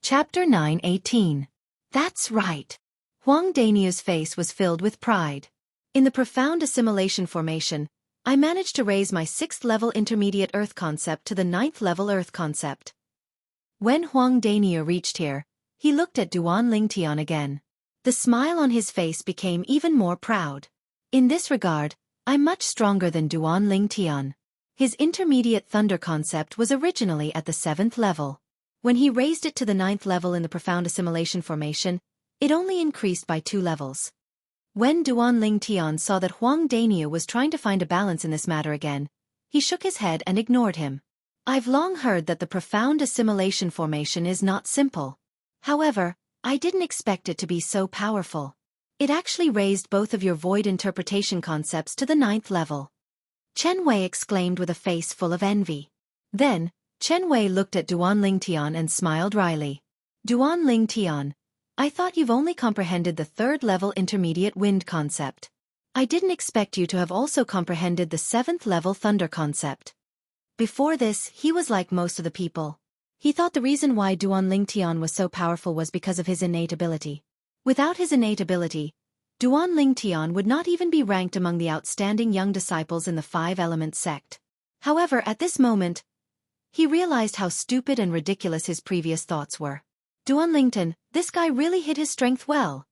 Chapter 9:18. That's right. Huang Daniu's face was filled with pride. In the profound assimilation formation, I managed to raise my 6th level intermediate Earth concept to the 9th level Earth concept. When Huang Daniu reached here, he looked at Duan Lingtian again. The smile on his face became even more proud. In this regard, I'm much stronger than Duan Lingtian. His intermediate thunder concept was originally at the 7th level. When he raised it to the 9th level in the profound assimilation formation, it only increased by 2 levels. When Duan Lingtian saw that Huang Daniu was trying to find a balance in this matter again, he shook his head and ignored him. I've long heard that the profound assimilation formation is not simple. However, I didn't expect it to be so powerful. It actually raised both of your void interpretation concepts to the 9th level. Chen Wei exclaimed with a face full of envy. Then, Chen Wei looked at Duan Lingtian and smiled wryly. Duan Lingtian, I thought you've only comprehended the 3rd level intermediate wind concept. I didn't expect you to have also comprehended the 7th level thunder concept. Before this, he was like most of the people. He thought the reason why Duan Lingtian was so powerful was because of his innate ability. Without his innate ability, Duan Lingtian would not even be ranked among the outstanding young disciples in the 5-element sect. However, at this moment, he realized how stupid and ridiculous his previous thoughts were. Duan Lingtian, this guy really hid his strength well.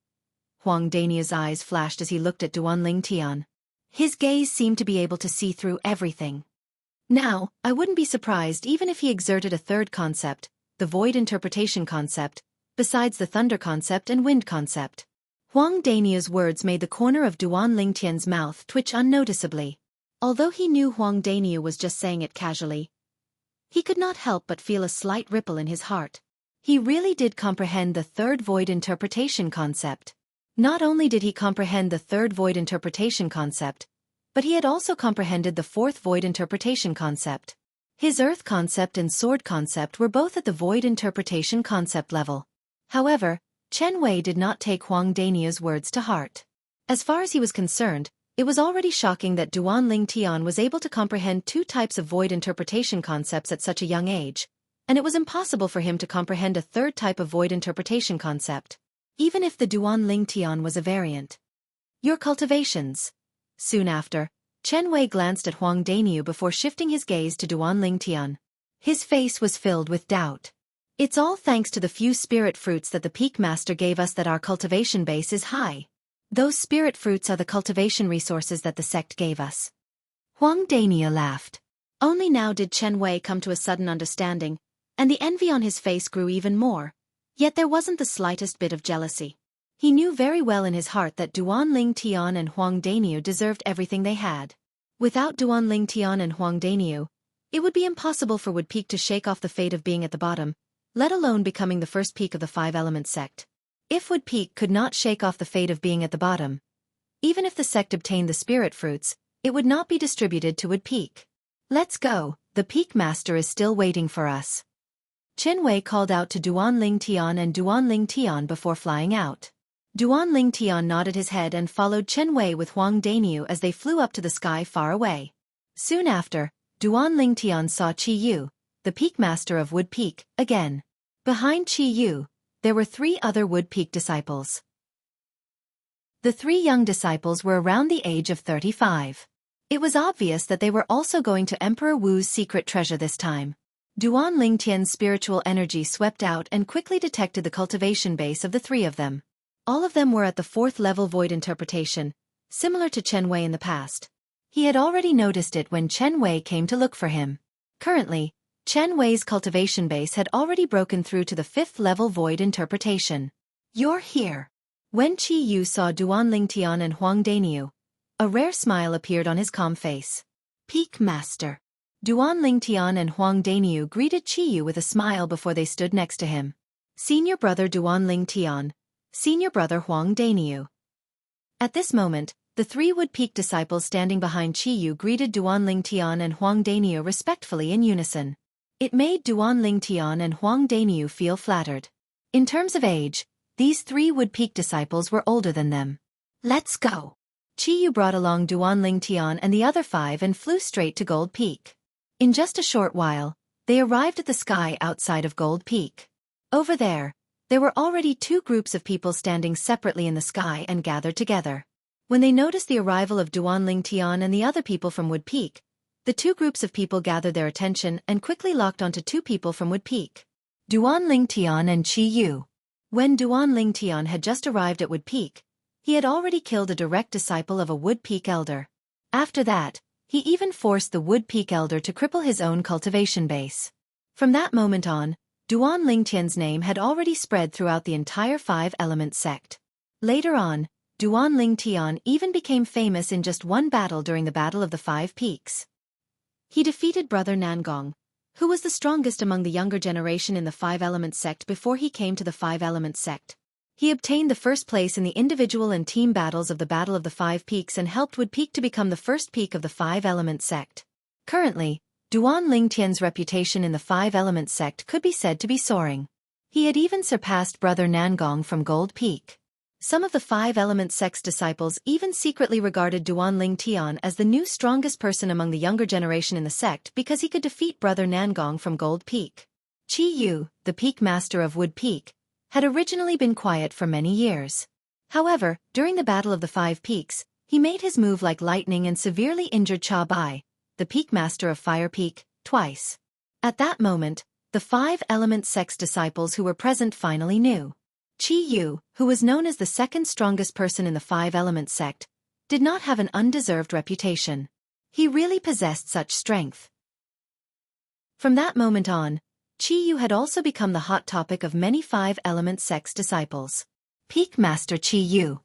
Huang Daniu's eyes flashed as he looked at Duan Lingtian. His gaze seemed to be able to see through everything. Now, I wouldn't be surprised even if he exerted a 3rd concept, the void interpretation concept, besides the thunder concept and wind concept. Huang Daniu's words made the corner of Duan Lingtian's mouth twitch unnoticeably. Although he knew Huang Daniu was just saying it casually, he could not help but feel a slight ripple in his heart. He really did comprehend the 3rd void interpretation concept. Not only did he comprehend the 3rd void interpretation concept, but he had also comprehended the 4th void interpretation concept. His earth concept and sword concept were both at the void interpretation concept level. However, Chen Wei did not take Huang Daniu's words to heart. As far as he was concerned, it was already shocking that Duan Lingtian was able to comprehend 2 types of void interpretation concepts at such a young age, and it was impossible for him to comprehend a 3rd type of void interpretation concept, even if the Duan Lingtian was a variant. Your cultivations. Soon after, Chen Wei glanced at Huang Daniu before shifting his gaze to Duan Lingtian. His face was filled with doubt. It's all thanks to the few spirit fruits that the Peak Master gave us that our cultivation base is high. Those spirit fruits are the cultivation resources that the sect gave us. Huang Daniu laughed. Only now did Chen Wei come to a sudden understanding, and the envy on his face grew even more. Yet there wasn't the slightest bit of jealousy. He knew very well in his heart that Duan Lingtian and Huang Daniu deserved everything they had. Without Duan Lingtian and Huang Daniu, it would be impossible for Wood Peak to shake off the fate of being at the bottom, let alone becoming the first peak of the 5-element sect. If Wood Peak could not shake off the fate of being at the bottom, even if the sect obtained the spirit fruits, it would not be distributed to Wood Peak. Let's go, the Peak Master is still waiting for us. Chen Wei called out to Duan Lingtian and Duan Lingtian before flying out. Duan Lingtian nodded his head and followed Chen Wei with Huang Daniu as they flew up to the sky far away. Soon after, Duan Lingtian saw Qi Yu, the Peak Master of Wood Peak, again. Behind Qi Yu, there were 3 other Wood Peak disciples. The 3 young disciples were around the age of 35. It was obvious that they were also going to Emperor Wu's secret treasure this time. Duan Lingtian's spiritual energy swept out and quickly detected the cultivation base of the 3 of them. All of them were at the 4th level void interpretation, similar to Chen Wei in the past. He had already noticed it when Chen Wei came to look for him. Currently, Chen Wei's cultivation base had already broken through to the 5th level void interpretation. You're here. When Qi Yu saw Duan Lingtian and Huang Daniu, a rare smile appeared on his calm face. Peak Master. Duan Lingtian and Huang Daniu greeted Qi Yu with a smile before they stood next to him. Senior brother Duan Lingtian, senior brother Huang Daniu. At this moment, the 3 Wood Peak disciples standing behind Qi Yu greeted Duan Lingtian and Huang Daniu respectfully in unison. It made Duan Lingtian and Huang Daniu feel flattered. In terms of age, these 3 Wood Peak disciples were older than them. Let's go. Qi Yu brought along Duan Lingtian and the other 5 and flew straight to Gold Peak. In just a short while, they arrived at the sky outside of Gold Peak. Over there were already two groups of people standing separately in the sky and gathered together. When they noticed the arrival of Duan Tian and the other people from Wood Peak, the two groups of people gathered their attention and quickly locked onto two people from Wood Peak. Duan Tian and Qi Yu. When Duan Tian had just arrived at Wood Peak, he had already killed a direct disciple of a Wood Peak elder. After that, he even forced the Wood Peak elder to cripple his own cultivation base. From that moment on, Duan Lingtian's name had already spread throughout the entire Five-Element sect. Later on, Duan Lingtian even became famous in just one battle during the Battle of the Five Peaks. He defeated Brother Nangong, who was the strongest among the younger generation in the Five-Element sect before he came to the Five-Element sect. He obtained the first place in the individual and team battles of the Battle of the Five Peaks and helped Wood Peak to become the first peak of the Five-Element sect. Currently, Duan Lingtian's reputation in the Five-Element sect could be said to be soaring. He had even surpassed Brother Nangong from Gold Peak. Some of the Five-Element sect's disciples even secretly regarded Duan Lingtian as the new strongest person among the younger generation in the sect because he could defeat Brother Nangong from Gold Peak. Qi Yu, the Peak Master of Wood Peak, had originally been quiet for many years. However, during the Battle of the Five Peaks, he made his move like lightning and severely injured Cha Bai, the Peak Master of Fire Peak, twice. At that moment, the Five-Element sect's disciples who were present finally knew. Qi Yu, who was known as the second strongest person in the Five-Element sect, did not have an undeserved reputation. He really possessed such strength. From that moment on, Qi Yu had also become the hot topic of many Five-Element sect's disciples. Peak Master Qi Yu.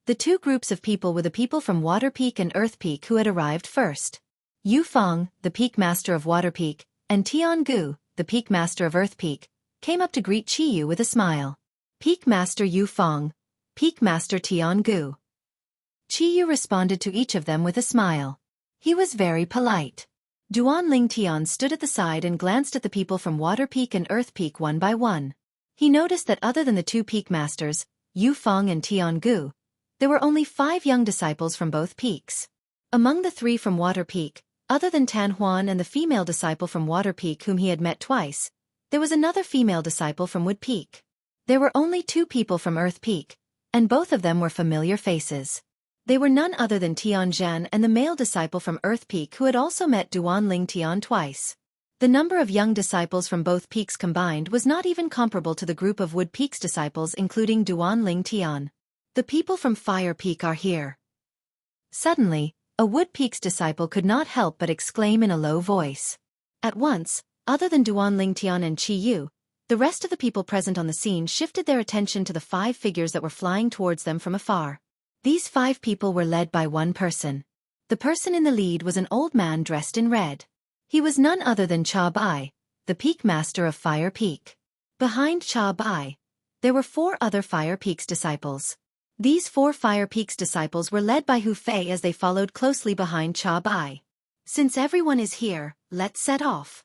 The two groups of people were the people from Water Peak and Earth Peak who had arrived first. Yu Feng, the Peak Master of Water Peak, and Tiangu, the Peak Master of Earth Peak, came up to greet Qi Yu with a smile. Peak Master Yu Feng, Peak Master Tiangu. Qi Yu responded to each of them with a smile. He was very polite. Duan Lingtian stood at the side and glanced at the people from Water Peak and Earth Peak one by one. He noticed that other than the two Peak Masters, Yu Feng and Tiangu, there were only 5 young disciples from both peaks. Among the 3 from Water Peak, other than Tan Huan and the female disciple from Water Peak whom he had met twice, there was another female disciple from Wood Peak. There were only 2 people from Earth Peak, and both of them were familiar faces. They were none other than Tianzhan and the male disciple from Earth Peak who had also met Duan Lingtian twice. The number of young disciples from both peaks combined was not even comparable to the group of Wood Peak's disciples including Duan Lingtian. The people from Fire Peak are here. Suddenly, a Wood Peak's disciple could not help but exclaim in a low voice. At once, other than Duan Lingtian and Qi Yu, the rest of the people present on the scene shifted their attention to the 5 figures that were flying towards them from afar. These 5 people were led by one person. The person in the lead was an old man dressed in red. He was none other than Cha Bai, the Peak Master of Fire Peak. Behind Cha Bai, there were 4 other Fire Peak's disciples. These 4 Fire Peak's disciples were led by Hu Fei as they followed closely behind Cha Bai. Since everyone is here, let's set off.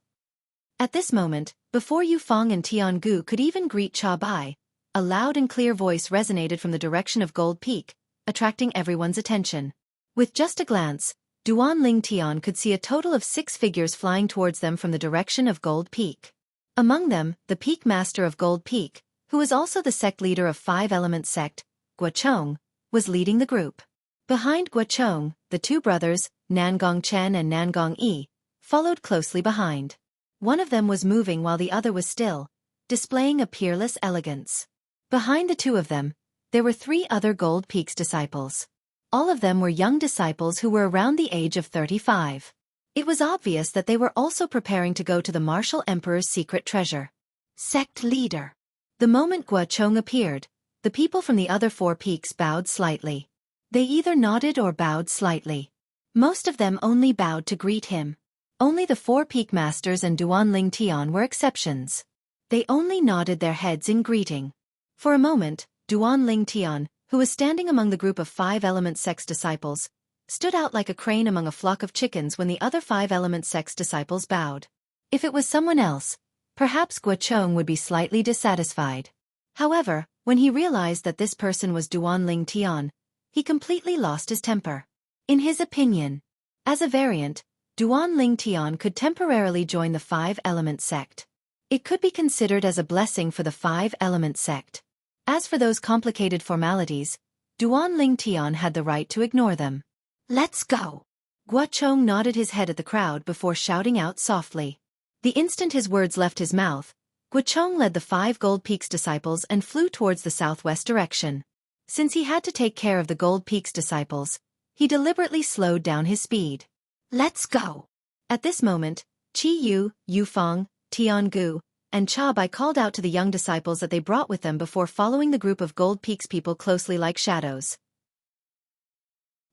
At this moment, before Yu Feng and Tiangu could even greet Cha Bai, a loud and clear voice resonated from the direction of Gold Peak, attracting everyone's attention. With just a glance, Duan Lingtian could see a total of 6 figures flying towards them from the direction of Gold Peak. Among them, the Peak Master of Gold Peak, who was also the sect leader of Five-Element sect, Guochong, was leading the group. Behind Guochong, the 2 brothers, Nangong Chen and Nangong Yi, followed closely behind. One of them was moving while the other was still, displaying a peerless elegance. Behind the 2 of them, there were 3 other Gold Peak's disciples. All of them were young disciples who were around the age of 35. It was obvious that they were also preparing to go to the Martial Emperor's secret treasure. Sect Leader. The moment Guochong appeared, the people from the other 4 peaks bowed slightly. They either nodded or bowed slightly. Most of them only bowed to greet him. Only the 4 Peak Masters and Duan Lingtian were exceptions. They only nodded their heads in greeting. For a moment, Duan Lingtian, who was standing among the group of Five-Element sect's disciples, stood out like a crane among a flock of chickens when the other Five-Element sect's disciples bowed. If it was someone else, perhaps Guochong would be slightly dissatisfied. However, when he realized that this person was Duan Lingtian, he completely lost his temper. In his opinion, as a variant, Duan Lingtian could temporarily join the Five-Element sect. It could be considered as a blessing for the five-element sect. As for those complicated formalities, Duan Lingtian had the right to ignore them. Let's go. Guochong nodded his head at the crowd before shouting out softly. The instant his words left his mouth, Guochong led the 5 Gold Peaks disciples and flew towards the southwest direction. Since he had to take care of the Gold Peaks disciples, he deliberately slowed down his speed. Let's go. At this moment, Qi Yu, Yufeng, Tiangu, and Cha Bai called out to the young disciples that they brought with them before following the group of Gold Peaks people closely like shadows.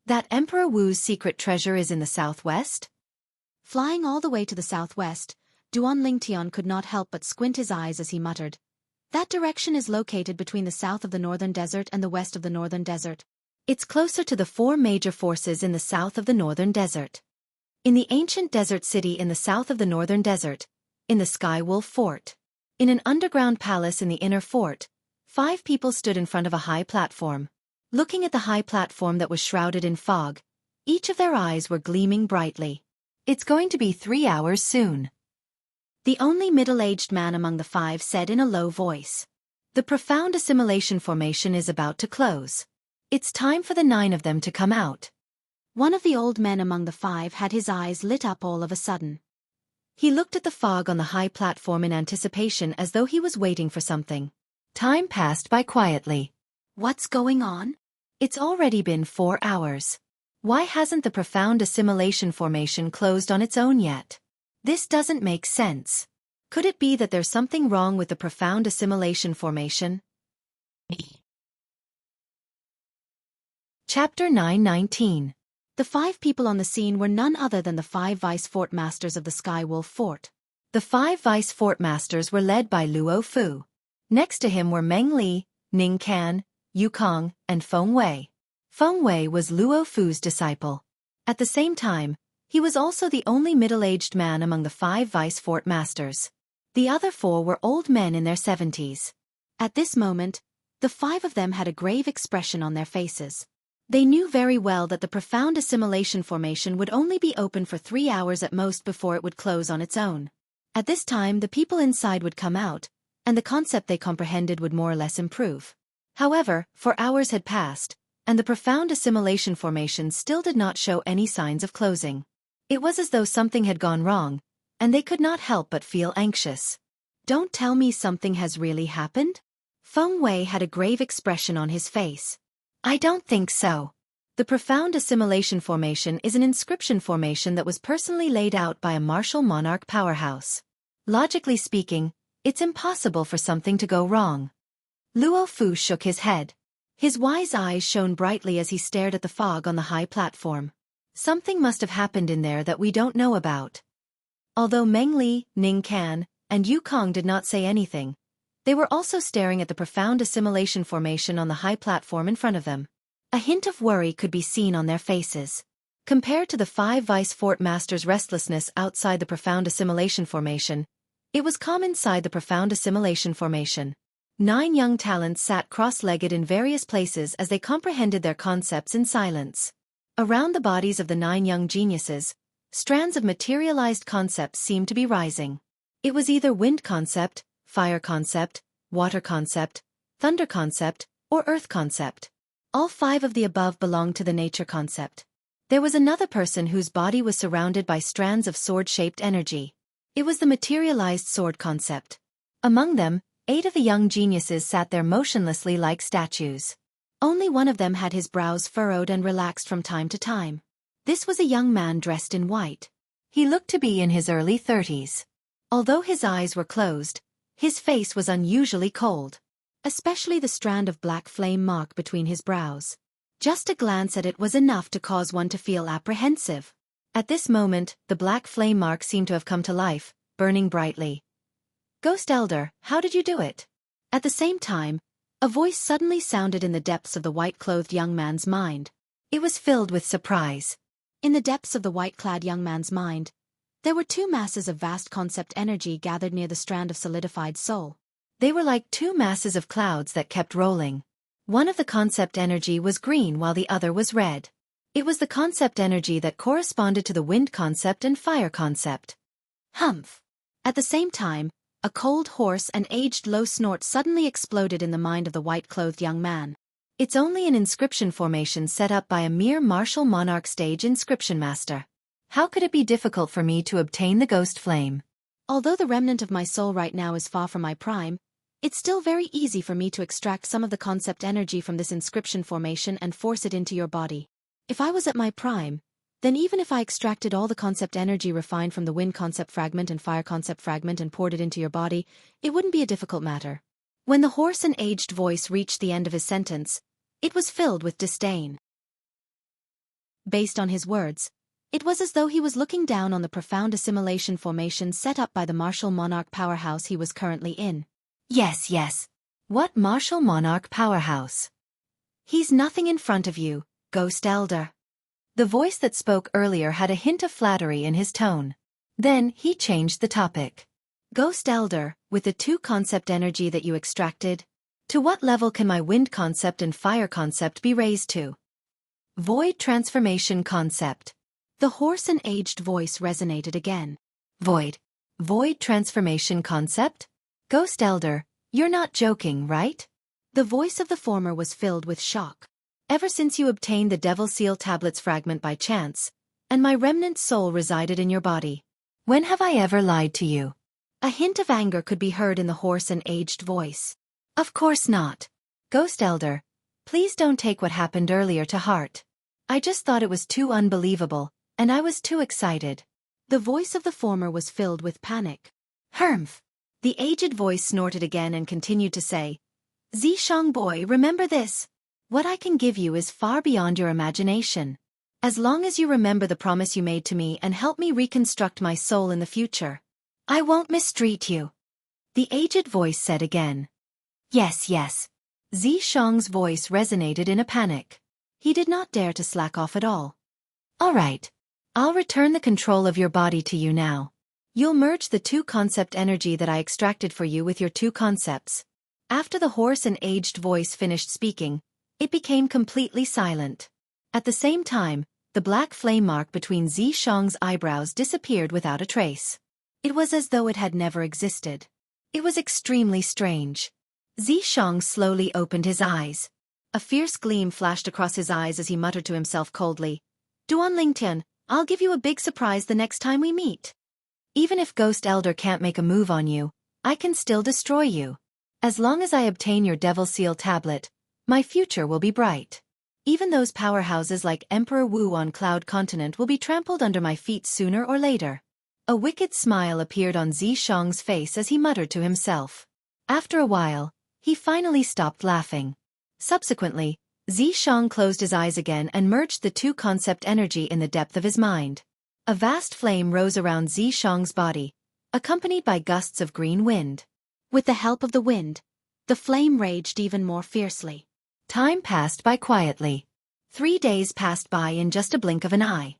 That Emperor Wu's secret treasure is in the southwest? Flying all the way to the southwest, Duan Lingtian could not help but squint his eyes as he muttered. That direction is located between the south of the northern desert and the west of the northern desert. It's closer to the 4 major forces in the south of the northern desert. In the ancient desert city in the south of the northern desert, in the Sky Wolf Fort. In an underground palace in the inner fort, 5 people stood in front of a high platform. Looking at the high platform that was shrouded in fog, each of their eyes were gleaming brightly. It's going to be 3 hours soon. The only middle-aged man among the 5 said in a low voice. The profound assimilation formation is about to close. It's time for the 9 of them to come out. One of the old men among the 5 had his eyes lit up all of a sudden. He looked at the fog on the high platform in anticipation as though he was waiting for something. Time passed by quietly. What's going on? It's already been 4 hours. Why hasn't the profound assimilation formation closed on its own yet? This doesn't make sense. Could it be that there's something wrong with the profound assimilation formation? Chapter 9:19. The 5 people on the scene were none other than the 5 vice fort masters of the Sky Wolf Fort. The 5 vice fort masters were led by Luo Fu. Next to him were Meng Li, Ning Can, Yukong, and Feng Wei. Feng Wei was Luo Fu's disciple. At the same time, he was also the only middle-aged man among the 5 vice fort masters. The other 4 were old men in their 70s. At this moment, the 5 of them had a grave expression on their faces. They knew very well that the profound assimilation formation would only be open for 3 hours at most before it would close on its own. At this time the people inside would come out, and the concept they comprehended would more or less improve. However, 4 hours had passed, and the profound assimilation formation still did not show any signs of closing. It was as though something had gone wrong, and they could not help but feel anxious. Don't tell me something has really happened? Feng Wei had a grave expression on his face. I don't think so. The profound assimilation formation is an inscription formation that was personally laid out by a martial monarch powerhouse. Logically speaking, it's impossible for something to go wrong. Luo Fu shook his head. His wise eyes shone brightly as he stared at the fog on the high platform. Something must have happened in there that we don't know about. Although Meng Li, Ning Can, and Yukong did not say anything, they were also staring at the profound assimilation formation on the high platform in front of them. A hint of worry could be seen on their faces. Compared to the 5 vice fort masters' restlessness outside the profound assimilation formation, it was calm inside the profound assimilation formation. 9 young talents sat cross-legged in various places as they comprehended their concepts in silence. Around the bodies of the 9 young geniuses, strands of materialized concepts seemed to be rising. It was either wind concept, fire concept, water concept, thunder concept, or earth concept. All 5 of the above belonged to the nature concept. There was another person whose body was surrounded by strands of sword-shaped energy. It was the materialized sword concept. Among them, 8 of the young geniuses sat there motionlessly like statues. Only one of them had his brows furrowed and relaxed from time to time. This was a young man dressed in white. He looked to be in his early 30s. Although his eyes were closed, his face was unusually cold. Especially the strand of black flame mark between his brows. Just a glance at it was enough to cause one to feel apprehensive. At this moment, the black flame mark seemed to have come to life, burning brightly. Ghost Elder, how did you do it? At the same time, a voice suddenly sounded in the depths of the white-clothed young man's mind. It was filled with surprise. In the depths of the white-clad young man's mind, there were 2 masses of vast concept energy gathered near the strand of solidified soul. They were like 2 masses of clouds that kept rolling. One of the concept energy was green while the other was red. It was the concept energy that corresponded to the wind concept and fire concept. Humph! At the same time, A cold, hoarse, and aged low snort suddenly exploded in the mind of the white-clothed young man. It's only an inscription formation set up by a mere martial monarch stage inscription master. How could it be difficult for me to obtain the ghost flame? Although the remnant of my soul right now is far from my prime, it's still very easy for me to extract some of the concept energy from this inscription formation and force it into your body. If I was at my prime, then even if I extracted all the concept energy refined from the wind concept fragment and fire concept fragment and poured it into your body, it wouldn't be a difficult matter. When the hoarse and aged voice reached the end of his sentence, it was filled with disdain. Based on his words, it was as though he was looking down on the profound assimilation formation set up by the martial monarch powerhouse he was currently in. Yes. What martial monarch powerhouse? He's nothing in front of you, Ghost Elder. The voice that spoke earlier had a hint of flattery in his tone. Then he changed the topic. Ghost Elder, with the two concept energy that you extracted, to what level can my wind concept and fire concept be raised to? Void transformation concept. The hoarse and aged voice resonated again. Void transformation concept? Ghost Elder, you're not joking, right? The voice of the former was filled with shock. Ever since you obtained the Devil Seal Tablets fragment by chance, and my remnant soul resided in your body, when have I ever lied to you? A hint of anger could be heard in the hoarse and aged voice. Of course not. Ghost Elder, please don't take what happened earlier to heart. I just thought it was too unbelievable, and I was too excited. The voice of the former was filled with panic. Humph. The aged voice snorted again and continued to say, Zishang boy, remember this. What I can give you is far beyond your imagination. As long as you remember the promise you made to me and help me reconstruct my soul in the future, I won't mistreat you. The aged voice said again. Yes. Zishang's voice resonated in a panic. He did not dare to slack off at all. All right. I'll return the control of your body to you now. You'll merge the two concept energy that I extracted for you with your two concepts. After the hoarse and aged voice finished speaking, it became completely silent. At the same time, the black flame mark between Zishang's eyebrows disappeared without a trace. It was as though it had never existed. It was extremely strange. Zishang slowly opened his eyes. A fierce gleam flashed across his eyes as he muttered to himself coldly, Duan Lingtian, I'll give you a big surprise the next time we meet. Even if Ghost Elder can't make a move on you, I can still destroy you. As long as I obtain your Devil Seal Tablet, my future will be bright. Even those powerhouses like Emperor Wu on Cloud Continent will be trampled under my feet sooner or later. A wicked smile appeared on Zishang's face as he muttered to himself. After a while, he finally stopped laughing. Subsequently, Zishang closed his eyes again and merged the two concept energy in the depth of his mind. A vast flame rose around Zishang's body, accompanied by gusts of green wind. With the help of the wind, the flame raged even more fiercely. Time passed by quietly. 3 days passed by in just a blink of an eye.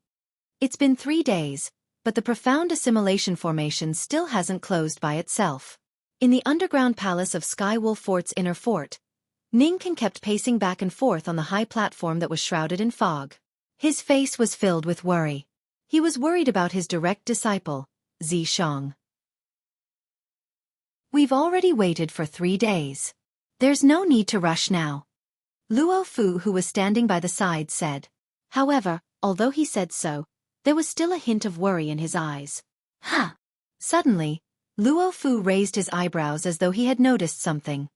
It's been 3 days, but the profound assimilation formation still hasn't closed by itself. In the underground palace of Skywolf Fort's inner fort, Ningkan kept pacing back and forth on the high platform that was shrouded in fog. His face was filled with worry. He was worried about his direct disciple, Zishang. We've already waited for 3 days. There's no need to rush now. Luo Fu, who was standing by the side, said. However, although he said so, there was still a hint of worry in his eyes. Huh! Suddenly, Luo Fu raised his eyebrows as though he had noticed something.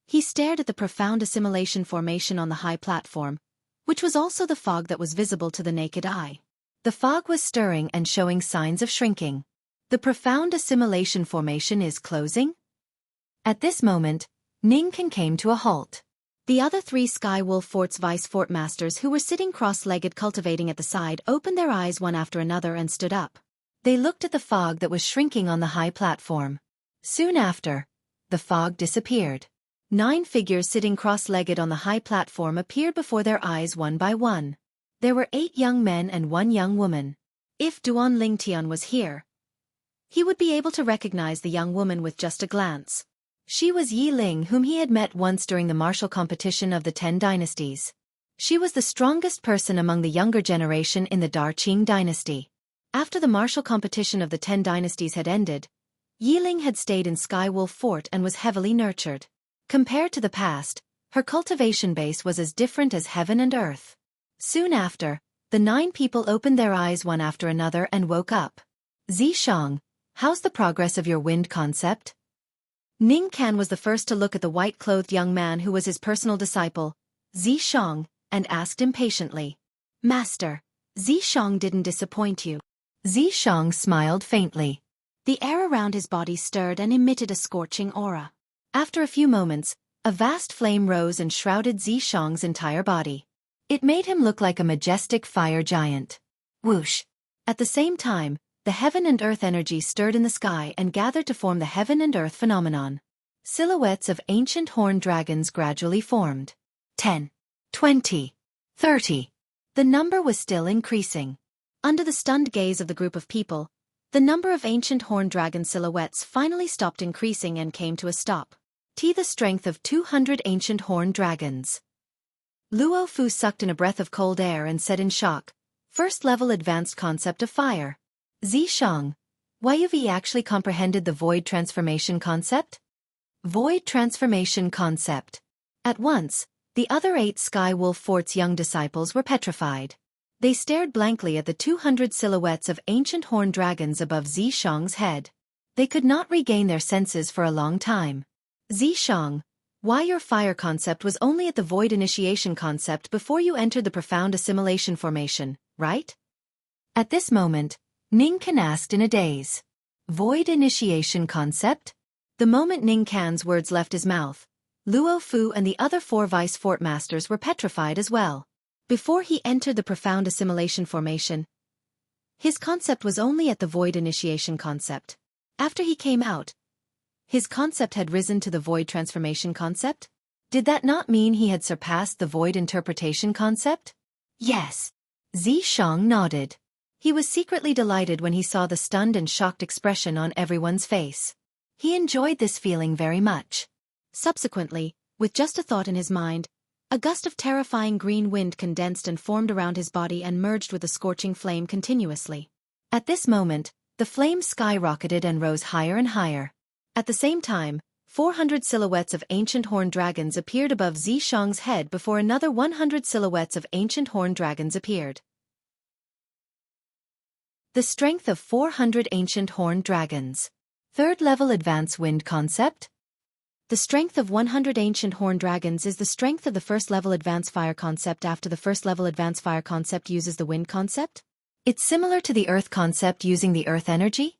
He stared at the profound assimilation formation on the high platform, which was also the fog that was visible to the naked eye. The fog was stirring and showing signs of shrinking. The profound assimilation formation is closing? At this moment, Ningkan came to a halt. The other 3 Skywolf Fort's vice fort masters who were sitting cross-legged cultivating at the side opened their eyes one after another and stood up. They looked at the fog that was shrinking on the high platform. Soon after, the fog disappeared. 9 figures sitting cross-legged on the high platform appeared before their eyes one by one. There were 8 young men and 1 young woman. If Duan Lingtian was here, he would be able to recognize the young woman with just a glance. She was Yi Ling, whom he had met once during the martial competition of the 10 dynasties. She was the strongest person among the younger generation in the Darqing dynasty. After the martial competition of the 10 dynasties had ended, Yiling had stayed in Skywolf Fort and was heavily nurtured. Compared to the past, her cultivation base was as different as heaven and earth. Soon after, the 9 people opened their eyes one after another and woke up. Zishang, how's the progress of your wind concept? Ning Can was the first to look at the white-clothed young man who was his personal disciple, Zishang, and asked impatiently. Master, Zishang didn't disappoint you. Zishang smiled faintly. The air around his body stirred and emitted a scorching aura. After a few moments, a vast flame rose and shrouded Zishang's entire body. It made him look like a majestic fire giant. Whoosh! At the same time, the heaven and earth energy stirred in the sky and gathered to form the heaven and earth phenomenon. Silhouettes of ancient horned dragons gradually formed. 10, 20, 30. The number was still increasing. Under the stunned gaze of the group of people, the number of ancient horned dragon silhouettes finally stopped increasing and came to a stop. The strength of 200 ancient horned dragons. Luo Fu sucked in a breath of cold air and said in shock, first-level advanced concept of fire. Zishang, you've actually comprehended the void transformation concept? Void transformation concept. At once, the other 8 Sky Wolf Fort's young disciples were petrified. They stared blankly at the 200 silhouettes of ancient horned dragons above Zishang's head. They could not regain their senses for a long time. Zishang, your fire concept was only at the void initiation concept before you entered the profound assimilation formation, right? At this moment, Ning Can asked in a daze. Void initiation concept? The moment Ning Can's words left his mouth, Luo Fu and the other 4 vice fort masters were petrified as well. Before he entered the profound assimilation formation, his concept was only at the void initiation concept. After he came out, his concept had risen to the void transformation concept? Did that not mean he had surpassed the void interpretation concept? Yes. Zishang nodded. He was secretly delighted when he saw the stunned and shocked expression on everyone's face. He enjoyed this feeling very much. Subsequently, with just a thought in his mind, a gust of terrifying green wind condensed and formed around his body and merged with the scorching flame continuously. At this moment, the flame skyrocketed and rose higher and higher. At the same time, 400 silhouettes of ancient horned dragons appeared above Zishang's head before another 100 silhouettes of ancient horned dragons appeared. The strength of 400 ancient horned dragons. Third-level advanced wind concept? The strength of 100 ancient horned dragons is the strength of the first-level advanced fire concept after the first-level advanced fire concept uses the wind concept? It's similar to the earth concept using the earth energy?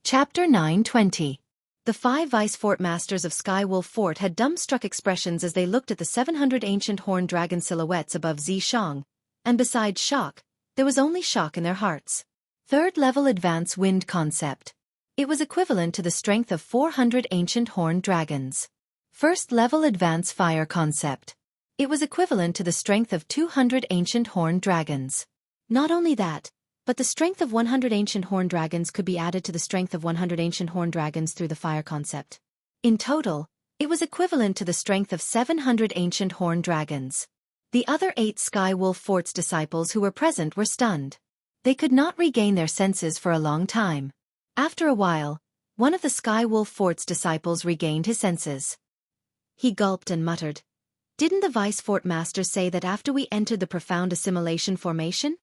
Chapter 9:20. The 5 vice fort masters of Skywolf Fort had dumbstruck expressions as they looked at the 700 ancient horned dragon silhouettes above Zishang, and besides shock, there was only shock in their hearts. Third-level advanced wind concept. It was equivalent to the strength of 400 ancient horned dragons. First-level advanced fire concept. It was equivalent to the strength of 200 ancient horned dragons. Not only that, but the strength of 100 ancient horned dragons could be added to the strength of 100 ancient horned dragons through the fire concept. In total, it was equivalent to the strength of 700 ancient horned dragons. The other 8 Sky Wolf Fort's disciples who were present were stunned. They could not regain their senses for a long time. After a while, one of the Sky Wolf Fort's disciples regained his senses. He gulped and muttered, "Didn't the Vice Fort Master say that after we entered the profound assimilation formation?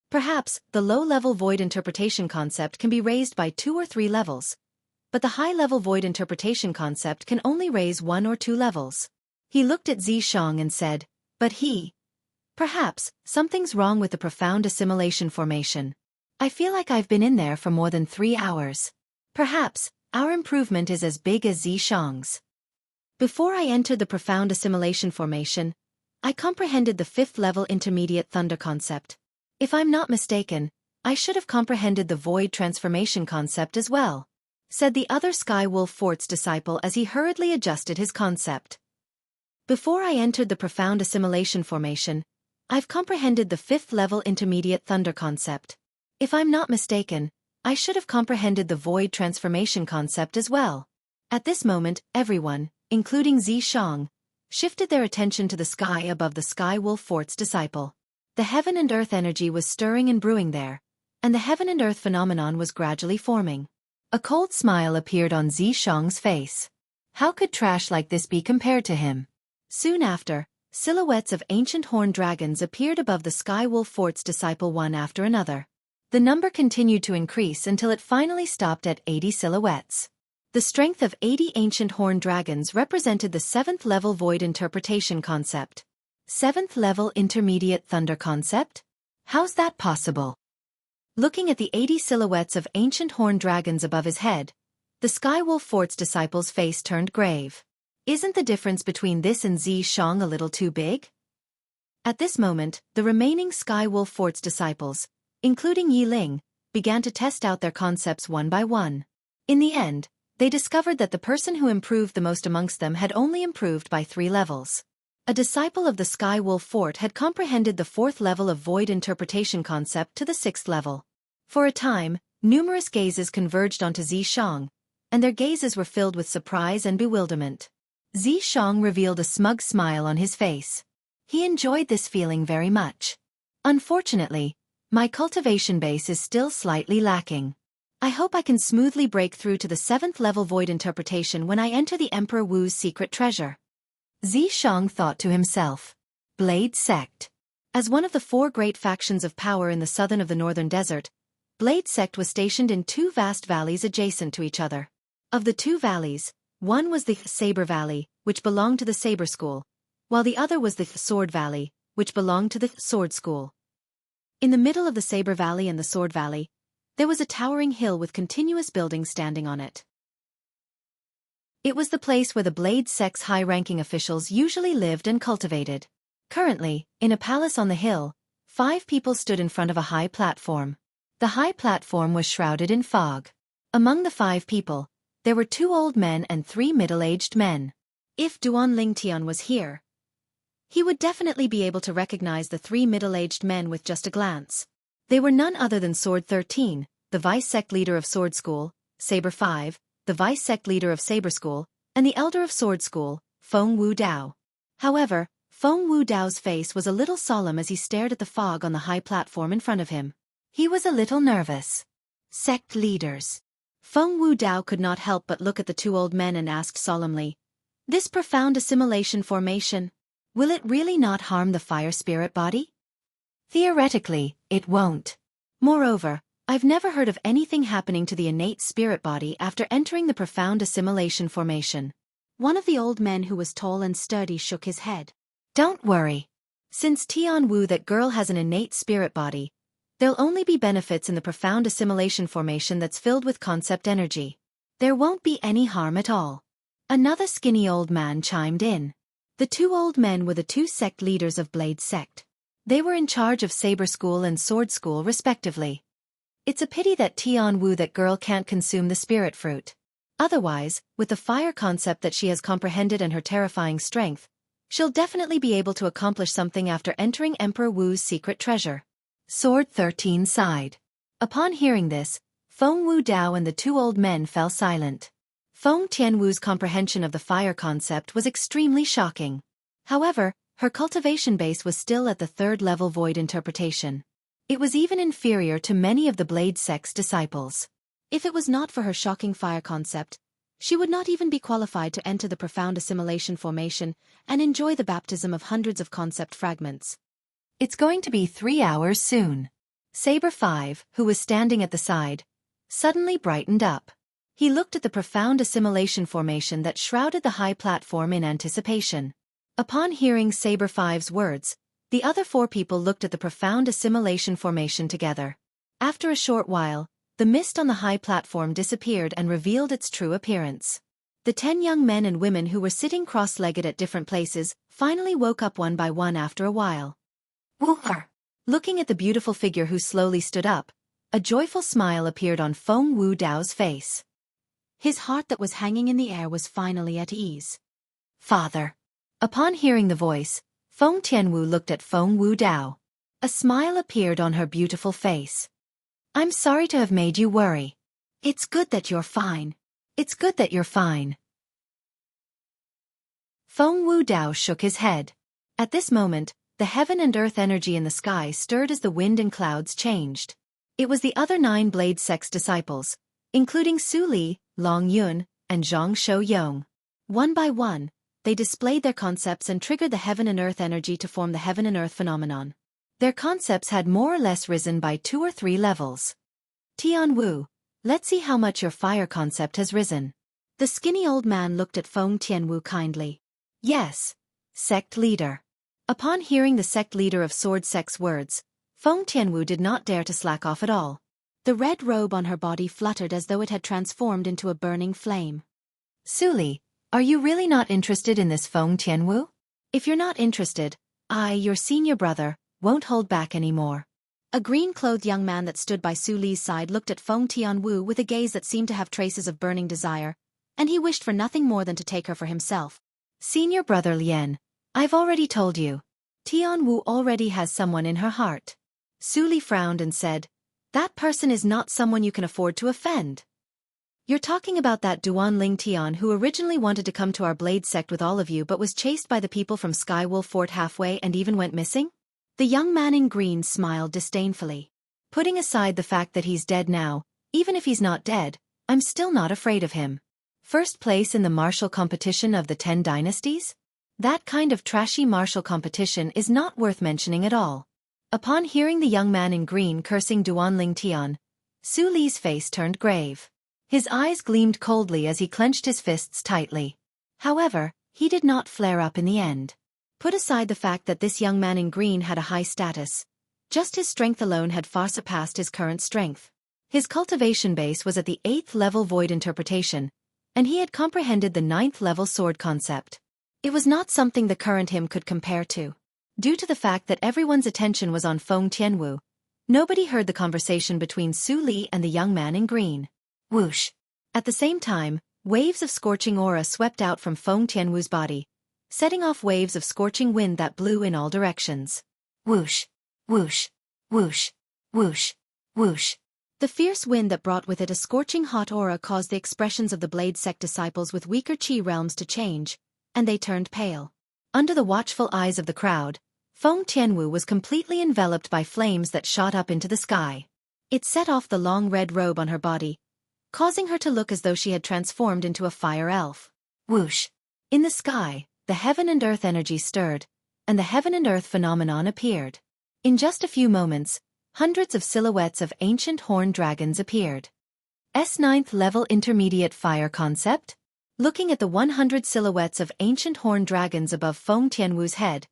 Perhaps the low-level void interpretation concept can be raised by 2 or 3 levels, but the high-level void interpretation concept can only raise 1 or 2 levels." He looked at Zishang and said, Perhaps, something's wrong with the profound assimilation formation. I feel like I've been in there for more than 3 hours. Perhaps, our improvement is as big as Zishang's. Before I entered the profound assimilation formation, I comprehended the 5th-level intermediate thunder concept. If I'm not mistaken, I should have comprehended the void transformation concept as well, said the other Sky Wolf Fort's disciple as he hurriedly adjusted his concept. Before I entered the profound assimilation formation, I've comprehended the 5th-level intermediate thunder concept. If I'm not mistaken, I should have comprehended the void transformation concept as well. At this moment, everyone, including Zishang, shifted their attention to the sky above the Sky Wolf Fort's disciple. The heaven and earth energy was stirring and brewing there, and the heaven and earth phenomenon was gradually forming. A cold smile appeared on Xianxia's face. How could trash like this be compared to him? Soon after, silhouettes of ancient horned dragons appeared above the Sky Wolf Fort's disciple one after another. The number continued to increase until it finally stopped at 80 silhouettes. The strength of 80 ancient horned dragons represented the 7th level void interpretation concept. 7th level intermediate thunder concept? How's that possible? Looking at the 80 silhouettes of ancient horned dragons above his head, the Sky Wolf Fort's disciple's face turned grave. Isn't the difference between this and Xianxia a little too big? At this moment, the remaining Sky Wolf Fort's disciples, including Yi Ling, began to test out their concepts one by one. In the end, they discovered that the person who improved the most amongst them had only improved by 3 levels. A disciple of the Sky Wolf Fort had comprehended the 4th level of void interpretation concept to the 6th level. For a time, numerous gazes converged onto Xianxia, and their gazes were filled with surprise and bewilderment. Xianxia revealed a smug smile on his face. He enjoyed this feeling very much. Unfortunately, my cultivation base is still slightly lacking. I hope I can smoothly break through to the 7th level void interpretation when I enter the Emperor Wu's secret treasure. Xianxia thought to himself. Blade Sect. As one of the 4 great factions of power in the southern of the northern desert, Blade Sect was stationed in 2 vast valleys adjacent to each other. Of the 2 valleys, one was the Saber Valley, which belonged to the Saber School, while the other was the Sword Valley, which belonged to the Sword School. In the middle of the Saber Valley and the Sword Valley, there was a towering hill with continuous buildings standing on it. It was the place where the Blade Sect's high-ranking officials usually lived and cultivated. Currently, in a palace on the hill, 5 people stood in front of a high platform. The high platform was shrouded in fog. Among the 5 people, there were 2 old men and 3 middle-aged men. If Duan Lingtian was here, he would definitely be able to recognize the 3 middle-aged men with just a glance. They were none other than Sword 13, the vice-sect leader of Sword School, Saber 5, the vice-sect leader of Saber School, and the elder of Sword School, Feng Wu Dao. However, Feng Wu Dao's face was a little solemn as he stared at the fog on the high platform in front of him. He was a little nervous. Sect leaders. Feng Wu Dao could not help but look at the 2 old men and asked solemnly, "This profound assimilation formation, will it really not harm the fire spirit body?" Theoretically, it won't. Moreover, I've never heard of anything happening to the innate spirit body after entering the profound assimilation formation. One of the old men who was tall and sturdy shook his head. Don't worry. Since Tian Wu that girl has an innate spirit body, there'll only be benefits in the profound assimilation formation that's filled with concept energy. There won't be any harm at all. Another skinny old man chimed in. The 2 old men were the 2 sect leaders of Blade Sect. They were in charge of Saber School and Sword School respectively. It's a pity that Tian Wu that girl can't consume the spirit fruit. Otherwise, with the fire concept that she has comprehended and her terrifying strength, she'll definitely be able to accomplish something after entering Emperor Wu's secret treasure. Sword 13 sighed. Upon hearing this, Feng Wu Dao and the 2 old men fell silent. Feng Tianwu's comprehension of the fire concept was extremely shocking. However, her cultivation base was still at the 3rd level void interpretation. It was even inferior to many of the Blade Sect's disciples. If it was not for her shocking fire concept, she would not even be qualified to enter the profound assimilation formation and enjoy the baptism of hundreds of concept fragments. It's going to be 3 hours soon. Saber 5, who was standing at the side, suddenly brightened up. He looked at the profound assimilation formation that shrouded the high platform in anticipation. Upon hearing Saber 5's words, the other 4 people looked at the profound assimilation formation together. After a short while, the mist on the high platform disappeared and revealed its true appearance. The 10 young men and women who were sitting cross-legged at different places finally woke up one by one after a while. Woohar! Looking at the beautiful figure who slowly stood up, a joyful smile appeared on Feng Wu Dao's face. His heart that was hanging in the air was finally at ease. Father. Upon hearing the voice, Feng Tianwu looked at Feng Wu Dao. A smile appeared on her beautiful face. I'm sorry to have made you worry. It's good that you're fine. It's good that you're fine. Feng Wu Dao shook his head. At this moment, the heaven and earth energy in the sky stirred as the wind and clouds changed. It was the other 9 Blade Sect's disciples, including Su Li, Long Yun, and Zhang Shou-yong. One by one, they displayed their concepts and triggered the heaven and earth energy to form the heaven and earth phenomenon. Their concepts had more or less risen by 2 or 3 levels. Tianwu, let's see how much your fire concept has risen. The skinny old man looked at Feng Tianwu kindly. Yes, sect leader. Upon hearing the sect leader of Sword Sect's words, Feng Tianwu did not dare to slack off at all. The red robe on her body fluttered as though it had transformed into a burning flame. Su Li, are you really not interested in this Feng Tianwu? If you're not interested, I, your senior brother, won't hold back anymore. A green-clothed young man that stood by Su Li's side looked at Feng Tianwu with a gaze that seemed to have traces of burning desire, and he wished for nothing more than to take her for himself. Senior brother Lien, I've already told you. Tianwu already has someone in her heart. Su Li frowned and said, that person is not someone you can afford to offend. You're talking about that Duan Ling Tian who originally wanted to come to our Blade Sect with all of you but was chased by the people from Skywolf Fort halfway and even went missing? The young man in green smiled disdainfully. Putting aside the fact that he's dead now, even if he's not dead, I'm still not afraid of him. First place in the martial competition of the 10 dynasties? That kind of trashy martial competition is not worth mentioning at all. Upon hearing the young man in green cursing Duan Ling Tian, Su Li's face turned grave. His eyes gleamed coldly as he clenched his fists tightly. However, he did not flare up in the end. Put aside the fact that this young man in green had a high status. Just his strength alone had far surpassed his current strength. His cultivation base was at the 8th level void interpretation, and he had comprehended the 9th level sword concept. It was not something the current him could compare to. Due to the fact that everyone's attention was on Feng Tianwu, nobody heard the conversation between Su Li and the young man in green. Whoosh! At the same time, waves of scorching aura swept out from Feng Tianwu's body, setting off waves of scorching wind that blew in all directions. Whoosh! Whoosh! Whoosh! Whoosh! Whoosh! The fierce wind that brought with it a scorching hot aura caused the expressions of the Blade Sect disciples with weaker chi realms to change, and they turned pale. Under the watchful eyes of the crowd, Feng Tianwu was completely enveloped by flames that shot up into the sky. It set off the long red robe on her body, causing her to look as though she had transformed into a fire elf. Whoosh! In the sky, the heaven and earth energy stirred, and the heaven and earth phenomenon appeared. In just a few moments, hundreds of silhouettes of ancient horned dragons appeared. S9th level intermediate fire concept? Looking at the 100 silhouettes of ancient horned dragons above Feng Tianwu's head,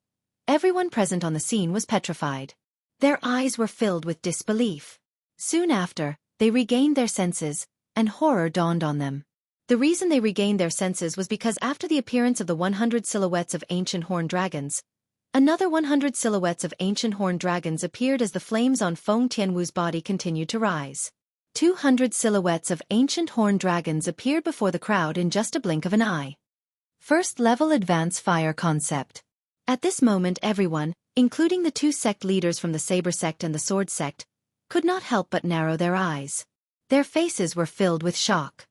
everyone present on the scene was petrified. Their eyes were filled with disbelief. Soon after, they regained their senses, and horror dawned on them. The reason they regained their senses was because after the appearance of the 100 silhouettes of ancient horned dragons, another 100 silhouettes of ancient horned dragons appeared as the flames on Feng Tianwu's body continued to rise. 200 silhouettes of ancient horned dragons appeared before the crowd in just a blink of an eye. First level advance fire concept. At this moment everyone, including the 2 sect leaders from the Saber Sect and the Sword Sect, could not help but narrow their eyes. Their faces were filled with shock.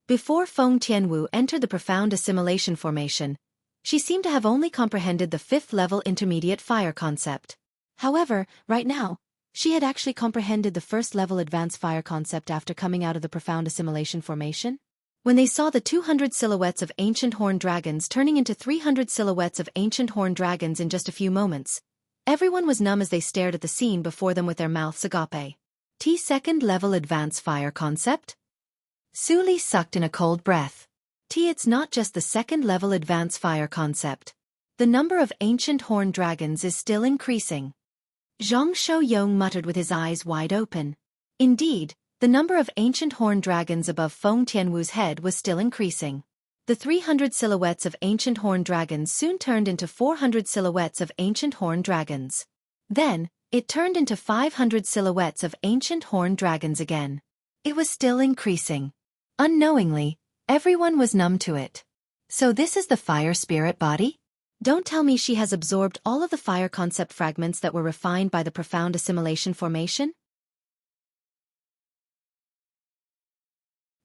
Before Feng Tianwu entered the profound assimilation formation, she seemed to have only comprehended the 5th level intermediate fire concept. However, right now, she had actually comprehended the 1st level advanced fire concept after coming out of the profound assimilation formation. When they saw the 200 silhouettes of ancient horned dragons turning into 300 silhouettes of ancient horned dragons in just a few moments, everyone was numb as they stared at the scene before them with their mouths agape. T 2nd level advanced fire concept? Su Li sucked in a cold breath. It's not just the 2nd level advanced fire concept. The number of ancient horned dragons is still increasing. Zhang Shou-yong muttered with his eyes wide open. Indeed, the number of ancient horned dragons above Feng Tianwu's head was still increasing. The 300 silhouettes of ancient horned dragons soon turned into 400 silhouettes of ancient horned dragons. Then, it turned into 500 silhouettes of ancient horned dragons again. It was still increasing. Unknowingly, everyone was numb to it. So this is the fire spirit body? Don't tell me she has absorbed all of the fire concept fragments that were refined by the profound assimilation formation?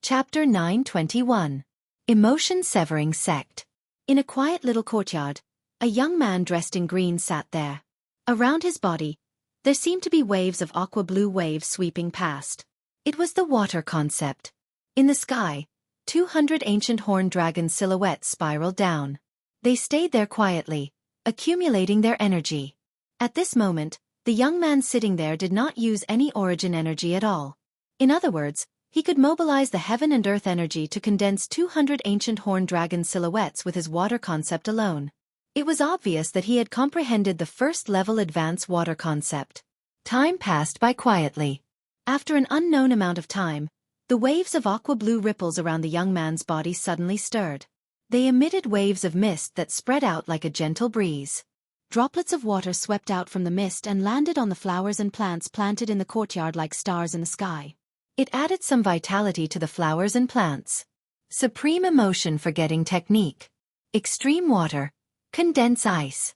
Chapter 921. Emotion-Severing Sect. In a quiet little courtyard, a young man dressed in green sat there. Around his body, There seemed to be waves of aqua-blue waves sweeping past. It was the water concept. In the sky, 200 ancient horned dragon silhouettes spiraled down. They stayed there quietly, accumulating their energy. At this moment, the young man sitting there did not use any origin energy at all. In other words, he could mobilize the heaven and earth energy to condense 200 ancient horned dragon silhouettes with his water concept alone. It was obvious that he had comprehended the first-level advanced water concept. Time passed by quietly. After an unknown amount of time, the waves of aqua-blue ripples around the young man's body suddenly stirred. They emitted waves of mist that spread out like a gentle breeze. Droplets of water swept out from the mist and landed on the flowers and plants planted in the courtyard like stars in the sky. It added some vitality to the flowers and plants. Supreme emotion forgetting technique. Extreme water. Condense ice.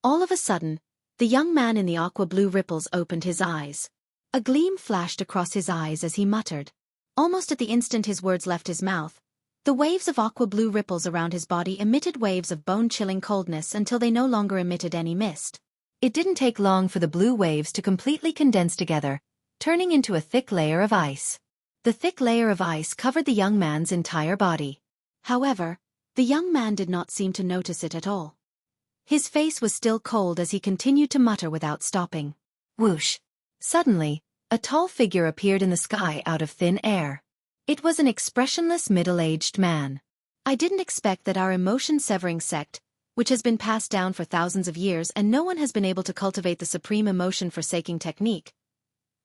All of a sudden, the young man in the aqua-blue ripples opened his eyes. A gleam flashed across his eyes as he muttered. Almost at the instant his words left his mouth, the waves of aqua-blue ripples around his body emitted waves of bone-chilling coldness until they no longer emitted any mist. It didn't take long for the blue waves to completely condense together, turning into a thick layer of ice. The thick layer of ice covered the young man's entire body. However, the young man did not seem to notice it at all. His face was still cold as he continued to mutter without stopping. Whoosh! Suddenly, a tall figure appeared in the sky out of thin air. It was an expressionless middle-aged man. I didn't expect that our emotion-severing sect, which has been passed down for thousands of years and no one has been able to cultivate the supreme emotion-forsaking technique,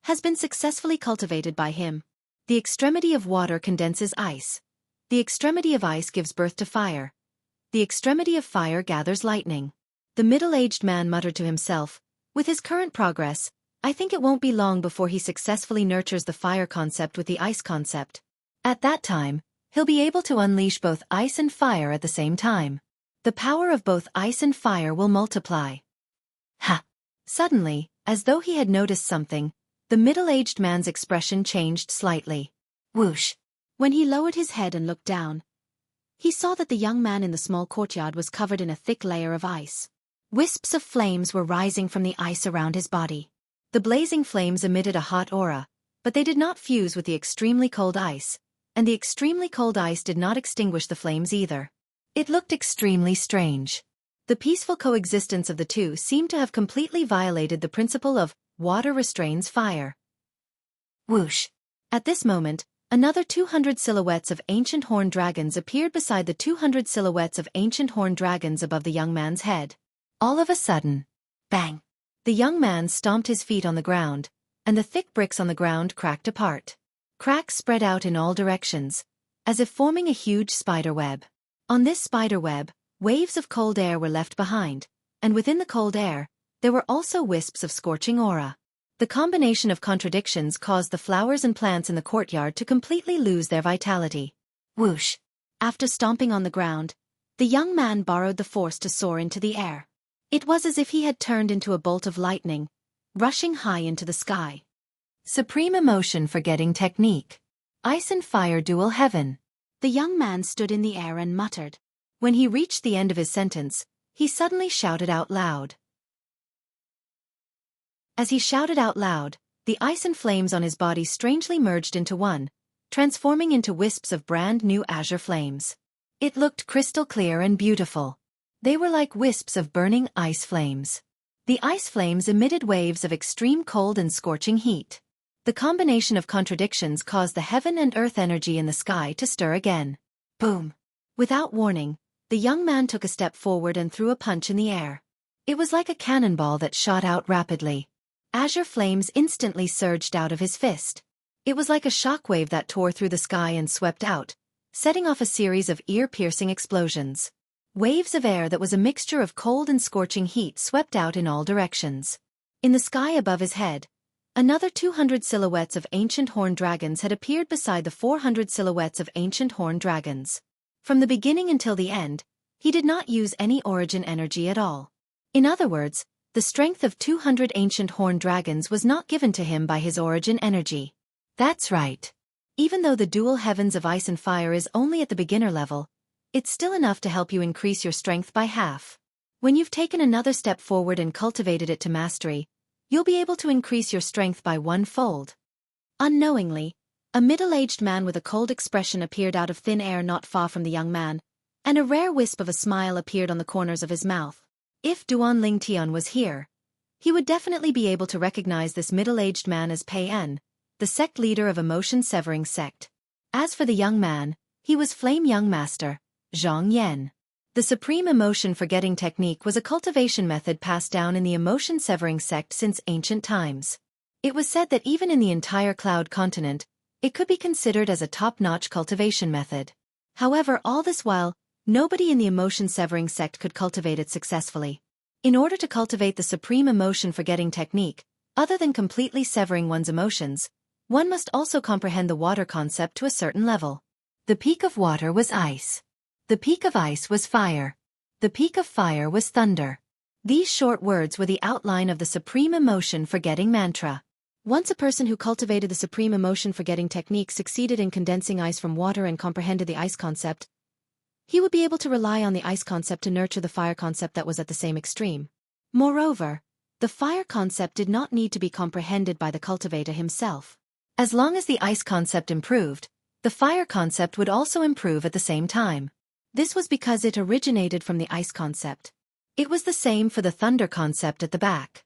has been successfully cultivated by him. The extremity of water condenses ice. The extremity of ice gives birth to fire. The extremity of fire gathers lightning. The middle-aged man muttered to himself, with his current progress, I think it won't be long before he successfully nurtures the fire concept with the ice concept. At that time, he'll be able to unleash both ice and fire at the same time. The power of both ice and fire will multiply. Ha! Suddenly, as though he had noticed something, the middle-aged man's expression changed slightly. Whoosh! When he lowered his head and looked down, he saw that the young man in the small courtyard was covered in a thick layer of ice. Wisps of flames were rising from the ice around his body. The blazing flames emitted a hot aura, but they did not fuse with the extremely cold ice, and the extremely cold ice did not extinguish the flames either. It looked extremely strange. The peaceful coexistence of the two seemed to have completely violated the principle of water restrains fire. Whoosh! At this moment, another 200 silhouettes of ancient horned dragons appeared beside the 200 silhouettes of ancient horned dragons above the young man's head. All of a sudden, bang! The young man stomped his feet on the ground, and the thick bricks on the ground cracked apart. Cracks spread out in all directions, as if forming a huge spider web. On this spider web, waves of cold air were left behind, and within the cold air, there were also wisps of scorching aura. The combination of contradictions caused the flowers and plants in the courtyard to completely lose their vitality. Whoosh! After stomping on the ground, the young man borrowed the force to soar into the air. It was as if he had turned into a bolt of lightning, rushing high into the sky. Supreme emotion forgetting technique. Ice and fire dual heaven. The young man stood in the air and muttered. When he reached the end of his sentence, he suddenly shouted out loud. As he shouted out loud, the ice and flames on his body strangely merged into one, transforming into wisps of brand new azure flames. It looked crystal clear and beautiful. They were like wisps of burning ice flames. The ice flames emitted waves of extreme cold and scorching heat. The combination of contradictions caused the heaven and earth energy in the sky to stir again. Boom! Without warning, the young man took a step forward and threw a punch in the air. It was like a cannonball that shot out rapidly. Azure flames instantly surged out of his fist. It was like a shockwave that tore through the sky and swept out, setting off a series of ear-piercing explosions. Waves of air that was a mixture of cold and scorching heat swept out in all directions. In the sky above his head, another 200 silhouettes of ancient horned dragons had appeared beside the 400 silhouettes of ancient horned dragons. From the beginning until the end, he did not use any origin energy at all. In other words, the strength of 200 ancient horned dragons was not given to him by his origin energy. That's right. Even though the dual heavens of ice and fire is only at the beginner level, it's still enough to help you increase your strength by half. When you've taken another step forward and cultivated it to mastery, you'll be able to increase your strength by 1-fold. Unknowingly, a middle-aged man with a cold expression appeared out of thin air not far from the young man, and a rare wisp of a smile appeared on the corners of his mouth. If Duan Lingtian was here, he would definitely be able to recognize this middle-aged man as Pei En, the sect leader of emotion-severing sect. As for the young man, he was Flame Young Master, Zhang Yan. The supreme emotion-forgetting technique was a cultivation method passed down in the emotion-severing sect since ancient times. It was said that even in the entire Cloud continent, it could be considered as a top-notch cultivation method. However, all this while, nobody in the emotion-severing sect could cultivate it successfully. In order to cultivate the supreme emotion-forgetting technique, other than completely severing one's emotions, one must also comprehend the water concept to a certain level. The peak of water was ice. The peak of ice was fire. The peak of fire was thunder. These short words were the outline of the supreme emotion-forgetting mantra. Once a person who cultivated the supreme emotion-forgetting technique succeeded in condensing ice from water and comprehended the ice concept, he would be able to rely on the ice concept to nurture the fire concept that was at the same extreme. Moreover, the fire concept did not need to be comprehended by the cultivator himself. As long as the ice concept improved, the fire concept would also improve at the same time. This was because it originated from the ice concept. It was the same for the thunder concept at the back.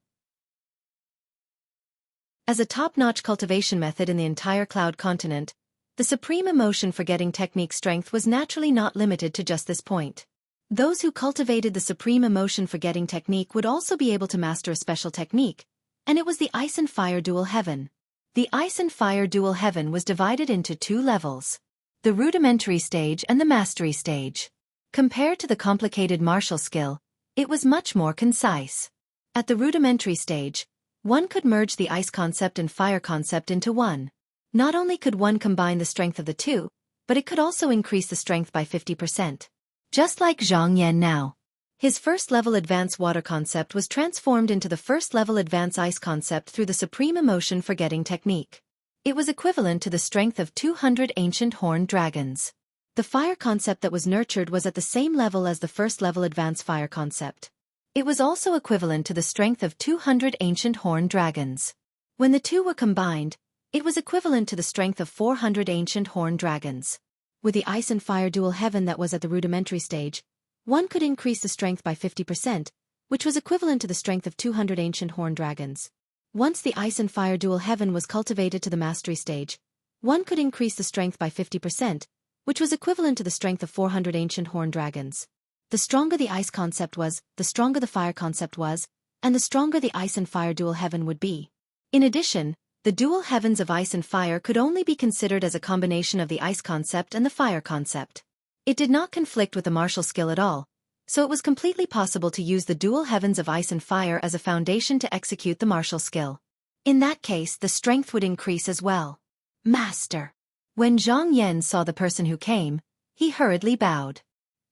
As a top-notch cultivation method in the entire Cloud continent, the supreme emotion-forgetting technique strength was naturally not limited to just this point. Those who cultivated the supreme emotion-forgetting technique would also be able to master a special technique, and it was the Ice and Fire Dual Heaven. The Ice and Fire Dual Heaven was divided into 2 levels: the rudimentary stage and the mastery stage. Compared to the complicated martial skill, it was much more concise. At the rudimentary stage, one could merge the ice concept and fire concept into one. Not only could one combine the strength of the two, but it could also increase the strength by 50%. Just like Zhang Yan now. His first-level advanced water concept was transformed into the first-level advanced ice concept through the supreme emotion-forgetting technique. It was equivalent to the strength of 200 ancient horned dragons. The fire concept that was nurtured was at the same level as the first-level advanced fire concept. It was also equivalent to the strength of 200 ancient horned dragons. When the two were combined, it was equivalent to the strength of 400 ancient horned dragons. With the Ice and Fire Dual Heaven that was at the rudimentary stage, one could increase the strength by 50%, which was equivalent to the strength of 200 ancient horned dragons. Once the Ice and Fire Dual Heaven was cultivated to the mastery stage, one could increase the strength by 50%, which was equivalent to the strength of 400 ancient horned dragons. The stronger the ice concept was, the stronger the fire concept was, and the stronger the Ice and Fire Dual Heaven would be. In addition, the dual heavens of ice and fire could only be considered as a combination of the ice concept and the fire concept. It did not conflict with the martial skill at all, so it was completely possible to use the dual heavens of ice and fire as a foundation to execute the martial skill. In that case, the strength would increase as well. Master. When Zhang Yan saw the person who came, he hurriedly bowed.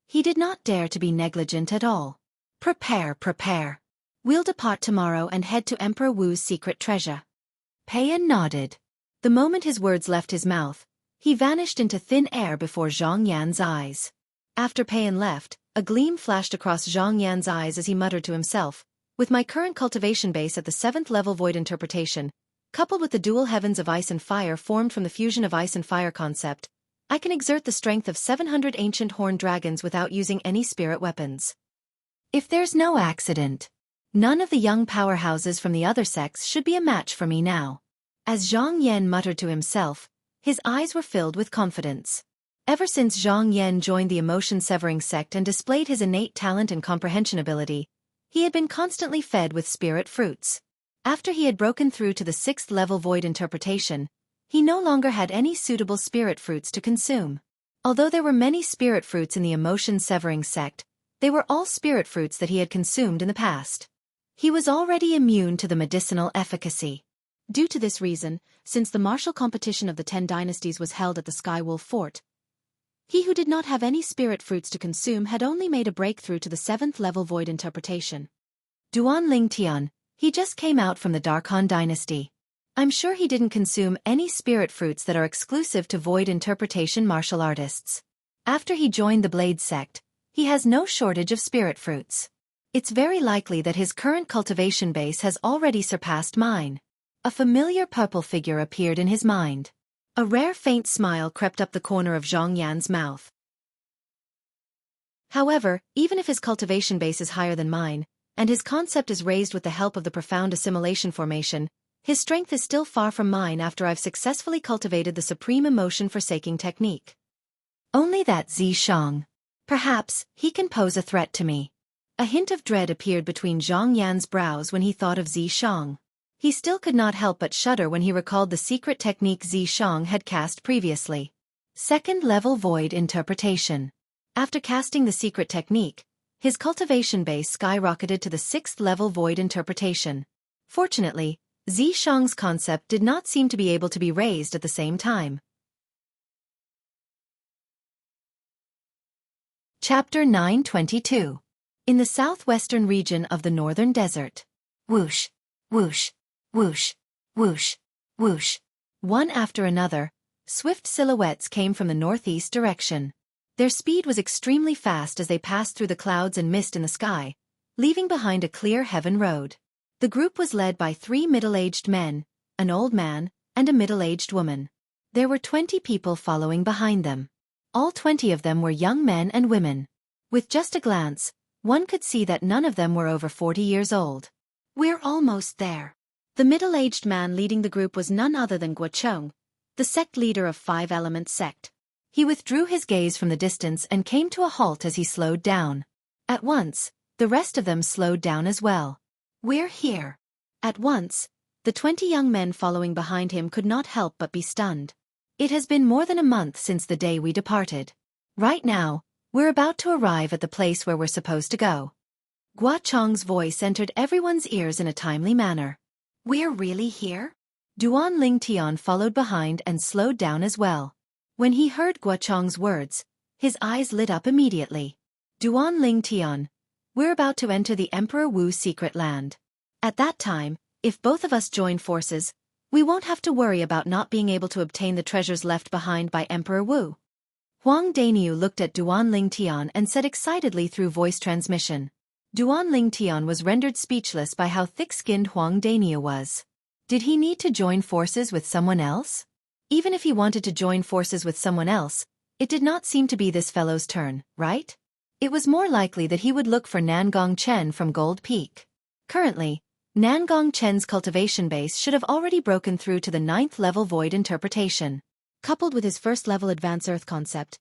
He did not dare to be negligent at all. Prepare. We'll depart tomorrow and head to Emperor Wu's secret treasure. Pei En nodded. The moment his words left his mouth, he vanished into thin air before Zhang Yan's eyes. After Pei En left, a gleam flashed across Zhang Yan's eyes as he muttered to himself, with my current cultivation base at the 7th level void interpretation, coupled with the dual heavens of ice and fire formed from the fusion of ice and fire concept, I can exert the strength of 700 ancient horned dragons without using any spirit weapons. If there's no accident, none of the young powerhouses from the other sects should be a match for me now. As Zhang Yan muttered to himself, his eyes were filled with confidence. Ever since Zhang Yan joined the emotion-severing sect and displayed his innate talent and comprehension ability, he had been constantly fed with spirit fruits. After he had broken through to the 6th level void interpretation, he no longer had any suitable spirit fruits to consume. Although there were many spirit fruits in the emotion-severing sect, they were all spirit fruits that he had consumed in the past. He was already immune to the medicinal efficacy. Due to this reason, since the martial competition of the 10 dynasties was held at the Sky Wolf Fort, he who did not have any spirit fruits to consume had only made a breakthrough to the 7th level void interpretation. Duan Lingtian, he just came out from the Darkhan dynasty. I'm sure he didn't consume any spirit fruits that are exclusive to void interpretation martial artists. After he joined the Blade sect, he has no shortage of spirit fruits. It's very likely that his current cultivation base has already surpassed mine. A familiar purple figure appeared in his mind. A rare faint smile crept up the corner of Zhang Yan's mouth. However, even if his cultivation base is higher than mine, and his concept is raised with the help of the profound assimilation formation, his strength is still far from mine after I've successfully cultivated the supreme emotion-forsaking technique. Only that Zishang. Perhaps, he can pose a threat to me. A hint of dread appeared between Zhang Yan's brows when he thought of Zishang. He still could not help but shudder when he recalled the secret technique Zishang had cast previously. Second-level void interpretation. After casting the secret technique, his cultivation base skyrocketed to the 6th-level void interpretation. Fortunately, Zishang's concept did not seem to be able to be raised at the same time. Chapter 922. In the southwestern region of the northern desert. Whoosh, whoosh, whoosh, whoosh, whoosh. One after another, swift silhouettes came from the northeast direction. Their speed was extremely fast as they passed through the clouds and mist in the sky, leaving behind a clear heaven road. The group was led by 3 middle-aged men, an old man, and a middle-aged woman. There were 20 people following behind them. All 20 of them were young men and women. With just a glance, one could see that none of them were over 40 years old. We're almost there. The middle-aged man leading the group was none other than Guocheng, the sect leader of 5 Element sect. He withdrew his gaze from the distance and came to a halt as he slowed down. At once, the rest of them slowed down as well. We're here. At once, the 20 young men following behind him could not help but be stunned. It has been more than a month since the day we departed. Right now, we're about to arrive at the place where we're supposed to go. Guocheng's voice entered everyone's ears in a timely manner. We're really here? Duan Lingtian followed behind and slowed down as well. When he heard Guocheng's words, his eyes lit up immediately. Duan Lingtian, we're about to enter the Emperor Wu's secret land. At that time, if both of us join forces, we won't have to worry about not being able to obtain the treasures left behind by Emperor Wu. Huang Daniu looked at Duan Lingtian and said excitedly through voice transmission. Duan Lingtian was rendered speechless by how thick-skinned Huang Daniu was. Did he need to join forces with someone else? Even if he wanted to join forces with someone else, it did not seem to be this fellow's turn, right? It was more likely that he would look for Nangong Chen from Gold Peak. Currently, Nangong Chen's cultivation base should have already broken through to the 9th-level void interpretation. Coupled with his 1st-level advanced earth concept,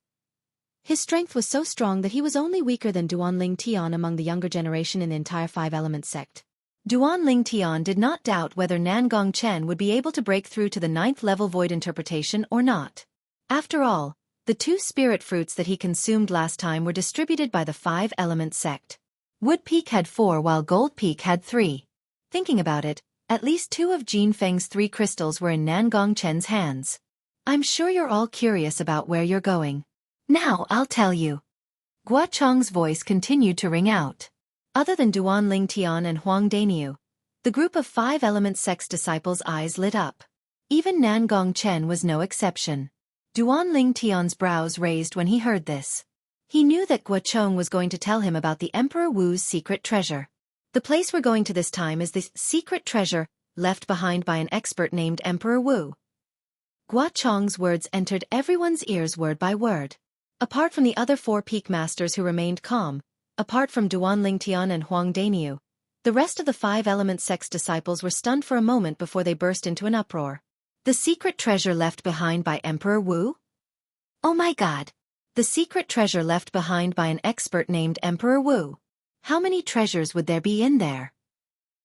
his strength was so strong that he was only weaker than Duan Lingtian among the younger generation in the entire 5-element sect. Duan Lingtian did not doubt whether Nangong Chen would be able to break through to the 9th-level void interpretation or not. After all, the 2 spirit fruits that he consumed last time were distributed by the 5-element sect. Wood Peak had 4 while Gold Peak had 3. Thinking about it, at least 2 of Jin Feng's 3 crystals were in Nangong Chen's hands. I'm sure you're all curious about where you're going. Now I'll tell you. Guocheng's voice continued to ring out. Other than Duan Lingtian and Huang Daniu, the group of 5-element sect's disciples' eyes lit up. Even Nangong Chen was no exception. Duan Lingtian's brows raised when he heard this. He knew that Guocheng was going to tell him about the Emperor Wu's secret treasure. The place we're going to this time is the secret treasure left behind by an expert named Emperor Wu. Guocheng's words entered everyone's ears word by word. Apart from the other 4 peak masters who remained calm, apart from Duan Lingtian and Huang Daniu, the rest of the 5-element sect's disciples were stunned for a moment before they burst into an uproar. The secret treasure left behind by Emperor Wu? Oh my god! The secret treasure left behind by an expert named Emperor Wu. How many treasures would there be in there?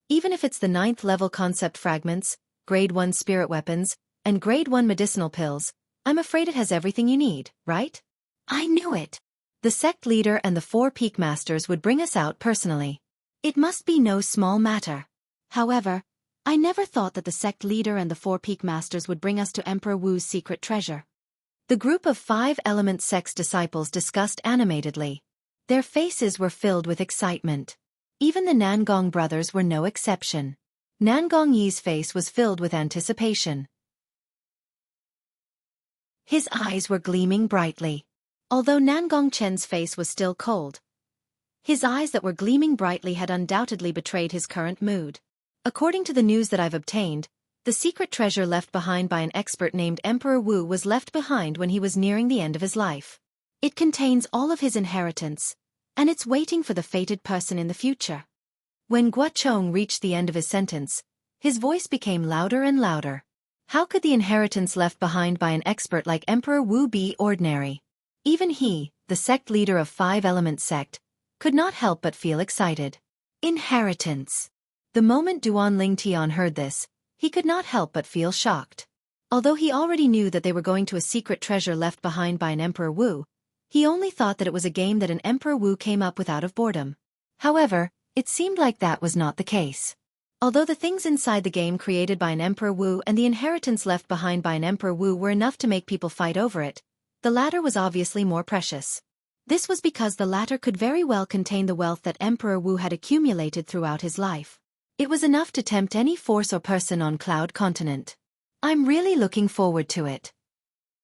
Even if it's the 9th-level concept fragments, Grade 1 spirit weapons, and Grade 1 medicinal pills, I'm afraid it has everything you need, right? I knew it! The sect leader and the 4 peak masters would bring us out personally. It must be no small matter. However, I never thought that the sect leader and the 4 peak masters would bring us to Emperor Wu's secret treasure. The group of 5-element sect's disciples discussed animatedly. Their faces were filled with excitement. Even the Nangong brothers were no exception. Nangong Yi's face was filled with anticipation. His eyes were gleaming brightly. Although Nangong Chen's face was still cold, His eyes that were gleaming brightly had undoubtedly betrayed his current mood. According to the news that I've obtained, the secret treasure left behind by an expert named Emperor Wu was left behind when he was nearing the end of his life. It contains all of his inheritance, and it's waiting for the fated person in the future. When Guo reached the end of his sentence, his voice became louder and louder. How could the inheritance left behind by an expert like Emperor Wu be ordinary? Even he, the sect leader of Five Element sect, could not help but feel excited. Inheritance. The moment Duan Lingtian heard this, he could not help but feel shocked. Although he already knew that they were going to a secret treasure left behind by an Emperor Wu, he only thought that it was a game that an Emperor Wu came up with out of boredom. However, it seemed like that was not the case. Although the things inside the game created by an Emperor Wu and the inheritance left behind by an Emperor Wu were enough to make people fight over it, the latter was obviously more precious. This was because the latter could very well contain the wealth that Emperor Wu had accumulated throughout his life. It was enough to tempt any force or person on Cloud Continent. I'm really looking forward to it.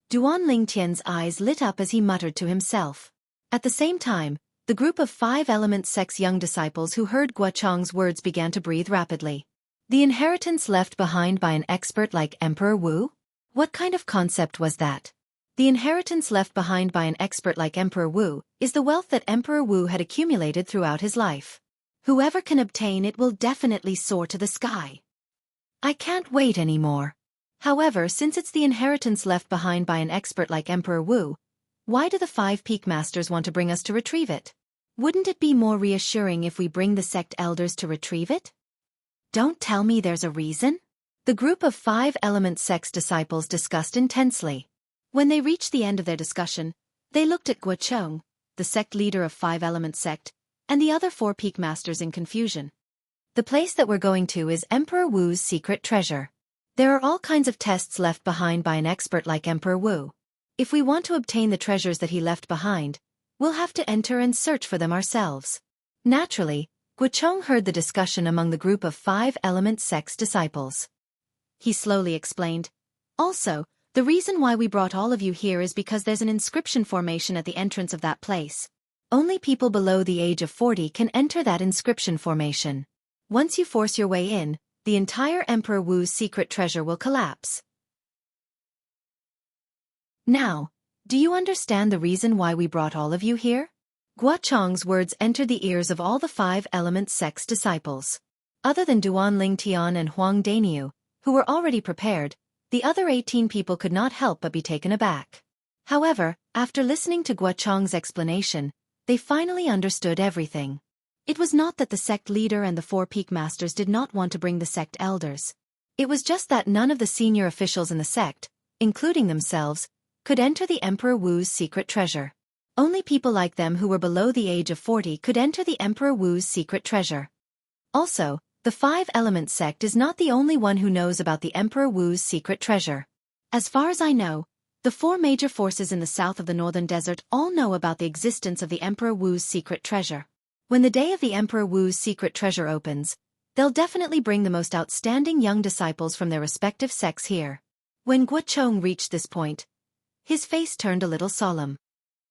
Duan Lingtian's eyes lit up as he muttered to himself. At the same time, the group of Five Element sect's young disciples who heard Guo words began to breathe rapidly. The inheritance left behind by an expert like Emperor Wu? What kind of concept was that? The inheritance left behind by an expert like Emperor Wu is the wealth that Emperor Wu had accumulated throughout his life. Whoever can obtain it will definitely soar to the sky. I can't wait anymore. However, since it's the inheritance left behind by an expert like Emperor Wu, why do the Five Peak Masters want to bring us to retrieve it? Wouldn't it be more reassuring if we bring the sect elders to retrieve it? Don't tell me there's a reason? The group of Five Element sect's disciples discussed intensely. When they reached the end of their discussion, they looked at Guo, the sect leader of Five Element sect, and the other four Peak Masters in confusion. The place that we're going to is Emperor Wu's secret treasure. There are all kinds of tests left behind by an expert like Emperor Wu. If we want to obtain the treasures that he left behind, we'll have to enter and search for them ourselves. Naturally, Guo heard the discussion among the group of Five Element sect's disciples. He slowly explained, also, the reason why we brought all of you here is because there's an inscription formation at the entrance of that place. Only people below the age of 40 can enter that inscription formation. Once you force your way in, the entire Emperor Wu's secret treasure will collapse. Now, do you understand the reason why we brought all of you here? Guo words entered the ears of all the Five Element sect's disciples. Other than Duan Lingtian and Huang Daniu, who were already prepared, the other 18 people could not help but be taken aback. However, after listening to Guo explanation, they finally understood everything. It was not that the sect leader and the four Peak Masters did not want to bring the sect elders. It was just that none of the senior officials in the sect, including themselves, could enter the Emperor Wu's secret treasure. Only people like them who were below the age of 40 could enter the Emperor Wu's secret treasure. Also, the Five Element sect is not the only one who knows about the Emperor Wu's secret treasure. As far as I know, the four major forces in the south of the northern desert all know about the existence of the Emperor Wu's secret treasure. When the day of the Emperor Wu's secret treasure opens, they'll definitely bring the most outstanding young disciples from their respective sects here. When Guo reached this point, his face turned a little solemn.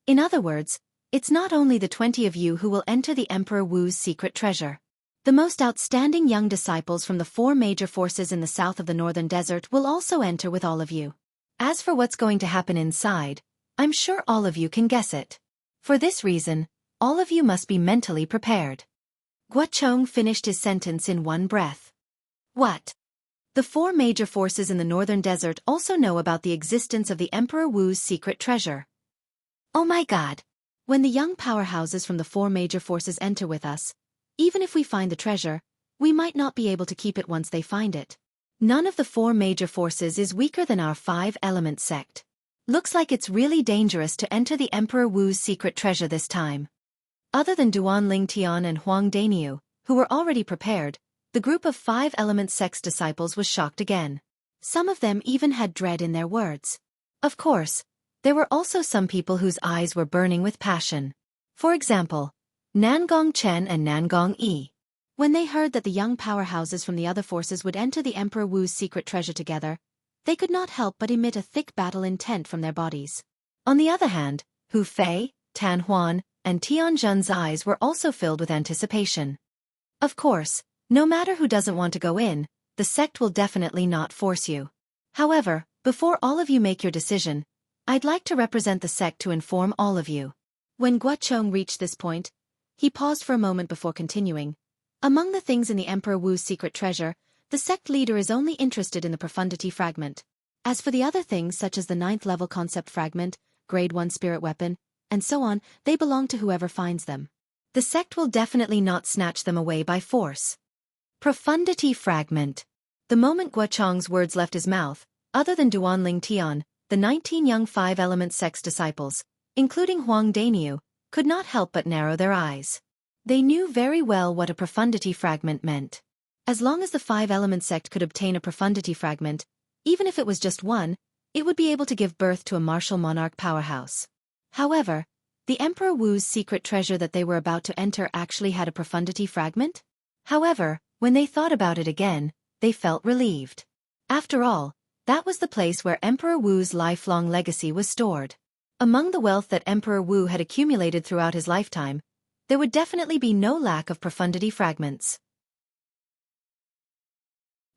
In other words, it's not only the 20 of you who will enter the Emperor Wu's secret treasure. The most outstanding young disciples from the four major forces in the south of the northern desert will also enter with all of you. As for what's going to happen inside, I'm sure all of you can guess it. For this reason, all of you must be mentally prepared. Guo finished his sentence in one breath. What? The four major forces in the northern desert also know about the existence of the Emperor Wu's secret treasure. Oh my god! When the young powerhouses from the four major forces enter with us, even if we find the treasure, we might not be able to keep it once they find it. None of the four major forces is weaker than our Five Element sect. Looks like it's really dangerous to enter the Emperor Wu's secret treasure this time. Other than Duan Lingtian and Huang Daniu, who were already prepared, the group of Five Element sect's disciples was shocked again. Some of them even had dread in their words. Of course, there were also some people whose eyes were burning with passion. For example, Nangong Chen and Nangong Yi. When they heard that the young powerhouses from the other forces would enter the Emperor Wu's secret treasure together, they could not help but emit a thick battle intent from their bodies. On the other hand, Hu Fei, Tan Huan, and Tianjun's eyes were also filled with anticipation. Of course, no matter who doesn't want to go in, the sect will definitely not force you. However, before all of you make your decision, I'd like to represent the sect to inform all of you. When Guocheng reached this point, he paused for a moment before continuing. Among the things in the Emperor Wu's secret treasure, the sect leader is only interested in the profundity fragment. As for the other things such as the 9th level concept fragment, grade 1 spirit weapon, and so on, they belong to whoever finds them. The sect will definitely not snatch them away by force. Profundity fragment. The moment Guocheng's words left his mouth, other than Duanling Tian, the 19 young 5-element sect's disciples, including Huang Daniu, could not help but narrow their eyes. They knew very well what a profundity fragment meant. As long as the 5-element sect could obtain a profundity fragment, even if it was just one, it would be able to give birth to a martial monarch powerhouse. However, the Emperor Wu's secret treasure that they were about to enter actually had a profundity fragment? However, when they thought about it again, they felt relieved. After all, that was the place where Emperor Wu's lifelong legacy was stored. Among the wealth that Emperor Wu had accumulated throughout his lifetime, there would definitely be no lack of profundity fragments.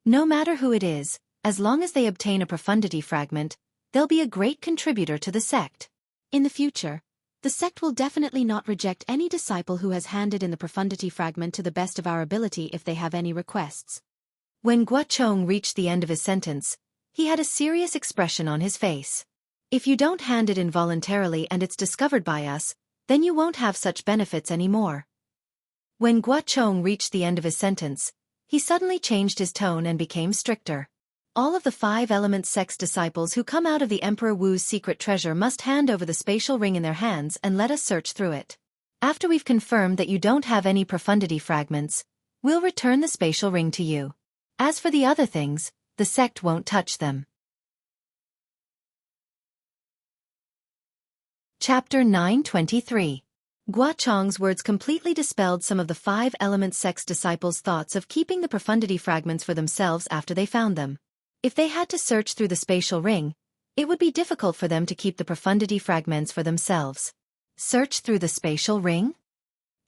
No matter who it is, as long as they obtain a profundity fragment, they'll be a great contributor to the sect. In the future, the sect will definitely not reject any disciple who has handed in the profundity fragment to the best of our ability if they have any requests. When Guocheng reached the end of his sentence, he had a serious expression on his face. If you don't hand it in voluntarily and it's discovered by us, then you won't have such benefits anymore. When Guocheng reached the end of his sentence, he suddenly changed his tone and became stricter. All of the 5-element sect's disciples who come out of the Emperor Wu's secret treasure must hand over the spatial ring in their hands and let us search through it. After we've confirmed that you don't have any profundity fragments, we'll return the spatial ring to you. As for the other things, the sect won't touch them. Chapter 923. Guocheng's words completely dispelled some of the 5-element sect's disciples' thoughts of keeping the profundity fragments for themselves after they found them. If they had to search through the spatial ring, it would be difficult for them to keep the profundity fragments for themselves. Search through the spatial ring?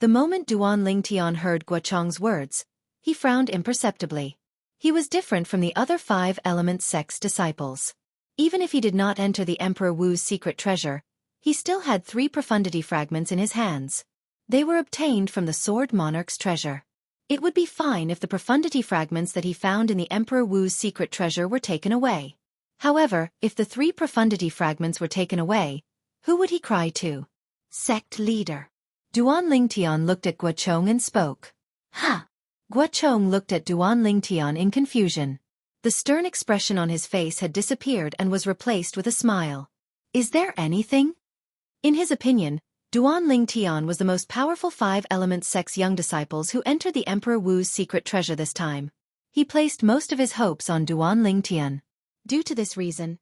The moment Duanling Tian heard Guocheng's words, he frowned imperceptibly. He was different from the other 5-element sect's disciples. Even if he did not enter the Emperor Wu's secret treasure, he still had 3 profundity fragments in his hands. They were obtained from the Sword Monarch's treasure. It would be fine if the profundity fragments that he found in the Emperor Wu's secret treasure were taken away. However, if the 3 profundity fragments were taken away, who would he cry to? Sect leader. Duanling Tian looked at Guocheng and spoke. Ha! Guocheng looked at Duanling Tian in confusion. The stern expression on his face had disappeared and was replaced with a smile. Is there anything? In his opinion, Duanling Tian was the most powerful 5-element sect's young disciples who entered the Emperor Wu's secret treasure this time. He placed most of his hopes on Duanling Tian. Due to this reason,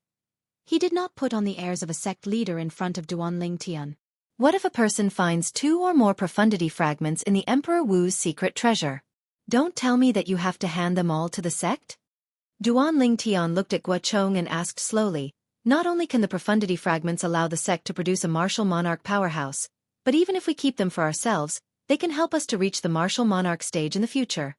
he did not put on the airs of a sect leader in front of Duanling Tian. What if a person finds 2 or more profundity fragments in the Emperor Wu's secret treasure? Don't tell me that you have to hand them all to the sect? Duanling Tian looked at Guocheng and asked slowly, not only can the profundity fragments allow the sect to produce a martial monarch powerhouse, but even if we keep them for ourselves, they can help us to reach the martial monarch stage in the future.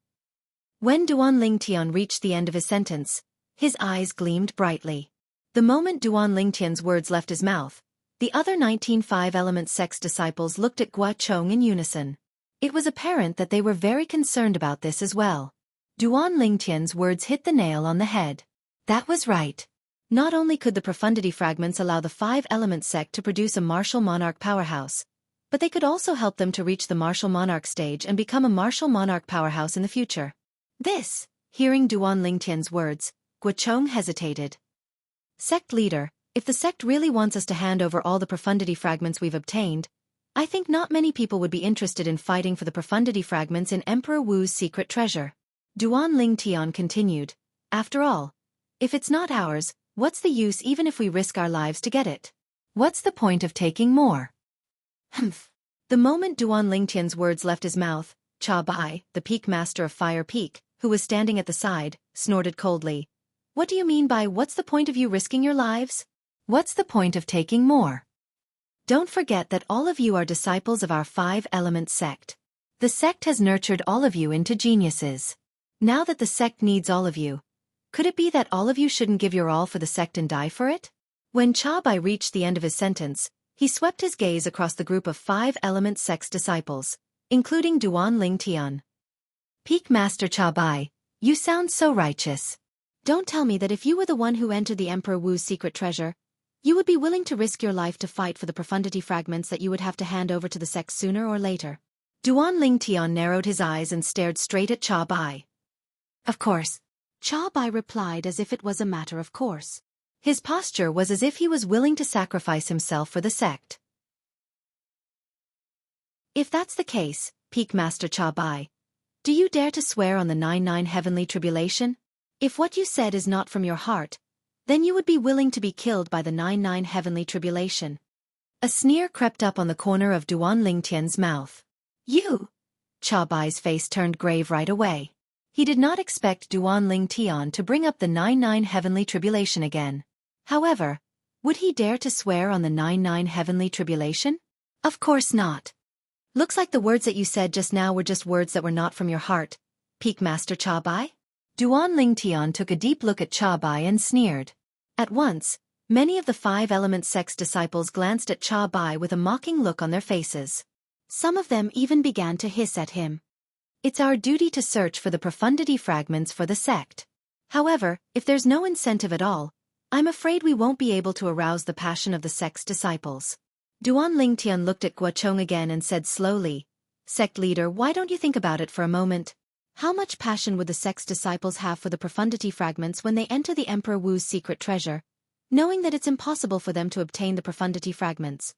When Duanling Tian reached the end of his sentence, his eyes gleamed brightly. The moment Duanling Tian's words left his mouth, the other 19 5-element sect's disciples looked at Guocheng in unison. It was apparent that they were very concerned about this as well. Duanling Tian's words hit the nail on the head. That was right. Not only could the profundity fragments allow the 5-element sect to produce a martial monarch powerhouse, but they could also help them to reach the martial monarch stage and become a martial monarch powerhouse in the future. Hearing Duanling Tian's words, Guocheng hesitated. Sect leader, if the sect really wants us to hand over all the profundity fragments we've obtained, I think not many people would be interested in fighting for the profundity fragments in Emperor Wu's secret treasure. Duanling Tian continued. After all, if it's not ours, what's the use even if we risk our lives to get it? What's the point of taking more? Humph. The moment Duanling Tian's words left his mouth, Cha Bai, the Peak Master of Fire Peak, who was standing at the side, snorted coldly. What do you mean by what's the point of you risking your lives? What's the point of taking more? Don't forget that all of you are disciples of our five-element sect. The sect has nurtured all of you into geniuses. Now that the sect needs all of you, could it be that all of you shouldn't give your all for the sect and die for it? When Cha Bai reached the end of his sentence, he swept his gaze across the group of five-element sect's disciples, including Duan Ling Tian. Peak Master Cha Bai, you sound so righteous. Don't tell me that if you were the one who entered the Emperor Wu's secret treasure, you would be willing to risk your life to fight for the profundity fragments that you would have to hand over to the sect sooner or later. Duan Ling Tian narrowed his eyes and stared straight at Cha Bai. Of course. Cha Bai replied as if it was a matter of course. His posture was as if he was willing to sacrifice himself for the sect. If that's the case, Peak Master Cha Bai, do you dare to swear on the 99 heavenly tribulation? If what you said is not from your heart, then you would be willing to be killed by the 99 heavenly tribulation. A sneer crept up on the corner of Duan Ling Tian's mouth. You! Cha Bai's face turned grave right away. He did not expect Duan Ling Tian to bring up the 99 heavenly tribulation again. However, would he dare to swear on the 99 heavenly tribulation? Of course not. Looks like the words that you said just now were just words that were not from your heart, Peak Master Cha Bai. Duan Ling Tian took a deep look at Cha Bai and sneered. At once, many of the five-element sect's disciples glanced at Cha Bai with a mocking look on their faces. Some of them even began to hiss at him. It's our duty to search for the profundity fragments for the sect. However, if there's no incentive at all, I'm afraid we won't be able to arouse the passion of the sect's disciples. Duan Ling Tian looked at Guochong again and said slowly, Sect leader, why don't you think about it for a moment? How much passion would the sect's disciples have for the profundity fragments when they enter the Emperor Wu's secret treasure, knowing that it's impossible for them to obtain the profundity fragments?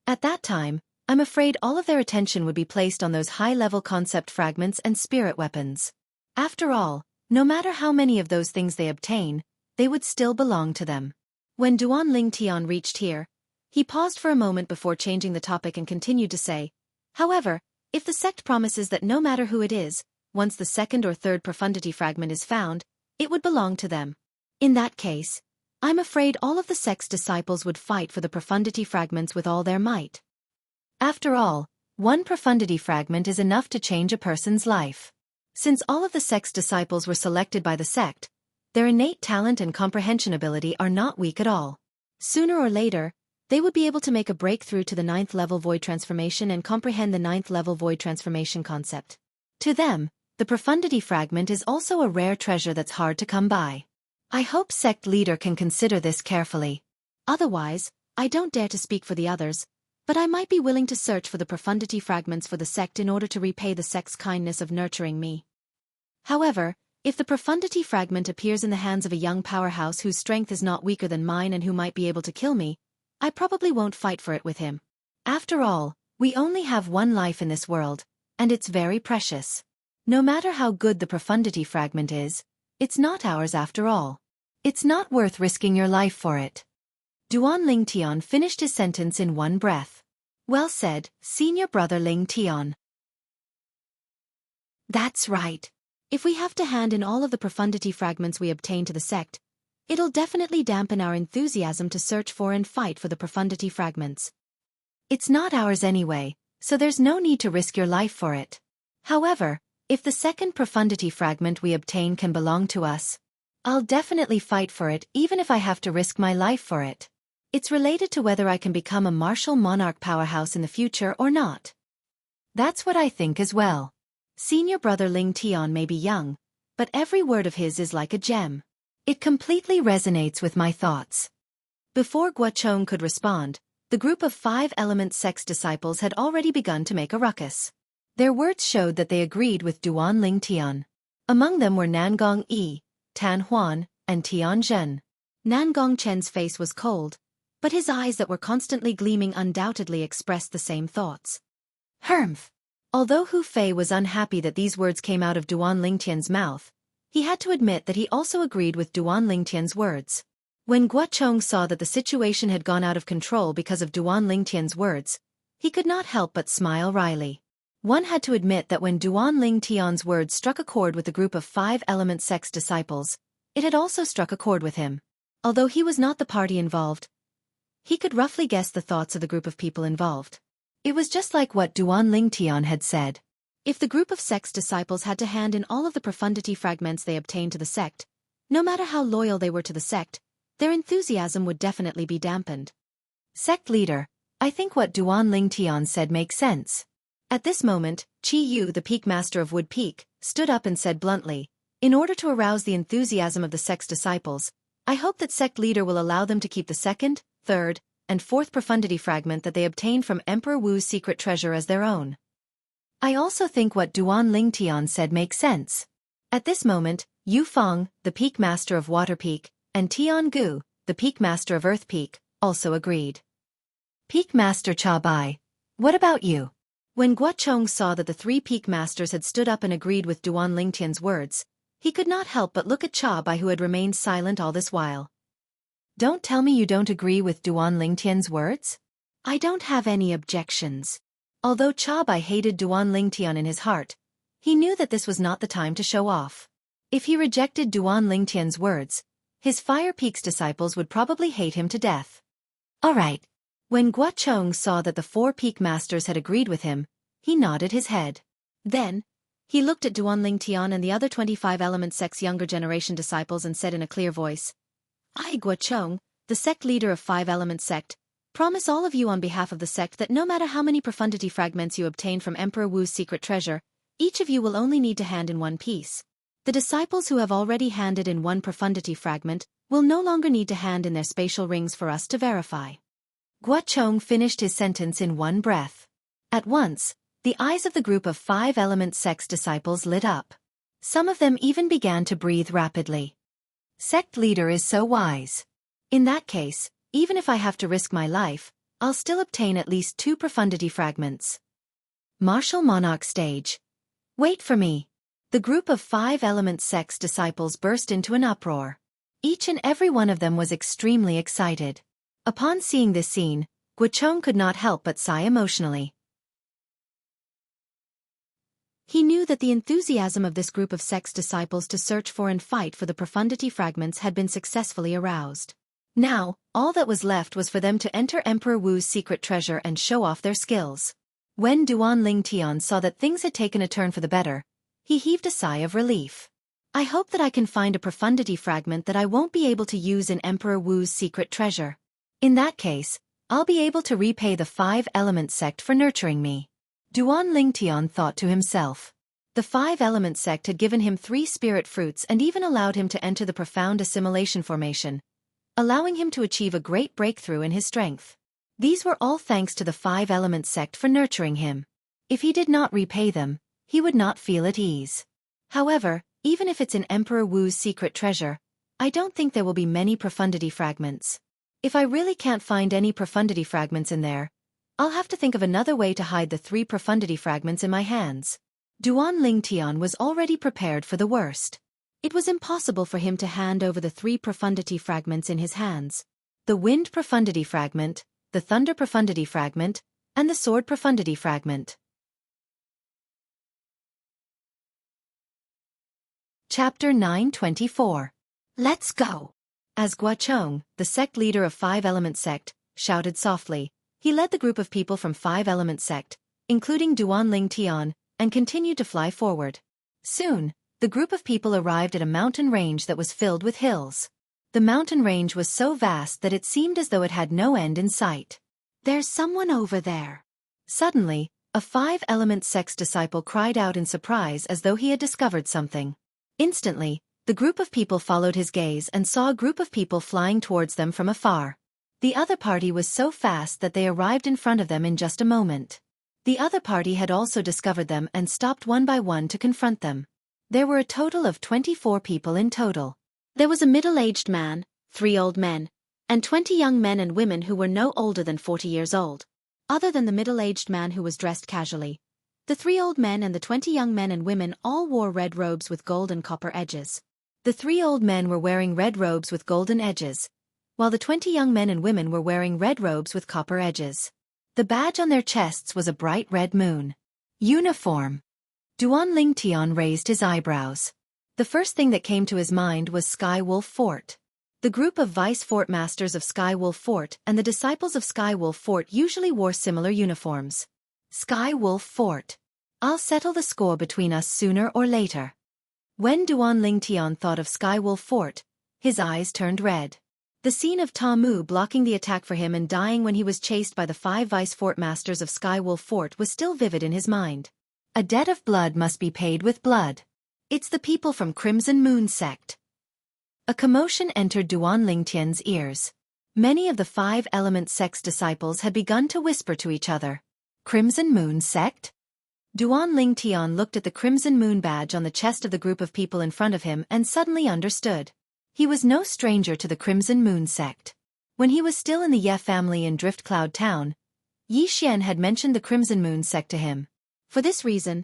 At that time, I'm afraid all of their attention would be placed on those high-level concept fragments and spirit weapons. After all, no matter how many of those things they obtain, they would still belong to them. When Duan Ling Tian reached here, he paused for a moment before changing the topic and continued to say, however, if the sect promises that no matter who it is, once the second or third profundity fragment is found, it would belong to them. In that case, I'm afraid all of the sect's disciples would fight for the profundity fragments with all their might. After all, one profundity fragment is enough to change a person's life. Since all of the sect's disciples were selected by the sect, their innate talent and comprehension ability are not weak at all. Sooner or later, they would be able to make a breakthrough to the 9th level void transformation and comprehend the 9th level void transformation concept. To them, the profundity fragment is also a rare treasure that's hard to come by. I hope sect leader can consider this carefully. Otherwise, I don't dare to speak for the others, but I might be willing to search for the profundity fragments for the sect in order to repay the sect's kindness of nurturing me. However, if the profundity fragment appears in the hands of a young powerhouse whose strength is not weaker than mine and who might be able to kill me, I probably won't fight for it with him. After all, we only have one life in this world, and it's very precious. No matter how good the profundity fragment is, it's not ours after all. It's not worth risking your life for it. Duan Ling Tian finished his sentence in one breath. Well said, senior brother Ling Tian. That's right. If we have to hand in all of the profundity fragments we obtain to the sect, it'll definitely dampen our enthusiasm to search for and fight for the profundity fragments. It's not ours anyway, so there's no need to risk your life for it. However, if the second profundity fragment we obtain can belong to us, I'll definitely fight for it even if I have to risk my life for it. It's related to whether I can become a martial monarch powerhouse in the future or not. That's what I think as well. Senior brother Ling Tian may be young, but every word of his is like a gem. It completely resonates with my thoughts. Before Guochong could respond, the group of five-element sect's disciples had already begun to make a ruckus. Their words showed that they agreed with Duan Ling Tian. Among them were Nangong Yi, Tan Huan, and Tian Zhen. Nangong Chen's face was cold, but his eyes that were constantly gleaming undoubtedly expressed the same thoughts. Humph! Although Hu Fei was unhappy that these words came out of Duan Ling Tian's mouth, he had to admit that he also agreed with Duan Ling Tian's words. When Guochong saw that the situation had gone out of control because of Duan Ling Tian's words, he could not help but smile wryly. One had to admit that when Duan Ling Tian's words struck a chord with the group of five-element sect's disciples, it had also struck a chord with him. Although he was not the party involved, He could roughly guess the thoughts of the group of people involved. It was just like what Duan Lingtian had said. If the group of sect's disciples had to hand in all of the profundity fragments they obtained to the sect, no matter how loyal they were to the sect, their enthusiasm would definitely be dampened. Sect leader, I think what Duan Lingtian said makes sense. At this moment, Qi Yu, the peak master of Wood Peak, stood up and said bluntly, in order to arouse the enthusiasm of the sect's disciples, I hope that sect leader will allow them to keep the second, third, and fourth profundity fragment that they obtained from Emperor Wu's secret treasure as their own. I also think what Duan Lingtian said makes sense. At this moment, Yu Feng, the peak master of Water Peak, and Tian Gu, the peak master of Earth Peak, also agreed. Peak Master Cha Bai, what about you? When Guochong saw that the three peak masters had stood up and agreed with Duan Lingtian's words, he could not help but look at Cha Bai, who had remained silent all this while. Don't tell me you don't agree with Duan Lingtian's words? I don't have any objections. Although Cha Bai hated Duan Lingtian in his heart, he knew that this was not the time to show off. If he rejected Duan Lingtian's words, his Fire Peak's disciples would probably hate him to death. All right. When Guochong saw that the four peak masters had agreed with him, he nodded his head. Then, he looked at Duan Lingtian and the other 25 Element sect's younger generation disciples and said in a clear voice, I, Guochong, the sect leader of 5 Element sect, promise all of you on behalf of the sect that no matter how many profundity fragments you obtain from Emperor Wu's secret treasure, each of you will only need to hand in one piece. The disciples who have already handed in one profundity fragment will no longer need to hand in their spatial rings for us to verify. Guochong finished his sentence in one breath. At once, the eyes of the group of 5 Element sect's disciples lit up. Some of them even began to breathe rapidly. Sect leader is so wise. In that case, even if I have to risk my life, I'll still obtain at least 2 profundity fragments. Martial Monarch stage. Wait for me. The group of 5 Element sect's disciples burst into an uproar. Each and every one of them was extremely excited. Upon seeing this scene, Guochong could not help but sigh emotionally. He knew that the enthusiasm of this group of sect's disciples to search for and fight for the profundity fragments had been successfully aroused. Now, all that was left was for them to enter Emperor Wu's secret treasure and show off their skills. When Duan Lingtian saw that things had taken a turn for the better, he heaved a sigh of relief. I hope that I can find a profundity fragment that I won't be able to use in Emperor Wu's secret treasure. In that case, I'll be able to repay the 5 Element sect for nurturing me. Duan Lingtian thought to himself. The 5 Element sect had given him 3 spirit fruits and even allowed him to enter the profound assimilation formation, allowing him to achieve a great breakthrough in his strength. These were all thanks to the 5 Element sect for nurturing him. If he did not repay them, he would not feel at ease. However, even if it's in Emperor Wu's secret treasure, I don't think there will be many profundity fragments. If I really can't find any profundity fragments in there, I'll have to think of another way to hide the 3 profundity fragments in my hands. Duan Lingtian was already prepared for the worst. It was impossible for him to hand over the 3 profundity fragments in his hands. The Wind profundity fragment, the Thunder profundity fragment, and the Sword profundity fragment. Chapter 924. Let's go! As Guochong, the sect leader of 5 Element sect, shouted softly, he led the group of people from 5 Element sect, including Duan Lingtian, and continued to fly forward. Soon, the group of people arrived at a mountain range that was filled with hills. The mountain range was so vast that it seemed as though it had no end in sight. There's someone over there. Suddenly, a 5 Element sect's disciple cried out in surprise as though he had discovered something. Instantly, the group of people followed his gaze and saw a group of people flying towards them from afar. The other party was so fast that they arrived in front of them in just a moment. The other party had also discovered them and stopped one by one to confront them. There were a total of 24 people in total. There was a middle-aged man, 3 old men, and 20 young men and women who were no older than 40 years old. Other than the middle-aged man who was dressed casually, the 3 old men and the 20 young men and women all wore red robes with gold and copper edges. The 3 old men were wearing red robes with golden edges, while the 20 young men and women were wearing red robes with copper edges. The badge on their chests was a bright red moon. Uniform. Duan Lingtian raised his eyebrows. The first thing that came to his mind was Sky Wolf Fort. The group of vice fort masters of Skywolf Fort and the disciples of Skywolf Fort usually wore similar uniforms. Skywolf Fort. I'll settle the score between us sooner or later. When Duan Lingtian thought of Skywolf Fort, his eyes turned red. The scene of Ta Mu blocking the attack for him and dying when he was chased by the 5 vice fort masters of Skywolf Fort was still vivid in his mind. A debt of blood must be paid with blood. It's the people from Crimson Moon sect. A commotion entered Duan Lingtian's ears. Many of the 5 Element sect's disciples had begun to whisper to each other. Crimson Moon sect? Duan Lingtian looked at the Crimson Moon badge on the chest of the group of people in front of him and suddenly understood. He was no stranger to the Crimson Moon sect. When he was still in the Ye family in Drift Cloud Town, Yi Xian had mentioned the Crimson Moon sect to him. For this reason,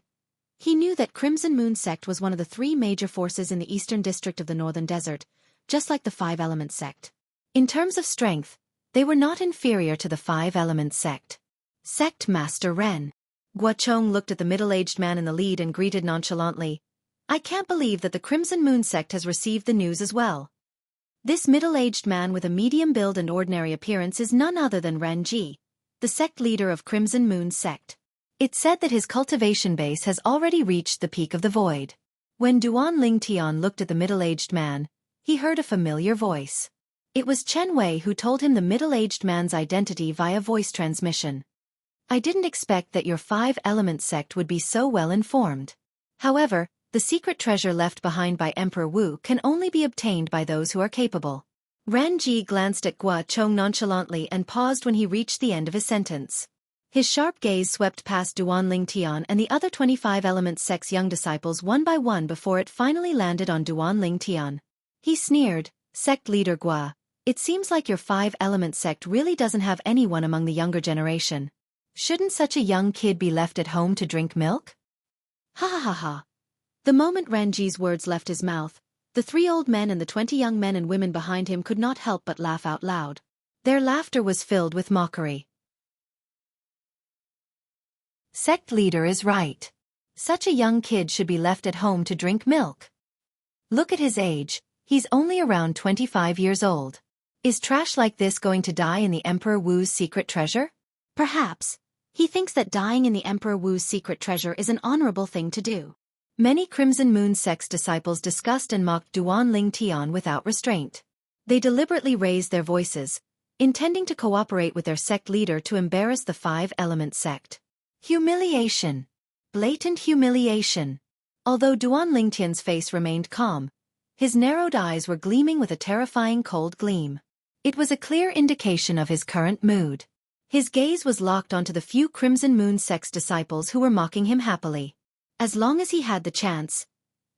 he knew that Crimson Moon sect was one of the 3 major forces in the eastern district of the Northern Desert, just like the 5 Element sect. In terms of strength, they were not inferior to the 5 Element sect. Sect Master Ren. Guochong looked at the middle-aged man in the lead and greeted nonchalantly. I can't believe that the Crimson Moon sect has received the news as well. This middle-aged man with a medium build and ordinary appearance is none other than Ren Ji, the sect leader of Crimson Moon sect. It's said that his cultivation base has already reached the peak of the void. When Duan Lingtian looked at the middle-aged man, he heard a familiar voice. It was Chen Wei who told him the middle-aged man's identity via voice transmission. I didn't expect that your 5 Element sect would be so well informed. However, the secret treasure left behind by Emperor Wu can only be obtained by those who are capable. Ren Ji glanced at Guochong nonchalantly and paused when he reached the end of his sentence. His sharp gaze swept past Duan Lingtian and the other 25 Element sect's young disciples one by one before it finally landed on Duan Lingtian. He sneered, Sect Leader Gua, it seems like your 5 Element sect really doesn't have anyone among the younger generation. Shouldn't such a young kid be left at home to drink milk? Ha ha ha ha. The moment Ranji's words left his mouth, the 3 old men and the 20 young men and women behind him could not help but laugh out loud. Their laughter was filled with mockery. Sect leader is right. Such a young kid should be left at home to drink milk. Look at his age, he's only around 25 years old. Is trash like this going to die in the Emperor Wu's secret treasure? Perhaps. He thinks that dying in the Emperor Wu's secret treasure is an honorable thing to do. Many Crimson Moon sect's disciples discussed and mocked Duan Lingtian without restraint. They deliberately raised their voices, intending to cooperate with their sect leader to embarrass the 5 Element sect. Humiliation. Blatant humiliation. Although Duan Lingtian's face remained calm, his narrowed eyes were gleaming with a terrifying cold gleam. It was a clear indication of his current mood. His gaze was locked onto the few Crimson Moon sect's disciples who were mocking him happily. As long as he had the chance,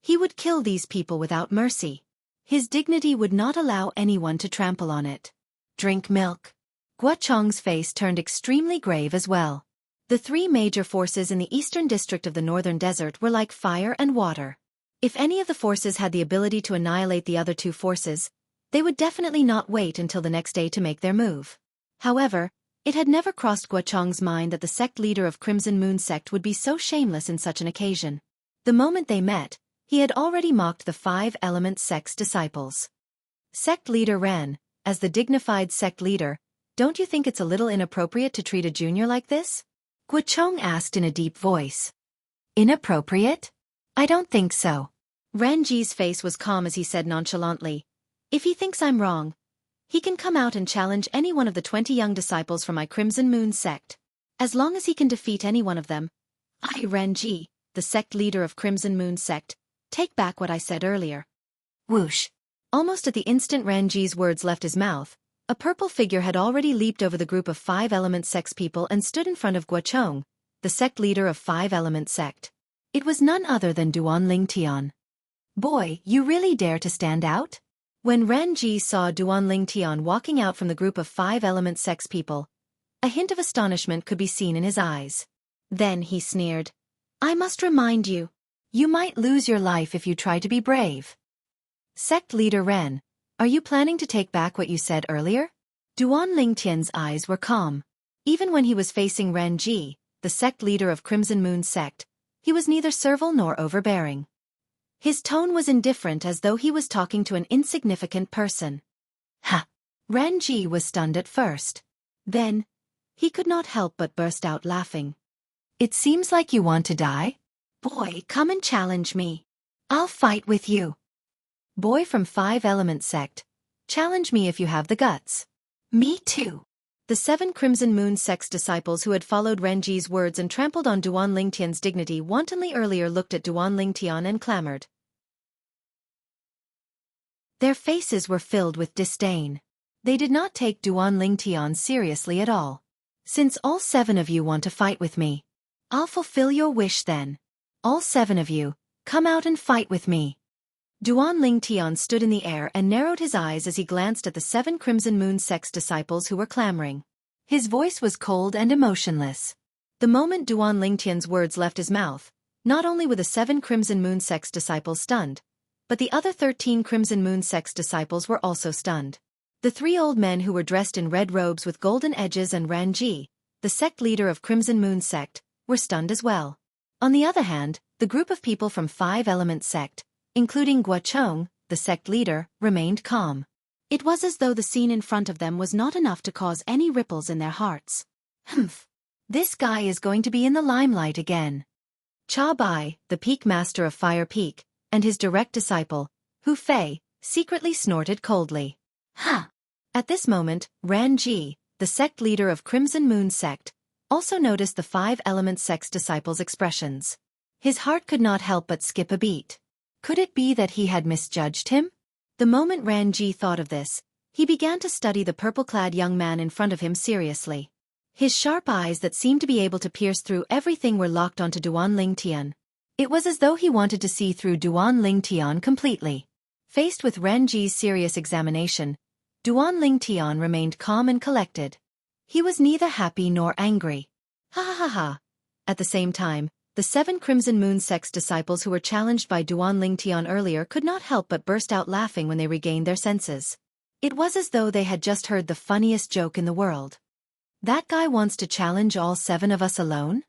he would kill these people without mercy. His dignity would not allow anyone to trample on it. Drink milk. Guochong's face turned extremely grave as well. The 3 major forces in the eastern district of the Northern Desert were like fire and water. If any of the forces had the ability to annihilate the other 2 forces, they would definitely not wait until the next day to make their move. However, it had never crossed Guochong's mind that the sect leader of Crimson Moon sect would be so shameless in such an occasion. The moment they met, he had already mocked the 5 Element sect's disciples. Sect leader Ren, as the dignified sect leader, don't you think it's a little inappropriate to treat a junior like this? Guochong asked in a deep voice. Inappropriate? I don't think so. Ren Ji's face was calm as he said nonchalantly, if he thinks I'm wrong, he can come out and challenge any one of the 20 young disciples from my Crimson Moon sect. As long as he can defeat any one of them, I, Ren Ji, the sect leader of Crimson Moon sect, take back what I said earlier. Whoosh. Almost at the instant Ren Ji's words left his mouth, a purple figure had already leaped over the group of 5 Element sect's people and stood in front of Guochong, the sect leader of 5 Element sect. It was none other than Duan Lingtian. Boy, you really dare to stand out? When Ren Ji saw Duan Lingtian walking out from the group of 5 Element sect's people, a hint of astonishment could be seen in his eyes. Then he sneered, I must remind you, you might lose your life if you try to be brave. Sect leader Ren, are you planning to take back what you said earlier? Duan Lingtian's eyes were calm. Even when he was facing Ren Ji, the sect leader of Crimson Moon sect, he was neither servile nor overbearing. His tone was indifferent as though he was talking to an insignificant person. Ha! Renji was stunned at first. Then, he could not help but burst out laughing. It seems like you want to die? Boy, come and challenge me. I'll fight with you. Boy from 5-Element Sect, challenge me if you have the guts. Me too. The 7 Crimson Moon Sect's disciples who had followed Renji's words and trampled on Duan Lingtian's dignity wantonly earlier looked at Duan Lingtian and clamored. Their faces were filled with disdain. They did not take Duan Lingtian seriously at all. Since all 7 of you want to fight with me, I'll fulfill your wish then. All 7 of you, come out and fight with me. Duan Lingtian stood in the air and narrowed his eyes as he glanced at the 7 Crimson Moon Sect's disciples who were clamoring. His voice was cold and emotionless. The moment Duan Lingtian's words left his mouth, not only were the 7 Crimson Moon Sect's disciples stunned, but the other 13 Crimson Moon Sect's disciples were also stunned. The 3 old men who were dressed in red robes with golden edges and Renji, the sect leader of Crimson Moon Sect, were stunned as well. On the other hand, the group of people from 5-Element Sect, including Guochong, the sect leader, remained calm. It was as though the scene in front of them was not enough to cause any ripples in their hearts. Humph! This guy is going to be in the limelight again. Cha Bai, the Peak Master of Fire Peak, and his direct disciple, Hu Fei, secretly snorted coldly. Ha! At this moment, Ran Ji, the sect leader of Crimson Moon Sect, also noticed the 5-Element Sect's disciples' expressions. His heart could not help but skip a beat. Could it be that he had misjudged him? The moment Ran Ji thought of this, he began to study the purple-clad young man in front of him seriously. His sharp eyes that seemed to be able to pierce through everything were locked onto Duan Lingtian. It was as though he wanted to see through Duan Lingtian completely. Faced with Ran Ji's serious examination, Duan Lingtian remained calm and collected. He was neither happy nor angry. Ha ha ha ha. At the same time, the 7 Crimson Moon Sect's disciples who were challenged by Duan Lingtian earlier could not help but burst out laughing when they regained their senses. It was as though they had just heard the funniest joke in the world. That guy wants to challenge all 7 of us alone?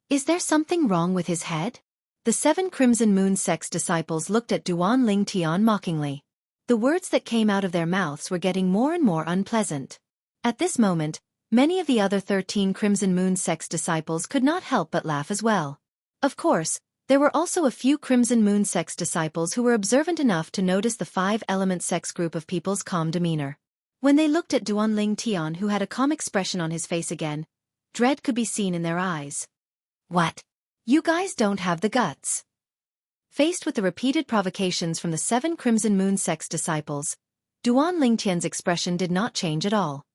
Is there something wrong with his head? The 7 Crimson Moon Sect's disciples looked at Duan Lingtian mockingly. The words that came out of their mouths were getting more and more unpleasant. At this moment, many of the other 13 Crimson Moon Sect's disciples could not help but laugh as well. Of course, there were also a few Crimson Moon Sect's disciples who were observant enough to notice the 5-Element Sect's group of people's calm demeanor. When they looked at Duan Lingtian, who had a calm expression on his face again, dread could be seen in their eyes. What? You guys don't have the guts. Faced with the repeated provocations from the 7 Crimson Moon Sect's disciples, Duan Lingtian's expression did not change at all.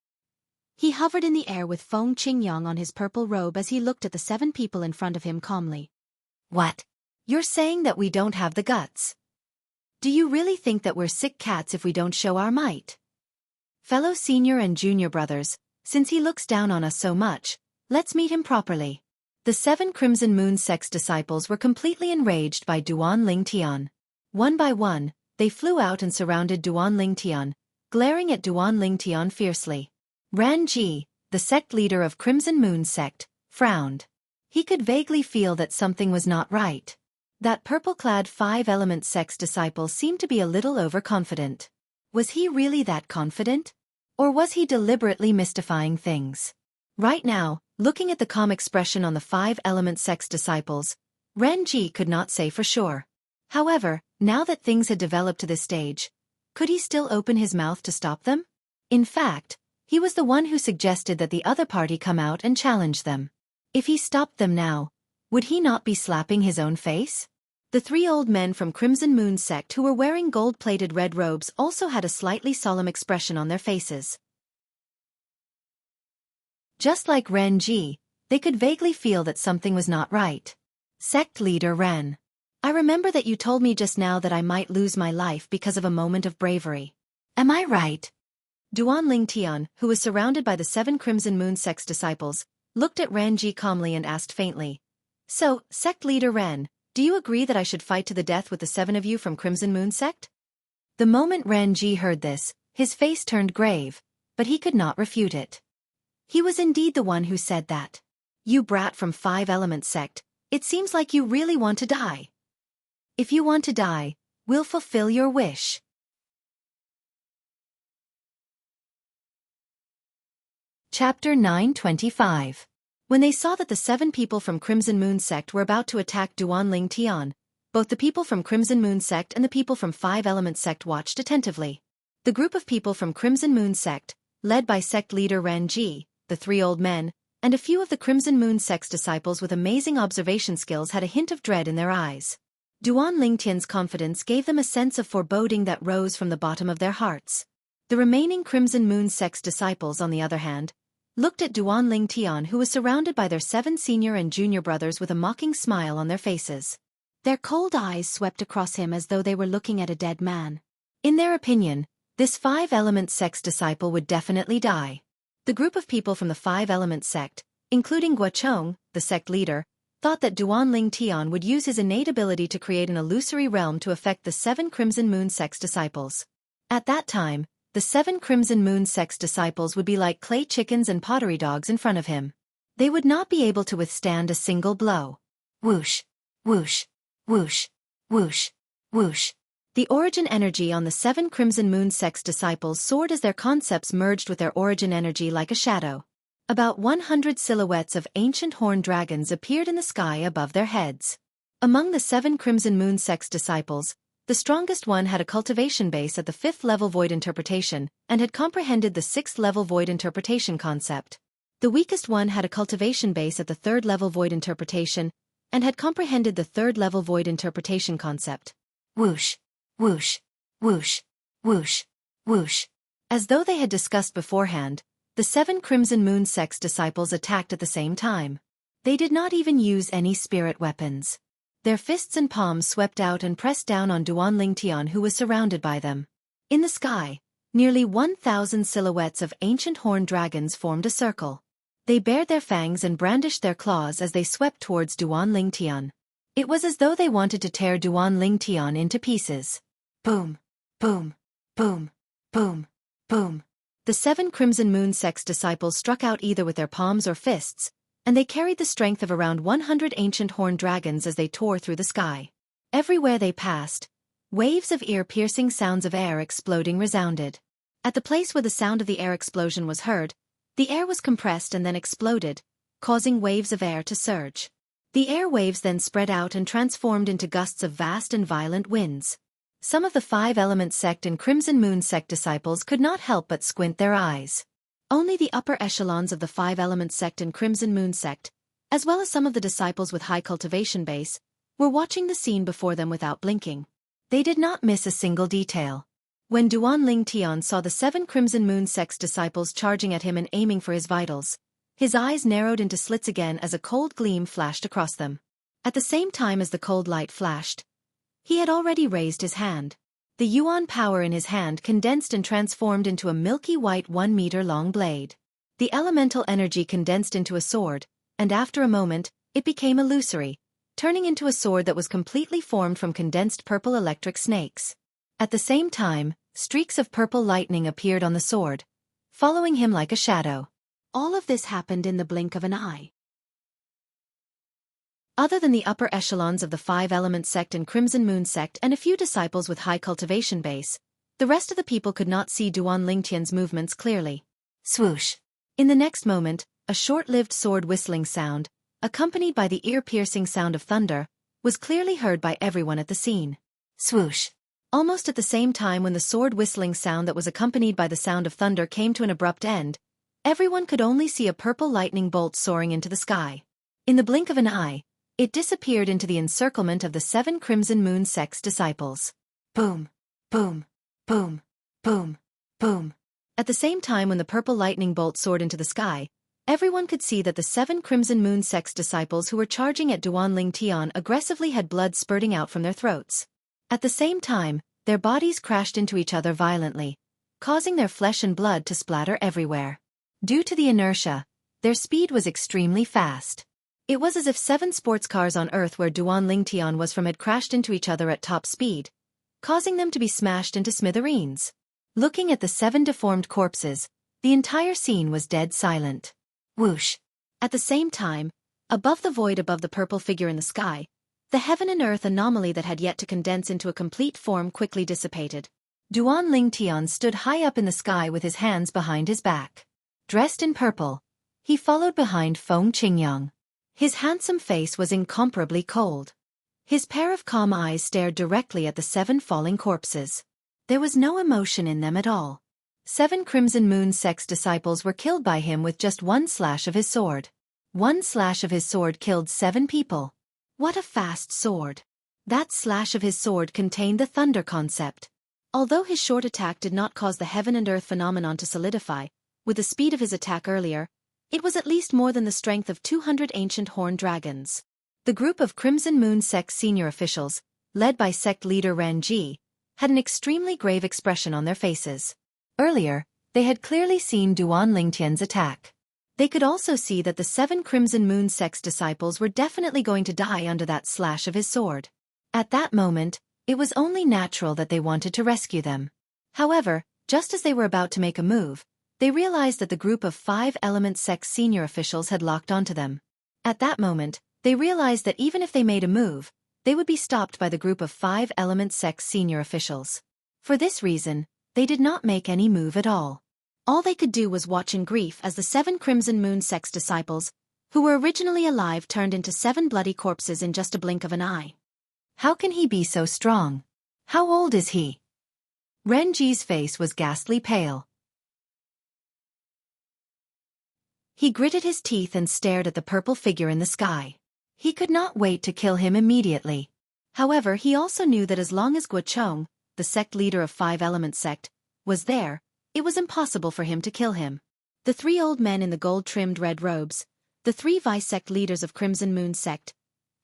He hovered in the air with Feng Qingyang on his purple robe as he looked at the 7 people in front of him calmly. What? You're saying that we don't have the guts? Do you really think that we're sick cats if we don't show our might? Fellow senior and junior brothers, since he looks down on us so much, let's meet him properly. The 7 Crimson Moon Sect's disciples were completely enraged by Duan Lingtian. One by one, they flew out and surrounded Duan Lingtian, glaring at Duan Lingtian fiercely. Ran Ji, the sect leader of Crimson Moon Sect, frowned. He could vaguely feel that something was not right. That purple-clad 5-Element Sect's disciple seemed to be a little overconfident. Was he really that confident? Or was he deliberately mystifying things? Right now, looking at the calm expression on the 5-Element Sect's disciples, Ran Ji could not say for sure. However, now that things had developed to this stage, could he still open his mouth to stop them? In fact, he was the one who suggested that the other party come out and challenge them. If he stopped them now, would he not be slapping his own face? The 3 old men from Crimson Moon Sect who were wearing gold-plated red robes also had a slightly solemn expression on their faces. Just like Ren Ji, they could vaguely feel that something was not right. Sect leader Ren. I remember that you told me just now that I might lose my life because of a moment of bravery. Am I right? Duan Lingtian, who was surrounded by the 7 Crimson Moon Sect's disciples, looked at Ran Ji calmly and asked faintly. So, sect leader Ren, do you agree that I should fight to the death with the 7 of you from Crimson Moon Sect? The moment Ran Ji heard this, his face turned grave, but he could not refute it. He was indeed the one who said that. You brat from 5-Element Sect, it seems like you really want to die. If you want to die, we'll fulfill your wish. Chapter 925. When they saw that the 7 people from Crimson Moon Sect were about to attack Duanling Tian, both the people from Crimson Moon Sect and the people from Five Element Sect watched attentively. The group of people from Crimson Moon Sect, led by sect leader Ren Ji, the 3 old men, and a few of the Crimson Moon Sect's disciples with amazing observation skills had a hint of dread in their eyes. Duanling Tian's confidence gave them a sense of foreboding that rose from the bottom of their hearts. The remaining Crimson Moon Sect's disciples, on the other hand, looked at Duanling Tian, who was surrounded by their 7 senior and junior brothers with a mocking smile on their faces. Their cold eyes swept across him as though they were looking at a dead man. In their opinion, this 5 Element Sect's disciple would definitely die. The group of people from the 5 Element Sect, including Guochong, the sect leader, thought that Duanling Tian would use his innate ability to create an illusory realm to affect the 7 Crimson Moon Sect's disciples. At that time, the 7 Crimson Moon Sect's disciples would be like clay chickens and pottery dogs in front of him. They would not be able to withstand a single blow. Whoosh, whoosh, whoosh, whoosh, whoosh. The origin energy on the 7 Crimson Moon Sect's disciples soared as their concepts merged with their origin energy like a shadow. About 100 silhouettes of ancient horned dragons appeared in the sky above their heads. Among the 7 Crimson Moon Sect's disciples, the strongest one had a cultivation base at the 5th level void interpretation and had comprehended the 6th level void interpretation concept. The weakest one had a cultivation base at the 3rd level void interpretation and had comprehended the 3rd level void interpretation concept. Whoosh, whoosh, whoosh, whoosh, whoosh. As though they had discussed beforehand, the 7 Crimson Moon Sect's disciples attacked at the same time. They did not even use any spirit weapons. Their fists and palms swept out and pressed down on Duanling Tian, who was surrounded by them. In the sky, nearly 1,000 silhouettes of ancient horned dragons formed a circle. They bared their fangs and brandished their claws as they swept towards Duanling Tian. It was as though they wanted to tear Duanling Tian into pieces. Boom, boom, boom, boom, boom. The 7 Crimson Moon Sect's disciples struck out either with their palms or fists, and they carried the strength of around 100 ancient horned dragons as they tore through the sky. Everywhere they passed, waves of ear-piercing sounds of air exploding resounded. At the place where the sound of the air explosion was heard, the air was compressed and then exploded, causing waves of air to surge. The air waves then spread out and transformed into gusts of vast and violent winds. Some of the 5 Element Sect and Crimson Moon Sect disciples could not help but squint their eyes. Only the upper echelons of the 5 Element Sect and Crimson Moon Sect, as well as some of the disciples with high cultivation base, were watching the scene before them without blinking. They did not miss a single detail. When Duanling Tian saw the 7 Crimson Moon Sect's disciples charging at him and aiming for his vitals, his eyes narrowed into slits again as a cold gleam flashed across them. At the same time as the cold light flashed, he had already raised his hand. The yuan power in his hand condensed and transformed into a milky white 1-meter-long blade. The elemental energy condensed into a sword, and after a moment, it became illusory, turning into a sword that was completely formed from condensed purple electric snakes. At the same time, streaks of purple lightning appeared on the sword, following him like a shadow. All of this happened in the blink of an eye. Other than the upper echelons of the 5 Element Sect and Crimson Moon Sect and a few disciples with high cultivation base, the rest of the people could not see Duanling Tian's movements clearly. Swoosh! In the next moment, a short-lived sword whistling sound, accompanied by the ear-piercing sound of thunder, was clearly heard by everyone at the scene. Swoosh! Almost at the same time when the sword whistling sound that was accompanied by the sound of thunder came to an abrupt end, everyone could only see a purple lightning bolt soaring into the sky. In the blink of an eye, it disappeared into the encirclement of the 7 Crimson Moon Sect's disciples. Boom, boom, boom, boom, boom. At the same time when the purple lightning bolt soared into the sky, everyone could see that the 7 Crimson Moon Sect's disciples who were charging at Duanling Tian aggressively had blood spurting out from their throats. At the same time, their bodies crashed into each other violently, causing their flesh and blood to splatter everywhere. Due to the inertia, their speed was extremely fast. It was as if 7 sports cars on Earth where Duanling Tian was from had crashed into each other at top speed, causing them to be smashed into smithereens. Looking at the 7 deformed corpses, the entire scene was dead silent. Whoosh! At the same time, above the void above the purple figure in the sky, the heaven and earth anomaly that had yet to condense into a complete form quickly dissipated. Duanling Tian stood high up in the sky with his hands behind his back. Dressed in purple, he followed behind Feng Qingyang. His handsome face was incomparably cold. His pair of calm eyes stared directly at the 7 falling corpses. There was no emotion in them at all. 7 Crimson Moon sect's disciples were killed by him with just one slash of his sword. One slash of his sword killed 7 people. What a fast sword! That slash of his sword contained the thunder concept. Although his short attack did not cause the heaven and earth phenomenon to solidify, with the speed of his attack earlier, it was at least more than the strength of 200 ancient horned dragons. The group of Crimson Moon sect senior officials, led by sect leader Ren Ji, had an extremely grave expression on their faces. Earlier, they had clearly seen Duan Lingtian's attack. They could also see that the 7 Crimson Moon sect's disciples were definitely going to die under that slash of his sword. At that moment, it was only natural that they wanted to rescue them. However, just as they were about to make a move, they realized that the group of 5 Element sect senior officials had locked onto them. At that moment, they realized that even if they made a move, they would be stopped by the group of 5 Element sect senior officials. For this reason, they did not make any move at all. All they could do was watch in grief as the 7 Crimson Moon sect's disciples, who were originally alive, turned into 7 bloody corpses in just a blink of an eye. How can he be so strong? How old is he? Ren Ji's face was ghastly pale. He gritted his teeth and stared at the purple figure in the sky. He could not wait to kill him immediately. However, he also knew that as long as Guochong, the sect leader of 5 Element sect, was there, it was impossible for him to kill him. The 3 old men in the gold-trimmed red robes, the 3 vice-sect leaders of Crimson Moon sect,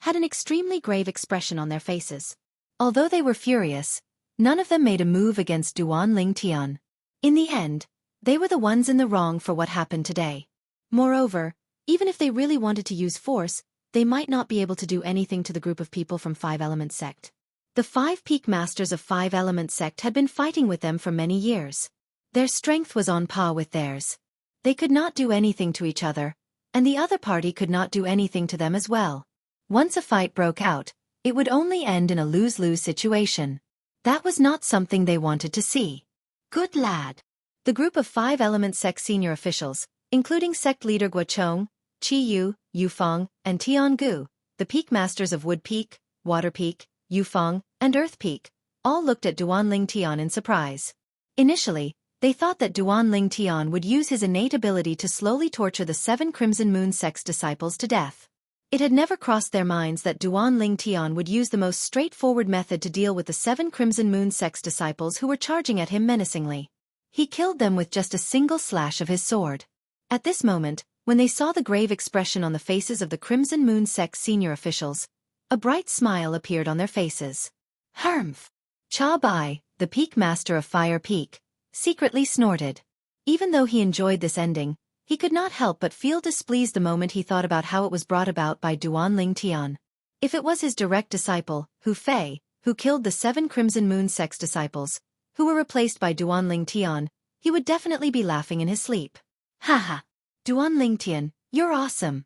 had an extremely grave expression on their faces. Although they were furious, none of them made a move against Duan Lingtian. In the end, they were the ones in the wrong for what happened today. Moreover, even if they really wanted to use force, they might not be able to do anything to the group of people from 5 Element sect. The 5 peak masters of 5 Element sect had been fighting with them for many years. Their strength was on par with theirs. They could not do anything to each other, and the other party could not do anything to them as well. Once a fight broke out, it would only end in a lose-lose situation. That was not something they wanted to see. Good lad. The group of 5 Element sect senior officials, including sect leader Guochong, Qi Yu, Yufeng, and Tiangu, the peak masters of Wood Peak, Water Peak, Yufeng, and Earth Peak, all looked at Duan Lingtian in surprise. Initially, they thought that Duan Lingtian would use his innate ability to slowly torture the 7 Crimson Moon sect's disciples to death. It had never crossed their minds that Duan Lingtian would use the most straightforward method to deal with the 7 Crimson Moon sect's disciples who were charging at him menacingly. He killed them with just a single slash of his sword. At this moment, when they saw the grave expression on the faces of the Crimson Moon sect senior officials, a bright smile appeared on their faces. Humph! Cha Bai, the peak master of Fire Peak, secretly snorted. Even though he enjoyed this ending, he could not help but feel displeased the moment he thought about how it was brought about by Duan Lingtian. If it was his direct disciple, Hu Fei, who killed the 7 Crimson Moon sect's disciples, who were replaced by Duan Lingtian, he would definitely be laughing in his sleep. Haha! Duan Lingtian, you're awesome!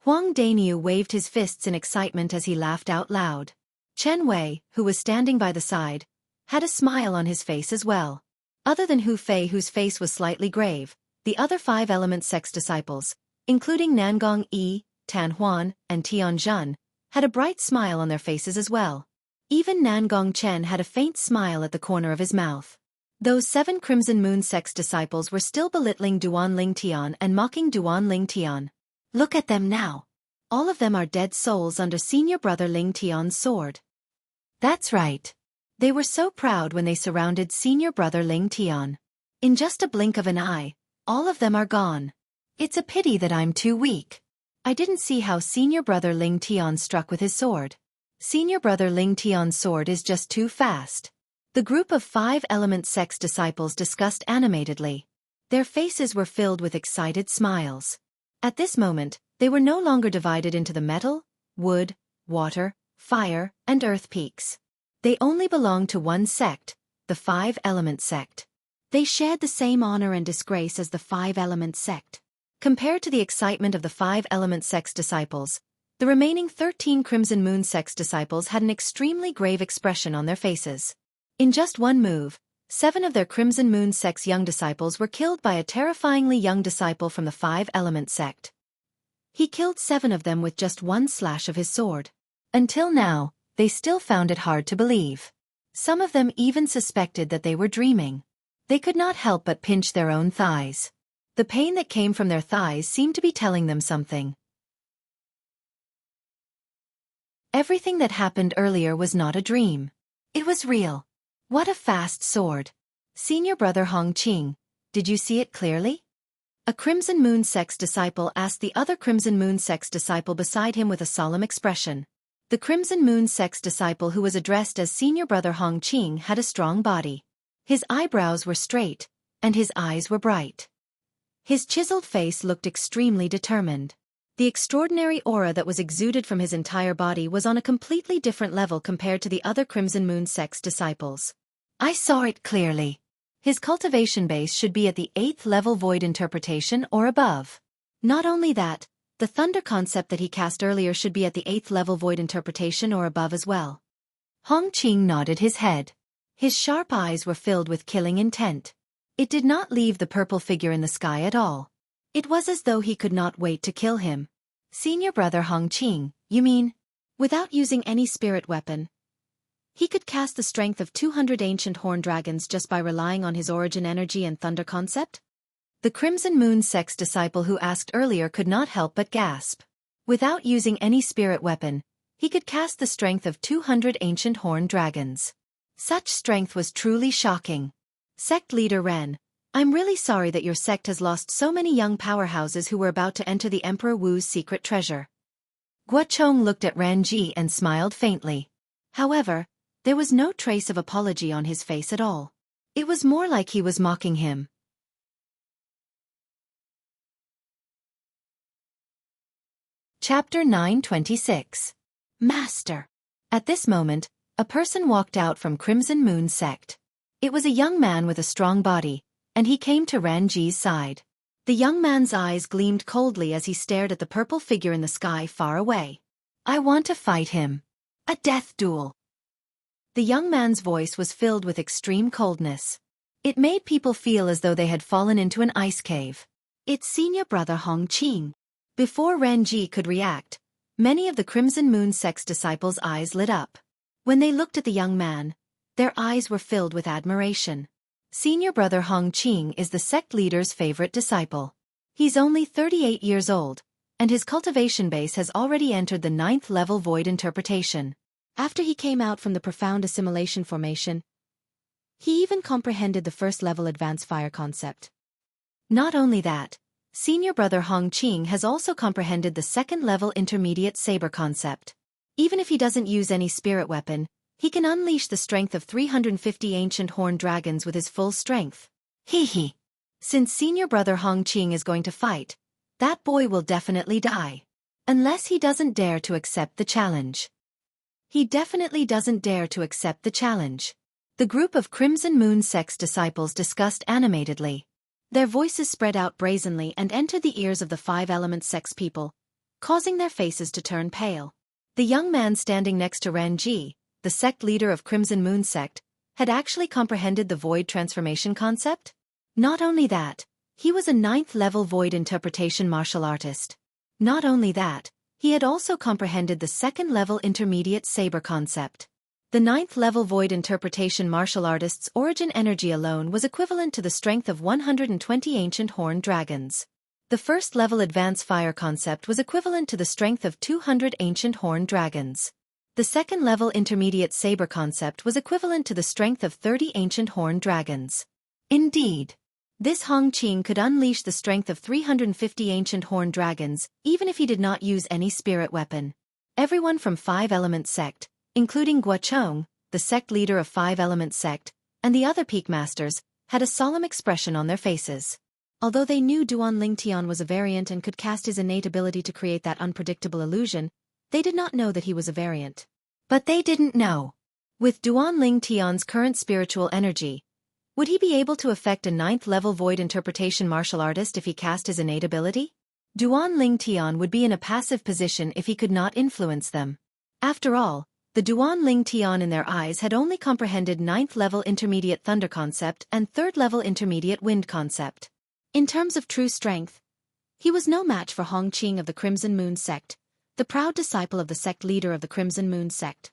Huang Daniu waved his fists in excitement as he laughed out loud. Chen Wei, who was standing by the side, had a smile on his face as well. Other than Hu Fei, whose face was slightly grave, the other 5 Element sect's disciples, including Nangong Yi, Tan Huan, and Tian Zhen, had a bright smile on their faces as well. Even Nangong Chen had a faint smile at the corner of his mouth. Those 7 Crimson Moon sect's disciples were still belittling Duan Lingtian and mocking Duan Lingtian. Look at them now. All of them are dead souls under senior brother Lingtian's sword. That's right. They were so proud when they surrounded senior brother Lingtian. In just a blink of an eye, all of them are gone. It's a pity that I'm too weak. I didn't see how senior brother Lingtian struck with his sword. Senior brother Lingtian's sword is just too fast. The group of 5 Element sect's disciples discussed animatedly. Their faces were filled with excited smiles. At this moment, they were no longer divided into the metal, wood, water, fire, and earth peaks. They only belonged to one sect, the 5 Element sect. They shared the same honor and disgrace as the 5 Element sect. Compared to the excitement of the 5 Element sect's disciples, the remaining 13 Crimson Moon sect's disciples had an extremely grave expression on their faces. In just one move, 7 of their Crimson Moon sect's young disciples were killed by a terrifyingly young disciple from the Five-Element sect. He killed 7 of them with just one slash of his sword. Until now, they still found it hard to believe. Some of them even suspected that they were dreaming. They could not help but pinch their own thighs. The pain that came from their thighs seemed to be telling them something. Everything that happened earlier was not a dream. It was real. What a fast sword. Senior brother Hong Qing, did you see it clearly? A Crimson Moon sect's disciple asked the other Crimson Moon sect's disciple beside him with a solemn expression. The Crimson Moon sect's disciple who was addressed as Senior brother Hong Qing had a strong body. His eyebrows were straight, and his eyes were bright. His chiseled face looked extremely determined. The extraordinary aura that was exuded from his entire body was on a completely different level compared to the other Crimson Moon sect's disciples. I saw it clearly. His cultivation base should be at the 8th level void interpretation or above. Not only that, the thunder concept that he cast earlier should be at the 8th level void interpretation or above as well. Hong Qing nodded his head. His sharp eyes were filled with killing intent. It did not leave the purple figure in the sky at all. It was as though he could not wait to kill him. Senior brother Hong Qing, you mean? Without using any spirit weapon, he could cast the strength of 200 ancient horned dragons just by relying on his origin energy and thunder concept? The Crimson Moon sect's disciple who asked earlier could not help but gasp. Without using any spirit weapon, he could cast the strength of 200 ancient horned dragons. Such strength was truly shocking. Sect leader Ren, I'm really sorry that your sect has lost so many young powerhouses who were about to enter the Emperor Wu's secret treasure. Guochong looked at Ran Ji and smiled faintly. However, there was no trace of apology on his face at all. It was more like he was mocking him. Chapter 926. Master. At this moment, a person walked out from Crimson Moon sect. It was a young man with a strong body, and he came to Ran Ji's side. The young man's eyes gleamed coldly as he stared at the purple figure in the sky far away. I want to fight him. A death duel. The young man's voice was filled with extreme coldness. It made people feel as though they had fallen into an ice cave. It's senior brother Hong Qing. Before Ran Ji could react, many of the Crimson Moon sect's disciples' eyes lit up. When they looked at the young man, their eyes were filled with admiration. Senior brother Hong Qing is the sect leader's favorite disciple. He's only 38 years old, and his cultivation base has already entered the 9th level void interpretation. After he came out from the profound assimilation formation, he even comprehended the first-level advanced fire concept. Not only that, senior brother Hong Qing has also comprehended the second-level intermediate saber concept. Even if he doesn't use any spirit weapon, he can unleash the strength of 350 ancient horned dragons with his full strength. Hee. Since senior brother Hong Qing is going to fight, that boy will definitely die. Unless he doesn't dare to accept the challenge. He definitely doesn't dare to accept the challenge. The group of Crimson Moon sect's disciples discussed animatedly. Their voices spread out brazenly and entered the ears of the Five-Element sect's people, causing their faces to turn pale. The young man standing next to Ran Ji, the sect leader of Crimson Moon sect, had actually comprehended the void transformation concept? Not only that, he was a 9th level void interpretation martial artist. Not only that, he had also comprehended the second-level intermediate saber concept. The 9th level void interpretation martial artist's origin energy alone was equivalent to the strength of 120 ancient horned dragons. The first-level advanced fire concept was equivalent to the strength of 200 ancient horned dragons. The second-level intermediate saber concept was equivalent to the strength of 30 ancient horned dragons. Indeed, this Hong Qing could unleash the strength of 350 ancient horned dragons, even if he did not use any spirit weapon. Everyone from Five-Element sect, including Guochong, the sect leader of Five-Element sect, and the other peak masters, had a solemn expression on their faces. Although they knew Duan Lingtian was a variant and could cast his innate ability to create that unpredictable illusion, they did not know that he was a variant. But they didn't know. With Duan Lingtian's current spiritual energy, would he be able to affect a 9th level void interpretation martial artist if he cast his innate ability? Duan Lingtian would be in a passive position if he could not influence them. After all, The Duan Ling Tian in their eyes had only comprehended 9th-level intermediate thunder concept and 3rd-level intermediate wind concept. In terms of true strength, he was no match for Hong Qing of the Crimson Moon sect, the proud disciple of the sect leader of the Crimson Moon sect.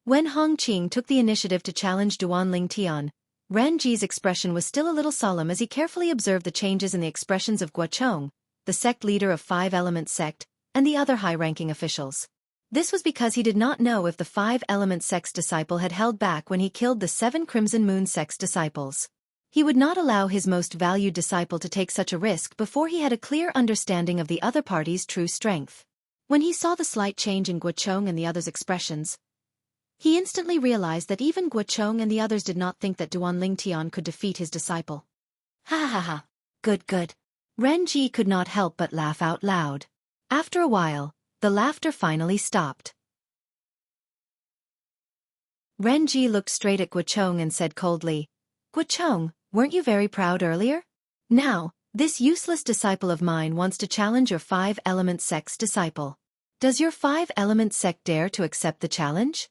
When Hong Qing took the initiative to challenge Duan Ling Tian, Ren Ji's expression was still a little solemn as he carefully observed the changes in the expressions of Guo Chong, the sect leader of Five Element sect, and the other high-ranking officials. This was because he did not know if the Five Element sect's disciple had held back when he killed the 7 Crimson Moon sect's disciples. He would not allow his most valued disciple to take such a risk before he had a clear understanding of the other party's true strength. When he saw the slight change in Guo Chong and the others' expressions, he instantly realized that even Guo Chong and the others did not think that Duan Ling Tian could defeat his disciple. Ha ha ha. Good. Ren Ji could not help but laugh out loud. After a while, the laughter finally stopped. Ren Ji looked straight at Guo Chong and said coldly, "Guo Chong, weren't you very proud earlier? Now, this useless disciple of mine wants to challenge your 5 Element sect's disciple. Does your 5 Element sect dare to accept the challenge?"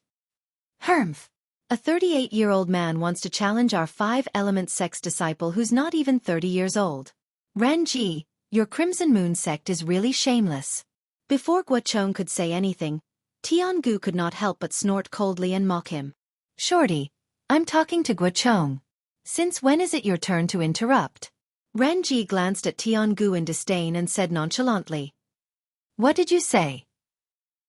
"Humph. A 38-year-old man wants to challenge our 5 Element sect's disciple who's not even 30 years old. Ren Ji, your Crimson Moon sect is really shameless." Before Guo Chong could say anything, Jianghu could not help but snort coldly and mock him. "Shorty, I'm talking to Guo Chong. Since when is it your turn to interrupt?" Ren Ji glanced at Jianghu in disdain and said nonchalantly, "What did you say?"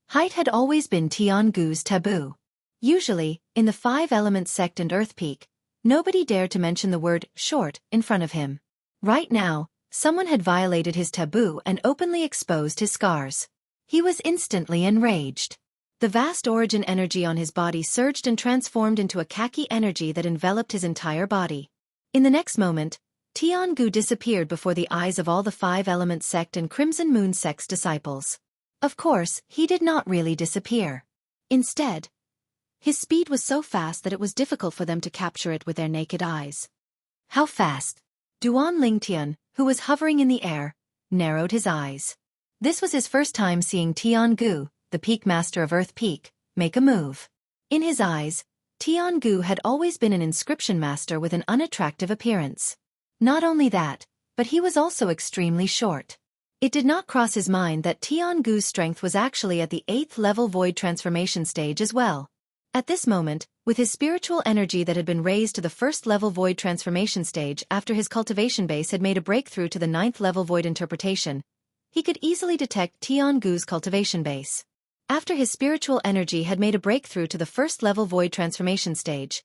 Height had always been Jianghu's taboo. Usually, in the 5 Element sect and Earth Peak, nobody dared to mention the word short in front of him. Right now, someone had violated his taboo and openly exposed his scars. He was instantly enraged. The vast origin energy on his body surged and transformed into a khaki energy that enveloped his entire body. In the next moment, Jianghu disappeared before the eyes of all the 5 Element sect and Crimson Moon sect's disciples. Of course, he did not really disappear. Instead, his speed was so fast that it was difficult for them to capture it with their naked eyes. How fast? Duan Ling Tian, who was hovering in the air, narrowed his eyes. This was his first time seeing Jianghu, the Peak Master of Earth Peak, make a move. In his eyes, Jianghu had always been an inscription master with an unattractive appearance. Not only that, but he was also extremely short. It did not cross his mind that Jianghu's strength was actually at the 8th level void transformation stage as well. At this moment, with his spiritual energy that had been raised to the 1st level void transformation stage after his cultivation base had made a breakthrough to the 9th level void interpretation, he could easily detect Jianghu's cultivation base. After his spiritual energy had made a breakthrough to the 1st level void transformation stage,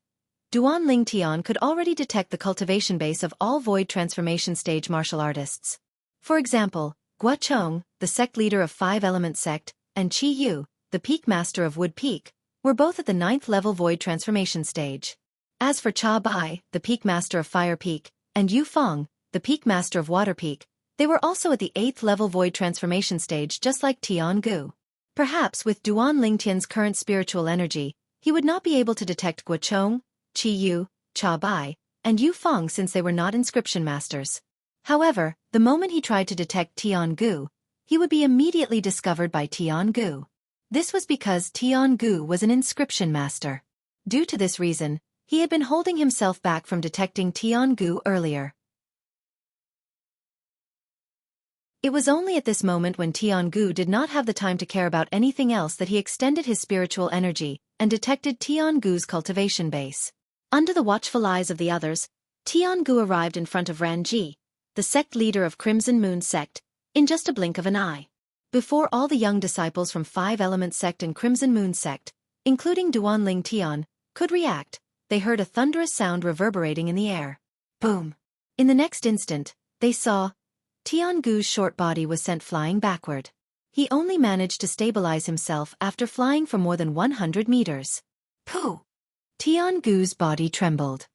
Duan Ling Tian could already detect the cultivation base of all void transformation stage martial artists. For example, Guo Chong, the sect leader of 5 Element sect, and Qi Yu, the Peak Master of Wood Peak, were both at the 9th level void transformation stage. As for Cha Bai, the Peak Master of Fire Peak, and Yu Feng, the Peak Master of Water Peak, they were also at the 8th level void transformation stage just like Jianghu. Perhaps with Duan Ling Tian's current spiritual energy, he would not be able to detect Guo Chong, Qi Yu, Cha Bai, and Yu Feng since they were not inscription masters. However, the moment he tried to detect Jianghu, he would be immediately discovered by Jianghu. This was because Jianghu was an inscription master. Due to this reason, he had been holding himself back from detecting Jianghu earlier. It was only at this moment when Jianghu did not have the time to care about anything else that he extended his spiritual energy and detected Jianghu's cultivation base. Under the watchful eyes of the others, Jianghu arrived in front of Ren Ji, the sect leader of Crimson Moon sect, in just a blink of an eye. Before all the young disciples from 5 Element sect and Crimson Moon sect, including Duan Ling Tian, could react, they heard a thunderous sound reverberating in the air. Boom! In the next instant, they saw Jianghu's short body was sent flying backward. He only managed to stabilize himself after flying for more than 100 meters. Pooh! Jianghu's body trembled.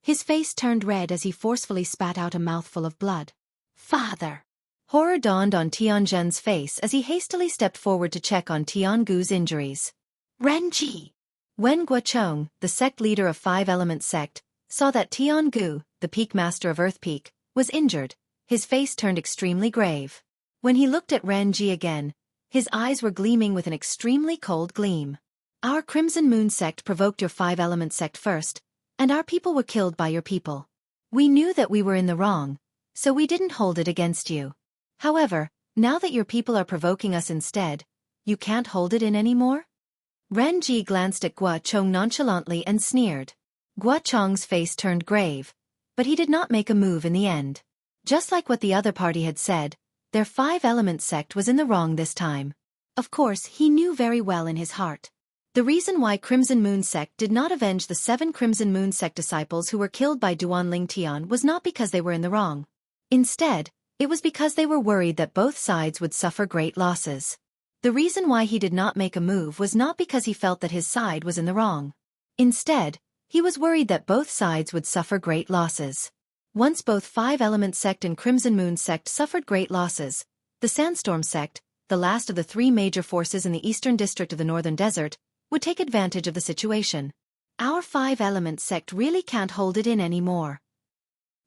His face turned red as he forcefully spat out a mouthful of blood. Father! Horror dawned on Tianzhen's face as he hastily stepped forward to check on Jianghu's injuries. Ren Ji! When Guo Chong, the sect leader of 5 Element sect, saw that Jianghu, the Peak Master of Earth Peak, was injured, his face turned extremely grave. When he looked at Ren Ji again, His eyes were gleaming with an extremely cold gleam. Our Crimson Moon sect provoked your five-element sect first, and our people were killed by your people. We knew that we were in the wrong, so we didn't hold it against you. However, now that your people are provoking us instead, you can't hold it in anymore? Ren Ji glanced at Guo Chong nonchalantly and sneered. Guo Chong's face turned grave, but he did not make a move in the end. Just like what the other party had said, their five-element sect was in the wrong this time. Of course, he knew very well in his heart. The reason why Crimson Moon sect did not avenge the 7 Crimson Moon sect disciples who were killed by Duanling Tian was not because they were in the wrong. Instead, it was because they were worried that both sides would suffer great losses. The reason why he did not make a move was not because he felt that his side was in the wrong. Instead, he was worried that both sides would suffer great losses. Once both Five-Element sect and Crimson Moon sect suffered great losses, the Sandstorm sect, the last of the 3 major forces in the eastern district of the Northern Desert, would take advantage of the situation. Our Five-Element sect really can't hold it in anymore.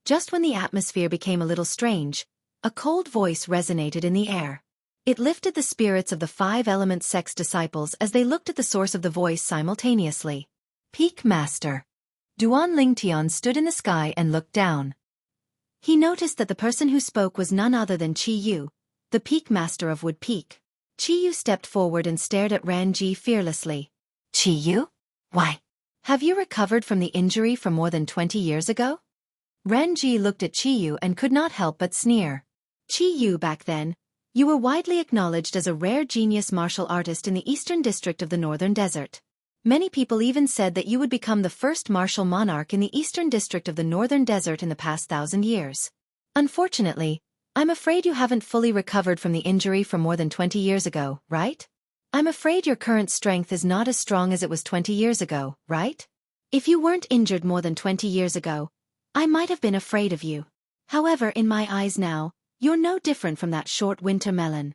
Just when the atmosphere became a little strange, a cold voice resonated in the air. It lifted the spirits of the Five-Element sect's disciples as they looked at the source of the voice simultaneously. Peak Master. Duanling Tian stood in the sky and looked down. He noticed that the person who spoke was none other than Qi Yu, the Peak Master of Wood Peak. Qi Yu stepped forward and stared at Ran Ji fearlessly. Qi Yu? Why? Have you recovered from the injury from more than 20 years ago? Ran Ji looked at Qi Yu and could not help but sneer. Qi Yu, back then, you were widely acknowledged as a rare genius martial artist in the eastern district of the Northern Desert. Many people even said that you would become the first martial monarch in the eastern district of the Northern Desert in the past 1,000 years. Unfortunately, I'm afraid you haven't fully recovered from the injury from more than 20 years ago, right? I'm afraid your current strength is not as strong as it was 20 years ago, right? If you weren't injured more than 20 years ago, I might have been afraid of you. However, in my eyes now, you're no different from that short winter melon.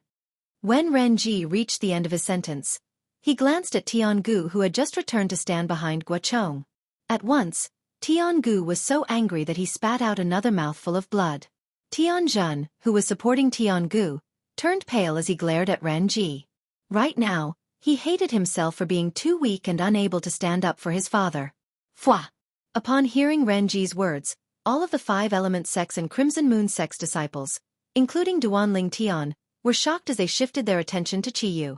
When Ren Ji reached the end of his sentence, he glanced at Tiangu, who had just returned to stand behind Guo Chong. At once, Tiangu was so angry that he spat out another mouthful of blood. Tianjun, who was supporting Tiangu, turned pale as he glared at Ren Ji. Right now, he hated himself for being too weak and unable to stand up for his father. Fwa! Upon hearing Ren Ji's words, all of the Five-Element sects and Crimson Moon sect's disciples, including Duanling Tian, were shocked as they shifted their attention to Qi Yu.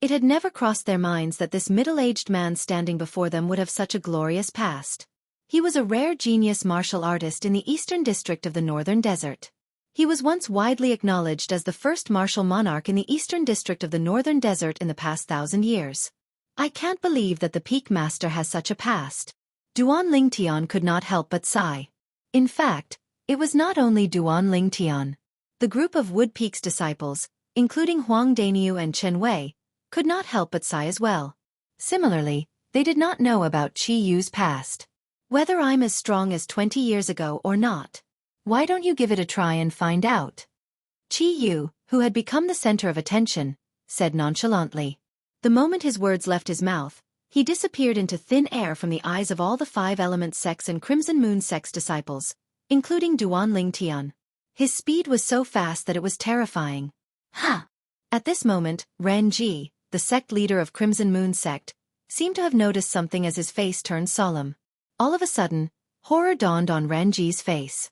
It had never crossed their minds that this middle-aged man standing before them would have such a glorious past. He was a rare genius martial artist in the eastern district of the Northern Desert. He was once widely acknowledged as the first martial monarch in the eastern district of the Northern Desert in the past 1,000 years. I can't believe that the Peak Master has such a past. Duanling Tian could not help but sigh. In fact, it was not only Duanling Tian. The group of Wood Peak's disciples, including Huang Daniu and Chen Wei, could not help but sigh as well. Similarly, they did not know about Qi Yu's past. Whether I'm as strong as 20 years ago or not. Why don't you give it a try and find out? Qi Yu, who had become the center of attention, said nonchalantly. The moment his words left his mouth, he disappeared into thin air from the eyes of all the Five-Element sects and Crimson Moon sect's disciples, including Duanling Tian. His speed was so fast that it was terrifying. Ha! At this moment, Ren Ji, the sect leader of Crimson Moon sect, seemed to have noticed something as his face turned solemn. All of a sudden, horror dawned on Ren Ji's face.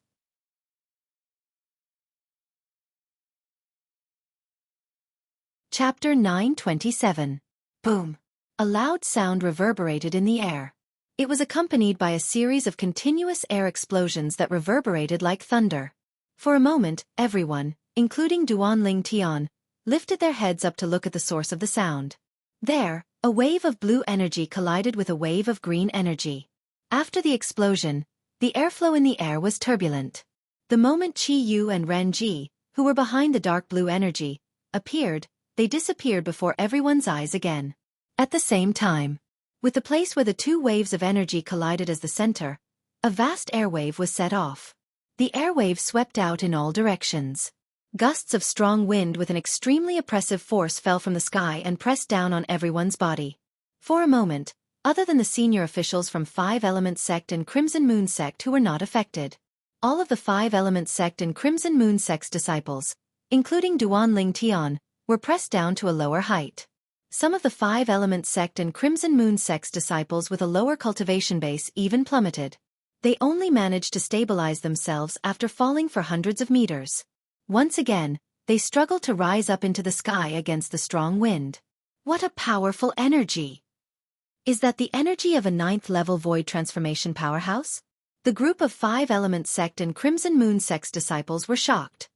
Chapter 927. Boom! A loud sound reverberated in the air. It was accompanied by a series of continuous air explosions that reverberated like thunder. For a moment, everyone, including Duanling Tian, lifted their heads up to look at the source of the sound. There, a wave of blue energy collided with a wave of green energy. After the explosion, the airflow in the air was turbulent. The moment Qi Yu and Ren Ji, who were behind the dark blue energy, appeared, they disappeared before everyone's eyes again. At the same time, with the place where the two waves of energy collided as the center, a vast airwave was set off. The airwave swept out in all directions. Gusts of strong wind with an extremely oppressive force fell from the sky and pressed down on everyone's body. For a moment, other than the senior officials from Five-Element sect and Crimson Moon sect who were not affected, all of the Five-Element sect and Crimson Moon sect's disciples, including Duan Ling Tian, were pressed down to a lower height. Some of the Five Element Sect and Crimson Moon Sect's disciples with a lower cultivation base even plummeted. They only managed to stabilize themselves after falling for hundreds of meters. Once again, they struggled to rise up into the sky against the strong wind. What a powerful energy! Is that the energy of a 9th-level void transformation powerhouse? The group of Five Element Sect and Crimson Moon Sect's disciples were shocked.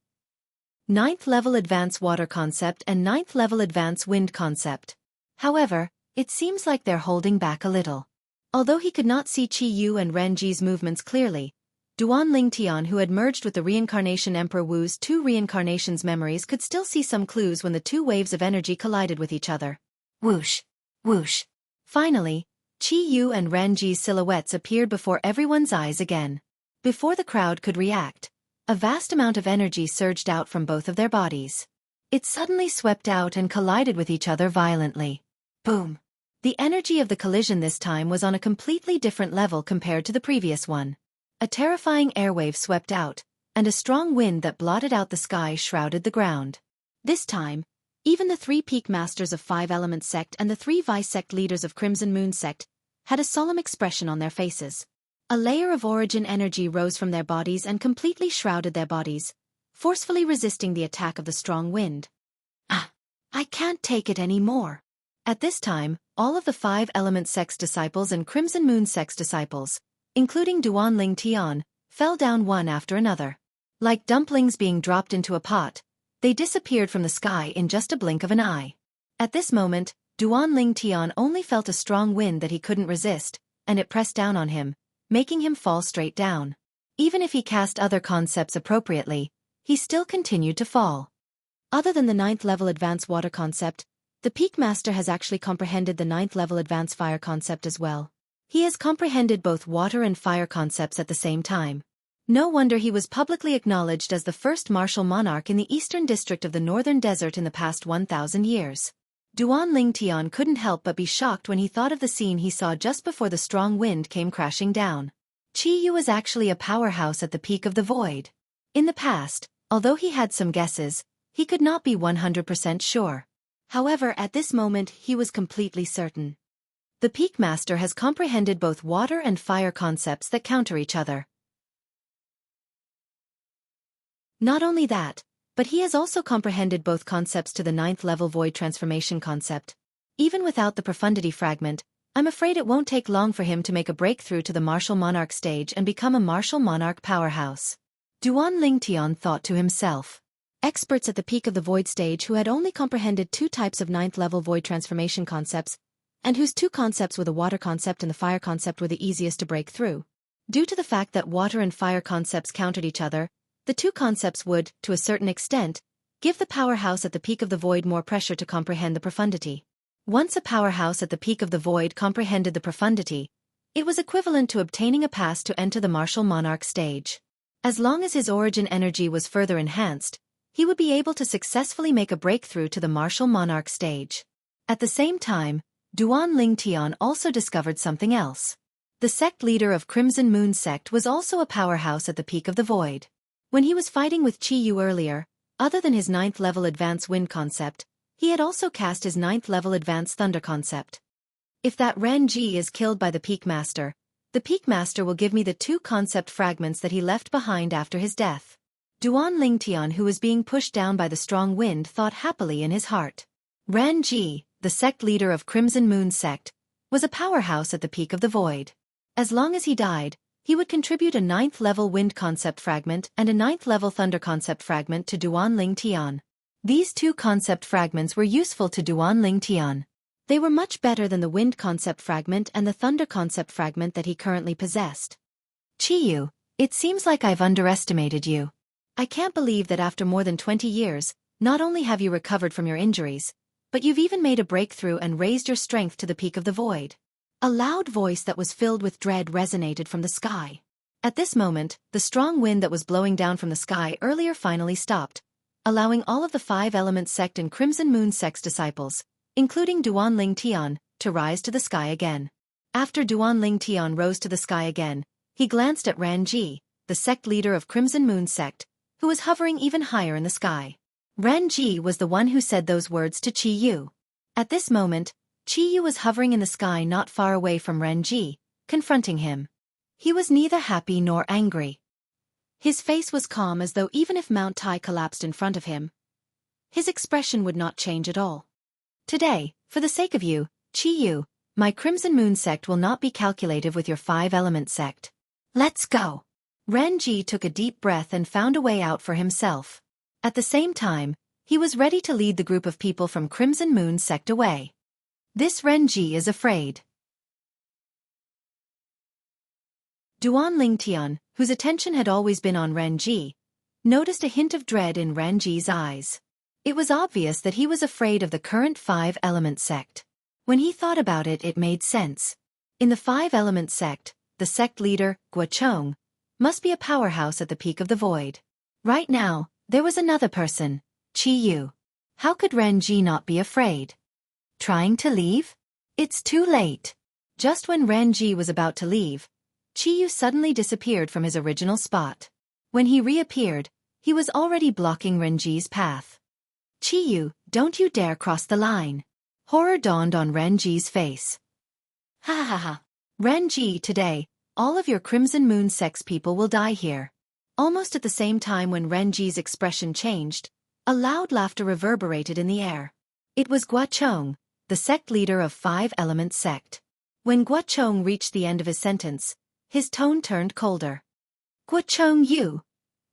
9th-level Advanced Water Concept and 9th-level Advanced Wind Concept. However, it seems like they're holding back a little. Although he could not see Qi Yu and Ren Ji's movements clearly, Duan Ling Tian, who had merged with the reincarnation Emperor Wu's 2 reincarnations memories, could still see some clues when the 2 waves of energy collided with each other. Whoosh! Whoosh! Finally, Qi Yu and Ren Ji's silhouettes appeared before everyone's eyes again. Before the crowd could react, a vast amount of energy surged out from both of their bodies. It suddenly swept out and collided with each other violently. Boom! The energy of the collision this time was on a completely different level compared to the previous one. A terrifying airwave swept out, and a strong wind that blotted out the sky shrouded the ground. This time, even the 3 peak masters of Five Element Sect and the 3 vice-sect leaders of Crimson Moon Sect had a solemn expression on their faces. A layer of origin energy rose from their bodies and completely shrouded their bodies, forcefully resisting the attack of the strong wind. Ah! I can't take it anymore. At this time, all of the Five Element Sect's disciples and Crimson Moon Sect's disciples, including Duan Ling Tian, fell down one after another. Like dumplings being dropped into a pot, they disappeared from the sky in just a blink of an eye. At this moment, Duan Ling Tian only felt a strong wind that he couldn't resist, and it pressed down on him, making him fall straight down. Even if he cast other concepts appropriately, he still continued to fall. Other than the 9th-level Advanced Water concept, the Peak Master has actually comprehended the 9th-level Advanced Fire concept as well. He has comprehended both water and fire concepts at the same time. No wonder he was publicly acknowledged as the first martial monarch in the eastern district of the northern desert in the past 1,000 years. Duan Ling Tian couldn't help but be shocked when he thought of the scene he saw just before the strong wind came crashing down. Qi Yu was actually a powerhouse at the peak of the void. In the past, although he had some guesses, he could not be 100% sure. However, at this moment he was completely certain. The Peak Master has comprehended both water and fire concepts that counter each other. Not only that, but he has also comprehended both concepts to the 9th-level Void Transformation concept. Even without the Profundity Fragment, I'm afraid it won't take long for him to make a breakthrough to the Martial Monarch stage and become a Martial Monarch powerhouse. Duan Ling Tian thought to himself. Experts at the peak of the Void stage who had only comprehended 2 types of 9th-level Void Transformation concepts, and whose 2 concepts were the water concept and the fire concept were the easiest to break through. Due to the fact that water and fire concepts countered each other, the 2 concepts would, to a certain extent, give the powerhouse at the peak of the void more pressure to comprehend the profundity. Once a powerhouse at the peak of the void comprehended the profundity, it was equivalent to obtaining a pass to enter the Martial Monarch stage. As long as his origin energy was further enhanced, he would be able to successfully make a breakthrough to the Martial Monarch stage. At the same time, Duan Ling Tian also discovered something else. The sect leader of Crimson Moon Sect was also a powerhouse at the peak of the void. When he was fighting with Qi Yu earlier, other than his 9th-level Advanced Wind concept, he had also cast his 9th-level Advanced Thunder concept. If that Ren Ji is killed by the Peak Master, the Peak Master will give me the 2 concept fragments that he left behind after his death. Duan Ling Tian, who was being pushed down by the strong wind, thought happily in his heart. Ren Ji, the sect leader of Crimson Moon Sect, was a powerhouse at the peak of the void. As long as he died, he would contribute a 9th-level Wind concept fragment and a 9th-level Thunder concept fragment to Duan Ling Tian. These 2 concept fragments were useful to Duan Ling Tian. They were much better than the Wind concept fragment and the Thunder concept fragment that he currently possessed. Qi Yu, it seems like I've underestimated you. I can't believe that after more than 20 years, not only have you recovered from your injuries, but you've even made a breakthrough and raised your strength to the peak of the void. A loud voice that was filled with dread resonated from the sky. At this moment, the strong wind that was blowing down from the sky earlier finally stopped, allowing all of the Five Element Sect and Crimson Moon Sect's disciples, including Duan Ling Tian, to rise to the sky again. After Duan Ling Tian rose to the sky again, he glanced at Ren Ji, the sect leader of Crimson Moon Sect, who was hovering even higher in the sky. Ren Ji was the one who said those words to Qi Yu. At this moment, Qi Yu was hovering in the sky not far away from Ren Ji, confronting him. He was neither happy nor angry. His face was calm as though even if Mount Tai collapsed in front of him, his expression would not change at all. Today, for the sake of you, Qi Yu, my Crimson Moon sect will not be calculative with your 5-element sect. Let's go. Ren Ji took a deep breath and found a way out for himself. At the same time, he was ready to lead the group of people from Crimson Moon sect away. This Ren Ji is afraid. Duan Lingtian, whose attention had always been on Ren Ji, noticed a hint of dread in Ren Ji's eyes. It was obvious that he was afraid of the current 5-element sect. When he thought about it, it made sense. In the 5-element sect, the sect leader, Guochong, must be a powerhouse at the peak of the void. Right now, there was another person, Qi Yu. How could Ren Ji not be afraid? Trying to leave? It's too late. Just when Ren Ji was about to leave, Qi Yu suddenly disappeared from his original spot. When he reappeared, he was already blocking Ren Ji's path. Qi Yu, don't you dare cross the line. Horror dawned on Ren Ji's face. Ha ha ha. Ren Ji, today, all of your Crimson Moon sect's people will die here. Almost at the same time when Ren Ji's expression changed, a loud laughter reverberated in the air. It was Guochong, the sect leader of 5-element sect. When Guochong reached the end of his sentence, his tone turned colder. Guochong you?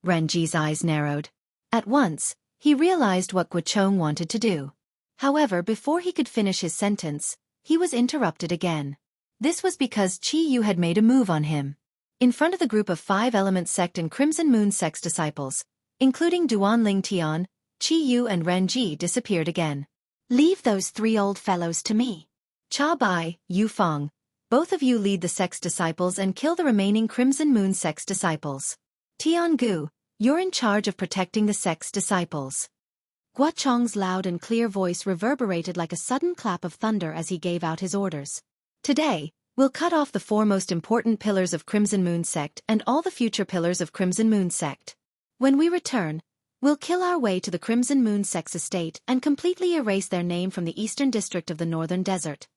Ren Ji's eyes narrowed. At once, he realized what Guochong wanted to do. However, before he could finish his sentence, he was interrupted again. This was because Qi Yu had made a move on him. In front of the group of 5-element sect and Crimson Moon sect's disciples, including Duan Lingtian, Qi Yu and Ren Ji disappeared again. Leave those 3 old fellows to me. Cha Bai, Yu Feng, both of you lead the sect's disciples and kill the remaining Crimson Moon sect's disciples. Tian Gu, you're in charge of protecting the sect's disciples. Guochong's loud and clear voice reverberated like a sudden clap of thunder as he gave out his orders. Today, we'll cut off the 4 most important pillars of Crimson Moon sect and all the future pillars of Crimson Moon sect. When we return, we'll kill our way to the Crimson Moon sect's estate and completely erase their name from the eastern district of the northern desert.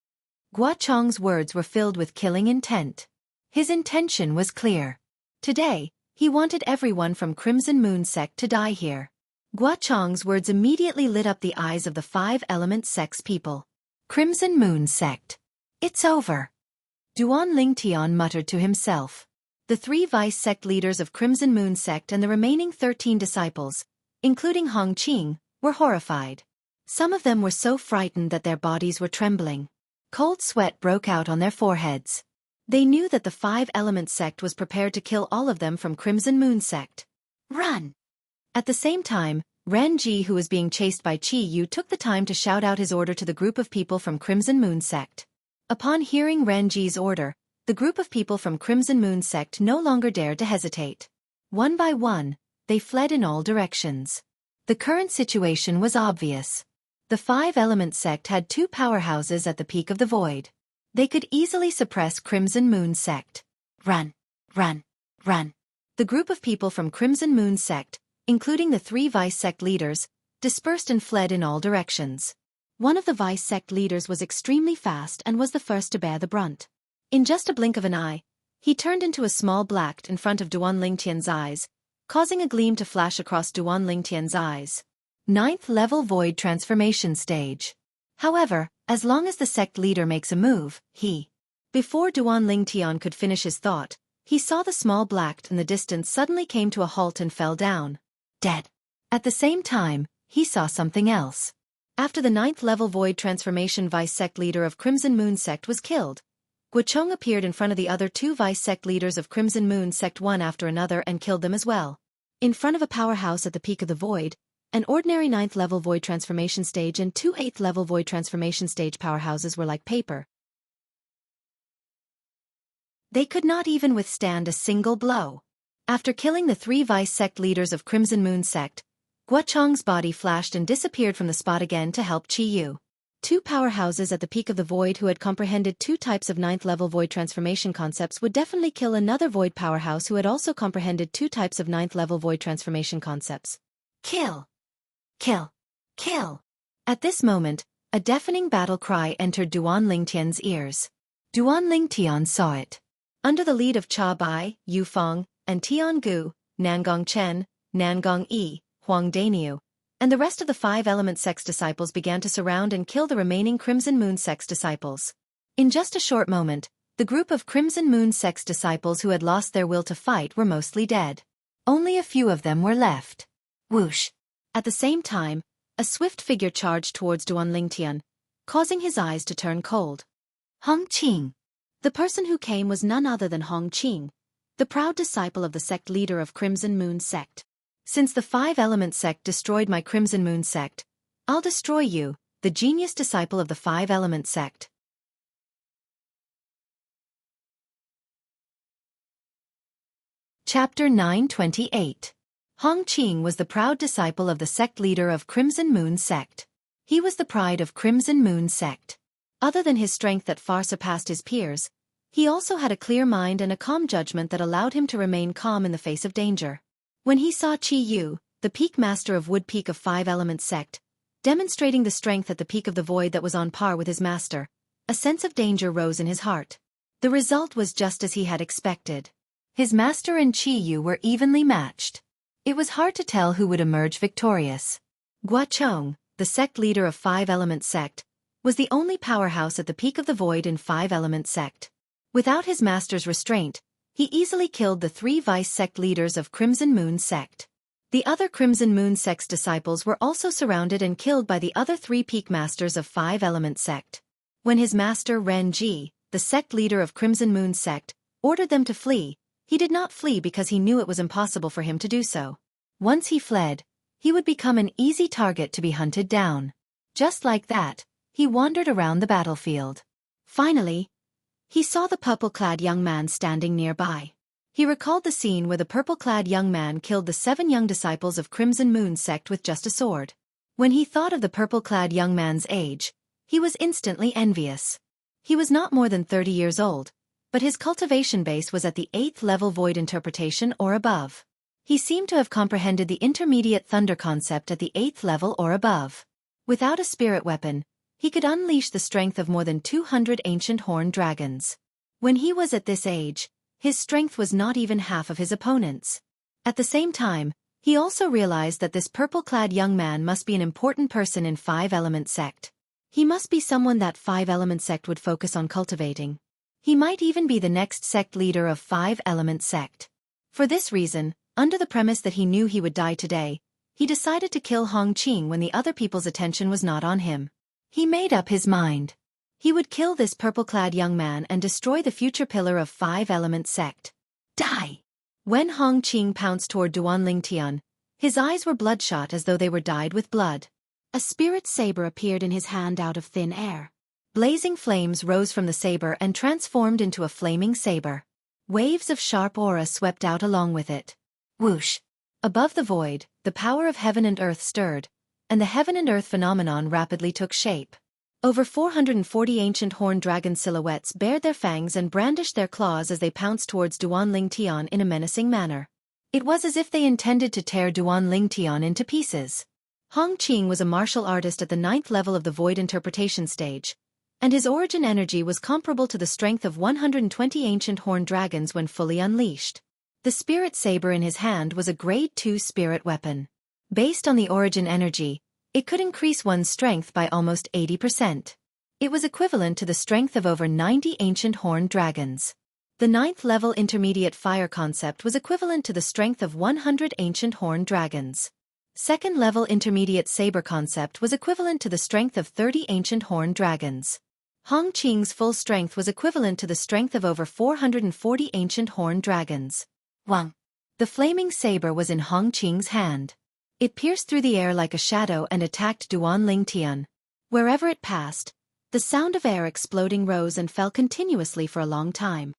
Guochong's words were filled with killing intent. His intention was clear. Today, he wanted everyone from Crimson Moon sect to die here. Guochong's words immediately lit up the eyes of the 5-element sect's people. Crimson Moon sect. It's over. Duan Lingtian muttered to himself. The 3 vice sect leaders of Crimson Moon sect and the remaining 13 disciples, including Hong Qing, were horrified. Some of them were so frightened that their bodies were trembling. Cold sweat broke out on their foreheads. They knew that the 5-element sect was prepared to kill all of them from Crimson Moon sect. Run! At the same time, Ren Ji, who was being chased by Qi Yu, took the time to shout out his order to the group of people from Crimson Moon sect. Upon hearing Ren Ji's order, the group of people from Crimson Moon sect no longer dared to hesitate. One by one, they fled in all directions. The current situation was obvious. The 5-element sect had 2 powerhouses at the peak of the void. They could easily suppress Crimson Moon sect. Run! Run! Run! The group of people from Crimson Moon sect, including the 3 vice sect leaders, dispersed and fled in all directions. One of the vice sect leaders was extremely fast and was the first to bear the brunt. In just a blink of an eye, he turned into a small black in front of Duan Lingtian's eyes, causing a gleam to flash across Duan Lingtian's eyes. 9th level void transformation stage. However, as long as the sect leader makes a move, Before Duan Lingtian could finish his thought, he saw the small black in the distance suddenly came to a halt and fell down. Dead. At the same time, he saw something else. After the 9th level void transformation vice sect leader of Crimson Moon sect was killed, Guochong appeared in front of the other 2 vice sect leaders of Crimson Moon sect one after another and killed them as well. In front of a powerhouse at the peak of the void, an ordinary 9th level void transformation stage and 2 8th level void transformation stage powerhouses were like paper. They could not even withstand a single blow. After killing the 3 vice sect leaders of Crimson Moon sect, Guochong's body flashed and disappeared from the spot again to help Qi Yu. 2 powerhouses at the peak of the void who had comprehended 2 types of 9th level void transformation concepts would definitely kill another void powerhouse who had also comprehended 2 types of 9th level void transformation concepts. Kill! Kill! Kill! At this moment, a deafening battle cry entered Duan Lingtian's ears. Duan Lingtian saw it. Under the lead of Cha Bai, Yu Feng, and Tian Gu, Nangong Chen, Nangong Yi, Huang Daniu, and the rest of the five-element sect's disciples began to surround and kill the remaining Crimson Moon sect's disciples. In just a short moment, the group of Crimson Moon sect's disciples who had lost their will to fight were mostly dead. Only a few of them were left. Whoosh! At the same time, a swift figure charged towards Duan Lingtian, causing his eyes to turn cold. Hong Qing. The person who came was none other than Hong Qing, the proud disciple of the sect leader of Crimson Moon sect. Since the five-element sect destroyed my Crimson Moon sect, I'll destroy you, the genius disciple of the five-element sect. Chapter 928. Hong Qing was the proud disciple of the sect leader of Crimson Moon sect. He was the pride of Crimson Moon sect. Other than his strength that far surpassed his peers, he also had a clear mind and a calm judgment that allowed him to remain calm in the face of danger. When he saw Qi Yu, the peak master of Wood Peak of Five-Element sect, demonstrating the strength at the peak of the void that was on par with his master, a sense of danger rose in his heart. The result was just as he had expected. His master and Qi Yu were evenly matched. It was hard to tell who would emerge victorious. Guachong, the sect leader of Five-Element sect, was the only powerhouse at the peak of the void in Five-Element sect. Without his master's restraint, he easily killed the three vice sect leaders of Crimson Moon sect. The other Crimson Moon sect's disciples were also surrounded and killed by the other three peak masters of Five-Element sect. When his master Ren Ji, the sect leader of Crimson Moon sect, ordered them to flee, he did not flee because he knew it was impossible for him to do so. Once he fled, he would become an easy target to be hunted down. Just like that, he wandered around the battlefield. Finally, he saw the purple-clad young man standing nearby. He recalled the scene where the purple-clad young man killed the 7 young disciples of Crimson Moon sect with just a sword. When he thought of the purple-clad young man's age, he was instantly envious. He was not more than 30 years old, but his cultivation base was at the 8th level void interpretation or above. He seemed to have comprehended the intermediate thunder concept at the 8th level or above. Without a spirit weapon, he could unleash the strength of more than 200 ancient horned dragons. When he was at this age, his strength was not even half of his opponent's. At the same time, he also realized that this purple-clad young man must be an important person in Five-Element sect. He must be someone that Five-Element sect would focus on cultivating. He might even be the next sect leader of Five-Element sect. For this reason, under the premise that he knew he would die today, he decided to kill Hong Qing when the other people's attention was not on him. He made up his mind. He would kill this purple-clad young man and destroy the future pillar of Five-Element sect. Die! When Hong Qing pounced toward Duan Lingtian, his eyes were bloodshot as though they were dyed with blood. A spirit saber appeared in his hand out of thin air. Blazing flames rose from the saber and transformed into a flaming saber. Waves of sharp aura swept out along with it. Whoosh! Above the void, the power of heaven and earth stirred, and the heaven and earth phenomenon rapidly took shape. Over 440 ancient horned dragon silhouettes bared their fangs and brandished their claws as they pounced towards Duan Lingtian in a menacing manner. It was as if they intended to tear Duan Lingtian into pieces. Hong Qing was a martial artist at the 9th level of the void interpretation stage, and his origin energy was comparable to the strength of 120 ancient horned dragons when fully unleashed. The spirit saber in his hand was a grade 2 spirit weapon. Based on the origin energy, it could increase one's strength by almost 80%. It was equivalent to the strength of over 90 ancient horned dragons. The 9th level intermediate fire concept was equivalent to the strength of 100 ancient horned dragons. 2nd level intermediate saber concept was equivalent to the strength of 30 ancient horned dragons. Hong Qing's full strength was equivalent to the strength of over 440 ancient horned dragons. Wang! The flaming saber was in Hong Qing's hand. It pierced through the air like a shadow and attacked Duan Lingtian. Wherever it passed, the sound of air exploding rose and fell continuously for a long time.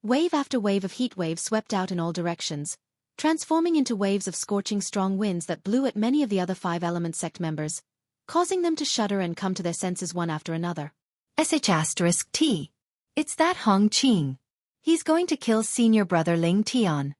Wave after wave of heat waves swept out in all directions, transforming into waves of scorching strong winds that blew at many of the other Five-Element sect members, causing them to shudder and come to their senses one after another. *T. It's that Hong Qing. He's going to kill senior brother Ling Tian.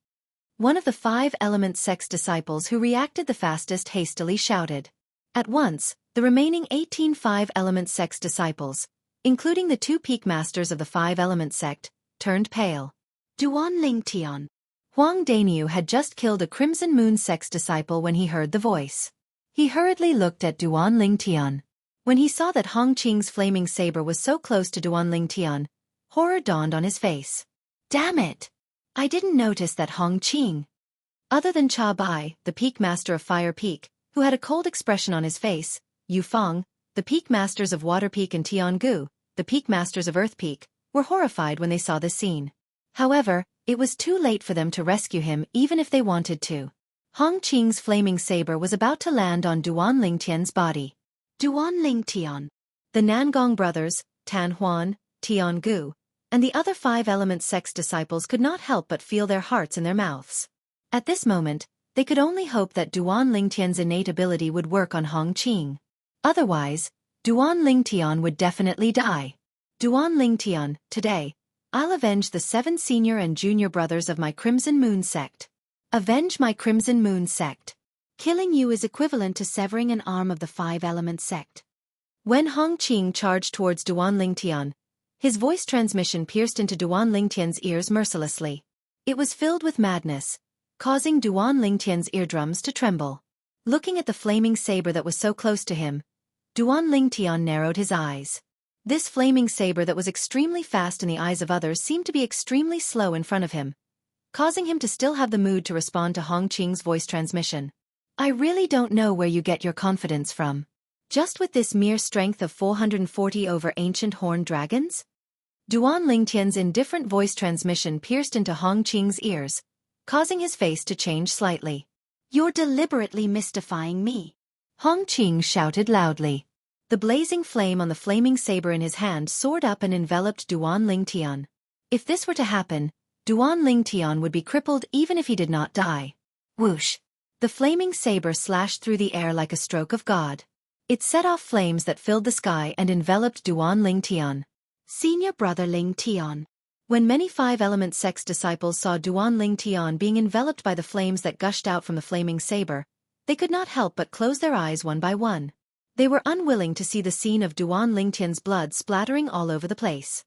One of the 5-element sect's disciples who reacted the fastest hastily shouted. At once, the remaining 18 5-element sect's disciples, including the 2 peak masters of the 5-element sect, turned pale. Duan Lingtian. Huang Daniu had just killed a Crimson Moon sect's disciple when he heard the voice. He hurriedly looked at Duan Lingtian. When he saw that Hong Qing's flaming saber was so close to Duan Lingtian, horror dawned on his face. Damn it! I didn't notice that Hong Qing. Other than Cha Bai, the peak master of Fire Peak, who had a cold expression on his face, Yu Feng, the peak masters of Water Peak, and Tiangu, the peak masters of Earth Peak, were horrified when they saw this scene. However, it was too late for them to rescue him even if they wanted to. Hong Qing's flaming saber was about to land on Duan Lingtian's body. Duan Lingtian. The Nangong brothers, Tan Huan, Tiangu, and the other 5-element sect's disciples could not help but feel their hearts in their mouths. At this moment, they could only hope that Duan Lingtian's innate ability would work on Hong Qing. Otherwise, Duan Lingtian would definitely die. Duan Lingtian, today, I'll avenge the 7 senior and junior brothers of my Crimson Moon sect. Avenge my Crimson Moon sect. Killing you is equivalent to severing an arm of the 5-element sect. When Hong Qing charged towards Duan Lingtian, his voice transmission pierced into Duan Lingtian's ears mercilessly. It was filled with madness, causing Duan Lingtian's eardrums to tremble. Looking at the flaming saber that was so close to him, Duan Lingtian narrowed his eyes. This flaming saber that was extremely fast in the eyes of others seemed to be extremely slow in front of him, causing him to still have the mood to respond to Hong Qing's voice transmission. I really don't know where you get your confidence from. Just with this mere strength of 440 over ancient horned dragons? Duan Lingtian's indifferent voice transmission pierced into Hong Qing's ears, causing his face to change slightly. You're deliberately mystifying me. Hong Qing shouted loudly. The blazing flame on the flaming saber in his hand soared up and enveloped Duan Lingtian. If this were to happen, Duan Lingtian would be crippled even if he did not die. Whoosh! The flaming saber slashed through the air like a stroke of God. It set off flames that filled the sky and enveloped Duan Lingtian. Senior brother Lingtian. When many 5-element sect's disciples saw Duan Lingtian being enveloped by the flames that gushed out from the flaming saber, they could not help but close their eyes one by one. They were unwilling to see the scene of Duan Lingtian's blood splattering all over the place.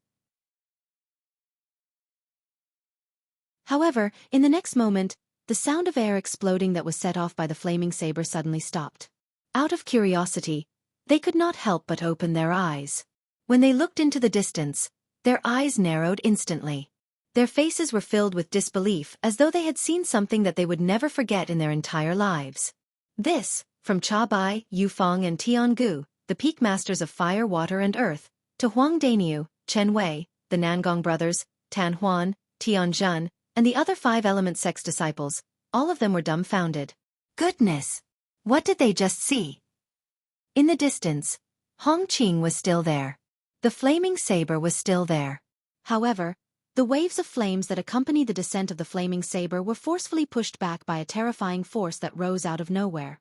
However, in the next moment, the sound of air exploding that was set off by the flaming saber suddenly stopped. Out of curiosity, they could not help but open their eyes. When they looked into the distance, their eyes narrowed instantly. Their faces were filled with disbelief as though they had seen something that they would never forget in their entire lives. This, from Cha Bai, Yu Feng and Tiangu, the peak masters of fire, water and earth, to Huang Daniu, Chen Wei, the Nangong brothers, Tan Huan, Tian Zhen, and the other 5-element sect's disciples, all of them were dumbfounded. Goodness! What did they just see? In the distance, Hong Qing was still there. The flaming saber was still there. However, the waves of flames that accompanied the descent of the flaming saber were forcefully pushed back by a terrifying force that rose out of nowhere.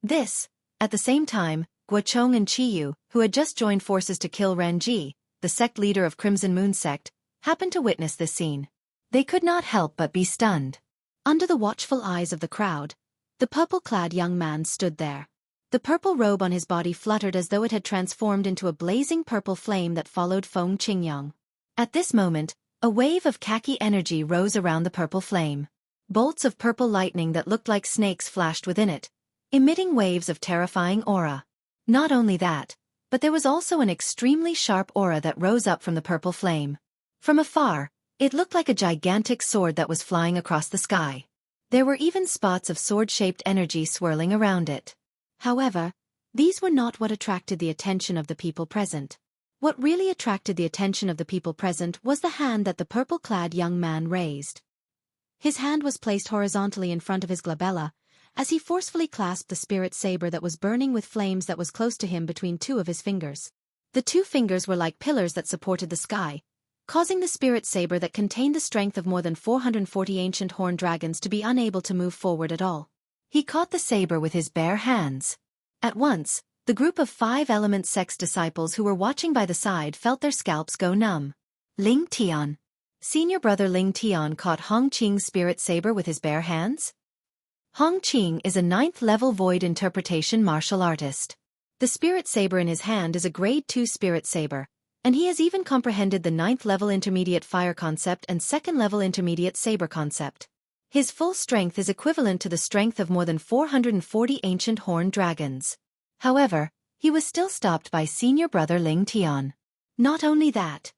This, at the same time, Guochong and Qiyu, who had just joined forces to kill Renji, the sect leader of Crimson Moon sect, happened to witness this scene. They could not help but be stunned. Under the watchful eyes of the crowd, the purple-clad young man stood there. The purple robe on his body fluttered as though it had transformed into a blazing purple flame that followed Feng Qingyang. At this moment, a wave of khaki energy rose around the purple flame. Bolts of purple lightning that looked like snakes flashed within it, emitting waves of terrifying aura. Not only that, but there was also an extremely sharp aura that rose up from the purple flame. From afar, it looked like a gigantic sword that was flying across the sky. There were even spots of sword-shaped energy swirling around it. However, these were not what attracted the attention of the people present. What really attracted the attention of the people present was the hand that the purple-clad young man raised. His hand was placed horizontally in front of his glabella, as he forcefully clasped the spirit saber that was burning with flames that was close to him between 2 of his fingers. The 2 fingers were like pillars that supported the sky, causing the spirit saber that contained the strength of more than 440 ancient horned dragons to be unable to move forward at all. He caught the saber with his bare hands. At once, the group of 5-element sect's disciples who were watching by the side felt their scalps go numb. Ling Tian. Senior brother Ling Tian caught Hong Qing's spirit saber with his bare hands? Hong Qing is a 9th-level void interpretation martial artist. The spirit saber in his hand is a grade 2 spirit saber, and he has even comprehended the 9th-level intermediate fire concept and 2nd-level intermediate saber concept. His full strength is equivalent to the strength of more than 440 ancient horned dragons. However, he was still stopped by senior brother Ling Tian. Not only that,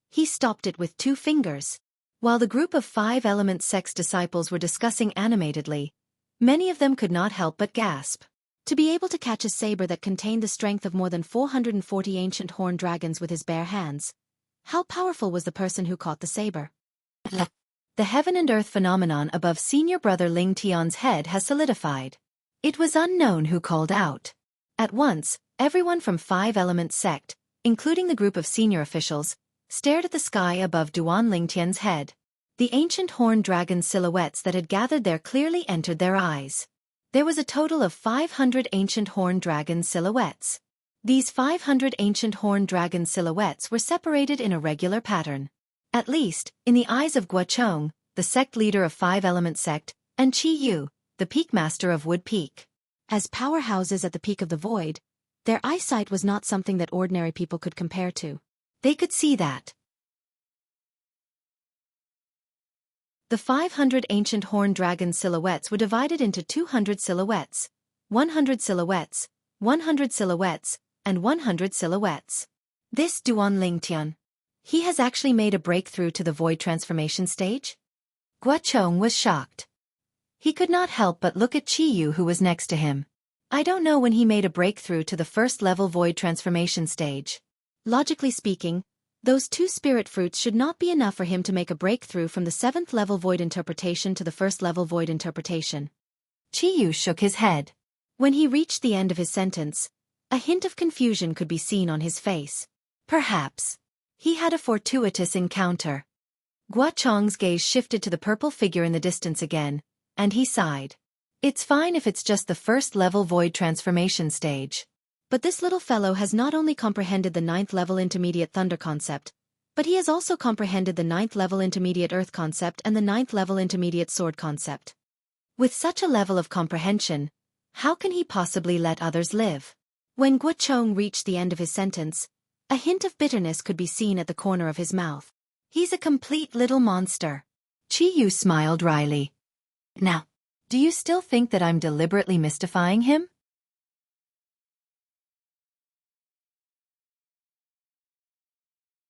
he stopped it with 2 fingers. While the group of 5-element sect's disciples were discussing animatedly, many of them could not help but gasp. To be able to catch a saber that contained the strength of more than 440 ancient horned dragons with his bare hands. How powerful was the person who caught the saber? The heaven and earth phenomenon above senior brother Ling Tian's head has solidified. It was unknown who called out. At once, everyone from 5-element sect, including the group of senior officials, stared at the sky above Duan Lingtian's head. The ancient horned dragon silhouettes that had gathered there clearly entered their eyes. There was a total of 500 ancient horned dragon silhouettes. These 500 ancient horned dragon silhouettes were separated in a regular pattern. At least, in the eyes of Guochong, the sect leader of 5-element sect, and Qi Yu, the peak master of Wood Peak. As powerhouses at the peak of the void, their eyesight was not something that ordinary people could compare to. They could see that. The 500 ancient horned dragon silhouettes were divided into 200 silhouettes, 100 silhouettes, 100 silhouettes, and 100 silhouettes. This Duan Lingtian. He has actually made a breakthrough to the void transformation stage? Guochong was shocked. He could not help but look at Qi Yu who was next to him. I don't know when he made a breakthrough to the 1st-level void transformation stage. Logically speaking, those 2 spirit fruits should not be enough for him to make a breakthrough from the 7th-level void interpretation to the 1st-level void interpretation. Qi Yu shook his head. When he reached the end of his sentence, a hint of confusion could be seen on his face. Perhaps he had a fortuitous encounter. Guochong's gaze shifted to the purple figure in the distance again, and he sighed. It's fine if it's just the 1st-level void transformation stage. But this little fellow has not only comprehended the 9th-level intermediate thunder concept, but he has also comprehended the 9th-level intermediate earth concept and the 9th-level intermediate sword concept. With such a level of comprehension, how can he possibly let others live? When Guochong reached the end of his sentence, a hint of bitterness could be seen at the corner of his mouth. He's a complete little monster. Qi Yu smiled wryly. Now, do you still think that I'm deliberately mystifying him?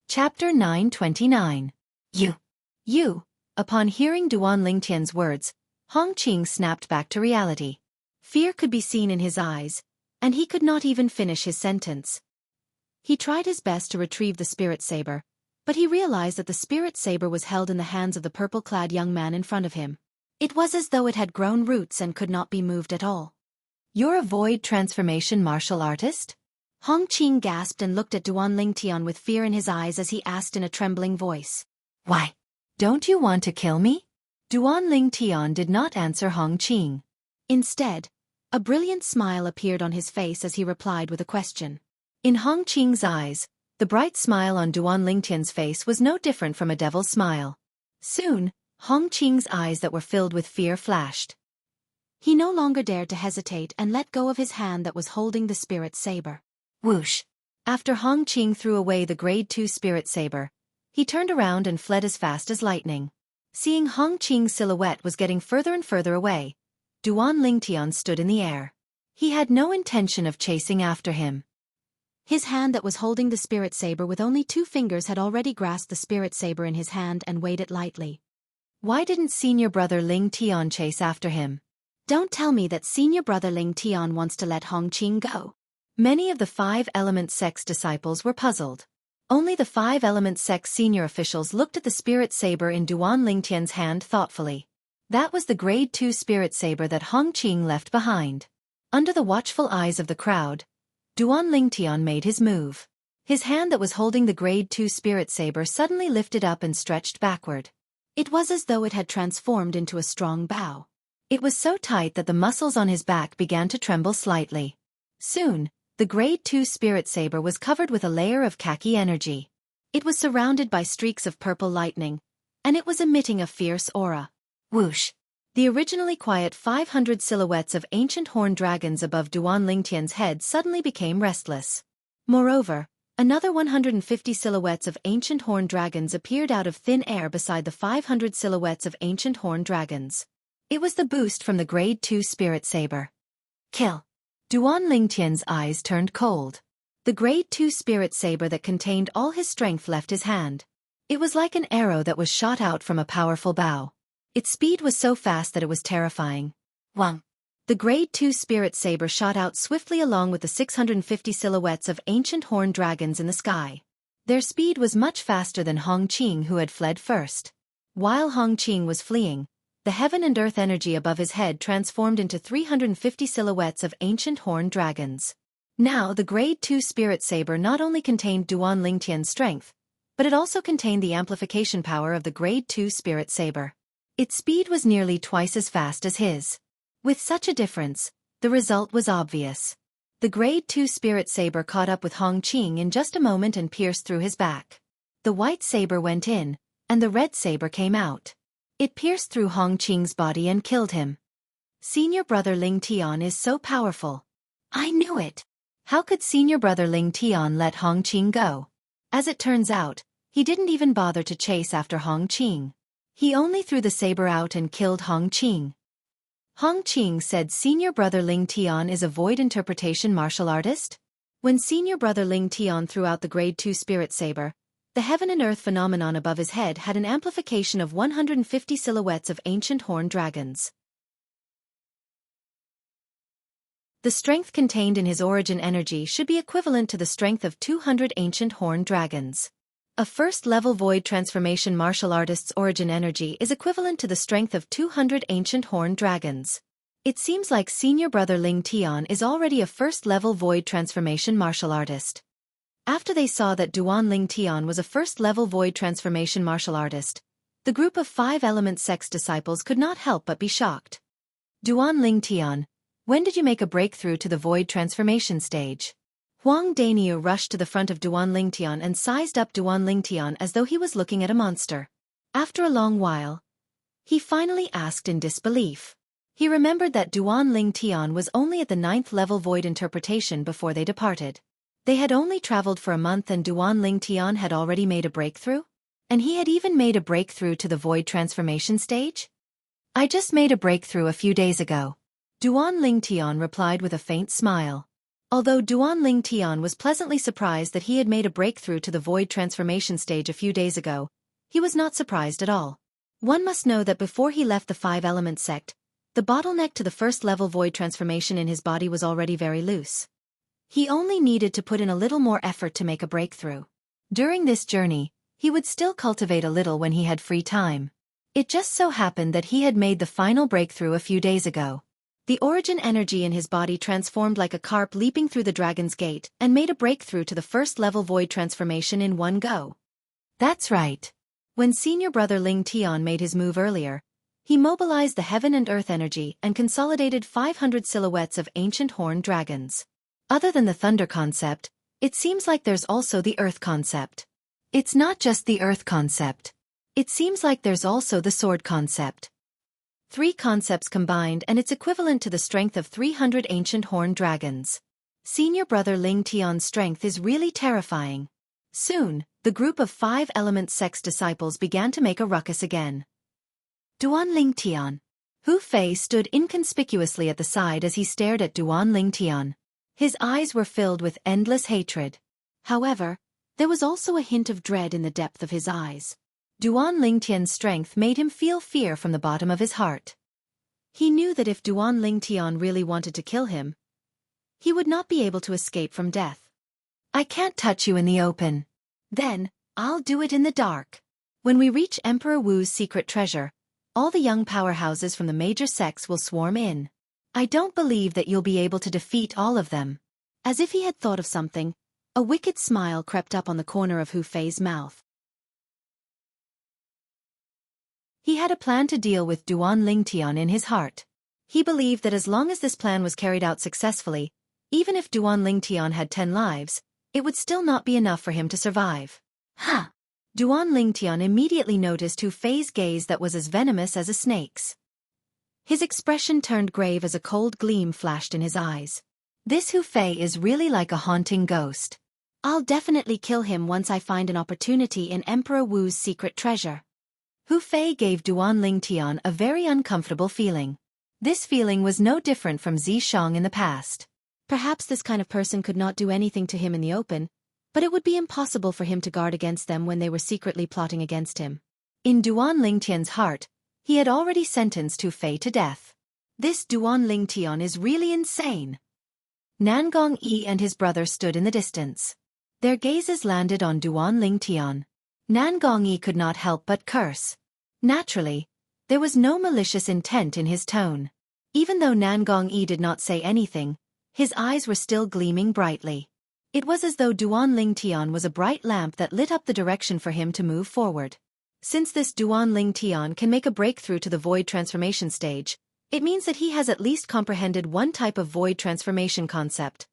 Chapter 929. You. Upon hearing Duan Lingtian's words, Hong Qing snapped back to reality. Fear could be seen in his eyes, and he could not even finish his sentence. He tried his best to retrieve the spirit saber, but he realized that the spirit saber was held in the hands of the purple-clad young man in front of him. It was as though it had grown roots and could not be moved at all. You're a void transformation martial artist? Hong Qing gasped and looked at Duan Lingtian with fear in his eyes as he asked in a trembling voice. Why? Don't you want to kill me? Duan Lingtian did not answer Hong Qing. Instead, a brilliant smile appeared on his face as he replied with a question. In Hong Qing's eyes, the bright smile on Duan Lingtian's face was no different from a devil's smile. Soon, Hong Qing's eyes that were filled with fear flashed. He no longer dared to hesitate and let go of his hand that was holding the spirit saber. Whoosh! After Hong Qing threw away the grade 2 spirit saber, he turned around and fled as fast as lightning. Seeing Hong Qing's silhouette was getting further and further away, Duan Lingtian stood in the air. He had no intention of chasing after him. His hand that was holding the spirit saber with only 2 fingers had already grasped the spirit saber in his hand and weighed it lightly. Why didn't senior brother Ling Tian chase after him? Don't tell me that senior brother Ling Tian wants to let Hong Qing go. Many of the 5-element sect's disciples were puzzled. Only the 5-element sect's senior officials looked at the spirit saber in Duan Lingtian's hand thoughtfully. That was the grade 2 spirit saber that Hong Qing left behind. Under the watchful eyes of the crowd, Duan Lingtian made his move. His hand that was holding the grade 2 spirit saber suddenly lifted up and stretched backward. It was as though it had transformed into a strong bow. It was so tight that the muscles on his back began to tremble slightly. Soon, the grade 2 spirit saber was covered with a layer of khaki energy. It was surrounded by streaks of purple lightning, and it was emitting a fierce aura. Whoosh! The originally quiet 500 silhouettes of ancient horned dragons above Duan Lingtian's head suddenly became restless. Moreover, another 150 silhouettes of ancient horned dragons appeared out of thin air beside the 500 silhouettes of ancient horned dragons. It was the boost from the Grade 2 Spirit Saber. Kill! Duan Lingtian's eyes turned cold. The Grade 2 Spirit Saber that contained all his strength left his hand. It was like an arrow that was shot out from a powerful bow. Its speed was so fast that it was terrifying. Wang! The Grade 2 Spirit Saber shot out swiftly along with the 650 silhouettes of ancient horned dragons in the sky. Their speed was much faster than Hong Qing, who had fled first. While Hong Qing was fleeing, the heaven and earth energy above his head transformed into 350 silhouettes of ancient horned dragons. Now the Grade 2 Spirit Saber not only contained Duan Lingtian's strength, but it also contained the amplification power of the Grade 2 Spirit Saber. Its speed was nearly twice as fast as his. With such a difference, the result was obvious. The Grade 2 Spirit Saber caught up with Hong Qing in just a moment and pierced through his back. The white saber went in, and the red saber came out. It pierced through Hong Qing's body and killed him. Senior brother Ling Tian is so powerful. I knew it. How could senior brother Ling Tian let Hong Qing go? As it turns out, he didn't even bother to chase after Hong Qing. He only threw the saber out and killed Hong Qing. Hong Qing said senior brother Ling Tian is a void interpretation martial artist? When senior brother Ling Tian threw out the Grade 2 Spirit Saber, the heaven and earth phenomenon above his head had an amplification of 150 silhouettes of ancient horned dragons. The strength contained in his origin energy should be equivalent to the strength of 200 ancient horned dragons. A first-level void transformation martial artist's origin energy is equivalent to the strength of 200 ancient horned dragons. It seems like senior brother Ling Tian is already a first-level void transformation martial artist. After they saw that Duan Ling Tian was a first-level void transformation martial artist, the group of 5 element sect's disciples could not help but be shocked. Duan Ling Tian, when did you make a breakthrough to the void transformation stage? Huang Daniu rushed to the front of Duan Lingtian and sized up Duan Lingtian as though he was looking at a monster. After a long while, he finally asked in disbelief. He remembered that Duan Lingtian was only at the 9th level void interpretation before they departed. They had only traveled for a month and Duan Lingtian had already made a breakthrough? And he had even made a breakthrough to the void transformation stage? I just made a breakthrough a few days ago. Duan Lingtian replied with a faint smile. Although Duan Lingtian was pleasantly surprised that he had made a breakthrough to the void transformation stage a few days ago, he was not surprised at all. One must know that before he left the 5-element sect, the bottleneck to the first-level void transformation in his body was already very loose. He only needed to put in a little more effort to make a breakthrough. During this journey, he would still cultivate a little when he had free time. It just so happened that he had made the final breakthrough a few days ago. The origin energy in his body transformed like a carp leaping through the dragon's gate and made a breakthrough to the first-level void transformation in one go. That's right. When senior brother Ling Tian made his move earlier, he mobilized the heaven and earth energy and consolidated 500 silhouettes of ancient horned dragons. Other than the thunder concept, it seems like there's also the earth concept. It's not just the earth concept. It seems like there's also the sword concept. 3 concepts combined and it's equivalent to the strength of 300 ancient horned dragons. Senior brother Ling Tian's strength is really terrifying. Soon, the group of 5-element sect's disciples began to make a ruckus again. Duan Ling Tian. Hu Fei stood inconspicuously at the side as he stared at Duan Ling Tian. His eyes were filled with endless hatred. However, there was also a hint of dread in the depth of his eyes. Duan Lingtian's strength made him feel fear from the bottom of his heart. He knew that if Duan Lingtian really wanted to kill him, he would not be able to escape from death. I can't touch you in the open. Then, I'll do it in the dark. When we reach Emperor Wu's secret treasure, all the young powerhouses from the major sects will swarm in. I don't believe that you'll be able to defeat all of them. As if he had thought of something, a wicked smile crept up on the corner of Hu Fei's mouth. He had a plan to deal with Duan Lingtian in his heart. He believed that as long as this plan was carried out successfully, even if Duan Lingtian had 10 lives, it would still not be enough for him to survive. Ha! Duan Lingtian immediately noticed Hu Fei's gaze that was as venomous as a snake's. His expression turned grave as a cold gleam flashed in his eyes. This Hu Fei is really like a haunting ghost. I'll definitely kill him once I find an opportunity in Emperor Wu's secret treasure. Hu Fei gave Duan Lingtian a very uncomfortable feeling. This feeling was no different from Zishang in the past. Perhaps this kind of person could not do anything to him in the open, but it would be impossible for him to guard against them when they were secretly plotting against him. In Duan Lingtian's heart, he had already sentenced Hu Fei to death. This Duan Lingtian is really insane. Nangong Yi and his brother stood in the distance. Their gazes landed on Duan Lingtian. Nangong Yi could not help but curse. Naturally, there was no malicious intent in his tone. Even though Nangong Yi did not say anything, his eyes were still gleaming brightly. It was as though Duan Lingtian was a bright lamp that lit up the direction for him to move forward. Since this Duan Lingtian can make a breakthrough to the void transformation stage, it means that he has at least comprehended one type of void transformation concept.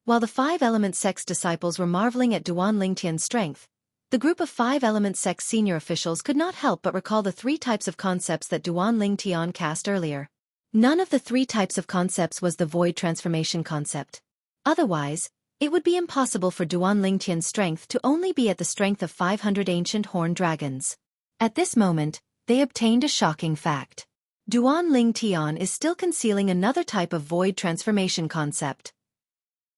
While the 5-element sect's disciples were marveling at Duan Lingtian's strength, the group of 5-element sect's senior officials could not help but recall the 3 types of concepts that Duan Lingtian cast earlier. None of the 3 types of concepts was the void transformation concept. Otherwise, it would be impossible for Duan Lingtian's strength to only be at the strength of 500 ancient horned dragons. At this moment, they obtained a shocking fact. Duan Lingtian is still concealing another type of void transformation concept.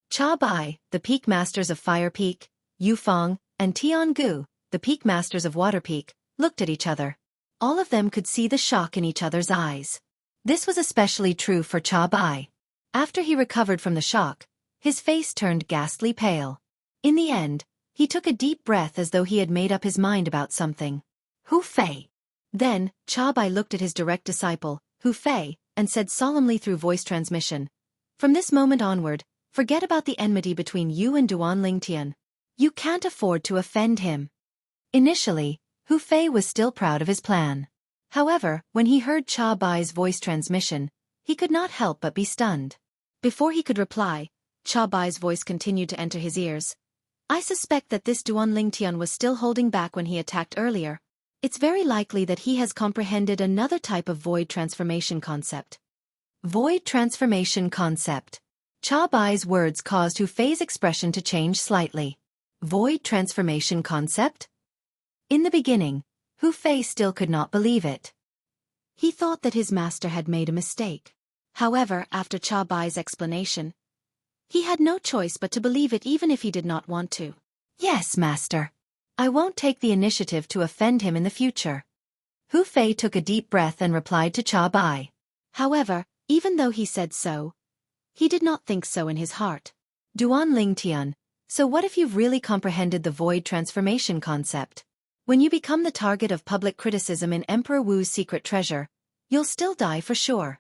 Cha Bai, the peak masters of Fire Peak, Yu Feng, and Tian Gu, the peak masters of Water Peak, looked at each other. All of them could see the shock in each other's eyes. This was especially true for Cha Bai. After he recovered from the shock, his face turned ghastly pale. In the end, he took a deep breath as though he had made up his mind about something. Hu Fei. Then, Cha Bai looked at his direct disciple, Hu Fei, and said solemnly through voice transmission, "From this moment onward, forget about the enmity between you and Duan Lingtian. You can't afford to offend him." Initially, Hu Fei was still proud of his plan. However, when he heard Cha Bai's voice transmission, he could not help but be stunned. Before he could reply, Cha Bai's voice continued to enter his ears. "I suspect that this Duan Lingtian was still holding back when he attacked earlier. It's very likely that he has comprehended another type of void transformation concept." Void transformation concept. Cha Bai's words caused Hu Fei's expression to change slightly. Void transformation concept? In the beginning, Hu Fei still could not believe it. He thought that his master had made a mistake. However, after Cha Bai's explanation, he had no choice but to believe it even if he did not want to. "Yes, master. I won't take the initiative to offend him in the future." Hu Fei took a deep breath and replied to Cha Bai. However, even though he said so, he did not think so in his heart. "Duan Lingtian, so what if you've really comprehended the void transformation concept? When you become the target of public criticism in Emperor Wu's secret treasure, you'll still die for sure."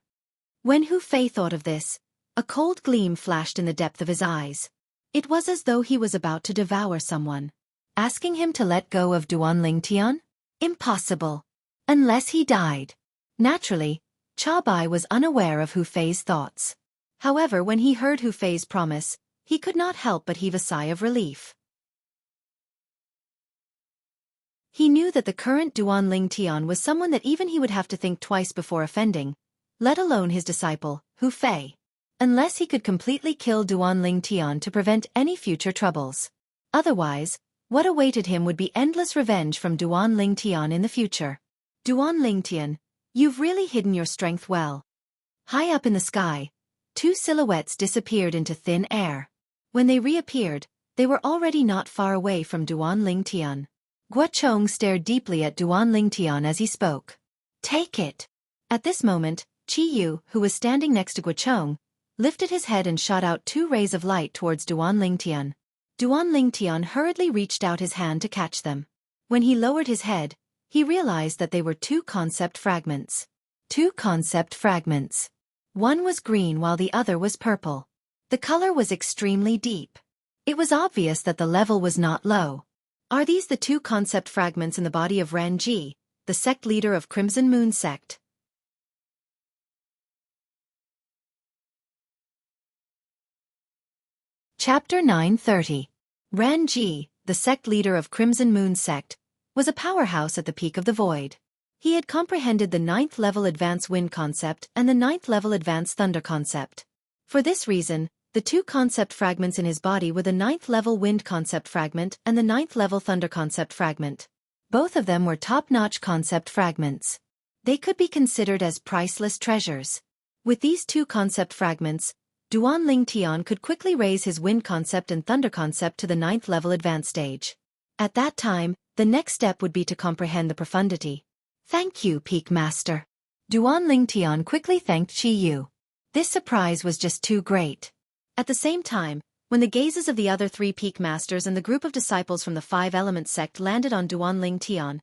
When Hu Fei thought of this, a cold gleam flashed in the depth of his eyes. It was as though he was about to devour someone. Asking him to let go of Duan Lingtian? Impossible. Unless he died. Naturally, Cha Bai was unaware of Hu Fei's thoughts. However, when he heard Hu Fei's promise, he could not help but heave a sigh of relief. He knew that the current Duan Lingtian was someone that even he would have to think twice before offending, let alone his disciple, Hu Fei. Unless he could completely kill Duan Lingtian to prevent any future troubles. Otherwise, what awaited him would be endless revenge from Duan Lingtian in the future. "Duan Lingtian, you've really hidden your strength well." High up in the sky, 2 silhouettes disappeared into thin air. When they reappeared, they were already not far away from Duan Lingtian. Guochong stared deeply at Duan Lingtian as he spoke. "Take it." At this moment, Qi Yu, who was standing next to Guochong, lifted his head and shot out 2 rays of light towards Duan Lingtian. Duan Lingtian hurriedly reached out his hand to catch them. When he lowered his head, he realized that they were 2 concept fragments. 2 concept fragments. One was green while the other was purple. The color was extremely deep. It was obvious that the level was not low. Are these the 2 concept fragments in the body of Ran Ji, the sect leader of Crimson Moon sect? Chapter 930. Ran Ji, the sect leader of Crimson Moon sect, was a powerhouse at the peak of the void. He had comprehended the 9th level advanced wind concept and the 9th level advanced thunder concept. For this reason, the two concept fragments in his body were the 9th level wind concept fragment and the 9th level thunder concept fragment. Both of them were top-notch concept fragments. They could be considered as priceless treasures. With these two concept fragments, Duan Ling Tian could quickly raise his wind concept and thunder concept to the 9th level advanced stage. At that time, the next step would be to comprehend the profundity. Thank you, Peak Master. Duan Ling Tian quickly thanked Qi Yu. This surprise was just too great. At the same time, when the gazes of the other three Peak Masters and the group of disciples from the Five Elements sect landed on Duan Ling Tian,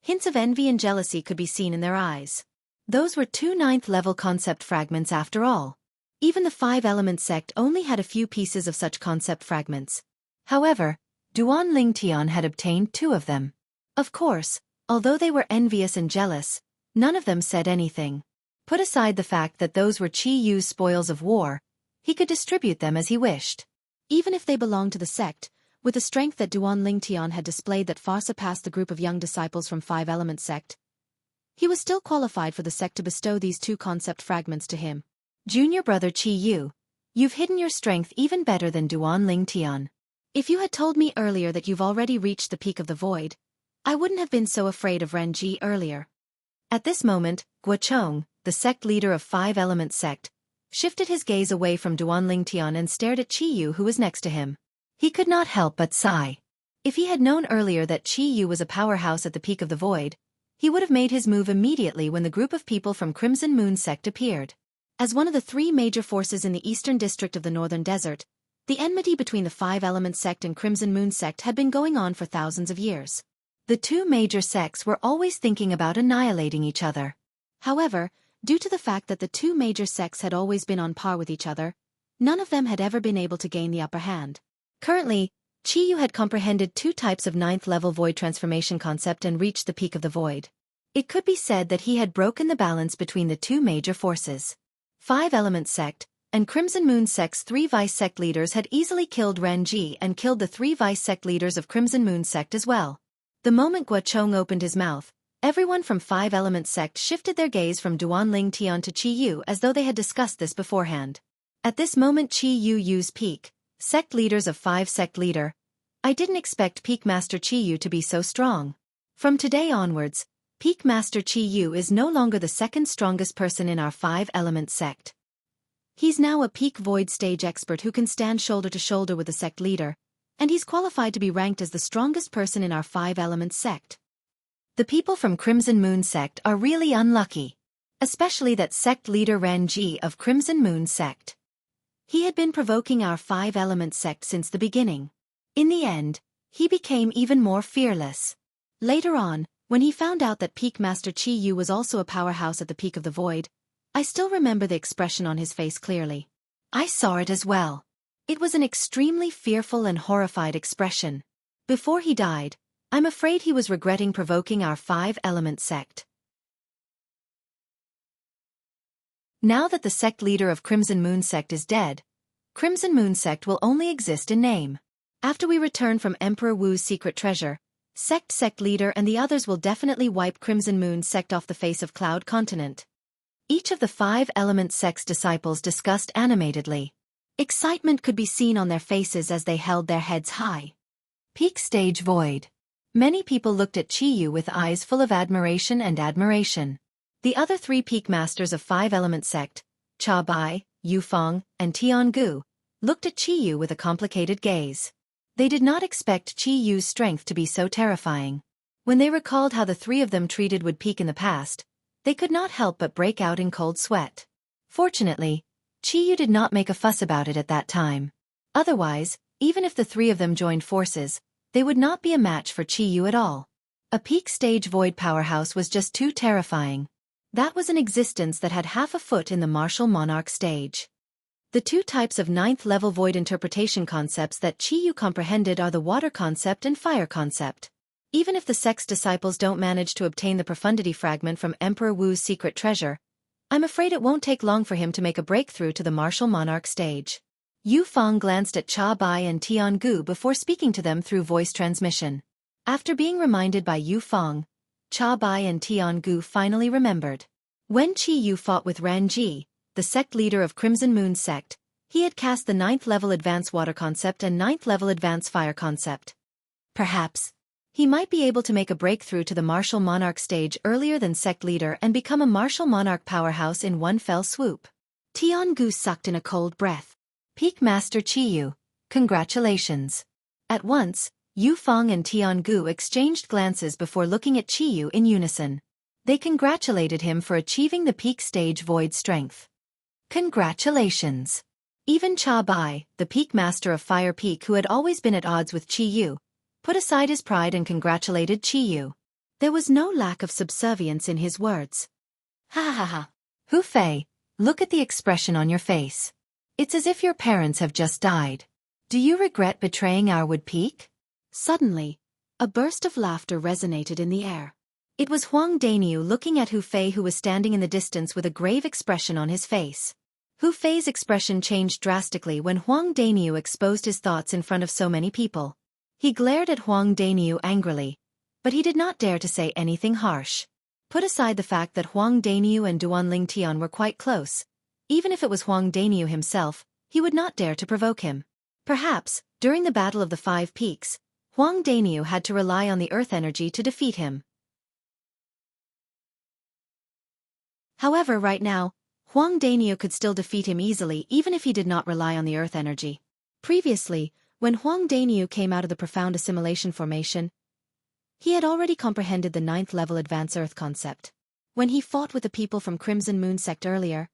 hints of envy and jealousy could be seen in their eyes. Those were two 9th level concept fragments after all. Even the Five Elements sect only had a few pieces of such concept fragments. However, Duan Ling Tian had obtained 2 of them. Of course, although they were envious and jealous, none of them said anything. Put aside the fact that those were Qi Yu's spoils of war, he could distribute them as he wished. Even if they belonged to the sect, with the strength that Duan Ling Tian had displayed that far surpassed the group of young disciples from Five Elements sect, he was still qualified for the sect to bestow these 2 concept fragments to him. Junior brother Qi Yu, you've hidden your strength even better than Duan Ling Tian. If you had told me earlier that you've already reached the peak of the void, I wouldn't have been so afraid of Ren Ji earlier. At this moment, Guochong, the sect leader of Five Elements sect, shifted his gaze away from Duan Ling Tian and stared at Qi Yu who was next to him. He could not help but sigh. If he had known earlier that Qi Yu was a powerhouse at the peak of the void, he would have made his move immediately when the group of people from Crimson Moon sect appeared. As one of the 3 major forces in the eastern district of the Northern Desert, the enmity between the Five Elements sect and Crimson Moon sect had been going on for thousands of years. The 2 major sects were always thinking about annihilating each other. However, due to the fact that the 2 major sects had always been on par with each other, none of them had ever been able to gain the upper hand. Currently, Qi Yu had comprehended 2 types of 9th level void transformation concept and reached the peak of the void. It could be said that he had broken the balance between the 2 major forces. Five Elements sect and Crimson Moon sect's 3 vice sect leaders had easily killed Ren Ji and killed the 3 vice sect leaders of Crimson Moon sect as well. The moment Guochong opened his mouth, everyone from Five Elements sect shifted their gaze from Duan Ling Tian to Qi Yu as though they had discussed this beforehand. At this moment Qi Yu used peak, sect leaders of 5 sect leader. I didn't expect Peak Master Qi Yu to be so strong. From today onwards, Peak Master Qi Yu is no longer the second strongest person in our Five Elements sect. He's now a peak void stage expert who can stand shoulder to shoulder with the sect leader, and he's qualified to be ranked as the strongest person in our Five Elements sect. The people from Crimson Moon sect are really unlucky. Especially that sect leader Ren Ji of Crimson Moon sect. He had been provoking our Five Elements sect since the beginning. In the end, he became even more fearless. Later on, when he found out that Peak Master Qi Yu was also a powerhouse at the peak of the void, I still remember the expression on his face clearly. I saw it as well. It was an extremely fearful and horrified expression. Before he died, I'm afraid he was regretting provoking our Five Elements sect. Now that the sect leader of Crimson Moon sect is dead, Crimson Moon sect will only exist in name. After we return from Emperor Wu's secret treasure, sect leader and the others will definitely wipe Crimson Moon sect off the face of Cloud Continent. Each of the Five Elements sect's disciples discussed animatedly. Excitement could be seen on their faces as they held their heads high. Peak stage void. Many people looked at Qi Yu with eyes full of admiration and admiration. The other 3 peak masters of Five Elements sect, Cha Bai, Yu Feng, and Tiangu, looked at Qi Yu with a complicated gaze. They did not expect Qi Yu's strength to be so terrifying. When they recalled how the 3 of them treated Wood Peak in the past, they could not help but break out in cold sweat. Fortunately, Qi Yu did not make a fuss about it at that time. Otherwise, even if the 3 of them joined forces, they would not be a match for Qi Yu at all. A peak stage void powerhouse was just too terrifying. That was an existence that had half a foot in the martial monarch stage. The 2 types of 9th level void interpretation concepts that Qi Yu comprehended are the water concept and fire concept. Even if the sect's disciples don't manage to obtain the profundity fragment from Emperor Wu's secret treasure, I'm afraid it won't take long for him to make a breakthrough to the martial monarch stage. Yu Feng glanced at Cha Bai and Tiangu before speaking to them through voice transmission. After being reminded by Yu Fong, Cha Bai and Tiangu finally remembered. When Qi Yu fought with Ran Ji, the sect leader of Crimson Moon sect, he had cast the 9th level Advanced Water concept and 9th level Advanced Fire concept. Perhaps he might be able to make a breakthrough to the Martial Monarch stage earlier than sect leader and become a Martial Monarch powerhouse in one fell swoop. Tiangu sucked in a cold breath. Peak Master Qi Yu, congratulations. At once, Yu Fong and Tiangu exchanged glances before looking at Qi Yu in unison. They congratulated him for achieving the peak stage void strength. Congratulations. Even Cha Bai, the peak master of Fire Peak who had always been at odds with Qi Yu, put aside his pride and congratulated Qi Yu. There was no lack of subservience in his words. Ha ha ha. Hu Fei, look at the expression on your face. It's as if your parents have just died. Do you regret betraying our Wood Peak? Suddenly, a burst of laughter resonated in the air. It was Huang Daniu looking at Hu Fei, who was standing in the distance with a grave expression on his face. Hu Fei's expression changed drastically when Huang Daniu exposed his thoughts in front of so many people. He glared at Huang Daniu angrily, but he did not dare to say anything harsh. Put aside the fact that Huang Daniu and Duan Lingtian were quite close. Even if it was Huang Daniu himself, he would not dare to provoke him. Perhaps, during the Battle of the Five Peaks, Huang Daniu had to rely on the earth energy to defeat him. However, right now, Huang Daniu could still defeat him easily even if he did not rely on the earth energy. Previously, when Huang Daniu came out of the profound assimilation formation, he had already comprehended the 9th level Advanced Earth concept. When he fought with the people from Crimson Moon sect earlier,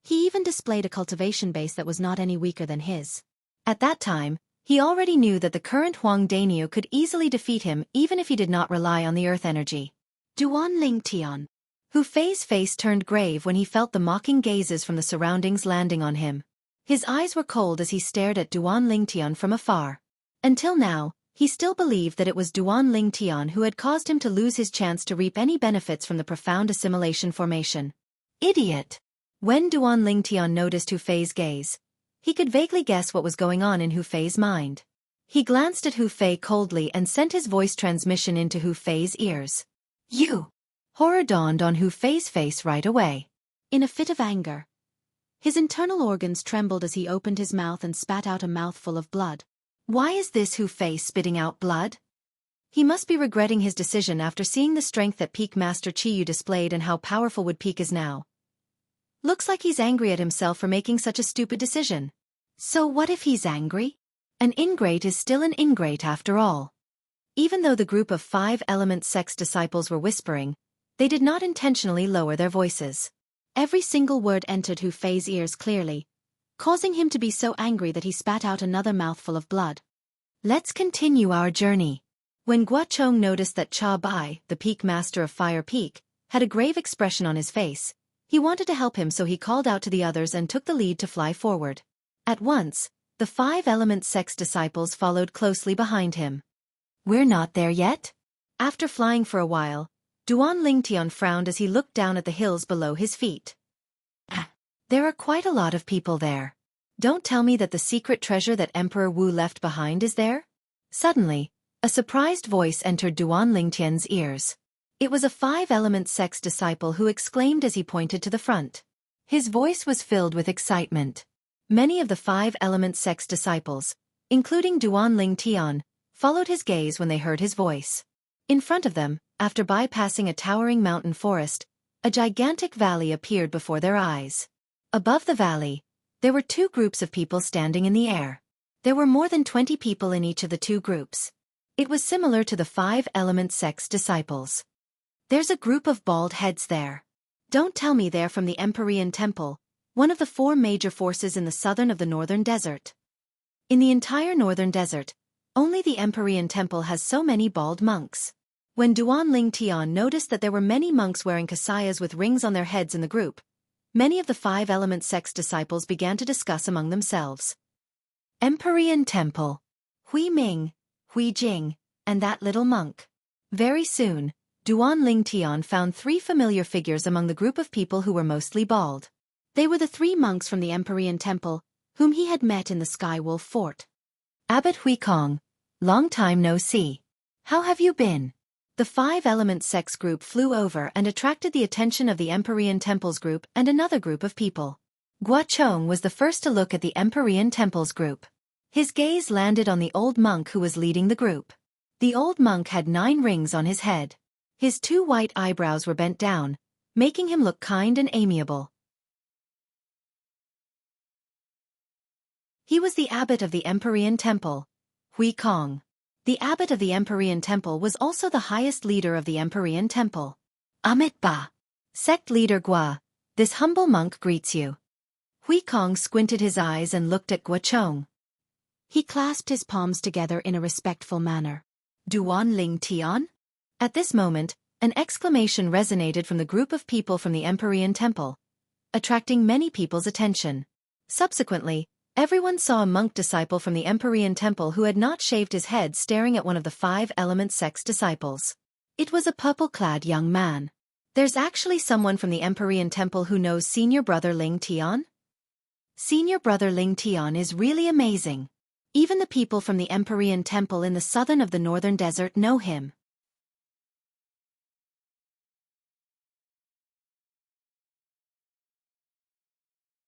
he even displayed a cultivation base that was not any weaker than his. At that time, he already knew that the current Huang Daniu could easily defeat him even if he did not rely on the earth energy. Duan Lingtian. Hu Fei's face turned grave when he felt the mocking gazes from the surroundings landing on him. His eyes were cold as he stared at Duan Lingtian from afar. Until now, he still believed that it was Duan Lingtian who had caused him to lose his chance to reap any benefits from the profound assimilation formation. Idiot! When Duan Lingtian noticed Hu Fei's gaze, he could vaguely guess what was going on in Hu Fei's mind. He glanced at Hu Fei coldly and sent his voice transmission into Hu Fei's ears. You! Horror dawned on Hu Fei's face right away. In a fit of anger, his internal organs trembled as he opened his mouth and spat out a mouthful of blood. Why is this Hu Fei spitting out blood? He must be regretting his decision after seeing the strength that Peak Master Qi Yu displayed and how powerful Wood Peak is now. Looks like he's angry at himself for making such a stupid decision. So what if he's angry? An ingrate is still an ingrate after all. Even though the group of 5 element sect's disciples were whispering, they did not intentionally lower their voices. Every single word entered Hu Fei's ears clearly, causing him to be so angry that he spat out another mouthful of blood. Let's continue our journey. When Guochong noticed that Cha Bai, the Peak Master of Fire Peak, had a grave expression on his face, he wanted to help him, so he called out to the others and took the lead to fly forward. At once, the 5 element sect's disciples followed closely behind him. We're not there yet? After flying for a while, Duan Lingtian frowned as he looked down at the hills below his feet. There are quite a lot of people there. Don't tell me that the secret treasure that Emperor Wu left behind is there? Suddenly, a surprised voice entered Duan Lingtian's ears. It was a 5 element sect's disciple who exclaimed as he pointed to the front. His voice was filled with excitement. Many of the 5 element sect's disciples, including Duan Lingtian, followed his gaze when they heard his voice. In front of them, after bypassing a towering mountain forest, a gigantic valley appeared before their eyes. Above the valley, there were 2 groups of people standing in the air. There were more than 20 people in each of the 2 groups. It was similar to the 5 element sect's disciples. There's a group of bald heads there. Don't tell me they're from the Empyrean Temple, one of the 4 major forces in the southern of the northern desert. In the entire northern desert, only the Empyrean Temple has so many bald monks. When Duan Lingtian noticed that there were many monks wearing kasayas with rings on their heads in the group, many of the 5 element sect's disciples began to discuss among themselves. Empyrean Temple. Hui Ming, Hui Jing, and that little monk. Very soon, Duan Lingtian found 3 familiar figures among the group of people who were mostly bald. They were the 3 monks from the Empyrean Temple, whom he had met in the Sky Wolf Fort. Abbot Hui Kong, long time no see. How have you been? The five-element sects group flew over and attracted the attention of the Empyrean Temples group and another group of people. Guachong was the first to look at the Empyrean Temples group. His gaze landed on the old monk who was leading the group. The old monk had 9 rings on his head. His 2 white eyebrows were bent down, making him look kind and amiable. He was the abbot of the Empyrean Temple, Hui Kong. The abbot of the Empyrean Temple was also the highest leader of the Empyrean Temple. Amit Ba. Sect leader Gua, this humble monk greets you. Hui Kong squinted his eyes and looked at Guachong. He clasped his palms together in a respectful manner. Duan Ling Tian? At this moment, an exclamation resonated from the group of people from the Empyrean Temple, attracting many people's attention. Subsequently, everyone saw a monk disciple from the Empyrean Temple who had not shaved his head staring at one of the 5-element sect's disciples. It was a purple-clad young man. There's actually someone from the Empyrean Temple who knows Senior Brother Ling Tian? Senior Brother Ling Tian is really amazing. Even the people from the Empyrean Temple in the southern of the northern desert know him.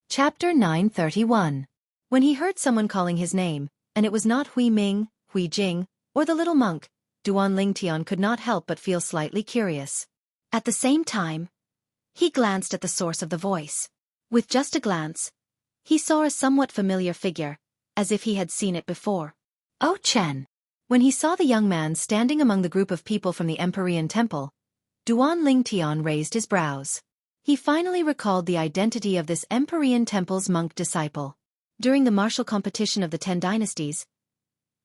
Chapter 931. When he heard someone calling his name, and it was not Hui Ming, Hui Jing, or the little monk, Duan Lingtian could not help but feel slightly curious. At the same time, he glanced at the source of the voice. With just a glance, he saw a somewhat familiar figure, as if he had seen it before. Oh Chen! When he saw the young man standing among the group of people from the Empyrean Temple, Duan Lingtian raised his brows. He finally recalled the identity of this Empyrean Temple's monk disciple. During the martial competition of the 10 dynasties,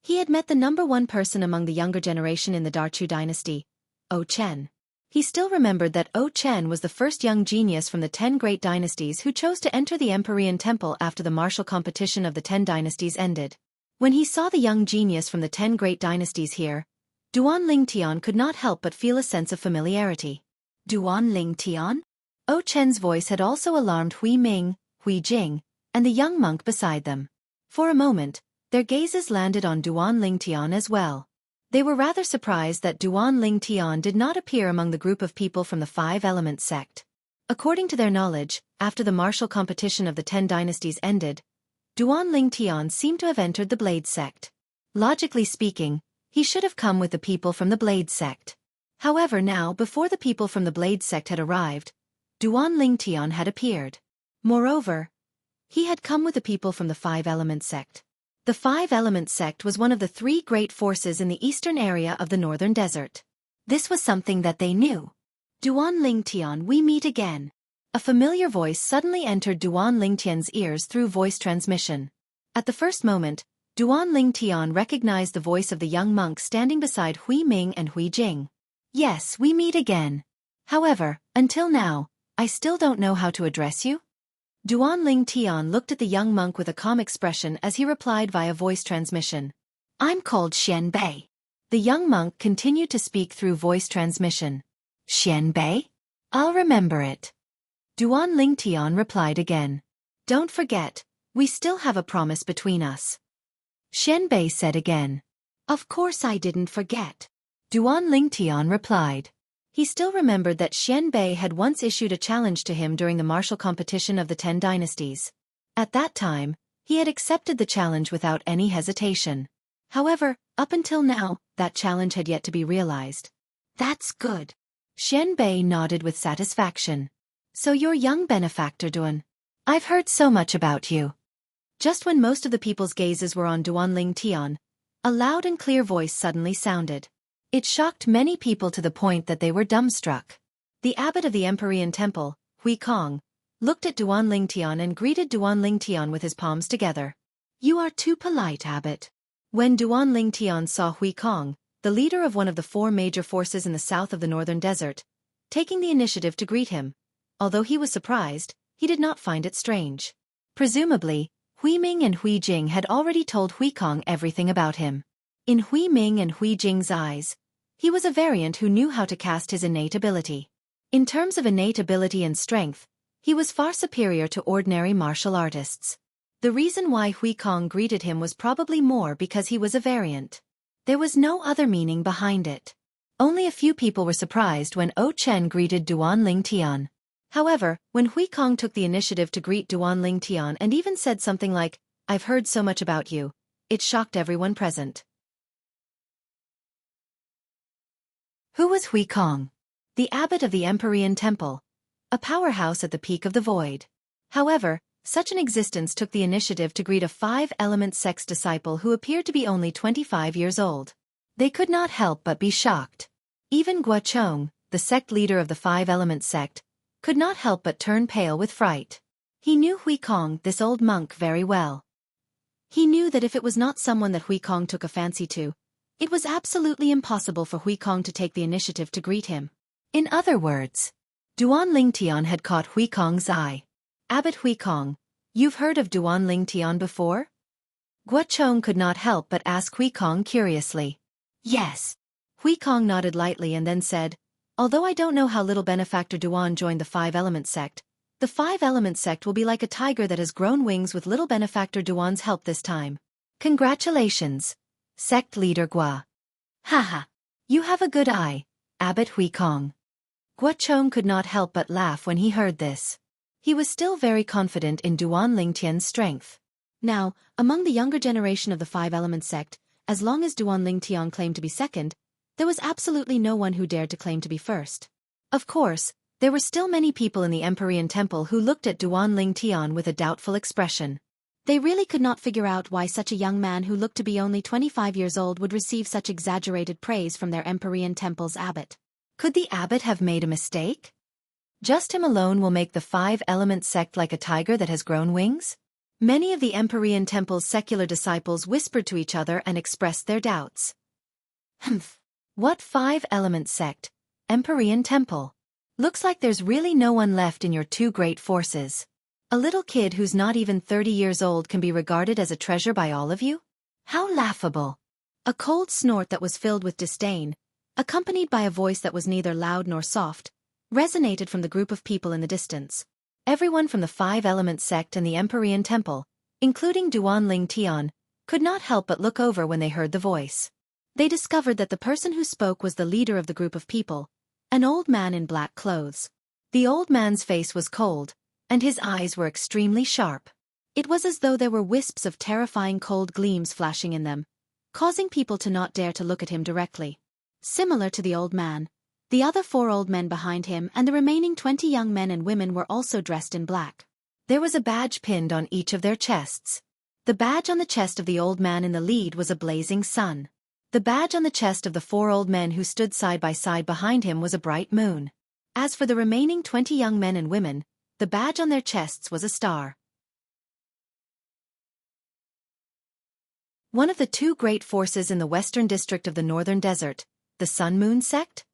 he had met the #1 person among the younger generation in the Darchu dynasty, Oh Chen. He still remembered that Oh Chen was the first young genius from the 10 great dynasties who chose to enter the Empyrean Temple after the martial competition of the 10 dynasties ended. When he saw the young genius from the 10 great dynasties here, Duan Lingtian could not help but feel a sense of familiarity. Duan Lingtian? Oh Chen's voice had also alarmed Hui Ming, Hui Jing, and the young monk beside them. For a moment, their gazes landed on Duan Lingtian as well. They were rather surprised that Duan Lingtian did not appear among the group of people from the 5-element sect. According to their knowledge, after the martial competition of the 10 dynasties ended, Duan Lingtian seemed to have entered the Blade sect. Logically speaking, he should have come with the people from the Blade sect. However, now, before the people from the Blade sect had arrived, Duan Lingtian had appeared. Moreover, he had come with the people from the 5-element sect. The 5-element sect was one of the 3 great forces in the eastern area of the northern desert. This was something that they knew. Duan Lingtian, we meet again. A familiar voice suddenly entered Duan Lingtian's ears through voice transmission. At the first moment, Duan Lingtian recognized the voice of the young monk standing beside Hui Ming and Hui Jing. Yes, we meet again. However, until now, I still don't know how to address you. Duan Lingtian looked at the young monk with a calm expression as he replied via voice transmission. I'm called Xian Bei. The young monk continued to speak through voice transmission. Xian Bei? I'll remember it. Duan Lingtian replied again. Don't forget, we still have a promise between us. Xian Bei said again. Of course I didn't forget. Duan Lingtian replied. He still remembered that Xian Bei had once issued a challenge to him during the martial competition of the 10 dynasties. At that time, he had accepted the challenge without any hesitation. However, up until now, that challenge had yet to be realized. That's good. Xian Bei nodded with satisfaction. So you're young benefactor Duan. I've heard so much about you. Just when most of the people's gazes were on Duan Lingtian, a loud and clear voice suddenly sounded. It shocked many people to the point that they were dumbstruck. The abbot of the Empyrean Temple, Hui Kong, looked at Duan Lingtian and greeted Duan Lingtian with his palms together. You are too polite, abbot. When Duan Lingtian saw Hui Kong, the leader of one of the 4 major forces in the south of the northern desert, taking the initiative to greet him, although he was surprised, he did not find it strange. Presumably, Hui Ming and Hui Jing had already told Hui Kong everything about him. In Hui Ming and Hui Jing's eyes, he was a variant who knew how to cast his innate ability. In terms of innate ability and strength, he was far superior to ordinary martial artists. The reason why Hui Kong greeted him was probably more because he was a variant. There was no other meaning behind it. Only a few people were surprised when O Chen greeted Duan Lingtian. However, when Hui Kong took the initiative to greet Duan Lingtian and even said something like, "I've heard so much about you," it shocked everyone present. Who was Hui Kong? The abbot of the Empyrean Temple, a powerhouse at the peak of the void. However, such an existence took the initiative to greet a five-element sect's disciple who appeared to be only 25 years old. They could not help but be shocked. Even Guochong, the sect leader of the five-element sect, could not help but turn pale with fright. He knew Hui Kong, this old monk, very well. He knew that if it was not someone that Hui Kong took a fancy to, it was absolutely impossible for Hui Kong to take the initiative to greet him. In other words, Duan Lingtian had caught Hui Kong's eye. "Abbot Hui Kong, you've heard of Duan Lingtian before?" Guochong could not help but ask Hui Kong curiously. "Yes." Hui Kong nodded lightly and then said, "Although I don't know how little benefactor Duan joined the five-element sect, the five-element sect will be like a tiger that has grown wings with little benefactor Duan's help this time. Congratulations, sect leader Gua." "Haha. You have a good eye, Abbot Hui Kong." Guochong could not help but laugh when he heard this. He was still very confident in Duan Lingtian's strength. Now, among the younger generation of the five-element sect, as long as Duan Lingtian claimed to be second, there was absolutely no one who dared to claim to be first. Of course, there were still many people in the Empyrean Temple who looked at Duan Lingtian with a doubtful expression. They really could not figure out why such a young man who looked to be only 25 years old would receive such exaggerated praise from their Empyrean Temple's abbot. Could the abbot have made a mistake? Just him alone will make the five-element sect like a tiger that has grown wings? Many of the Empyrean Temple's secular disciples whispered to each other and expressed their doubts. Humph. What five-element sect? Empyrean Temple. Looks like there's really no one left in your two great forces. A little kid who's not even 30 years old can be regarded as a treasure by all of you? How laughable. A cold snort that was filled with disdain, accompanied by a voice that was neither loud nor soft, resonated from the group of people in the distance. Everyone from the five-element sect and the Empyrean Temple, including Duan Lingtian, could not help but look over when they heard the voice. They discovered that the person who spoke was the leader of the group of people, an old man in black clothes. The old man's face was cold, and his eyes were extremely sharp. It was as though there were wisps of terrifying cold gleams flashing in them, causing people to not dare to look at him directly. Similar to the old man, the other 4 old men behind him and the remaining 20 young men and women were also dressed in black. There was a badge pinned on each of their chests. The badge on the chest of the old man in the lead was a blazing sun. The badge on the chest of the 4 old men who stood side by side behind him was a bright moon. As for the remaining 20 young men and women, the badge on their chests was a star. One of the 2 great forces in the western district of the northern desert, the Sun-Moon sect?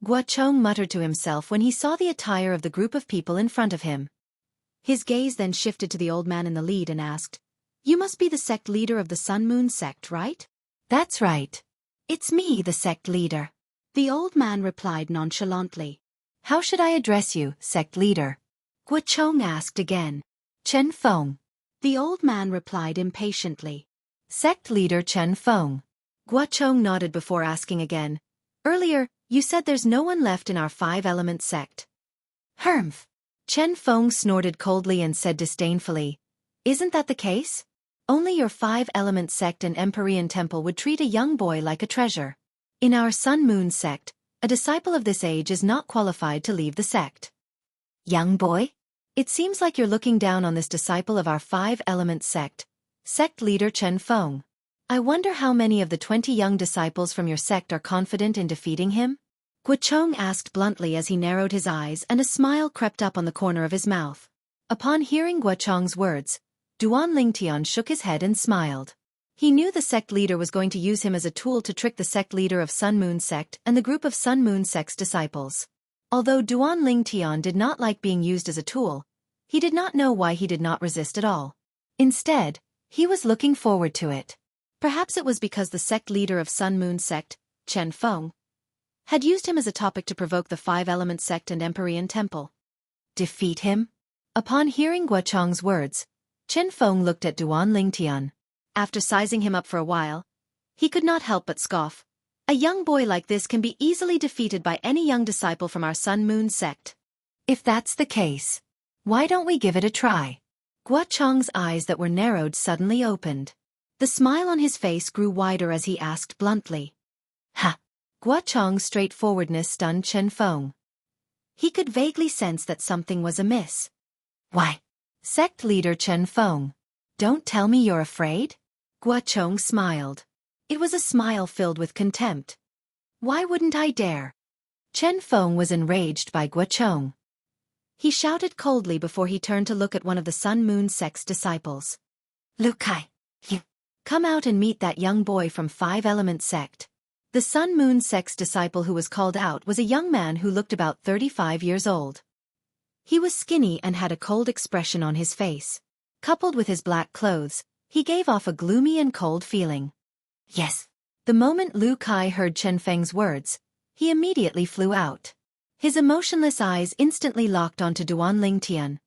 Guochong muttered to himself when he saw the attire of the group of people in front of him. His gaze then shifted to the old man in the lead and asked, "You must be the sect leader of the Sun-Moon sect, right?" "That's right. It's me, the sect leader," the old man replied nonchalantly. "How should I address you, sect leader?" Guochong asked again. "Chen Feng," the old man replied impatiently. "Sect leader Chen Feng." Guochong nodded before asking again, "Earlier, you said there's no one left in our five-element sect." "Humph." Chen Feng snorted coldly and said disdainfully, "Isn't that the case? Only your five-element sect and Empyrean Temple would treat a young boy like a treasure. In our Sun-Moon sect, a disciple of this age is not qualified to leave the sect." "Young boy? It seems like you're looking down on this disciple of our five-element sect, sect leader Chen Feng. I wonder how many of the 20 young disciples from your sect are confident in defeating him?" Guochong asked bluntly as he narrowed his eyes and a smile crept up on the corner of his mouth. Upon hearing Guochong's words, Duan Lingtian shook his head and smiled. He knew the sect leader was going to use him as a tool to trick the sect leader of Sun-Moon sect and the group of Sun-Moon sect's disciples. Although Duan Lingtian did not like being used as a tool, he did not know why he did not resist at all. Instead, he was looking forward to it. Perhaps it was because the sect leader of Sun-Moon sect, Chen Feng, had used him as a topic to provoke the five-element sect and Empyrean Temple. Defeat him? Upon hearing Guochong's words, Chen Feng looked at Duan Lingtian. After sizing him up for a while, He could not help but scoff. A young boy like this can be easily defeated by any young disciple from our Sun-Moon sect. If that's the case, why don't we give it a try? Guocheng's eyes that were narrowed suddenly opened. The smile on his face grew wider as he asked bluntly. Ha! Guocheng's straightforwardness stunned Chen Feng. He could vaguely sense that something was amiss. Why? Sect leader Chen Feng. Don't tell me you're afraid? Guocheng smiled. It was a smile filled with contempt. Why wouldn't I dare? Chen Feng was enraged by Guocheng. He shouted coldly before he turned to look at one of the Sun-Moon sect's disciples. Lu Kai, you come out and meet that young boy from Five Element sect. The Sun-Moon sect's disciple who was called out was a young man who looked about 35 years old. He was skinny and had a cold expression on his face. Coupled with his black clothes, he gave off a gloomy and cold feeling. Yes. The moment Lu Kai heard Chen Feng's words, he immediately flew out. His emotionless eyes instantly locked onto Duan Lingtian.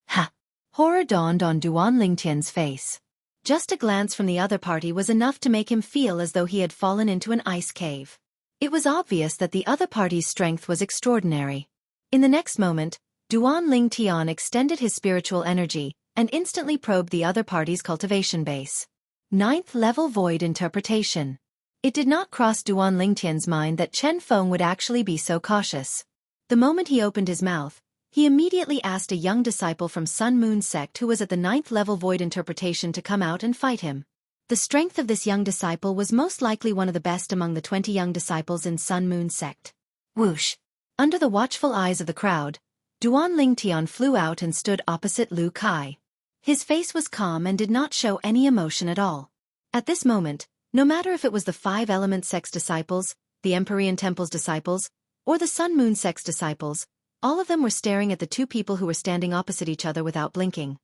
Ha! Horror dawned on Duan Lingtian's face. Just a glance from the other party was enough to make him feel as though he had fallen into an ice cave. It was obvious that the other party's strength was extraordinary. In the next moment, Duan Lingtian extended his spiritual energy and instantly probed the other party's cultivation base. 9th level void interpretation. It did not cross Duan Lingtian's mind that Chen Feng would actually be so cautious. The moment he opened his mouth, he immediately asked a young disciple from Sun-Moon sect who was at the 9th level void interpretation to come out and fight him. The strength of this young disciple was most likely one of the best among the 20 young disciples in Sun-Moon sect. Whoosh! Under the watchful eyes of the crowd, Duan Lingtian flew out and stood opposite Lu Kai. His face was calm and did not show any emotion at all. At this moment, no matter if it was the Five Element sect's disciples, the Empyrean Temple's disciples, or the Sun-Moon sect's disciples, all of them were staring at the two people who were standing opposite each other without blinking.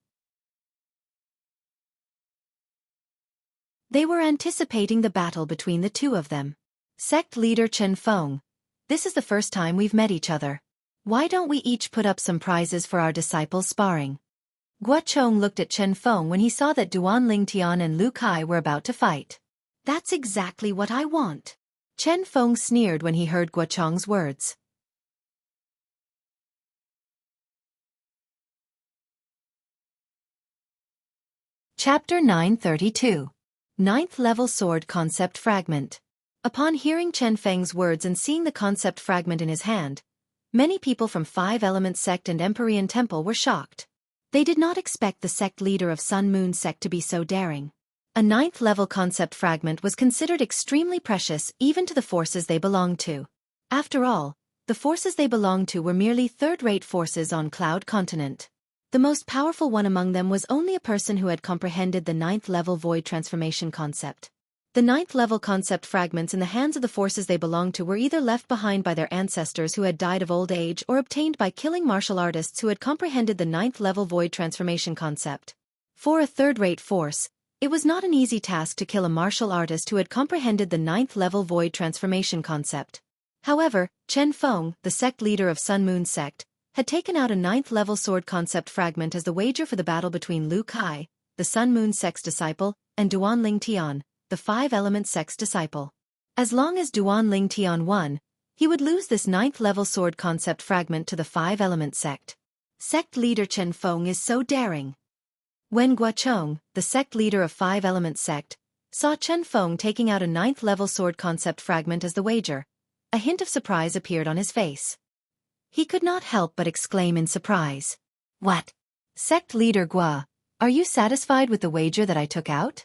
They were anticipating the battle between the two of them. Sect leader Chen Feng, this is the first time we've met each other. Why don't we each put up some prizes for our disciples sparring? Guocheng looked at Chen Feng when he saw that Duan Lingtian and Lu Kai were about to fight. That's exactly what I want. Chen Feng sneered when he heard Guocheng's words. Chapter 932. 9th Level Sword Concept Fragment. Upon hearing Chen Feng's words and seeing the concept fragment in his hand, many people from Five Element sect and Empyrean Temple were shocked. They did not expect the sect leader of Sun-Moon sect to be so daring. A 9th level concept fragment was considered extremely precious even to the forces they belonged to. After all, the forces they belonged to were merely third-rate forces on Cloud Continent. The most powerful one among them was only a person who had comprehended the 9th level void transformation concept. The 9th level concept fragments in the hands of the forces they belonged to were either left behind by their ancestors who had died of old age or obtained by killing martial artists who had comprehended the 9th level void transformation concept. For a third-rate force, it was not an easy task to kill a martial artist who had comprehended the 9th level void transformation concept. However, Chen Feng, the sect leader of Sun-Moon sect, had taken out a 9th level sword concept fragment as the wager for the battle between Lu Kai, the Sun-Moon sect's disciple, and Duan Lingtian, the Five Element sect's disciple. As long as Duan Lingtian won, he would lose this 9th level sword concept fragment to the Five Element sect. Sect leader Chen Feng is so daring. When Guocheng, the sect leader of Five Element sect, saw Chen Feng taking out a 9th level sword concept fragment as the wager, a hint of surprise appeared on his face. He could not help but exclaim in surprise. What? Sect leader Guo, are you satisfied with the wager that I took out?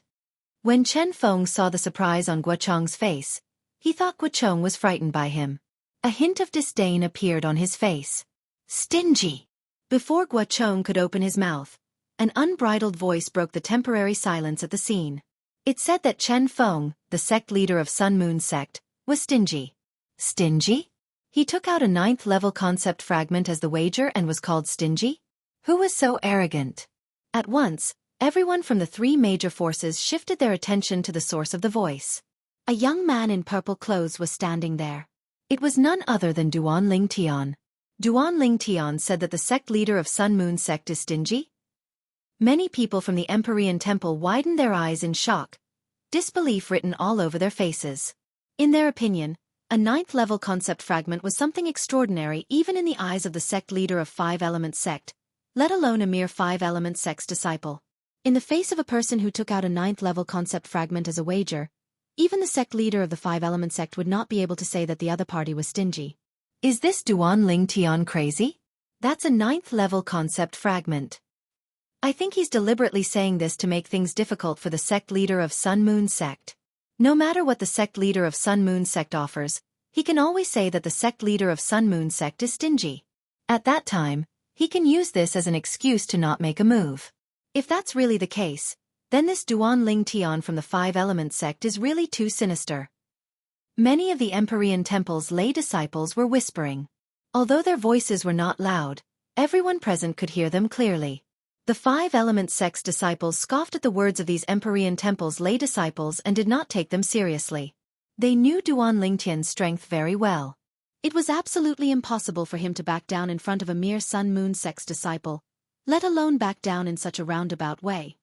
When Chen Feng saw the surprise on Guocheng's face, he thought Guocheng was frightened by him. A hint of disdain appeared on his face. Stingy! Before Guocheng could open his mouth, an unbridled voice broke the temporary silence at the scene. It said that Chen Feng, the sect leader of Sun-Moon sect, was stingy. Stingy? He took out a 9th level concept fragment as the wager and was called stingy? Who was so arrogant? At once, everyone from the three major forces shifted their attention to the source of the voice. A young man in purple clothes was standing there. It was none other than Duan Lingtian. Duan Lingtian said that the sect leader of Sun-Moon sect is stingy? Many people from the Empyrean Temple widened their eyes in shock. disbelief written all over their faces. In their opinion, a ninth-level concept fragment was something extraordinary even in the eyes of the sect leader of Five-Element Sect, let alone a mere Five-Element Sect's disciple. In the face of a person who took out a ninth-level concept fragment as a wager, even the sect leader of the Five-Element Sect would not be able to say that the other party was stingy. Is this Duan Ling Tian crazy? That's a ninth-level concept fragment. I think he's deliberately saying this to make things difficult for the sect leader of Sun Moon Sect. No matter what the sect leader of Sun Moon Sect offers, he can always say that the sect leader of Sun Moon Sect is stingy. At that time, he can use this as an excuse to not make a move. If that's really the case, then this Duan Ling Tian from the Five-Element Sect is really too sinister. Many of the Empyrean Temple's lay disciples were whispering. Although their voices were not loud, everyone present could hear them clearly. The Five-Element Sect's disciples scoffed at the words of these Empyrean Temple's lay disciples and did not take them seriously. They knew Duan Ling Tian's strength very well. It was absolutely impossible for him to back down in front of a mere Sun Moon Sect's disciple, let alone back down in such a roundabout way.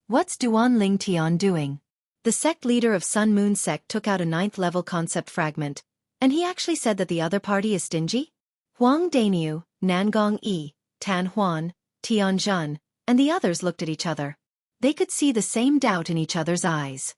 What's Duan Ling Tian doing? The sect leader of Sun Moon Sect took out a ninth-level concept fragment, and he actually said that the other party is stingy? Huang Daniu, Nangong Yi, Tan Huan, Tian Zhen, and the others looked at each other. They could see the same doubt in each other's eyes.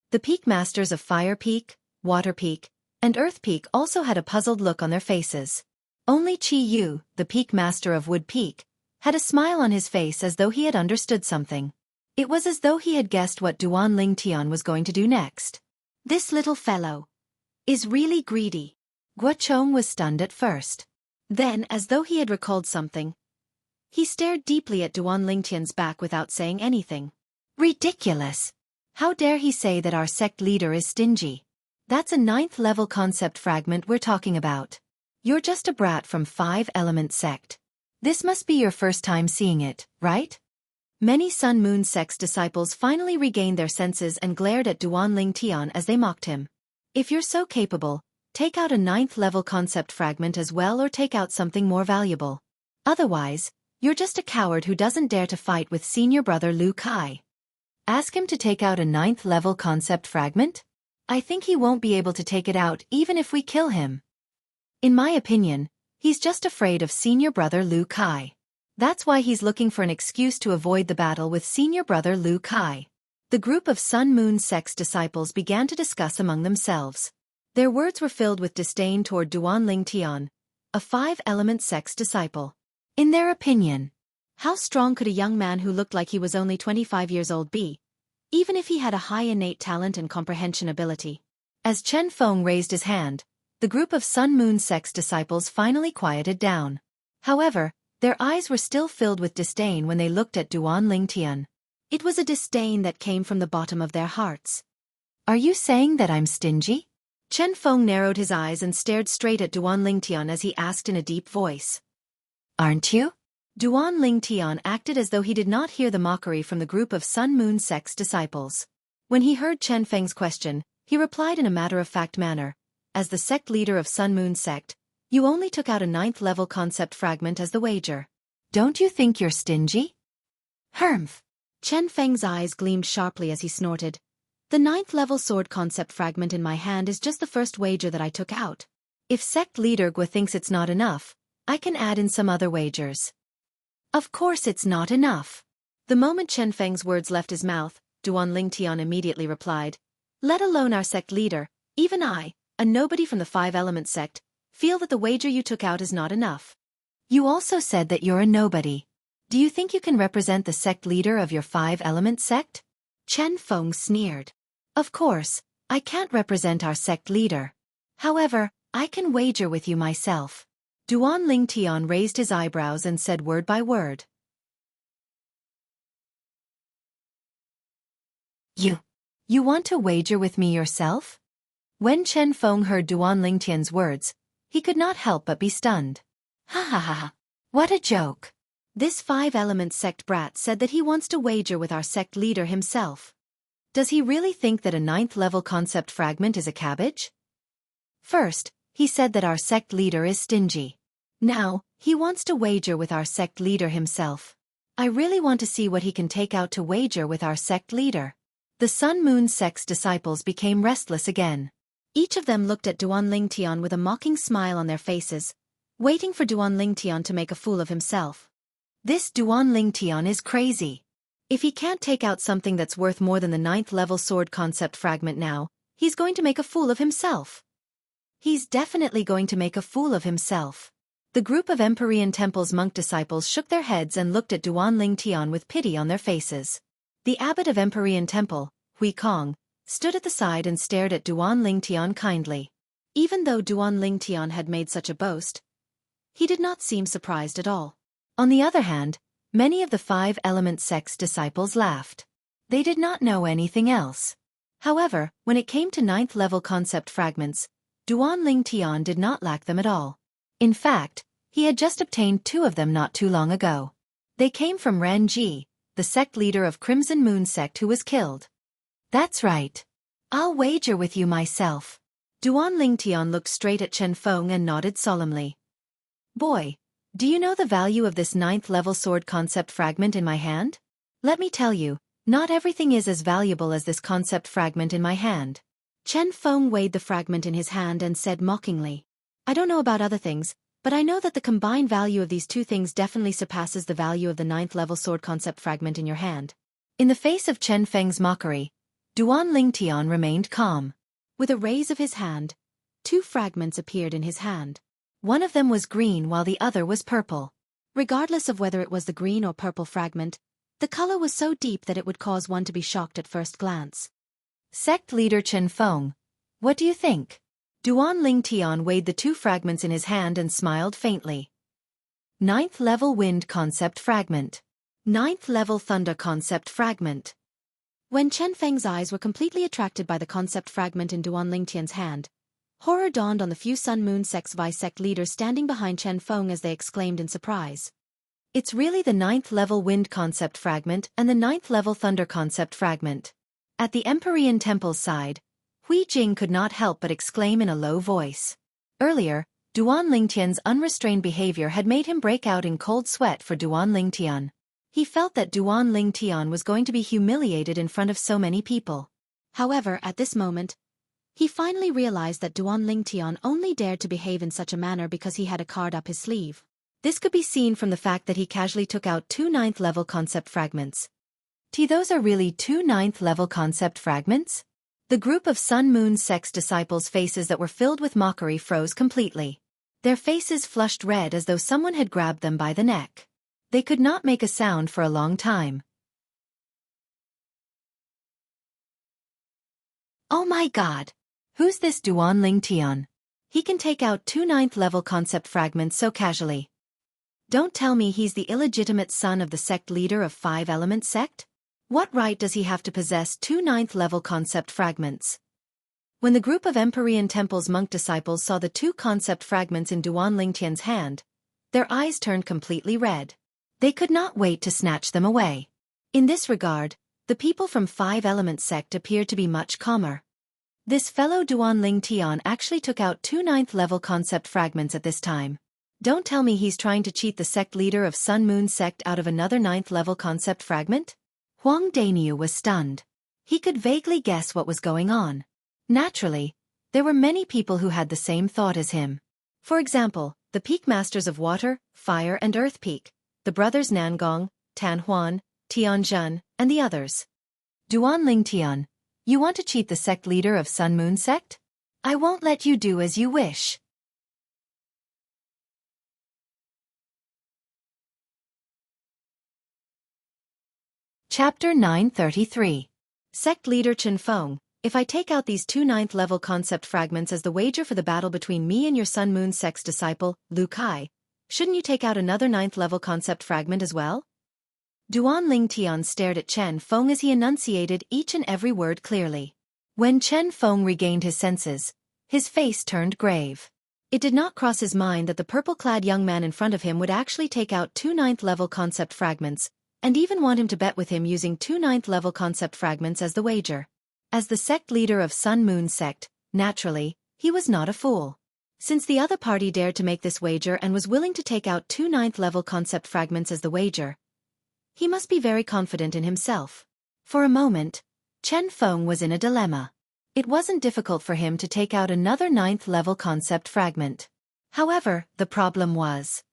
The Peak Masters of Fire Peak, Water Peak, and Earth Peak also had a puzzled look on their faces. Only Qi Yu, the Peak Master of Wood Peak, had a smile on his face as though he had understood something. It was as though he had guessed what Duan Ling Tian was going to do next. This little fellow is really greedy. Guo Chong was stunned at first. Then, as though he had recalled something, he stared deeply at Duan Ling Tian's back without saying anything. Ridiculous! How dare he say that our sect leader is stingy? That's a ninth-level concept fragment we're talking about. You're just a brat from Five-Element Sect. This must be your first time seeing it, right? Many Sun Moon Sect's disciples finally regained their senses and glared at Duan Ling Tian as they mocked him. If you're so capable, take out a ninth-level concept fragment as well or take out something more valuable. Otherwise, you're just a coward who doesn't dare to fight with senior brother Lu Kai. Ask him to take out a ninth-level concept fragment? I think he won't be able to take it out even if we kill him. In my opinion, he's just afraid of senior brother Lu Kai. That's why he's looking for an excuse to avoid the battle with senior brother Lu Kai. The group of Sun Moon Sect's disciples began to discuss among themselves. Their words were filled with disdain toward Duan Ling Tian, a Five-Element Sect's disciple. In their opinion, how strong could a young man who looked like he was only 25 years old be, even if he had a high innate talent and comprehension ability? As Chen Feng raised his hand, the group of Sun Moon Sect's disciples finally quieted down. However, their eyes were still filled with disdain when they looked at Duan Ling Tian. It was a disdain that came from the bottom of their hearts. Are you saying that I'm stingy? Chen Feng narrowed his eyes and stared straight at Duan Ling Tian as he asked in a deep voice. Aren't you? Duan Ling Tian acted as though he did not hear the mockery from the group of Sun Moon Sect's disciples. When he heard Chen Feng's question, he replied in a matter-of-fact manner. As the sect leader of Sun Moon Sect, you only took out a ninth-level concept fragment as the wager. Don't you think you're stingy? Humph! Chen Feng's eyes gleamed sharply as he snorted. The ninth-level sword concept fragment in my hand is just the first wager that I took out. If sect leader Guo thinks it's not enough, I can add in some other wagers. Of course it's not enough. The moment Chen Feng's words left his mouth, Duan Ling Tian immediately replied, let alone our sect leader, even I, a nobody from the Five-Element Sect, feel that the wager you took out is not enough. You also said that you're a nobody. Do you think you can represent the sect leader of your Five-Element Sect? Chen Feng sneered. Of course, I can't represent our sect leader. However, I can wager with you myself. Duan Ling Tian raised his eyebrows and said word by word. You want to wager with me yourself? When Chen Feng heard Duan Ling Tian's words, he could not help but be stunned. Ha ha ha ha. What a joke. This Five-Element Sect brat said that he wants to wager with our sect leader himself. Does he really think that a ninth-level concept fragment is a cabbage? First, he said that our sect leader is stingy. Now, he wants to wager with our sect leader himself. I really want to see what he can take out to wager with our sect leader. The Sun Moon sect's disciples became restless again. Each of them looked at Duan Lingtian with a mocking smile on their faces, waiting for Duan Lingtian to make a fool of himself. This Duan Lingtian is crazy. If he can't take out something that's worth more than the 9th level sword concept fragment now, he's going to make a fool of himself. He's definitely going to make a fool of himself. The group of Empyrean Temple's monk disciples shook their heads and looked at Duan Lingtian with pity on their faces. The abbot of Empyrean Temple, Hui Kong, stood at the side and stared at Duan Lingtian kindly. Even though Duan Lingtian had made such a boast, he did not seem surprised at all. On the other hand, many of the 5 Element sect's disciples laughed. They did not know anything else. However, when it came to 9th level concept fragments, Duan Lingtian did not lack them at all. In fact, he had just obtained 2 of them not too long ago. They came from Ren Ji, the sect leader of Crimson Moon sect who was killed. That's right. I'll wager with you myself. Duan Lingtian looked straight at Chen Feng and nodded solemnly. Boy, do you know the value of this 9th level sword concept fragment in my hand? Let me tell you, not everything is as valuable as this concept fragment in my hand. Chen Feng weighed the fragment in his hand and said mockingly, I don't know about other things, but I know that the combined value of these 2 things definitely surpasses the value of the 9th level sword concept fragment in your hand. In the face of Chen Feng's mockery, Duan Lingtian remained calm. With a raise of his hand, 2 fragments appeared in his hand. One of them was green while the other was purple. Regardless of whether it was the green or purple fragment, the color was so deep that it would cause one to be shocked at first glance. Sect leader Chen Feng, what do you think? Duan Lingtian weighed the 2 fragments in his hand and smiled faintly. 9th level wind concept fragment. 9th level thunder concept fragment. When Chen Feng's eyes were completely attracted by the concept fragment in Duan Lingtian's hand, horror dawned on the few Sun Moon sect's vice-sect leaders standing behind Chen Feng as they exclaimed in surprise. It's really the 9th level wind concept fragment and the 9th level thunder concept fragment. At the Empyrean Temple's side, Hui Jing could not help but exclaim in a low voice. Earlier, Duan Lingtian's unrestrained behavior had made him break out in cold sweat for Duan Lingtian. He felt that Duan Lingtian was going to be humiliated in front of so many people. However, at this moment, he finally realized that Duan Lingtian only dared to behave in such a manner because he had a card up his sleeve. This could be seen from the fact that he casually took out 2 9th level concept fragments. Those are really 2 9th level concept fragments? The group of Sun Moon sect's disciples' faces that were filled with mockery froze completely. Their faces flushed red as though someone had grabbed them by the neck. They could not make a sound for a long time. Oh my god! Who's this Duan Lingtian? He can take out 2 9th level concept fragments so casually. Don't tell me he's the illegitimate son of the sect leader of 5 Element sect? What right does he have to possess 2 9th level concept fragments? When the group of Empyrean Temple's monk disciples saw the 2 concept fragments in Duan Lingtian's hand, their eyes turned completely red. They could not wait to snatch them away. In this regard, the people from 5 Element sect appeared to be much calmer. This fellow Duan Lingtian actually took out 2 9th level concept fragments at this time. Don't tell me he's trying to cheat the sect leader of Sun Moon sect out of another 9th level concept fragment? Huang Daniu was stunned. He could vaguely guess what was going on. Naturally, there were many people who had the same thought as him. For example, the Peak Masters of Water, Fire and Earth Peak, the brothers Nangong, Tan Huan, Tianjun, and the others. Duan Lingtian, you want to cheat the sect leader of Sun Moon sect? I won't let you do as you wish. Chapter 933. Sect leader Chen Feng, if I take out these 2 9th level concept fragments as the wager for the battle between me and your Sun Moon sect's disciple, Lu Kai, shouldn't you take out another 9th level concept fragment as well? Duan Lingtian stared at Chen Feng as he enunciated each and every word clearly. When Chen Feng regained his senses, his face turned grave. It did not cross his mind that the purple-clad young man in front of him would actually take out 2 9th level concept fragments, and even want him to bet with him using 2 9th level concept fragments as the wager. As the sect leader of Sun Moon sect, naturally, he was not a fool. Since the other party dared to make this wager and was willing to take out 2 9th level concept fragments as the wager, He must be very confident in himself. For a moment, Chen Feng was in a dilemma. It wasn't difficult for him to take out another 9th-level concept fragment. However, the problem was,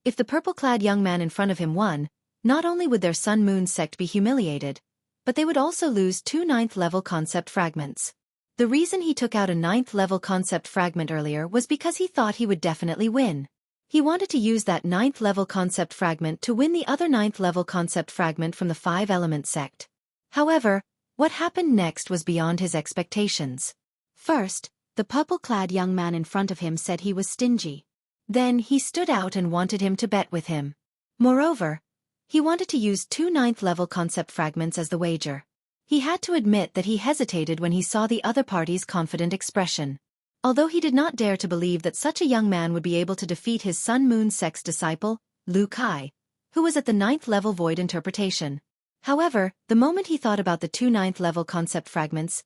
if the purple-clad young man in front of him won, not only would their Sun-Moon sect be humiliated, but they would also lose 2 9th-level concept fragments. The reason he took out a 9th-level concept fragment earlier was because he thought he would definitely win. He wanted to use that 9th-level concept fragment to win the other 9th-level concept fragment from the 5-element sect. However, what happened next was beyond his expectations. First, the purple-clad young man in front of him said he was stingy. Then he stood out and wanted him to bet with him. Moreover, he wanted to use 2 9th-level concept fragments as the wager. He had to admit that he hesitated when he saw the other party's confident expression. Although he did not dare to believe that such a young man would be able to defeat his Sun-Moon sect's disciple, Lu Kai, who was at the 9th-level void interpretation. However, the moment he thought about the 2 9th-level concept fragments,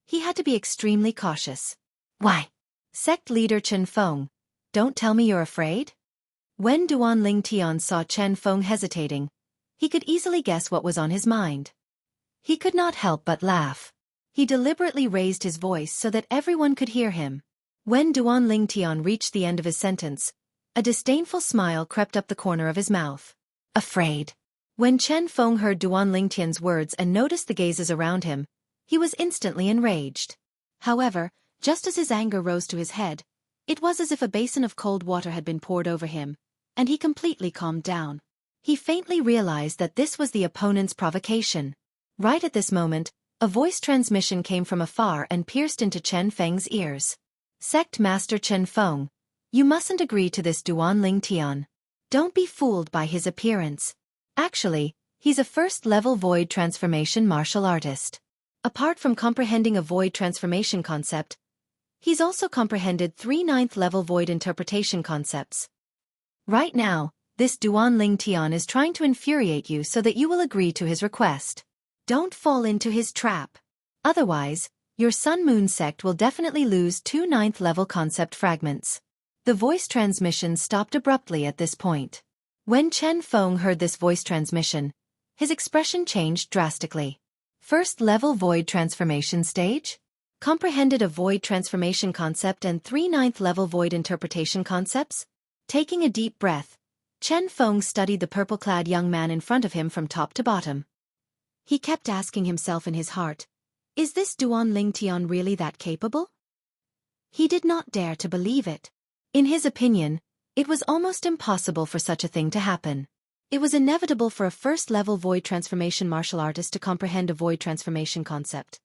he had to be extremely cautious. Why? Sect leader Chen Feng, don't tell me you're afraid? When Duan Ling Tian saw Chen Feng hesitating, he could easily guess what was on his mind. He could not help but laugh. He deliberately raised his voice so that everyone could hear him. When Duan Ling Tian reached the end of his sentence, a disdainful smile crept up the corner of his mouth. Afraid. When Chen Feng heard Duan Ling Tian's words and noticed the gazes around him, he was instantly enraged. However, just as his anger rose to his head, it was as if a basin of cold water had been poured over him, and he completely calmed down. He faintly realized that this was the opponent's provocation. Right at this moment, a voice transmission came from afar and pierced into Chen Feng's ears. Sect Master Chen Feng, you mustn't agree to this Duan Ling Tian. Don't be fooled by his appearance. Actually, he's a first-level void transformation martial artist. Apart from comprehending a void transformation concept, he's also comprehended 3 9th-level void interpretation concepts. Right now, this Duan Ling Tian is trying to infuriate you so that you will agree to his request. Don't fall into his trap. Otherwise, your Sun-Moon sect will definitely lose 2 9th-level concept fragments. The voice transmission stopped abruptly at this point. When Chen Feng heard this voice transmission, his expression changed drastically. First-level void transformation stage? Comprehended a void transformation concept and 3 9th-level void interpretation concepts? Taking a deep breath, Chen Feng studied the purple-clad young man in front of him from top to bottom. He kept asking himself in his heart, is this Duan Ling Tian really that capable? He did not dare to believe it. In his opinion, it was almost impossible for such a thing to happen. It was inevitable for a first-level void transformation martial artist to comprehend a void transformation concept.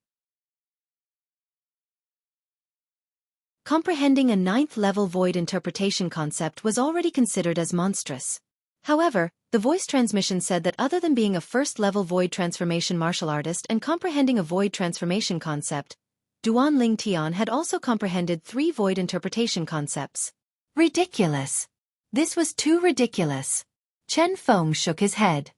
Comprehending a 9th-level void interpretation concept was already considered as monstrous. However, the voice transmission said that other than being a first-level void transformation martial artist and comprehending a void transformation concept, Duan Ling Tian had also comprehended 3 void interpretation concepts. Ridiculous! This was too ridiculous. Chen Feng shook his head.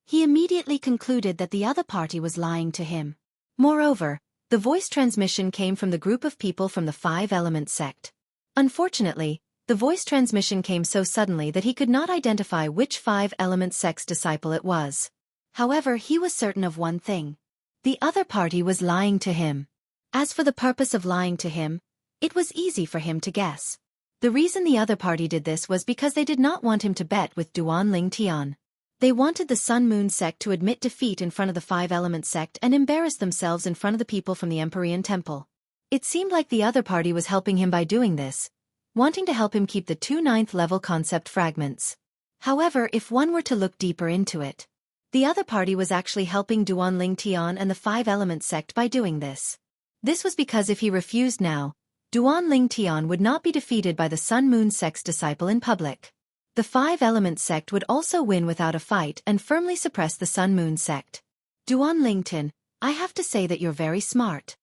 He immediately concluded that the other party was lying to him. Moreover, the voice transmission came from the group of people from the 5-element sect. Unfortunately, the voice transmission came so suddenly that he could not identify which 5-element sect's disciple it was. However, he was certain of one thing. The other party was lying to him. As for the purpose of lying to him, it was easy for him to guess. The reason the other party did this was because they did not want him to bet with Duan Ling Tian. They wanted the Sun-Moon sect to admit defeat in front of the 5-element sect and embarrass themselves in front of the people from the Empyrean Temple. It seemed like the other party was helping him by doing this, wanting to help him keep the 2 9th-level concept fragments. However, if one were to look deeper into it, the other party was actually helping Duan Ling Tian and the 5-element sect by doing this. This was because if he refused now, Duan Ling Tian would not be defeated by the Sun-Moon sect's disciple in public. The 5-element sect would also win without a fight and firmly suppress the Sun-Moon sect. Duan Ling Tian, I have to say that you're very smart.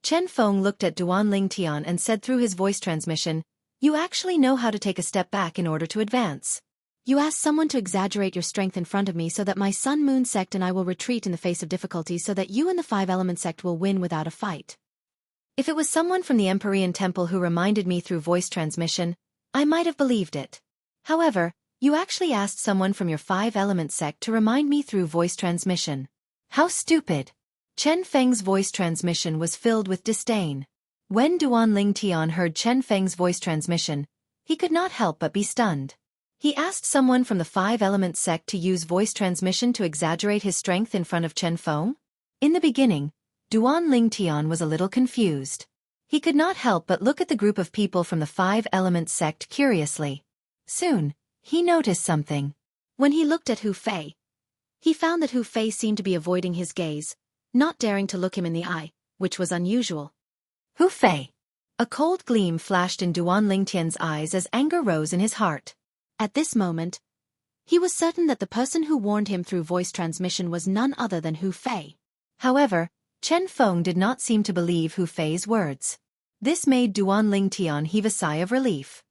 Chen Feng looked at Duan Ling Tian and said through his voice transmission, you actually know how to take a step back in order to advance. You asked someone to exaggerate your strength in front of me so that my Sun-Moon sect and I will retreat in the face of difficulties so that you and the 5-element sect will win without a fight. If it was someone from the Empyrean Temple who reminded me through voice transmission, I might have believed it. However, You actually asked someone from your 5-element sect to remind me through voice transmission. How stupid. Chen Feng's voice transmission was filled with disdain. When Duan Lingtian heard Chen Feng's voice transmission, he could not help but be stunned. He asked someone from the 5-element sect to use voice transmission to exaggerate his strength in front of Chen Feng? In the beginning, Duan Lingtian was a little confused. He could not help but look at the group of people from the 5-element sect curiously. Soon, he noticed something. When he looked at Hu Fei, he found that Hu Fei seemed to be avoiding his gaze, not daring to look him in the eye, which was unusual. Hu Fei! A cold gleam flashed in Duan Lingtian's eyes as anger rose in his heart. At this moment, he was certain that the person who warned him through voice transmission was none other than Hu Fei. However, Chen Feng did not seem to believe Hu Fei's words. This made Duan Lingtian heave a sigh of relief.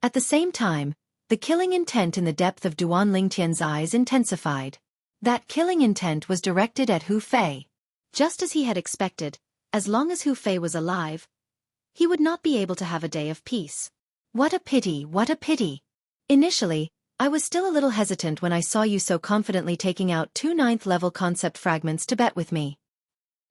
At the same time, the killing intent in the depth of Duan Lingtian's eyes intensified. That killing intent was directed at Hu Fei. Just as he had expected, as long as Hu Fei was alive, he would not be able to have a day of peace. What a pity, what a pity. Initially, I was still a little hesitant when I saw you so confidently taking out 2 9th-level concept fragments to bet with me.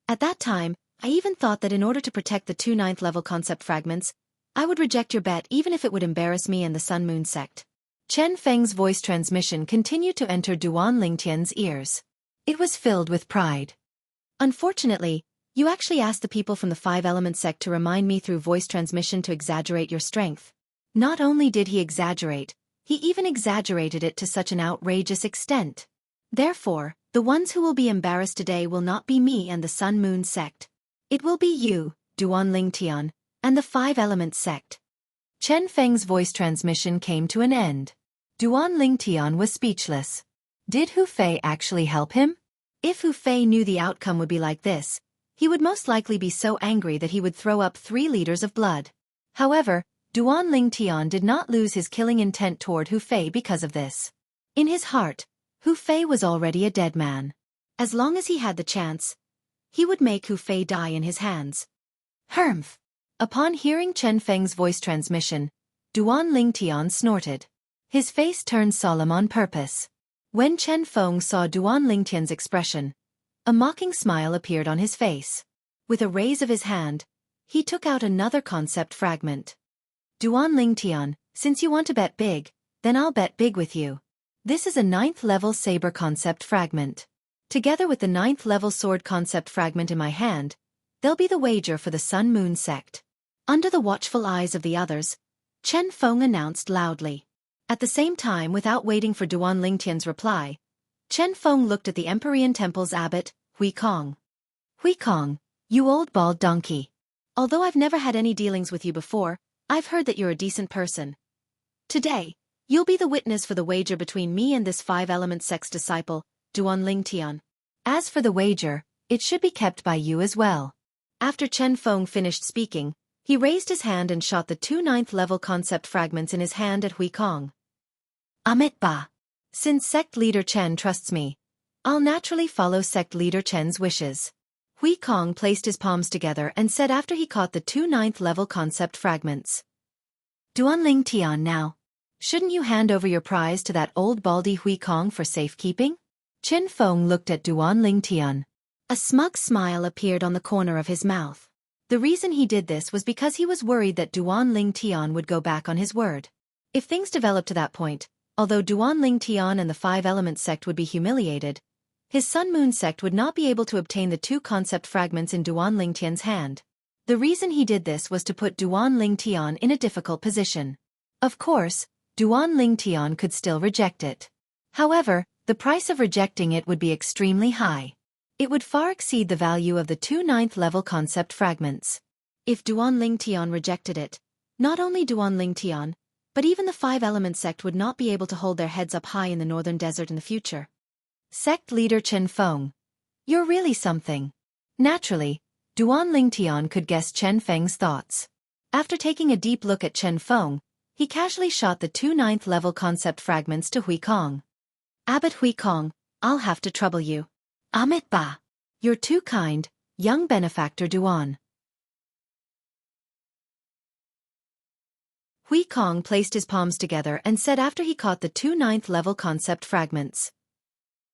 At that time, I even thought that in order to protect the 2 9th-level concept fragments, I would reject your bet even if it would embarrass me and the Sun Moon sect. Chen Feng's voice transmission continued to enter Duan Lingtian's ears. It was filled with pride. Unfortunately, you actually asked the people from the 5-element sect to remind me through voice transmission to exaggerate your strength. Not only did he exaggerate, he even exaggerated it to such an outrageous extent. Therefore, the ones who will be embarrassed today will not be me and the Sun Moon sect. It will be you, Duan Lingtian, and the 5-element sect. Chen Feng's voice transmission came to an end. Duan Lingtian was speechless. Did Hu Fei actually help him? If Hu Fei knew the outcome would be like this, he would most likely be so angry that he would throw up 3 liters of blood. However, Duan Lingtian did not lose his killing intent toward Hu Fei because of this. In his heart, Hu Fei was already a dead man. As long as he had the chance, he would make Hu Fei die in his hands. Humph! Upon hearing Chen Feng's voice transmission, Duan Lingtian snorted. His face turned solemn on purpose. When Chen Feng saw Duan Lingtian's expression, a mocking smile appeared on his face. With a raise of his hand, he took out another concept fragment. Duan Lingtian, since you want to bet big, then I'll bet big with you. This is a 9th-level saber concept fragment. Together with the 9th-level sword concept fragment in my hand, they'll be the wager for the Sun Moon sect. Under the watchful eyes of the others, Chen Feng announced loudly. At the same time, without waiting for Duan Lingtian's reply, Chen Feng looked at the Empyrean Temple's abbot, Hui Kong. Hui Kong, you old bald donkey. Although I've never had any dealings with you before, I've heard that you're a decent person. Today, you'll be the witness for the wager between me and this 5-element sect's disciple, Duan Lingtian. As for the wager, it should be kept by you as well. After Chen Feng finished speaking, he raised his hand and shot the 2 9th-level concept fragments in his hand at Hui Kong. Amit Ba. Since sect leader Chen trusts me, I'll naturally follow sect leader Chen's wishes. Hui Kong placed his palms together and said after he caught the 2 9th-level concept fragments. Duan Lingtian now. Shouldn't you hand over your prize to that old baldy Hui Kong for safekeeping? Chen Feng looked at Duan Lingtian. A smug smile appeared on the corner of his mouth. The reason he did this was because he was worried that Duan Lingtian would go back on his word. If things developed to that point, although Duan Lingtian and the 5-element sect would be humiliated, his Sun Moon sect would not be able to obtain the 2 concept fragments in Duan Lingtian's hand. The reason he did this was to put Duan Lingtian in a difficult position. Of course, Duan Lingtian could still reject it. However, the price of rejecting it would be extremely high. It would far exceed the value of the 2 9th-level concept fragments. If Duan Lingtian rejected it, not only Duan Lingtian, but even the 5-element sect would not be able to hold their heads up high in the northern desert in the future. Sect leader Chen Feng. You're really something. Naturally, Duan Lingtian could guess Chen Feng's thoughts. After taking a deep look at Chen Feng, he casually shot the 2 9th-level concept fragments to Hui Kong. Abbot Hui Kong, I'll have to trouble you. Amit Ba. You're too kind, young benefactor Duan. Hui Kong placed his palms together and said after he caught the two ninth-level concept fragments.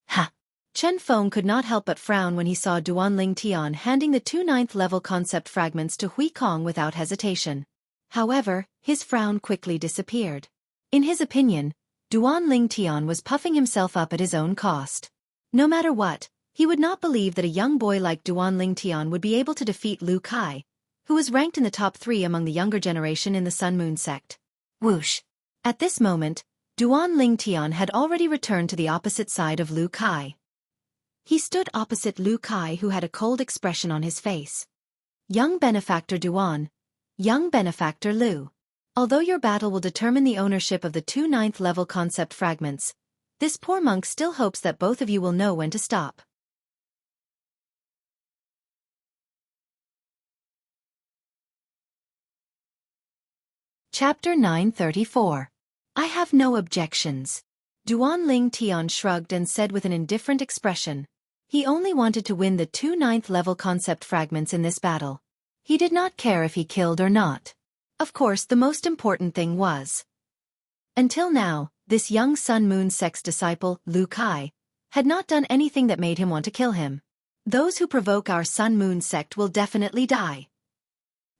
Ha! Chen Feng could not help but frown when he saw Duanling Tian handing the two ninth-level concept fragments to Hui Kong without hesitation. However, his frown quickly disappeared. In his opinion, Duanling Tian was puffing himself up at his own cost. No matter what, he would not believe that a young boy like Duanling Tian would be able to defeat Lu Kai, who was ranked in the top 3 among the younger generation in the Sun Moon sect. Whoosh! At this moment, Duanling Tian had already returned to the opposite side of Lu Kai. He stood opposite Lu Kai, who had a cold expression on his face. Young benefactor Duan. Young benefactor Lu. Although your battle will determine the ownership of the two ninth-level concept fragments, this poor monk still hopes that both of you will know when to stop. Chapter 934. I have no objections. Duanling Tian shrugged and said with an indifferent expression. He only wanted to win the two ninth-level concept fragments in this battle. He did not care if he killed or not. Of course, the most important thing was. Until now, this young Sun Moon sect's disciple, Lu Kai, had not done anything that made him want to kill him. Those who provoke our Sun Moon sect will definitely die.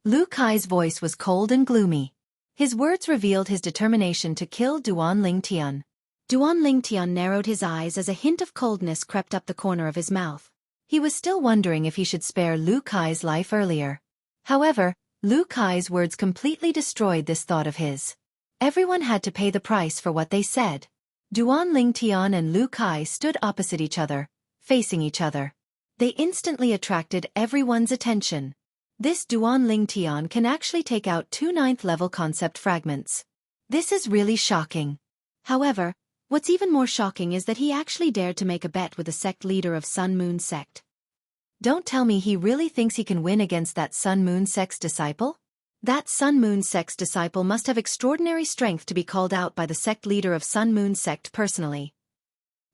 Lu Kai's voice was cold and gloomy. His words revealed his determination to kill Duanling Tian. Duanling Tian narrowed his eyes as a hint of coldness crept up the corner of his mouth. He was still wondering if he should spare Lu Kai's life earlier. However, Lu Kai's words completely destroyed this thought of his. Everyone had to pay the price for what they said. Duanling Tian and Lu Kai stood opposite each other, facing each other. They instantly attracted everyone's attention. This Duanling Tian can actually take out two ninth-level concept fragments. This is really shocking. However, what's even more shocking is that he actually dared to make a bet with the sect leader of Sun Moon sect. Don't tell me he really thinks he can win against that Sun Moon sect's disciple? That Sun Moon sect's disciple must have extraordinary strength to be called out by the sect leader of Sun Moon sect personally.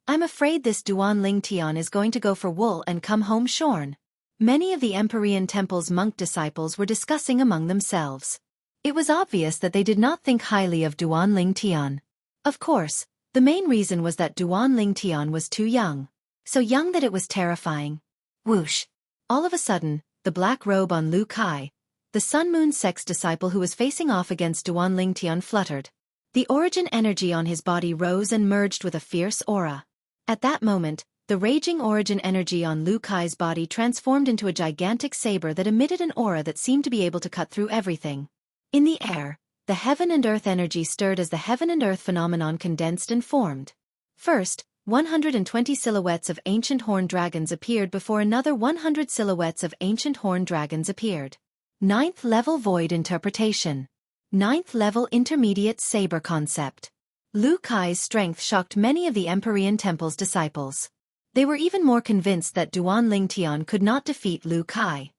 I'm afraid this Duanling Tian is going to go for wool and come home shorn. Many of the Empyrean Temple's monk disciples were discussing among themselves. It was obvious that they did not think highly of Duanling Tian. Of course, the main reason was that Duanling Tian was too young. So young that it was terrifying. Whoosh! All of a sudden, the black robe on Lu Kai, the Sun Moon sect's disciple who was facing off against Duanling Tian, fluttered. The origin energy on his body rose and merged with a fierce aura. At that moment, the raging origin energy on Lu Kai's body transformed into a gigantic saber that emitted an aura that seemed to be able to cut through everything. In the air, the heaven and earth energy stirred as the heaven and earth phenomenon condensed and formed. First, 120 silhouettes of ancient horned dragons appeared before another 100 silhouettes of ancient horned dragons appeared. 9th level void interpretation. 9th level intermediate saber concept. Lu Kai's strength shocked many of the Empyrean Temple's disciples. They were even more convinced that Duanling Tian could not defeat Lu Kai.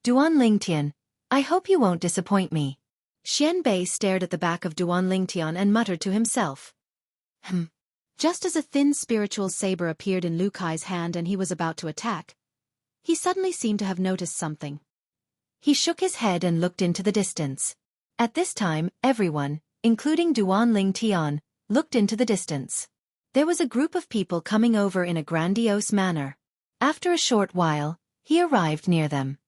Duanling Tian, I hope you won't disappoint me. Xian Bei stared at the back of Duanling Tian and muttered to himself. Just as a thin spiritual saber appeared in Lu Kai's hand and he was about to attack, he suddenly seemed to have noticed something. He shook his head and looked into the distance. At this time, everyone, including Duanling Tian, looked into the distance. There was a group of people coming over in a grandiose manner. After a short while, he arrived near them.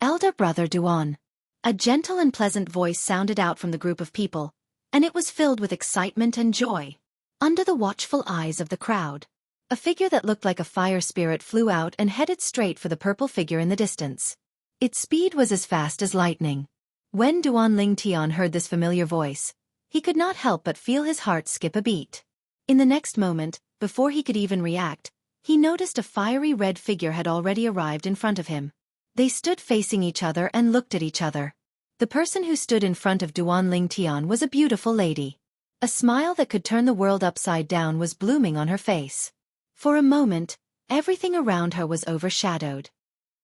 Elder brother Duan. A gentle and pleasant voice sounded out from the group of people, and it was filled with excitement and joy. Under the watchful eyes of the crowd, a figure that looked like a fire spirit flew out and headed straight for the purple figure in the distance. Its speed was as fast as lightning. When Duanling Tian heard this familiar voice, he could not help but feel his heart skip a beat. In the next moment, before he could even react, he noticed a fiery red figure had already arrived in front of him. They stood facing each other and looked at each other. The person who stood in front of Duanling Tian was a beautiful lady. A smile that could turn the world upside down was blooming on her face. For a moment, everything around her was overshadowed.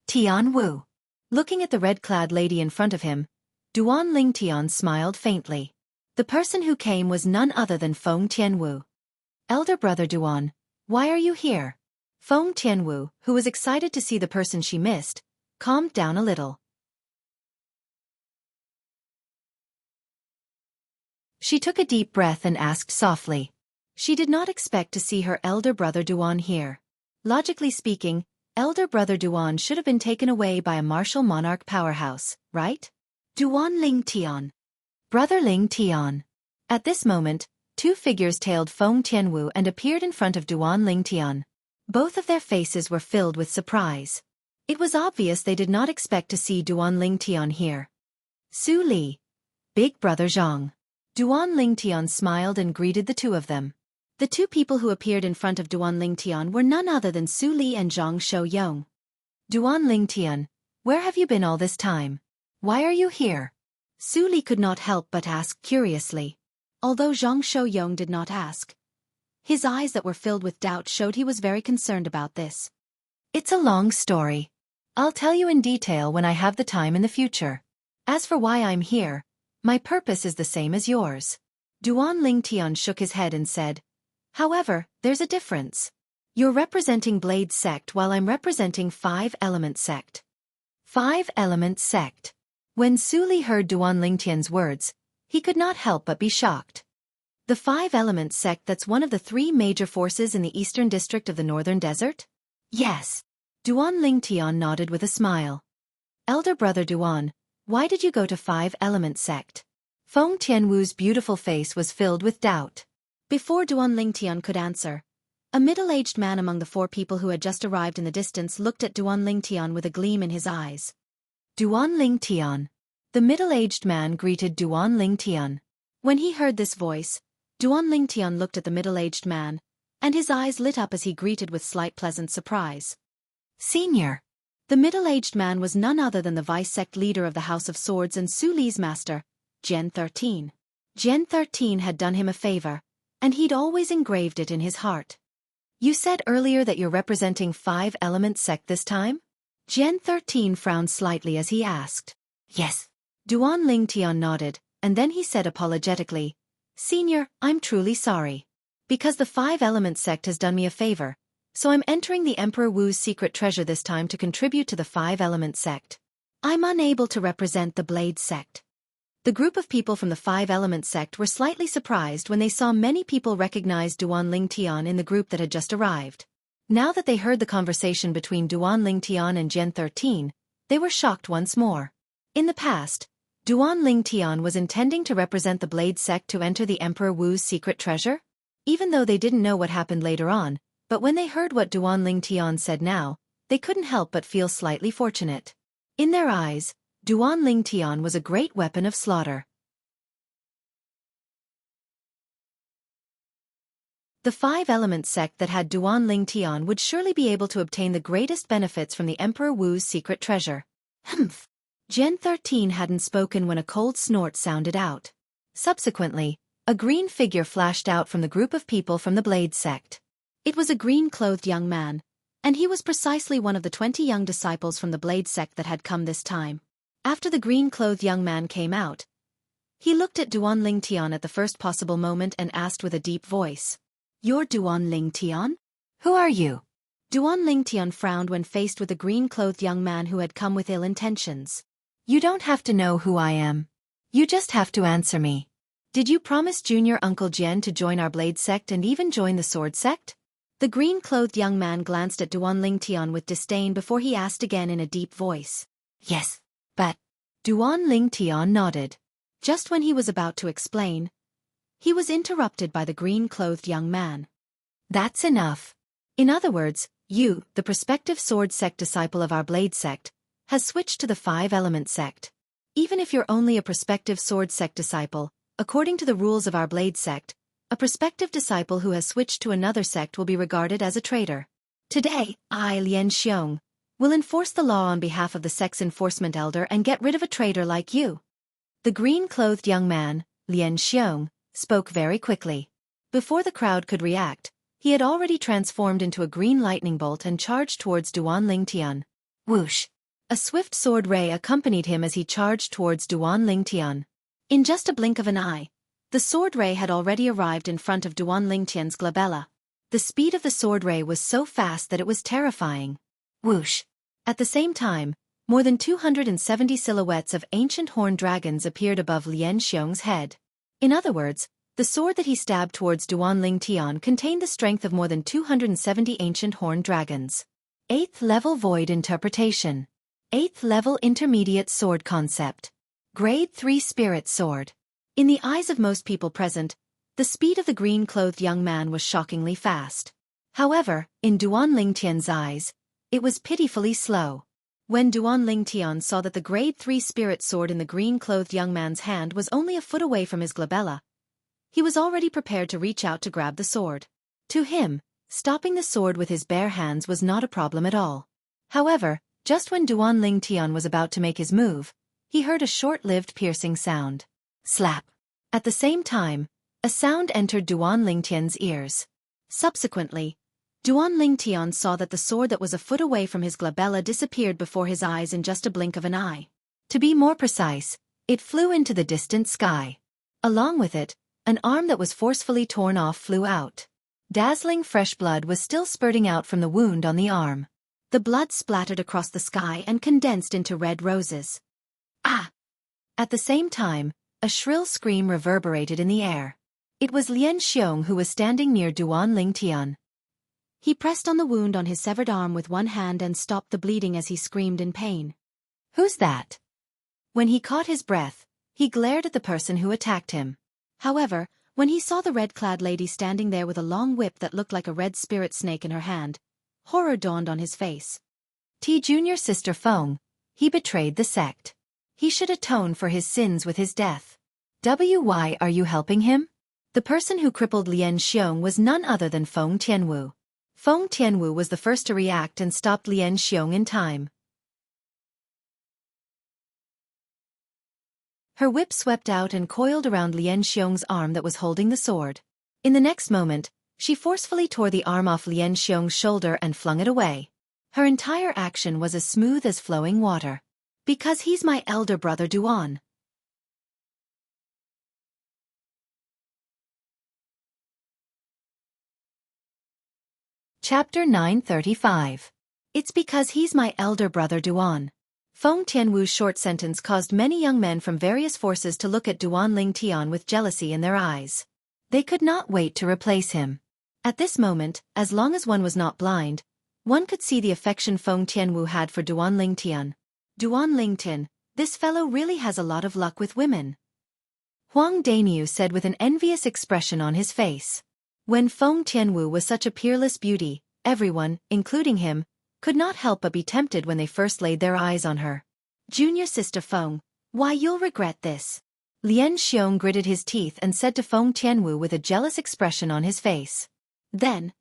Tian Wu. Looking at the red-clad lady in front of him, Duanling Tian smiled faintly. The person who came was none other than Feng Tianwu. Elder brother Duan, why are you here? Feng Tianwu, who was excited to see the person she missed, calmed down a little. She took a deep breath and asked softly. She did not expect to see her elder brother Duan here. Logically speaking, elder brother Duan should have been taken away by a martial monarch powerhouse, right? Duan Ling Tian. Brother Ling Tian. At this moment, two figures tailed Feng Tianwu and appeared in front of Duan Ling Tian. Both of their faces were filled with surprise. It was obvious they did not expect to see Duan Ling Tian here. Su Li. Big brother Zhang. Duan Ling Tian smiled and greeted the two of them. The two people who appeared in front of Duan Ling Tian were none other than Su Li and Zhang Shouyong. Duan Ling Tian, where have you been all this time? Why are you here? Su Li could not help but ask curiously. Although Zhang Shouyong did not ask, his eyes that were filled with doubt showed he was very concerned about this. It's a long story. I'll tell you in detail when I have the time in the future. As for why I'm here, my purpose is the same as yours. Duan Ling Tian shook his head and said, however, there's a difference. You're representing Blade Sect while I'm representing Five Element Sect. Five Element Sect. When Su Li heard Duan Ling Tian's words, he could not help but be shocked. The Five Element Sect, that's one of the three major forces in the eastern district of the Northern Desert? Yes. Duan Ling Tian nodded with a smile. Elder brother Duan, why did you go to Five Element Sect? Feng Tianwu's beautiful face was filled with doubt. Before Duan Ling Tian could answer, a middle-aged man among the four people who had just arrived in the distance looked at Duan Ling Tian with a gleam in his eyes. Duan Ling Tian. The middle-aged man greeted Duan Ling Tian. When he heard this voice, Duan Ling Tian looked at the middle-aged man, and his eyes lit up as he greeted with slight pleasant surprise. Senior. The middle-aged man was none other than the vice-sect leader of the House of Swords and Su Li's master, Gen 13. Gen 13 had done him a favor, and he'd always engraved it in his heart. You said earlier that you're representing Five Element Sect this time? Gen 13 frowned slightly as he asked. Yes. Duan Ling Tian nodded, and then he said apologetically, Senior, I'm truly sorry. Because the Five Element Sect has done me a favor, so I'm entering the Emperor Wu's secret treasure this time to contribute to the Five Element Sect. I'm unable to represent the Blade Sect. The group of people from the Five Element Sect were slightly surprised when they saw many people recognize Duan Ling Tian in the group that had just arrived. Now that they heard the conversation between Duan Ling Tian and Gen 13, they were shocked once more. In the past, Duan Ling Tian was intending to represent the Blade Sect to enter the Emperor Wu's secret treasure? Even though they didn't know what happened later on, but when they heard what Duan Ling Tian said now, they couldn't help but feel slightly fortunate. In their eyes, Duan Ling Tian was a great weapon of slaughter. The Five Element Sect that had Duan Ling Tian would surely be able to obtain the greatest benefits from the Emperor Wu's secret treasure. Humph. Gen 13 hadn't spoken when a cold snort sounded out. Subsequently, a green figure flashed out from the group of people from the Blade Sect. It was a green-clothed young man, and he was precisely one of the 20 young disciples from the Blade Sect that had come this time. After the green-clothed young man came out, he looked at Duan Ling Tian at the first possible moment and asked with a deep voice, You're Duan Ling Tian? Who are you? Duan Ling Tian frowned when faced with a green-clothed young man who had come with ill intentions. You don't have to know who I am. You just have to answer me. Did you promise Junior Uncle Jian to join our Blade Sect and even join the Sword Sect? The green-clothed young man glanced at Duan Ling Tian with disdain before he asked again in a deep voice. Yes, but... Duan Ling Tian nodded. Just when he was about to explain, he was interrupted by the green-clothed young man. That's enough. In other words, you, the prospective Sword Sect disciple of our Blade Sect, has switched to the Five Element Sect. Even if you're only a prospective Sword Sect disciple, according to the rules of our Blade Sect, a prospective disciple who has switched to another sect will be regarded as a traitor. Today, I, Lian Xiong, will enforce the law on behalf of the sect's enforcement elder and get rid of a traitor like you. The green-clothed young man, Lian Xiong, spoke very quickly. Before the crowd could react, he had already transformed into a green lightning bolt and charged towards Duan Ling Tian. Whoosh! A swift sword ray accompanied him as he charged towards Duan Ling Tian. In just a blink of an eye, the sword ray had already arrived in front of Duan Ling Tian's glabella. The speed of the sword ray was so fast that it was terrifying. Whoosh! At the same time, more than 270 silhouettes of ancient horned dragons appeared above Lian Xiong's head. In other words, the sword that he stabbed towards Duan Ling Tian contained the strength of more than 270 ancient horned dragons. 8th level Void Interpretation. 8th level Intermediate Sword Concept. Grade 3 Spirit Sword. In the eyes of most people present, the speed of the green-clothed young man was shockingly fast. However, in Duan Ling Tian's eyes, it was pitifully slow. When Duan Ling Tian saw that the Grade 3 Spirit Sword in the green-clothed young man's hand was only a foot away from his glabella, he was already prepared to reach out to grab the sword. To him, stopping the sword with his bare hands was not a problem at all. However, just when Duan Ling Tian was about to make his move, he heard a short-lived piercing sound. Slap. At the same time, a sound entered Duan Ling Tian's ears. Subsequently, Duan Ling Tian saw that the sword that was a foot away from his glabella disappeared before his eyes in just a blink of an eye. To be more precise, it flew into the distant sky. Along with it, an arm that was forcefully torn off flew out. Dazzling fresh blood was still spurting out from the wound on the arm. The blood splattered across the sky and condensed into red roses. Ah! At the same time, a shrill scream reverberated in the air. It was Xianxia who was standing near Duan Ling Tian. He pressed on the wound on his severed arm with one hand and stopped the bleeding as he screamed in pain. "Who's that?" When he caught his breath, he glared at the person who attacked him. However, when he saw the red-clad lady standing there with a long whip that looked like a red spirit snake in her hand, horror dawned on his face. Junior Sister Feng, he betrayed the sect. He should atone for his sins with his death. Why are you helping him? The person who crippled Xianxia was none other than Feng Tianwu. Feng Tianwu was the first to react and stopped Xianxia in time. Her whip swept out and coiled around Xianxia's arm that was holding the sword. In the next moment, she forcefully tore the arm off Xianxia's shoulder and flung it away. Her entire action was as smooth as flowing water. "Because he's my elder brother Duan." Chapter 935. It's because he's my elder brother Duan. Feng Tianwu's short sentence caused many young men from various forces to look at Duan Ling Tian with jealousy in their eyes. They could not wait to replace him. At this moment, as long as one was not blind, one could see the affection Feng Tianwu had for Duan Ling Tian. "Duan Ling Tian, this fellow really has a lot of luck with women," Huang Daniu said with an envious expression on his face. When Feng Tianwu was such a peerless beauty, everyone, including him, could not help but be tempted when they first laid their eyes on her. "Junior Sister Feng, why you'll regret this." Xianxia gritted his teeth and said to Feng Tianwu with a jealous expression on his face. Then,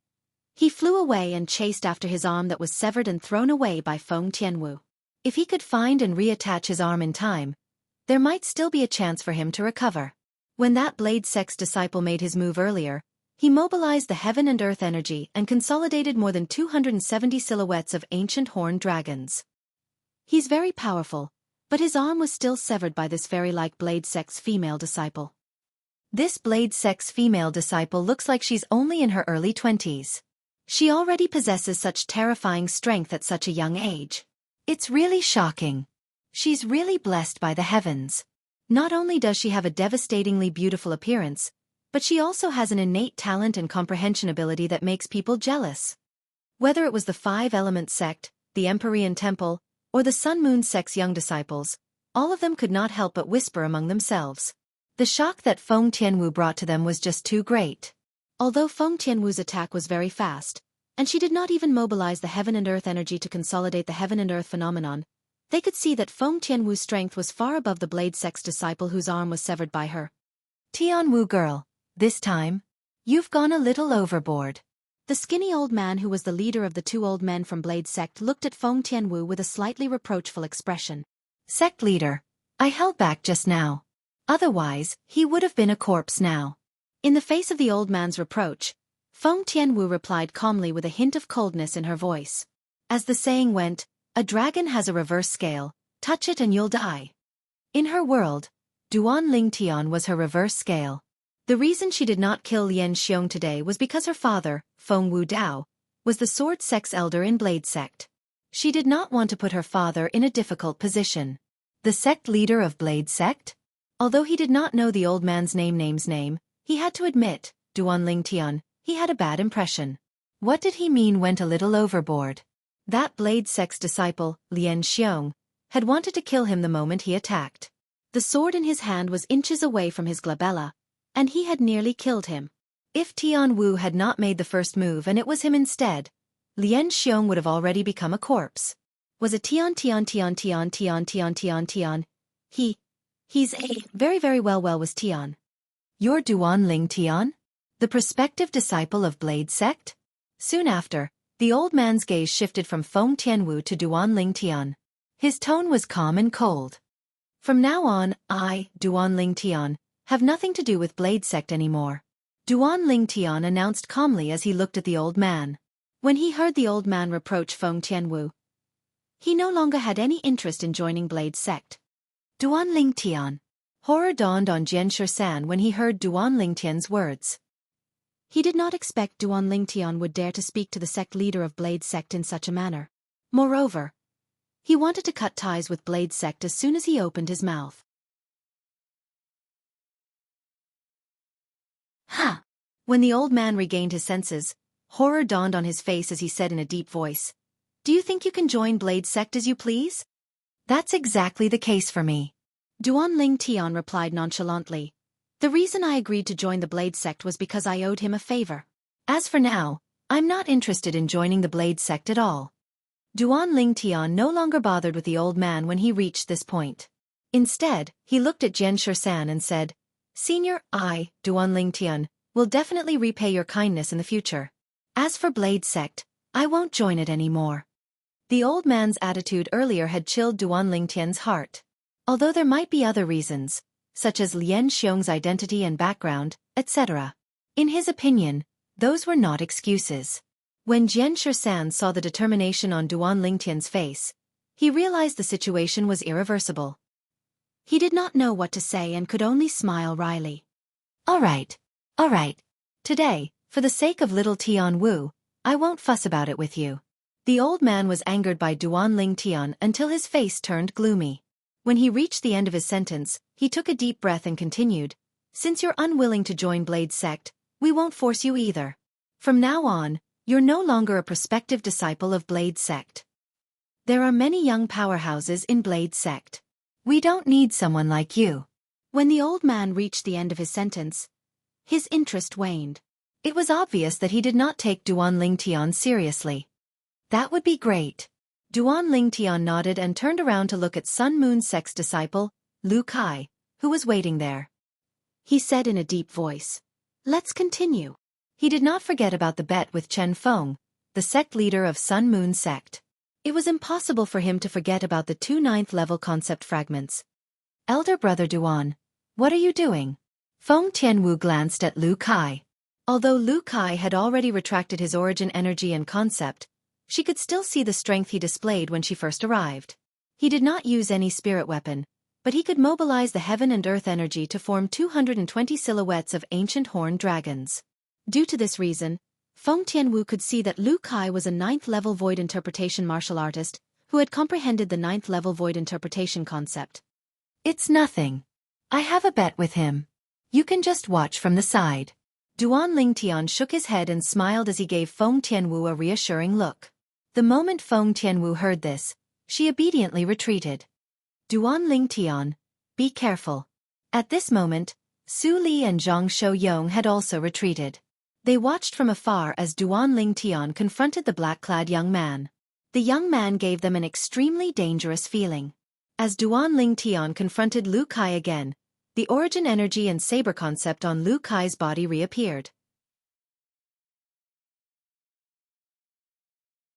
he flew away and chased after his arm that was severed and thrown away by Feng Tianwu. If he could find and reattach his arm in time, there might still be a chance for him to recover. When that Blade Sect's disciple made his move earlier, he mobilized the heaven and earth energy and consolidated more than 270 silhouettes of ancient horned dragons. He's very powerful, but his arm was still severed by this fairy-like Blade Sect's female disciple. This Blade Sect's female disciple looks like she's only in her early 20s. She already possesses such terrifying strength at such a young age. It's really shocking. She's really blessed by the heavens. Not only does she have a devastatingly beautiful appearance, but she also has an innate talent and comprehension ability that makes people jealous. Whether it was the Five Element sect, the Empyrean Temple, or the Sun Moon sect's young disciples, all of them could not help but whisper among themselves. The shock that Feng Tianwu brought to them was just too great. Although Feng Tianwu's attack was very fast, and she did not even mobilize the heaven and earth energy to consolidate the heaven and earth phenomenon, they could see that Feng Tianwu's strength was far above the Blade Sect's disciple whose arm was severed by her. "Tianwu girl, this time, you've gone a little overboard." The skinny old man who was the leader of the two old men from Blade Sect looked at Feng Tianwu with a slightly reproachful expression. "Sect leader, I held back just now. Otherwise, he would have been a corpse now." In the face of the old man's reproach, Feng Tianwu replied calmly with a hint of coldness in her voice. As the saying went, a dragon has a reverse scale, touch it and you'll die. In her world, Duan Ling Tian was her reverse scale. The reason she did not kill Xianxia today was because her father, Feng Wu Dao, was the Sword Sect's elder in Blade Sect. She did not want to put her father in a difficult position. The sect leader of Blade Sect? Although he did not know the old man's name, he had to admit, Duanling Tian, he had a bad impression. What did he mean went a little overboard? That blade sect's disciple, Lian Xiong, had wanted to kill him the moment he attacked. The sword in his hand was inches away from his glabella, and he had nearly killed him. If Tian Wu had not made the first move and it was him instead, Lian Xiong would have already become a corpse. Was a Tian? He's a very well was Tian. You're Duanling Tian? The prospective disciple of Blade Sect? Soon after, the old man's gaze shifted from Feng Tianwu to Duanling Tian. His tone was calm and cold. From now on, I, Duanling Tian, have nothing to do with Blade Sect anymore. Duanling Tian announced calmly as he looked at the old man. When he heard the old man reproach Feng Tianwu, he no longer had any interest in joining Blade Sect. Duanling Tian. Horror dawned on Xianxia when he heard Duanling Tian's words. He did not expect Duanling Tian would dare to speak to the sect leader of Blade Sect in such a manner. Moreover, he wanted to cut ties with Blade Sect as soon as he opened his mouth. Ha! When the old man regained his senses, horror dawned on his face as he said in a deep voice, "Do you think you can join Blade Sect as you please?" "That's exactly the case for me." Duanling Tian replied nonchalantly. "The reason I agreed to join the Blade Sect was because I owed him a favor. As for now, I'm not interested in joining the Blade Sect at all." Duanling Tian no longer bothered with the old man when he reached this point. Instead, he looked at Xianxia and said, "Senior, I, Duanling Tian, will definitely repay your kindness in the future. As for Blade Sect, I won't join it anymore." The old man's attitude earlier had chilled Duanling Tian's heart. Although there might be other reasons, such as Lian Xiong's identity and background, etc. In his opinion, those were not excuses. When Xianxia saw the determination on Duanling Tian's face, he realized the situation was irreversible. He did not know what to say and could only smile wryly. All right. Today, for the sake of little Tian Wu, I won't fuss about it with you." The old man was angered by Duanling Tian until his face turned gloomy. When he reached the end of his sentence, he took a deep breath and continued, "Since you're unwilling to join Blade Sect, we won't force you either. From now on, you're no longer a prospective disciple of Blade Sect. There are many young powerhouses in Blade Sect. We don't need someone like you." When the old man reached the end of his sentence, his interest waned. It was obvious that he did not take Duanling Tian seriously. "That would be great." Duanling Tian nodded and turned around to look at Sun Moon Sect's disciple, Lu Kai, who was waiting there. He said in a deep voice, "Let's continue." He did not forget about the bet with Chen Feng, the sect leader of Sun Moon Sect. It was impossible for him to forget about the 2 9th-level concept fragments. "Elder brother Duan, what are you doing?" Feng Tianwu glanced at Lu Kai. Although Lu Kai had already retracted his origin energy and concept, she could still see the strength he displayed when she first arrived. He did not use any spirit weapon, but he could mobilize the heaven and earth energy to form 220 silhouettes of ancient horned dragons. Due to this reason, Feng Tianwu could see that Lu Kai was a 9th-level void interpretation martial artist who had comprehended the 9th-level void interpretation concept. "It's nothing. I have a bet with him. You can just watch from the side." Duanling Tian shook his head and smiled as he gave Feng Tianwu a reassuring look. The moment Feng Tianwu heard this, she obediently retreated. "Duanling Tian, be careful." At this moment, Su Li and Zhang Shouyong had also retreated. They watched from afar as Duanling Tian confronted the black-clad young man. The young man gave them an extremely dangerous feeling. As Duanling Tian confronted Lu Kai again, the origin energy and saber concept on Lu Kai's body reappeared.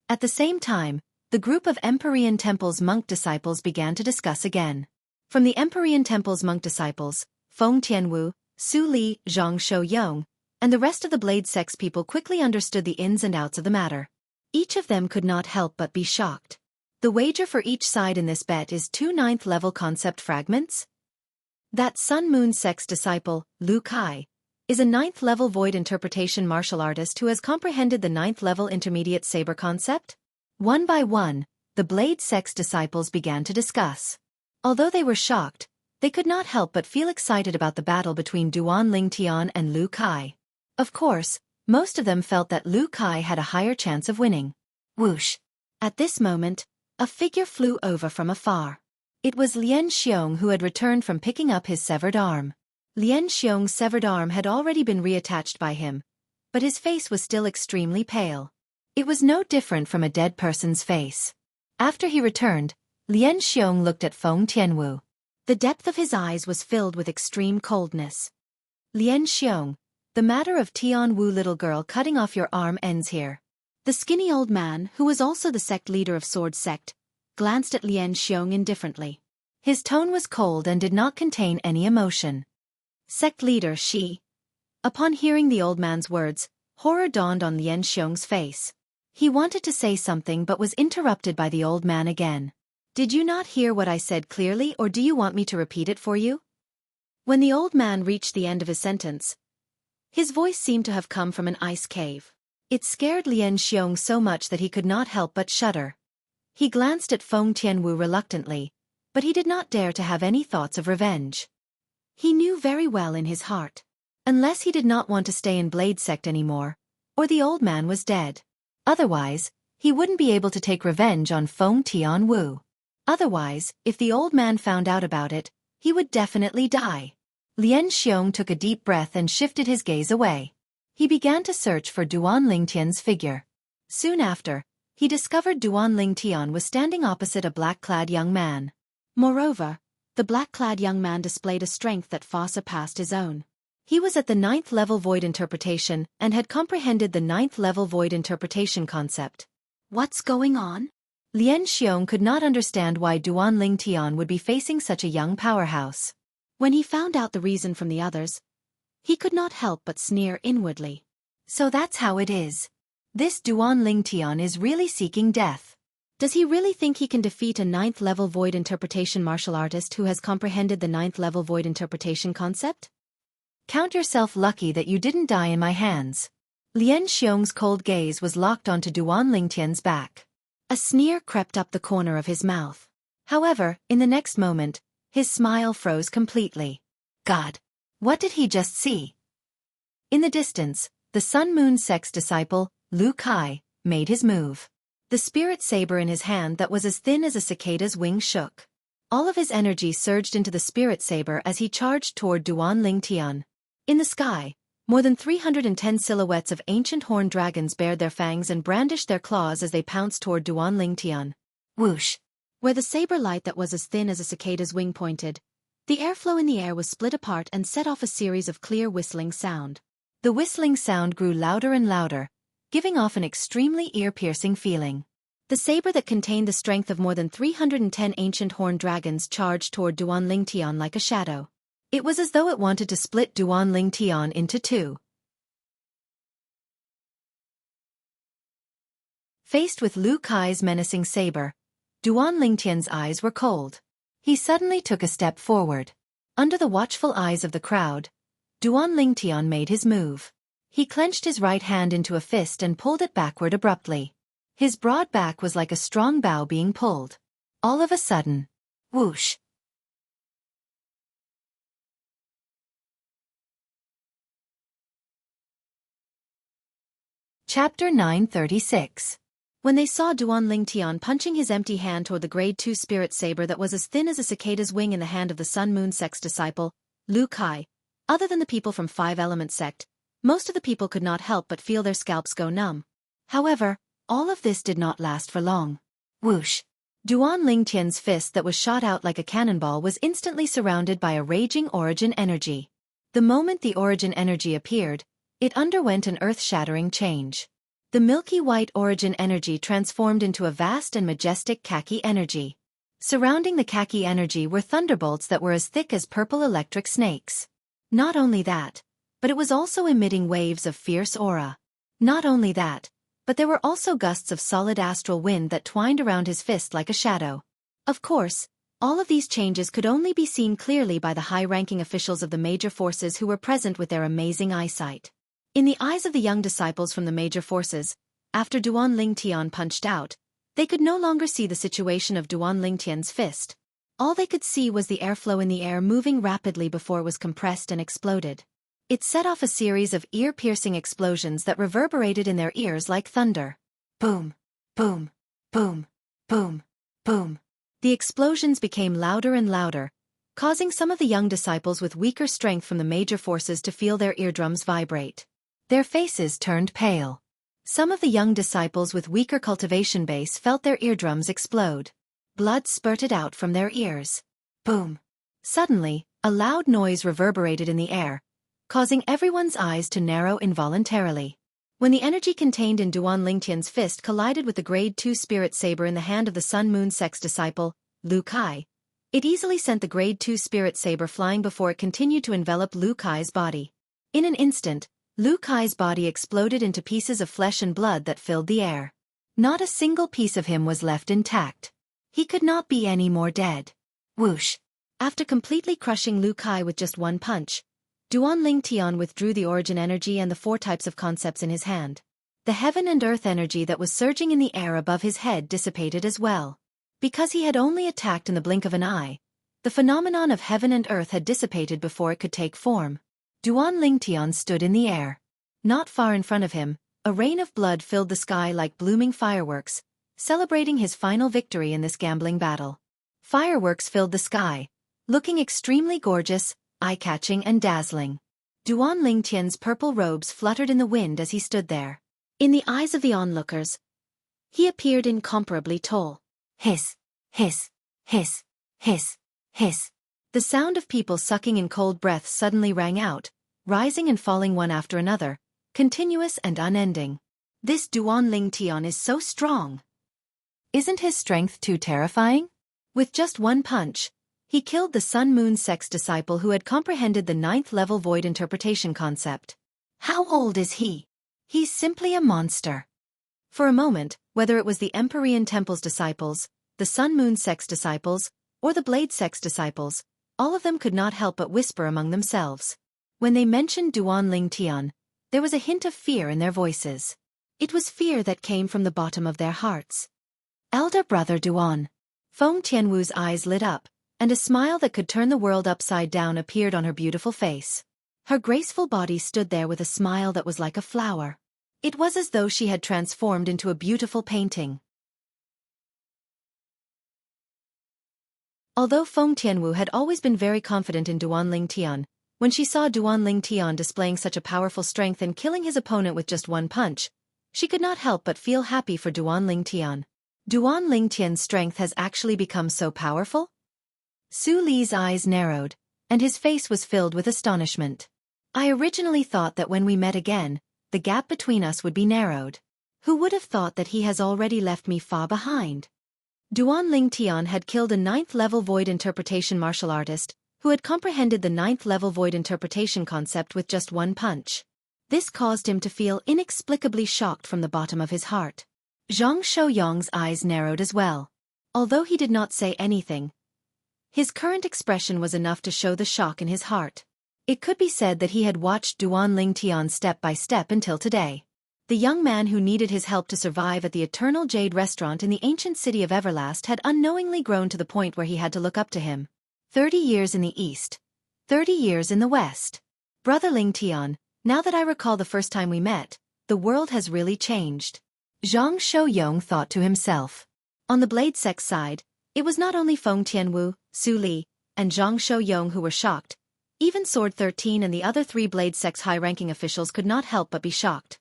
At the same time, the group of Empyrean Temple's monk disciples began to discuss again. From the Empyrean Temple's monk disciples, Feng Tianwu, Su Li, Zhang Shouyong, and the rest of the Blade Sect's people quickly understood the ins and outs of the matter. Each of them could not help but be shocked. The wager for each side in this bet is 2 9th-level concept fragments? That Sun Moon Sect's disciple, Lu Kai, is a 9th-level void interpretation martial artist who has comprehended the 9th-level intermediate saber concept? One by one, the Blade Sect's disciples began to discuss. Although they were shocked, they could not help but feel excited about the battle between Duan Lingtian and Lu Kai. Of course, most of them felt that Lu Kai had a higher chance of winning. Whoosh! At this moment, a figure flew over from afar. It was Lian Xiong, who had returned from picking up his severed arm. Lian Xiong's severed arm had already been reattached by him, but his face was still extremely pale. It was no different from a dead person's face. After he returned, Lian Xiong looked at Feng Tianwu. The depth of his eyes was filled with extreme coldness. Lian Xiong, the matter of Tian Wu, little girl, cutting off your arm ends here. The skinny old man, who was also the sect leader of Sword Sect, glanced at Lian Xiong indifferently. His tone was cold and did not contain any emotion. Sect leader she. Upon hearing the old man's words, horror dawned on Lian Xiong's face. He wanted to say something but was interrupted by the old man again. Did you not hear what I said clearly, or do you want me to repeat it for you? When the old man reached the end of his sentence, his voice seemed to have come from an ice cave. It scared Lian Xiong so much that he could not help but shudder. He glanced at Feng Tianwu reluctantly, but he did not dare to have any thoughts of revenge. He knew very well in his heart, unless he did not want to stay in Blade Sect anymore, or the old man was dead. Otherwise, he wouldn't be able to take revenge on Feng Tianwu. Otherwise, if the old man found out about it, he would definitely die. Lian Xiong took a deep breath and shifted his gaze away. He began to search for Duan Lingtian's figure. Soon after, he discovered Duan Lingtian was standing opposite a black-clad young man. Moreover, the black-clad young man displayed a strength that far surpassed his own. He was at the 9th level void interpretation and had comprehended the 9th level void interpretation concept. What's going on? Lian Xiong could not understand why Duan Lingtian would be facing such a young powerhouse. When he found out the reason from the others, he could not help but sneer inwardly. So that's how it is. This Duan Lingtian is really seeking death. Does he really think he can defeat a 9th level void interpretation martial artist who has comprehended the 9th level void interpretation concept? Count yourself lucky that you didn't die in my hands. Lian Xiong's cold gaze was locked onto Duan Lingtian's back. A sneer crept up the corner of his mouth. However, in the next moment, his smile froze completely. God! What did he just see? In the distance, the Sun Moon Sect's disciple, Lu Kai, made his move. The spirit saber in his hand that was as thin as a cicada's wing shook. All of his energy surged into the spirit saber as he charged toward Duan Lingtian. In the sky, more than 310 silhouettes of ancient horned dragons bared their fangs and brandished their claws as they pounced toward Duan Lingtian. Whoosh! Where the saber light that was as thin as a cicada's wing pointed, the airflow in the air was split apart and set off a series of clear whistling sound. The whistling sound grew louder and louder, giving off an extremely ear-piercing feeling. The saber that contained the strength of more than 310 ancient horned dragons charged toward Duan Lingtian like a shadow. It was as though it wanted to split Duan Lingtian into two. Faced with Lu Kai's menacing saber, Duan Lingtian's eyes were cold. He suddenly took a step forward. Under the watchful eyes of the crowd, Duan Lingtian made his move. He clenched his right hand into a fist and pulled it backward abruptly. His broad back was like a strong bow being pulled. All of a sudden, whoosh! Chapter 936. When they saw Duan Lingtian punching his empty hand toward the Grade 2 spirit saber that was as thin as a cicada's wing in the hand of the Sun Moon Sect's disciple, Lu Kai, other than the people from 5 Element Sect, most of the people could not help but feel their scalps go numb. However, all of this did not last for long. Whoosh! Duan Lingtian's fist that was shot out like a cannonball was instantly surrounded by a raging origin energy. The moment the origin energy appeared, it underwent an earth-shattering change. The milky white origin energy transformed into a vast and majestic khaki energy. Surrounding the khaki energy were thunderbolts that were as thick as purple electric snakes. Not only that, but it was also emitting waves of fierce aura. Not only that, but there were also gusts of solid astral wind that twined around his fist like a shadow. Of course, all of these changes could only be seen clearly by the high-ranking officials of the major forces who were present with their amazing eyesight. In the eyes of the young disciples from the major forces, after Duan Lingtian punched out, they could no longer see the situation of Duan Lingtian's fist. All they could see was the airflow in the air moving rapidly before it was compressed and exploded. It set off a series of ear-piercing explosions that reverberated in their ears like thunder. Boom, boom, boom, boom, boom. The explosions became louder and louder, causing some of the young disciples with weaker strength from the major forces to feel their eardrums vibrate. Their faces turned pale. Some of the young disciples with weaker cultivation base felt their eardrums explode. Blood spurted out from their ears. Boom. Suddenly, a loud noise reverberated in the air, causing everyone's eyes to narrow involuntarily. When the energy contained in Duan Lingtian's fist collided with the Grade 2 spirit saber in the hand of the Sun Moon Sect's disciple, Lu Kai, it easily sent the Grade 2 spirit saber flying before it continued to envelop Lu Kai's body. In an instant, Lu Kai's body exploded into pieces of flesh and blood that filled the air. Not a single piece of him was left intact. He could not be any more dead. Whoosh! After completely crushing Lu Kai with just one punch, Duan Lingtian withdrew the origin energy and the 4 types of concepts in his hand. The heaven and earth energy that was surging in the air above his head dissipated as well. Because he had only attacked in the blink of an eye, the phenomenon of heaven and earth had dissipated before it could take form. Duan Lingtian stood in the air. Not far in front of him, a rain of blood filled the sky like blooming fireworks, celebrating his final victory in this gambling battle. Fireworks filled the sky, looking extremely gorgeous, eye-catching and dazzling. Duan Lingtian's purple robes fluttered in the wind as he stood there. In the eyes of the onlookers, he appeared incomparably tall. Hiss, hiss, hiss, hiss, hiss. The sound of people sucking in cold breaths suddenly rang out, rising and falling one after another, continuous and unending. This Duan Lingtian is so strong. Isn't his strength too terrifying? With just one punch, he killed the Sun Moon Sect's disciple who had comprehended the 9th level void interpretation concept. How old is he? He's simply a monster. For a moment, whether it was the Empyrean Temple's disciples, the Sun Moon Sect's disciples, or the Blade Sect's disciples, all of them could not help but whisper among themselves. When they mentioned Duan Lingtian, there was a hint of fear in their voices. It was fear that came from the bottom of their hearts. Elder brother Duan. Feng Tianwu's eyes lit up, and a smile that could turn the world upside down appeared on her beautiful face. Her graceful body stood there with a smile that was like a flower. It was as though she had transformed into a beautiful painting. Although Feng Tianwu had always been very confident in Duan Lingtian, when she saw Duan Lingtian displaying such a powerful strength and killing his opponent with just one punch, she could not help but feel happy for Duan Lingtian. Duan Lingtian's strength has actually become so powerful? Su Li's eyes narrowed, and his face was filled with astonishment. I originally thought that when we met again, the gap between us would be narrowed. Who would have thought that he has already left me far behind? Duan Lingtian had killed a 9th level void interpretation martial artist, who had comprehended the 9th level void interpretation concept with just one punch. This caused him to feel inexplicably shocked from the bottom of his heart. Zhang Shouyang's eyes narrowed as well. Although he did not say anything, his current expression was enough to show the shock in his heart. It could be said that he had watched Duan Lingtian step by step until today. The young man who needed his help to survive at the Eternal Jade restaurant in the ancient city of Everlast had unknowingly grown to the point where he had to look up to him. 30 years in the east. 30 years in the west. Brother Lingtian, now that I recall the first time we met, the world has really changed. Zhang Shouyang thought to himself. On the Blade Sect side, it was not only Feng Tianwu, Su Li, and Zhang Shouyang who were shocked. Even Sword 13 and the other 3 Blade Sect's high-ranking officials could not help but be shocked.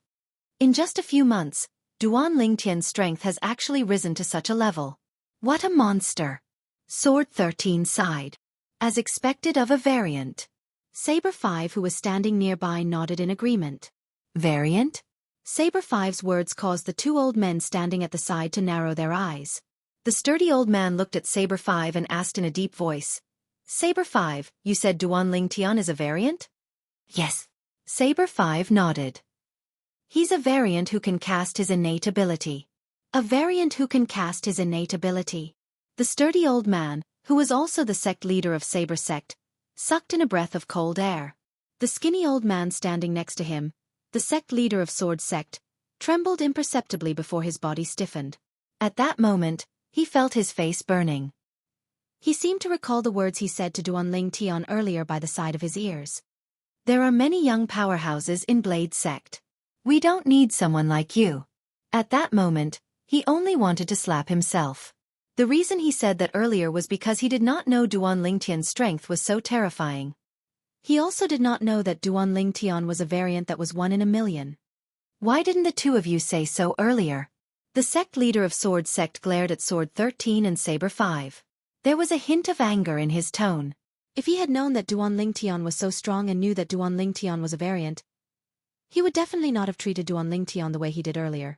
In just a few months, Duan Lingtian's strength has actually risen to such a level. What a monster! Sword 13 sighed. As expected of a variant. Saber 5, who was standing nearby, nodded in agreement. Variant? Saber 5's words caused the 2 old men standing at the side to narrow their eyes. The sturdy old man looked at Saber 5 and asked in a deep voice. Saber 5, you said Duan Lingtian is a variant? Yes. Saber 5 nodded. He's a variant who can cast his innate ability. A variant who can cast his innate ability. The sturdy old man, who was also the sect leader of Saber Sect, sucked in a breath of cold air. The skinny old man standing next to him, the sect leader of Sword Sect, trembled imperceptibly before his body stiffened. At that moment, he felt his face burning. He seemed to recall the words he said to Duanling Tian earlier by the side of his ears. There are many young powerhouses in Blade Sect. We don't need someone like you. At that moment, he only wanted to slap himself. The reason he said that earlier was because he did not know Duanling Tian's strength was so terrifying. He also did not know that Duanling Tian was a variant that was 1 in a million. Why didn't the two of you say so earlier? The sect leader of Sword Sect glared at Sword 13 and Saber 5. There was a hint of anger in his tone. If he had known that Duanling Tian was so strong and knew that Duanling Tian was a variant, he would definitely not have treated Duanling Tian the way he did earlier.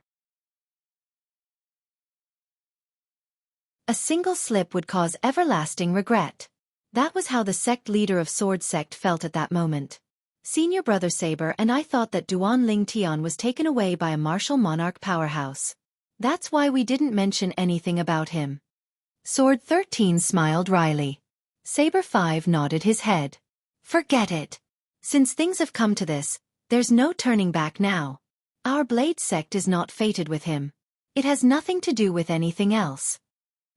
A single slip would cause everlasting regret. That was how the sect leader of Sword Sect felt at that moment. Senior brother Saber and I thought that Duanling Tian was taken away by a martial monarch powerhouse. That's why we didn't mention anything about him. Sword 13 smiled wryly. Saber 5 nodded his head. Forget it. Since things have come to this, there's no turning back now. Our Blade Sect is not fated with him. It has nothing to do with anything else.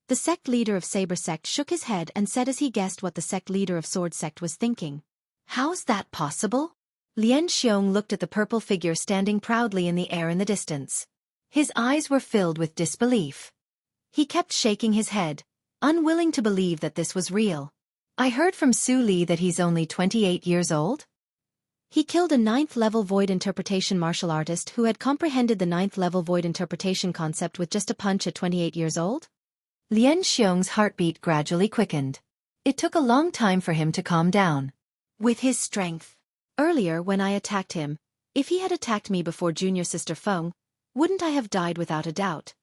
The sect leader of Saber Sect shook his head and said as he guessed what the sect leader of Sword Sect was thinking. How's that possible? Lian Xiong looked at the purple figure standing proudly in the air in the distance. His eyes were filled with disbelief. He kept shaking his head, unwilling to believe that this was real. I heard from Su Li that he's only 28 years old? He killed a 9th-level void interpretation martial artist who had comprehended the 9th-level void interpretation concept with just a punch at 28 years old? Lian Xiong's heartbeat gradually quickened. It took a long time for him to calm down. With his strength. Earlier when I attacked him, if he had attacked me before junior sister Feng, wouldn't I have died without a doubt?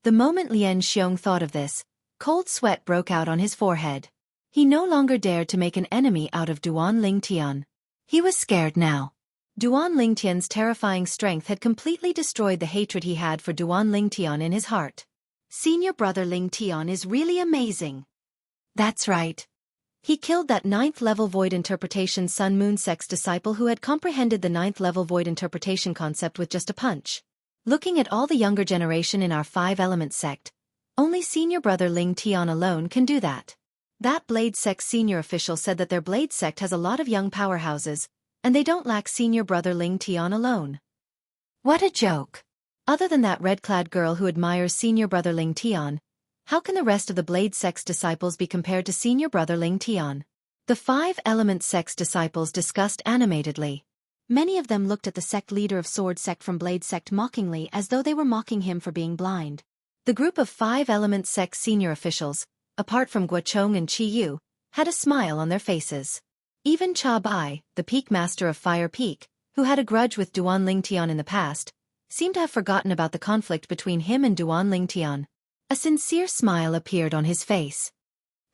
The moment Lian Xiong thought of this, cold sweat broke out on his forehead. He no longer dared to make an enemy out of Duanling Tian. He was scared now. Duanling Tian's terrifying strength had completely destroyed the hatred he had for Duanling Tian in his heart. Senior brother Ling Tian is really amazing. That's right. He killed that 9th-level void interpretation Sun Moon Sect's disciple who had comprehended the 9th-level void interpretation concept with just a punch. Looking at all the younger generation in our 5-element sect, only senior brother Ling Tian alone can do that. That Blade Sect senior official said that their Blade Sect has a lot of young powerhouses, and they don't lack senior brother Ling Tian alone. What a joke. Other than that red-clad girl who admires senior brother Ling Tian, how can the rest of the Blade Sect's disciples be compared to senior brother Ling Tian? The 5-element sect's disciples discussed animatedly. Many of them looked at the sect leader of Sword Sect from Blade Sect mockingly as though they were mocking him for being blind. The group of 5-element sect senior officials, apart from Guochong and Qi Yu, had a smile on their faces. Even Cha Bai, the Peak Master of Fire Peak, who had a grudge with Duanling Tian in the past, seemed to have forgotten about the conflict between him and Duanling Tian. A sincere smile appeared on his face.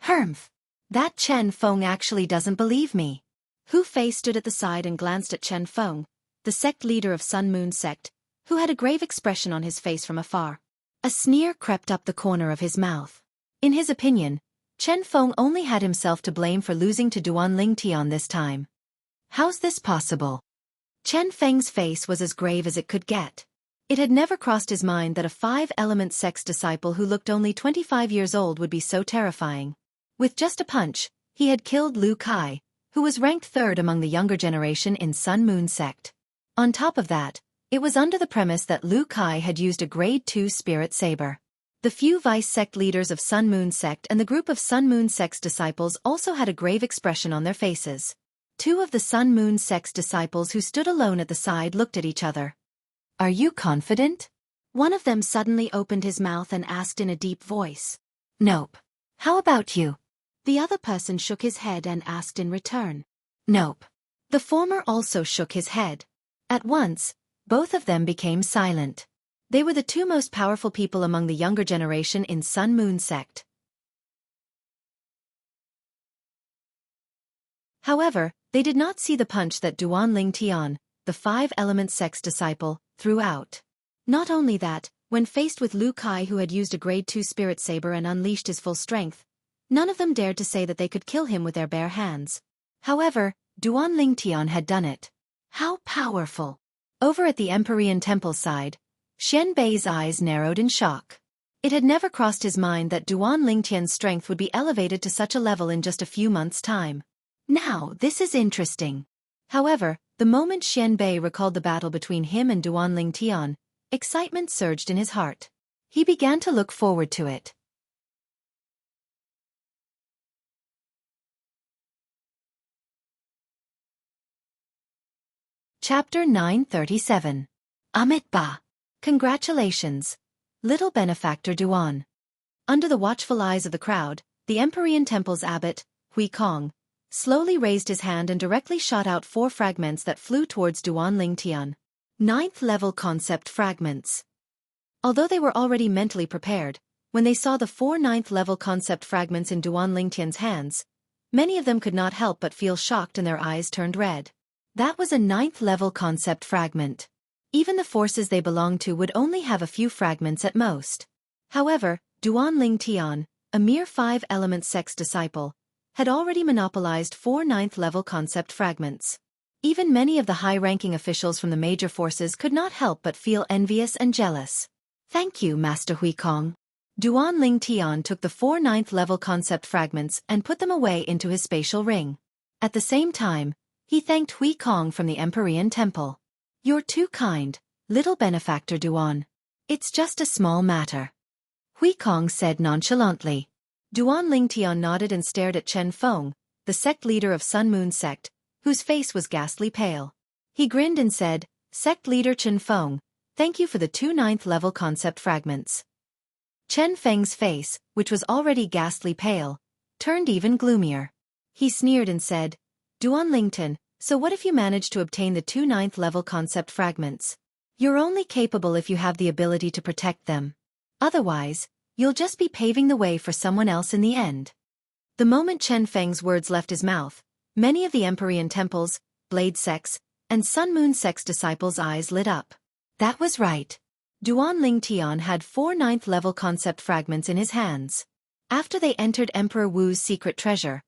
Humph! That Chen Feng actually doesn't believe me. Hu Fei stood at the side and glanced at Chen Feng, the sect leader of Sun Moon Sect, who had a grave expression on his face from afar. A sneer crept up the corner of his mouth. In his opinion, Chen Feng only had himself to blame for losing to Duanling Tian this time. How's this possible? Chen Feng's face was as grave as it could get. It had never crossed his mind that a 5-element sect's disciple who looked only 25 years old would be so terrifying. With just a punch, he had killed Lu Kai, who was ranked 3rd among the younger generation in Sun Moon Sect. On top of that, it was under the premise that Lu Kai had used a Grade 2 Spirit Saber. The few vice sect leaders of Sun Moon Sect and the group of Sun Moon Sect's disciples also had a grave expression on their faces. 2 of the Sun Moon Sect's disciples who stood alone at the side looked at each other. Are you confident? One of them suddenly opened his mouth and asked in a deep voice. Nope. How about you? The other person shook his head and asked in return. Nope. The former also shook his head. At once, both of them became silent. They were the 2 most powerful people among the younger generation in Sun Moon Sect. However, they did not see the punch that Duanling Tian, the 5-element sect's disciple, threw out. Not only that, when faced with Lu Kai who had used a Grade 2 Spirit Saber and unleashed his full strength, none of them dared to say that they could kill him with their bare hands. However, Duanling Tian had done it. How powerful! Over at the Empyrean Temple side, Xian Bei's eyes narrowed in shock. It had never crossed his mind that Duan Lingtian's strength would be elevated to such a level in just a few months' time. Now, this is interesting. However, the moment Xian Bei recalled the battle between him and Duan Lingtian, excitement surged in his heart. He began to look forward to it. Chapter 937. Amit Ba. Congratulations, little benefactor Duan. Under the watchful eyes of the crowd, the Empyrean Temple's abbot, Hui Kong, slowly raised his hand and directly shot out 4 fragments that flew towards Duan Lingtian. 9th-level concept fragments. Although they were already mentally prepared, when they saw the 4 9th-level concept fragments in Duan Lingtian's hands, many of them could not help but feel shocked and their eyes turned red. That was a 9th-level concept fragment. Even the forces they belonged to would only have a few fragments at most. However, Duan Lingtian, a mere 5-element sect's disciple, had already monopolized 4 9th-level concept fragments. Even many of the high-ranking officials from the major forces could not help but feel envious and jealous. Thank you, Master Hui Kong. Duan Lingtian took the 4 9th-level concept fragments and put them away into his spatial ring. At the same time, he thanked Hui Kong from the Empyrean Temple. You're too kind, little benefactor Duan. It's just a small matter. Hui Kong said nonchalantly. Duan Lingtian nodded and stared at Chen Feng, the sect leader of Sun Moon sect, whose face was ghastly pale. He grinned and said, Sect leader Chen Feng, thank you for the 2 9th-level concept fragments. Chen Feng's face, which was already ghastly pale, turned even gloomier. He sneered and said, Duan Lingtian, so what if you manage to obtain the 2 9th-level concept fragments? You're only capable if you have the ability to protect them. Otherwise, you'll just be paving the way for someone else in the end. The moment Chen Feng's words left his mouth, many of the Empyrean Temple's, Blade sects, and Sun Moon sect's disciples' eyes lit up. That was right. Duan Lingtian had 4 9th-level concept fragments in his hands. After they entered Emperor Wu's secret treasure,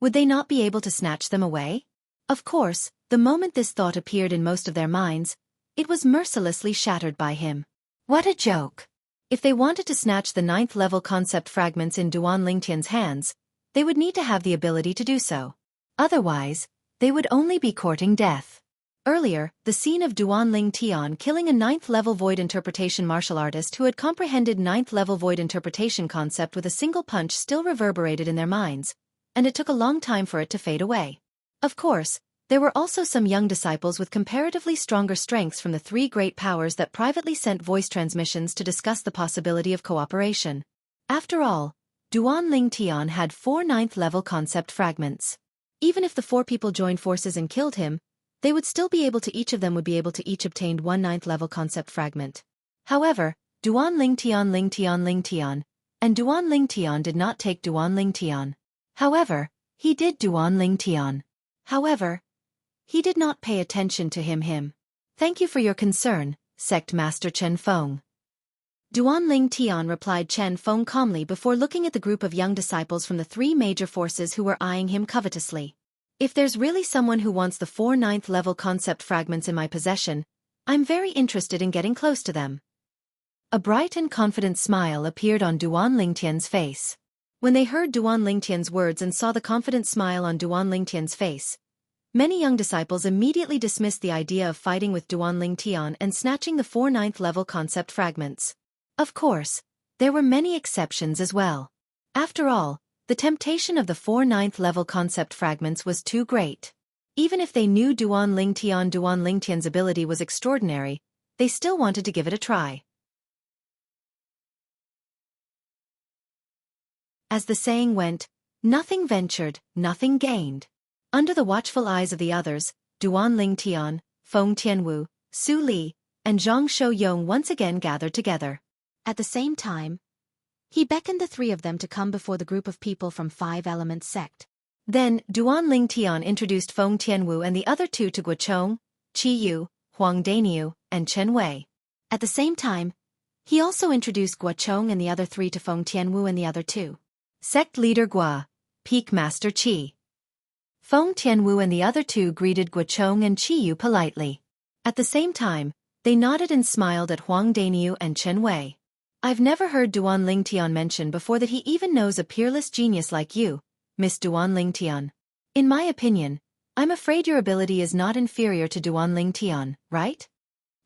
would they not be able to snatch them away? Of course, the moment this thought appeared in most of their minds, it was mercilessly shattered by him. What a joke! If they wanted to snatch the 9th-level concept fragments in Duan Lingtian's hands, they would need to have the ability to do so. Otherwise, they would only be courting death. Earlier, the scene of Duan Lingtian killing a 9th-level void interpretation martial artist who had comprehended 9th-level void interpretation concept with a single punch still reverberated in their minds, and it took a long time for it to fade away. Of course, there were also some young disciples with comparatively stronger strengths from the 3 great powers that privately sent voice transmissions to discuss the possibility of cooperation. After all, Duan Lingtian had 4 9th-level concept fragments. Even if the 4 people joined forces and killed him, they would still be able to each obtain 1 9th-level concept fragment. However, Duan Lingtian, and Duan Lingtian did not take Duan Lingtian. However, he did Duan Lingtian. However, he did not pay attention to him. Thank you for your concern, Sect Master Chen Feng. Duan Lingtian replied Chen Feng calmly before looking at the group of young disciples from the 3 major forces who were eyeing him covetously. If there's really someone who wants the 4 9th-level concept fragments in my possession, I'm very interested in getting close to them. A bright and confident smile appeared on Duan Lingtian's face. When they heard Duan Lingtian's words and saw the confident smile on Duan Lingtian's face, many young disciples immediately dismissed the idea of fighting with Duan Lingtian and snatching the 4 9th-level concept fragments. Of course, there were many exceptions as well. After all, the temptation of the 4 9th-level concept fragments was too great. Even if they knew Duan Lingtian's ability was extraordinary, they still wanted to give it a try. As the saying went, nothing ventured, nothing gained. Under the watchful eyes of the others, Duan Lingtian, Feng Tianwu, Su Li, and Zhang Shouyong once again gathered together. At the same time, he beckoned the 3 of them to come before the group of people from 5 Elements sect. Then, Duan Lingtian introduced Feng Tianwu and the other 2 to Guochong, Qi Yu, Huang Daniu, and Chen Wei. At the same time, he also introduced Guochong and the other 3 to Feng Tianwu and the other 2. Sect Leader Gua, Peak Master Qi. Feng Tianwu and the other 2 greeted Guochong and Qi Yu politely. At the same time, they nodded and smiled at Huang Daniu and Chen Wei. I've never heard Duan Lingtian mention before that he even knows a peerless genius like you, Miss Duan Lingtian. In my opinion, I'm afraid your ability is not inferior to Duan Lingtian, right?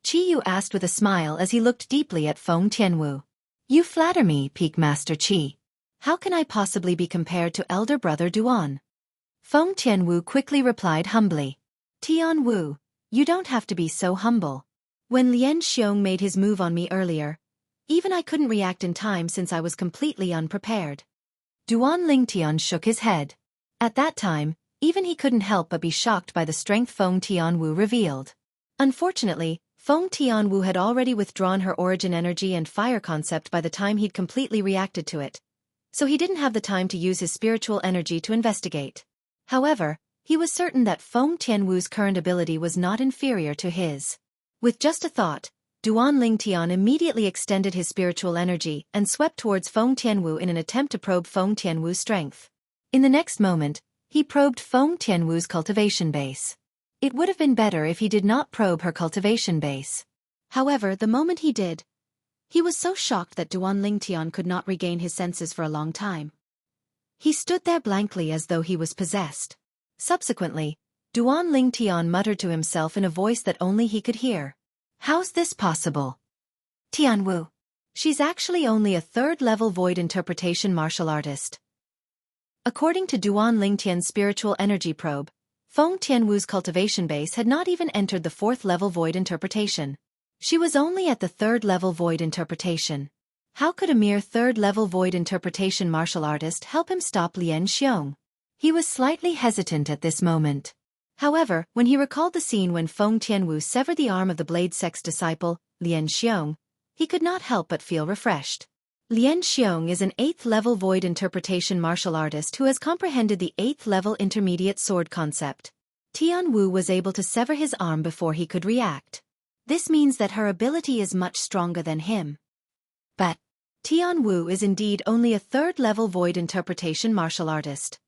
Qi Yu asked with a smile as he looked deeply at Feng Tianwu. You flatter me, Peak Master Qi. How can I possibly be compared to elder brother Duan? Feng Tianwu quickly replied humbly. Tianwu, you don't have to be so humble. When Lian Xiong made his move on me earlier, even I couldn't react in time since I was completely unprepared. Duan Lingtian shook his head. At that time, even he couldn't help but be shocked by the strength Feng Tianwu revealed. Unfortunately, Feng Tianwu had already withdrawn her origin energy and fire concept by the time he'd completely reacted to it, so he didn't have the time to use his spiritual energy to investigate. However, he was certain that Feng Tianwu's current ability was not inferior to his. With just a thought, Duan Lingtian immediately extended his spiritual energy and swept towards Feng Tianwu in an attempt to probe Feng Tianwu's strength. In the next moment, he probed Feng Tianwu's cultivation base. It would have been better if he did not probe her cultivation base. However, the moment he did, he was so shocked that Duan Lingtian could not regain his senses for a long time. He stood there blankly as though he was possessed. Subsequently, Duan Lingtian muttered to himself in a voice that only he could hear. How's this possible? Tianwu. She's actually only a third-level void interpretation martial artist. According to Duan Lingtian's spiritual energy probe, Feng Tianwu's cultivation base had not even entered the fourth-level void interpretation. She was only at the third-level void interpretation. How could a mere third-level void interpretation martial artist help him stop Lian Xiong? He was slightly hesitant at this moment. However, when he recalled the scene when Feng Tianwu severed the arm of the Blade Sect's disciple, Lian Xiong, he could not help but feel refreshed. Lian Xiong is an 8th-level void interpretation martial artist who has comprehended the 8th-level intermediate sword concept. Tianwu was able to sever his arm before he could react. This means that her ability is much stronger than him. But Tianwu is indeed only a 3rd-level void interpretation martial artist.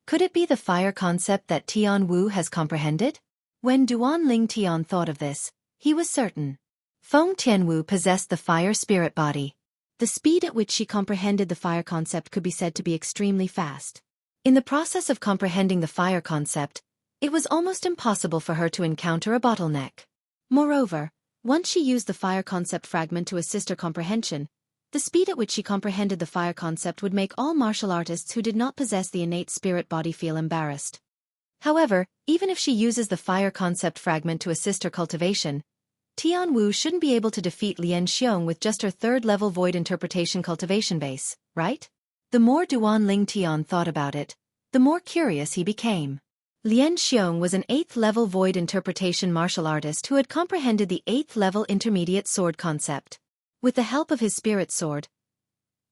Could it be the fire concept that Tianwu has comprehended? When Duan Lingtian thought of this, he was certain. Feng Tianwu possessed the fire spirit body. The speed at which she comprehended the fire concept could be said to be extremely fast. In the process of comprehending the fire concept, it was almost impossible for her to encounter a bottleneck. Moreover, once she used the fire concept fragment to assist her comprehension, the speed at which she comprehended the fire concept would make all martial artists who did not possess the innate spirit body feel embarrassed. However, even if she uses the fire concept fragment to assist her cultivation, Tianwu shouldn't be able to defeat Lian Xiong with just her 3rd-level void interpretation cultivation base, right? The more Duan Lingtian thought about it, the more curious he became. Lian Xiong was an 8th-level void interpretation martial artist who had comprehended the 8th-level intermediate sword concept. With the help of his spirit sword,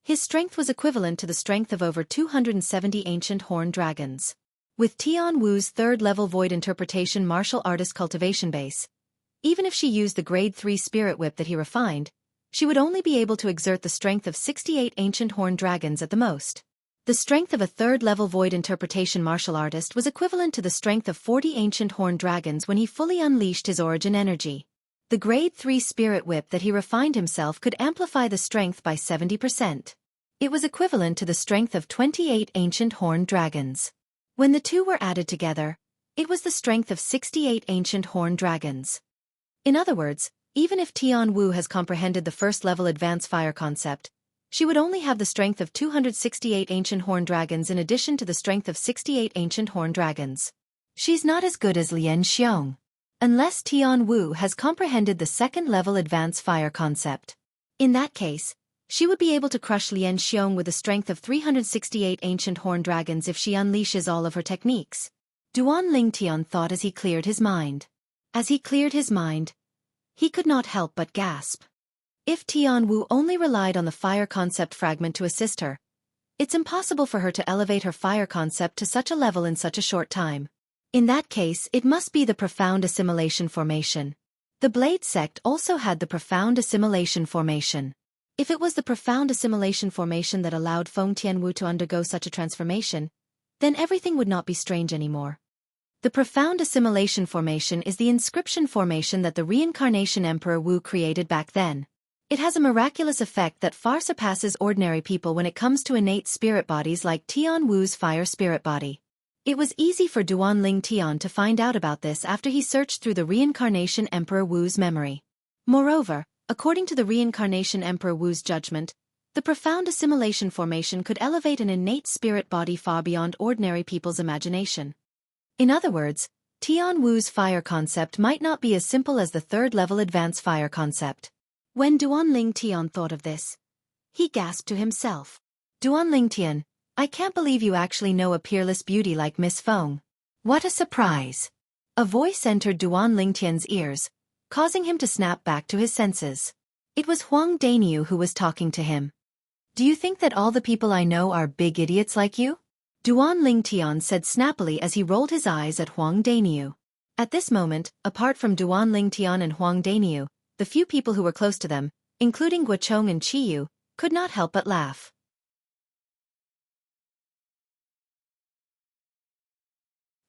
his strength was equivalent to the strength of over 270 ancient horned dragons. With Tianwu's 3rd-level void interpretation martial artist cultivation base, even if she used the grade 3 spirit whip that he refined, she would only be able to exert the strength of 68 ancient horned dragons at the most. The strength of a 3rd-level void interpretation martial artist was equivalent to the strength of 40 ancient horned dragons when he fully unleashed his origin energy. The grade 3 spirit whip that he refined himself could amplify the strength by 70%. It was equivalent to the strength of 28 ancient horned dragons. When the two were added together, it was the strength of 68 ancient horned dragons. In other words, even if Tianwu has comprehended the 1st-level advanced fire concept, she would only have the strength of 268 ancient horned dragons in addition to the strength of 68 ancient horned dragons. She's not as good as Lian Xiong. Unless Tianwu has comprehended the 2nd-level advanced fire concept. In that case, she would be able to crush Lian Xiong with the strength of 368 ancient horned dragons if she unleashes all of her techniques. Duan Lingtian thought as he cleared his mind. As he cleared his mind, he could not help but gasp. If Tianwu only relied on the fire concept fragment to assist her, it's impossible for her to elevate her fire concept to such a level in such a short time. In that case, it must be the profound assimilation formation. The Blade Sect also had the profound assimilation formation. If it was the profound assimilation formation that allowed Feng Tianwu to undergo such a transformation, then everything would not be strange anymore. The profound assimilation formation is the inscription formation that the reincarnation Emperor Wu created back then. It has a miraculous effect that far surpasses ordinary people when it comes to innate spirit bodies like Tian Wu's fire spirit body. It was easy for Duanling Tian to find out about this after he searched through the reincarnation Emperor Wu's memory. Moreover, according to the reincarnation Emperor Wu's judgment, the profound assimilation formation could elevate an innate spirit body far beyond ordinary people's imagination. In other words, Tian Wu's fire concept might not be as simple as the third-level advanced fire concept. When Duanling Tian thought of this, he gasped to himself. Duanling Tian, I can't believe you actually know a peerless beauty like Miss Feng. What a surprise! A voice entered Duanling Tian's ears, causing him to snap back to his senses. It was Huang Daniu who was talking to him. Do you think that all the people I know are big idiots like you? Duanling Tian said snappily as he rolled his eyes at Huang Daniu. At this moment, apart from Duanling Tian and Huang Daniu, the few people who were close to them, including Guochong and Qiyu, could not help but laugh.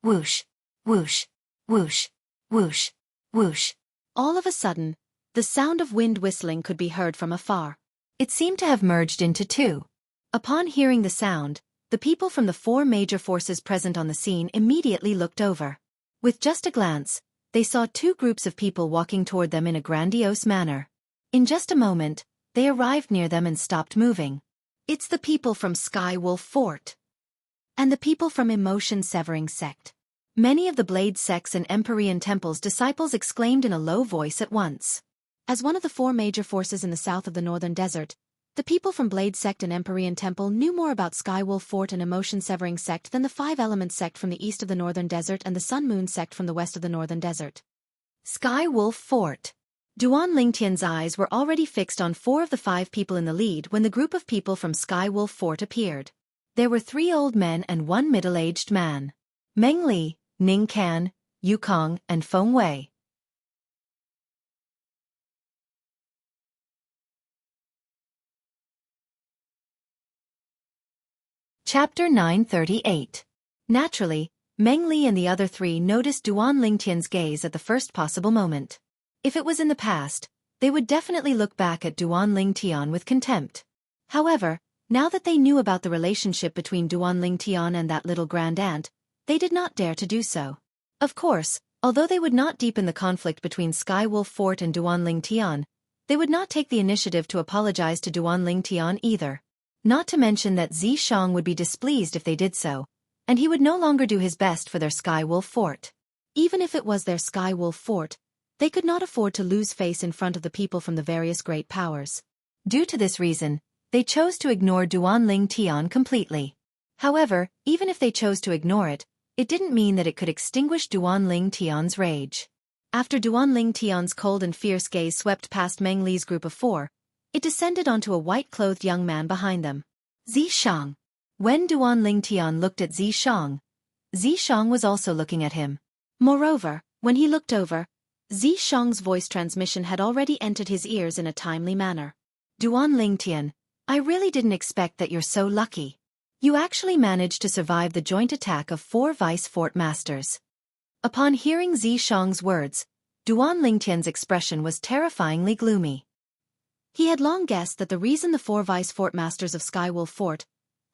Whoosh, whoosh, whoosh, whoosh, whoosh. All of a sudden, the sound of wind whistling could be heard from afar. It seemed to have merged into two. Upon hearing the sound, the people from the four major forces present on the scene immediately looked over. With just a glance, they saw two groups of people walking toward them in a grandiose manner. In just a moment, they arrived near them and stopped moving. It's the people from Sky Wolf Fort. And the people from Emotion Severing Sect. Many of the Blade Sects and Empyrean Temple's disciples exclaimed in a low voice at once. As one of the four major forces in the south of the Northern Desert, the people from Blade Sect and Empyrean Temple knew more about Skywolf Fort and Emotion Severing Sect than the Five Elements Sect from the east of the Northern Desert and the Sun Moon Sect from the west of the Northern Desert. Skywolf Fort. Duanling Tian's eyes were already fixed on four of the five people in the lead when the group of people from Skywolf Fort appeared. There were three old men and one middle-aged man. Meng Li, Ning Kan, Yukong, and Feng Wei. Chapter 938. Naturally, Meng Li and the other three noticed Duanling Tian's gaze at the first possible moment. If it was in the past, they would definitely look back at Duanling Tian with contempt. However, now that they knew about the relationship between Duanling Tian and that little grand aunt, they did not dare to do so. Of course, although they would not deepen the conflict between Skywolf Fort and Duanling Tian, they would not take the initiative to apologize to Duanling Tian either. Not to mention that Xianxia would be displeased if they did so, and he would no longer do his best for their Skywolf Fort. Even if it was their Skywolf Fort, they could not afford to lose face in front of the people from the various great powers. Due to this reason, they chose to ignore Duanling Tian completely. However, even if they chose to ignore it, it didn't mean that it could extinguish Duanling Tian's rage. After Duanling Tian's cold and fierce gaze swept past Meng Li's group of four, it descended onto a white-clothed young man behind them. Xianxia. When Duanling Tian looked at Xianxia was also looking at him. Moreover, when he looked over, Xianxia's voice transmission had already entered his ears in a timely manner. Duanling Tian, I really didn't expect that you're so lucky. You actually managed to survive the joint attack of four vice fort masters. Upon hearing Xianxia's words, Duanling Tian's expression was terrifyingly gloomy. He had long guessed that the reason the four vice fort masters of Skywolf Fort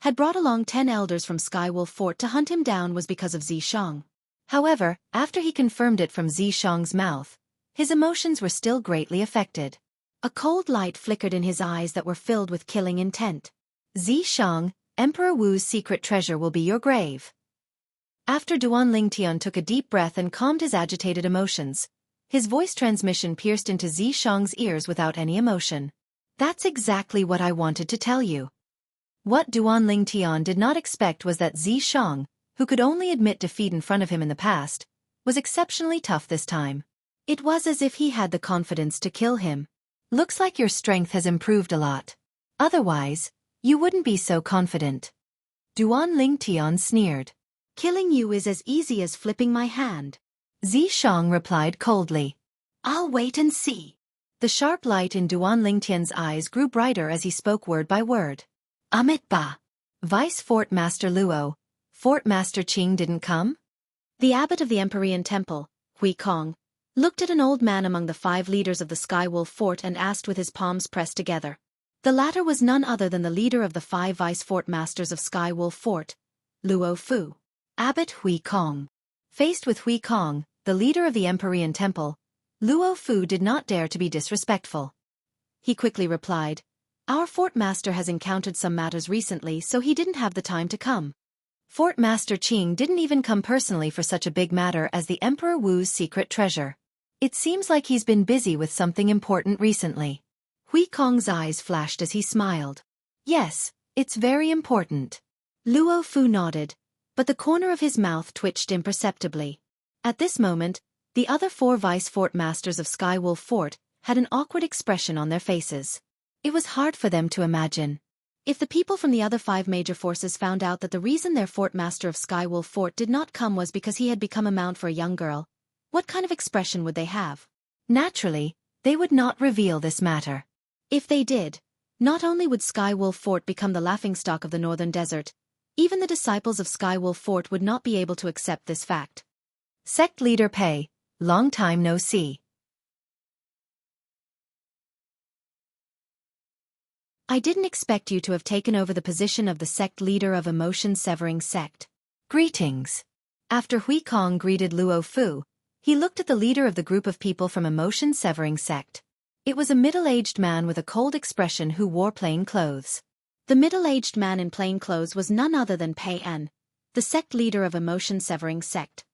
had brought along 10 elders from Skywolf Fort to hunt him down was because of Xianxia. However, after he confirmed it from Xianxia's mouth, his emotions were still greatly affected. A cold light flickered in his eyes that were filled with killing intent. Xianxia, Emperor Wu's secret treasure will be your grave. After Duanling Tian took a deep breath and calmed his agitated emotions, his voice transmission pierced into Xianxia's ears without any emotion. That's exactly what I wanted to tell you. What Duanling Tian did not expect was that Xianxia, who could only admit defeat in front of him in the past, was exceptionally tough this time. It was as if he had the confidence to kill him. Looks like your strength has improved a lot. Otherwise, you wouldn't be so confident. Duanling Tian sneered. Killing you is as easy as flipping my hand. Xianxia replied coldly. I'll wait and see. The sharp light in Duanling Tian's eyes grew brighter as he spoke word by word. Amit ba. Vice Fort Master Luo, Fort Master Qing didn't come? The abbot of the Empyrean Temple, Hui Kong, looked at an old man among the 5 leaders of the Skywolf Fort and asked with his palms pressed together. The latter was none other than the leader of the 5 vice fort masters of Skywolf Fort, Luo Fu. Abbot Hui Kong. Faced with Hui Kong, the leader of the Empyrean Temple, Luo Fu did not dare to be disrespectful. He quickly replied, "Our fort master has encountered some matters recently, so he didn't have the time to come." Fort Master Qing didn't even come personally for such a big matter as the Emperor Wu's secret treasure. It seems like he's been busy with something important recently. Hui Kong's eyes flashed as he smiled. "Yes, it's very important." Luo Fu nodded, but the corner of his mouth twitched imperceptibly. At this moment, the other 4 vice fort masters of Skywolf Fort had an awkward expression on their faces. It was hard for them to imagine. If the people from the other 5 major forces found out that the reason their fort master of Skywolf Fort did not come was because he had become a mount for a young girl, what kind of expression would they have? Naturally, they would not reveal this matter. If they did, not only would Skywolf Fort become the laughingstock of the northern desert, even the disciples of Skywolf Fort would not be able to accept this fact. Sect Leader Pei, long time no see. I didn't expect you to have taken over the position of the sect leader of Emotion-Severing Sect. Greetings. After Hui Kong greeted Luo Fu, he looked at the leader of the group of people from Emotion-Severing Sect. It was a middle-aged man with a cold expression who wore plain clothes. The middle-aged man in plain clothes was none other than Pei En, the sect leader of Emotion-Severing Sect.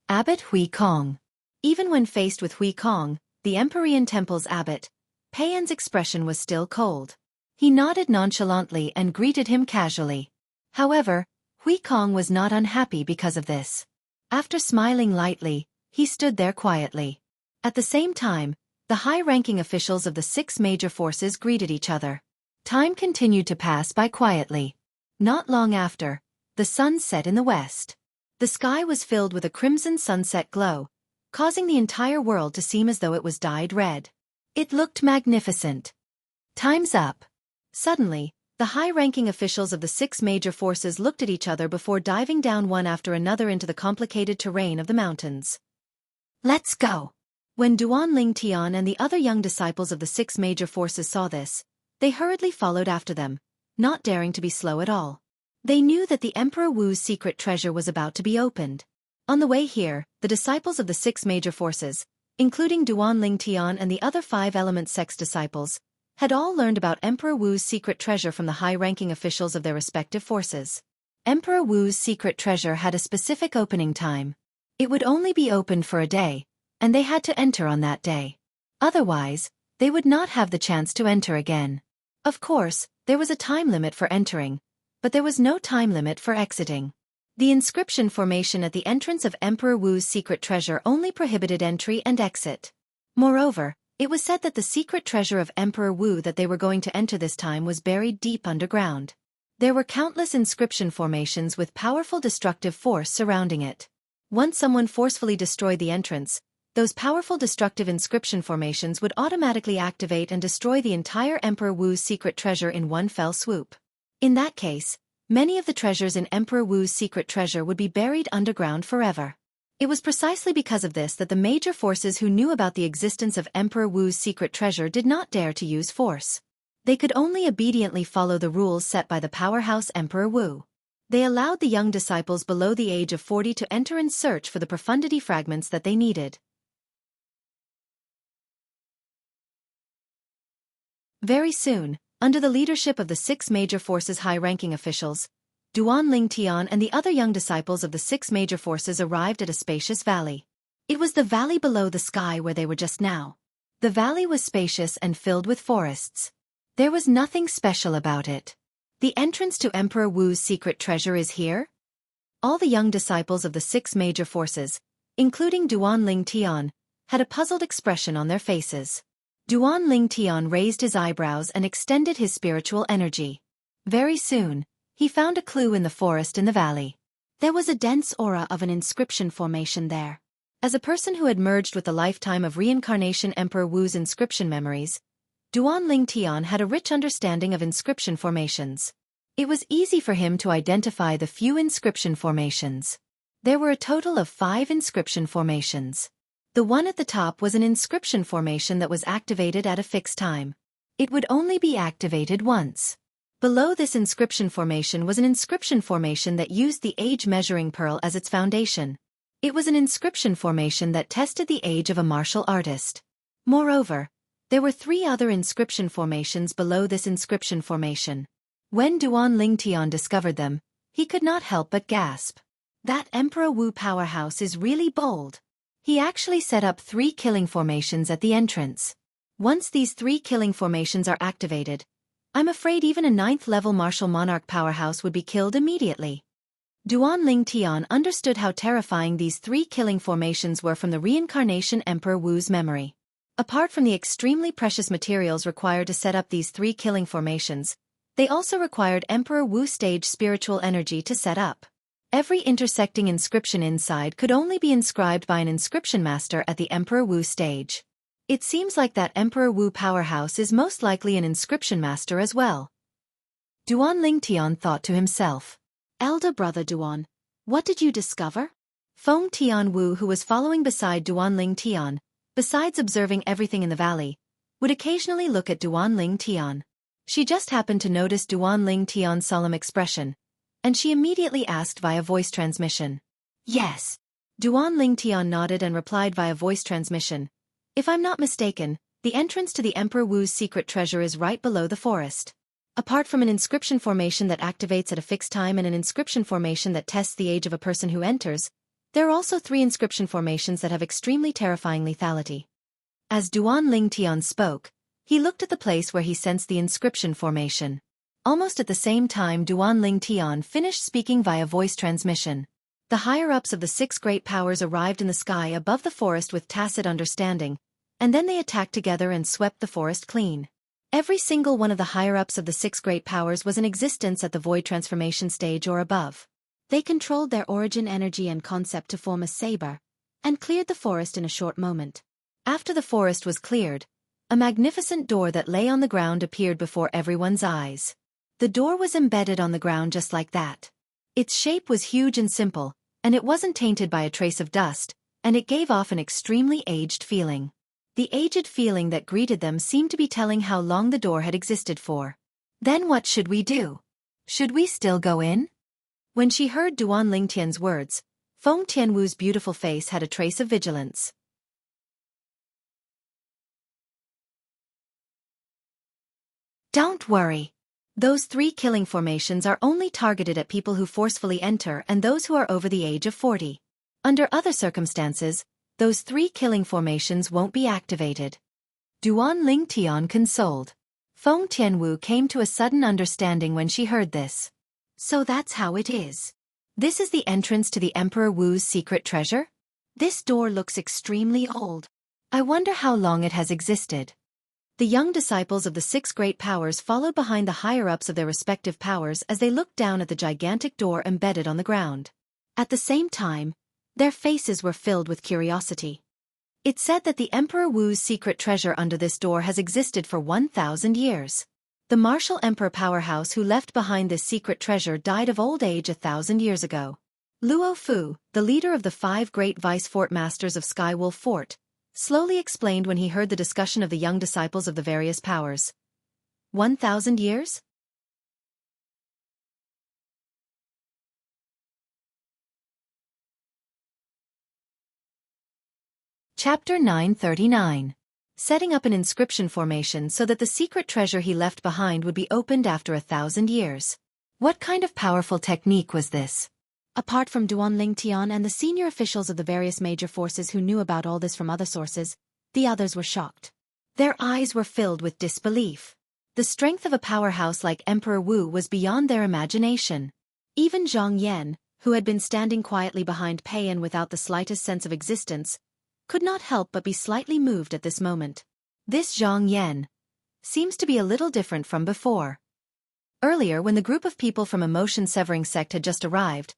Abbot Hui Kong. Even when faced with Hui Kong, the Empyrean Temple's abbot, Pei En's expression was still cold. He nodded nonchalantly and greeted him casually. However, Hui Kong was not unhappy because of this. After smiling lightly, he stood there quietly. At the same time, the high-ranking officials of the 6 major forces greeted each other. Time continued to pass by quietly. Not long after, the sun set in the west. The sky was filled with a crimson sunset glow, causing the entire world to seem as though it was dyed red. It looked magnificent. Time's up. Suddenly, the high-ranking officials of the 6 major forces looked at each other before diving down one after another into the complicated terrain of the mountains. "Let's go!" When Duan Ling Tian and the other young disciples of the 6 major forces saw this, they hurriedly followed after them, not daring to be slow at all. They knew that the Emperor Wu's secret treasure was about to be opened. On the way here, the disciples of the 6 major forces, including Duan Ling Tian and the other 5 element sect's disciples, had all learned about Emperor Wu's secret treasure from the high-ranking officials of their respective forces. Emperor Wu's secret treasure had a specific opening time. It would only be opened for a day, and they had to enter on that day. Otherwise, they would not have the chance to enter again. Of course, there was a time limit for entering, but there was no time limit for exiting. The inscription formation at the entrance of Emperor Wu's secret treasure only prohibited entry and exit. Moreover, it was said that the secret treasure of Emperor Wu that they were going to enter this time was buried deep underground. There were countless inscription formations with powerful destructive force surrounding it. Once someone forcefully destroyed the entrance, those powerful destructive inscription formations would automatically activate and destroy the entire Emperor Wu's secret treasure in one fell swoop. In that case, many of the treasures in Emperor Wu's secret treasure would be buried underground forever. It was precisely because of this that the major forces who knew about the existence of Emperor Wu's secret treasure did not dare to use force. They could only obediently follow the rules set by the powerhouse Emperor Wu. They allowed the young disciples below the age of 40 to enter and search for the profundity fragments that they needed. Very soon, under the leadership of the 6 major forces' high-ranking officials, Duan Ling Tian and the other young disciples of the 6 major forces arrived at a spacious valley. It was the valley below the sky where they were just now. The valley was spacious and filled with forests. There was nothing special about it. The entrance to Emperor Wu's secret treasure is here? All the young disciples of the 6 major forces, including Duan Ling Tian, had a puzzled expression on their faces. Duan Ling Tian raised his eyebrows and extended his spiritual energy. Very soon, he found a clue in the forest in the valley. There was a dense aura of an inscription formation there. As a person who had merged with the lifetime of reincarnation Emperor Wu's inscription memories, Duan Ling Tian had a rich understanding of inscription formations. It was easy for him to identify the few inscription formations. There were a total of 5 inscription formations. The one at the top was an inscription formation that was activated at a fixed time. It would only be activated once. Below this inscription formation was an inscription formation that used the age measuring pearl as its foundation. It was an inscription formation that tested the age of a martial artist. Moreover, there were 3 other inscription formations below this inscription formation. When Duan Lingtian discovered them, he could not help but gasp. That Emperor Wu powerhouse is really bold. He actually set up 3 killing formations at the entrance. Once these 3 killing formations are activated, I'm afraid even a 9th-level martial monarch powerhouse would be killed immediately. Duan Lingtian understood how terrifying these 3 killing formations were from the reincarnation Emperor Wu's memory. Apart from the extremely precious materials required to set up these 3 killing formations, they also required Emperor Wu stage spiritual energy to set up. Every intersecting inscription inside could only be inscribed by an inscription master at the Emperor Wu stage. It seems like that Emperor Wu powerhouse is most likely an inscription master as well. Duan Lingtian thought to himself. Elder brother Duan, what did you discover? Feng Tian Wu, who was following beside Duan Lingtian, besides observing everything in the valley, would occasionally look at Duan Lingtian. She just happened to notice Duan Lingtian's solemn expression, and she immediately asked via voice transmission. Yes. Duan Lingtian nodded and replied via voice transmission. If I'm not mistaken, the entrance to the Emperor Wu's secret treasure is right below the forest. Apart from an inscription formation that activates at a fixed time and an inscription formation that tests the age of a person who enters, there are also 3 inscription formations that have extremely terrifying lethality. As Duan Lingtian spoke, he looked at the place where he sensed the inscription formation. Almost at the same time Duan Lingtian finished speaking via voice transmission. The higher-ups of the 6 great powers arrived in the sky above the forest with tacit understanding, and then they attacked together and swept the forest clean. Every single one of the higher-ups of the 6 great powers was in existence at the void transformation stage or above. They controlled their origin energy and concept to form a saber, and cleared the forest in a short moment. After the forest was cleared, a magnificent door that lay on the ground appeared before everyone's eyes. The door was embedded on the ground just like that. Its shape was huge and simple, and it wasn't tainted by a trace of dust, and it gave off an extremely aged feeling. The aged feeling that greeted them seemed to be telling how long the door had existed for. Then what should we do? Should we still go in? When she heard Duan Lingtian's words, Feng Tianwu's beautiful face had a trace of vigilance. Don't worry. Those 3 killing formations are only targeted at people who forcefully enter and those who are over the age of 40. Under other circumstances, those 3 killing formations won't be activated. Duan Lingtian consoled. Feng Tianwu came to a sudden understanding when she heard this. So that's how it is. This is the entrance to the Emperor Wu's secret treasure? This door looks extremely old. I wonder how long it has existed. The young disciples of the 6 great powers followed behind the higher-ups of their respective powers as they looked down at the gigantic door embedded on the ground. At the same time, their faces were filled with curiosity. It's said that the Emperor Wu's secret treasure under this door has existed for 1,000 years. The martial emperor powerhouse who left behind this secret treasure died of old age 1,000 years ago. Luo Fu, the leader of the 5 great vice-fort masters of Skywolf Fort, slowly explained when he heard the discussion of the young disciples of the various powers. 1,000 years? Chapter 939. Setting up an inscription formation so that the secret treasure he left behind would be opened after 1,000 years. What kind of powerful technique was this? Apart from Duan Lingtian and the senior officials of the various major forces who knew about all this from other sources, the others were shocked. Their eyes were filled with disbelief. The strength of a powerhouse like Emperor Wu was beyond their imagination. Even Zhang Yan, who had been standing quietly behind Peiyan without the slightest sense of existence, could not help but be slightly moved at this moment. This Zhang Yan seems to be a little different from before. Earlier, when the group of people from emotion-severing sect had just arrived,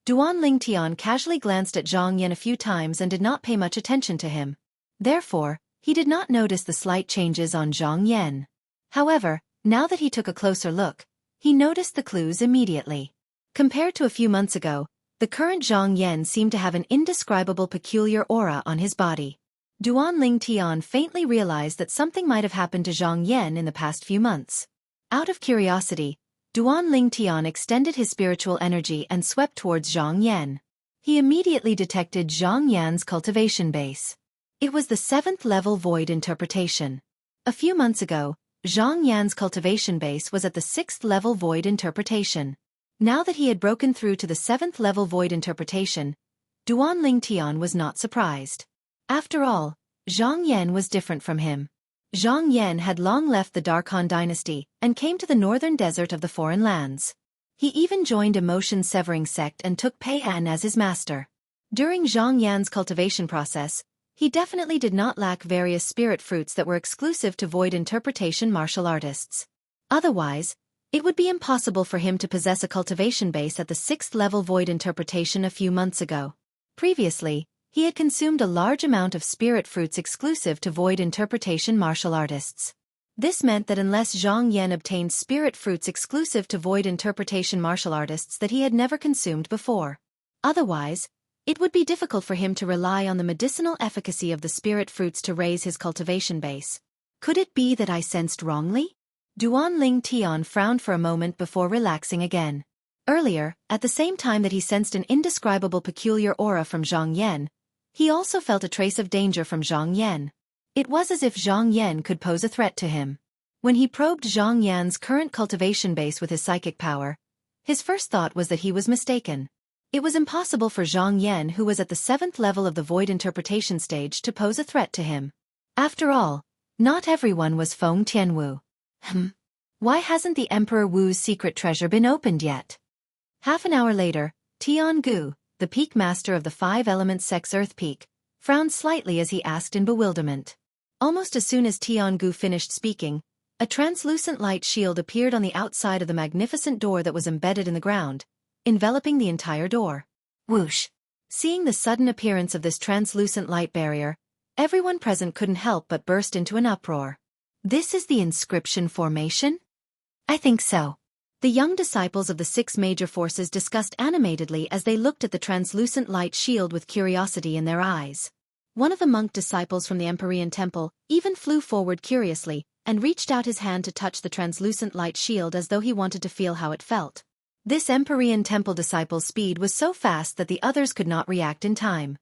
Duan Lingtian casually glanced at Zhang Yan a few times and did not pay much attention to him. Therefore, he did not notice the slight changes on Zhang Yan. However, now that he took a closer look, he noticed the clues immediately. Compared to a few months ago, The current Zhang Yan seemed to have an indescribable peculiar aura on his body. Duan Ling Tian faintly realized that something might have happened to Zhang Yan in the past few months. Out of curiosity, Duan Ling Tian extended his spiritual energy and swept towards Zhang Yan. He immediately detected Zhang Yan's cultivation base. It was the 7th level void interpretation. A few months ago, Zhang Yan's cultivation base was at the 6th level void interpretation. Now that he had broken through to the 7th level void interpretation, Duan Ling Tian was not surprised. After all, Zhang Yan was different from him. Zhang Yan had long left the Darkhan dynasty and came to the northern desert of the foreign lands. He even joined a motion-severing sect and took Pei An as his master. During Zhang Yan's cultivation process, he definitely did not lack various spirit fruits that were exclusive to void interpretation martial artists. Otherwise, it would be impossible for him to possess a cultivation base at the 6th level void interpretation a few months ago. Previously, he had consumed a large amount of spirit fruits exclusive to void interpretation martial artists. This meant that unless Zhang Yan obtained spirit fruits exclusive to void interpretation martial artists that he had never consumed before. Otherwise, it would be difficult for him to rely on the medicinal efficacy of the spirit fruits to raise his cultivation base. Could it be that I sensed wrongly? Duan Ling Tian frowned for a moment before relaxing again. Earlier, at the same time that he sensed an indescribable peculiar aura from Zhang Yan, he also felt a trace of danger from Zhang Yan. It was as if Zhang Yan could pose a threat to him. When he probed Zhang Yan's current cultivation base with his psychic power, his first thought was that he was mistaken. It was impossible for Zhang Yan, who was at the 7th level of the void interpretation stage, to pose a threat to him. After all, not everyone was Feng Tianwu. Why hasn't the Emperor Wu's secret treasure been opened yet? Half an hour later, Tiangu, the peak master of the 5 elements sect's Earth Peak, frowned slightly as he asked in bewilderment. Almost as soon as Tiangu finished speaking, a translucent light shield appeared on the outside of the magnificent door that was embedded in the ground, enveloping the entire door. Whoosh! Seeing the sudden appearance of this translucent light barrier, everyone present couldn't help but burst into an uproar. This is the inscription formation? I think so. The young disciples of the 6 major forces discussed animatedly as they looked at the translucent light shield with curiosity in their eyes. One of the monk disciples from the Empyrean Temple even flew forward curiously and reached out his hand to touch the translucent light shield as though he wanted to feel how it felt. This Empyrean Temple disciple's speed was so fast that the others could not react in time.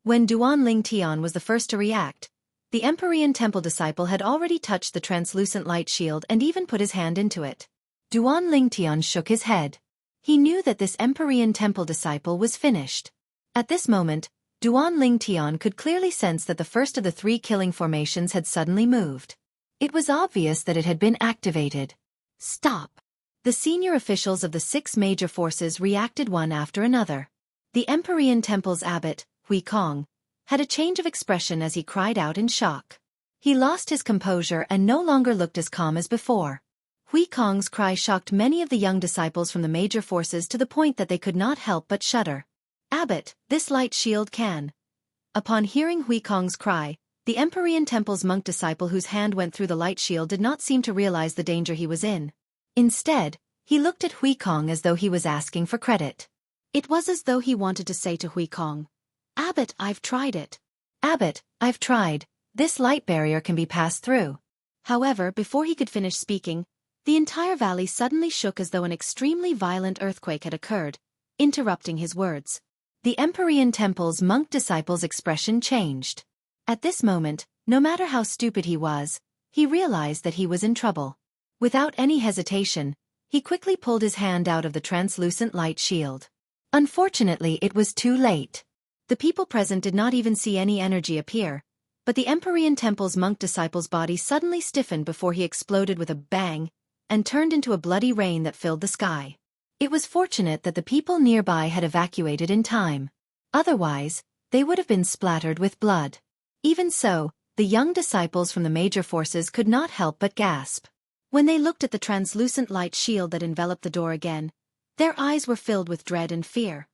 When Duan Ling Tian was the first to react, the Empyrean Temple disciple had already touched the translucent light shield and even put his hand into it. Duan Ling Tian shook his head. He knew that this Empyrean Temple disciple was finished. At this moment, Duan Ling Tian could clearly sense that the first of the 3 killing formations had suddenly moved. It was obvious that it had been activated. Stop! The senior officials of the 6 major forces reacted one after another. The Empyrean Temple's abbot, Hui Kong, had a change of expression as he cried out in shock. He lost his composure and no longer looked as calm as before. Hui Kong's cry shocked many of the young disciples from the major forces to the point that they could not help but shudder. Abbot, this light shield can. Upon hearing Hui Kong's cry, the Empyrean Temple's monk disciple whose hand went through the light shield did not seem to realize the danger he was in. Instead, he looked at Hui Kong as though he was asking for credit. It was as though he wanted to say to Hui Kong, Abbot, I've tried it. Abbot, I've tried. This light barrier can be passed through. However, before he could finish speaking, the entire valley suddenly shook as though an extremely violent earthquake had occurred, interrupting his words. The Empyrean Temple's monk disciple's expression changed. At this moment, no matter how stupid he was, he realized that he was in trouble. Without any hesitation, he quickly pulled his hand out of the translucent light shield. Unfortunately, it was too late. The people present did not even see any energy appear, but the Empyrean Temple's monk disciple's body suddenly stiffened before he exploded with a bang and turned into a bloody rain that filled the sky. It was fortunate that the people nearby had evacuated in time. Otherwise, they would have been splattered with blood. Even so, the young disciples from the major forces could not help but gasp. When they looked at the translucent light shield that enveloped the door again, their eyes were filled with dread and fear.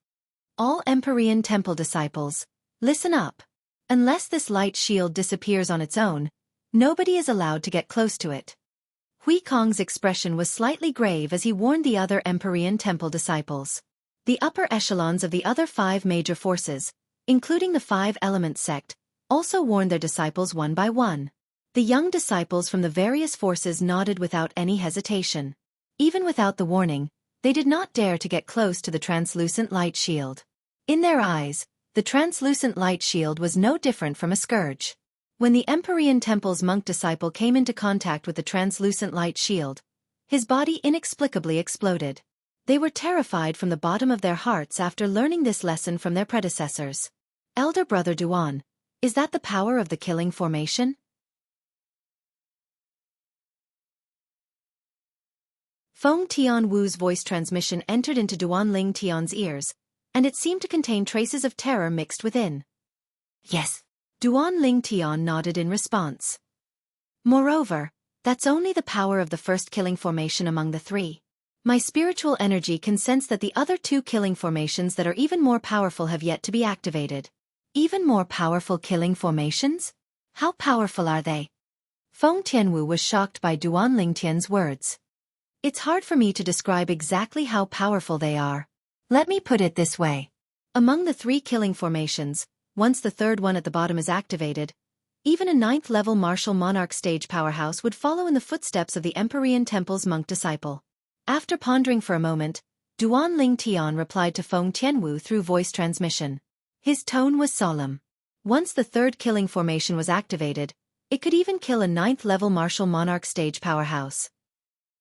All Empyrean Temple disciples, listen up. Unless this light shield disappears on its own, nobody is allowed to get close to it. Hui Kong's expression was slightly grave as he warned the other Empyrean Temple disciples. The upper echelons of the other 5 major forces, including the 5-element sect, also warned their disciples one by one. The young disciples from the various forces nodded without any hesitation. Even without the warning, they did not dare to get close to the translucent light shield. In their eyes, the translucent light shield was no different from a scourge. When the Empyrean Temple's monk disciple came into contact with the translucent light shield, his body inexplicably exploded. They were terrified from the bottom of their hearts after learning this lesson from their predecessors. Elder Brother Duan, is that the power of the killing formation? Feng Tianwu's voice transmission entered into Duan Ling Tian's ears, and it seemed to contain traces of terror mixed within. Yes. Duan Ling Tian nodded in response. Moreover, that's only the power of the first killing formation among the 3. My spiritual energy can sense that the other 2 killing formations that are even more powerful have yet to be activated. Even more powerful killing formations? How powerful are they? Feng Tianwu was shocked by Duan Ling Tian's words. It's hard for me to describe exactly how powerful they are. Let me put it this way. Among the 3 killing formations, once the 3rd one at the bottom is activated, even a 9th-level martial monarch stage powerhouse would follow in the footsteps of the Empyrean Temple's monk disciple. After pondering for a moment, Duan Ling Tian replied to Feng Tianwu through voice transmission. His tone was solemn. Once the 3rd killing formation was activated, it could even kill a 9th-level martial monarch stage powerhouse.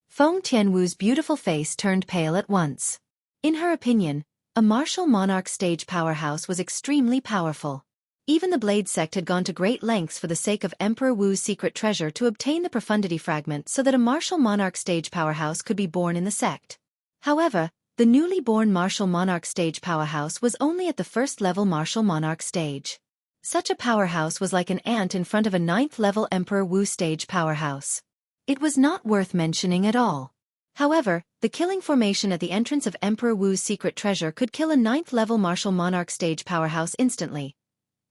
Feng Tianwu's beautiful face turned pale at once. In her opinion, a martial monarch stage powerhouse was extremely powerful. Even the Blade sect had gone to great lengths for the sake of Emperor Wu's secret treasure to obtain the profundity fragment so that a martial monarch stage powerhouse could be born in the sect. However, the newly born martial monarch stage powerhouse was only at the 1st-level martial monarch stage. Such a powerhouse was like an ant in front of a 9th-level Emperor Wu stage powerhouse. It was not worth mentioning at all. However, the killing formation at the entrance of Emperor Wu's secret treasure could kill a 9th-level martial monarch stage powerhouse instantly,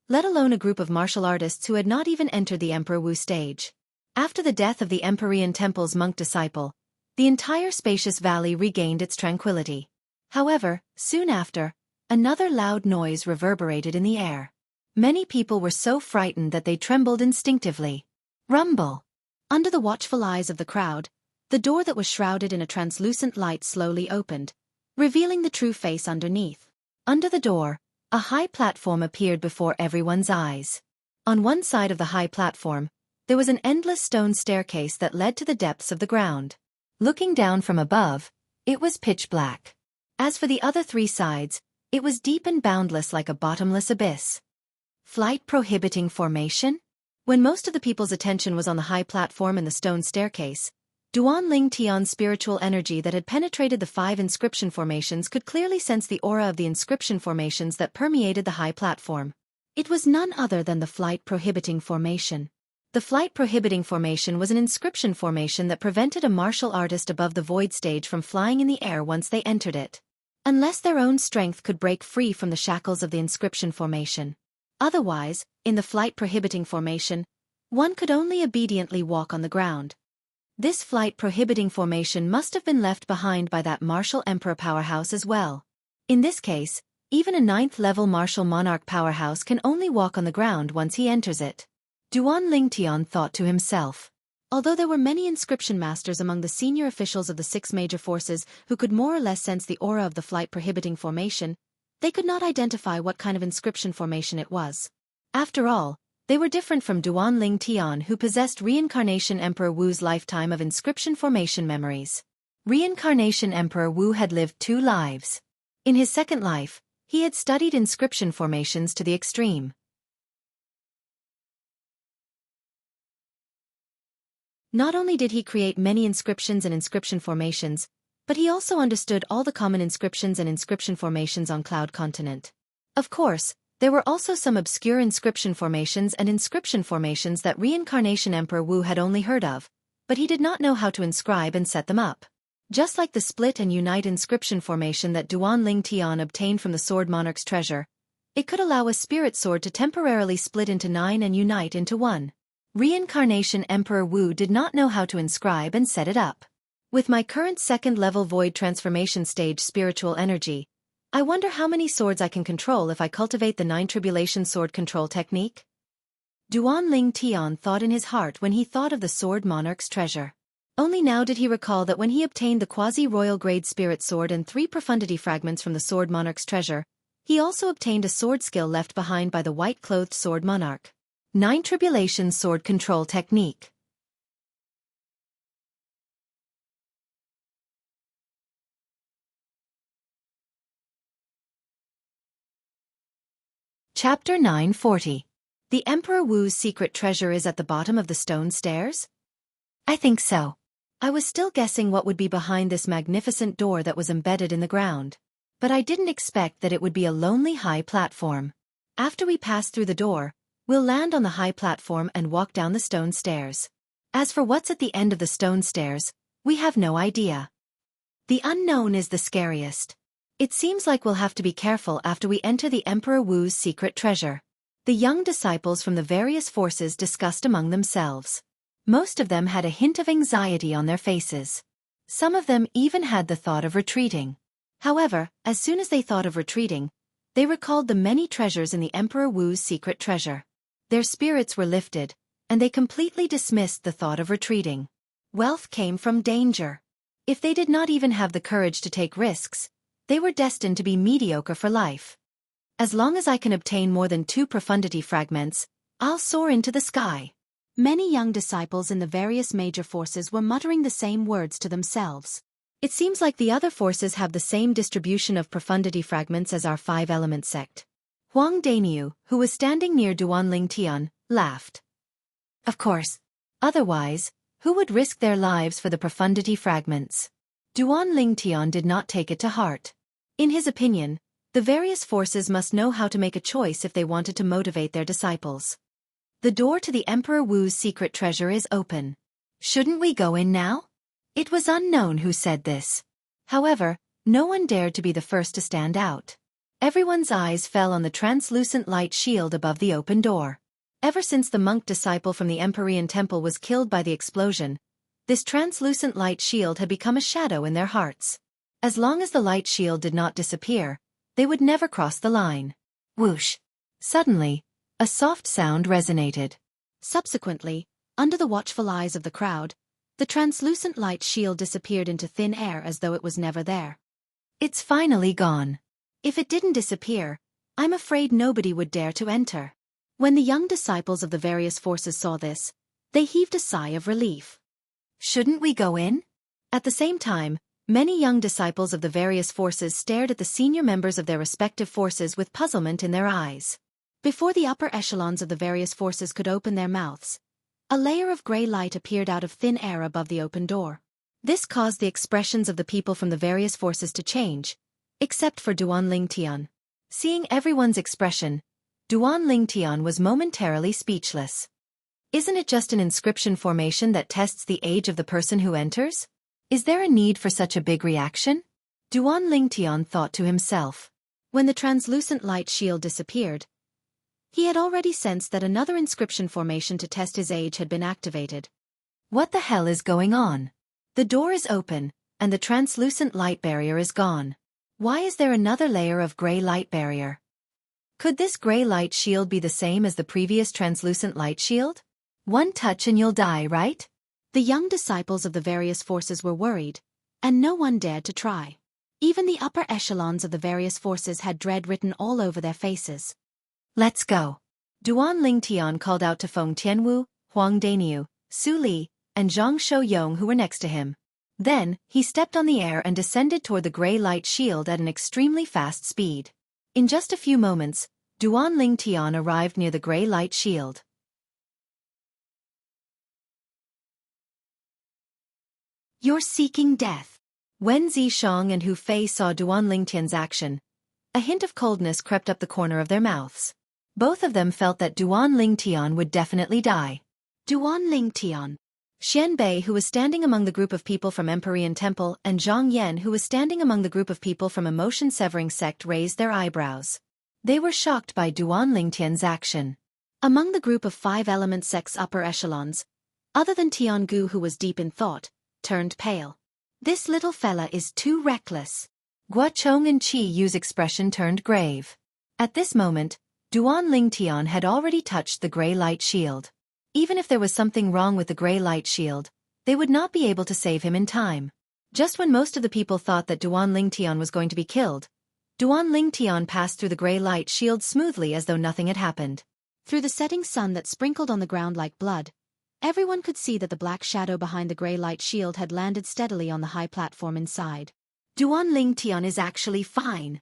let alone a group of martial artists who had not even entered the Emperor Wu stage. After the death of the Empyrean Temple's monk disciple, the entire spacious valley regained its tranquility. However, soon after, another loud noise reverberated in the air. Many people were so frightened that they trembled instinctively. Rumble! Under the watchful eyes of the crowd, the door that was shrouded in a translucent light slowly opened, revealing the true face underneath. Under the door, a high platform appeared before everyone's eyes. On one side of the high platform, there was an endless stone staircase that led to the depths of the ground. Looking down from above, it was pitch black. As for the other 3 sides, it was deep and boundless like a bottomless abyss. Flight prohibiting formation? When most of the people's attention was on the high platform and the stone staircase, Duan Ling Tian's spiritual energy that had penetrated the 5 inscription formations could clearly sense the aura of the inscription formations that permeated the high platform. It was none other than the flight prohibiting formation. The flight prohibiting formation was an inscription formation that prevented a martial artist above the void stage from flying in the air once they entered it, unless their own strength could break free from the shackles of the inscription formation. Otherwise, in the flight prohibiting formation, one could only obediently walk on the ground. This flight prohibiting formation must have been left behind by that martial emperor powerhouse as well. In this case, even a 9th-level martial monarch powerhouse can only walk on the ground once he enters it. Duan Lingtian thought to himself. Although there were many inscription masters among the senior officials of the 6 major forces who could more or less sense the aura of the flight prohibiting formation, they could not identify what kind of inscription formation it was. After all, they were different from Duan Ling Tian, who possessed Reincarnation Emperor Wu's lifetime of inscription formation memories. Reincarnation Emperor Wu had lived 2 lives. In his second life, he had studied inscription formations to the extreme. Not only did he create many inscriptions and inscription formations, but he also understood all the common inscriptions and inscription formations on Cloud Continent. Of course, there were also some obscure inscription formations and inscription formations that Reincarnation Emperor Wu had only heard of, but he did not know how to inscribe and set them up. Just like the split and unite inscription formation that Duan Ling Tian obtained from the Sword Monarch's treasure, it could allow a spirit sword to temporarily split into 9 and unite into 1. Reincarnation Emperor Wu did not know how to inscribe and set it up. With my current second-level void transformation stage spiritual energy, I wonder how many swords I can control if I cultivate the 9 tribulation sword control technique? Duan Tian thought in his heart when he thought of the sword monarch's treasure. Only now did he recall that when he obtained the quasi-royal grade spirit sword and 3 profundity fragments from the sword monarch's treasure, he also obtained a sword skill left behind by the white-clothed sword monarch. 9 tribulation sword control technique. Chapter 940. The Emperor Wu's secret treasure is at the bottom of the stone stairs? I think so. I was still guessing what would be behind this magnificent door that was embedded in the ground. But I didn't expect that it would be a lonely high platform. After we pass through the door, we'll land on the high platform and walk down the stone stairs. As for what's at the end of the stone stairs, we have no idea. The unknown is the scariest. It seems like we'll have to be careful after we enter the Emperor Wu's secret treasure. The young disciples from the various forces discussed among themselves. Most of them had a hint of anxiety on their faces. Some of them even had the thought of retreating. However, as soon as they thought of retreating, they recalled the many treasures in the Emperor Wu's secret treasure. Their spirits were lifted, and they completely dismissed the thought of retreating. Wealth came from danger. If they did not even have the courage to take risks, they were destined to be mediocre for life. As long as I can obtain more than 2 profundity fragments, I'll soar into the sky. Many young disciples in the various major forces were muttering the same words to themselves. It seems like the other forces have the same distribution of profundity fragments as our 5-element sect. Huang Daniu, who was standing near Duan Tian, laughed. Of course. Otherwise, who would risk their lives for the profundity fragments? Duan Tian did not take it to heart. In his opinion, the various forces must know how to make a choice if they wanted to motivate their disciples. The door to the Emperor Wu's secret treasure is open. Shouldn't we go in now? It was unknown who said this. However, no one dared to be the first to stand out. Everyone's eyes fell on the translucent light shield above the open door. Ever since the monk disciple from the Empyrean temple was killed by the explosion, this translucent light shield had become a shadow in their hearts. As long as the light shield did not disappear, they would never cross the line. Whoosh! Suddenly, a soft sound resonated. Subsequently, under the watchful eyes of the crowd, the translucent light shield disappeared into thin air as though it was never there. It's finally gone. If it didn't disappear, I'm afraid nobody would dare to enter. When the young disciples of the various forces saw this, they heaved a sigh of relief. Shouldn't we go in? At the same time, many young disciples of the various forces stared at the senior members of their respective forces with puzzlement in their eyes. Before the upper echelons of the various forces could open their mouths, a layer of gray light appeared out of thin air above the open door. This caused the expressions of the people from the various forces to change, except for Duan Tian. Seeing everyone's expression, Duan Tian was momentarily speechless. Isn't it just an inscription formation that tests the age of the person who enters? Is there a need for such a big reaction? Duan Tian thought to himself. When the translucent light shield disappeared, he had already sensed that another inscription formation to test his age had been activated. What the hell is going on? The door is open, and the translucent light barrier is gone. Why is there another layer of gray light barrier? Could this gray light shield be the same as the previous translucent light shield? One touch and you'll die, right? The young disciples of the various forces were worried, and no one dared to try. Even the upper echelons of the various forces had dread written all over their faces. Let's go. Duan Tian called out to Feng Tianwu, Huang Daniu, Su Li, and Zhang Shouyong who were next to him. Then, he stepped on the air and descended toward the gray light shield at an extremely fast speed. In just a few moments, Duan Tian arrived near the gray light shield. You're seeking death. When Zishang and Hu Fei saw Duan Tian's action, a hint of coldness crept up the corner of their mouths. Both of them felt that Duan Tian would definitely die. Duan Tian. Xian Bei, who was standing among the group of people from Empyrean Temple, and Zhang Yan, who was standing among the group of people from Emotion-Severing Sect, raised their eyebrows. They were shocked by Duan Tian's action. Among the group of 5 element sect's upper echelons, other than Tiangu, who was deep in thought, turned pale. This little fella is too reckless. Guo and Qi Yu's expression turned grave. At this moment, Duan Lingtian had already touched the gray light shield. Even if there was something wrong with the gray light shield, they would not be able to save him in time. Just when most of the people thought that Duan Lingtian was going to be killed, Duan Lingtian passed through the gray light shield smoothly as though nothing had happened. Through the setting sun that sprinkled on the ground like blood, everyone could see that the black shadow behind the gray light shield had landed steadily on the high platform inside. Duan Lingtian is actually fine.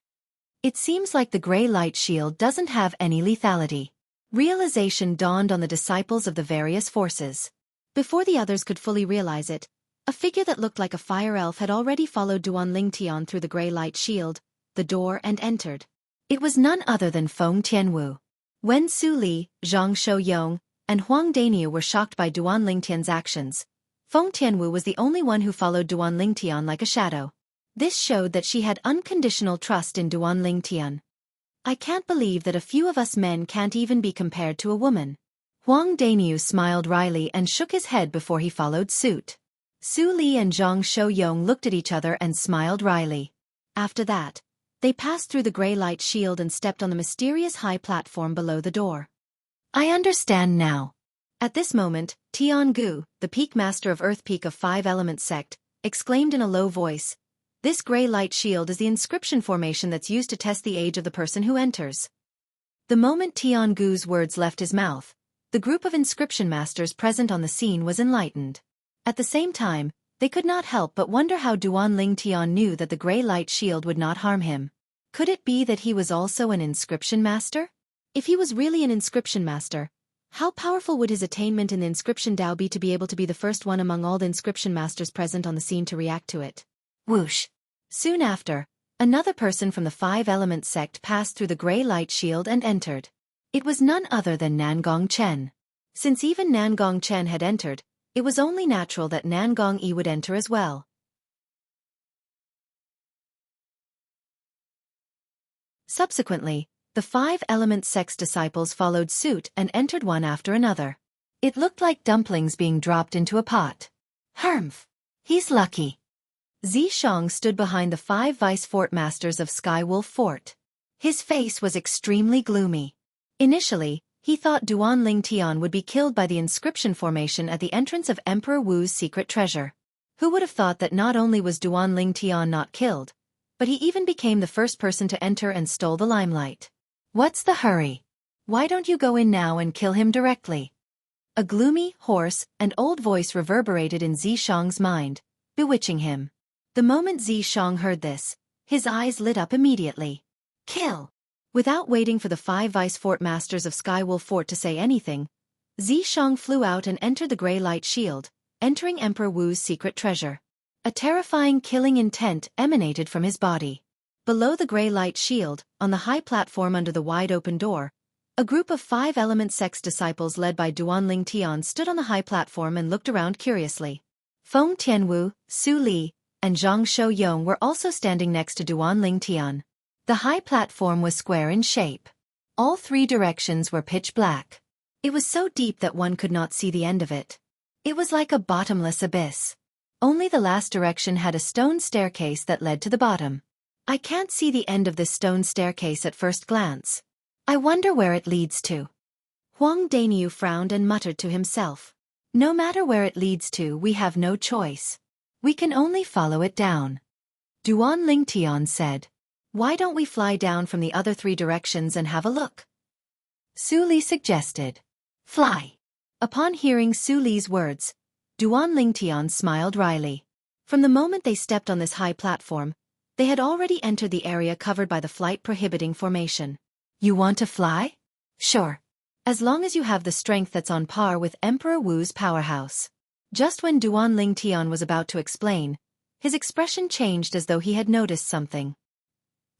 It seems like the gray light shield doesn't have any lethality. Realization dawned on the disciples of the various forces. Before the others could fully realize it, a figure that looked like a fire elf had already followed Duan Lingtian through the gray light shield, the door, and entered. It was none other than Feng Tianwu. When Su Li, Zhang Shouyong, and Huang Daniu were shocked by Duan Lingtian's actions, Feng Tianwu was the only one who followed Duan Lingtian like a shadow. This showed that she had unconditional trust in Duan Lingtian. I can't believe that a few of us men can't even be compared to a woman. Huang Daniu smiled wryly and shook his head before he followed suit. Su Li and Zhang Shouyong looked at each other and smiled wryly. After that, they passed through the gray light shield and stepped on the mysterious high platform below the door. I understand now. At this moment, Tiangu, the peak master of Earth Peak of 5 Element Sect, exclaimed in a low voice, "This gray light shield is the inscription formation that's used to test the age of the person who enters." The moment Tiangu's words left his mouth, the group of inscription masters present on the scene was enlightened. At the same time, they could not help but wonder how Duan Lingtian knew that the gray light shield would not harm him. Could it be that he was also an inscription master? If he was really an inscription master, how powerful would his attainment in the inscription Dao be to be able to be the first one among all the inscription masters present on the scene to react to it? Whoosh! Soon after, another person from the 5 Element Sect passed through the gray light shield and entered. It was none other than Nangong Chen. Since even Nangong Chen had entered, it was only natural that Nangong Yi would enter as well. Subsequently, the 5 Element Sect's disciples followed suit and entered one after another. It looked like dumplings being dropped into a pot. Humph! He's lucky. Zishang stood behind the 5 vice fort masters of Skywolf Fort. His face was extremely gloomy. Initially, he thought Duan Lingtian would be killed by the inscription formation at the entrance of Emperor Wu's secret treasure. Who would have thought that not only was Duan Lingtian not killed, but he even became the first person to enter and stole the limelight. What's the hurry? Why don't you go in now and kill him directly? A gloomy, hoarse, and old voice reverberated in Zishang's mind, bewitching him. The moment Zishang heard this, his eyes lit up immediately. Kill! Without waiting for the 5 vice fort masters of Skywolf Fort to say anything, Zishang flew out and entered the gray light shield, entering Emperor Wu's secret treasure. A terrifying killing intent emanated from his body. Below the gray light shield, on the high platform under the wide-open door, a group of 5 Element Sect's disciples led by Duan Lingtian stood on the high platform and looked around curiously. Feng Tianwu, Su Li, and Zhang Shouyong were also standing next to Duan Lingtian. The high platform was square in shape. All 3 directions were pitch black. It was so deep that one could not see the end of it. It was like a bottomless abyss. Only the last direction had a stone staircase that led to the bottom. I can't see the end of this stone staircase at first glance. I wonder where it leads to. Huang Daniu frowned and muttered to himself. No matter where it leads to, we have no choice. We can only follow it down. Duan Lingtian said. Why don't we fly down from the other 3 directions and have a look? Su Li suggested. Fly. Upon hearing Su Li's words, Duan Lingtian smiled wryly. From the moment they stepped on this high platform, they had already entered the area covered by the flight-prohibiting formation. You want to fly? Sure. As long as you have the strength that's on par with Emperor Wu's powerhouse. Just when Duan Lingtian was about to explain, his expression changed as though he had noticed something.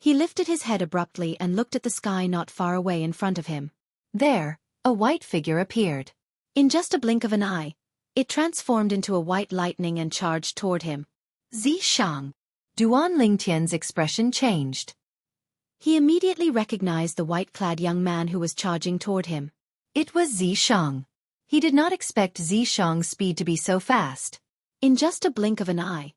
He lifted his head abruptly and looked at the sky not far away in front of him. There, a white figure appeared. In just a blink of an eye, it transformed into a white lightning and charged toward him. Zishang. Duan Lingtian's expression changed. He immediately recognized the white-clad young man who was charging toward him. It was Xiang. He did not expect Xiang's speed to be so fast. In just a blink of an eye,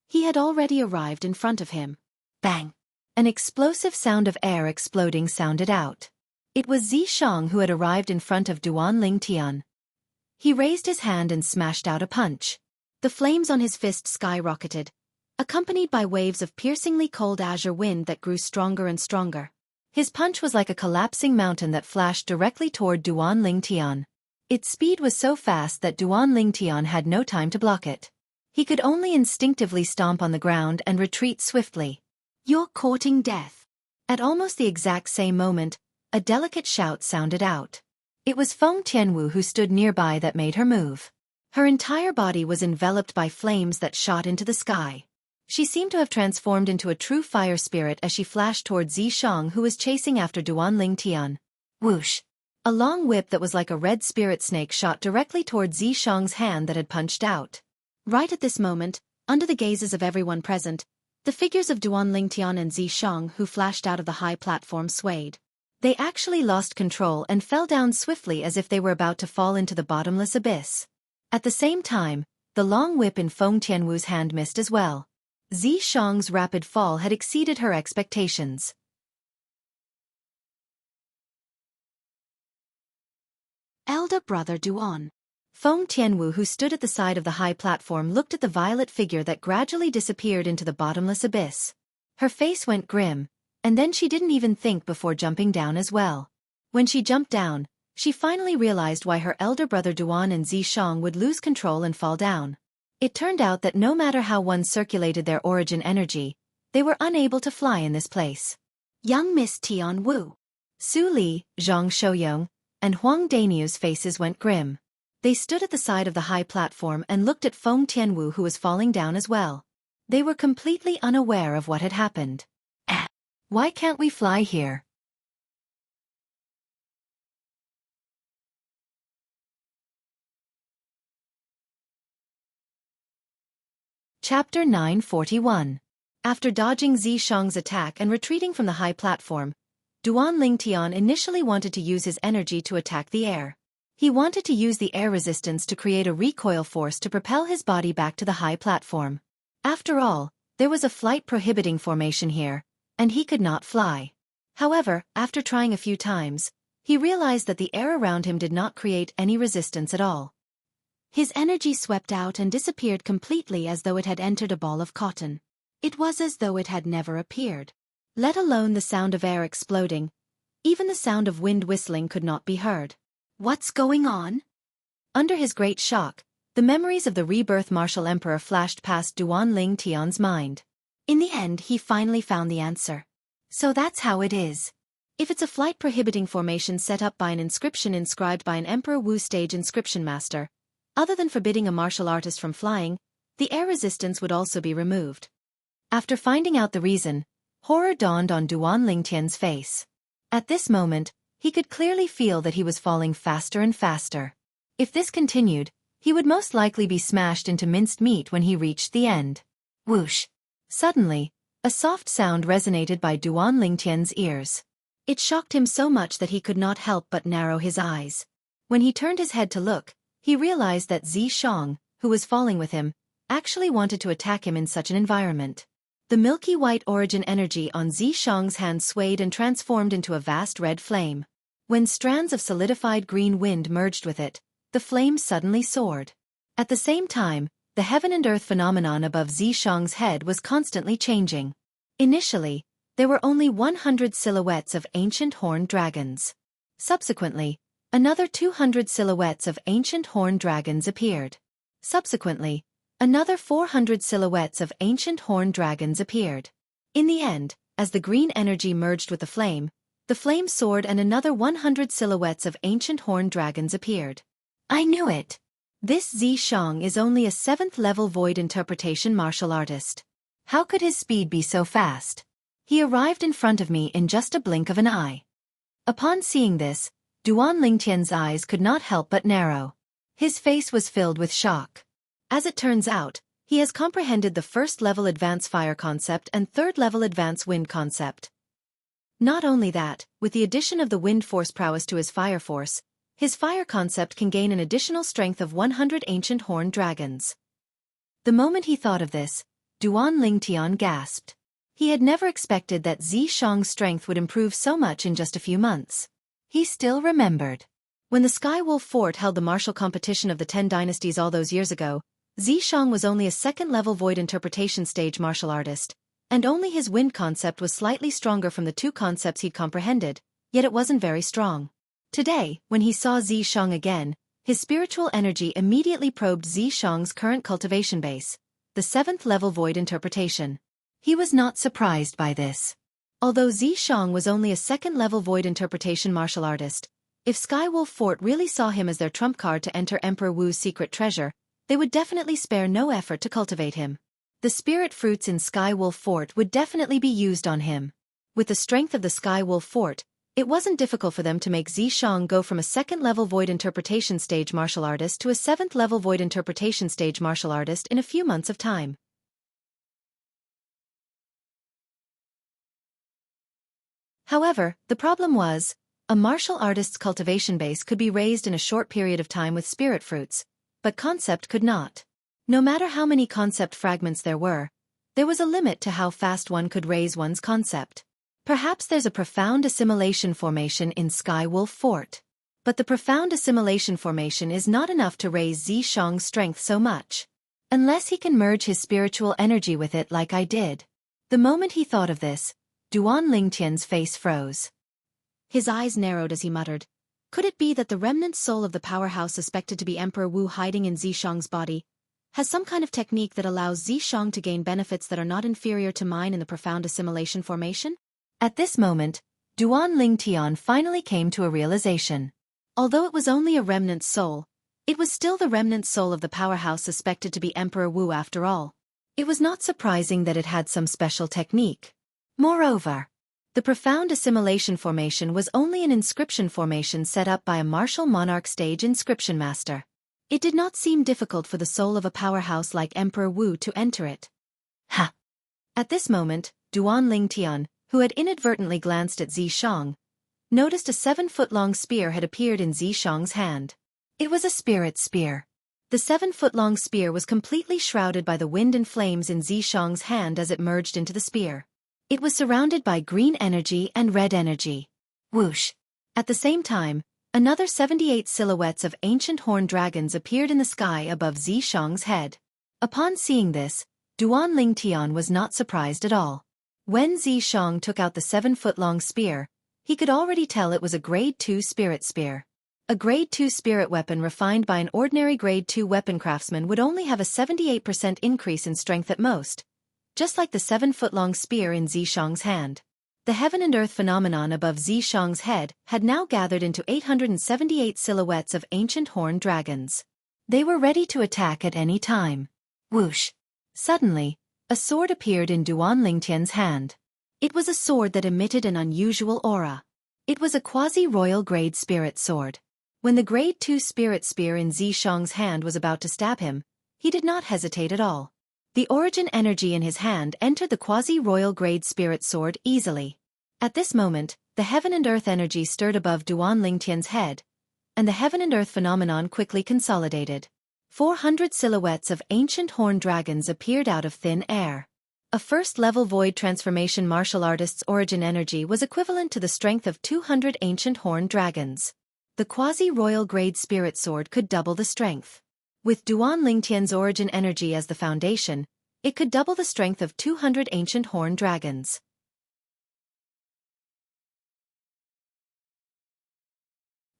he had already arrived in front of him. Bang! An explosive sound of air exploding sounded out. It was Xiang who had arrived in front of Duan Lingtian. He raised his hand and smashed out a punch. The flames on his fist skyrocketed, accompanied by waves of piercingly cold azure wind that grew stronger and stronger. His punch was like a collapsing mountain that flashed directly toward Duan Lingtian. Its speed was so fast that Duan Lingtian had no time to block it. He could only instinctively stomp on the ground and retreat swiftly. "You're courting death." At almost the exact same moment, a delicate shout sounded out. It was Feng Tianwu who stood nearby that made her move. Her entire body was enveloped by flames that shot into the sky. She seemed to have transformed into a true fire spirit as she flashed toward Xiang, who was chasing after Duan Lingtian. Whoosh! A long whip that was like a red spirit snake shot directly toward Xiang's hand that had punched out. Right at this moment, under the gazes of everyone present, the figures of Duan Lingtian and Xiang who flashed out of the high platform swayed. They actually lost control and fell down swiftly as if they were about to fall into the bottomless abyss. At the same time, the long whip in Feng Tianwu's hand missed as well. Xiang's rapid fall had exceeded her expectations. Elder brother Duan. Feng Tianwu, who stood at the side of the high platform, looked at the violet figure that gradually disappeared into the bottomless abyss. Her face went grim, and then she didn't even think before jumping down as well. When she jumped down, she finally realized why her elder brother Duan and Xiang would lose control and fall down. It turned out that no matter how one circulated their origin energy, they were unable to fly in this place. Young Miss Tian Wu, Su Li, Zhang Shouyong, and Huang Daniu's faces went grim. They stood at the side of the high platform and looked at Feng Tianwu, who was falling down as well. They were completely unaware of what had happened. Why can't we fly here? Chapter 941. After dodging Xiang's attack and retreating from the high platform, Duan Lingtian initially wanted to use his energy to attack the air. He wanted to use the air resistance to create a recoil force to propel his body back to the high platform. After all, there was a flight prohibiting formation here, and he could not fly. However, after trying a few times, he realized that the air around him did not create any resistance at all. His energy swept out and disappeared completely as though it had entered a ball of cotton. It was as though it had never appeared. Let alone the sound of air exploding, even the sound of wind whistling could not be heard. What's going on? Under his great shock, the memories of the rebirth martial emperor flashed past Duan Lingtian's mind. In the end, he finally found the answer. So that's how it is. If it's a flight-prohibiting formation set up by an inscription inscribed by an Emperor Wu stage inscription master, other than forbidding a martial artist from flying, the air resistance would also be removed. After finding out the reason, horror dawned on Duan Lingtian's face. At this moment, he could clearly feel that he was falling faster and faster. If this continued, he would most likely be smashed into minced meat when he reached the end. Whoosh! Suddenly, a soft sound resonated by Duan Lingtian's ears. It shocked him so much that he could not help but narrow his eyes. When he turned his head to look, he realized that Xiang, who was falling with him, actually wanted to attack him in such an environment. The milky white origin energy on Xiang's hand swayed and transformed into a vast red flame. When strands of solidified green wind merged with it, the flame suddenly soared. At the same time, the heaven and earth phenomenon above Xiang's head was constantly changing. Initially, there were only 100 silhouettes of ancient horned dragons. Subsequently, another 200 silhouettes of ancient horned dragons appeared. Subsequently, another 400 silhouettes of ancient horned dragons appeared. In the end, as the green energy merged with the flame soared and another 100 silhouettes of ancient horned dragons appeared. I knew it! This Xiang is only a 7th level void interpretation martial artist. How could his speed be so fast? He arrived in front of me in just a blink of an eye. Upon seeing this, Duan Lingtian's eyes could not help but narrow. His face was filled with shock. As it turns out, he has comprehended the 1st level advanced fire concept and 3rd level advanced wind concept. Not only that, with the addition of the wind force prowess to his fire force, His fire concept can gain an additional strength of 100 ancient horned dragons. The moment he thought of this, Duan Lingtian gasped. He had never expected that Xianxia's strength would improve so much in just a few months. He still remembered. When the Sky Wolf Fort held the martial competition of the 10 dynasties all those years ago, Xianxia was only a second-level void interpretation stage martial artist, and only his wind concept was slightly stronger from the 2 concepts he'd comprehended, yet it wasn't very strong. Today, when he saw Xianxia again, his spiritual energy immediately probed Xianxia's current cultivation base, the 7th level void interpretation. He was not surprised by this. Although Xianxia was only a second-level void interpretation martial artist, if Skywolf Fort really saw him as their trump card to enter Emperor Wu's secret treasure, they would definitely spare no effort to cultivate him. The spirit fruits in Skywolf Fort would definitely be used on him. With the strength of the Skywolf Fort, it wasn't difficult for them to make Xianxia go from a second-level void interpretation stage martial artist to a 7th-level void interpretation stage martial artist in a few months of time. However, the problem was, a martial artist's cultivation base could be raised in a short period of time with spirit fruits, but concept could not. No matter how many concept fragments there was a limit to how fast one could raise one's concept. Perhaps there's a profound assimilation formation in Skywolf Fort. But the profound assimilation formation is not enough to raise Xianxia's strength so much. Unless he can merge his spiritual energy with it like I did. The moment he thought of this, Duan Lingtian's face froze. His eyes narrowed as he muttered, "Could it be that the remnant soul of the powerhouse suspected to be Emperor Wu hiding in Xianxia's body has some kind of technique that allows Xianxia to gain benefits that are not inferior to mine in the profound assimilation formation?" At this moment, Duan Lingtian finally came to a realization. Although it was only a remnant soul, it was still the remnant soul of the powerhouse suspected to be Emperor Wu after all. It was not surprising that it had some special technique. Moreover, the profound assimilation formation was only an inscription formation set up by a martial monarch stage inscription master. It did not seem difficult for the soul of a powerhouse like Emperor Wu to enter it. Ha! At this moment, Duan Lingtian, who had inadvertently glanced at Xianxia, noticed a 7-foot-long spear had appeared in Xianxia's hand. It was a spirit spear. The 7-foot-long spear was completely shrouded by the wind and flames in Xianxia's hand as it merged into the spear. It was surrounded by green energy and red energy. Whoosh! At the same time, another 78 silhouettes of ancient horned dragons appeared in the sky above Xianxia's head. Upon seeing this, Duan Lingtian was not surprised at all. When Xianxia took out the 7-foot-long spear, he could already tell it was a Grade 2 spirit spear. A Grade 2 spirit weapon refined by an ordinary Grade 2 weapon craftsman would only have a 78% increase in strength at most, just like the 7-foot-long spear in Xianxia's hand. The heaven and earth phenomenon above Xianxia's head had now gathered into 878 silhouettes of ancient horned dragons. They were ready to attack at any time. Whoosh! Suddenly, a sword appeared in Duan Lingtian's hand. It was a sword that emitted an unusual aura. It was a quasi-royal grade spirit sword. When the Grade 2 spirit spear in Xianxia's hand was about to stab him, he did not hesitate at all. The origin energy in his hand entered the quasi-royal grade spirit sword easily. At this moment, the heaven and earth energy stirred above Duan Lingtian's head, and the heaven and earth phenomenon quickly consolidated. 400 silhouettes of ancient horned dragons appeared out of thin air. A first-level void transformation martial artist's origin energy was equivalent to the strength of 200 ancient horned dragons. The quasi-royal grade spirit sword could double the strength. With Duan Lingtian's origin energy as the foundation, it could double the strength of 200 ancient horned dragons.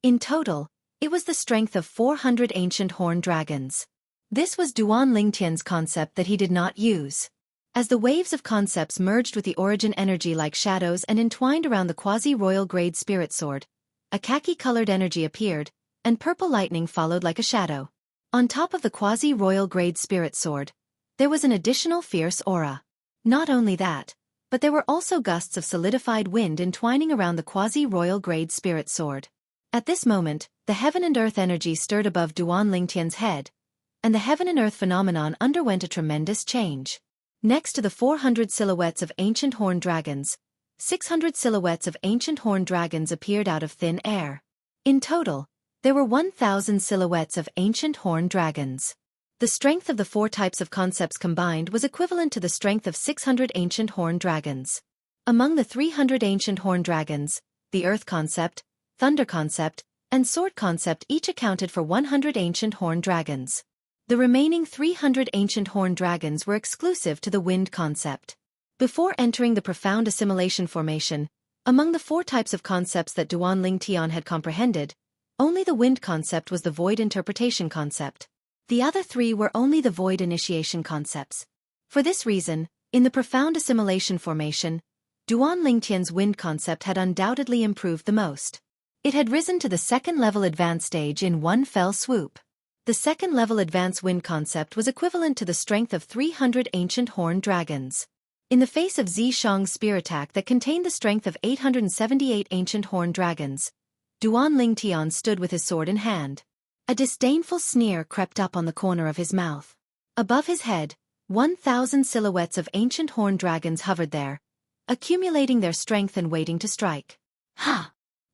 In total, it was the strength of 400 ancient horned dragons. This was Duan Lingtian's concept that he did not use. As the waves of concepts merged with the origin energy like shadows and entwined around the quasi-royal grade spirit sword, a khaki-colored energy appeared, and purple lightning followed like a shadow. On top of the quasi-royal grade spirit sword, there was an additional fierce aura. Not only that, but there were also gusts of solidified wind entwining around the quasi-royal grade spirit sword. At this moment, the heaven and earth energy stirred above Duan Lingtian's head, and the heaven and earth phenomenon underwent a tremendous change. Next to the 400 silhouettes of ancient horned dragons, 600 silhouettes of ancient horned dragons appeared out of thin air. In total, There were 1,000 silhouettes of ancient horned dragons. The strength of the 4 types of concepts combined was equivalent to the strength of 600 ancient horned dragons. Among the 300 ancient horned dragons, the Earth concept, Thunder concept, and Sword concept each accounted for 100 ancient horned dragons. The remaining 300 ancient horned dragons were exclusive to the Wind concept. Before entering the profound assimilation formation, among the 4 types of concepts that Duan Ling Tian had comprehended, only the Wind concept was the Void interpretation concept. The other 3 were only the Void initiation concepts. For this reason, in the profound assimilation formation, Duan Ling Tian's Wind concept had undoubtedly improved the most. It had risen to the 2nd level advanced stage in one fell swoop. The 2nd level advanced Wind concept was equivalent to the strength of 300 ancient horned dragons. In the face of Xianxia's spear attack that contained the strength of 878 ancient horned dragons, Duan Ling Tian stood with his sword in hand. A disdainful sneer crept up on the corner of his mouth. Above his head, 1,000 silhouettes of ancient horned dragons hovered there, accumulating their strength and waiting to strike. Ha!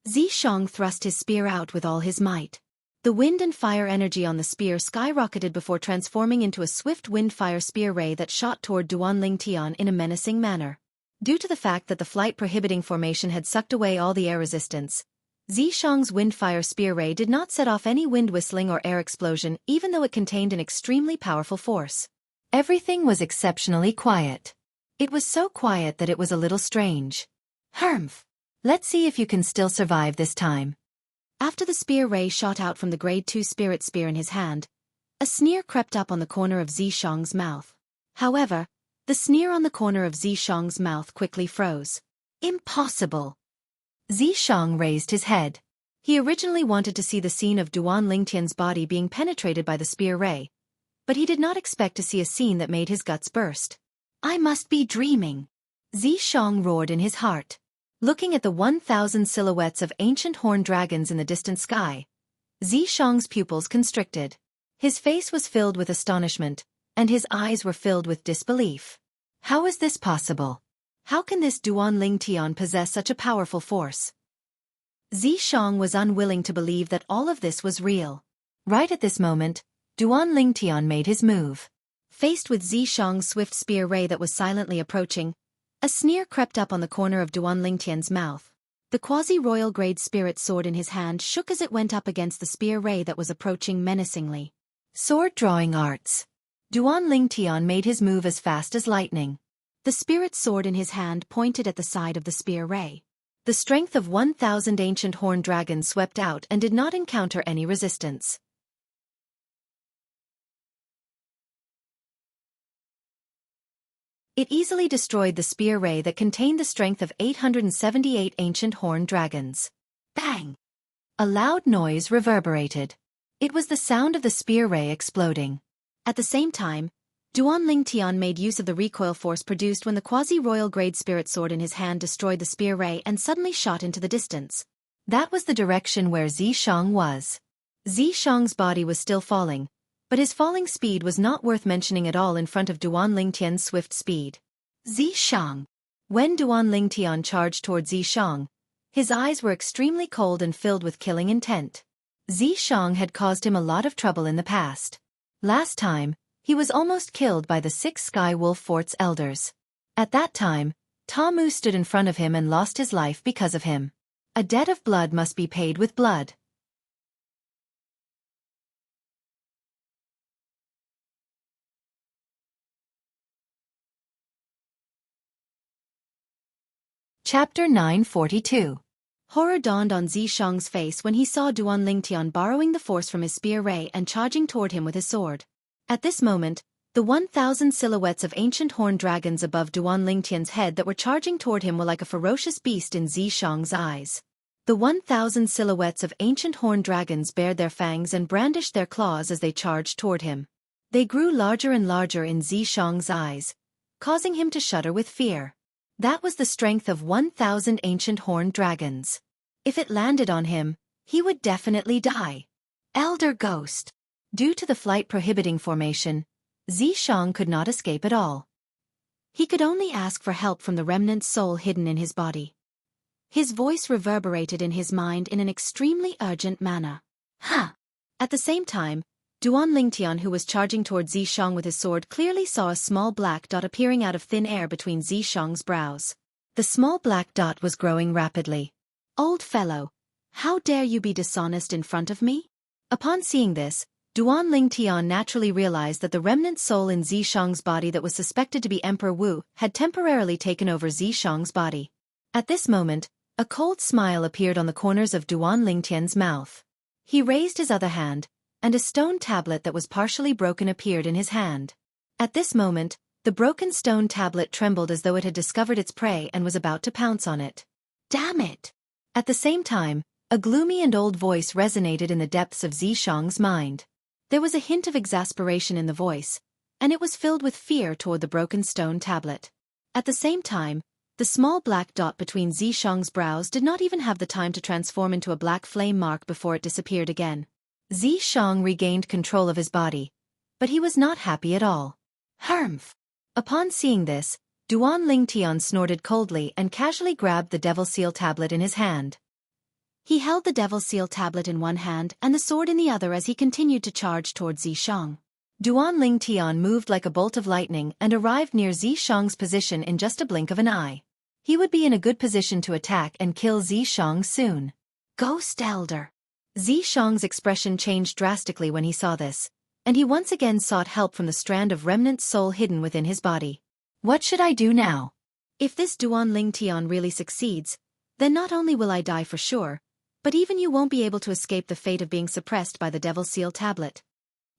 Xianxia thrust his spear out with all his might. The wind and fire energy on the spear skyrocketed before transforming into a swift wind-fire spear ray that shot toward Duan Ling Tian in a menacing manner. Due to the fact that the flight-prohibiting formation had sucked away all the air resistance, Xianxia's wind-fire spear ray did not set off any wind whistling or air explosion even though it contained an extremely powerful force. Everything was exceptionally quiet. It was so quiet that it was a little strange. Humph! Let's see if you can still survive this time. After the spear ray shot out from the Grade 2 spirit spear in his hand, a sneer crept up on the corner of Xianxia's mouth. However, the sneer on the corner of Xianxia's mouth quickly froze. Impossible! Xianxia raised his head. He originally wanted to see the scene of Duan Ling Tian's body being penetrated by the spear ray, but he did not expect to see a scene that made his guts burst. I must be dreaming! Xianxia roared in his heart. Looking at the 1,000 silhouettes of ancient horned dragons in the distant sky, Xianxia's pupils constricted. His face was filled with astonishment, and his eyes were filled with disbelief. How is this possible? How can this Duan Ling Tian possess such a powerful force? Xianxia was unwilling to believe that all of this was real. Right at this moment, Duan Ling Tian made his move. Faced with Xianxia's swift spear ray that was silently approaching, a sneer crept up on the corner of Duan Ling Tian's mouth. The quasi-royal grade spirit sword in his hand shook as it went up against the spear ray that was approaching menacingly. Sword drawing arts. Duan Ling Tian made his move as fast as lightning. The spirit sword in his hand pointed at the side of the spear ray. The strength of 1,000 ancient horned dragons swept out and did not encounter any resistance. It easily destroyed the spear ray that contained the strength of 878 ancient horned dragons. Bang! A loud noise reverberated. It was the sound of the spear ray exploding. At the same time, Duan Ling Tian made use of the recoil force produced when the quasi-royal grade spirit sword in his hand destroyed the spear ray and suddenly shot into the distance. That was the direction where Xianxia was. Xianxia's body was still falling, but his falling speed was not worth mentioning at all in front of Duan Ling Tian's swift speed. Xianxia! When Duan Ling Tian charged toward Xianxia, his eyes were extremely cold and filled with killing intent. Xianxia had caused him a lot of trouble in the past. Last time, he was almost killed by the 6 Sky Wolf Fort's elders. At that time, Tamu stood in front of him and lost his life because of him. A debt of blood must be paid with blood. Chapter 942. Horror dawned on Xianxia's face when he saw Duan Ling Tian borrowing the force from his spear ray and charging toward him with his sword. At this moment, the 1,000 silhouettes of ancient horned dragons above Duan Ling Tian's head that were charging toward him were like a ferocious beast in Xianxia's eyes. The 1,000 silhouettes of ancient horned dragons bared their fangs and brandished their claws as they charged toward him. They grew larger and larger in Xianxia's eyes, causing him to shudder with fear. That was the strength of 1,000 ancient horned dragons. If it landed on him, he would definitely die. Elder Ghost. Due to the flight-prohibiting formation, Xianxia could not escape at all. He could only ask for help from the remnant soul hidden in his body. His voice reverberated in his mind in an extremely urgent manner. Ha! At the same time, Duan Lingtian, who was charging toward Zishang with his sword, clearly saw a small black dot appearing out of thin air between Zishang's brows. The small black dot was growing rapidly. Old fellow, how dare you be dishonest in front of me? Upon seeing this, Duan Lingtian naturally realized that the remnant soul in Zishang's body that was suspected to be Emperor Wu had temporarily taken over Zishang's body. At this moment, a cold smile appeared on the corners of Duan Lingtian's mouth. He raised his other hand, and a stone tablet that was partially broken appeared in his hand. At this moment, the broken stone tablet trembled as though it had discovered its prey and was about to pounce on it. Damn it! At the same time, a gloomy and old voice resonated in the depths of Zishang's mind. There was a hint of exasperation in the voice, and it was filled with fear toward the broken stone tablet. At the same time, the small black dot between Zishang's brows did not even have the time to transform into a black flame mark before it disappeared again. Zishang regained control of his body, but he was not happy at all. Harmph! Upon seeing this, Duan Lingtian snorted coldly and casually grabbed the Devil Seal tablet in his hand. He held the Devil Seal tablet in one hand and the sword in the other as he continued to charge towards Zishang. Duan Lingtian moved like a bolt of lightning and arrived near Zishang's position in just a blink of an eye. He would be in a good position to attack and kill Zishang soon. Ghost Elder! Zishang's expression changed drastically when he saw this, and he once again sought help from the strand of remnant soul hidden within his body. What should I do now? If this Duan Lingtian really succeeds, then not only will I die for sure, but even you won't be able to escape the fate of being suppressed by the Devil Seal tablet.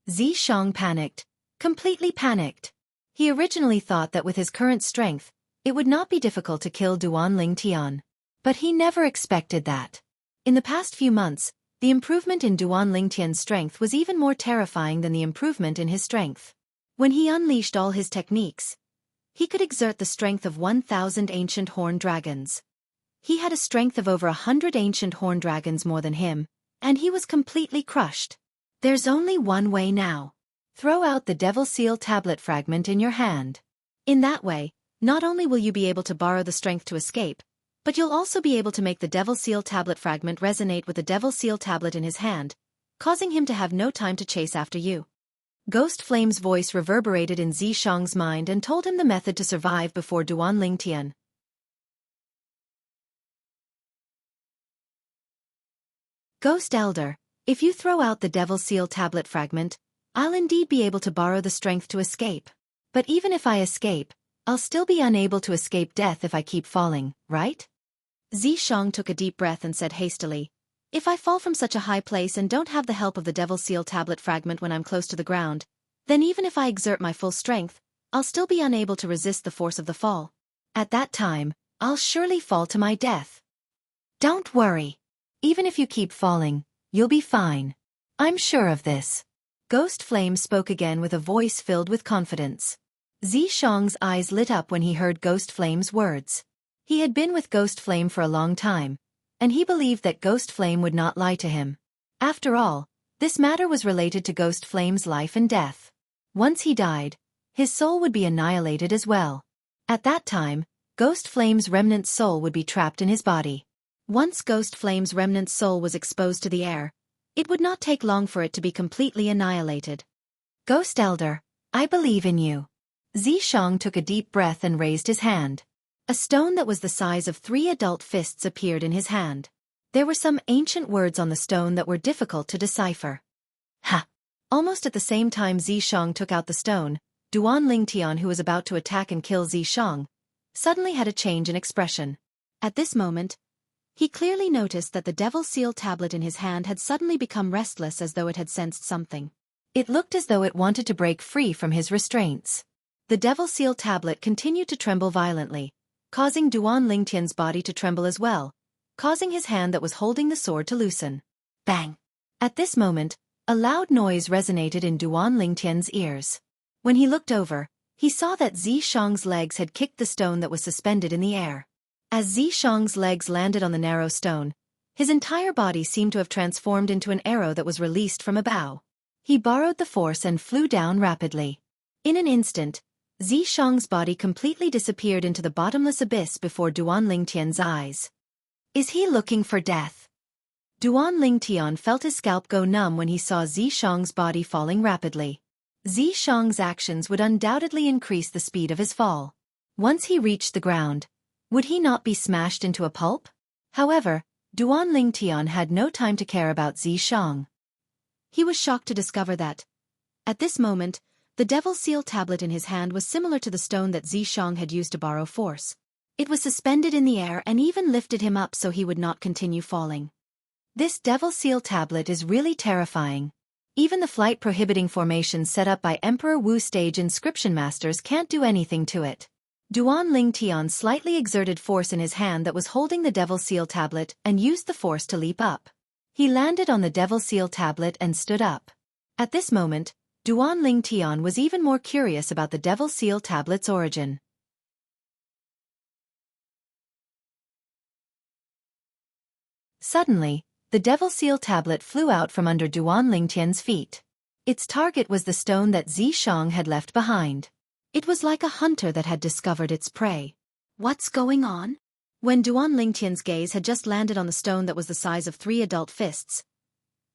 Zishang panicked, completely panicked. He originally thought that with his current strength, it would not be difficult to kill Duan Lingtian. But he never expected that. In the past few months, the improvement in Duan Lingtian's strength was even more terrifying than the improvement in his strength. When he unleashed all his techniques, he could exert the strength of 1,000 ancient horn dragons. He had a strength of over 100 ancient horn dragons more than him, and he was completely crushed. There's only one way now. Throw out the Devil Seal tablet fragment in your hand. In that way, not only will you be able to borrow the strength to escape, but you'll also be able to make the Devil Seal tablet fragment resonate with the Devil Seal tablet in his hand, causing him to have no time to chase after you. Ghost Flame's voice reverberated in Zishang's mind and told him the method to survive before Duan Lingtian. Ghost Elder, if you throw out the Devil Seal tablet fragment, I'll indeed be able to borrow the strength to escape. But even if I escape, I'll still be unable to escape death if I keep falling, right? Zishang took a deep breath and said hastily, if I fall from such a high place and don't have the help of the Devil Seal tablet fragment when I'm close to the ground, then even if I exert my full strength, I'll still be unable to resist the force of the fall. At that time, I'll surely fall to my death. Don't worry. Even if you keep falling, you'll be fine. I'm sure of this. Ghost Flame spoke again with a voice filled with confidence. Zishang's eyes lit up when he heard Ghost Flame's words. He had been with Ghost Flame for a long time, and he believed that Ghost Flame would not lie to him. After all, this matter was related to Ghost Flame's life and death. Once he died, his soul would be annihilated as well. At that time, Ghost Flame's remnant soul would be trapped in his body. Once Ghost Flame's remnant soul was exposed to the air, it would not take long for it to be completely annihilated. Ghost Elder, I believe in you. Zishang took a deep breath and raised his hand. A stone that was the size of 3 adult fists appeared in his hand. There were some ancient words on the stone that were difficult to decipher. Ha! Almost at the same time Zishang took out the stone, Duan Lingtian, who was about to attack and kill Zishang, suddenly had a change in expression. At this moment, he clearly noticed that the Devil Seal tablet in his hand had suddenly become restless as though it had sensed something. It looked as though it wanted to break free from his restraints. The Devil Seal tablet continued to tremble violently, causing Duan Lingtian's body to tremble as well, causing his hand that was holding the sword to loosen. Bang! At this moment, a loud noise resonated in Duan Lingtian's ears. When he looked over, he saw that Zishang's legs had kicked the stone that was suspended in the air. As Zishang's legs landed on the narrow stone, his entire body seemed to have transformed into an arrow that was released from a bow. He borrowed the force and flew down rapidly. In an instant, Zishang's body completely disappeared into the bottomless abyss before Duan Lingtian's eyes. Is he looking for death? Duan Lingtian felt his scalp go numb when he saw Xianxia's body falling rapidly. Xianxia's actions would undoubtedly increase the speed of his fall. Once he reached the ground, would he not be smashed into a pulp? However, Duan Lingtian had no time to care about Xianxia. He was shocked to discover that, at this moment, the Devil Seal tablet in his hand was similar to the stone that Xianxia had used to borrow force. It was suspended in the air and even lifted him up so he would not continue falling. This Devil Seal tablet is really terrifying. Even the flight-prohibiting formation set up by Emperor Wu stage inscription masters can't do anything to it. Duan Lingtian slightly exerted force in his hand that was holding the Devil Seal tablet and used the force to leap up. He landed on the Devil Seal tablet and stood up. At this moment, Duan Lingtian was even more curious about the Devil Seal tablet's origin. Suddenly, the Devil Seal tablet flew out from under Duan Lingtian's feet. Its target was the stone that Xianxia had left behind. It was like a hunter that had discovered its prey. What's going on? When Duan Lingtian's gaze had just landed on the stone that was the size of 3 adult fists,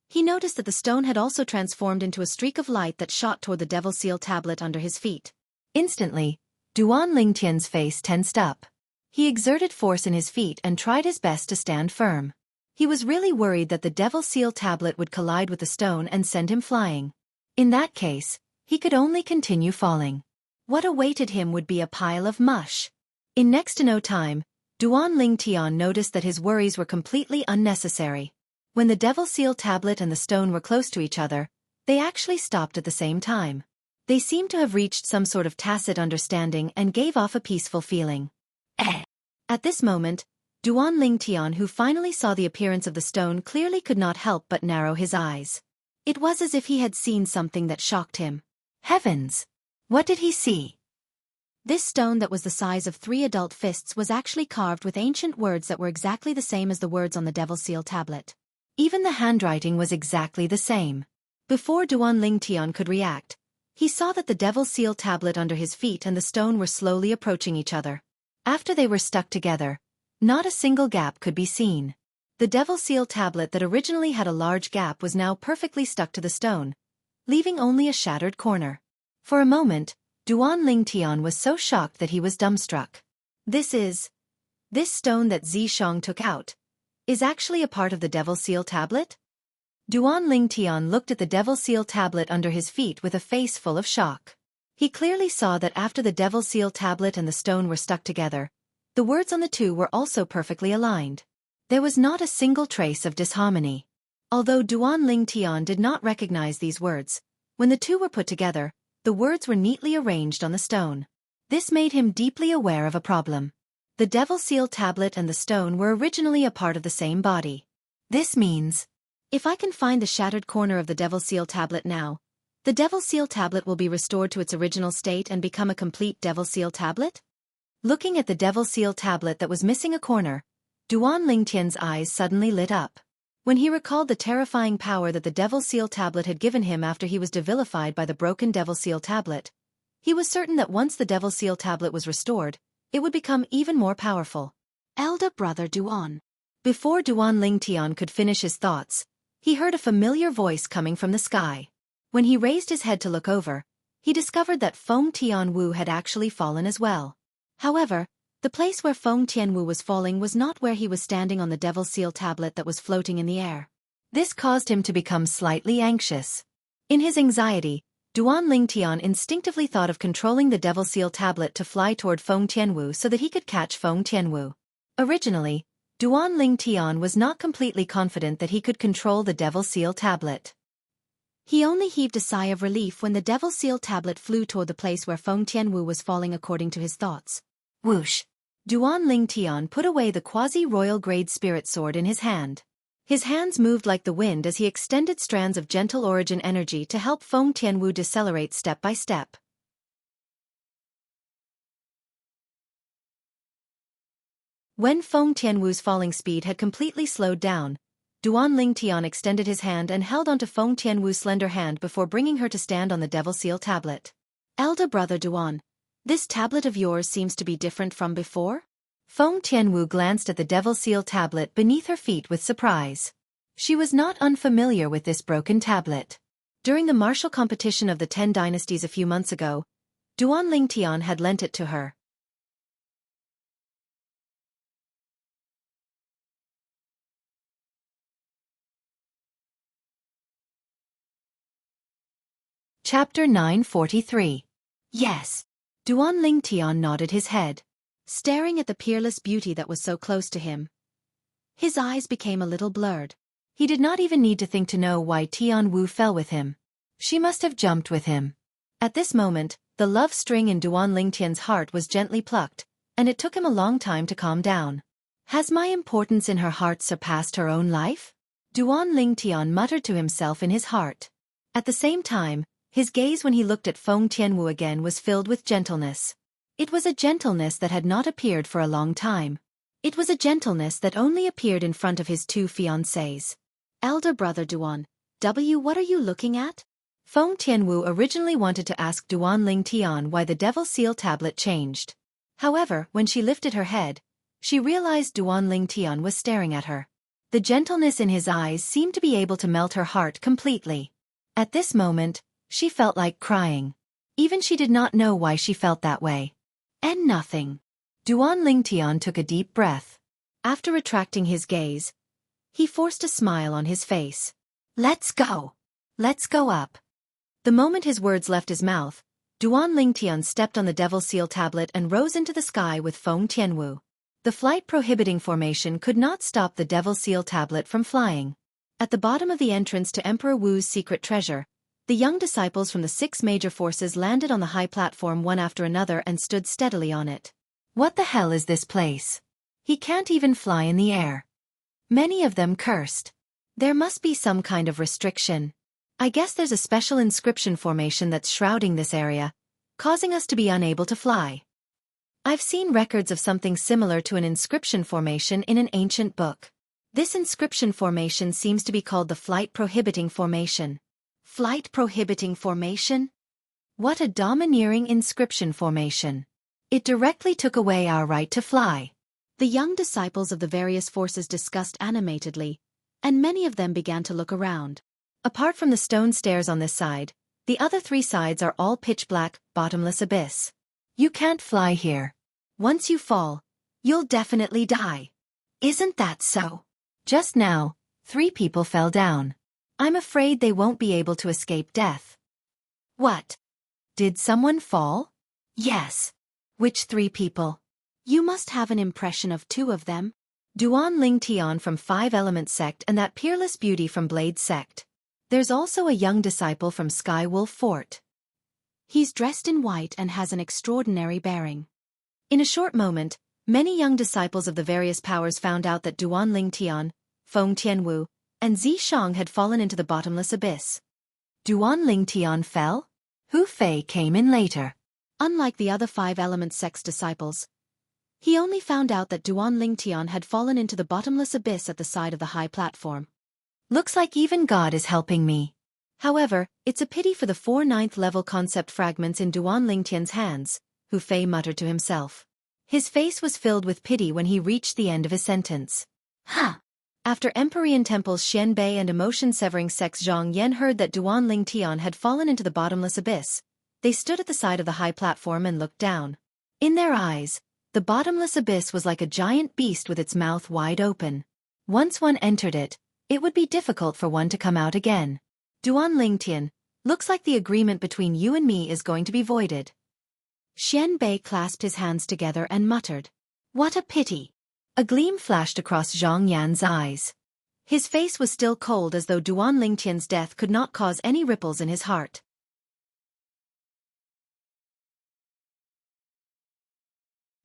he noticed that the stone had also transformed into a streak of light that shot toward the Devil Seal tablet under his feet. Instantly, Duan Lingtian's face tensed up. He exerted force in his feet and tried his best to stand firm. He was really worried that the Devil Seal tablet would collide with the stone and send him flying. In that case, he could only continue falling. What awaited him would be a pile of mush. In next to no time, Duan Lingtian noticed that his worries were completely unnecessary. When the Devil Seal tablet and the stone were close to each other, they actually stopped at the same time. They seemed to have reached some sort of tacit understanding and gave off a peaceful feeling. At this moment, Duan Lingtian, who finally saw the appearance of the stone, clearly could not help but narrow his eyes. It was as if he had seen something that shocked him. Heavens! What did he see? This stone that was the size of 3 adult fists was actually carved with ancient words that were exactly the same as the words on the Devil Seal tablet. Even the handwriting was exactly the same. Before Duan Lingtian could react, he saw that the Devil Seal tablet under his feet and the stone were slowly approaching each other. After they were stuck together, not a single gap could be seen. The Devil Seal tablet that originally had a large gap was now perfectly stuck to the stone, leaving only a shattered corner. For a moment, Duan Lingtian was so shocked that he was dumbstruck. This stone that Xianxia took out, is actually a part of the Devil Seal tablet? Duan Lingtian looked at the Devil Seal tablet under his feet with a face full of shock. He clearly saw that after the Devil Seal tablet and the stone were stuck together, the words on the two were also perfectly aligned. There was not a single trace of disharmony. Although Duan Lingtian did not recognize these words, when the two were put together, the words were neatly arranged on the stone. This made him deeply aware of a problem. The Devil Seal tablet and the stone were originally a part of the same body. This means, if I can find the shattered corner of the Devil Seal tablet now, the Devil Seal tablet will be restored to its original state and become a complete Devil Seal tablet? Looking at the Devil Seal tablet that was missing a corner, Duan Lingtian's eyes suddenly lit up. When he recalled the terrifying power that the Devil Seal tablet had given him after he was devilified by the broken Devil Seal tablet, he was certain that once the Devil Seal tablet was restored, it would become even more powerful. Elder brother Duan. Before Duan Lingtian could finish his thoughts, he heard a familiar voice coming from the sky. When he raised his head to look over, he discovered that Feng Tianwu had actually fallen as well. However, the place where Feng Tianwu was falling was not where he was standing on the Devil Seal tablet that was floating in the air. This caused him to become slightly anxious. In his anxiety, Duan Lingtian instinctively thought of controlling the Devil Seal tablet to fly toward Feng Tianwu so that he could catch Feng Tianwu. Originally, Duan Lingtian was not completely confident that he could control the Devil Seal tablet. He only heaved a sigh of relief when the Devil Seal tablet flew toward the place where Feng Tianwu was falling according to his thoughts. Whoosh! Duan Lingtian put away the quasi-royal grade spirit sword in his hand. His hands moved like the wind as he extended strands of gentle origin energy to help Feng Tianwu decelerate step by step. When Feng Tianwu's falling speed had completely slowed down, Duan Lingtian extended his hand and held onto Feng Tianwu's slender hand before bringing her to stand on the Devil Seal tablet. Elder brother Duan, this tablet of yours seems to be different from before? Feng Tianwu glanced at the Devil Seal tablet beneath her feet with surprise. She was not unfamiliar with this broken tablet. During the martial competition of the 10 dynasties a few months ago, Duan Lingtian had lent it to her. Chapter 943. Yes. Duan Lingtian nodded his head, staring at the peerless beauty that was so close to him. His eyes became a little blurred. He did not even need to think to know why Tian Wu fell with him. She must have jumped with him. At this moment, the love string in Duan Lingtian's heart was gently plucked, and it took him a long time to calm down. Has my importance in her heart surpassed her own life? Duan Lingtian muttered to himself in his heart. At the same time, his gaze when he looked at Feng Tianwu again was filled with gentleness. It was a gentleness that had not appeared for a long time. It was a gentleness that only appeared in front of his two fiancés. Elder brother Duan, what are you looking at? Feng Tianwu originally wanted to ask Duan Lingtian why the Devil Seal tablet changed. However, when she lifted her head, she realized Duan Lingtian was staring at her. The gentleness in his eyes seemed to be able to melt her heart completely. At this moment, she felt like crying. Even she did not know why she felt that way. And nothing. Duan Lingtian took a deep breath. After retracting his gaze, he forced a smile on his face. Let's go. Let's go up. The moment his words left his mouth, Duan Lingtian stepped on the Devil Seal tablet and rose into the sky with Feng Tianwu. The flight prohibiting formation could not stop the Devil Seal tablet from flying. At the bottom of the entrance to Emperor Wu's secret treasure, the young disciples from the 6 major forces landed on the high platform one after another and stood steadily on it. What the hell is this place? He can't even fly in the air. Many of them cursed. There must be some kind of restriction. I guess there's a special inscription formation that's shrouding this area, causing us to be unable to fly. I've seen records of something similar to an inscription formation in an ancient book. This inscription formation seems to be called the Flight Prohibiting Formation. Flight Prohibiting Formation? What a domineering inscription formation. It directly took away our right to fly. The young disciples of the various forces discussed animatedly, and many of them began to look around. Apart from the stone stairs on this side, the other 3 sides are all pitch-black, bottomless abyss. You can't fly here. Once you fall, you'll definitely die. Isn't that so? Just now, 3 people fell down. I'm afraid they won't be able to escape death. What? Did someone fall? Yes. Which 3 people? You must have an impression of 2 of them. Duan Lingtian from 5 Element Sect and that peerless beauty from Blade Sect. There's also a young disciple from Sky Wolf Fort. He's dressed in white and has an extraordinary bearing. In a short moment, many young disciples of the various powers found out that Duan Lingtian, Feng Tianwu, and Zi Shang had fallen into the bottomless abyss. Duan Lingtian fell? Hu Fei came in later. Unlike the other 5 Element Sect's disciples, he only found out that Duan Lingtian had fallen into the bottomless abyss at the side of the high platform. Looks like even God is helping me. However, it's a pity for the 4 9th level concept fragments in Duan Lingtian's hands, Hu Fei muttered to himself. His face was filled with pity when he reached the end of his sentence. Huh! After Empyrean Temple's Xian Bei and emotion-severing sects Zhang Yan heard that Duan Lingtian had fallen into the bottomless abyss, they stood at the side of the high platform and looked down. In their eyes, the bottomless abyss was like a giant beast with its mouth wide open. Once one entered it, it would be difficult for one to come out again. Duan Lingtian, looks like the agreement between you and me is going to be voided. Xian Bei clasped his hands together and muttered. What a pity. A gleam flashed across Zhang Yan's eyes. His face was still cold as though Duan Lingtian's death could not cause any ripples in his heart.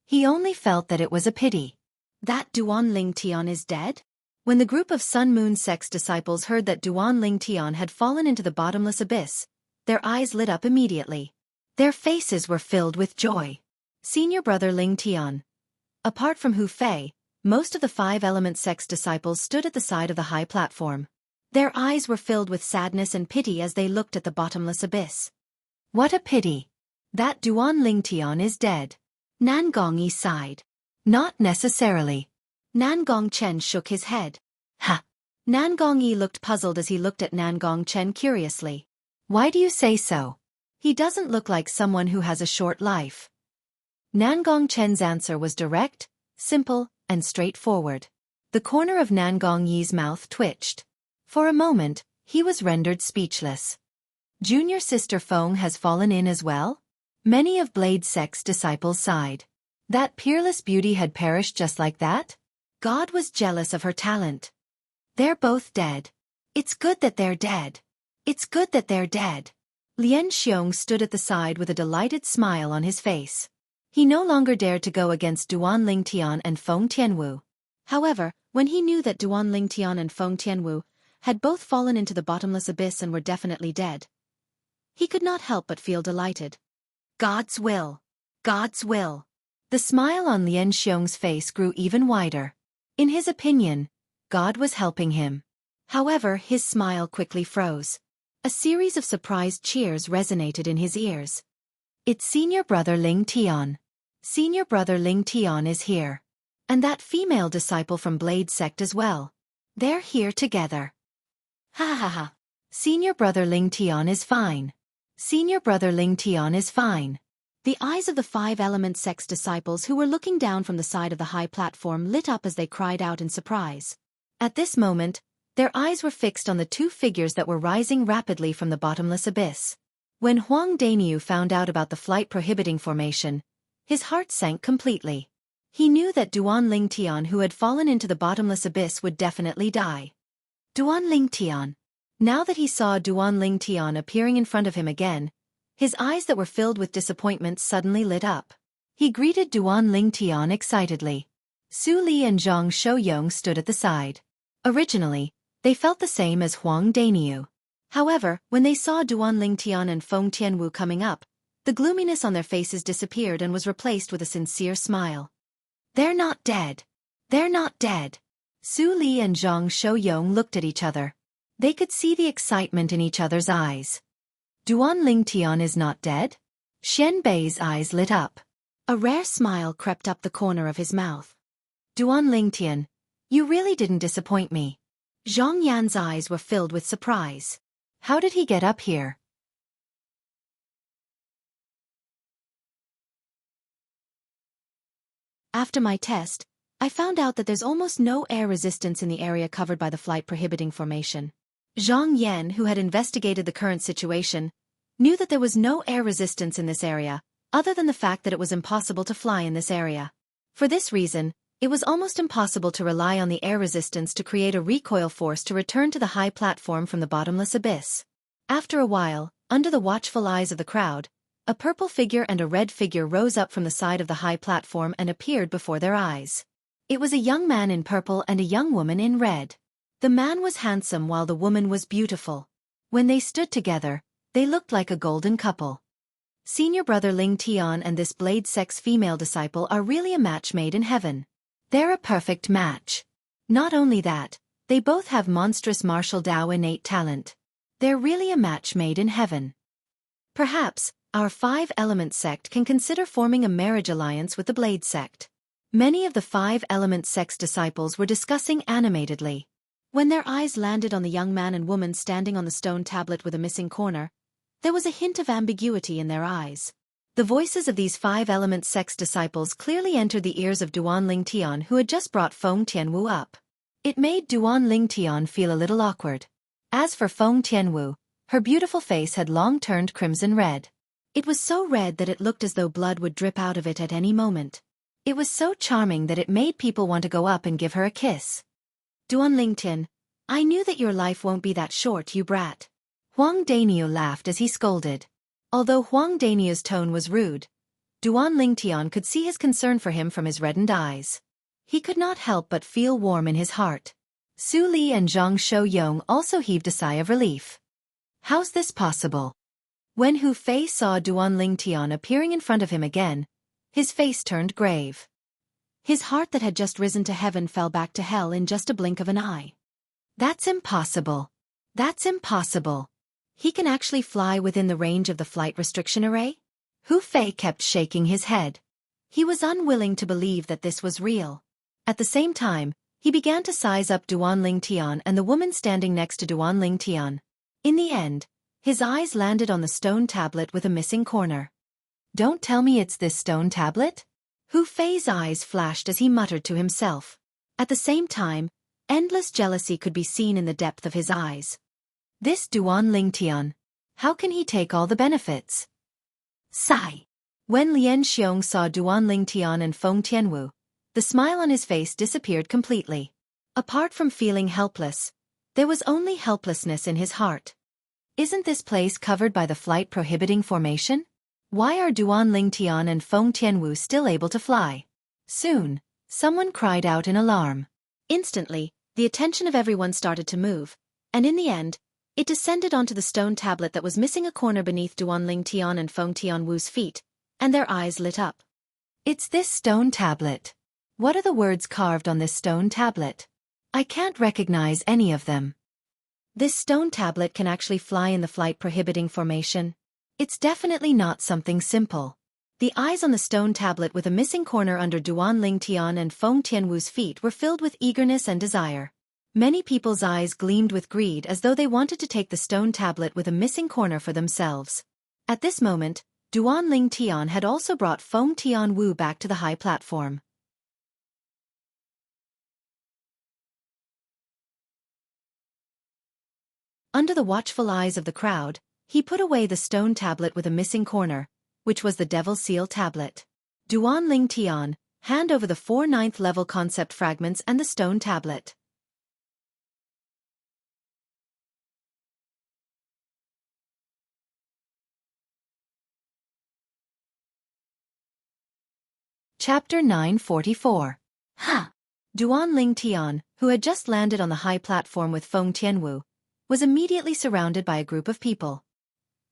He only felt that it was a pity. That Duan Lingtian is dead? When the group of Sun Moon Sect's disciples heard that Duan Lingtian had fallen into the bottomless abyss, their eyes lit up immediately. Their faces were filled with joy. Senior brother Lingtian. Apart from Hu Fei, most of the 5 Element Sect's disciples stood at the side of the high platform. Their eyes were filled with sadness and pity as they looked at the bottomless abyss. What a pity. That Duan Lingtian is dead. Nangongyi sighed. Not necessarily. Nangong Chen shook his head. Ha! Nangong Yi looked puzzled as he looked at Nangong Chen curiously. Why do you say so? He doesn't look like someone who has a short life. Nangong Chen's answer was direct, simple, and straightforward. The corner of Nangong Yi's mouth twitched. For a moment, he was rendered speechless. Junior sister Feng has fallen in as well? Many of Blade Sect's disciples sighed. That peerless beauty had perished just like that? God was jealous of her talent. They're both dead. It's good that they're dead. It's good that they're dead. Lian Xiong stood at the side with a delighted smile on his face. He no longer dared to go against Duan Lingtian and Feng Tianwu. However, when he knew that Duan Lingtian and Feng Tianwu had both fallen into the bottomless abyss and were definitely dead, he could not help but feel delighted. God's will. God's will. The smile on Lian Xiong's face grew even wider. In his opinion, God was helping him. However, his smile quickly froze. A series of surprised cheers resonated in his ears. It's senior brother Ling Tian. Senior brother Ling Tian is here. And that female disciple from Blade Sect as well. They're here together. Ha ha ha. Senior brother Ling Tian is fine. Senior brother Ling Tian is fine. The eyes of the Five Element Sect's disciples who were looking down from the side of the high platform lit up as they cried out in surprise. At this moment, their eyes were fixed on the two figures that were rising rapidly from the bottomless abyss. When Huang Daniu found out about the flight-prohibiting formation, his heart sank completely. He knew that Duan Lingtian who had fallen into the bottomless abyss would definitely die. Duan Lingtian. Now that he saw Duan Lingtian appearing in front of him again, his eyes that were filled with disappointment suddenly lit up. He greeted Duan Lingtian excitedly. Su Li and Zhang Shouyong stood at the side. Originally, they felt the same as Huang Daniu. However, when they saw Duan Lingtian and Feng Tianwu coming up, the gloominess on their faces disappeared and was replaced with a sincere smile. They're not dead. They're not dead. Su Li and Zhang Shouyong looked at each other. They could see the excitement in each other's eyes. Duan Lingtian is not dead? Xian Bei's eyes lit up. A rare smile crept up the corner of his mouth. Duan Lingtian, you really didn't disappoint me. Zhang Yan's eyes were filled with surprise. How did he get up here? After my test, I found out that there's almost no air resistance in the area covered by the flight-prohibiting formation. Zhang Yan, who had investigated the current situation, knew that there was no air resistance in this area, other than the fact that it was impossible to fly in this area. For this reason, it was almost impossible to rely on the air resistance to create a recoil force to return to the high platform from the bottomless abyss. After a while, under the watchful eyes of the crowd, a purple figure and a red figure rose up from the side of the high platform and appeared before their eyes. It was a young man in purple and a young woman in red. The man was handsome while the woman was beautiful. When they stood together, they looked like a golden couple. Senior brother Ling Tian and this Blade Sect's female disciple are really a match made in heaven. They're a perfect match. Not only that, they both have monstrous martial Dao innate talent. They're really a match made in heaven. Perhaps, our Five Element Sect can consider forming a marriage alliance with the Blade Sect. Many of the Five Element Sect's disciples were discussing animatedly. When their eyes landed on the young man and woman standing on the stone tablet with a missing corner, there was a hint of ambiguity in their eyes. The voices of these Five Element Sect's disciples clearly entered the ears of Duan Lingtian who had just brought Feng Tianwu up. It made Duan Lingtian feel a little awkward. As for Feng Tianwu, her beautiful face had long turned crimson red. It was so red that it looked as though blood would drip out of it at any moment. It was so charming that it made people want to go up and give her a kiss. Duan Lingtian, I knew that your life won't be that short, you brat. Huang Daniu laughed as he scolded. Although Huang Daniu's tone was rude, Duan Lingtian could see his concern for him from his reddened eyes. He could not help but feel warm in his heart. Su Li and Zhang Shouyong also heaved a sigh of relief. How's this possible? When Hu Fei saw Duan Lingtian appearing in front of him again, his face turned grave. His heart that had just risen to heaven fell back to hell in just a blink of an eye. That's impossible. That's impossible. He can actually fly within the range of the flight restriction array? Hu Fei kept shaking his head. He was unwilling to believe that this was real. At the same time, He began to size up Duan Ling Tian and the woman standing next to Duan Ling Tian. In the end, his eyes landed on the stone tablet with a missing corner. Don't tell me it's this stone tablet? Hu Fei's eyes flashed as he muttered to himself. At the same time, endless jealousy could be seen in the depth of his eyes. This Duan Ling Tian. How can he take all the benefits? Sigh. When Lian Xiong saw Duan Ling Tian and Feng Tianwu, the smile on his face disappeared completely. Apart from feeling helpless, there was only helplessness in his heart. Isn't this place covered by the flight prohibiting formation? Why are Duan Ling Tian and Feng Tianwu still able to fly? Soon, someone cried out in alarm. Instantly, the attention of everyone started to move, and in the end, it descended onto the stone tablet that was missing a corner beneath Duan Ling Tian and Feng Tianwu's feet, and their eyes lit up. It's this stone tablet. What are the words carved on this stone tablet? I can't recognize any of them. This stone tablet can actually fly in the flight prohibiting formation. It's definitely not something simple. The eyes on the stone tablet with a missing corner under Duan Ling Tian and Feng Tianwu's feet were filled with eagerness and desire. Many people's eyes gleamed with greed as though they wanted to take the stone tablet with a missing corner for themselves. At this moment, Duan Ling Tian had also brought Feng Tianwu back to the high platform. Under the watchful eyes of the crowd, he put away the stone tablet with a missing corner, which was the Devil Seal tablet. Duan Ling Tian, hand over the 4 9th level concept fragments and the stone tablet. Chapter 944. Ha! Duan Ling Tian, who had just landed on the high platform with Feng Tianwu, was immediately surrounded by a group of people.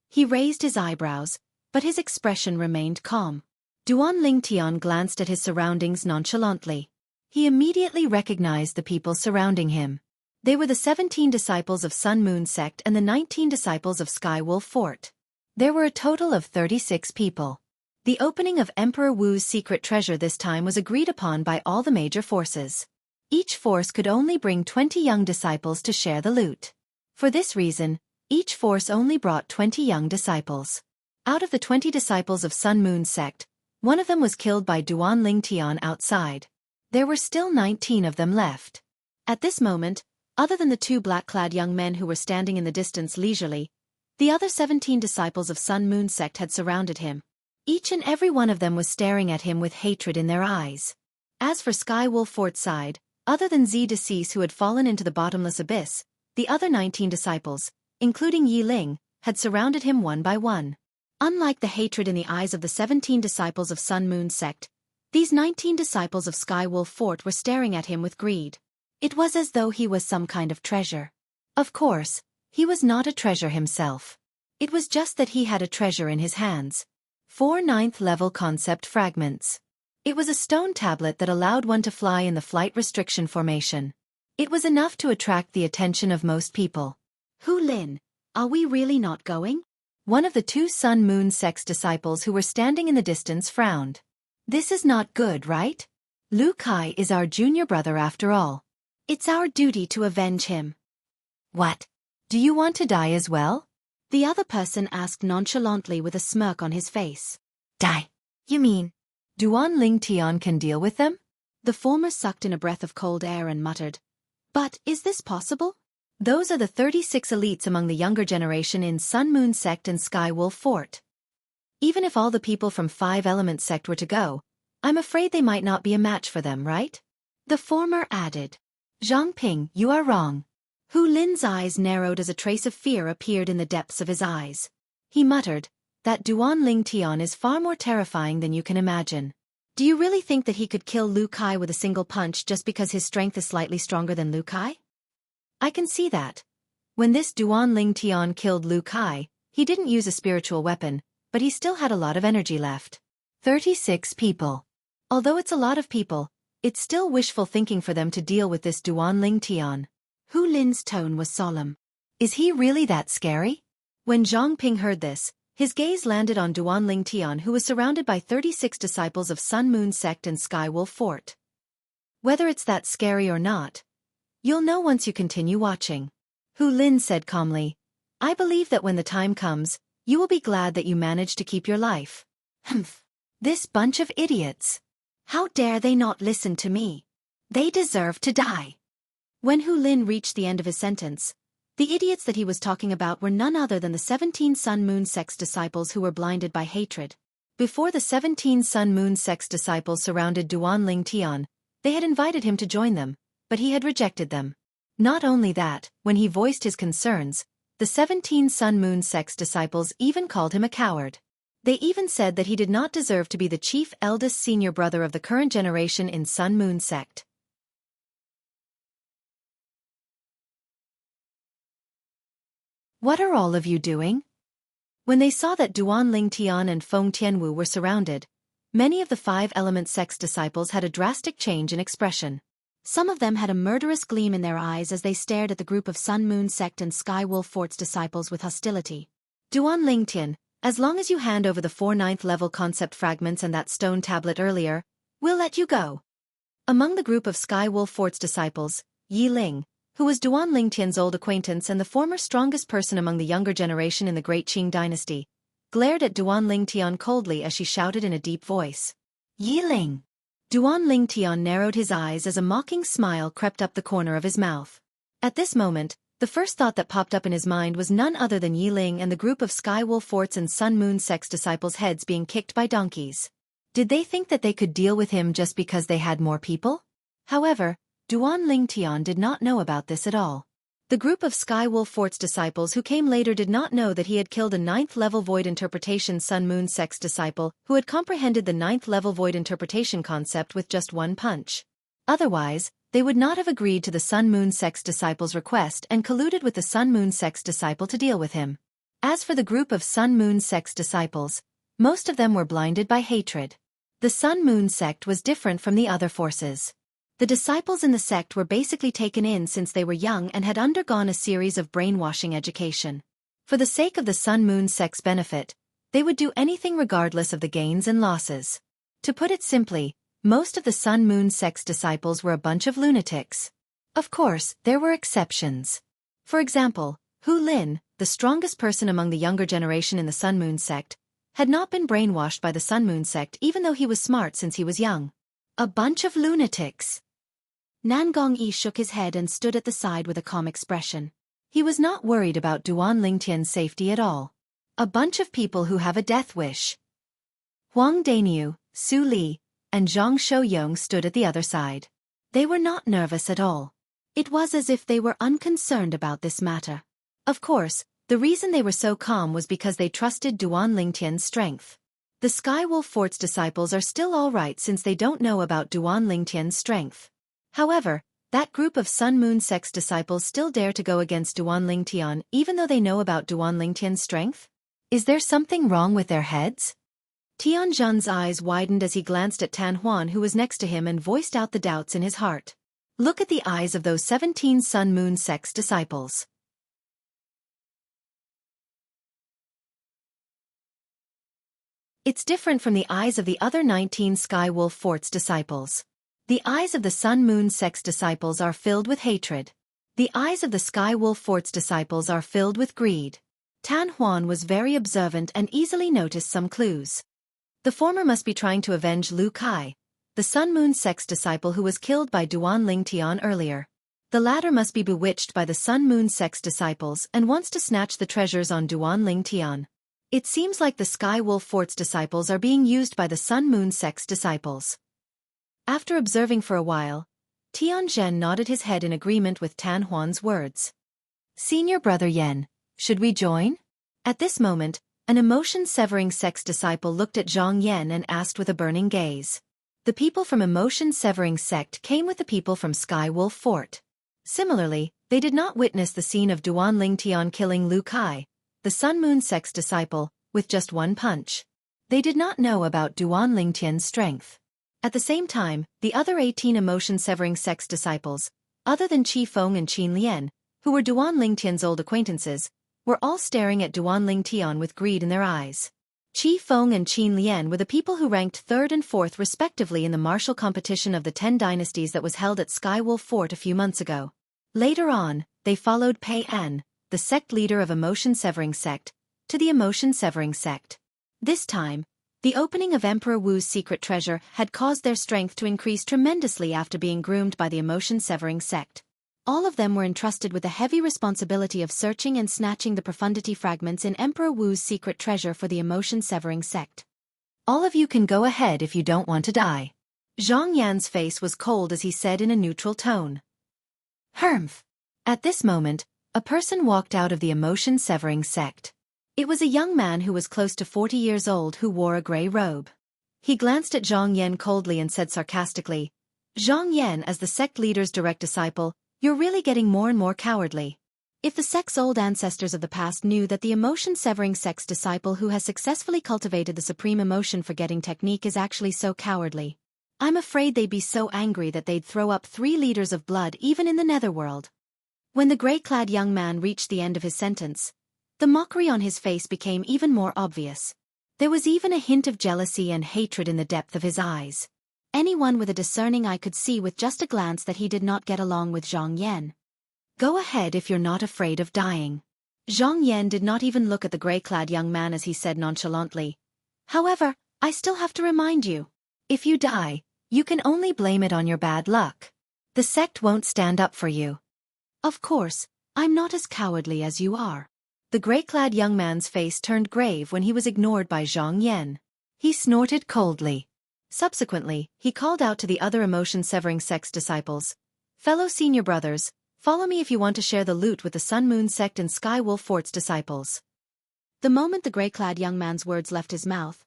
He raised his eyebrows, but his expression remained calm. Duan Ling Tian glanced at his surroundings nonchalantly. He immediately recognized the people surrounding him. They were the 17 disciples of Sun Moon Sect and the 19 disciples of Sky Wolf Fort. There were a total of 36 people. The opening of Emperor Wu's secret treasure this time was agreed upon by all the major forces. Each force could only bring 20 young disciples to share the loot. For this reason, each force only brought 20 young disciples. Out of the 20 disciples of Sun Moon Sect, one of them was killed by Duan Ling Tian outside. There were still 19 of them left. At this moment, other than the 2 black-clad young men who were standing in the distance leisurely, the other 17 disciples of Sun Moon Sect had surrounded him. Each and every one of them was staring at him with hatred in their eyes. As for Sky Wolf Fort's side, other than Zi Decease who had fallen into the bottomless abyss, the other 19 disciples, including Yi Ling, had surrounded him one by one. Unlike the hatred in the eyes of the 17 disciples of Sun Moon Sect, these 19 disciples of Sky Wolf Fort were staring at him with greed. It was as though he was some kind of treasure. Of course, he was not a treasure himself. It was just that he had a treasure in his hands. 4 9th level concept fragments. It was a stone tablet that allowed one to fly in the flight restriction formation. It was enough to attract the attention of most people. Hu Lin, are we really not going? One of the 2 Sun Moon Sect's disciples who were standing in the distance frowned. This is not good, right? Lu Kai is our junior brother after all. It's our duty to avenge him. What? Do you want to die as well? The other person asked nonchalantly with a smirk on his face. Die? You mean Duan Ling Tian can deal with them? The former sucked in a breath of cold air and muttered. But is this possible? Those are the 36 elites among the younger generation in Sun Moon Sect and Sky Wolf Fort. Even if all the people from 5 Element Sect were to go, I'm afraid they might not be a match for them, right? The former added. Zhang Ping, you are wrong. Hu Lin's eyes narrowed as a trace of fear appeared in the depths of his eyes. He muttered, that Duan Ling Tian is far more terrifying than you can imagine. Do you really think that he could kill Lu Kai with a single punch just because his strength is slightly stronger than Lu Kai? I can see that. When this Duan Ling Tian killed Lu Kai, he didn't use a spiritual weapon, but he still had a lot of energy left. 36 people. Although it's a lot of people, it's still wishful thinking for them to deal with this Duan Ling Tian. Hu Lin's tone was solemn. Is he really that scary? When Zhang Ping heard this, his gaze landed on Duan Ling Tian who was surrounded by 36 disciples of Sun Moon Sect and Sky Wolf Fort. Whether it's that scary or not, you'll know once you continue watching. Hu Lin said calmly, I believe that when the time comes, you will be glad that you managed to keep your life. Humph. This bunch of idiots. How dare they not listen to me? They deserve to die. When Hu Lin reached the end of his sentence, the idiots that he was talking about were none other than the 17 Sun Moon sect's disciples who were blinded by hatred. Before the 17 Sun Moon sect's disciples surrounded Duan Ling Tian, they had invited him to join them, but he had rejected them. Not only that, when he voiced his concerns, the 17 Sun Moon sect's disciples even called him a coward. They even said that he did not deserve to be the chief eldest senior brother of the current generation in Sun Moon sect. What are all of you doing? When they saw that Duan Ling Tian and Feng Tianwu were surrounded, many of the Five Element sect's disciples had a drastic change in expression. Some of them had a murderous gleam in their eyes as they stared at the group of Sun Moon sect and Sky Wolf Fort's disciples with hostility. Duan Ling Tian, as long as you hand over the 4 9th level concept fragments and that stone tablet earlier, we'll let you go. Among the group of Sky Wolf Fort's disciples, Yi Ling, who was Duan Ling Tian's old acquaintance and the former strongest person among the younger generation in the Great Qing dynasty, glared at Duan Ling Tian coldly as she shouted in a deep voice. Yi Ling! Duan Ling Tian narrowed his eyes as a mocking smile crept up the corner of his mouth. At this moment, the first thought that popped up in his mind was none other than Yi Ling and the group of Sky Wolf Fort's and Sun Moon sect's disciples' heads being kicked by donkeys. Did they think that they could deal with him just because they had more people? However, Duan Ling Tian did not know about this at all. The group of Sky Wolf Fort's disciples who came later did not know that he had killed a 9th level Void Interpretation Sun Moon sect's disciple who had comprehended the 9th level Void Interpretation concept with just one punch. Otherwise, they would not have agreed to the Sun Moon sect's disciple's request and colluded with the Sun Moon sect's disciple to deal with him. As for the group of Sun Moon sect's disciples, most of them were blinded by hatred. The Sun Moon sect was different from the other forces. The disciples in the sect were basically taken in since they were young and had undergone a series of brainwashing education. For the sake of the Sun Moon sect's benefit, they would do anything regardless of the gains and losses. To put it simply, most of the Sun Moon sect's disciples were a bunch of lunatics. Of course, there were exceptions. For example, Hu Lin, the strongest person among the younger generation in the Sun Moon sect, had not been brainwashed by the Sun Moon sect even though he was smart since he was young. A bunch of lunatics. Nan Gongyi shook his head and stood at the side with a calm expression. He was not worried about Duan Ling Tian's safety at all. A bunch of people who have a death wish. Huang Daniu, Su Li, and Zhang Shouyong stood at the other side. They were not nervous at all. It was as if they were unconcerned about this matter. Of course, the reason they were so calm was because they trusted Duan Ling Tian's strength. The Sky Wolf Fort's disciples are still all right since they don't know about Duan Ling Tian's strength. However, that group of Sun Moon sect's disciples still dare to go against Duan Ling Tian even though they know about Duan Ling Tian's strength? Is there something wrong with their heads? Tian Zhan's eyes widened as he glanced at Tan Huan who was next to him and voiced out the doubts in his heart. Look at the eyes of those 17 Sun Moon sect's disciples. It's different from the eyes of the other 19 Sky Wolf Fort's disciples. The eyes of the Sun Moon sect's disciples are filled with hatred. The eyes of the Sky Wolf Fort's disciples are filled with greed. Tan Huan was very observant and easily noticed some clues. The former must be trying to avenge Lu Kai, the Sun Moon sect's disciple who was killed by Duan Ling Tian earlier. The latter must be bewitched by the Sun Moon sect's disciples and wants to snatch the treasures on Duan Ling Tian. It seems like the Sky Wolf Fort's disciples are being used by the Sun Moon sect's disciples. After observing for a while, Tian Zhen nodded his head in agreement with Tan Huan's words. Senior Brother Yen, should we join? At this moment, an emotion-severing sect's disciple looked at Zhang Yan and asked with a burning gaze. The people from emotion-severing sect came with the people from Sky Wolf Fort. Similarly, they did not witness the scene of Duan Ling Tian killing Lu Kai, the Sun Moon sect's disciple, with just one punch. They did not know about Duan Ling Tian's strength. At the same time, the other 18 emotion-severing sect's disciples, other than Qi Feng and Qin Lian, who were Duan Ling Tian's old acquaintances, were all staring at Duan Ling Tian with greed in their eyes. Qi Feng and Qin Lian were the people who ranked 3rd and 4th respectively in the martial competition of the 10 dynasties that was held at Skywolf Fort a few months ago. Later on, they followed Pei An, the sect leader of Emotion-Severing Sect, to the Emotion-Severing Sect. This time, the opening of Emperor Wu's secret treasure had caused their strength to increase tremendously after being groomed by the Emotion-Severing Sect. All of them were entrusted with the heavy responsibility of searching and snatching the profundity fragments in Emperor Wu's secret treasure for the Emotion-Severing Sect. All of you can go ahead if you don't want to die. Zhang Yan's face was cold as he said in a neutral tone. Humph. At this moment, a person walked out of the Emotion-Severing Sect. It was a young man who was close to 40 years old who wore a gray robe. He glanced at Zhang Yan coldly and said sarcastically, Zhang Yan, as the sect leader's direct disciple, you're really getting more and more cowardly. If the sect's old ancestors of the past knew that the Emotion-Severing Sect's disciple who has successfully cultivated the supreme emotion-forgetting technique is actually so cowardly, I'm afraid they'd be so angry that they'd throw up 3 liters of blood even in the netherworld. When the gray-clad young man reached the end of his sentence, the mockery on his face became even more obvious. There was even a hint of jealousy and hatred in the depth of his eyes. Anyone with a discerning eye could see with just a glance that he did not get along with Zhang Yan. Go ahead if you're not afraid of dying. Zhang Yan did not even look at the gray-clad young man as he said nonchalantly. However, I still have to remind you. If you die, you can only blame it on your bad luck. The sect won't stand up for you. Of course, I'm not as cowardly as you are. The gray-clad young man's face turned grave when he was ignored by Zhang Yan. He snorted coldly. Subsequently, he called out to the other Emotion-Severing Sect's disciples. Fellow senior brothers, follow me if you want to share the loot with the Sun Moon Sect and Skywolf Fort's disciples. The moment the gray-clad young man's words left his mouth,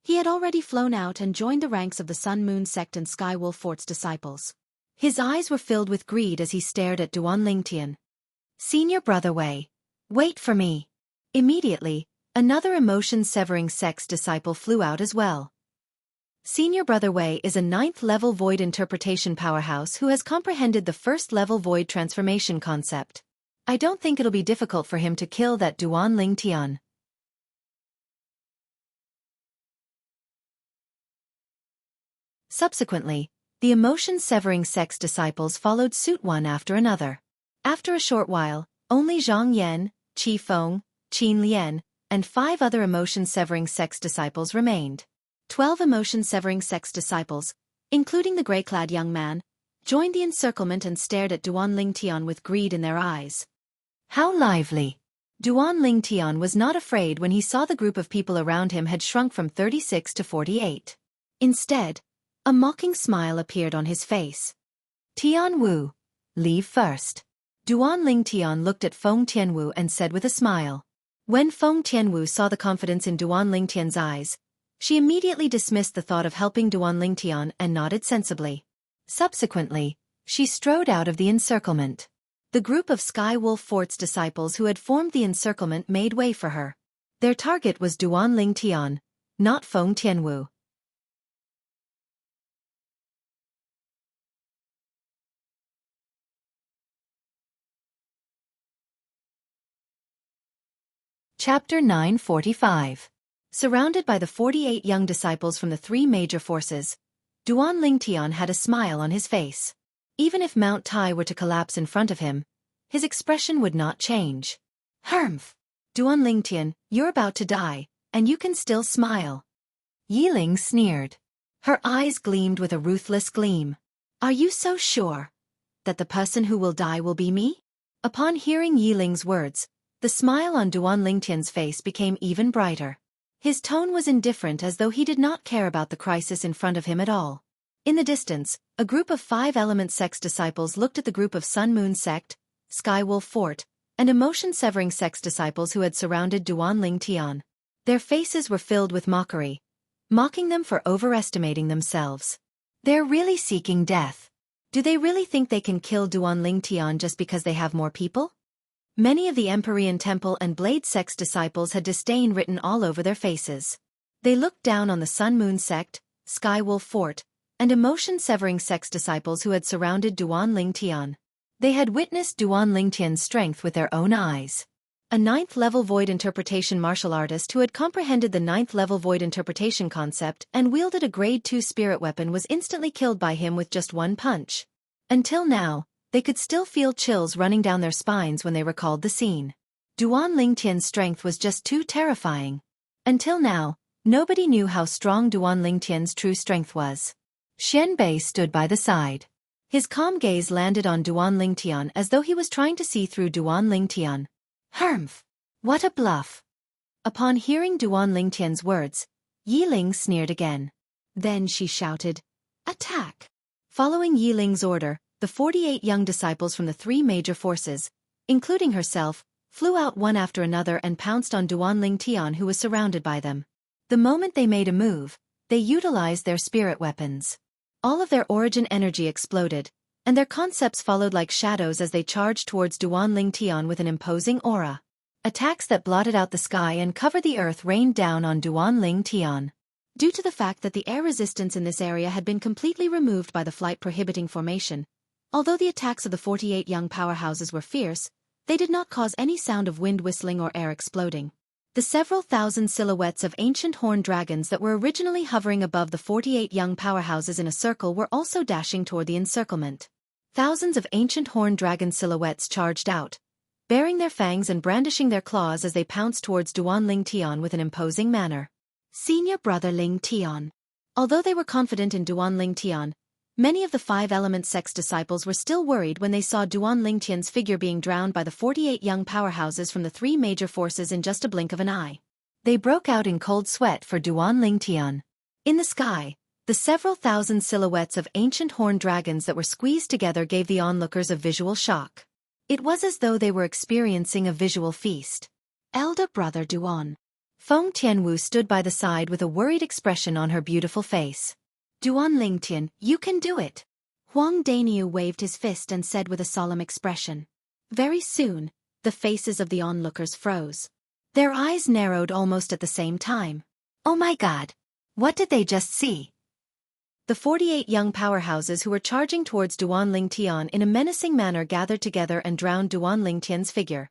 he had already flown out and joined the ranks of the Sun Moon Sect and Skywolf Fort's disciples. His eyes were filled with greed as he stared at Duan Lingtian. Senior Brother Wei, wait for me. Immediately, another Emotion-Severing Sect's disciple flew out as well. Senior Brother Wei is a 9th-level void interpretation powerhouse who has comprehended the 1st-level void transformation concept. I don't think it'll be difficult for him to kill that Duan Lingtian. Subsequently, the Emotion-Severing Sect's disciples followed suit one after another. After a short while, only Zhang Yan, Qi Feng, Qin Lian, and 5 other Emotion-Severing Sect's disciples remained. 12 Emotion-Severing Sect's disciples, including the gray-clad young man, joined the encirclement and stared at Duan Lingtian with greed in their eyes. How lively! Duan Lingtian was not afraid when he saw the group of people around him had shrunk from 36 to 48. Instead, a mocking smile appeared on his face. Tianwu, leave first. Duan Lingtian looked at Feng Tianwu and said with a smile. When Feng Tianwu saw the confidence in Duan Lingtian's eyes, she immediately dismissed the thought of helping Duan Lingtian and nodded sensibly. Subsequently, she strode out of the encirclement. The group of Skywolf Fort's disciples who had formed the encirclement made way for her. Their target was Duan Lingtian, not Feng Tianwu. Chapter 945. Surrounded by the 48 young disciples from the 3 major forces, Duan Lingtian had a smile on his face. Even if Mount Tai were to collapse in front of him, his expression would not change. Humph! Duan Lingtian, you're about to die, and you can still smile. Yiling sneered. Her eyes gleamed with a ruthless gleam. Are you so sure that the person who will die will be me? Upon hearing Yiling's words, the smile on Duan Lingtian's face became even brighter. His tone was indifferent as though he did not care about the crisis in front of him at all. In the distance, a group of 5 Element Sect's disciples looked at the group of Sun Moon Sect, Skywolf Fort, and Emotion-Severing Sect's disciples who had surrounded Duan Lingtian. Their faces were filled with mockery, mocking them for overestimating themselves. They're really seeking death. Do they really think they can kill Duan Lingtian just because they have more people? Many of the Empyrean Temple and Blade Sect's disciples had disdain written all over their faces. They looked down on the Sun Moon Sect, Skywolf Fort, and Emotion-Severing Sect's disciples who had surrounded Duan Lingtian. They had witnessed Duan Lingtian's strength with their own eyes. A 9th-level void interpretation martial artist who had comprehended the 9th-level void interpretation concept and wielded a grade 2 spirit weapon was instantly killed by him with just one punch. Until now, they could still feel chills running down their spines when they recalled the scene. Duan Lingtian's strength was just too terrifying. Until now, nobody knew how strong Duan Lingtian's true strength was. Xian Bei stood by the side. His calm gaze landed on Duan Lingtian as though he was trying to see through Duan Lingtian. Humph! What a bluff! Upon hearing Duan Lingtian's words, Yi Ling sneered again. Then she shouted, "Attack!" Following Yi Ling's order, the 48 young disciples from the 3 major forces, including herself, flew out one after another and pounced on Duan Lingtian, who was surrounded by them. The moment they made a move, they utilized their spirit weapons. All of their origin energy exploded, and their concepts followed like shadows as they charged towards Duan Lingtian with an imposing aura. Attacks that blotted out the sky and covered the earth rained down on Duan Lingtian. Due to the fact that the air resistance in this area had been completely removed by the flight-prohibiting formation, although the attacks of the 48 young powerhouses were fierce, they did not cause any sound of wind whistling or air exploding. The several thousand silhouettes of ancient horned dragons that were originally hovering above the 48 young powerhouses in a circle were also dashing toward the encirclement. Thousands of ancient horned dragon silhouettes charged out, baring their fangs and brandishing their claws as they pounced towards Duan Lingtian with an imposing manner. Senior brother Lingtian. Although they were confident in Duan Lingtian, many of the 5-element sect's disciples were still worried when they saw Duan Lingtian's figure being drowned by the 48 young powerhouses from the 3 major forces in just a blink of an eye. They broke out in cold sweat for Duan Lingtian. In the sky, the several thousand silhouettes of ancient horned dragons that were squeezed together gave the onlookers a visual shock. It was as though they were experiencing a visual feast. Elder brother Duan. Feng Tianwu stood by the side with a worried expression on her beautiful face. Duan Lingtian, you can do it. Huang Daniu waved his fist and said with a solemn expression. Very soon, the faces of the onlookers froze. Their eyes narrowed almost at the same time. Oh my God! What did they just see? The 48 young powerhouses who were charging towards Duan Lingtian in a menacing manner gathered together and drowned Duan Lingtian's figure.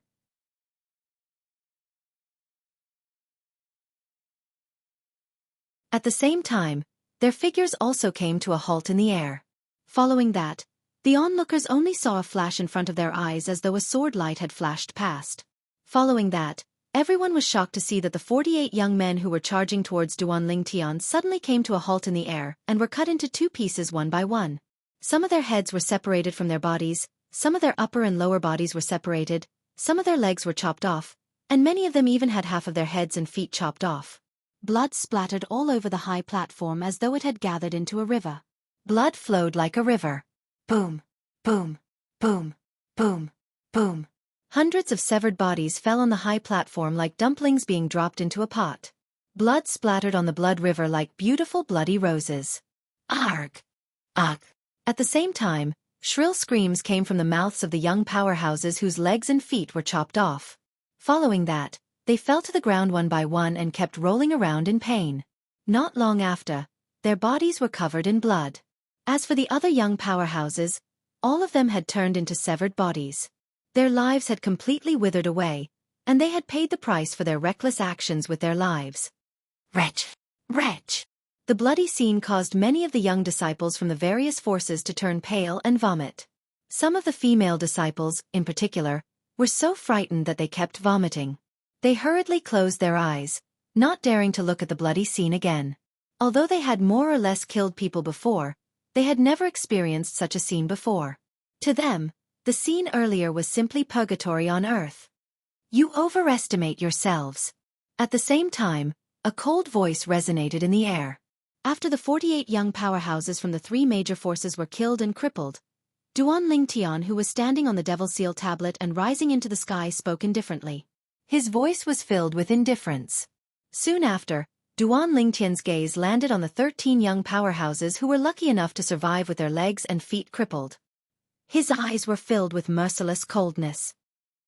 At the same time, their figures also came to a halt in the air. Following that, the onlookers only saw a flash in front of their eyes as though a sword light had flashed past. Following that, everyone was shocked to see that the 48 young men who were charging towards Duan Lingtian suddenly came to a halt in the air and were cut into 2 pieces one by one. Some of their heads were separated from their bodies, some of their upper and lower bodies were separated, some of their legs were chopped off, and many of them even had half of their heads and feet chopped off. Blood splattered all over the high platform as though it had gathered into a river. Blood flowed like a river. Boom, boom, boom, boom, boom. Hundreds of severed bodies fell on the high platform like dumplings being dropped into a pot. Blood splattered on the blood river like beautiful bloody roses. Arg! Ugh! At the same time, shrill screams came from the mouths of the young powerhouses whose legs and feet were chopped off. Following that, they fell to the ground one by one and kept rolling around in pain. Not long after, their bodies were covered in blood. As for the other young powerhouses, all of them had turned into severed bodies. Their lives had completely withered away, and they had paid the price for their reckless actions with their lives. Wretch! Wretch! The bloody scene caused many of the young disciples from the various forces to turn pale and vomit. Some of the female disciples, in particular, were so frightened that they kept vomiting. They hurriedly closed their eyes, not daring to look at the bloody scene again. Although they had more or less killed people before, they had never experienced such a scene before. To them, the scene earlier was simply purgatory on earth. You overestimate yourselves. At the same time, a cold voice resonated in the air. After the 48 young powerhouses from the 3 major forces were killed and crippled, Duan Lingtian, who was standing on the Devil Seal tablet and rising into the sky, spoke indifferently. His voice was filled with indifference. Soon after, Duan Lingtian's gaze landed on the 13 young powerhouses who were lucky enough to survive with their legs and feet crippled. His eyes were filled with merciless coldness.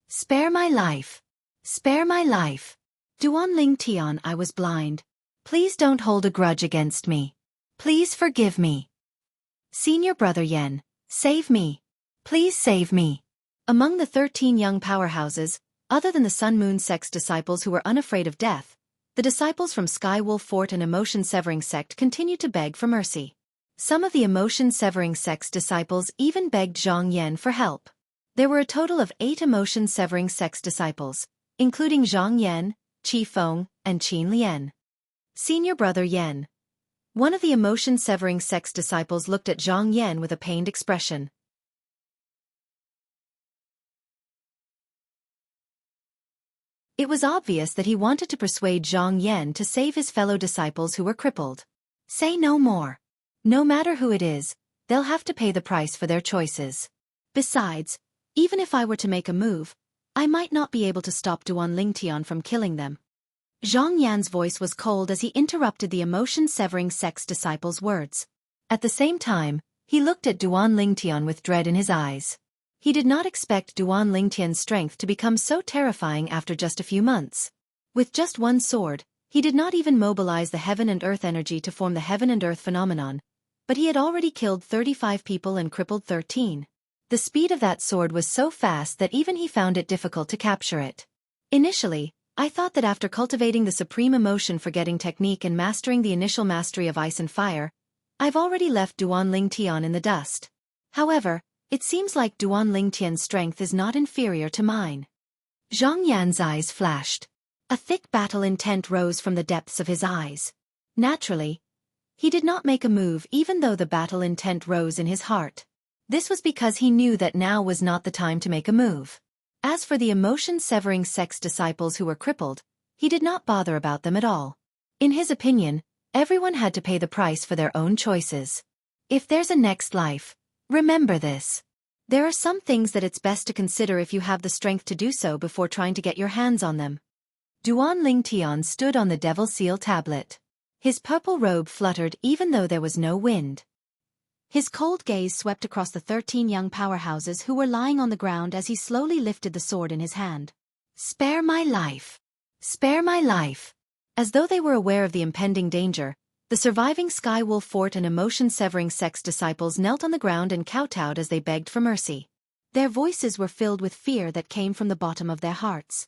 Spare my life. Spare my life. Duan Lingtian, I was blind. Please don't hold a grudge against me. Please forgive me. Senior brother Yen, save me. Please save me. Among the 13 young powerhouses, Other than the Sun Moon sect's disciples who were unafraid of death, the disciples from Sky Wolf Fort and Emotion-Severing sect continued to beg for mercy. Some of the Emotion-Severing sect's disciples even begged Zhang Yan for help. There were a total of 8 Emotion-Severing sect's disciples, including Zhang Yan, Qi Feng, and Qin Lian. Senior brother Yan. One of the Emotion-Severing sect's disciples looked at Zhang Yan with a pained expression. It was obvious that he wanted to persuade Zhang Yan to save his fellow disciples who were crippled. Say no more. No matter who it is, they'll have to pay the price for their choices. Besides, even if I were to make a move, I might not be able to stop Duan Lingtian from killing them. Zhang Yan's voice was cold as he interrupted the Emotion-Severing sect's disciples' words. At the same time, he looked at Duan Lingtian with dread in his eyes. He did not expect Duan Lingtian's strength to become so terrifying after just a few months. With just one sword, he did not even mobilize the heaven and earth energy to form the heaven and earth phenomenon, but he had already killed 35 people and crippled 13. The speed of that sword was so fast that even he found it difficult to capture it. Initially, I thought that after cultivating the supreme emotion-forgetting technique and mastering the initial mastery of ice and fire, I've already left Duan Lingtian in the dust. However, it seems like Duan Lingtian's strength is not inferior to mine. Zhang Yan's eyes flashed. A thick battle intent rose from the depths of his eyes. Naturally, he did not make a move even though the battle intent rose in his heart. This was because he knew that now was not the time to make a move. As for the Emotion-Severing sect's disciples who were crippled, he did not bother about them at all. In his opinion, everyone had to pay the price for their own choices. If there's a next life, remember this. There are some things that it's best to consider if you have the strength to do so before trying to get your hands on them. Duan Lingtian stood on the Devil Seal tablet. His purple robe fluttered even though there was no wind. His cold gaze swept across the 13 young powerhouses who were lying on the ground as he slowly lifted the sword in his hand. Spare my life. Spare my life. As though they were aware of the impending danger, the surviving Sky Wolf Fort and Emotion-Severing sect's disciples knelt on the ground and kowtowed as they begged for mercy. Their voices were filled with fear that came from the bottom of their hearts.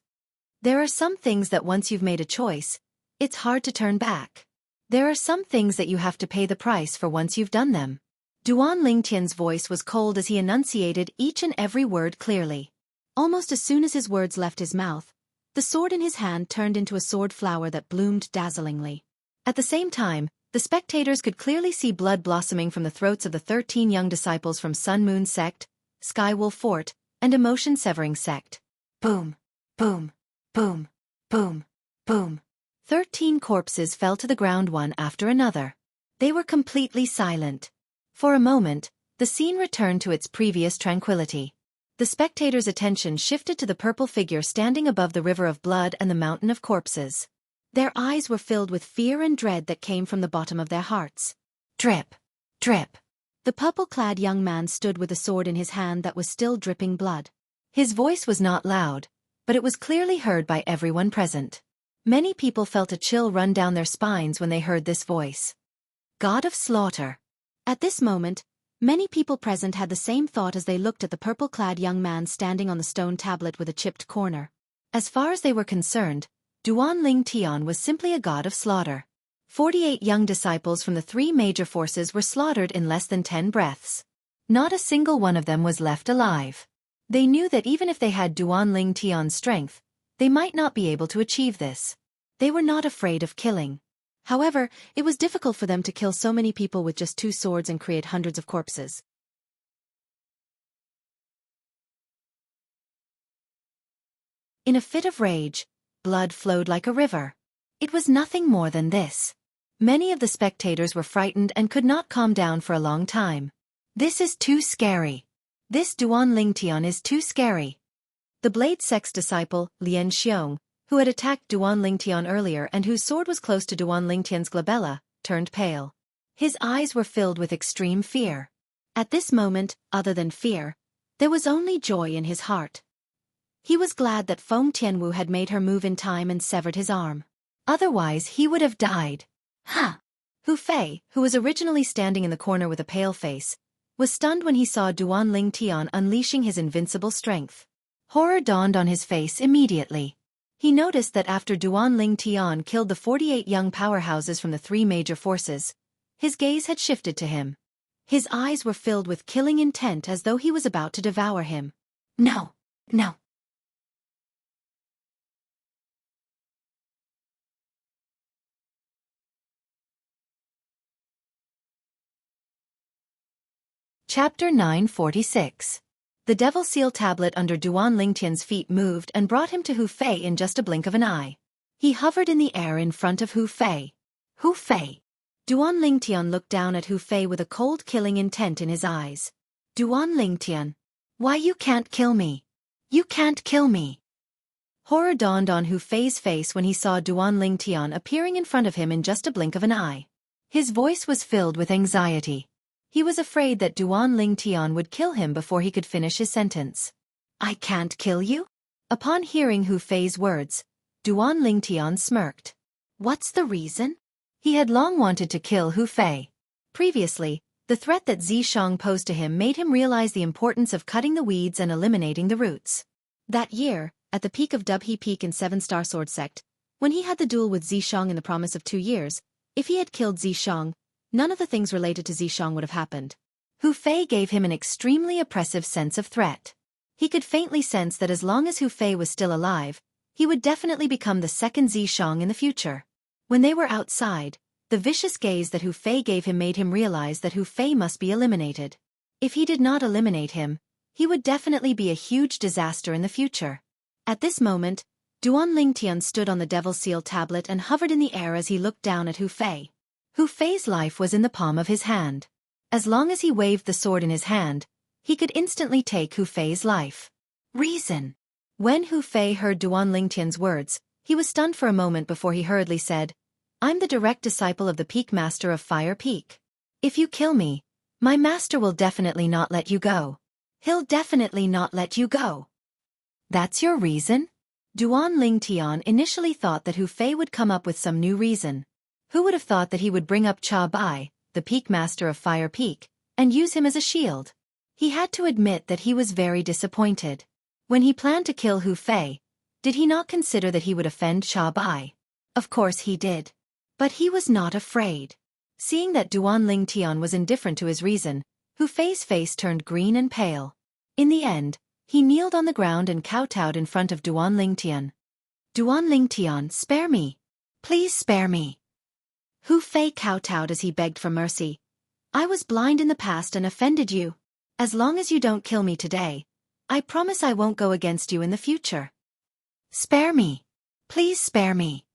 There are some things that once you've made a choice, it's hard to turn back. There are some things that you have to pay the price for once you've done them. Duan Lingtian's voice was cold as he enunciated each and every word clearly. Almost as soon as his words left his mouth, the sword in his hand turned into a sword flower that bloomed dazzlingly. At the same time, the spectators could clearly see blood blossoming from the throats of the 13 young disciples from Sun Moon sect, Sky Wolf Fort, and Emotion-Severing sect. Boom, boom, boom, boom, boom. 13 corpses fell to the ground one after another. They were completely silent. For a moment, the scene returned to its previous tranquility. The spectators' attention shifted to the purple figure standing above the river of blood and the mountain of corpses. Their eyes were filled with fear and dread that came from the bottom of their hearts. Drip, drip. The purple-clad young man stood with a sword in his hand that was still dripping blood. His voice was not loud, but it was clearly heard by everyone present. Many people felt a chill run down their spines when they heard this voice. God of Slaughter. At this moment, many people present had the same thought as they looked at the purple-clad young man standing on the stone tablet with a chipped corner. As far as they were concerned, Duan Lingtian was simply a god of slaughter. 48 young disciples from the 3 major forces were slaughtered in less than 10 breaths. Not a single one of them was left alive. They knew that even if they had Duan Lingtian's strength, they might not be able to achieve this. They were not afraid of killing. However, it was difficult for them to kill so many people with just 2 swords and create hundreds of corpses. In a fit of rage, blood flowed like a river. It was nothing more than this. Many of the spectators were frightened and could not calm down for a long time. This is too scary. This Duan Lingtian is too scary. The Blade Sect's disciple, Lian Xiong, who had attacked Duan Lingtian earlier and whose sword was close to Duan Lingtian's glabella, turned pale. His eyes were filled with extreme fear. At this moment, other than fear, there was only joy in his heart. He was glad that Feng Tianwu had made her move in time and severed his arm. Otherwise he would have died. Hu Fei, who was originally standing in the corner with a pale face, was stunned when he saw Duan Lingtian unleashing his invincible strength. Horror dawned on his face immediately. He noticed that after Duan Ling Tian killed the 48 young powerhouses from the 3 major forces, his gaze had shifted to him. His eyes were filled with killing intent as though he was about to devour him. No, no. Chapter 946. The Devil Seal tablet under Duan Lingtian's feet moved and brought him to Hu Fei in just a blink of an eye. He hovered in the air in front of Hu Fei. Hu Fei. Duan Lingtian looked down at Hu Fei with a cold killing intent in his eyes. Duan Lingtian. Why you can't kill me? You can't kill me. Horror dawned on Hu Fei's face when he saw Duan Lingtian appearing in front of him in just a blink of an eye. His voice was filled with anxiety. He was afraid that Duan Lingtian would kill him before he could finish his sentence. I can't kill you? Upon hearing Hu Fei's words, Duan Lingtian smirked. What's the reason? He had long wanted to kill Hu Fei. Previously, the threat that Xianxia posed to him made him realize the importance of cutting the weeds and eliminating the roots. That year, at the peak of Dubhe Peak in 7-Star Sword Sect, when he had the duel with Xianxia in the promise of 2 years, if he had killed Xianxia, none of the things related to Xianxia would have happened. Hu Fei gave him an extremely oppressive sense of threat. He could faintly sense that as long as Hu Fei was still alive, he would definitely become the second Xianxia in the future. When they were outside, the vicious gaze that Hu Fei gave him made him realize that Hu Fei must be eliminated. If he did not eliminate him, he would definitely be a huge disaster in the future. At this moment, Duan Lingtian stood on the Devil Seal tablet and hovered in the air as he looked down at Hu Fei. Hu Fei's life was in the palm of his hand. As long as he waved the sword in his hand, he could instantly take Hu Fei's life. Reason. When Hu Fei heard Duan Lingtian's words, he was stunned for a moment before he hurriedly said, I'm the direct disciple of the Peak Master of Fire Peak. If you kill me, my master will definitely not let you go. He'll definitely not let you go. That's your reason? Duan Lingtian initially thought that Hu Fei would come up with some new reason. Who would have thought that he would bring up Cha Bai, the Peak Master of Fire Peak, and use him as a shield? He had to admit that he was very disappointed. When he planned to kill Hu Fei, did he not consider that he would offend Cha Bai? Of course he did. But he was not afraid. Seeing that Duan Lingtian was indifferent to his reason, Hu Fei's face turned green and pale. In the end, he kneeled on the ground and kowtowed in front of Duan Lingtian. Duan Lingtian, spare me. Please spare me. Hu Fei kowtowed as he begged for mercy. I was blind in the past and offended you. As long as you don't kill me today, I promise I won't go against you in the future. Spare me. Please spare me.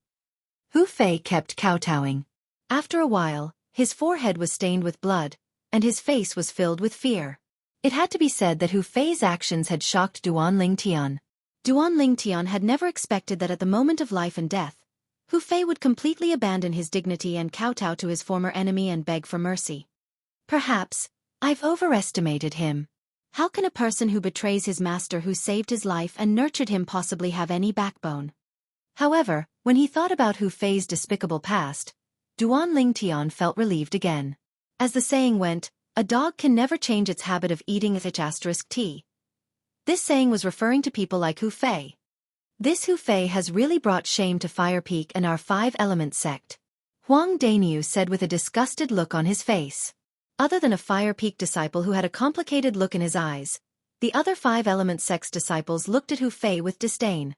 Hu Fei kept kowtowing. After a while, his forehead was stained with blood, and his face was filled with fear. It had to be said that Hu Fei's actions had shocked Duan Lingtian. Duan Lingtian had never expected that at the moment of life and death, Hu Fei would completely abandon his dignity and kowtow to his former enemy and beg for mercy. Perhaps, I've overestimated him. How can a person who betrays his master who saved his life and nurtured him possibly have any backbone? However, when he thought about Hu Fei's despicable past, Duan Lingtian felt relieved again. As the saying went, a dog can never change its habit of eating *T. This saying was referring to people like Hu Fei. This Hu Fei has really brought shame to Fire Peak and our 5-element sect, Huang Daniu said with a disgusted look on his face. Other than a Fire Peak disciple who had a complicated look in his eyes, the other 5-element sect's disciples looked at Hu Fei with disdain.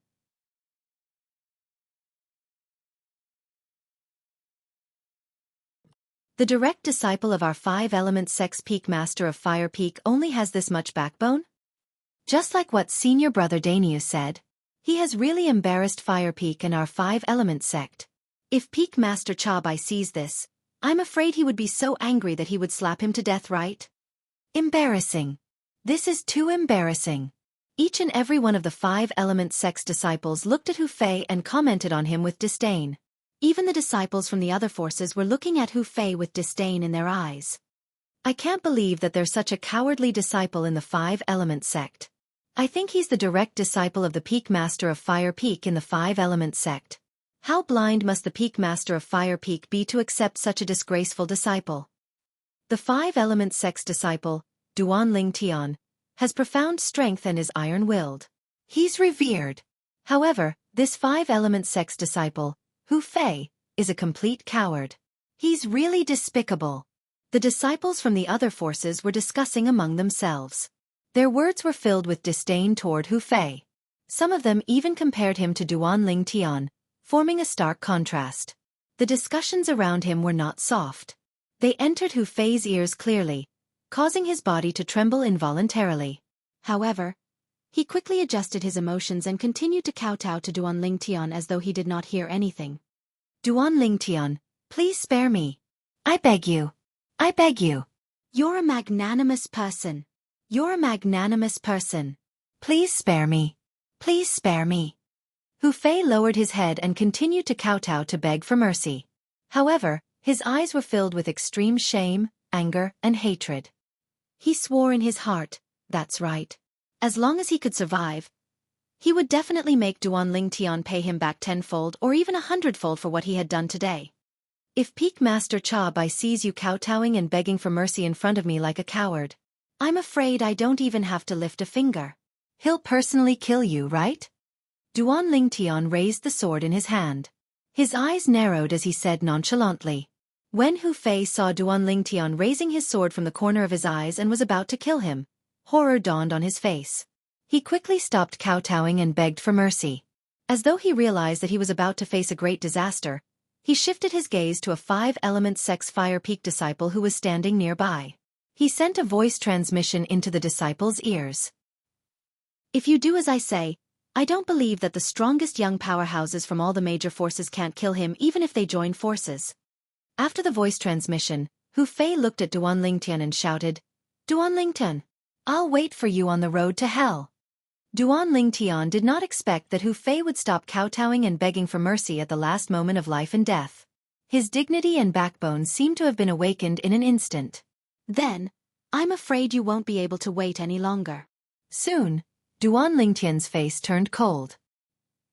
The direct disciple of our 5-element sect's Peak Master of Fire Peak only has this much backbone? Just like what senior brother Daniu said. He has really embarrassed Fire Peak and our 5-element sect. If Peak Master Cha Bai sees this, I'm afraid he would be so angry that he would slap him to death, right? Embarrassing. This is too embarrassing. Each and every one of the 5-element sect's disciples looked at Hu Fei and commented on him with disdain. Even the disciples from the other forces were looking at Hu Fei with disdain in their eyes. I can't believe that there's such a cowardly disciple in the 5-element sect. I think he's the direct disciple of the Peak Master of Fire Peak in the 5-element sect. How blind must the Peak Master of Fire Peak be to accept such a disgraceful disciple? The 5-element sect's disciple, Duan Lingtian, has profound strength and is iron-willed. He's revered. However, this five-element sex disciple, Hu Fei, is a complete coward. He's really despicable. The disciples from the other forces were discussing among themselves. Their words were filled with disdain toward Hu Fei. Some of them even compared him to Duan Ling Tian, forming a stark contrast. The discussions around him were not soft. They entered Hu Fei's ears clearly, causing his body to tremble involuntarily. However, he quickly adjusted his emotions and continued to kowtow to Duan Ling Tian as though he did not hear anything. Duan Ling Tian, please spare me. I beg you. I beg you. You're a magnanimous person. You're a magnanimous person. Please spare me. Please spare me. Hu Fei lowered his head and continued to kowtow to beg for mercy. However, his eyes were filled with extreme shame, anger, and hatred. He swore in his heart, that's right. As long as he could survive, he would definitely make Duan Ling Tian pay him back tenfold or even 100-fold for what he had done today. If Peak Master Cha Bai sees you kowtowing and begging for mercy in front of me like a coward, I'm afraid I don't even have to lift a finger. He'll personally kill you, right? Duan Ling Tian raised the sword in his hand. His eyes narrowed as he said nonchalantly. When Hu Fei saw Duan Ling Tian raising his sword from the corner of his eyes and was about to kill him, horror dawned on his face. He quickly stopped kowtowing and begged for mercy. As though he realized that he was about to face a great disaster, he shifted his gaze to a five-element sex fire peak disciple who was standing nearby. He sent a voice transmission into the disciple's ears. If you do as I say, I don't believe that the strongest young powerhouses from all the major forces can't kill him even if they join forces. After the voice transmission, Hu Fei looked at Duan Ling Tian and shouted, Duan Ling Tian, I'll wait for you on the road to hell. Duan Ling Tian did not expect that Hu Fei would stop kowtowing and begging for mercy at the last moment of life and death. His dignity and backbone seemed to have been awakened in an instant. Then, I'm afraid you won't be able to wait any longer. Soon, Duan Ling Tian's face turned cold.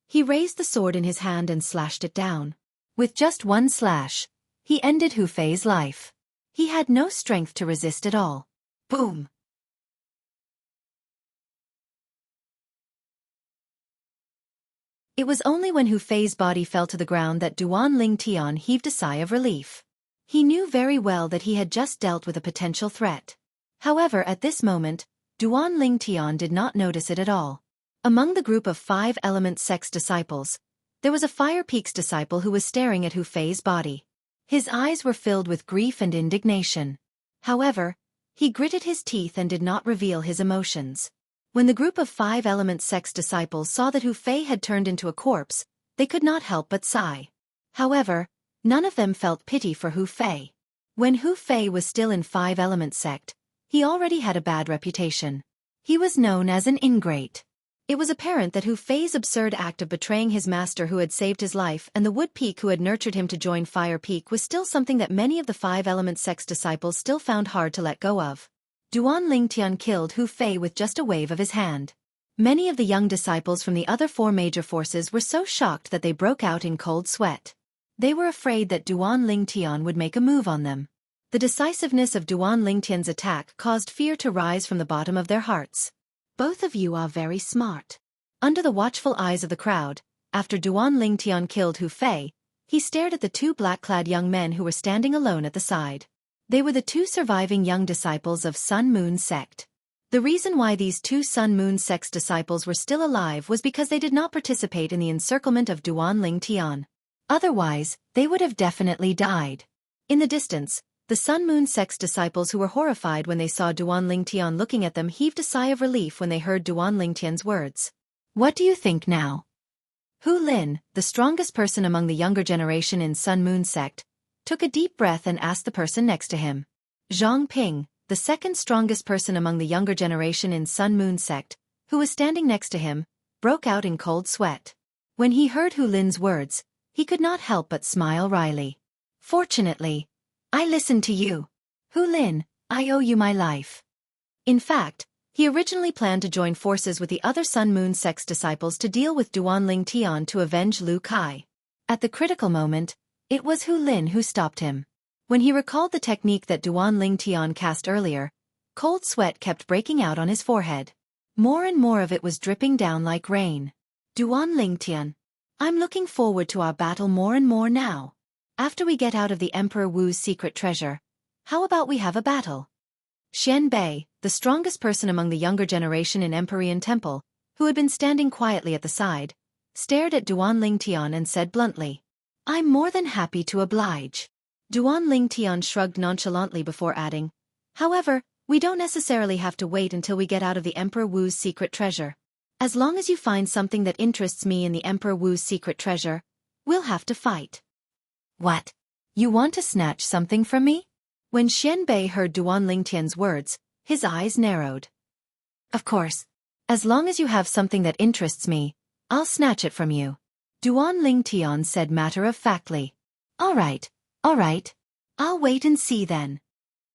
He raised the sword in his hand and slashed it down. With just one slash, he ended Hu Fei's life. He had no strength to resist at all. Boom! It was only when Hu Fei's body fell to the ground that Duan Ling Tian heaved a sigh of relief. He knew very well that he had just dealt with a potential threat. However, at this moment, Duan Ling Tian did not notice it at all. Among the group of five-element sex disciples, there was a Fire Peaks disciple who was staring at Hu Fei's body. His eyes were filled with grief and indignation. However, he gritted his teeth and did not reveal his emotions. When the group of five-element sex disciples saw that Hu Fei had turned into a corpse, they could not help but sigh. However, none of them felt pity for Hu Fei. When Hu Fei was still in five-element sect, he already had a bad reputation. He was known as an ingrate. It was apparent that Hu Fei's absurd act of betraying his master who had saved his life and the Wood Peak who had nurtured him to join Fire Peak was still something that many of the five-element sex disciples still found hard to let go of. Duan Ling Tian killed Hu Fei with just a wave of his hand. Many of the young disciples from the other four major forces were so shocked that they broke out in cold sweat. They were afraid that Duan Ling Tian would make a move on them. The decisiveness of Duan Ling Tian's attack caused fear to rise from the bottom of their hearts. Both of you are very smart. Under the watchful eyes of the crowd, after Duan Ling Tian killed Hu Fei, he stared at the two black-clad young men who were standing alone at the side. They were the two surviving young disciples of Sun Moon sect. The reason why these two Sun Moon sect disciples were still alive was because they did not participate in the encirclement of Duan Ling Tian. Otherwise, they would have definitely died. In the distance, the Sun Moon sect disciples who were horrified when they saw Duan Ling Tian looking at them heaved a sigh of relief when they heard Duan Ling Tian's words. What do you think now? Hu Lin, the strongest person among the younger generation in Sun Moon sect, took a deep breath and asked the person next to him. Zhang Ping, the second strongest person among the younger generation in Sun Moon sect, who was standing next to him, broke out in cold sweat. When he heard Hu Lin's words, he could not help but smile wryly. Fortunately, I listened to you. Hu Lin, I owe you my life. In fact, he originally planned to join forces with the other Sun Moon sect disciples to deal with Duan Ling Tian to avenge Lu Kai. At the critical moment, it was Hu Lin who stopped him. When he recalled the technique that Duan Ling Tian cast earlier, cold sweat kept breaking out on his forehead. More and more of it was dripping down like rain. Duan Lingtian. I'm looking forward to our battle more and more now. After we get out of the Emperor Wu's secret treasure, how about we have a battle? Xian Bei, the strongest person among the younger generation in Empyrean Temple, who had been standing quietly at the side, stared at Duan Lingtian and said bluntly, I'm more than happy to oblige. Duan Lingtian shrugged nonchalantly before adding, however, we don't necessarily have to wait until we get out of the Emperor Wu's secret treasure. As long as you find something that interests me in the Emperor Wu's secret treasure, we'll have to fight. What? You want to snatch something from me? When Xian Bei heard Duan Lingtian's words, his eyes narrowed. Of course. As long as you have something that interests me, I'll snatch it from you. Duan Lingtian said matter-of-factly. All right. I'll wait and see then.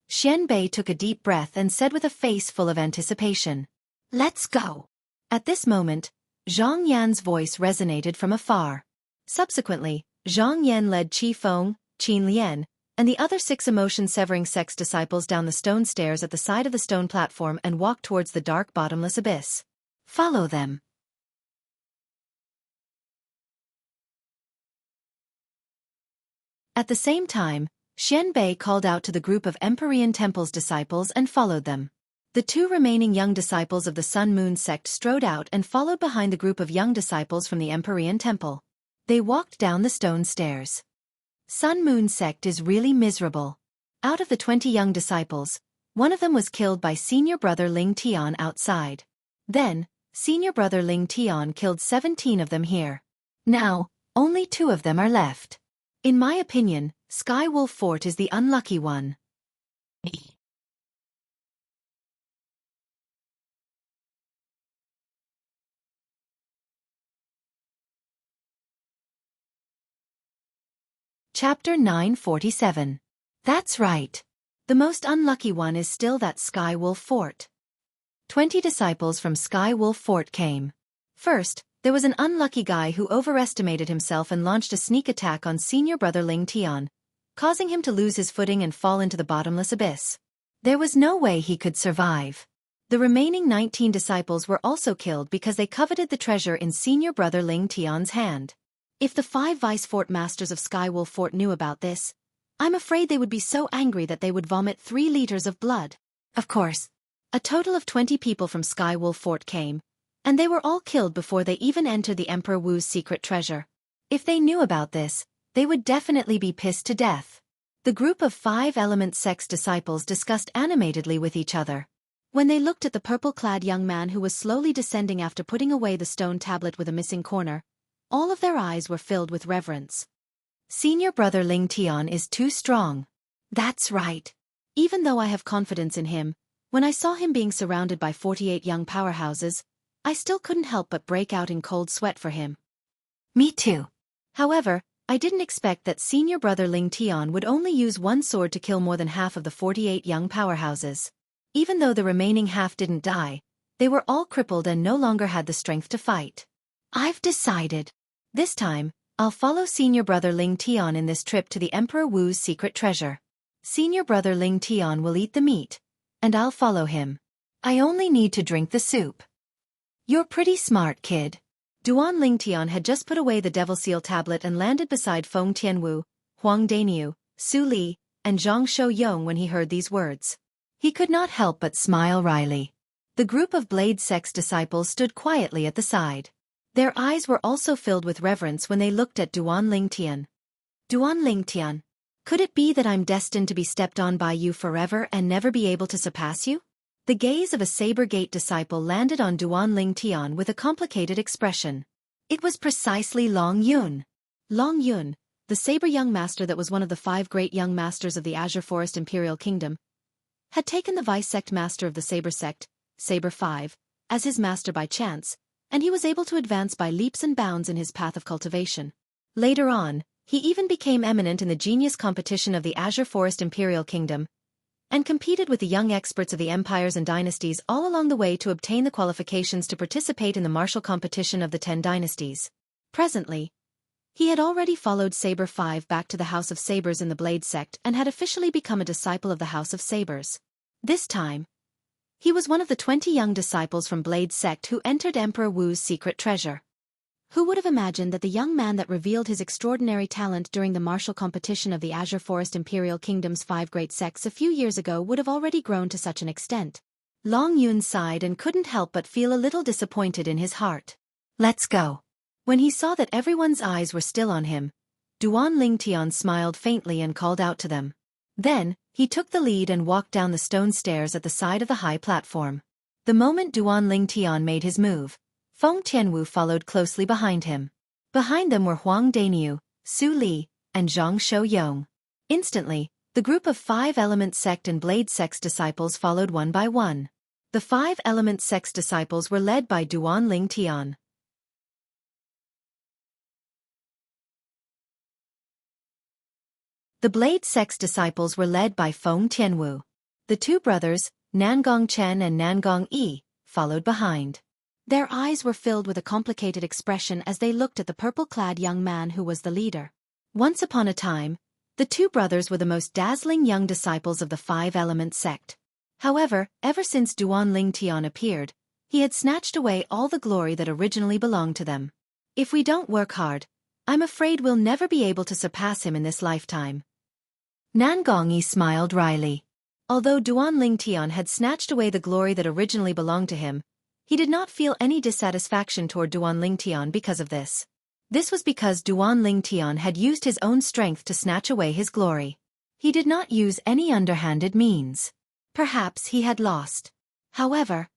Xian Bei took a deep breath and said with a face full of anticipation. Let's go. At this moment, Zhang Yan's voice resonated from afar. Subsequently, Zhang Yan led Qi Feng, Qin Lian, and the other 6 emotion-severing sex disciples down the stone stairs at the side of the stone platform and walked towards the dark bottomless abyss. Follow them. At the same time, Xian Bei called out to the group of Empyrean Temple's disciples and followed them. The 2 remaining young disciples of the Sun Moon sect strode out and followed behind the group of young disciples from the Empyrean Temple. They walked down the stone stairs. Sun Moon sect is really miserable. Out of the 20 young disciples, one of them was killed by senior brother Ling Tian outside. Then, senior brother Ling Tian killed 17 of them here. Now, only 2 of them are left. In my opinion, Sky Wolf Fort is the unlucky one. Chapter 947. That's right. The most unlucky one is still that Sky Wolf Fort. 20 disciples from Sky Wolf Fort came. First, there was an unlucky guy who overestimated himself and launched a sneak attack on senior brother Ling Tian, causing him to lose his footing and fall into the bottomless abyss. There was no way he could survive. The remaining 19 disciples were also killed because they coveted the treasure in senior brother Ling Tian's hand. If the 5 vice fort masters of Skywolf Fort knew about this, I'm afraid they would be so angry that they would vomit 3 liters of blood. Of course, a total of 20 people from Skywolf Fort came, and they were all killed before they even entered the Emperor Wu's secret treasure. If they knew about this, they would definitely be pissed to death. The group of 5 element sex disciples discussed animatedly with each other. When they looked at the purple-clad young man who was slowly descending after putting away the stone tablet with a missing corner, all of their eyes were filled with reverence. Senior brother Ling Tian is too strong. That's right. Even though I have confidence in him, when I saw him being surrounded by 48 young powerhouses, I still couldn't help but break out in cold sweat for him. Me too. However, I didn't expect that senior brother Ling Tian would only use 1 sword to kill more than half of the 48 young powerhouses. Even though the remaining half didn't die, they were all crippled and no longer had the strength to fight. I've decided. This time, I'll follow senior brother Ling Tian in this trip to the Emperor Wu's secret treasure. Senior brother Ling Tian will eat the meat, and I'll follow him. I only need to drink the soup. You're pretty smart, kid. Duan Lingtian had just put away the Devil Seal tablet and landed beside Feng Tianwu, Huang Daniu, Su Li, and Zhang Shouyong when he heard these words. He could not help but smile wryly. The group of Blade Sex disciples stood quietly at the side. Their eyes were also filled with reverence when they looked at Duan Lingtian. Duan Lingtian, could it be that I'm destined to be stepped on by you forever and never be able to surpass you? The gaze of a Saber Gate disciple landed on Duan Lingtian with a complicated expression. It was precisely Long Yun. Long Yun, the Saber Young Master that was one of the 5 great young masters of the Azure Forest Imperial Kingdom, had taken the Vice Sect Master of the Saber Sect, Saber 5, as his master by chance, and he was able to advance by leaps and bounds in his path of cultivation. Later on, he even became eminent in the genius competition of the Azure Forest Imperial Kingdom, and competed with the young experts of the empires and dynasties all along the way to obtain the qualifications to participate in the martial competition of the 10 dynasties. Presently, he had already followed Saber 5 back to the House of Sabers in the Blade Sect and had officially become a disciple of the House of Sabers. This time, He was one of the 20 young disciples from Blade sect who entered Emperor Wu's secret treasure. Who would have imagined that the young man that revealed his extraordinary talent during the martial competition of the Azure Forest Imperial Kingdom's 5 great sects a few years ago would have already grown to such an extent? Long Yun sighed and couldn't help but feel a little disappointed in his heart. Let's go. When he saw that everyone's eyes were still on him, Duan Lingtian smiled faintly and called out to them. Then, he took the lead and walked down the stone stairs at the side of the high platform. The moment Duan Lingtian made his move, Feng Tianwu followed closely behind him. Behind them were Huang Daniu, Su Li, and Zhang Shouyong. Instantly, the group of 5 Element Sect and Blade Sect's disciples followed one by one. The 5 Element Sect's disciples were led by Duan Lingtian. The Blade Sect's disciples were led by Feng Tianwu. The 2 brothers, Nangong Chen and Nangong Yi, followed behind. Their eyes were filled with a complicated expression as they looked at the purple-clad young man who was the leader. Once upon a time, the 2 brothers were the most dazzling young disciples of the 5 Element Sect. However, ever since Duan Lingtian appeared, he had snatched away all the glory that originally belonged to them. If we don't work hard, I'm afraid we'll never be able to surpass him in this lifetime. Nangong Yi smiled wryly. Although Duan Lingtian had snatched away the glory that originally belonged to him, he did not feel any dissatisfaction toward Duan Lingtian because of this. This was because Duan Lingtian had used his own strength to snatch away his glory. He did not use any underhanded means. Perhaps he had lost. However,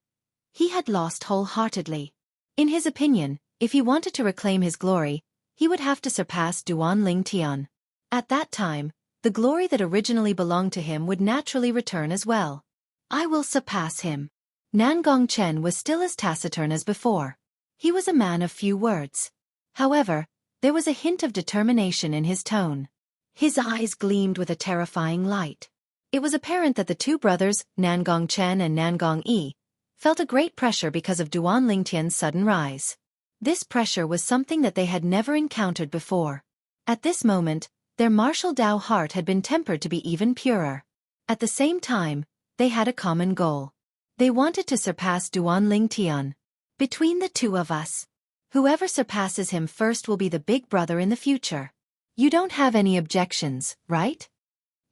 he had lost wholeheartedly. In his opinion, if he wanted to reclaim his glory, he would have to surpass Duan Lingtian. At that time, the glory that originally belonged to him would naturally return as well. I will surpass him. Nangong Chen was still as taciturn as before. He was a man of few words. However, there was a hint of determination in his tone. His eyes gleamed with a terrifying light. It was apparent that the 2 brothers, Nangong Chen and Nangong Yi, felt a great pressure because of Duan Lingtian's sudden rise. This pressure was something that they had never encountered before. At this moment, their martial Dao heart had been tempered to be even purer. At the same time, they had a common goal. They wanted to surpass Duan Lingtian. Between the 2 of us, whoever surpasses him first will be the big brother in the future. You don't have any objections, right?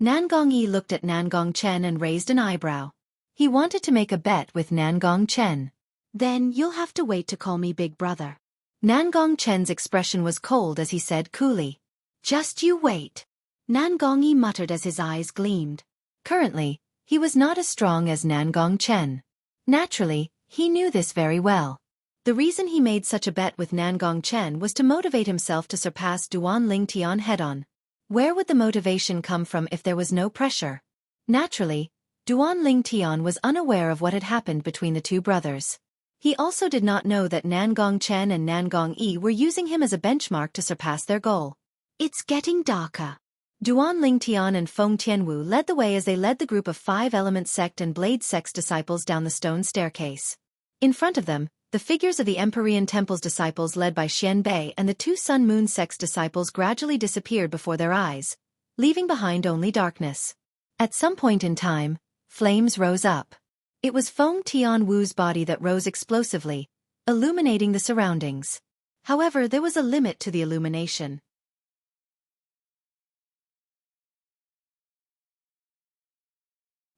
Nangong Yi looked at Nangong Chen and raised an eyebrow. He wanted to make a bet with Nangong Chen. Then you'll have to wait to call me big brother. Nangong Chen's expression was cold as he said coolly. Just you wait. Nangong Yi muttered as his eyes gleamed. Currently, he was not as strong as Nangong Chen. Naturally, he knew this very well. The reason he made such a bet with Nangong Chen was to motivate himself to surpass Duan Lingtian head-on. Where would the motivation come from if there was no pressure? Naturally, Duan Lingtian was unaware of what had happened between the 2 brothers. He also did not know that Nangong Chen and Nangong Yi were using him as a benchmark to surpass their goal. It's getting darker. Duan Lingtian and Feng Tianwu led the way as they led the group of 5 Element Sect and Blade Sect's disciples down the stone staircase. In front of them, the figures of the Empyrean Temple's disciples led by Xian Bei and the 2 Sun Moon Sect's disciples gradually disappeared before their eyes, leaving behind only darkness. At some point in time, flames rose up. It was Feng Tianwu's body that rose explosively, illuminating the surroundings. However, there was a limit to the illumination.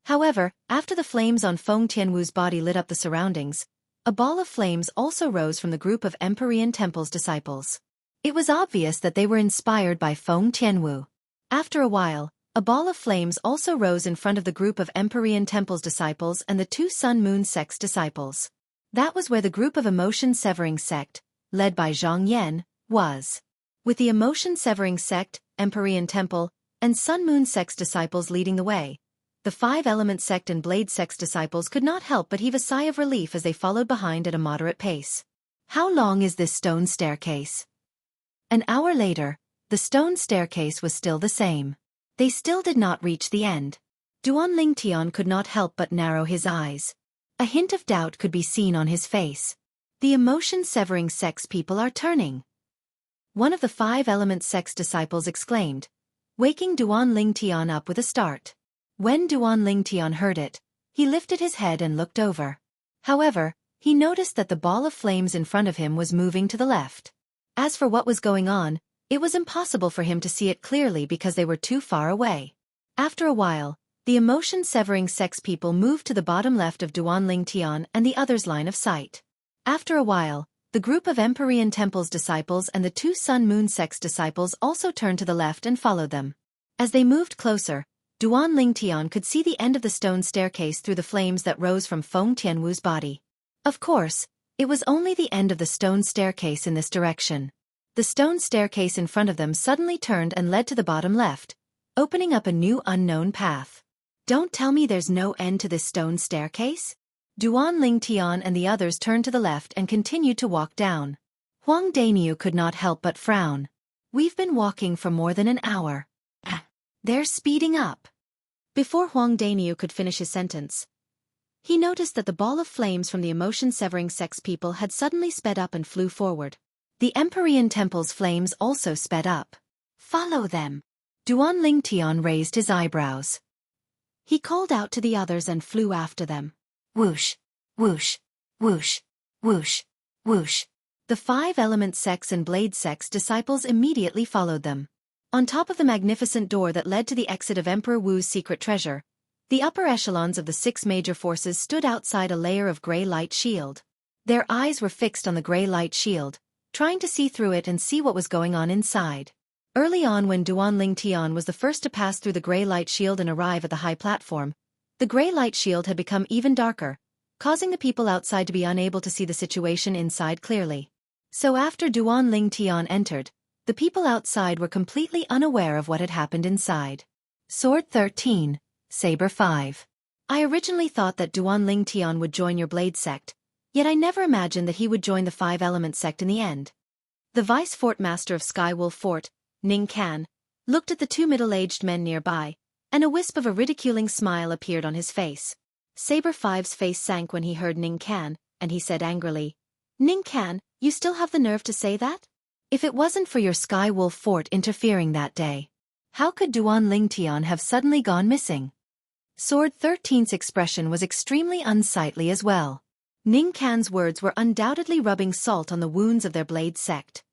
However, after the flames on Feng Tianwu's body lit up the surroundings, a ball of flames also rose from the group of Empyrean Temple's disciples. It was obvious that they were inspired by Feng Tianwu. After a while, a ball of flames also rose in front of the group of Empyrean Temple's disciples and the 2 Sun Moon Sect's disciples. That was where the group of Emotion-Severing Sect, led by Zhang Yan, was. With the Emotion-Severing Sect, Empyrean Temple, and Sun Moon Sect's disciples leading the way, the 5 Element Sect and Blade Sect's disciples could not help but heave a sigh of relief as they followed behind at a moderate pace. How long is this stone staircase? An hour later, the stone staircase was still the same. They still did not reach the end. Duan Lingtian could not help but narrow his eyes. A hint of doubt could be seen on his face. The Emotion-Severing Sect's people are turning. One of the 5 Element Sect's disciples exclaimed, waking Duan Lingtian up with a start. When Duan Lingtian heard it, He lifted his head and looked over. However, he noticed that the ball of flames in front of him was moving to the left. As for what was going on, it was impossible for him to see it clearly because they were too far away. After a while, the emotion-severing sex people moved to the bottom left of Duan Lingtian and the others' line of sight. After a while, the group of Empyrean Temple's disciples and the two Sun-Moon sect's disciples also turned to the left and followed them. As they moved closer, Duan Lingtian could see the end of the stone staircase through the flames that rose from Feng Tianwu's body. Of course, it was only the end of the stone staircase in this direction. The stone staircase in front of them suddenly turned and led to the bottom left, opening up a new unknown path. Don't tell me there's no end to this stone staircase? Duan Lingtian and the others turned to the left and continued to walk down. Huang Daniu could not help but frown. We've been walking for more than an hour. They're speeding up. Before Huang Daniu could finish his sentence, he noticed that the ball of flames from the emotion-severing sex people had suddenly sped up and flew forward. The Empyrean Temple's flames also sped up. Follow them. Duan Lingtian raised his eyebrows. He called out to the others and flew after them. Whoosh, whoosh, whoosh, whoosh, whoosh. The five element sects and blade sects disciples immediately followed them. On top of the magnificent door that led to the exit of Emperor Wu's secret treasure, the upper echelons of the six major forces stood outside a layer of gray light shield. Their eyes were fixed on the gray light shield, trying to see through it and see what was going on inside. Early on, when Duan Lingtian was the first to pass through the gray light shield and arrive at the high platform, the gray light shield had become even darker, causing the people outside to be unable to see the situation inside clearly. So after Duan Lingtian entered, the people outside were completely unaware of what had happened inside. Sword 13, Saber 5. I originally thought that Duan Lingtian would join your blade sect, yet I never imagined that he would join the five-element sect in the end. The vice-fort master of Skywolf Fort, Ning Kan, looked at the two middle-aged men nearby, and a wisp of a ridiculing smile appeared on his face. Saber 5's face sank when he heard Ning Kan, and he said angrily, Ning Kan, you still have the nerve to say that? If it wasn't for your Skywolf Fort interfering that day, how could Duan Lingtian have suddenly gone missing? Sword 13's expression was extremely unsightly as well. Ning Kan's words were undoubtedly rubbing salt on the wounds of their blade sect.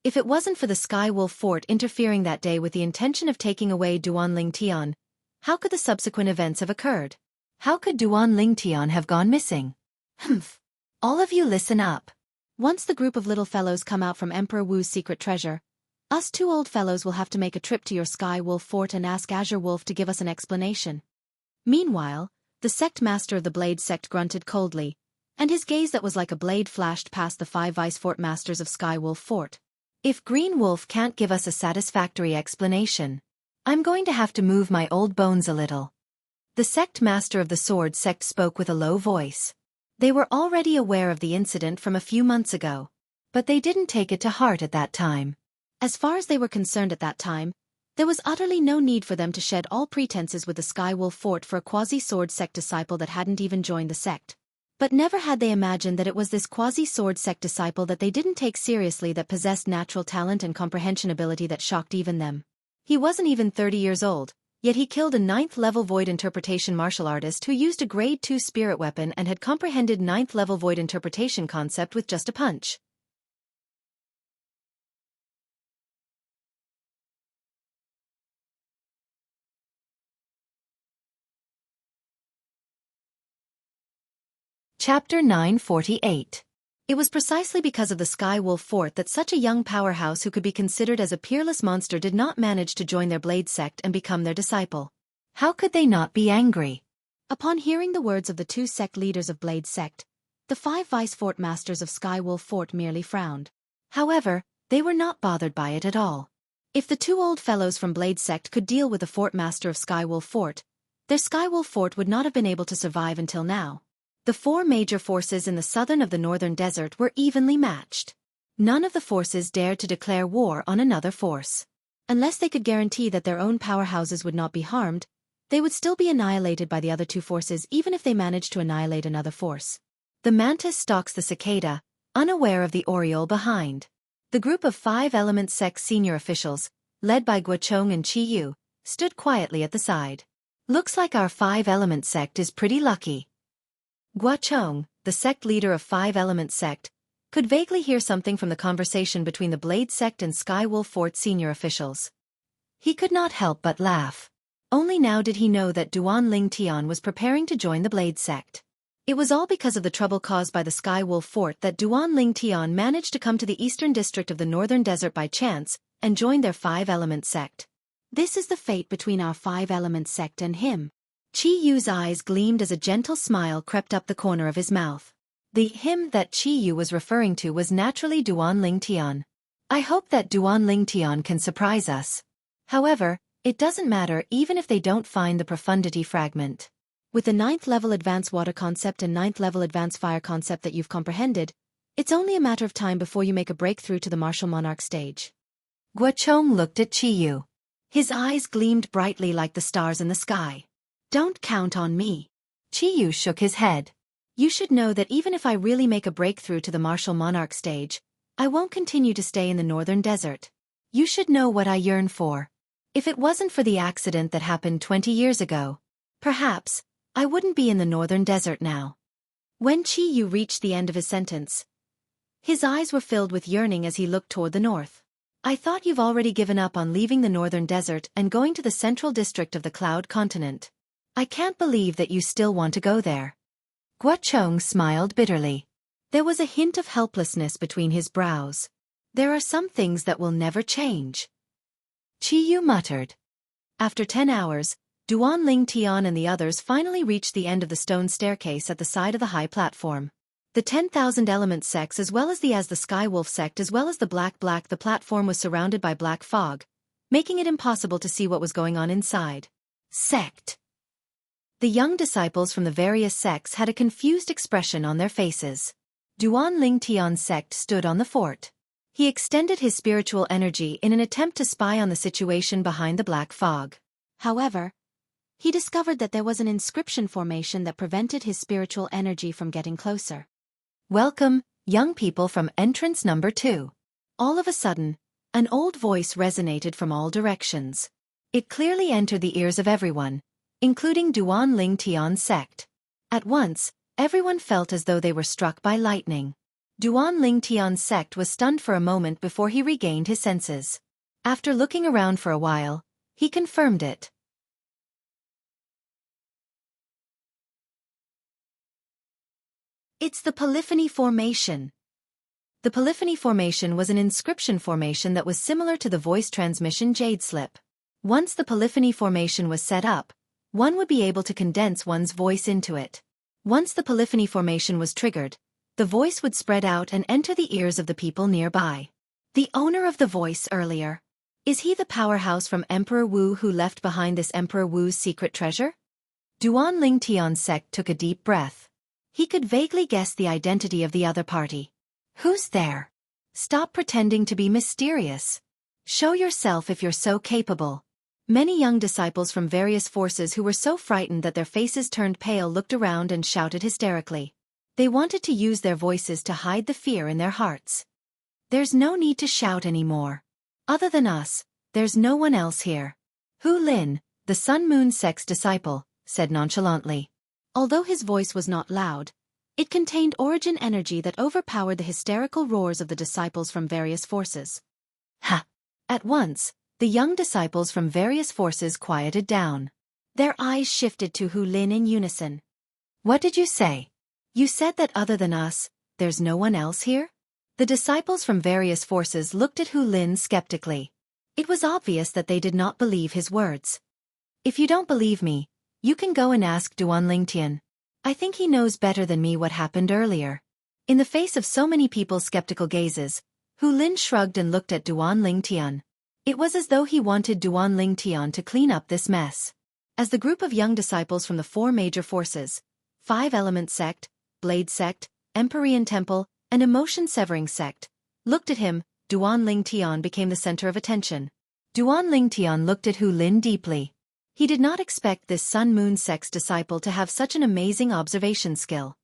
If it wasn't for the Skywolf Fort interfering that day with the intention of taking away Duan Lingtian, how could the subsequent events have occurred? How could Duan Lingtian have gone missing? Humph. All of you listen up. Once the group of little fellows come out from Emperor Wu's secret treasure, us two old fellows will have to make a trip to your Skywolf Fort and ask Azure Wolf to give us an explanation. Meanwhile, the sect master of the Blade sect grunted coldly, and his gaze that was like a blade flashed past the five vice-fort masters of Skywolf Fort. If Green Wolf can't give us a satisfactory explanation, I'm going to have to move my old bones a little. The sect master of the Sword sect spoke with a low voice. They were already aware of the incident from a few months ago, but they didn't take it to heart at that time. As far as they were concerned at that time, there was utterly no need for them to shed all pretenses with the Skywolf Fort for a quasi-sword sect disciple that hadn't even joined the sect. But never had they imagined that it was this quasi-sword sect disciple that they didn't take seriously that possessed natural talent and comprehension ability that shocked even them. He wasn't even 30 years old, yet he killed a 9th-level void interpretation martial artist who used a grade 2 spirit weapon and had comprehended 9th-level void interpretation concept with just a punch. Chapter 948. It was precisely because of the Skywolf Fort that such a young powerhouse who could be considered as a peerless monster did not manage to join their Blade sect and become their disciple. How could they not be angry? Upon hearing the words of the two sect leaders of Blade sect, the five vice-fort masters of Skywolf Fort merely frowned. However, they were not bothered by it at all. If the two old fellows from Blade sect could deal with the fort master of Skywolf Fort, their Skywolf Fort would not have been able to survive until now. The four major forces in the southern of the northern desert were evenly matched. None of the forces dared to declare war on another force. Unless they could guarantee that their own powerhouses would not be harmed, they would still be annihilated by the other two forces even if they managed to annihilate another force. The mantis stalks the cicada, unaware of the oriole behind. The group of five element sect senior officials, led by Guochong and Qi Yu, stood quietly at the side. Looks like our five-element sect is pretty lucky. Guochong, the sect leader of Five-Element Sect, could vaguely hear something from the conversation between the Blade Sect and Skywolf Fort senior officials. He could not help but laugh. Only now did he know that Duan Ling Tian was preparing to join the Blade Sect. It was all because of the trouble caused by the Skywolf Fort that Duan Ling Tian managed to come to the eastern district of the Northern Desert by chance and join their Five-Element Sect. This is the fate between our Five-Element Sect and him. Qi Yu's eyes gleamed as a gentle smile crept up the corner of his mouth. The him that Qi Yu was referring to was naturally Duan Ling Tian. I hope that Duan Ling Tian can surprise us. However, it doesn't matter even if they don't find the profundity fragment. With the 9th level advanced water concept and 9th level advanced fire concept that you've comprehended, it's only a matter of time before you make a breakthrough to the martial monarch stage. Guochong looked at Qi Yu. His eyes gleamed brightly like the stars in the sky. Don't count on me. Qi Yu shook his head. You should know that even if I really make a breakthrough to the martial monarch stage, I won't continue to stay in the northern desert. You should know what I yearn for. If it wasn't for the accident that happened 20 years ago, perhaps, I wouldn't be in the northern desert now. When Qi Yu reached the end of his sentence, his eyes were filled with yearning as he looked toward the north. I thought you've already given up on leaving the northern desert and going to the central district of the Cloud Continent. I can't believe that you still want to go there. Guochong smiled bitterly. There was a hint of helplessness between his brows. There are some things that will never change. Qi Yu muttered. After 10 hours, Duan Ling Tian and the others finally reached the end of the stone staircase at the side of the high platform. The 10,000 element sects as well as the Skywolf sect as well as the Black the platform was surrounded by black fog, making it impossible to see what was going on inside. Sect. The young disciples from the various sects had a confused expression on their faces. Duan Ling Tian's sect stood on the fort. He extended his spiritual energy in an attempt to spy on the situation behind the black fog. However, he discovered that there was an inscription formation that prevented his spiritual energy from getting closer. Welcome, young people from entrance number 2. All of a sudden, an old voice resonated from all directions. It clearly entered the ears of everyone, including Duan Ling Tian's sect. At once, everyone felt as though they were struck by lightning. Duan Ling Tian's sect was stunned for a moment before he regained his senses. After looking around for a while, he confirmed it. It's the Polyphony Formation. The Polyphony Formation was an inscription formation that was similar to the voice transmission Jade Slip. Once the Polyphony Formation was set up, one would be able to condense one's voice into it. Once the Polyphony Formation was triggered, the voice would spread out and enter the ears of the people nearby. The owner of the voice earlier. Is he the powerhouse from Emperor Wu who left behind this Emperor Wu's secret treasure? Duan Ling Tian's sect took a deep breath. He could vaguely guess the identity of the other party. Who's there? Stop pretending to be mysterious. Show yourself if you're so capable. Many young disciples from various forces who were so frightened that their faces turned pale looked around and shouted hysterically. They wanted to use their voices to hide the fear in their hearts. There's no need to shout anymore. Other than us, there's no one else here. Hu Lin, the Sun Moon sect's disciple, said nonchalantly. Although his voice was not loud, it contained origin energy that overpowered the hysterical roars of the disciples from various forces. Ha! At once, the young disciples from various forces quieted down. Their eyes shifted to Hu Lin in unison. What did you say? You said that other than us, there's no one else here? The disciples from various forces looked at Hu Lin skeptically. It was obvious that they did not believe his words. If you don't believe me, you can go and ask Duan Ling Tian. I think he knows better than me what happened earlier. In the face of so many people's skeptical gazes, Hu Lin shrugged and looked at Duan Ling Tian. It was as though he wanted Duan Ling Tian to clean up this mess. As the group of young disciples from the 4 major forces, Five-Element Sect, Blade Sect, Empyrean Temple, and Emotion-Severing Sect, looked at him, Duan Ling Tian became the center of attention. Duan Ling Tian looked at Hu Lin deeply. He did not expect this Sun Moon sect's disciple to have such an amazing observation skill.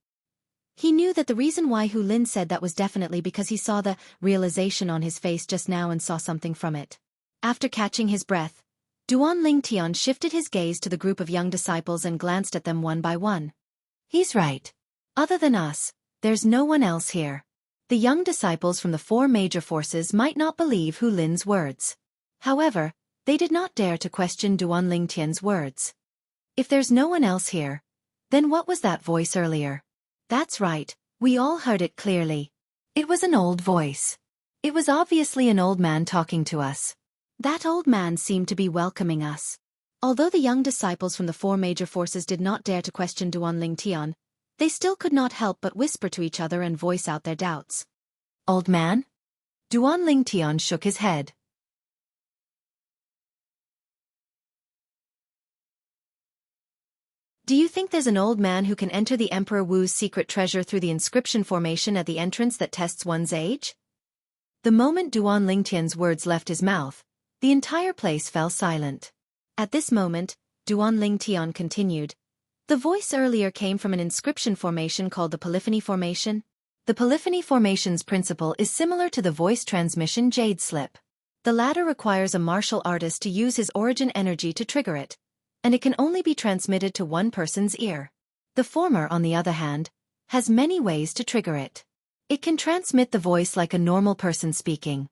He knew that the reason why Hu Lin said that was definitely because he saw the realization on his face just now and saw something from it. After catching his breath, Duan Lingtian shifted his gaze to the group of young disciples and glanced at them one by one. He's right. Other than us, there's no one else here. The young disciples from the four major forces might not believe Hu Lin's words. However, they did not dare to question Duan Lingtian's words. If there's no one else here, then what was that voice earlier? That's right, we all heard it clearly. It was an old voice. It was obviously an old man talking to us. That old man seemed to be welcoming us. Although the young disciples from the four major forces did not dare to question Duan Lingtian, they still could not help but whisper to each other and voice out their doubts. Old man? Duan Lingtian shook his head. Do you think there's an old man who can enter the Emperor Wu's secret treasure through the inscription formation at the entrance that tests one's age? The moment Duan Lingtian's words left his mouth, the entire place fell silent. At this moment, Duan Lingtian continued. The voice earlier came from an inscription formation called the Polyphony Formation. The Polyphony Formation's principle is similar to the voice transmission Jade Slip. The latter requires a martial artist to use his origin energy to trigger it, and it can only be transmitted to one person's ear. The former, on the other hand, has many ways to trigger it. It can transmit the voice like a normal person speaking.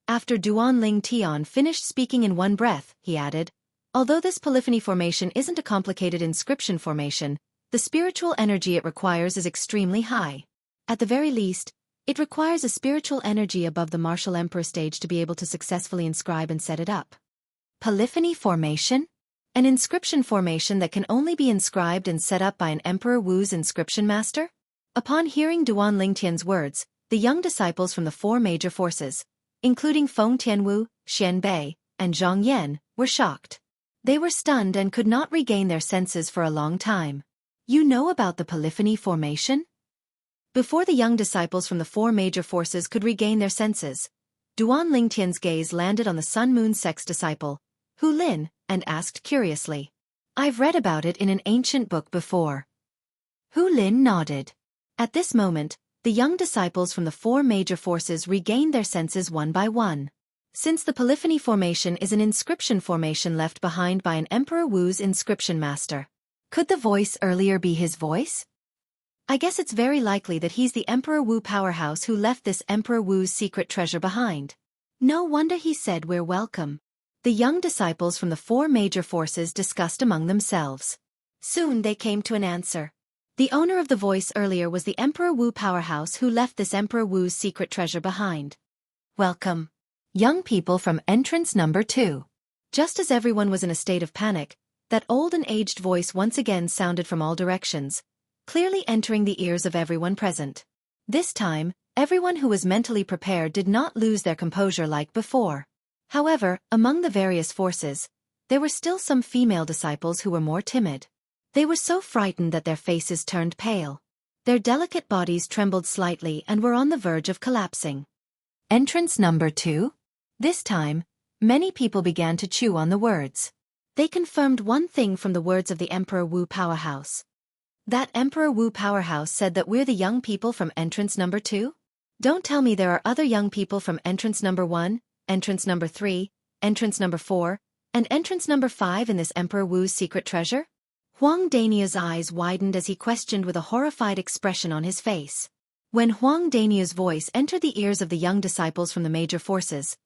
After Duan Lingtian finished speaking in one breath, he added, although this polyphony formation isn't a complicated inscription formation, the spiritual energy it requires is extremely high. At the very least, it requires a spiritual energy above the martial emperor stage to be able to successfully inscribe and set it up. Polyphony formation? An inscription formation that can only be inscribed and set up by an Emperor Wu's inscription master? Upon hearing Duan Lingtian's words, the young disciples from the four major forces, including Feng Tianwu, Xian Bei, and Zhang Yan, were shocked. They were stunned and could not regain their senses for a long time. You know about the polyphony formation? Before the young disciples from the four major forces could regain their senses, Duan Lingtian's gaze landed on the Sun Moon Sect's disciple, Hu Lin, and asked curiously. I've read about it in an ancient book before. Hu Lin nodded. At this moment, the young disciples from the four major forces regained their senses one by one. Since the polyphony formation is an inscription formation left behind by an Emperor Wu's inscription master, could the voice earlier be his voice? I guess it's very likely that he's the Emperor Wu powerhouse who left this Emperor Wu's secret treasure behind. No wonder he said we're welcome. The young disciples from the four major forces discussed among themselves. Soon they came to an answer. The owner of the voice earlier was the Emperor Wu powerhouse who left this Emperor Wu's secret treasure behind. Welcome. Young people from entrance number 2. Just as everyone was in a state of panic, that old and aged voice once again sounded from all directions, clearly entering the ears of everyone present. This time, everyone who was mentally prepared did not lose their composure like before. However, among the various forces, there were still some female disciples who were more timid. They were so frightened that their faces turned pale. Their delicate bodies trembled slightly and were on the verge of collapsing. Entrance number 2? This time, many people began to chew on the words. They confirmed one thing from the words of the Emperor Wu powerhouse. That Emperor Wu powerhouse said that we're the young people from entrance number 2? Don't tell me there are other young people from entrance number 1, entrance number 3, entrance number 4, and entrance number 5 in this Emperor Wu's secret treasure? Huang Dania's eyes widened as he questioned with a horrified expression on his face. When Huang Dania's voice entered the ears of the young disciples from the major forces,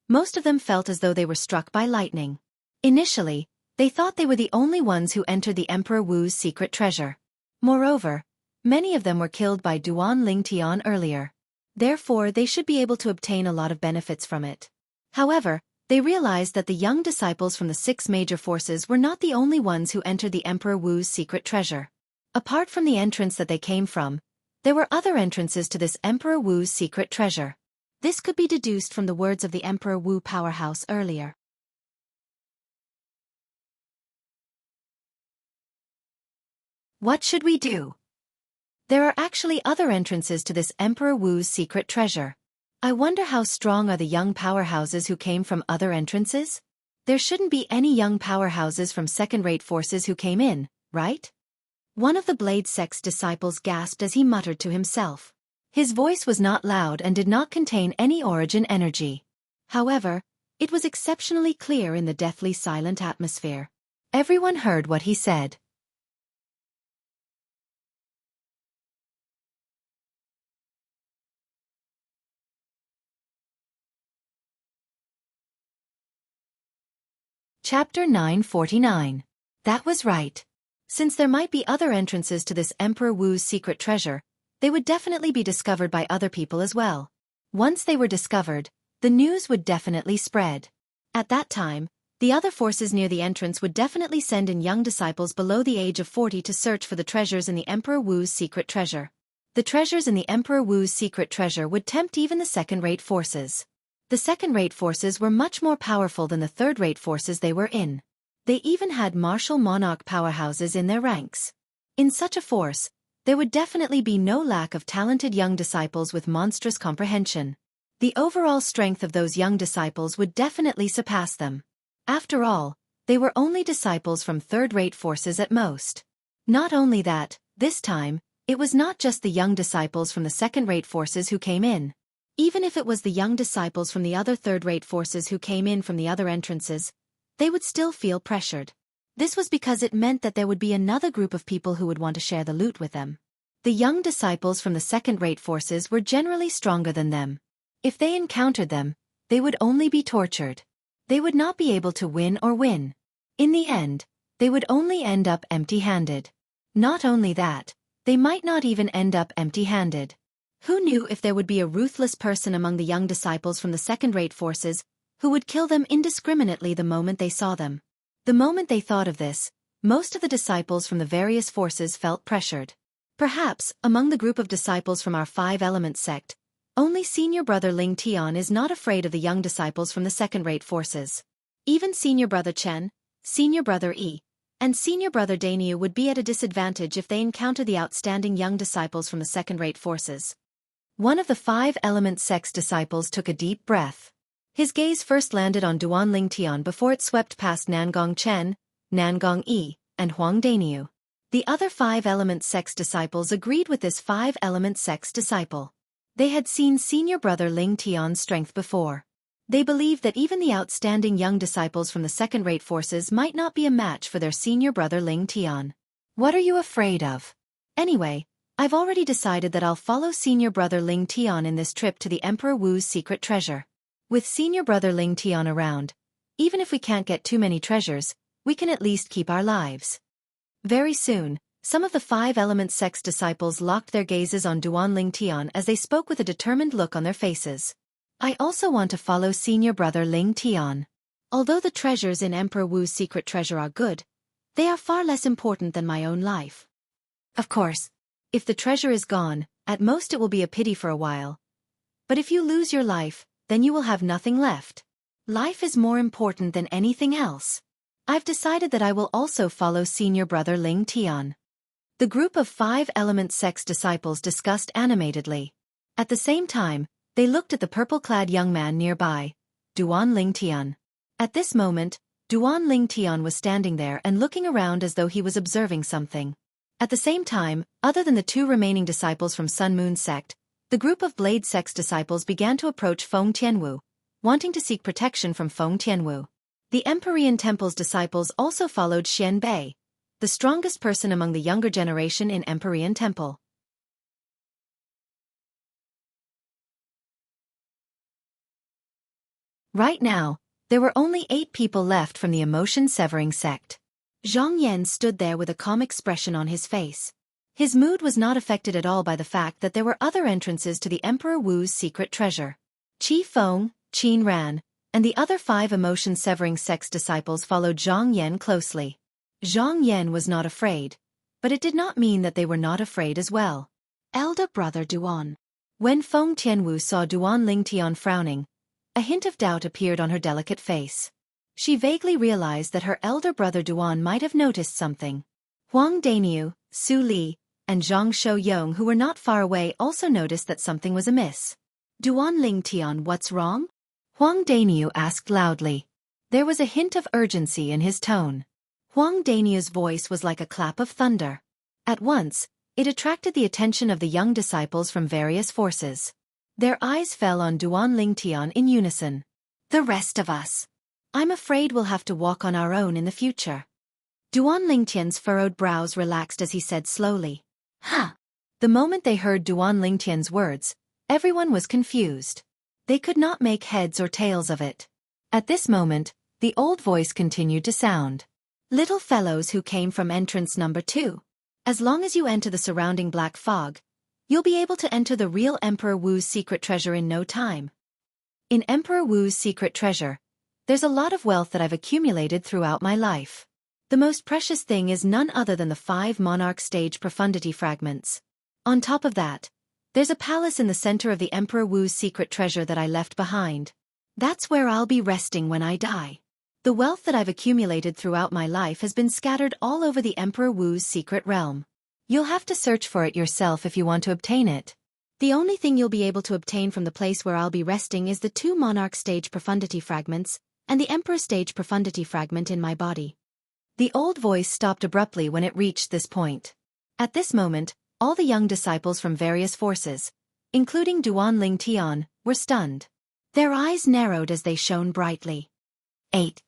most of them felt as though they were struck by lightning. Initially, they thought they were the only ones who entered the Emperor Wu's secret treasure. Moreover, many of them were killed by Duan Lingtian earlier. Therefore, they should be able to obtain a lot of benefits from it. However, they realized that the young disciples from the 6 major forces were not the only ones who entered the Emperor Wu's secret treasure. Apart from the entrance that they came from, there were other entrances to this Emperor Wu's secret treasure. This could be deduced from the words of the Emperor Wu powerhouse earlier. What should we do? There are actually other entrances to this Emperor Wu's secret treasure. I wonder how strong are the young powerhouses who came from other entrances? There shouldn't be any young powerhouses from second-rate forces who came in, right? One of the Blade Sect's disciples gasped as he muttered to himself. His voice was not loud and did not contain any origin energy. However, It was exceptionally clear in the deathly silent atmosphere. Everyone heard what he said. Chapter 949. That was right. Since there might be other entrances to this Emperor Wu's secret treasure, they would definitely be discovered by other people as well. Once they were discovered, the news would definitely spread. At that time, the other forces near the entrance would definitely send in young disciples below the age of 40 to search for the treasures in the Emperor Wu's secret treasure. The treasures in the Emperor Wu's secret treasure would tempt even the second-rate forces. The second-rate forces were much more powerful than the third-rate forces they were in. They even had martial monarch powerhouses in their ranks. In such a force, there would definitely be no lack of talented young disciples with monstrous comprehension. The overall strength of those young disciples would definitely surpass them. After all, they were only disciples from third-rate forces at most. Not only that, this time, it was not just the young disciples from the second-rate forces who came in. Even if it was the young disciples from the other third-rate forces who came in from the other entrances, they would still feel pressured. This was because it meant that there would be another group of people who would want to share the loot with them. The young disciples from the second-rate forces were generally stronger than them. If they encountered them, they would only be tortured. They would not be able to win or win. In the end, they would only end up empty-handed. Not only that, they might not even end up empty-handed. Who knew if there would be a ruthless person among the young disciples from the second-rate forces who would kill them indiscriminately the moment they saw them? The moment they thought of this, most of the disciples from the various forces felt pressured. Perhaps, among the group of disciples from our five-element sect, only senior brother Ling Tian is not afraid of the young disciples from the second-rate forces. Even senior brother Chen, senior brother Yi, and senior brother Daniu would be at a disadvantage if they encounter the outstanding young disciples from the second-rate forces. One of the five-element sect's disciples took a deep breath. His gaze first landed on Duan Ling Tian before it swept past Nangong Chen, Nangong Yi, and Huang Daniu. The other five-element sect's disciples agreed with this five-element sect's disciple. They had seen senior brother Ling Tian's strength before. They believed that even the outstanding young disciples from the second-rate forces might not be a match for their senior brother Ling Tian. What are you afraid of? Anyway, I've already decided that I'll follow senior brother Ling Tian in this trip to the Emperor Wu's secret treasure. With senior brother Ling Tian around, even if we can't get too many treasures, we can at least keep our lives. Very soon, some of the five-element sect's disciples locked their gazes on Duan Ling Tian as they spoke with a determined look on their faces. I also want to follow senior brother Ling Tian. Although the treasures in Emperor Wu's secret treasure are good, they are far less important than my own life. Of course, if the treasure is gone, at most it will be a pity for a while. But if you lose your life, then you will have nothing left. Life is more important than anything else. I've decided that I will also follow senior brother Ling Tian. The group of five-element sect's disciples discussed animatedly. At the same time, they looked at the purple-clad young man nearby, Duan Ling Tian. At this moment, Duan Ling Tian was standing there and looking around as though he was observing something. At the same time, other than the two remaining disciples from Sun Moon sect, the group of Blade sect's disciples began to approach Feng Tianwu, wanting to seek protection from Feng Tianwu. The Empyrean Temple's disciples also followed Xian Bei, the strongest person among the younger generation in Empyrean Temple. Right now, there were only 8 people left from the emotion-severing sect. Zhang Yan stood there with a calm expression on his face. His mood was not affected at all by the fact that there were other entrances to the Emperor Wu's secret treasure. Qi Feng, Qin Ran, and the other 5 emotion-severing sect's disciples followed Zhang Yan closely. Zhang Yan was not afraid, but it did not mean that they were not afraid as well. Elder brother Duan. When Feng Tianwu saw Duan Ling Tian frowning, a hint of doubt appeared on her delicate face. She vaguely realized that her elder brother Duan might have noticed something. Huang Daniu, Su Li, and Zhang Shouyong, who were not far away, also noticed that something was amiss. Duan Ling Tian, what's wrong? Huang Daniu asked loudly. There was a hint of urgency in his tone. Huang Daniu's voice was like a clap of thunder. At once, it attracted the attention of the young disciples from various forces. Their eyes fell on Duan Ling Tian in unison. The rest of us. I'm afraid we'll have to walk on our own in the future. Duan Lingtian's furrowed brows relaxed as he said slowly. Huh. The moment they heard Duan Lingtian's words, everyone was confused. They could not make heads or tails of it. At this moment, the old voice continued to sound. Little fellows who came from entrance number 2. As long as you enter the surrounding black fog, you'll be able to enter the real Emperor Wu's secret treasure in no time. In Emperor Wu's secret treasure, there's a lot of wealth that I've accumulated throughout my life. The most precious thing is none other than the 5 monarch stage profundity fragments. On top of that, there's a palace in the center of the Emperor Wu's secret treasure that I left behind. That's where I'll be resting when I die. The wealth that I've accumulated throughout my life has been scattered all over the Emperor Wu's secret realm. You'll have to search for it yourself if you want to obtain it. The only thing you'll be able to obtain from the place where I'll be resting is the 2 monarch stage profundity fragments and the Emperor stage profundity fragment in my body. The old voice stopped abruptly when it reached this point. At this moment, all the young disciples from various forces, including Duan Lingtian, were stunned. Their eyes narrowed as they shone brightly. 8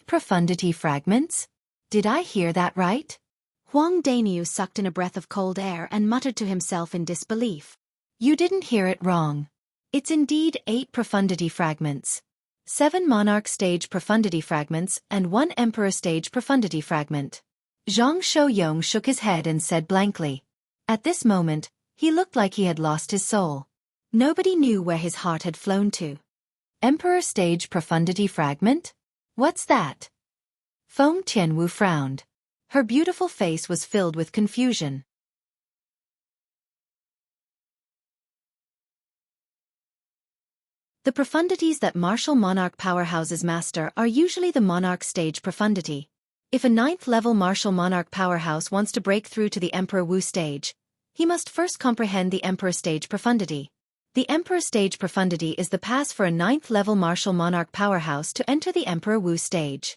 profundity fragments? Did I hear that right? Huang Daniu sucked in a breath of cold air and muttered to himself in disbelief. You didn't hear it wrong. It's indeed 8 profundity fragments. 7 monarch stage profundity fragments and 1 emperor stage profundity fragment. Zhang Shouyong shook his head and said blankly. At this moment, he looked like he had lost his soul. Nobody knew where his heart had flown to. Emperor stage profundity fragment? What's that? Feng Tianwu frowned. Her beautiful face was filled with confusion. The profundities that martial monarch powerhouses master are usually the monarch stage profundity. If a 9th level martial monarch powerhouse wants to break through to the Emperor Wu stage, he must first comprehend the Emperor stage profundity. The Emperor stage profundity is the pass for a 9th level martial monarch powerhouse to enter the Emperor Wu stage.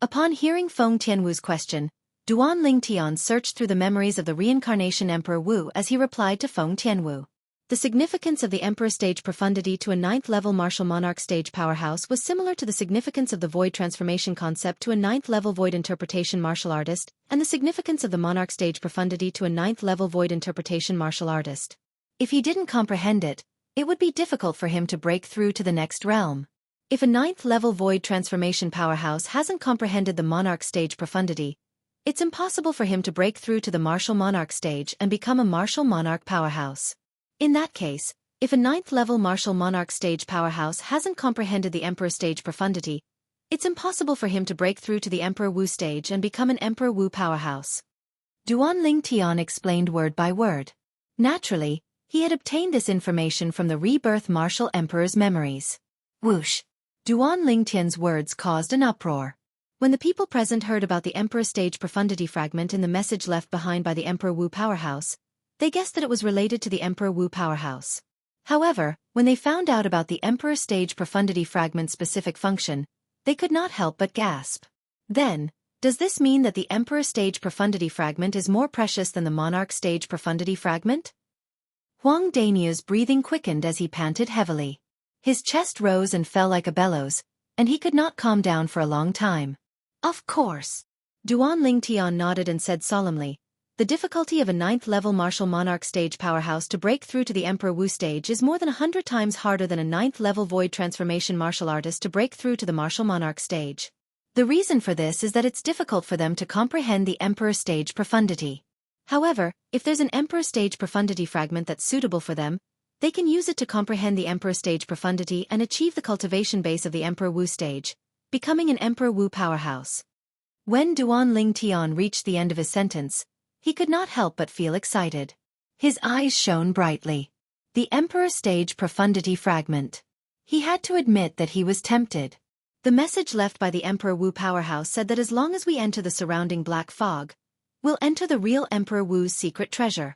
Upon hearing Feng Tianwu's question, Duan Lingtian searched through the memories of the reincarnation Emperor Wu as he replied to Feng Tianwu. The significance of the Emperor stage profundity to a 9th level martial monarch stage powerhouse was similar to the significance of the void transformation concept to a 9th level void interpretation martial artist, and the significance of the monarch stage profundity to a 9th level void interpretation martial artist. If he didn't comprehend it, it would be difficult for him to break through to the next realm. If a 9th level void transformation powerhouse hasn't comprehended the monarch stage profundity, it's impossible for him to break through to the martial monarch stage and become a martial monarch powerhouse. In that case, if a 9th level martial monarch stage powerhouse hasn't comprehended the Emperor stage profundity, it's impossible for him to break through to the Emperor Wu stage and become an Emperor Wu powerhouse. Duan Lingtian explained word by word. Naturally, he had obtained this information from the rebirth martial emperor's memories. Whoosh! Duan Lingtian's words caused an uproar. When the people present heard about the Emperor stage profundity fragment in the message left behind by the Emperor Wu powerhouse, they guessed that it was related to the Emperor Wu powerhouse. However, when they found out about the Emperor stage profundity fragment's specific function, they could not help but gasp. Then, does this mean that the Emperor stage profundity fragment is more precious than the Monarch stage profundity fragment? Huang Daniu's breathing quickened as he panted heavily. His chest rose and fell like a bellows, and he could not calm down for a long time. Of course. Duan Lingtian nodded and said solemnly, the difficulty of a 9th level martial monarch stage powerhouse to break through to the Emperor Wu stage is more than 100 times harder than a 9th level void transformation martial artist to break through to the martial monarch stage. The reason for this is that it's difficult for them to comprehend the Emperor stage profundity. However, if there's an Emperor stage profundity fragment that's suitable for them, they can use it to comprehend the Emperor stage profundity and achieve the cultivation base of the Emperor Wu stage, becoming an Emperor Wu powerhouse. When Duan Lingtian reached the end of his sentence, he could not help but feel excited. His eyes shone brightly. The Emperor stage profundity fragment. He had to admit that he was tempted. The message left by the Emperor Wu powerhouse said that as long as we enter the surrounding black fog, we'll enter the real Emperor Wu's secret treasure.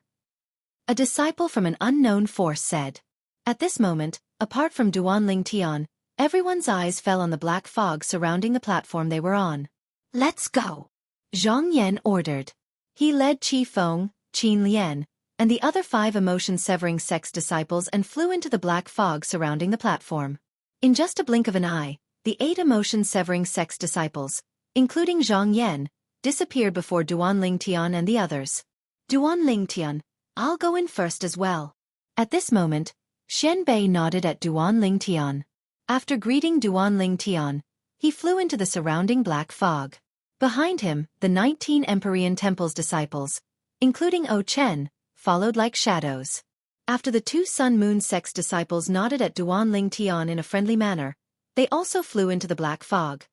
A disciple from an unknown force said. At this moment, apart from Duan Lingtian, everyone's eyes fell on the black fog surrounding the platform they were on. Let's go! Zhang Yan ordered. He led Qi Feng, Qin Lian, and the other 5 emotion-severing sex disciples and flew into the black fog surrounding the platform. In just a blink of an eye, the 8 emotion-severing sect's disciples, including Zhang Yan, disappeared before Duan Lingtian and the others. Duan Lingtian, I'll go in first as well. At this moment, Xian Bei nodded at Duan Lingtian. After greeting Duan Lingtian, he flew into the surrounding black fog. Behind him, the 19 Empyrean Temple's disciples, including O Chen, followed like shadows. After the 2 Sun-Moon sect's disciples nodded at Duan Lingtian in a friendly manner, they also flew into the black fog.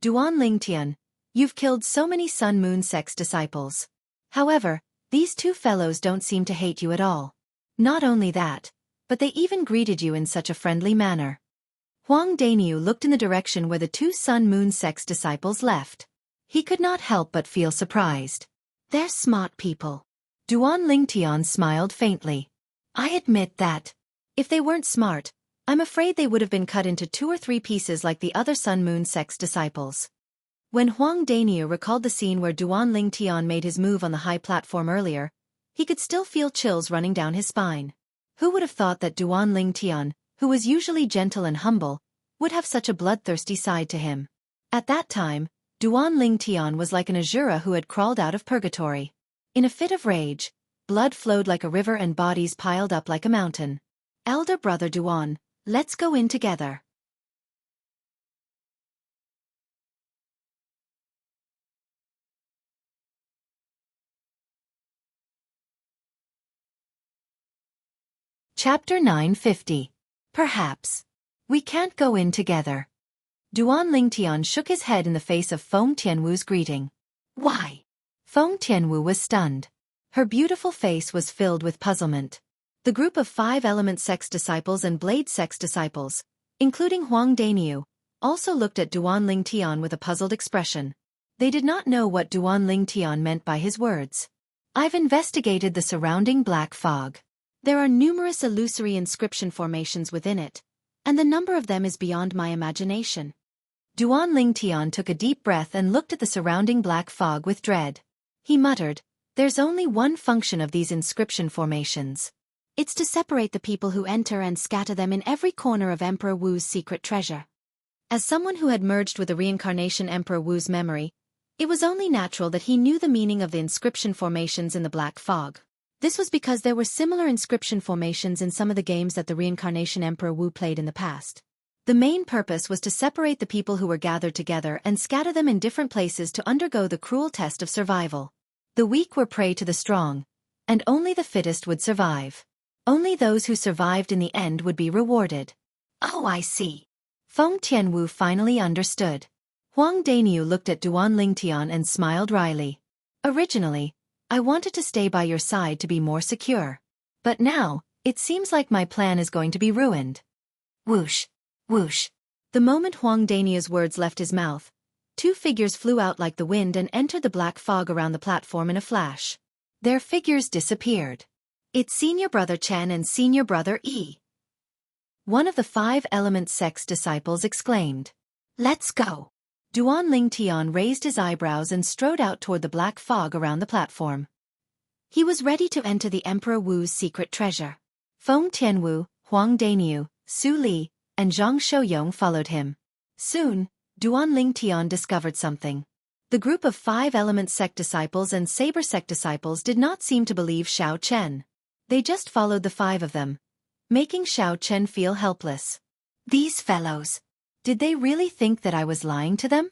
Duan Lingtian, you've killed so many Sun-Moon sect's disciples. However, these 2 fellows don't seem to hate you at all. Not only that, but they even greeted you in such a friendly manner. Huang Daniu looked in the direction where the 2 Sun-Moon sect's disciples left. He could not help but feel surprised. They're smart people. Duan Lingtian smiled faintly. I admit that. If they weren't smart, I'm afraid they would have been cut into 2 or 3 pieces like the other Sun-Moon sect's disciples. When Huang Daniu recalled the scene where Duan Lingtian made his move on the high platform earlier, he could still feel chills running down his spine. Who would have thought that Duan Lingtian, who was usually gentle and humble, would have such a bloodthirsty side to him? At that time, Duan Lingtian was like an Asura who had crawled out of purgatory. In a fit of rage, blood flowed like a river and bodies piled up like a mountain. Elder brother Duan, let's go in together. Chapter 950. Perhaps. We can't go in together. Duan Lingtian shook his head in the face of Feng Tianwu's greeting. Why? Feng Tianwu was stunned. Her beautiful face was filled with puzzlement. The group of 5 Element sect's disciples and Blade sect's disciples, including Huang Daniu, also looked at Duan Lingtian with a puzzled expression. They did not know what Duan Lingtian meant by his words. I've investigated the surrounding black fog. There are numerous illusory inscription formations within it, and the number of them is beyond my imagination. Duan Lingtian took a deep breath and looked at the surrounding black fog with dread. He muttered, there's only one function of these inscription formations. It's to separate the people who enter and scatter them in every corner of Emperor Wu's secret treasure. As someone who had merged with the reincarnation Emperor Wu's memory, it was only natural that he knew the meaning of the inscription formations in the black fog. This was because there were similar inscription formations in some of the games that the reincarnation Emperor Wu played in the past. The main purpose was to separate the people who were gathered together and scatter them in different places to undergo the cruel test of survival. The weak were prey to the strong, and only the fittest would survive. Only those who survived in the end would be rewarded. Oh, I see. Feng Tianwu finally understood. Huang Daniu looked at Duan Lingtian and smiled wryly. Originally, I wanted to stay by your side to be more secure. But now, it seems like my plan is going to be ruined. Whoosh. Whoosh. The moment Huang Daniu's words left his mouth, 2 figures flew out like the wind and entered the black fog around the platform in a flash. Their figures disappeared. It's Senior Brother Chen and Senior Brother Yi. One of the 5 Element sect's disciples exclaimed. Let's go. Duan Lingtian raised his eyebrows and strode out toward the black fog around the platform. He was ready to enter the Emperor Wu's secret treasure. Feng Tianwu, Huang Daniu, Su Li, and Zhang Shouyong followed him. Soon, Duan Lingtian discovered something. The group of 5 Element sect disciples and Saber sect disciples did not seem to believe Xiao Chen. They just followed the 5 of them, making Xiao Chen feel helpless. These fellows. Did they really think that I was lying to them?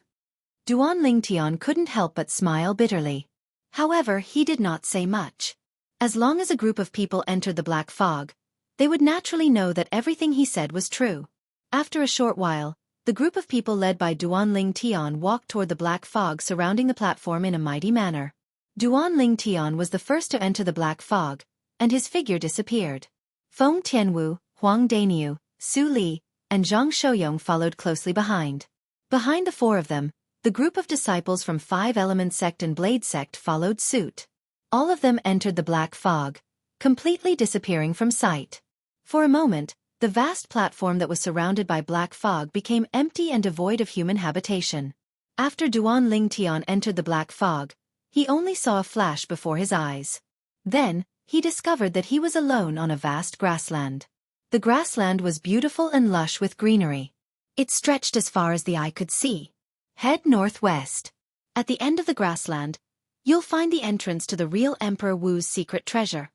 Duan Lingtian couldn't help but smile bitterly. However, he did not say much. As long as a group of people entered the black fog, they would naturally know that everything he said was true. After a short while, the group of people led by Duan Lingtian walked toward the black fog surrounding the platform in a mighty manner. Duan Lingtian was the first to enter the black fog, and his figure disappeared. Feng Tianwu, Huang Daniu, Su Li, and Zhang Shouyong followed closely behind. Behind the 4 of them, the group of disciples from 5 Element sect and Blade sect followed suit. All of them entered the black fog, completely disappearing from sight. For a moment, the vast platform that was surrounded by black fog became empty and devoid of human habitation. After Duan Lingtian entered the black fog, he only saw a flash before his eyes. Then, he discovered that he was alone on a vast grassland. The grassland was beautiful and lush with greenery. It stretched as far as the eye could see. Head northwest. At the end of the grassland, you'll find the entrance to the real Emperor Wu's secret treasure.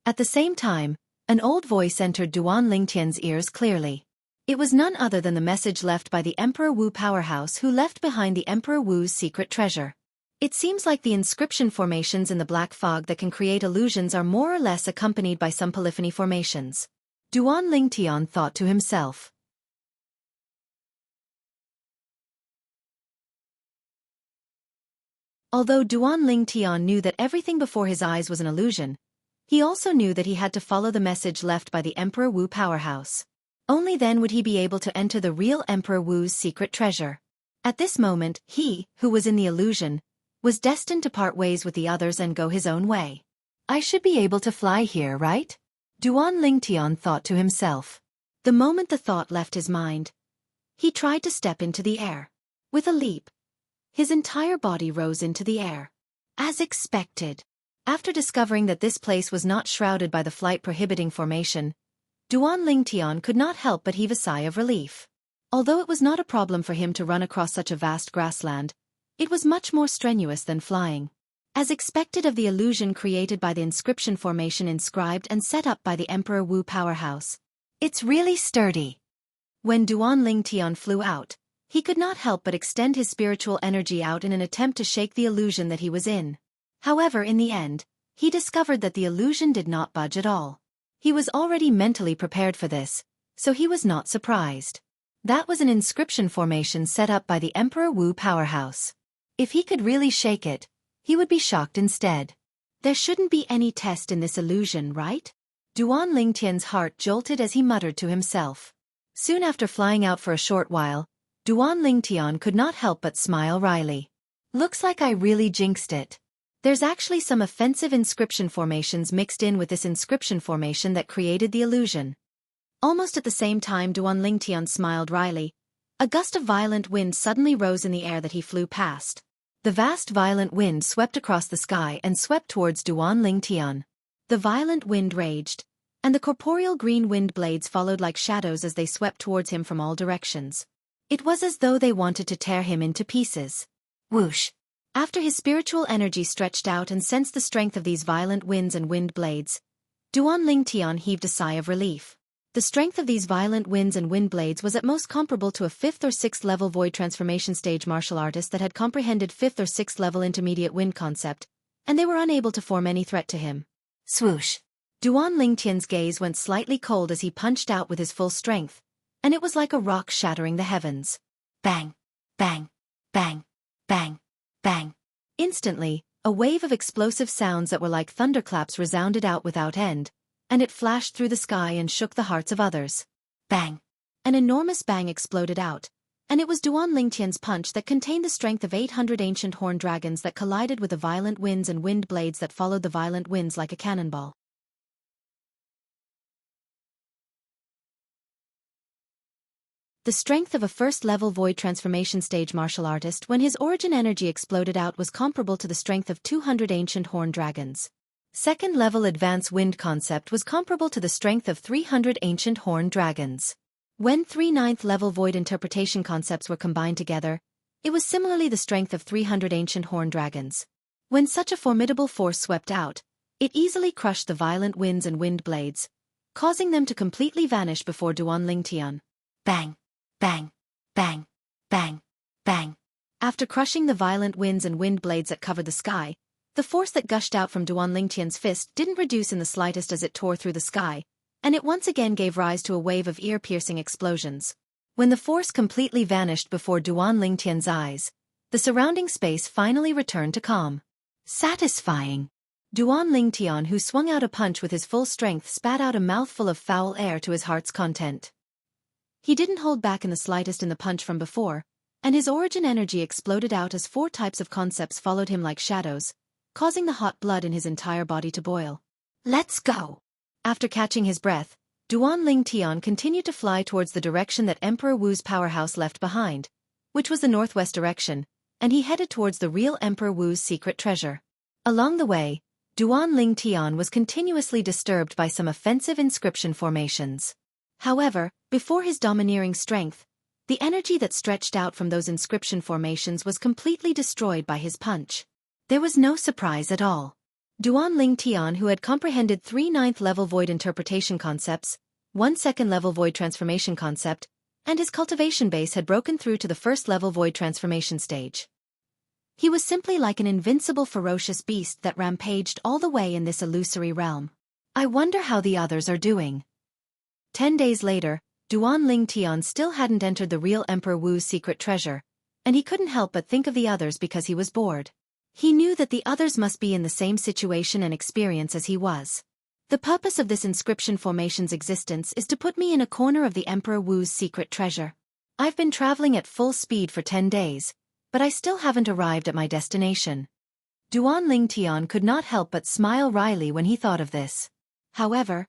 At the same time, an old voice entered Duan Lingtian's ears clearly. It was none other than the message left by the Emperor Wu powerhouse who left behind the Emperor Wu's secret treasure. It seems like the inscription formations in the black fog that can create illusions are more or less accompanied by some polyphony formations. Duan Lingtian thought to himself. Although Duan Lingtian knew that everything before his eyes was an illusion, he also knew that he had to follow the message left by the Emperor Wu powerhouse. Only then would he be able to enter the real Emperor Wu's secret treasure. At this moment, he, who was in the illusion, was destined to part ways with the others and go his own way. I should be able to fly here, right? Duan Lingtian thought to himself. The moment the thought left his mind, he tried to step into the air. With a leap, his entire body rose into the air. As expected. After discovering that this place was not shrouded by the flight-prohibiting formation, Duan Lingtian could not help but heave a sigh of relief. Although it was not a problem for him to run across such a vast grassland, it was much more strenuous than flying. As expected of the illusion created by the inscription formation inscribed and set up by the Emperor Wu powerhouse. It's really sturdy. When Duan Lingtian flew out, he could not help but extend his spiritual energy out in an attempt to shake the illusion that he was in. However, in the end, he discovered that the illusion did not budge at all. He was already mentally prepared for this, so he was not surprised. That was an inscription formation set up by the Emperor Wu powerhouse. If he could really shake it, he would be shocked instead. There shouldn't be any test in this illusion, right? Duan Lingtian's heart jolted as he muttered to himself. Soon after flying out for a short while, Duan Lingtian could not help but smile wryly. Looks like I really jinxed it. There's actually some offensive inscription formations mixed in with this inscription formation that created the illusion. Almost at the same time Duan Lingtian smiled wryly, a gust of violent wind suddenly rose in the air that he flew past. The vast violent wind swept across the sky and swept towards Duan Lingtian. The violent wind raged, and the corporeal green wind blades followed like shadows as they swept towards him from all directions. It was as though they wanted to tear him into pieces. Whoosh! After his spiritual energy stretched out and sensed the strength of these violent winds and wind blades, Duan Lingtian heaved a sigh of relief. The strength of these violent winds and wind blades was at most comparable to a 5th or 6th level void transformation stage martial artist that had comprehended 5th or 6th level intermediate wind concept, and they were unable to form any threat to him. Swoosh! Duan Lingtian's gaze went slightly cold as he punched out with his full strength, and it was like a rock shattering the heavens. Bang! Bang! Bang! Bang! Bang! Instantly, a wave of explosive sounds that were like thunderclaps resounded out without end, and it flashed through the sky and shook the hearts of others. Bang! An enormous bang exploded out, and it was Duan Lingtian's punch that contained the strength of 800 ancient horned dragons that collided with the violent winds and wind blades that followed the violent winds like a cannonball. The strength of a first-level void transformation stage martial artist when his origin energy exploded out was comparable to the strength of 200 ancient horned dragons. Second-level advanced wind concept was comparable to the strength of 300 ancient horned dragons. When 3 9th-level void interpretation concepts were combined together, it was similarly the strength of 300 ancient horned dragons. When such a formidable force swept out, it easily crushed the violent winds and wind blades, causing them to completely vanish before Duan Lingtian. Bang! Bang! Bang! Bang! Bang! After crushing the violent winds and wind blades that covered the sky, the force that gushed out from Duan Lingtian's fist didn't reduce in the slightest as it tore through the sky, and it once again gave rise to a wave of ear-piercing explosions. When the force completely vanished before Duan Lingtian's eyes, the surrounding space finally returned to calm. Satisfying. Duan Lingtian, who swung out a punch with his full strength, spat out a mouthful of foul air to his heart's content. He didn't hold back in the slightest in the punch from before, and his origin energy exploded out as 4 types of concepts followed him like shadows, causing the hot blood in his entire body to boil. Let's go! After catching his breath, Duan Lingtian continued to fly towards the direction that Emperor Wu's powerhouse left behind, which was the northwest direction, and he headed towards the real Emperor Wu's secret treasure. Along the way, Duan Ling Tian was continuously disturbed by some offensive inscription formations. However, before his domineering strength, the energy that stretched out from those inscription formations was completely destroyed by his punch. There was no surprise at all. Duan Ling Tian, who had comprehended 3 9th-level void interpretation concepts, 1 2nd-level void transformation concept, and his cultivation base had broken through to the 1st-level void transformation stage. He was simply like an invincible ferocious beast that rampaged all the way in this illusory realm. I wonder how the others are doing. 10 days later, Duan Ling Tian still hadn't entered the real Emperor Wu's secret treasure, and he couldn't help but think of the others because he was bored. He knew that the others must be in the same situation and experience as he was. The purpose of this inscription formation's existence is to put me in a corner of the Emperor Wu's secret treasure. I've been traveling at full speed for 10 days, but I still haven't arrived at my destination. Duan Ling Tian could not help but smile wryly when he thought of this. However,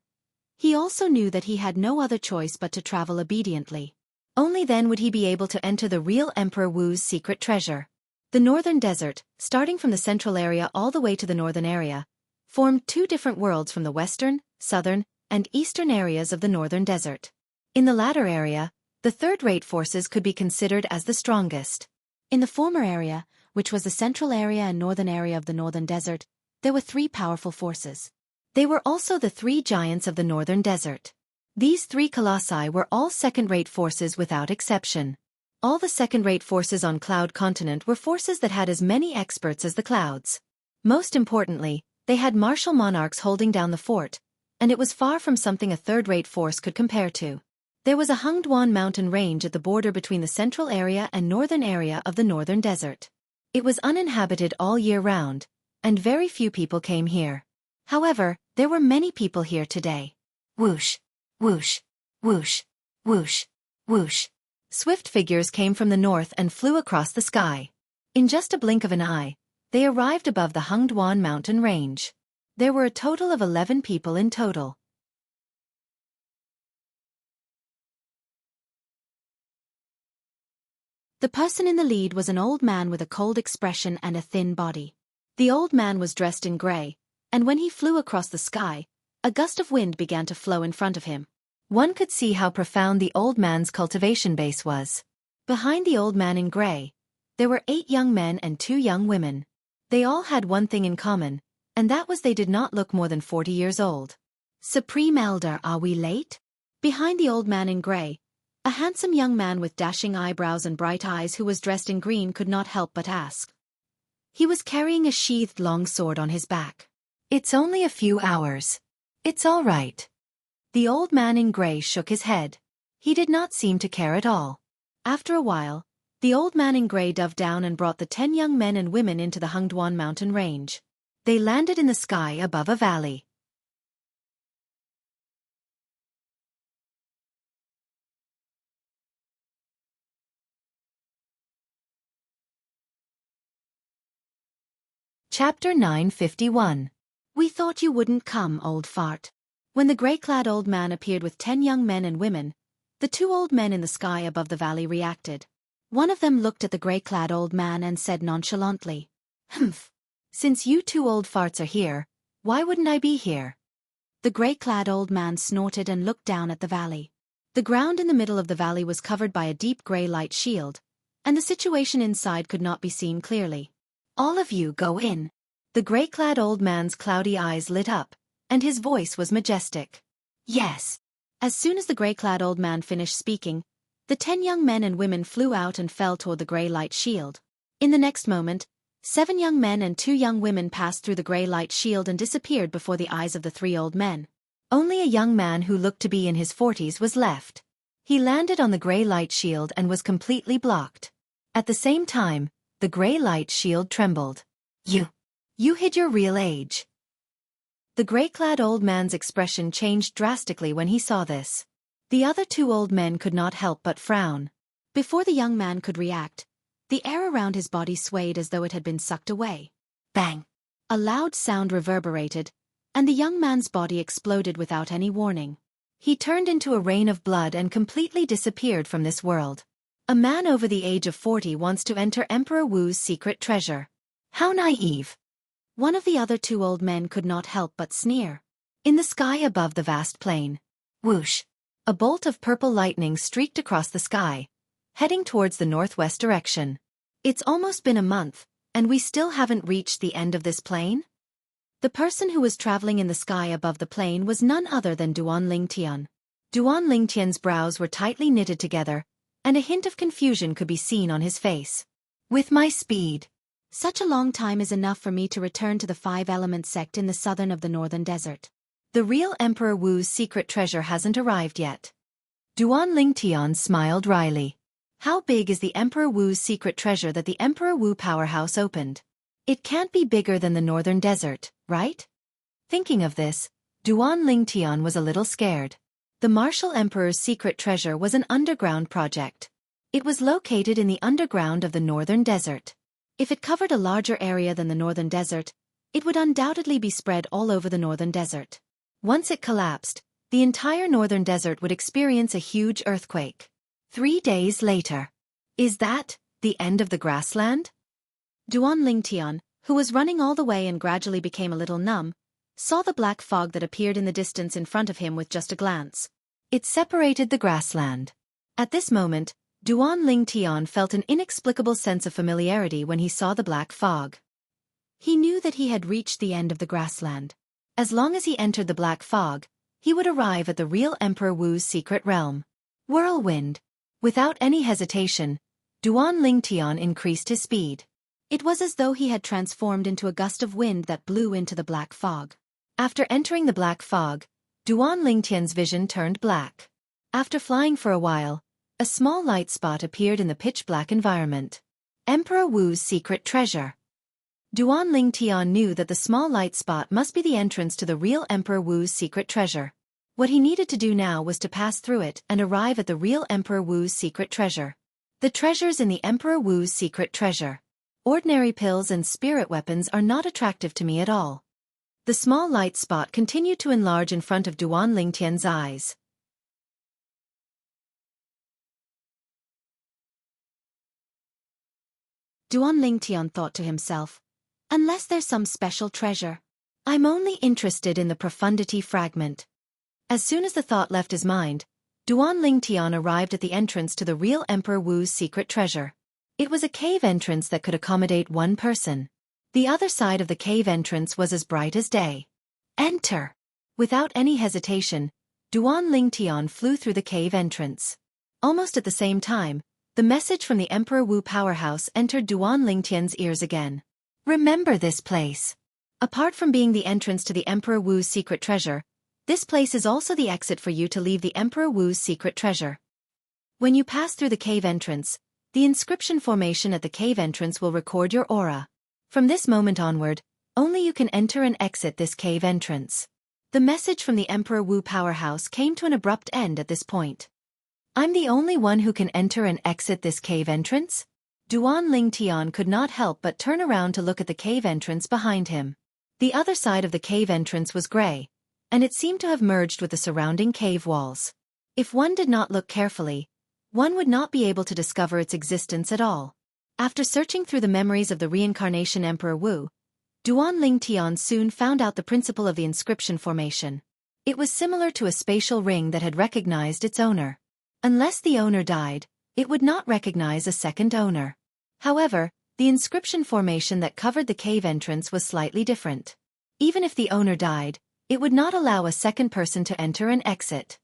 he also knew that he had no other choice but to travel obediently. Only then would he be able to enter the real Emperor Wu's secret treasure. The northern desert, starting from the central area all the way to the northern area, formed 2 different worlds from the western, southern, and eastern areas of the northern desert. In the latter area, the third-rate forces could be considered as the strongest. In the former area, which was the central area and northern area of the northern desert, there were 3 powerful forces. They were also the 3 giants of the northern desert. These 3 colossi were all second-rate forces without exception. All the second-rate forces on Cloud Continent were forces that had as many experts as the clouds. Most importantly, they had martial monarchs holding down the fort, and it was far from something a third-rate force could compare to. There was a Hungduan mountain range at the border between the central area and northern area of the northern desert. It was uninhabited all year round, and very few people came here. However, there were many people here today. Whoosh, whoosh, whoosh, whoosh, whoosh. Swift figures came from the north and flew across the sky. In just a blink of an eye, they arrived above the Hungduan mountain range. There were a total of 11 people in total. The person in the lead was an old man with a cold expression and a thin body. The old man was dressed in gray, and when he flew across the sky, a gust of wind began to flow in front of him. One could see how profound the old man's cultivation base was. Behind the old man in gray, there were 8 young men and 2 young women. They all had one thing in common, and that was they did not look more than 40 years old. Supreme Elder, are we late? Behind the old man in gray, a handsome young man with dashing eyebrows and bright eyes who was dressed in green could not help but ask. He was carrying a sheathed long sword on his back. It's only a few hours. It's all right. The old man in gray shook his head. He did not seem to care at all. After a while, the old man in gray dove down and brought the 10 young men and women into the Hungduan mountain range. They landed in the sky above a valley. Chapter 951. We thought you wouldn't come, old fart. When the gray-clad old man appeared with 10 young men and women, the 2 old men in the sky above the valley reacted. One of them looked at the gray-clad old man and said nonchalantly, "Humph. Since you 2 old farts are here, why wouldn't I be here?" The gray-clad old man snorted and looked down at the valley. The ground in the middle of the valley was covered by a deep gray light shield, and the situation inside could not be seen clearly. "All of you go in." The gray-clad old man's cloudy eyes lit up, and his voice was majestic. "Yes." As soon as the gray-clad old man finished speaking, the 10 young men and women flew out and fell toward the gray light shield. In the next moment, 7 young men and 2 young women passed through the gray light shield and disappeared before the eyes of the 3 old men. Only a young man who looked to be in his 40s was left. He landed on the gray light shield and was completely blocked. At the same time, the gray light shield trembled. You hid your real age." The gray-clad old man's expression changed drastically when he saw this. The other 2 old men could not help but frown. Before the young man could react, the air around his body swayed as though it had been sucked away. Bang! A loud sound reverberated, and the young man's body exploded without any warning. He turned into a rain of blood and completely disappeared from this world. A man over the age of 40 wants to enter Emperor Wu's secret treasure. How naive! One of the other two old men could not help but sneer. In the sky above the vast plain, whoosh! A bolt of purple lightning streaked across the sky, heading towards the northwest direction. It's almost been a month, and we still haven't reached the end of this plain? The person who was traveling in the sky above the plain was none other than Duan Lingtian. Duan Lingtian's brows were tightly knitted together, and a hint of confusion could be seen on his face. With my speed, such a long time is enough for me to return to the five-element sect in the southern of the northern desert. The real Emperor Wu's secret treasure hasn't arrived yet. Duan Lingtian smiled wryly. How big is the Emperor Wu's secret treasure that the Emperor Wu powerhouse opened? It can't be bigger than the northern desert, right? Thinking of this, Duan Lingtian was a little scared. The Martial Emperor's secret treasure was an underground project. It was located in the underground of the northern desert. If it covered a larger area than the northern desert, it would undoubtedly be spread all over the northern desert. Once it collapsed, the entire northern desert would experience a huge earthquake. 3 days later. Is that the end of the grassland? Duan Lingtian, who was running all the way and gradually became a little numb, saw the black fog that appeared in the distance in front of him with just a glance. It separated the grassland. At this moment, Duan Lingtian felt an inexplicable sense of familiarity when he saw the black fog. He knew that he had reached the end of the grassland. As long as he entered the black fog, he would arrive at the real Emperor Wu's secret realm. Whirlwind. Without any hesitation, Duan Lingtian increased his speed. It was as though he had transformed into a gust of wind that blew into the black fog. After entering the black fog, Duan Lingtian's vision turned black. After flying for a while, a small light spot appeared in the pitch-black environment. Emperor Wu's secret treasure. Duan Lingtian knew that the small light spot must be the entrance to the real Emperor Wu's secret treasure. What he needed to do now was to pass through it and arrive at the real Emperor Wu's secret treasure. The treasures in the Emperor Wu's secret treasure. Ordinary pills and spirit weapons are not attractive to me at all. The small light spot continued to enlarge in front of Duan Lingtian's eyes. Duan Lingtian thought to himself, unless there's some special treasure, I'm only interested in the profundity fragment. As soon as the thought left his mind, Duan Lingtian arrived at the entrance to the real Emperor Wu's secret treasure. It was a cave entrance that could accommodate one person. The other side of the cave entrance was as bright as day. Enter! Without any hesitation, Duan Lingtian flew through the cave entrance. Almost at the same time, the message from the Emperor Wu powerhouse entered Duan Lingtian's ears again. Remember this place. Apart from being the entrance to the Emperor Wu's secret treasure, this place is also the exit for you to leave the Emperor Wu's secret treasure. When you pass through the cave entrance, the inscription formation at the cave entrance will record your aura. From this moment onward, only you can enter and exit this cave entrance. The message from the Emperor Wu powerhouse came to an abrupt end at this point. I'm the only one who can enter and exit this cave entrance? Duan Lingtian could not help but turn around to look at the cave entrance behind him. The other side of the cave entrance was gray, and it seemed to have merged with the surrounding cave walls. If one did not look carefully, one would not be able to discover its existence at all. After searching through the memories of the reincarnation Emperor Wu, Duan Lingtian soon found out the principle of the inscription formation. It was similar to a spatial ring that had recognized its owner. Unless the owner died, it would not recognize a second owner. However, the inscription formation that covered the cave entrance was slightly different. Even if the owner died, it would not allow a second person to enter and exit.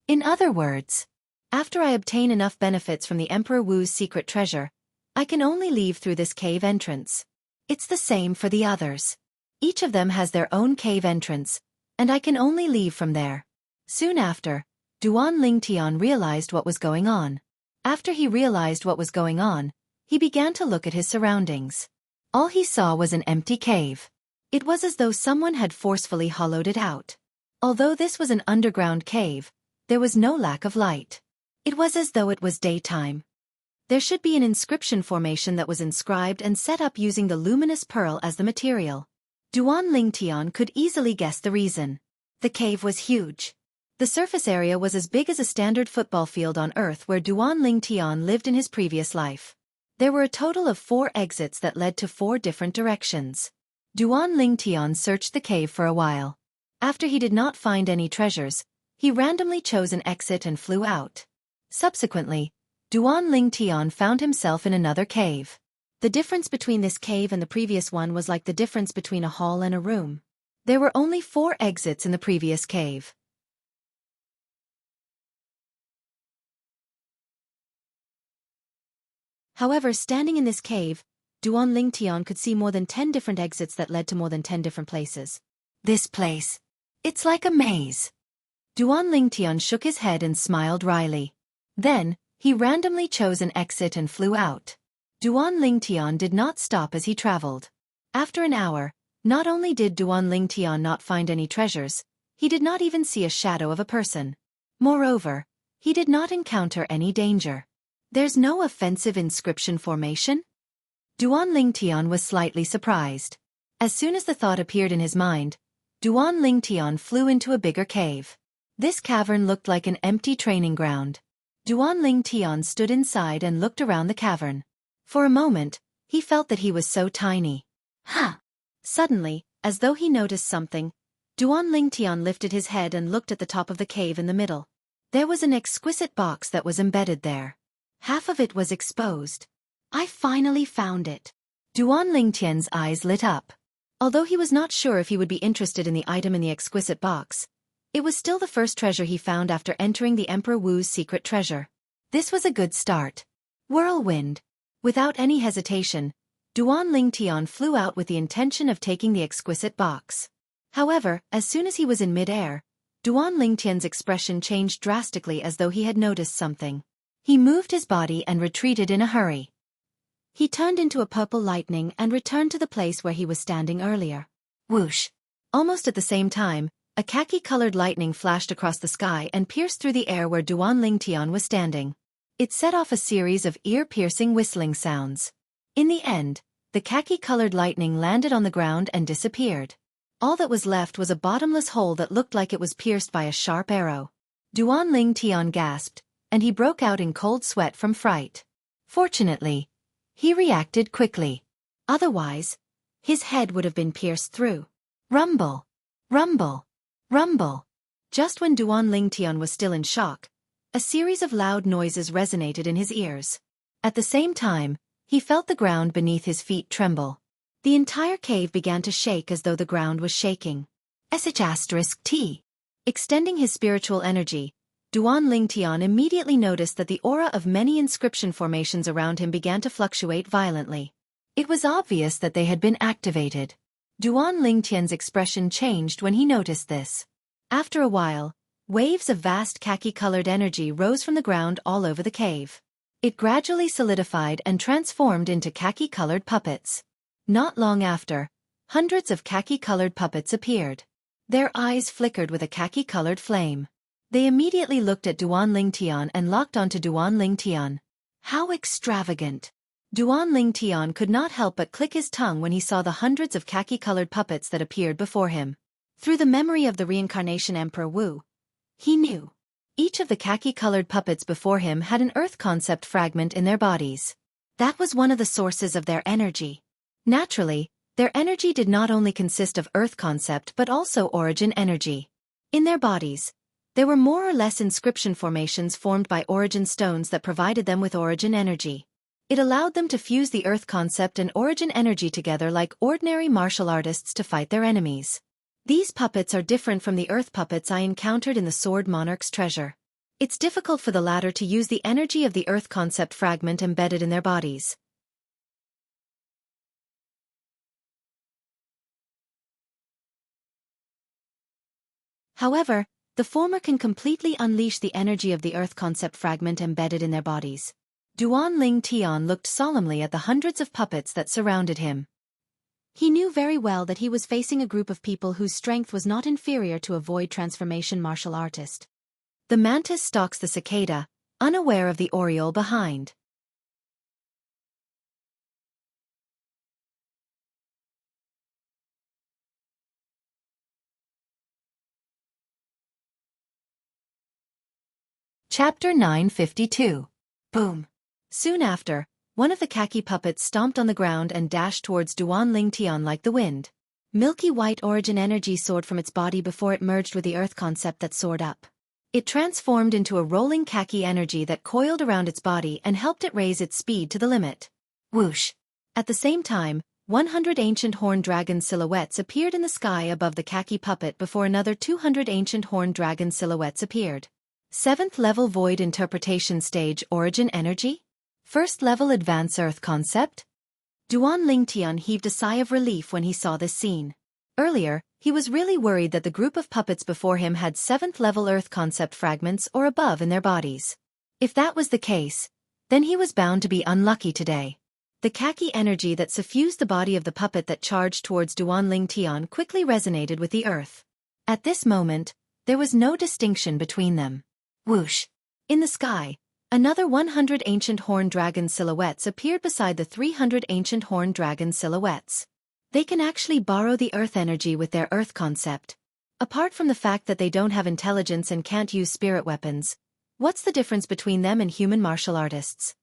In other words, after I obtain enough benefits from the Emperor Wu's secret treasure, I can only leave through this cave entrance. It's the same for the others. Each of them has their own cave entrance, and I can only leave from there. Soon after, Duan Lingtian realized what was going on. After he realized what was going on, he began to look at his surroundings. All he saw was an empty cave. It was as though someone had forcefully hollowed it out. Although this was an underground cave, there was no lack of light. It was as though it was daytime. There should be an inscription formation that was inscribed and set up using the luminous pearl as the material. Duan Lingtian could easily guess the reason. The cave was huge. The surface area was as big as a standard football field on Earth where Duan Lingtian lived in his previous life. There were a total of 4 exits that led to 4 different directions. Duan Lingtian searched the cave for a while. After he did not find any treasures, he randomly chose an exit and flew out. Subsequently, Duan Lingtian found himself in another cave. The difference between this cave and the previous one was like the difference between a hall and a room. There were only 4 exits in the previous cave. However, standing in this cave, Duan Lingtian could see more than 10 different exits that led to more than 10 different places. This place. It's like a maze. Duan Lingtian shook his head and smiled wryly. Then, he randomly chose an exit and flew out. Duan Lingtian did not stop as he traveled. After an hour, not only did Duan Lingtian not find any treasures, he did not even see a shadow of a person. Moreover, he did not encounter any danger. There's no offensive inscription formation? Duan Lingtian was slightly surprised. As soon as the thought appeared in his mind, Duan Lingtian flew into a bigger cave. This cavern looked like an empty training ground. Duan Lingtian stood inside and looked around the cavern. For a moment, he felt that he was so tiny. Huh! Suddenly, as though he noticed something, Duan Lingtian lifted his head and looked at the top of the cave in the middle. There was an exquisite box that was embedded there. Half of it was exposed. I finally found it. Duan Lingtian's eyes lit up. Although he was not sure if he would be interested in the item in the exquisite box, it was still the first treasure he found after entering the Emperor Wu's secret treasure. This was a good start. Whirlwind. Without any hesitation, Duan Lingtian flew out with the intention of taking the exquisite box. However, as soon as he was in mid-air, Duan Lingtian's expression changed drastically as though he had noticed something. He moved his body and retreated in a hurry. He turned into a purple lightning and returned to the place where he was standing earlier. Whoosh! Almost at the same time, a khaki-colored lightning flashed across the sky and pierced through the air where Duan Lingtian was standing. It set off a series of ear-piercing whistling sounds. In the end, the khaki-colored lightning landed on the ground and disappeared. All that was left was a bottomless hole that looked like it was pierced by a sharp arrow. Duan Lingtian gasped, and he broke out in cold sweat from fright. Fortunately, he reacted quickly. Otherwise, his head would have been pierced through. Rumble! Rumble! Rumble! Just when Duan Lingtian was still in shock, a series of loud noises resonated in his ears. At the same time, he felt the ground beneath his feet tremble. The entire cave began to shake as though the ground was shaking. *T. Extending his spiritual energy, Duan Lingtian immediately noticed that the aura of many inscription formations around him began to fluctuate violently. It was obvious that they had been activated. Duan Lingtian's expression changed when he noticed this. After a while, waves of vast khaki-colored energy rose from the ground all over the cave. It gradually solidified and transformed into khaki-colored puppets. Not long after, hundreds of khaki-colored puppets appeared. Their eyes flickered with a khaki-colored flame. They immediately looked at Duan Lingtian and locked onto Duan Lingtian. How extravagant! Duan Lingtian could not help but click his tongue when he saw the hundreds of khaki-colored puppets that appeared before him. Through the memory of the reincarnation Emperor Wu, he knew. Each of the khaki-colored puppets before him had an earth concept fragment in their bodies. That was one of the sources of their energy. Naturally, their energy did not only consist of earth concept but also origin energy. In their bodies, there were more or less inscription formations formed by origin stones that provided them with origin energy. It allowed them to fuse the earth concept and origin energy together like ordinary martial artists to fight their enemies. These puppets are different from the earth puppets I encountered in the Sword Monarch's treasure. It's difficult for the latter to use the energy of the earth concept fragment embedded in their bodies. However, the former can completely unleash the energy of the earth concept fragment embedded in their bodies. Duan Lingtian looked solemnly at the hundreds of puppets that surrounded him. He knew very well that he was facing a group of people whose strength was not inferior to a void transformation martial artist. The mantis stalks the cicada, unaware of the oriole behind. Chapter 952. Boom. Soon after, one of the khaki puppets stomped on the ground and dashed towards Duan Lingtian like the wind. Milky white origin energy soared from its body before it merged with the earth concept that soared up. It transformed into a rolling khaki energy that coiled around its body and helped it raise its speed to the limit. Whoosh! At the same time, 100 ancient horned dragon silhouettes appeared in the sky above the khaki puppet before another 200 ancient horned dragon silhouettes appeared. 7th level void interpretation stage origin energy? 1st level advance earth concept? Duan Lingtian heaved a sigh of relief when he saw this scene. Earlier, he was really worried that the group of puppets before him had 7th level earth concept fragments or above in their bodies. If that was the case, then he was bound to be unlucky today. The khaki energy that suffused the body of the puppet that charged towards Duan Lingtian quickly resonated with the earth. At this moment, there was no distinction between them. Whoosh! In the sky, another 100 ancient horned dragon silhouettes appeared beside the 300 ancient horned dragon silhouettes. They can actually borrow the earth energy with their earth concept. Apart from the fact that they don't have intelligence and can't use spirit weapons, what's the difference between them and human martial artists?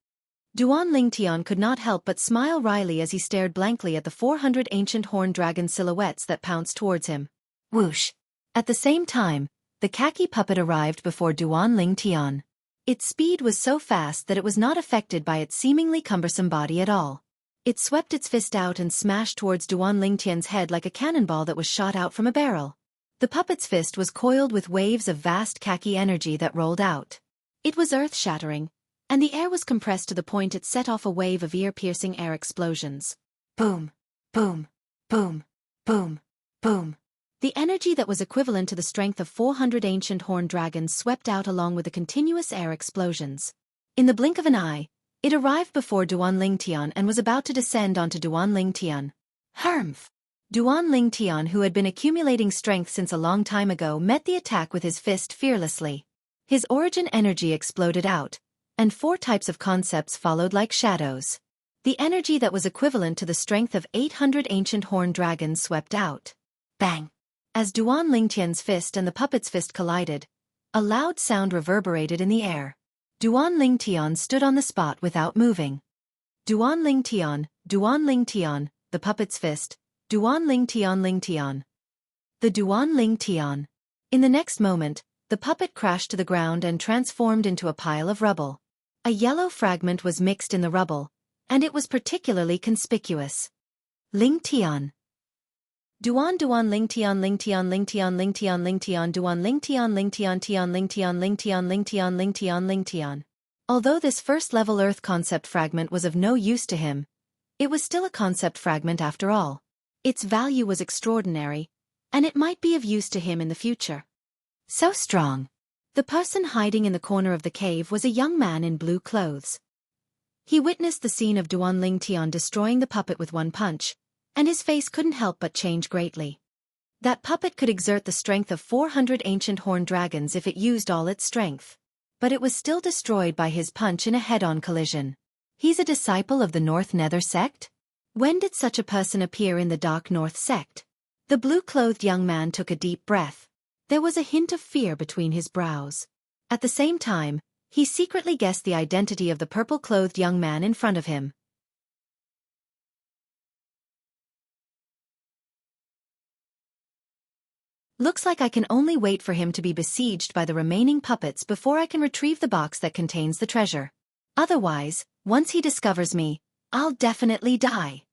Duan Lingtian could not help but smile wryly as he stared blankly at the 400 ancient horned dragon silhouettes that pounced towards him. Whoosh! At the same time, the khaki puppet arrived before Duan Lingtian. Its speed was so fast that it was not affected by its seemingly cumbersome body at all. It swept its fist out and smashed towards Duan Lingtian's head like a cannonball that was shot out from a barrel. The puppet's fist was coiled with waves of vast khaki energy that rolled out. It was earth-shattering, and the air was compressed to the point it set off a wave of ear-piercing air explosions. Boom! Boom! Boom! Boom! Boom! The energy that was equivalent to the strength of 400 ancient horned dragons swept out along with the continuous air explosions. In the blink of an eye, it arrived before Duan Lingtian and was about to descend onto Duan Lingtian. Harmph! Duan Lingtian, who had been accumulating strength since a long time ago, met the attack with his fist fearlessly. His origin energy exploded out, and 4 types of concepts followed like shadows. The energy that was equivalent to the strength of 800 ancient horned dragons swept out. Bang! As Duan Lingtian's fist and the puppet's fist collided, a loud sound reverberated in the air. Duan Lingtian stood on the spot without moving. Duan Lingtian, the puppet's fist, Duan Lingtian. The Duan Lingtian. In the next moment, the puppet crashed to the ground and transformed into a pile of rubble. A yellow fragment was mixed in the rubble, and it was particularly conspicuous. Lingtian. Duan Lingtian Duan Lingtian. Although this first-level Earth concept fragment was of no use to him, it was still a concept fragment after all. Its value was extraordinary, and it might be of use to him in the future. So strong. The person hiding in the corner of the cave was a young man in blue clothes. He witnessed the scene of Duan Lingtian destroying the puppet with one punch, and his face couldn't help but change greatly. That puppet could exert the strength of 400 ancient horned dragons if it used all its strength. But it was still destroyed by his punch in a head-on collision. He's a disciple of the North Nether sect? When did such a person appear in the Dark North sect? The blue-clothed young man took a deep breath. There was a hint of fear between his brows. At the same time, he secretly guessed the identity of the purple-clothed young man in front of him. Looks like I can only wait for him to be besieged by the remaining puppets before I can retrieve the box that contains the treasure. Otherwise, once he discovers me, I'll definitely die.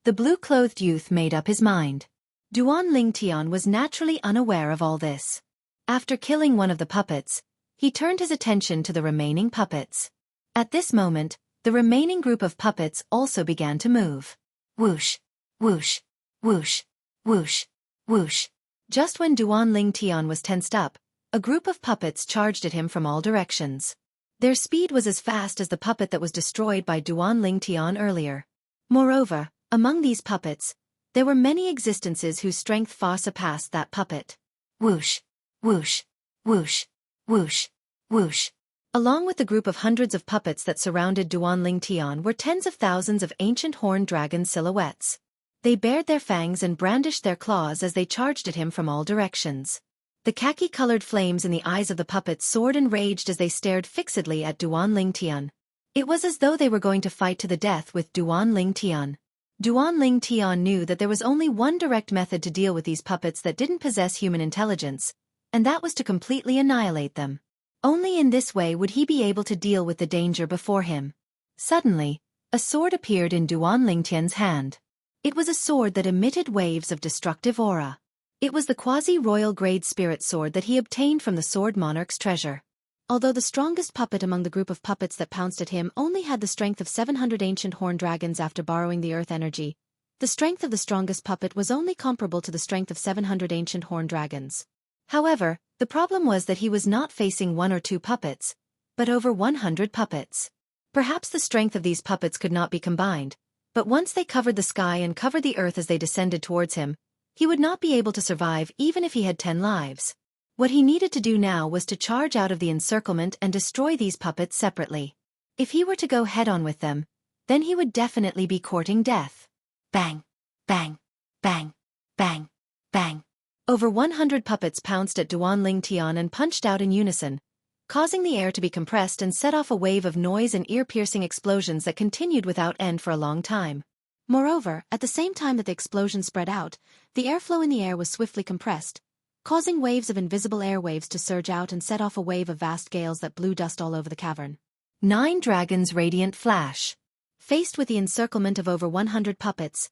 The blue-clothed youth made up his mind. Duan Lingtian was naturally unaware of all this. After killing one of the puppets, he turned his attention to the remaining puppets. At this moment, the remaining group of puppets also began to move. Whoosh! Whoosh! Whoosh! Whoosh! Whoosh! Just when Duan Lingtian was tensed up, a group of puppets charged at him from all directions. Their speed was as fast as the puppet that was destroyed by Duan Lingtian earlier. Moreover, among these puppets, there were many existences whose strength far surpassed that puppet. Whoosh! Whoosh! Whoosh! Whoosh! Whoosh! Along with the group of hundreds of puppets that surrounded Duan Lingtian were tens of thousands of ancient horned dragon silhouettes. They bared their fangs and brandished their claws as they charged at him from all directions. The khaki-colored flames in the eyes of the puppets soared and raged as they stared fixedly at Duan Lingtian. It was as though they were going to fight to the death with Duan Lingtian. Duan Tian knew that there was only one direct method to deal with these puppets that didn't possess human intelligence, and that was to completely annihilate them. Only in this way would he be able to deal with the danger before him. Suddenly, a sword appeared in Duan Tian's hand. It was a sword that emitted waves of destructive aura. It was the quasi-royal grade spirit sword that he obtained from the Sword Monarch's treasure. Although the strongest puppet among the group of puppets that pounced at him only had the strength of 700 ancient horn dragons after borrowing the earth energy, the strength of the strongest puppet was only comparable to the strength of 700 ancient horn dragons. However, the problem was that he was not facing one or two puppets, but over 100 puppets. Perhaps the strength of these puppets could not be combined, but once they covered the sky and covered the earth as they descended towards him, he would not be able to survive even if he had 10 lives. What he needed to do now was to charge out of the encirclement and destroy these puppets separately. If he were to go head-on with them, then he would definitely be courting death. Bang! Bang! Bang! Bang! Bang! Over 100 puppets pounced at Duan Tian and punched out in unison, causing the air to be compressed and set off a wave of noise and ear-piercing explosions that continued without end for a long time. Moreover, at the same time that the explosion spread out, the airflow in the air was swiftly compressed, causing waves of invisible airwaves to surge out and set off a wave of vast gales that blew dust all over the cavern. 9 Dragons' Radiant Flash. Faced with the encirclement of over 100 puppets,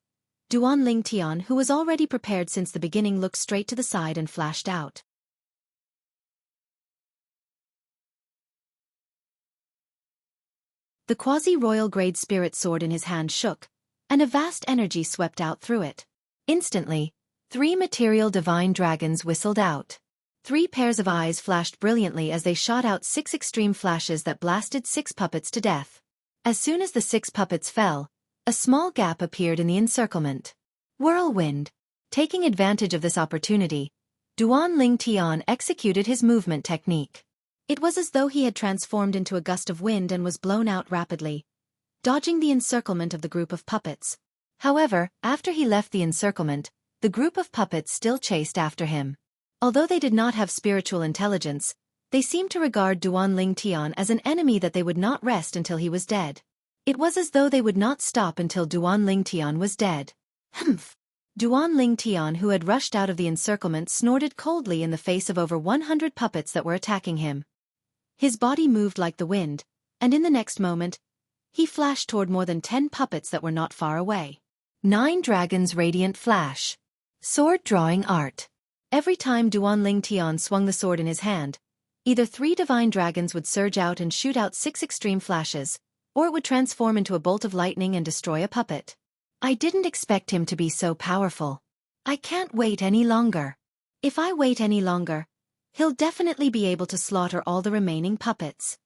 Duan Tian, who was already prepared since the beginning, looked straight to the side and flashed out. The quasi-royal grade spirit sword in his hand shook, and a vast energy swept out through it. Instantly, 3 material divine dragons whistled out. 3 pairs of eyes flashed brilliantly as they shot out 6 extreme flashes that blasted 6 puppets to death. As soon as the 6 puppets fell, a small gap appeared in the encirclement. Whirlwind. Taking advantage of this opportunity, Duan Tian executed his movement technique. It was as though he had transformed into a gust of wind and was blown out rapidly, dodging the encirclement of the group of puppets. However, after he left the encirclement, the group of puppets still chased after him. Although they did not have spiritual intelligence, they seemed to regard Duan Tian as an enemy that they would not rest until he was dead. It was as though they would not stop until Duan Tian was dead. Humph! Duan Tian, who had rushed out of the encirclement, snorted coldly in the face of over 100 puppets that were attacking him. His body moved like the wind, and in the next moment, he flashed toward more than 10 puppets that were not far away. 9 Dragons' Radiant Flash. Sword Drawing Art. Every time Duan Tian swung the sword in his hand, either 3 divine dragons would surge out and shoot out 6 extreme flashes, or it would transform into a bolt of lightning and destroy a puppet. I didn't expect him to be so powerful. I can't wait any longer. If I wait any longer, he'll definitely be able to slaughter all the remaining puppets.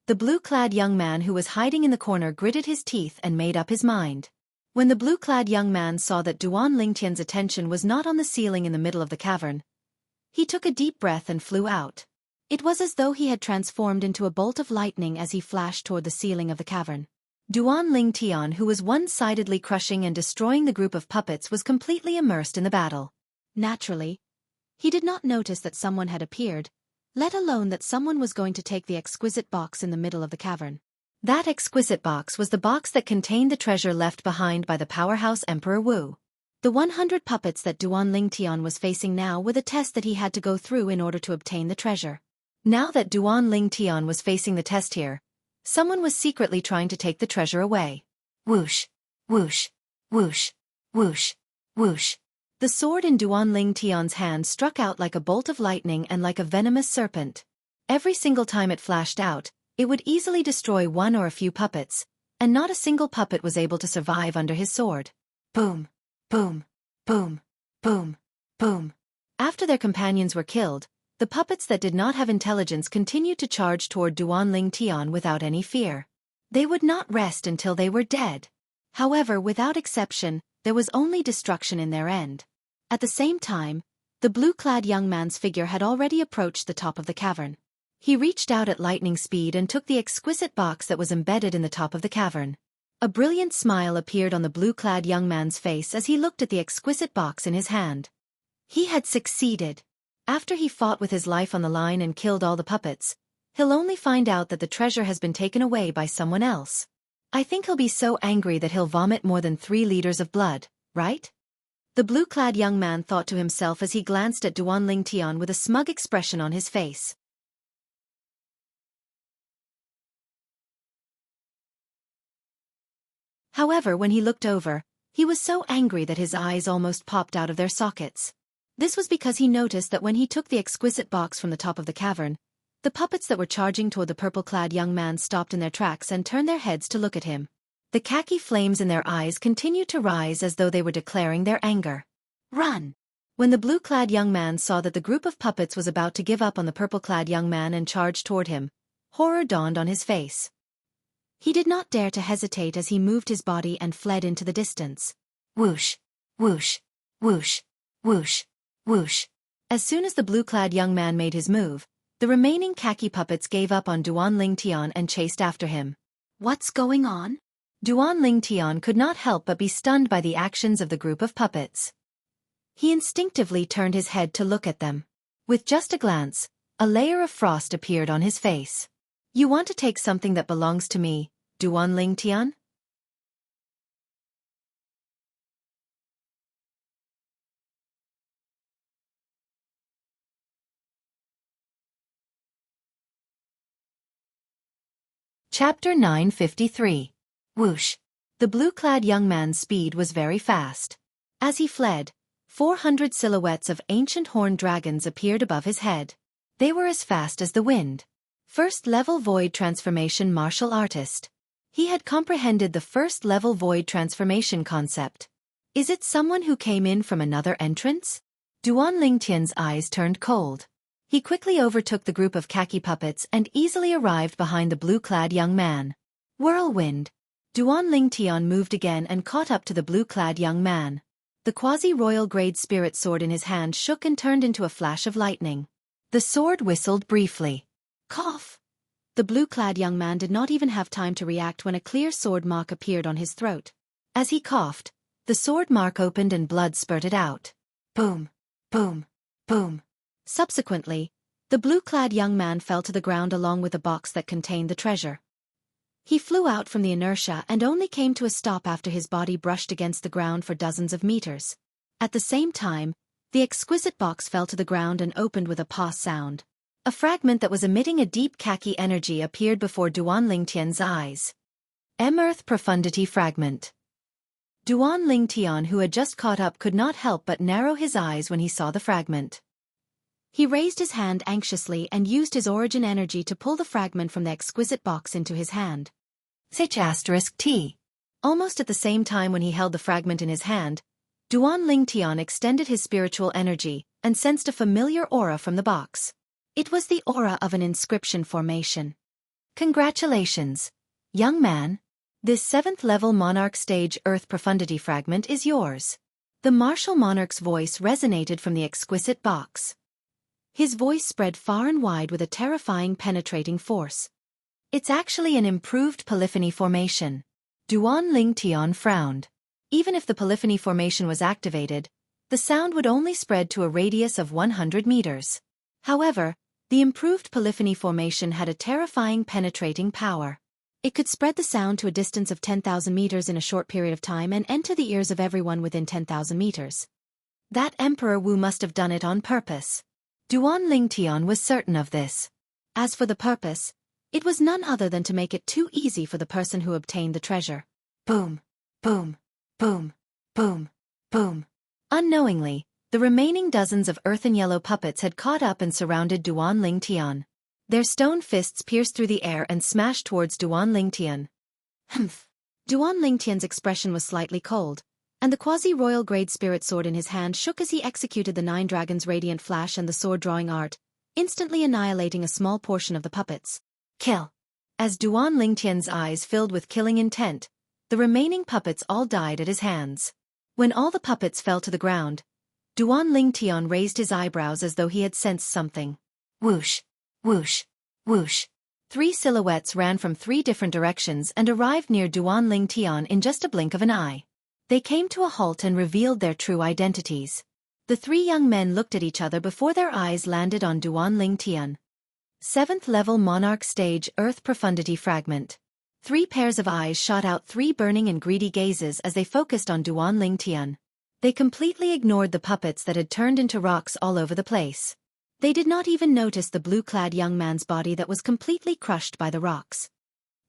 The blue-clad young man who was hiding in the corner gritted his teeth and made up his mind. When the blue-clad young man saw that Duan Tian's attention was not on the ceiling in the middle of the cavern, he took a deep breath and flew out. It was as though he had transformed into a bolt of lightning as he flashed toward the ceiling of the cavern. Duan Tian, who was one-sidedly crushing and destroying the group of puppets, was completely immersed in the battle. Naturally, he did not notice that someone had appeared, let alone that someone was going to take the exquisite box in the middle of the cavern. That exquisite box was the box that contained the treasure left behind by the powerhouse Emperor Wu. The 100 puppets that Duan Tian was facing now were the test that he had to go through in order to obtain the treasure. Now that Duan Tian was facing the test here, someone was secretly trying to take the treasure away. Whoosh! Whoosh! Whoosh! Whoosh! Whoosh! The sword in Duan Tian's hand struck out like a bolt of lightning and like a venomous serpent. Every single time it flashed out, it would easily destroy one or a few puppets, and not a single puppet was able to survive under his sword. Boom! Boom! Boom! Boom! Boom! After their companions were killed, the puppets that did not have intelligence continued to charge toward Duan Tian without any fear. They would not rest until they were dead. However, without exception, there was only destruction in their end. At the same time, the blue-clad young man's figure had already approached the top of the cavern. He reached out at lightning speed and took the exquisite box that was embedded in the top of the cavern. A brilliant smile appeared on the blue-clad young man's face as he looked at the exquisite box in his hand. He had succeeded. After he fought with his life on the line and killed all the puppets, he'll only find out that the treasure has been taken away by someone else. I think he'll be so angry that he'll vomit more than 3 liters of blood, right? The blue-clad young man thought to himself as he glanced at Duanling Tian with a smug expression on his face. However, when he looked over, he was so angry that his eyes almost popped out of their sockets. This was because he noticed that when he took the exquisite box from the top of the cavern, the puppets that were charging toward the purple-clad young man stopped in their tracks and turned their heads to look at him. The khaki flames in their eyes continued to rise as though they were declaring their anger. Run! When the blue-clad young man saw that the group of puppets was about to give up on the purple-clad young man and charge toward him, horror dawned on his face. He did not dare to hesitate as he moved his body and fled into the distance. Whoosh! Whoosh! Whoosh! Whoosh! Whoosh! As soon as the blue-clad young man made his move, the remaining khaki puppets gave up on Duanling Tian and chased after him. What's going on? Duanling Tian could not help but be stunned by the actions of the group of puppets. He instinctively turned his head to look at them. With just a glance, a layer of frost appeared on his face. You want to take something that belongs to me, Duanling Tian? Chapter 953. Whoosh! The blue-clad young man's speed was very fast. As he fled, 400 silhouettes of ancient horned dragons appeared above his head. They were as fast as the wind. First-level void transformation martial artist. He had comprehended the first-level void transformation concept. Is it someone who came in from another entrance? Duanling Tian's eyes turned cold. He quickly overtook the group of khaki puppets and easily arrived behind the blue-clad young man. Whirlwind! Duanling Tian moved again and caught up to the blue-clad young man. The quasi-royal grade spirit sword in his hand shook and turned into a flash of lightning. The sword whistled briefly. Cough! The blue-clad young man did not even have time to react when a clear sword mark appeared on his throat. As he coughed, the sword mark opened and blood spurted out. Boom! Boom! Boom! Subsequently, the blue-clad young man fell to the ground along with the box that contained the treasure. He flew out from the inertia and only came to a stop after his body brushed against the ground for dozens of meters. At the same time, the exquisite box fell to the ground and opened with a pause sound. A fragment that was emitting a deep khaki energy appeared before Duanling Tian's eyes. Earth Profundity Fragment. Duanling Tian, who had just caught up, could not help but narrow his eyes when he saw the fragment. He raised his hand anxiously and used his origin energy to pull the fragment from the exquisite box into his hand. T. Almost at the same time when he held the fragment in his hand, Duanling Tian extended his spiritual energy and sensed a familiar aura from the box. It was the aura of an inscription formation. Congratulations, young man. This 7th-level Monarch Stage Earth Profundity Fragment is yours. The martial monarch's voice resonated from the exquisite box. His voice spread far and wide with a terrifying penetrating force. It's actually an improved polyphony formation. Duanling Tian frowned. Even if the polyphony formation was activated, the sound would only spread to a radius of 100 meters. However, the improved polyphony formation had a terrifying penetrating power. It could spread the sound to a distance of 10,000 meters in a short period of time and enter the ears of everyone within 10,000 meters. That Emperor Wu must have done it on purpose. Duanling Tian was certain of this. As for the purpose, it was none other than to make it too easy for the person who obtained the treasure. Boom, boom, boom, boom, boom. Unknowingly, the remaining dozens of earthen yellow puppets had caught up and surrounded Duanling Tian. Their stone fists pierced through the air and smashed towards Duanling Tian. Humph. Duanling Tian's expression was slightly cold, and the quasi-royal grade spirit sword in his hand shook as he executed the 9 dragons' radiant flash and the sword-drawing art, instantly annihilating a small portion of the puppets. Kill. As Duanling Tian's eyes filled with killing intent, the remaining puppets all died at his hands. When all the puppets fell to the ground, Duanling Tian raised his eyebrows as though he had sensed something. Whoosh, whoosh, whoosh. 3 silhouettes ran from 3 different directions and arrived near Duanling Tian in just a blink of an eye. They came to a halt and revealed their true identities. The 3 young men looked at each other before their eyes landed on Duanling Tian. 7th-level Monarch Stage Earth Profundity Fragment. 3 pairs of eyes shot out 3 burning and greedy gazes as they focused on Duan Lingtian. They completely ignored the puppets that had turned into rocks all over the place. They did not even notice the blue-clad young man's body that was completely crushed by the rocks.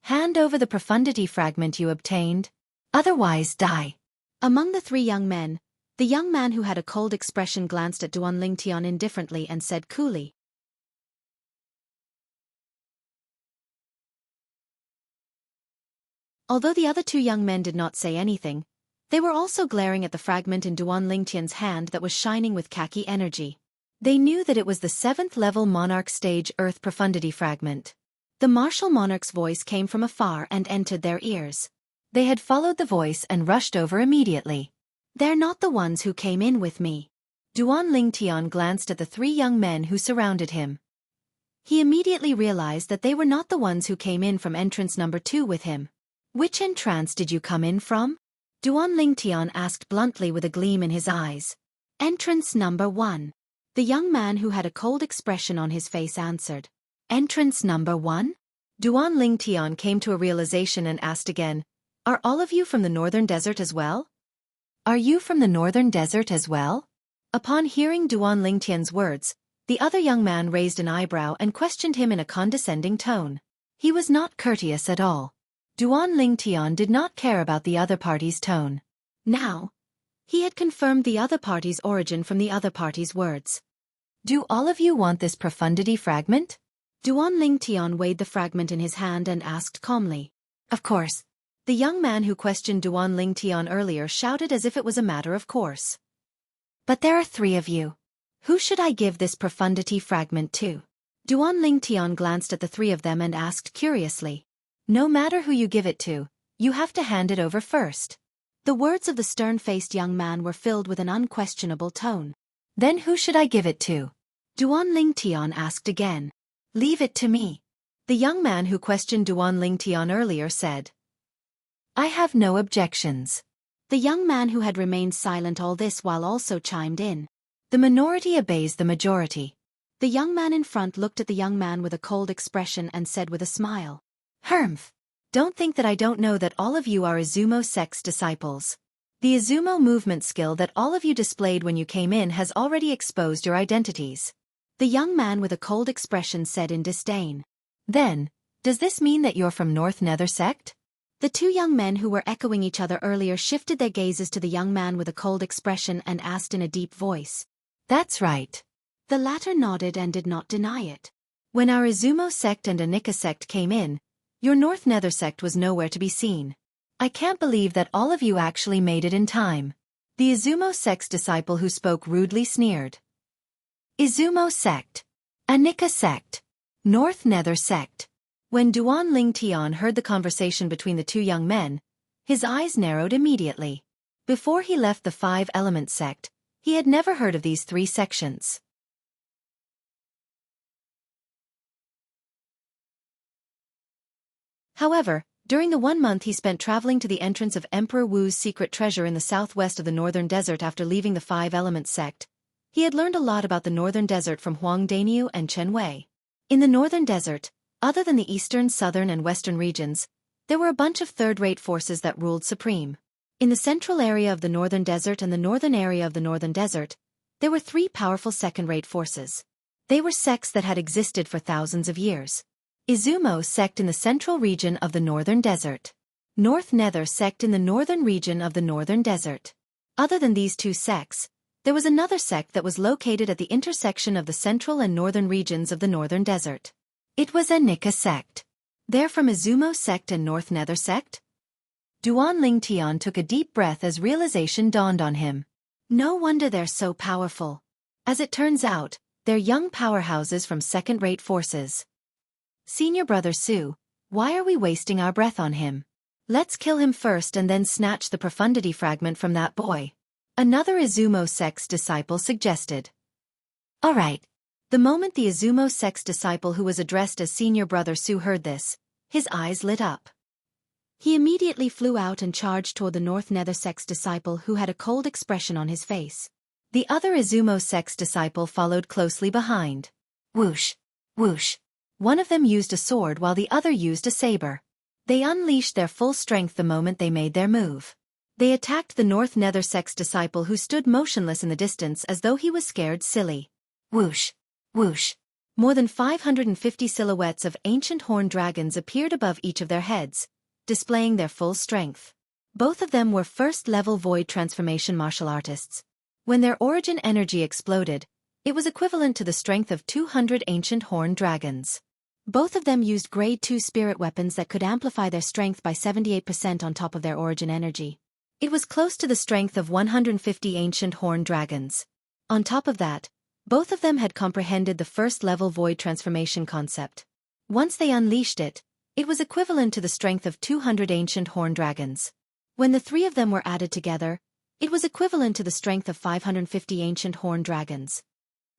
Hand over the profundity fragment you obtained. Otherwise die. Among the 3 young men, the young man who had a cold expression glanced at Duan Lingtian indifferently and said coolly, Although the other 2 young men did not say anything, they were also glaring at the fragment in Duan Lingtian's hand that was shining with khaki energy. They knew that it was the 7th level Monarch Stage Earth Profundity Fragment. The martial monarch's voice came from afar and entered their ears. They had followed the voice and rushed over immediately. They're not the ones who came in with me. Duan Lingtian glanced at the 3 young men who surrounded him. He immediately realized that they were not the ones who came in from entrance number 2 with him. Which entrance did you come in from? Duan Lingtian asked bluntly with a gleam in his eyes. Entrance number 1. The young man who had a cold expression on his face answered. Entrance number 1? Duan Lingtian came to a realization and asked again, Are all of you from the northern desert as well? Are you from the northern desert as well? Upon hearing Duan Lingtian's words, the other young man raised an eyebrow and questioned him in a condescending tone. He was not courteous at all. Duan Lingtian did not care about the other party's tone. Now, he had confirmed the other party's origin from the other party's words. Do all of you want this profundity fragment? Duan Lingtian weighed the fragment in his hand and asked calmly. Of course. The young man who questioned Duan Lingtian earlier shouted as if it was a matter of course. But there are 3 of you. Who should I give this profundity fragment to? Duan Lingtian glanced at the 3 of them and asked curiously. No matter who you give it to, you have to hand it over first. The words of the stern-faced young man were filled with an unquestionable tone. Then who should I give it to? Duan Lingtian asked again. Leave it to me. The young man who questioned Duan Lingtian earlier said. I have no objections. The young man who had remained silent all this while also chimed in. The minority obeys the majority. The young man in front looked at the young man with a cold expression and said with a smile. Hermf. Don't think that I don't know that all of you are Izumo sect's disciples. The Izumo movement skill that all of you displayed when you came in has already exposed your identities. The young man with a cold expression said in disdain. Then, does this mean that you're from North Nether sect? The 2 young men who were echoing each other earlier shifted their gazes to the young man with a cold expression and asked in a deep voice. That's right. The latter nodded and did not deny it. When our Izumo sect and Anika sect came in, your North Nether sect was nowhere to be seen. I can't believe that all of you actually made it in time. The Izumo sect's disciple who spoke rudely sneered. Izumo sect. Anika sect. North Nether sect. When Duan Lingtian heard the conversation between the 2 young men, his eyes narrowed immediately. Before he left the 5-element sect, he had never heard of these 3 sections. However, during the 1 month he spent traveling to the entrance of Emperor Wu's secret treasure in the southwest of the northern desert after leaving the 5-element sect, he had learned a lot about the northern desert from Huang Daniu and Chen Wei. In the northern desert, other than the eastern, southern and western regions, there were a bunch of third-rate forces that ruled supreme. In the central area of the northern desert and the northern area of the northern desert, there were 3 powerful second-rate forces. They were sects that had existed for thousands of years. Izumo sect in the central region of the northern desert. North Nether sect in the northern region of the northern desert. Other than these 2 sects, there was another sect that was located at the intersection of the central and northern regions of the northern desert. It was Anika sect. They're from Izumo sect and North Nether sect? Duan Lingtian took a deep breath as realization dawned on him. No wonder they're so powerful. As it turns out, they're young powerhouses from second-rate forces. Senior Brother Su, why are we wasting our breath on him? Let's kill him first and then snatch the profundity fragment from that boy. Another Izumo sect's disciple suggested. All right. The moment the Izumo sect's disciple who was addressed as Senior Brother Su heard this, his eyes lit up. He immediately flew out and charged toward the North Nether sect's disciple who had a cold expression on his face. The other Izumo sect's disciple followed closely behind. Whoosh! Whoosh! One of them used a sword while the other used a saber. They unleashed their full strength the moment they made their move. They attacked the North Nether Sect's disciple who stood motionless in the distance as though he was scared silly. Whoosh! Whoosh! More than 550 silhouettes of ancient horned dragons appeared above each of their heads, displaying their full strength. Both of them were first-level void transformation martial artists. When their origin energy exploded, it was equivalent to the strength of 200 ancient horned dragons. Both of them used Grade 2 spirit weapons that could amplify their strength by 78% on top of their origin energy. It was close to the strength of 150 ancient horned dragons. On top of that, both of them had comprehended the first-level void transformation concept. Once they unleashed it, it was equivalent to the strength of 200 ancient horned dragons. When the three of them were added together, it was equivalent to the strength of 550 ancient horned dragons.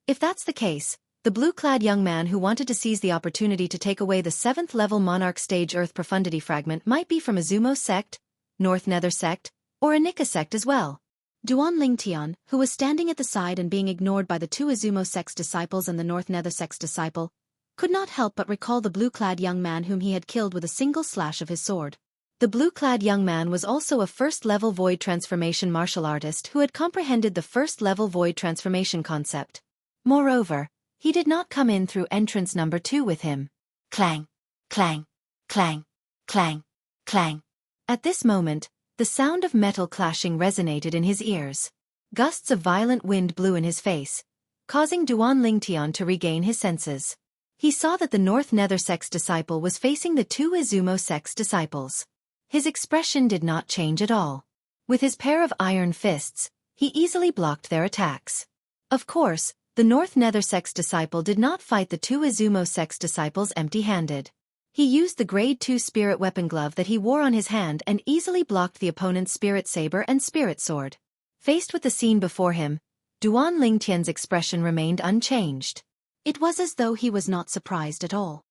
If that's the case, the blue-clad young man who wanted to seize the opportunity to take away the 7th-level Monarch Stage Earth Profundity fragment might be from a Zumo sect, North Nether sect, or a Nika sect as well. Duan Lingtian, who was standing at the side and being ignored by the two Izumo sect's disciples and the North Nether sect's disciple, could not help but recall the blue-clad young man whom he had killed with a single slash of his sword. The blue-clad young man was also a first-level void transformation martial artist who had comprehended the first-level void transformation concept. Moreover, he did not come in through entrance number 2 with him. Clang, clang, clang, clang, clang. At this moment, the sound of metal clashing resonated in his ears. Gusts of violent wind blew in his face, causing Duan Lingtian to regain his senses. He saw that the North Nether sect's disciple was facing the two Izumo sect's disciples. His expression did not change at all. With his pair of iron fists, he easily blocked their attacks. Of course, the North Nether sect's disciple did not fight the two Izumo sect's disciples empty-handed. He used the Grade 2 spirit weapon glove that he wore on his hand and easily blocked the opponent's spirit saber and spirit sword. Faced with the scene before him, Duan Lingtian's expression remained unchanged. It was as though he was not surprised at all.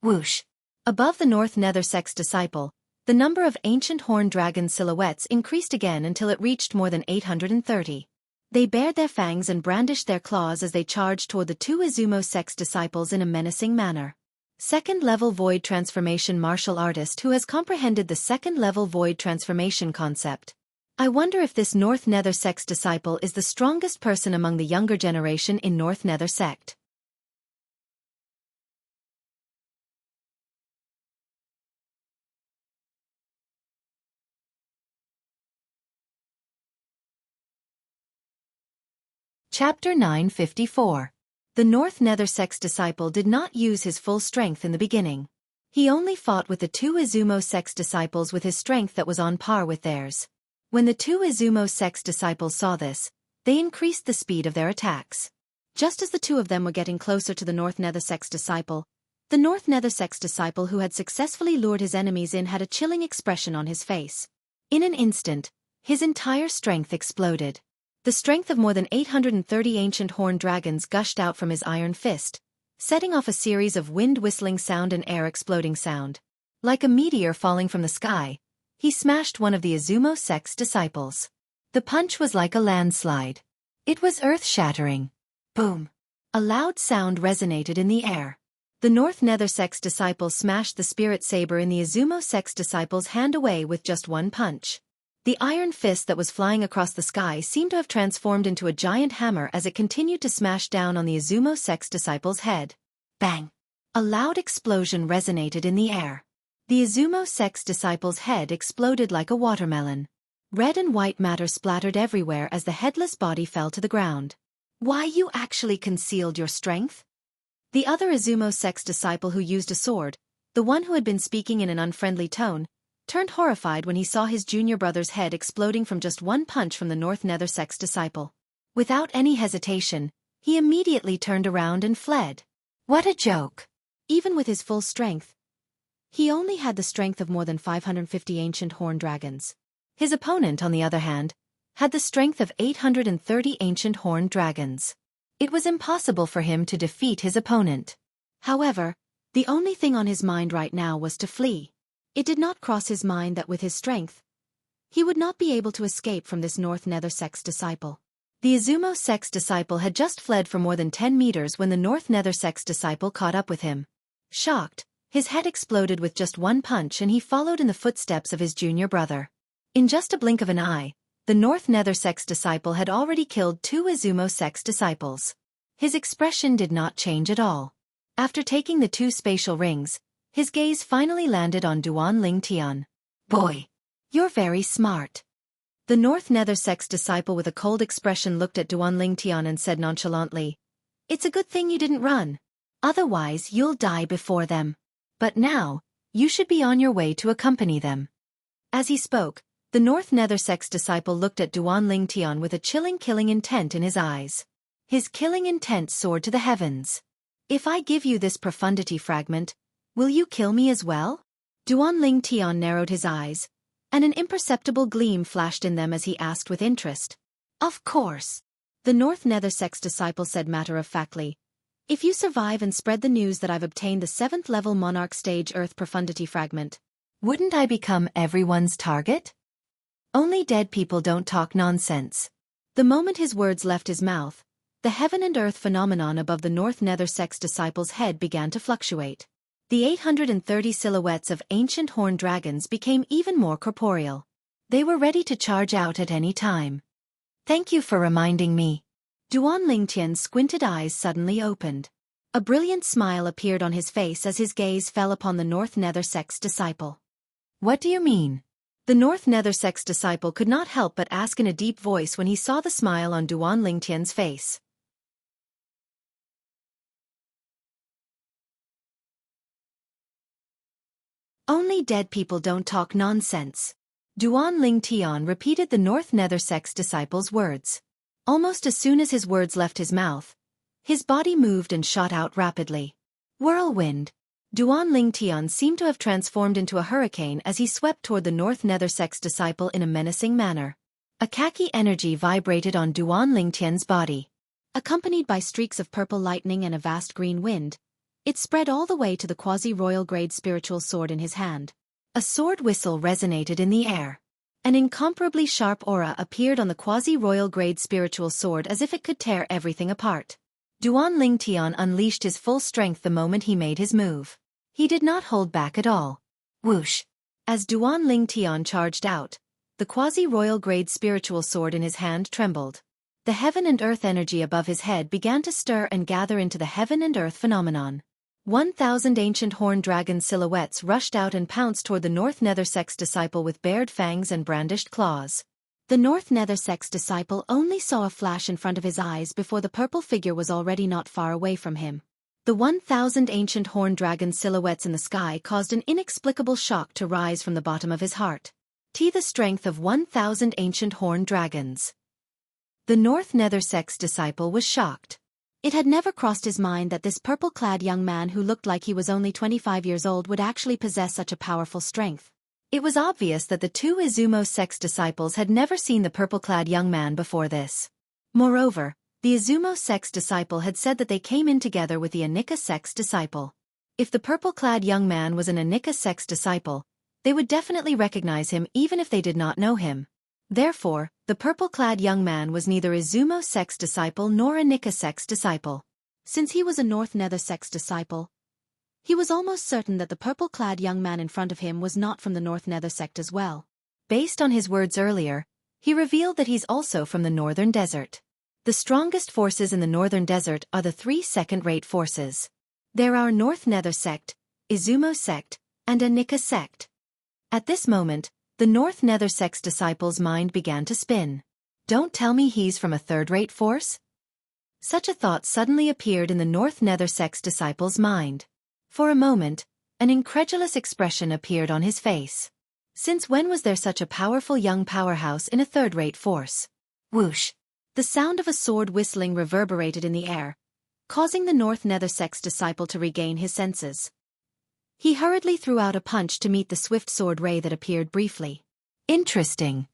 Whoosh! Above the North Nether sect's disciple, the number of ancient horned dragon silhouettes increased again until it reached more than 830. They bared their fangs and brandished their claws as they charged toward the two Izumo sect's disciples in a menacing manner. Second-level void transformation martial artist who has comprehended the second-level void transformation concept. I wonder if this North Nether sect's disciple is the strongest person among the younger generation in North Nether sect. Chapter 954. The North Nether sect's disciple did not use his full strength in the beginning. He only fought with the two Izumo sect's disciples with his strength that was on par with theirs. When the two Izumo sect's disciples saw this, they increased the speed of their attacks. Just as the two of them were getting closer to the North Nether sect's disciple, the North Nether sect's disciple who had successfully lured his enemies in had a chilling expression on his face. In an instant, his entire strength exploded. The strength of more than 830 ancient horned dragons gushed out from his iron fist, setting off a series of wind-whistling sound and air-exploding sound. Like a meteor falling from the sky, he smashed one of the Izumo sect's disciples. The punch was like a landslide. It was earth-shattering. Boom! A loud sound resonated in the air. The North Nether sect's disciple smashed the spirit saber in the Izumo sect's disciple's hand away with just one punch. The iron fist that was flying across the sky seemed to have transformed into a giant hammer as it continued to smash down on the Izumo sect's disciple's head. Bang! A loud explosion resonated in the air. The Izumo sect's disciple's head exploded like a watermelon. Red and white matter splattered everywhere as the headless body fell to the ground. Why, you actually concealed your strength? The other Izumo sect's disciple who used a sword, the one who had been speaking in an unfriendly tone, turned horrified when he saw his junior brother's head exploding from just one punch from the North Nether sect's disciple. Without any hesitation, he immediately turned around and fled. What a joke! Even with his full strength, he only had the strength of more than 550 ancient horned dragons. His opponent, on the other hand, had the strength of 830 ancient horned dragons. It was impossible for him to defeat his opponent. However, the only thing on his mind right now was to flee. It did not cross his mind that with his strength, he would not be able to escape from this North Nether sect's disciple. The Izumo sect's disciple had just fled for more than 10 meters when the North Nether sect's disciple caught up with him. Shocked, his head exploded with just one punch and he followed in the footsteps of his junior brother. In just a blink of an eye, the North Nether sect's disciple had already killed 2 Izumo sect's disciples. His expression did not change at all. After taking the 2 spatial rings, his gaze finally landed on Duan Lingtian. Boy, you're very smart. The North Nether sect's disciple with a cold expression looked at Duan Lingtian and said nonchalantly, "It's a good thing you didn't run. Otherwise you'll die before them. But now, you should be on your way to accompany them." As he spoke, the North Nether sect's disciple looked at Duan Lingtian with a chilling killing intent in his eyes. His killing intent soared to the heavens. "If I give you this profundity fragment, will you kill me as well?" Duan Lingtian narrowed his eyes, and an imperceptible gleam flashed in them as he asked with interest. "Of course," the North Nether sect's disciple said matter-of-factly. "If you survive and spread the news that I've obtained the 7th level Monarch Stage Earth Profundity Fragment, wouldn't I become everyone's target?" Only dead people don't talk nonsense. The moment his words left his mouth, the heaven and earth phenomenon above the North Nether sect's disciple's head began to fluctuate. The 830 silhouettes of ancient horned dragons became even more corporeal. They were ready to charge out at any time. "Thank you for reminding me." Duan Lingtian's squinted eyes suddenly opened. A brilliant smile appeared on his face as his gaze fell upon the North Nether sect's disciple. "What do you mean?" The North Nether sect's disciple could not help but ask in a deep voice when he saw the smile on Duan Lingtian's face. "Only dead people don't talk nonsense." Duan Lingtian repeated the North Nether sect's disciple's words. Almost as soon as his words left his mouth, his body moved and shot out rapidly. Whirlwind. Duan Lingtian seemed to have transformed into a hurricane as he swept toward the North Nether sect's disciple in a menacing manner. A khaki energy vibrated on Duan Lingtian's body. Accompanied by streaks of purple lightning and a vast green wind, it spread all the way to the quasi-royal grade spiritual sword in his hand. A sword whistle resonated in the air. An incomparably sharp aura appeared on the quasi-royal grade spiritual sword as if it could tear everything apart. Duan Lingtian unleashed his full strength the moment he made his move. He did not hold back at all. Whoosh! As Duan Lingtian charged out, the quasi-royal grade spiritual sword in his hand trembled. The heaven and earth energy above his head began to stir and gather into the heaven and earth phenomenon. 1,000 ancient horned dragon silhouettes rushed out and pounced toward the North Nether sect's disciple with bared fangs and brandished claws. The North Nether sect's disciple only saw a flash in front of his eyes before the purple figure was already not far away from him. The 1,000 ancient horned dragon silhouettes in the sky caused an inexplicable shock to rise from the bottom of his heart. The strength of 1,000 ancient horned dragons. The North Nether sect's disciple was shocked. It had never crossed his mind that this purple-clad young man who looked like he was only 25 years old would actually possess such a powerful strength. It was obvious that the 2 Izumo sect's disciples had never seen the purple-clad young man before this. Moreover, the Izumo sect's disciple had said that they came in together with the Anika sect's disciple. If the purple-clad young man was an Anika sect's disciple, they would definitely recognize him even if they did not know him. Therefore, the purple-clad young man was neither Izumo sect's disciple nor a Anika sect's disciple. Since he was a North Nether sect's disciple, he was almost certain that the purple-clad young man in front of him was not from the North Nether sect as well. Based on his words earlier, he revealed that he's also from the Northern Desert. The strongest forces in the Northern Desert are the 3 second-rate forces. There are North Nether sect, Izumo sect, and Anika sect. At this moment, the North Nether sect's disciple's mind began to spin. Don't tell me he's from a third-rate force? Such a thought suddenly appeared in the North Nether sect's disciple's mind. For a moment, an incredulous expression appeared on his face. Since when was there such a powerful young powerhouse in a third-rate force? Whoosh! The sound of a sword whistling reverberated in the air, causing the North Nether sect's disciple to regain his senses. He hurriedly threw out a punch to meet the swift sword ray that appeared briefly. Interesting.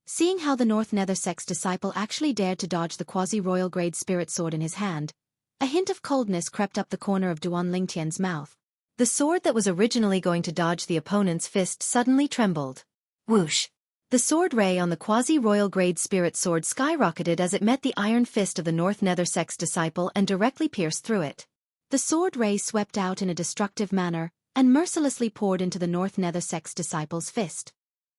Seeing how the North Nether sect's disciple actually dared to dodge the quasi-royal grade spirit sword in his hand, a hint of coldness crept up the corner of Duan Lingtian's mouth. The sword that was originally going to dodge the opponent's fist suddenly trembled. Whoosh! The sword ray on the quasi-royal grade spirit sword skyrocketed as it met the iron fist of the North Nether sect's disciple and directly pierced through it. The sword ray swept out in a destructive manner and mercilessly poured into the North Nether sect's disciple's fist.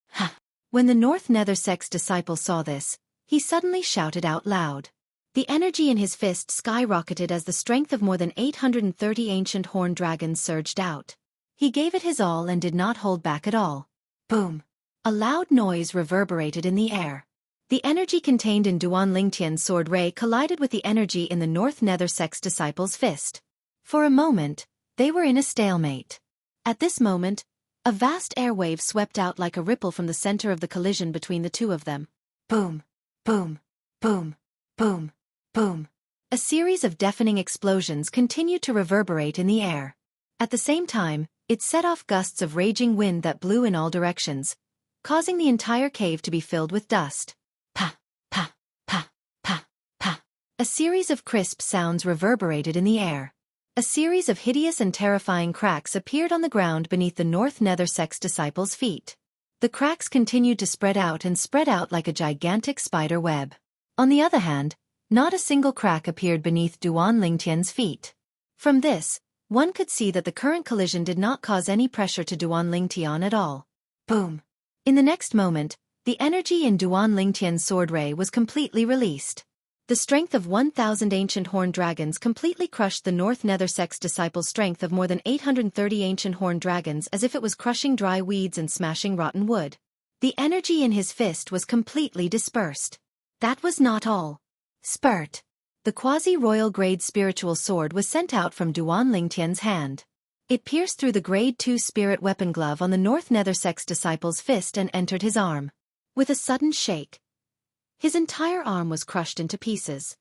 Ha! When the North Nether sect's disciple saw this, he suddenly shouted out loud. The energy in his fist skyrocketed as the strength of more than 830 ancient horned dragons surged out. He gave it his all and did not hold back at all. Boom! A loud noise reverberated in the air. The energy contained in Duan Lingtian's sword ray collided with the energy in the North Nether sect's disciple's fist. For a moment, they were in a stalemate. At this moment, a vast airwave swept out like a ripple from the center of the collision between the two of them. Boom! Boom! Boom! Boom! Boom! A series of deafening explosions continued to reverberate in the air. At the same time, it set off gusts of raging wind that blew in all directions, causing the entire cave to be filled with dust. Pa! Pa! Pa! Pa! Pa! A series of crisp sounds reverberated in the air. A series of hideous and terrifying cracks appeared on the ground beneath the North Nether sect's disciples' feet. The cracks continued to spread out like a gigantic spider web. On the other hand, not a single crack appeared beneath Duan Lingtian's feet. From this, one could see that the current collision did not cause any pressure to Duan Lingtian at all. Boom! In the next moment, the energy in Duan Lingtian's sword ray was completely released. The strength of 1,000 ancient horned dragons completely crushed the North Nether sect's disciple's strength of more than 830 ancient horned dragons as if it was crushing dry weeds and smashing rotten wood. The energy in his fist was completely dispersed. That was not all. Spurt! The quasi-royal grade spiritual sword was sent out from Duan Lingtian's hand. It pierced through the grade 2 spirit weapon glove on the North Nether sect's disciple's fist and entered his arm. With a sudden shake, his entire arm was crushed into pieces.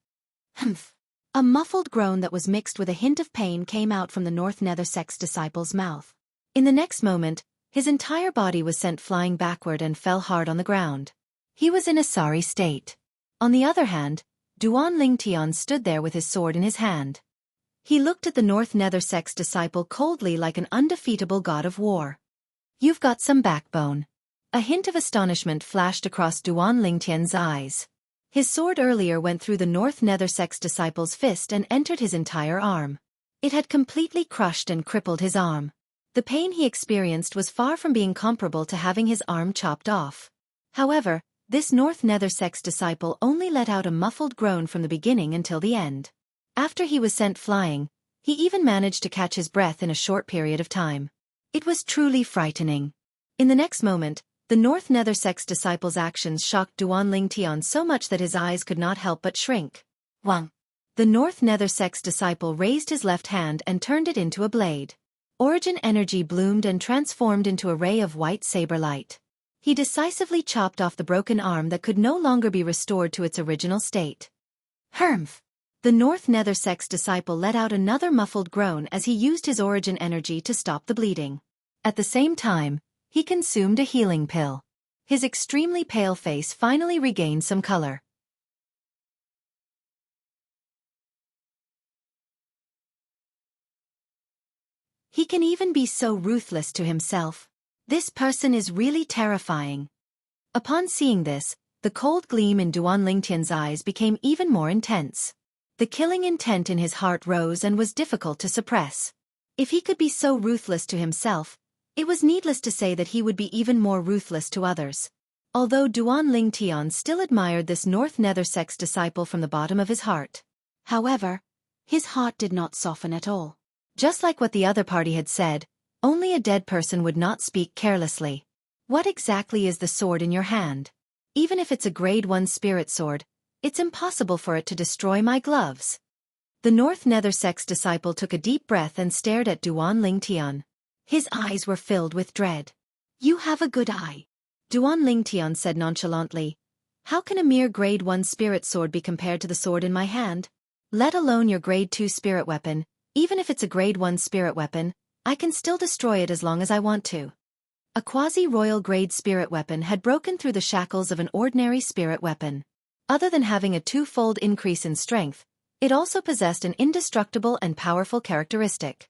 Humph! A muffled groan that was mixed with a hint of pain came out from the North Nether sect's disciple's mouth. In the next moment, his entire body was sent flying backward and fell hard on the ground. He was in a sorry state. On the other hand, Duan Lingtian stood there with his sword in his hand. He looked at the North Nether sect's disciple coldly like an undefeatable god of war. You've got some backbone. A hint of astonishment flashed across Duan Lingtian's eyes. His sword earlier went through the North Nether sect's disciple's fist and entered his entire arm. It had completely crushed and crippled his arm. The pain he experienced was far from being comparable to having his arm chopped off. However, this North Nether sect's disciple only let out a muffled groan from the beginning until the end. After he was sent flying, he even managed to catch his breath in a short period of time. It was truly frightening. In the next moment, the North Nether sect's disciple's actions shocked Duan Lingtian so much that his eyes could not help but shrink. Wang! The North Nether sect's disciple raised his left hand and turned it into a blade. Origin energy bloomed and transformed into a ray of white saber light. He decisively chopped off the broken arm that could no longer be restored to its original state. Humph! The North Nether sect's disciple let out another muffled groan as he used his origin energy to stop the bleeding. At the same time, he consumed a healing pill. His extremely pale face finally regained some color. He can even be so ruthless to himself. This person is really terrifying. Upon seeing this, the cold gleam in Duan Lingtian's eyes became even more intense. The killing intent in his heart rose and was difficult to suppress. If he could be so ruthless to himself, it was needless to say that he would be even more ruthless to others. Although Duan Lingtian still admired this North Nether sect's disciple from the bottom of his heart. However, his heart did not soften at all. Just like what the other party had said, only a dead person would not speak carelessly. What exactly is the sword in your hand? Even if it's a grade 1 spirit sword, it's impossible for it to destroy my gloves. The North Nether sect's disciple took a deep breath and stared at Duan Lingtian. His eyes were filled with dread. You have a good eye. Duan Lingtian said nonchalantly. How can a mere grade 1 spirit sword be compared to the sword in my hand? Let alone your grade 2 spirit weapon, even if it's a grade 1 spirit weapon, I can still destroy it as long as I want to. A quasi-royal grade spirit weapon had broken through the shackles of an ordinary spirit weapon. Other than having a twofold increase in strength, it also possessed an indestructible and powerful characteristic.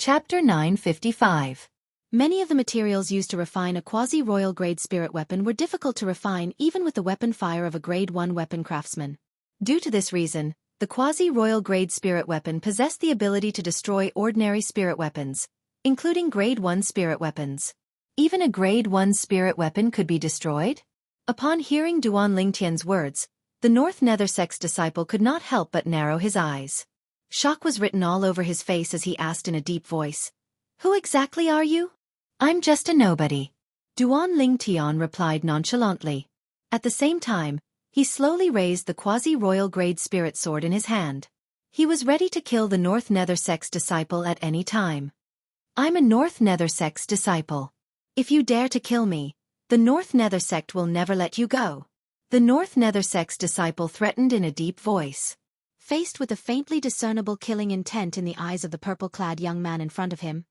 Chapter 955. Many of the materials used to refine a quasi-royal grade spirit weapon were difficult to refine even with the weapon fire of a grade 1 weapon craftsman. Due to this reason, the quasi-royal grade spirit weapon possessed the ability to destroy ordinary spirit weapons, including grade 1 spirit weapons. Even a grade 1 spirit weapon could be destroyed? Upon hearing Duan Lingtian's words, the North Nether sect's disciple could not help but narrow his eyes. Shock was written all over his face as he asked in a deep voice, "Who exactly are you?" "I'm just a nobody," Duan Lingtian replied nonchalantly. At the same time, he slowly raised the quasi-royal grade spirit sword in his hand. He was ready to kill the North Nether sect's disciple at any time. "I'm a North Nether sect's disciple. If you dare to kill me, the North Nether sect will never let you go," the North Nether sect's disciple threatened in a deep voice. Faced with a faintly discernible killing intent in the eyes of the purple-clad young man in front of him,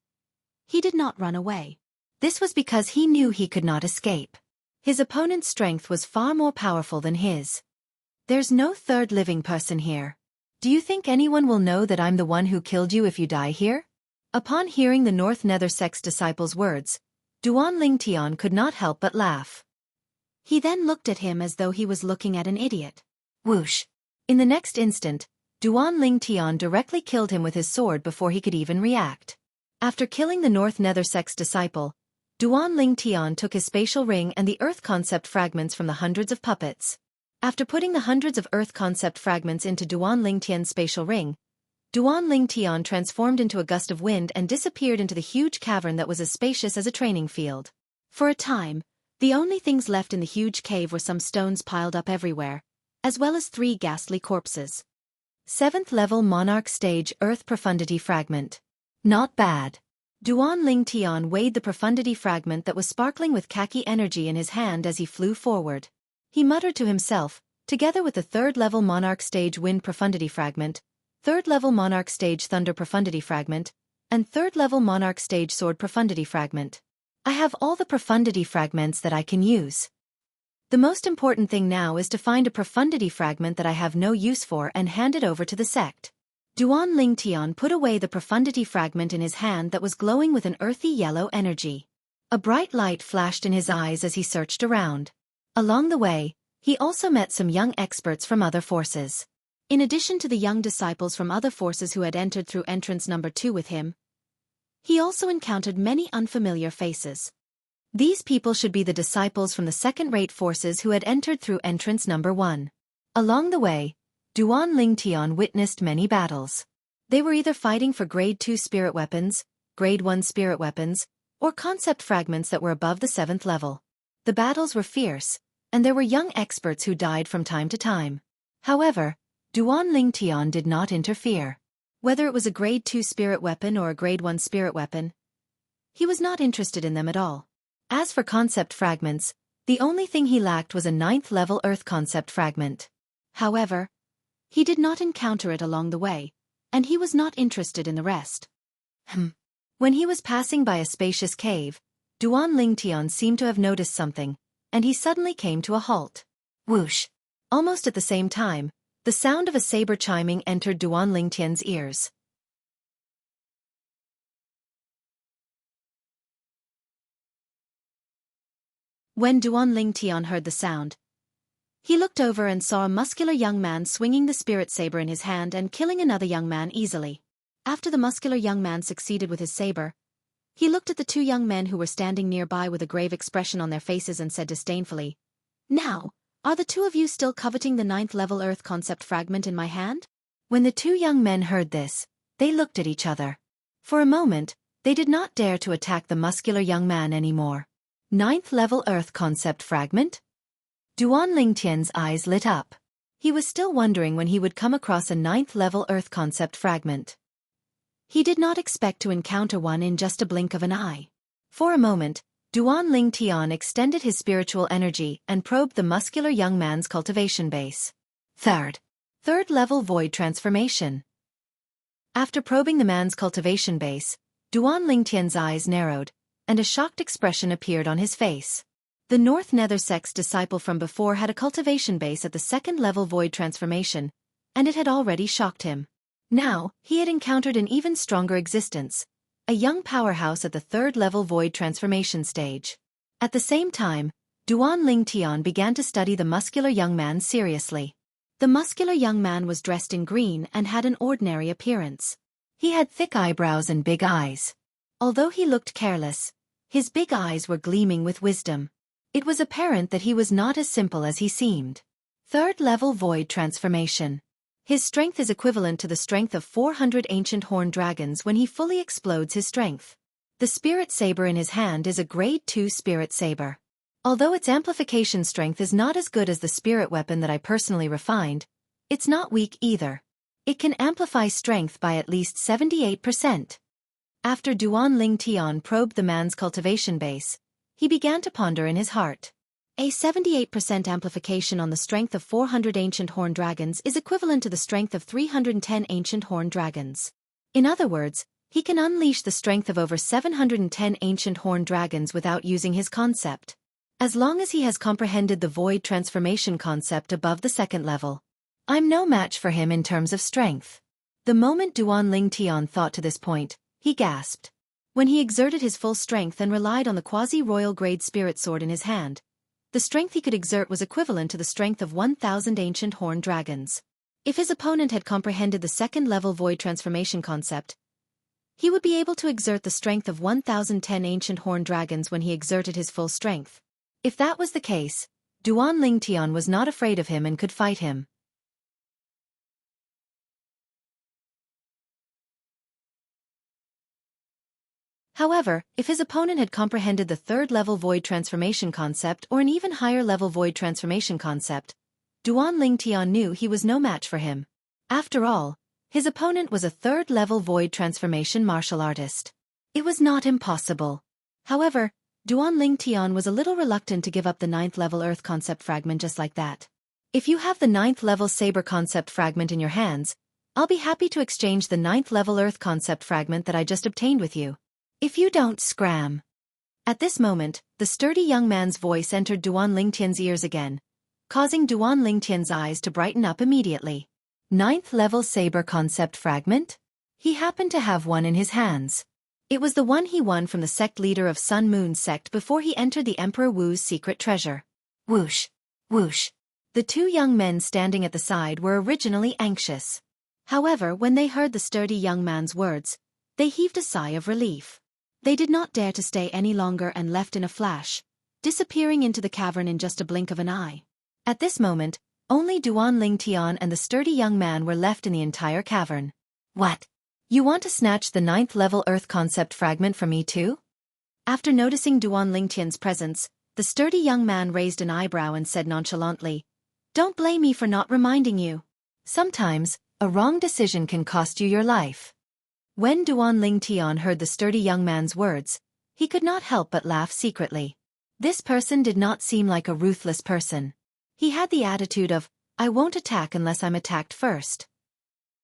he did not run away. This was because he knew he could not escape. His opponent's strength was far more powerful than his. "There's no third living person here. Do you think anyone will know that I'm the one who killed you if you die here?" Upon hearing the North Nether sect's disciple's words, Duan Lingtian could not help but laugh. He then looked at him as though he was looking at an idiot. Whoosh! In the next instant, Duan Lingtian directly killed him with his sword before he could even react. After killing the North Nether sect's disciple, Duan Lingtian took his spatial ring and the earth concept fragments from the hundreds of puppets. After putting the hundreds of earth concept fragments into Duan Lingtian's spatial ring, Duan Lingtian transformed into a gust of wind and disappeared into the huge cavern that was as spacious as a training field. For a time, the only things left in the huge cave were some stones piled up everywhere, as well as 3 ghastly corpses. 7th level Monarch Stage Earth Profundity Fragment. Not bad. Duan Lingtian weighed the profundity fragment that was sparkling with khaki energy in his hand as he flew forward. He muttered to himself, together with the 3rd level Monarch Stage Wind Profundity Fragment, 3rd level Monarch Stage Thunder Profundity Fragment, and 3rd level Monarch Stage Sword Profundity Fragment. I have all the profundity fragments that I can use. The most important thing now is to find a profundity fragment that I have no use for and hand it over to the sect. Duan Lingtian put away the profundity fragment in his hand that was glowing with an earthy yellow energy. A bright light flashed in his eyes as he searched around. Along the way, he also met some young experts from other forces. In addition to the young disciples from other forces who had entered through entrance number 2 with him, he also encountered many unfamiliar faces. These people should be the disciples from the second-rate forces who had entered through entrance number 1. Along the way, Duan Lingtian witnessed many battles. They were either fighting for grade 2 spirit weapons, grade 1 spirit weapons, or concept fragments that were above the 7th level. The battles were fierce, and there were young experts who died from time to time. However, Duan Lingtian did not interfere. Whether it was a grade 2 spirit weapon or a grade 1 spirit weapon, he was not interested in them at all. As for concept fragments, the only thing he lacked was a 9th level Earth concept fragment. However, he did not encounter it along the way, and he was not interested in the rest. When he was passing by a spacious cave, Duan Lingtian seemed to have noticed something, and he suddenly came to a halt. Whoosh! Almost at the same time, the sound of a saber chiming entered Duan Lingtian's ears. When Duan Lingtian heard the sound, he looked over and saw a muscular young man swinging the spirit saber in his hand and killing another young man easily. After the muscular young man succeeded with his saber, he looked at the 2 young men who were standing nearby with a grave expression on their faces and said disdainfully, "Now, are the 2 of you still coveting the 9th level Earth concept fragment in my hand?" When the 2 young men heard this, they looked at each other. For a moment, they did not dare to attack the muscular young man anymore. 9th level Earth concept fragment? Duan Lingtian's eyes lit up. He was still wondering when he would come across a 9th level Earth concept fragment. He did not expect to encounter one in just a blink of an eye. For a moment, Duan Lingtian extended his spiritual energy and probed the muscular young man's cultivation base. Third level Void Transformation. After probing the man's cultivation base, Duan Lingtian's eyes narrowed, and a shocked expression appeared on his face. The North Nether sect's disciple from before had a cultivation base at the 2nd level Void Transformation, and it had already shocked him. Now, he had encountered an even stronger existence, a a young powerhouse at the third-level void transformation stage. At the same time, Duan Lingtian began to study the muscular young man seriously. The muscular young man was dressed in green and had an ordinary appearance. He had thick eyebrows and big eyes. Although he looked careless, his big eyes were gleaming with wisdom. It was apparent that he was not as simple as he seemed. Third-level void transformation. His strength is equivalent to the strength of 400 ancient horned dragons when he fully explodes his strength. The spirit saber in his hand is a grade 2 spirit saber. Although its amplification strength is not as good as the spirit weapon that I personally refined, it's not weak either. It can amplify strength by at least 78%. After Duan Lingtian probed the man's cultivation base, he began to ponder in his heart. A 78% amplification on the strength of 400 ancient horned dragons is equivalent to the strength of 310 ancient horned dragons. In other words, he can unleash the strength of over 710 ancient horned dragons without using his concept. As long as he has comprehended the void transformation concept above the second level, I'm no match for him in terms of strength. The moment Duan Lingtian thought to this point, he gasped. When he exerted his full strength and relied on the quasi-royal grade spirit sword in his hand, the strength he could exert was equivalent to the strength of 1,000 ancient horned dragons. If his opponent had comprehended the second-level void transformation concept, he would be able to exert the strength of 1,010 ancient horned dragons when he exerted his full strength. If that was the case, Duan Lingtian was not afraid of him and could fight him. However, if his opponent had comprehended the third-level void transformation concept or an even higher-level void transformation concept, Duan Lingtian knew he was no match for him. After all, his opponent was a third-level void transformation martial artist. It was not impossible. However, Duan Lingtian was a little reluctant to give up the 9th-level Earth concept fragment just like that. If you have the 9th-level Saber concept fragment in your hands, I'll be happy to exchange the 9th-level Earth concept fragment that I just obtained with you. If you don't scram. At this moment, the sturdy young man's voice entered Duan Lingtian's ears again, causing Duan Lingtian's eyes to brighten up immediately. 9th-level Saber concept fragment? He happened to have one in his hands. It was the one he won from the sect leader of Sun Moon's sect before he entered the Emperor Wu's secret treasure. Whoosh! Whoosh! The two young men standing at the side were originally anxious. However, when they heard the sturdy young man's words, they heaved a sigh of relief. They did not dare to stay any longer and left in a flash, disappearing into the cavern in just a blink of an eye. At this moment, only Duan Lingtian and the sturdy young man were left in the entire cavern. What? You want to snatch the 9th-level Earth concept fragment from me too? After noticing Duan Lingtian's presence, the sturdy young man raised an eyebrow and said nonchalantly, "Don't blame me for not reminding you. Sometimes, a wrong decision can cost you your life." When Duan Lingtian heard the sturdy young man's words, he could not help but laugh secretly. This person did not seem like a ruthless person. He had the attitude of, "I won't attack unless I'm attacked first."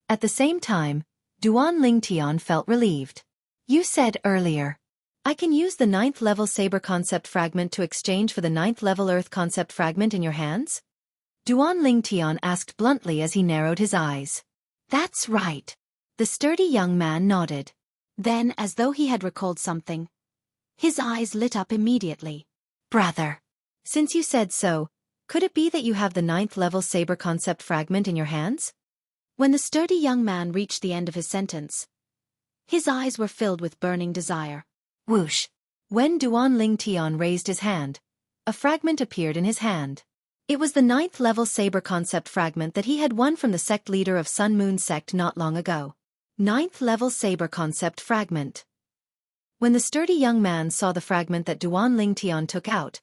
At the same time, Duan Lingtian felt relieved. "You said earlier, I can use the 9th-level Saber concept fragment to exchange for the 9th-level Earth concept fragment in your hands?" Duan Lingtian asked bluntly as he narrowed his eyes. "That's right." The sturdy young man nodded. Then, as though he had recalled something, his eyes lit up immediately. "Brother, since you said so, could it be that you have the 9th-level Saber concept fragment in your hands?" When the sturdy young man reached the end of his sentence, his eyes were filled with burning desire. Whoosh! When Duan Lingtian raised his hand, a fragment appeared in his hand. It was the 9th-level Saber concept fragment that he had won from the sect leader of Sun Moon sect not long ago. 9th-level Saber concept fragment. When the sturdy young man saw the fragment that Duan Lingtian took out,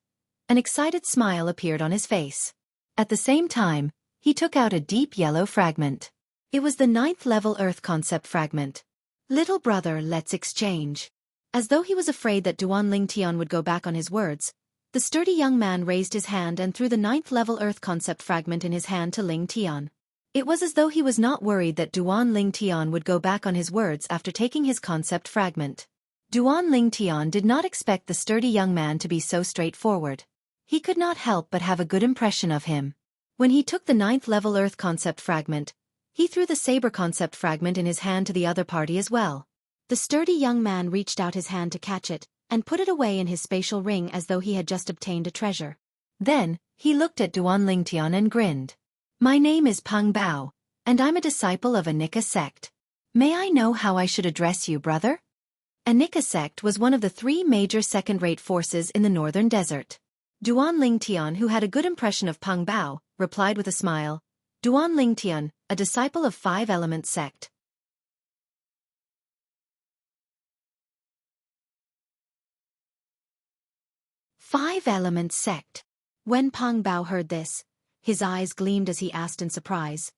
an excited smile appeared on his face. At the same time, he took out a deep yellow fragment. It was the 9th-level Earth concept fragment. "Little brother, let's exchange." As though he was afraid that Duan Lingtian would go back on his words, the sturdy young man raised his hand and threw the 9th-level Earth concept fragment in his hand to Lingtian. It was as though he was not worried that Duan Lingtian would go back on his words after taking his concept fragment. Duan Lingtian did not expect the sturdy young man to be so straightforward. He could not help but have a good impression of him. When he took the 9th-level Earth concept fragment, he threw the Saber concept fragment in his hand to the other party as well. The sturdy young man reached out his hand to catch it, and put it away in his spatial ring as though he had just obtained a treasure. Then, he looked at Duan Lingtian and grinned. My name is Peng Bao, and I'm a disciple of Anika sect. May I know how I should address you, brother? Anika sect was one of the 3 major second-rate forces in the northern desert. Duan Lingtian, who had a good impression of Peng Bao, replied with a smile, Duan Lingtian, a disciple of 5 Element sect. Five Element sect. When Peng Bao heard this, his eyes gleamed as he asked in surprise,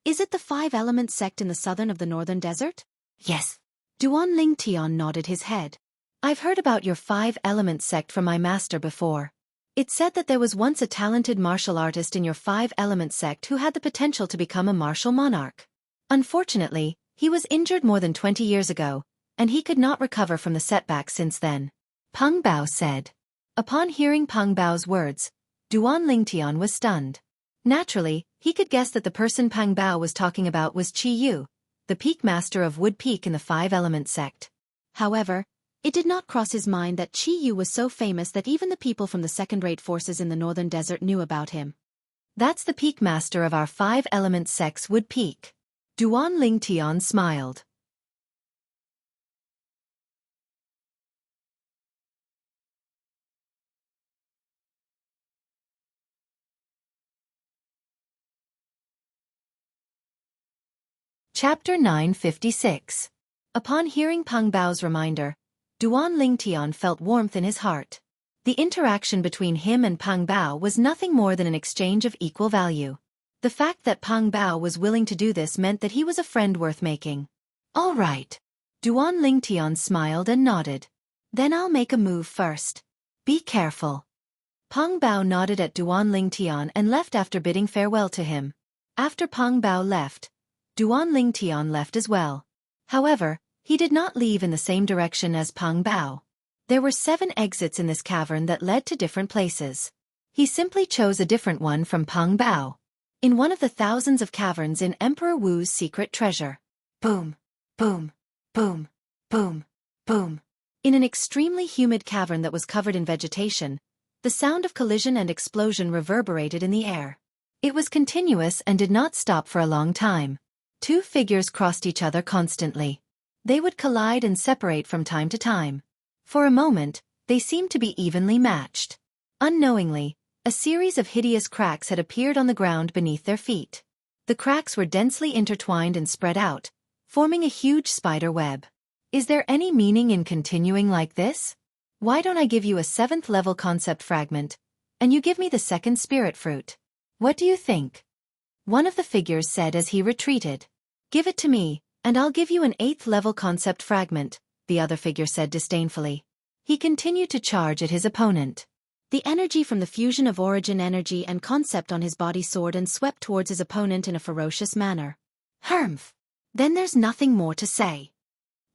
Is it the 5 Element sect in the southern of the northern desert? Yes. Duan Lingtian nodded his head. I've heard about your 5 Element sect from my master before. It said that there was once a talented martial artist in your 5 Element sect who had the potential to become a martial monarch. Unfortunately, he was injured more than 20 years ago, and he could not recover from the setback since then. Peng Bao said. Upon hearing Peng Bao's words, Duan Lingtian was stunned. Naturally, he could guess that the person Peng Bao was talking about was Qi Yu, the peak master of Wood Peak in the 5 Element sect. However, it did not cross his mind that Qi Yu was so famous that even the people from the second-rate forces in the northern desert knew about him. That's the peak master of our 5 Element sect's Wood Peak. Duan Lingtian smiled. Chapter 956. Upon hearing Peng Bao's reminder, Duan Lingtian felt warmth in his heart. The interaction between him and Peng Bao was nothing more than an exchange of equal value. The fact that Peng Bao was willing to do this meant that he was a friend worth making. All right. Duan Lingtian smiled and nodded. Then I'll make a move first. Be careful. Peng Bao nodded at Duan Lingtian and left after bidding farewell to him. After Peng Bao left, Duan Lingtian left as well. However, he did not leave in the same direction as Peng Bao. There were 7 exits in this cavern that led to different places. He simply chose a different one from Peng Bao. In one of the thousands of caverns in Emperor Wu's secret treasure. Boom, boom, boom, boom, boom. In an extremely humid cavern that was covered in vegetation, the sound of collision and explosion reverberated in the air. It was continuous and did not stop for a long time. 2 figures crossed each other constantly. They would collide and separate from time to time. For a moment, they seemed to be evenly matched. Unknowingly, a series of hideous cracks had appeared on the ground beneath their feet. The cracks were densely intertwined and spread out, forming a huge spider web. Is there any meaning in continuing like this? Why don't I give you a 7th level concept fragment, and you give me the 2nd spirit fruit? What do you think? One of the figures said as he retreated. Give it to me, and I'll give you an 8th level concept fragment, the other figure said disdainfully. He continued to charge at his opponent. The energy from the fusion of origin energy and concept on his body soared and swept towards his opponent in a ferocious manner. Humph! Then there's nothing more to say.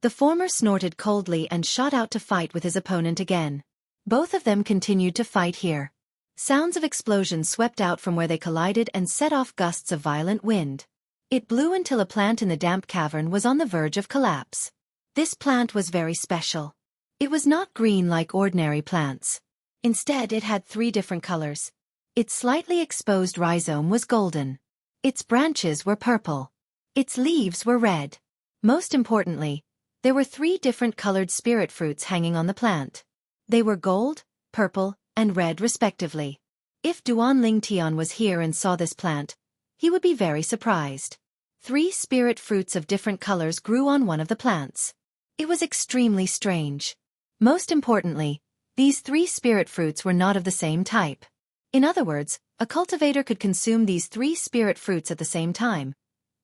The former snorted coldly and shot out to fight with his opponent again. Both of them continued to fight here. Sounds of explosions swept out from where they collided and set off gusts of violent wind. It blew until a plant in the damp cavern was on the verge of collapse. This plant was very special. It was not green like ordinary plants. Instead, it had 3 different colors. Its slightly exposed rhizome was golden. Its branches were purple. Its leaves were red. Most importantly, there were 3 different colored spirit fruits hanging on the plant. They were gold, purple, and red respectively. If Duan Lingtian was here and saw this plant, he would be very surprised. 3 spirit fruits of different colors grew on one of the plants. It was extremely strange. Most importantly, these 3 spirit fruits were not of the same type. In other words, a cultivator could consume these 3 spirit fruits at the same time,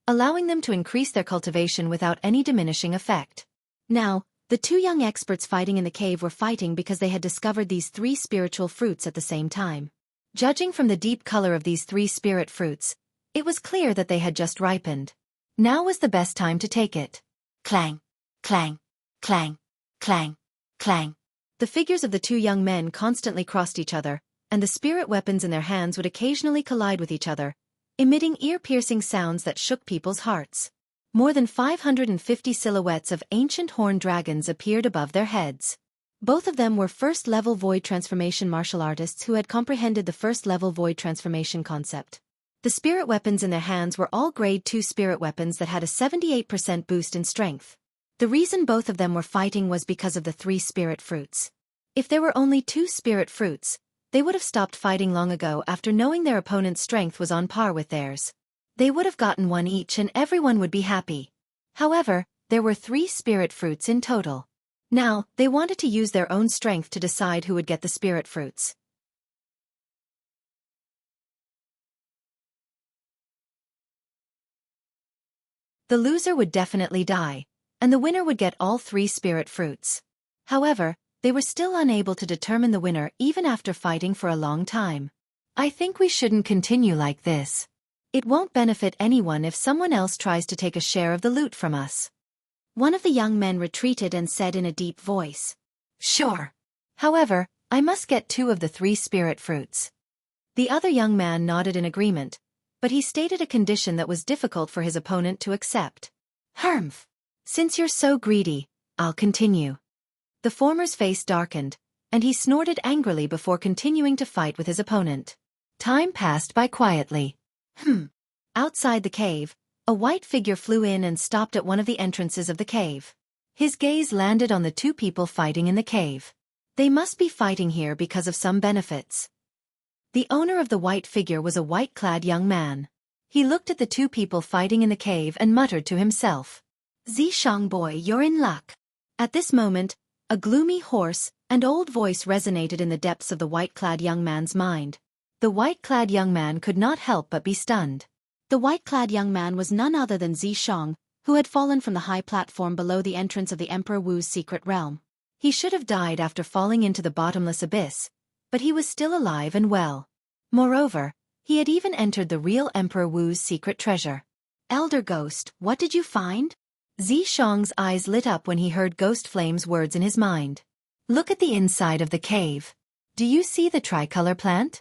allowing them to increase their cultivation without any diminishing effect. Now, the 2 young experts fighting in the cave were fighting because they had discovered these 3 spiritual fruits at the same time. Judging from the deep color of these 3 spirit fruits, it was clear that they had just ripened. Now was the best time to take it. Clang, clang, clang, clang, clang. The figures of the 2 young men constantly crossed each other, and the spirit weapons in their hands would occasionally collide with each other, emitting ear-piercing sounds that shook people's hearts. More than 550 silhouettes of ancient horned dragons appeared above their heads. Both of them were first-level void transformation martial artists who had comprehended the first-level void transformation concept. The spirit weapons in their hands were all grade 2 spirit weapons that had a 78% boost in strength. The reason both of them were fighting was because of the 3 spirit fruits. If there were only 2 spirit fruits, they would have stopped fighting long ago after knowing their opponent's strength was on par with theirs. They would have gotten 1 each and everyone would be happy. However, there were 3 spirit fruits in total. Now, they wanted to use their own strength to decide who would get the spirit fruits. The loser would definitely die, and the winner would get all 3 spirit fruits. However, they were still unable to determine the winner even after fighting for a long time. I think we shouldn't continue like this. It won't benefit anyone if someone else tries to take a share of the loot from us. One of the young men retreated and said in a deep voice, "Sure. However, I must get 2 of the 3 spirit fruits." The other young man nodded in agreement, but he stated a condition that was difficult for his opponent to accept. "Humph. Since you're so greedy, I'll continue." The former's face darkened, and he snorted angrily before continuing to fight with his opponent. Time passed by quietly. Outside the cave, a white figure flew in and stopped at one of the entrances of the cave. His gaze landed on the 2 people fighting in the cave. They must be fighting here because of some benefits. The owner of the white figure was a white-clad young man. He looked at the 2 people fighting in the cave and muttered to himself, "Xianxia boy, you're in luck." At this moment, a gloomy, hoarse, and old voice resonated in the depths of the white-clad young man's mind. The white-clad young man could not help but be stunned. The white-clad young man was none other than Xianxia, who had fallen from the high platform below the entrance of the Emperor Wu's secret realm. He should have died after falling into the bottomless abyss, but he was still alive and well. Moreover, he had even entered the real Emperor Wu's secret treasure. "Elder Ghost, what did you find?" Xianxia's eyes lit up when he heard Ghost Flame's words in his mind. "Look at the inside of the cave. Do you see the tricolor plant?"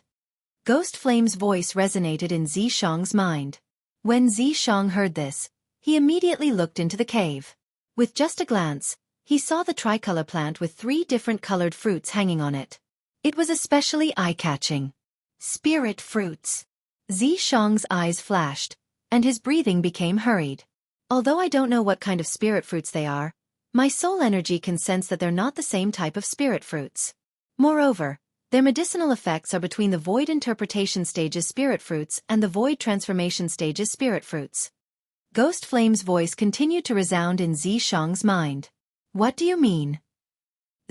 Ghost Flame's voice resonated in Xianxia's mind. When Xianxia heard this, he immediately looked into the cave. With just a glance, he saw the tricolor plant with 3 different colored fruits hanging on it. It was especially eye-catching. Spirit fruits. Xianxia's eyes flashed, and his breathing became hurried. Although I don't know what kind of spirit fruits they are, my soul energy can sense that they're not the same type of spirit fruits. Moreover, their medicinal effects are between the void interpretation stage's spirit fruits and the void transformation stage's spirit fruits. Ghost Flame's voice continued to resound in Xianxia's mind. "What do you mean?"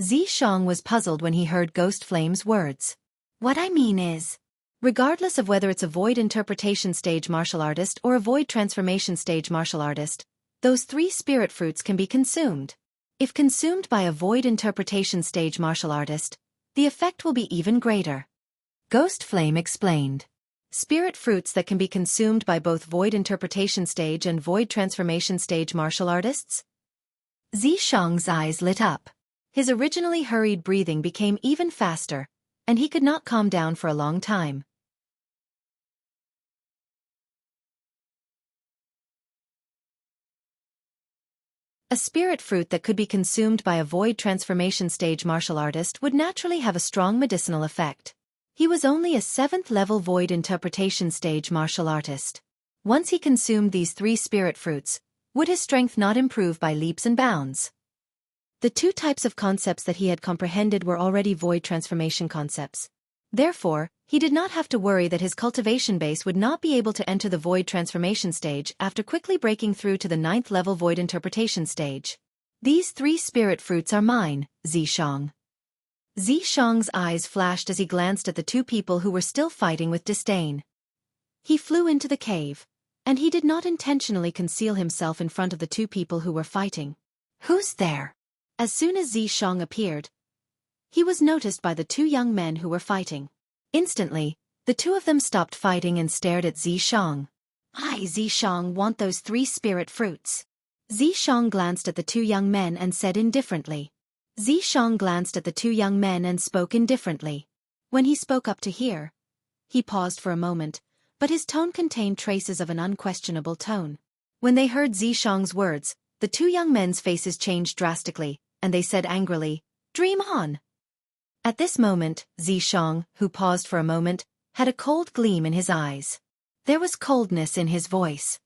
Xianxia was puzzled when he heard Ghost Flame's words. "What I mean is, regardless of whether it's a void interpretation stage martial artist or a void transformation stage martial artist, those 3 spirit fruits can be consumed. If consumed by a void interpretation stage martial artist, the effect will be even greater." Ghost Flame explained. Spirit fruits that can be consumed by both void interpretation stage and void transformation stage martial artists? Xianxia's eyes lit up. His originally hurried breathing became even faster, and he could not calm down for a long time. A spirit fruit that could be consumed by a void transformation stage martial artist would naturally have a strong medicinal effect. He was only a 7th-level void interpretation stage martial artist. Once he consumed these 3 spirit fruits, would his strength not improve by leaps and bounds? The 2 types of concepts that he had comprehended were already void transformation concepts. Therefore, he did not have to worry that his cultivation base would not be able to enter the void transformation stage after quickly breaking through to the 9th-level void interpretation stage. "These 3 spirit fruits are mine, Xianxia." Xianxia's eyes flashed as he glanced at the 2 people who were still fighting with disdain. He flew into the cave, and he did not intentionally conceal himself in front of the 2 people who were fighting. "Who's there?" As soon as Xianxia appeared, he was noticed by the 2 young men who were fighting. Instantly, the 2 of them stopped fighting and stared at Xianxia. "I, Xianxia, want those 3 spirit fruits." Xianxia glanced at the 2 young men and said indifferently. Xianxia glanced at the 2 young men and spoke indifferently. When he spoke up to hear, he paused for a moment, but his tone contained traces of an unquestionable tone. When they heard Xianxia's words, the two young men's faces changed drastically, and they said angrily, "Dream on!" At this moment, Xianxia, who paused for a moment, had a cold gleam in his eyes. There was coldness in his voice.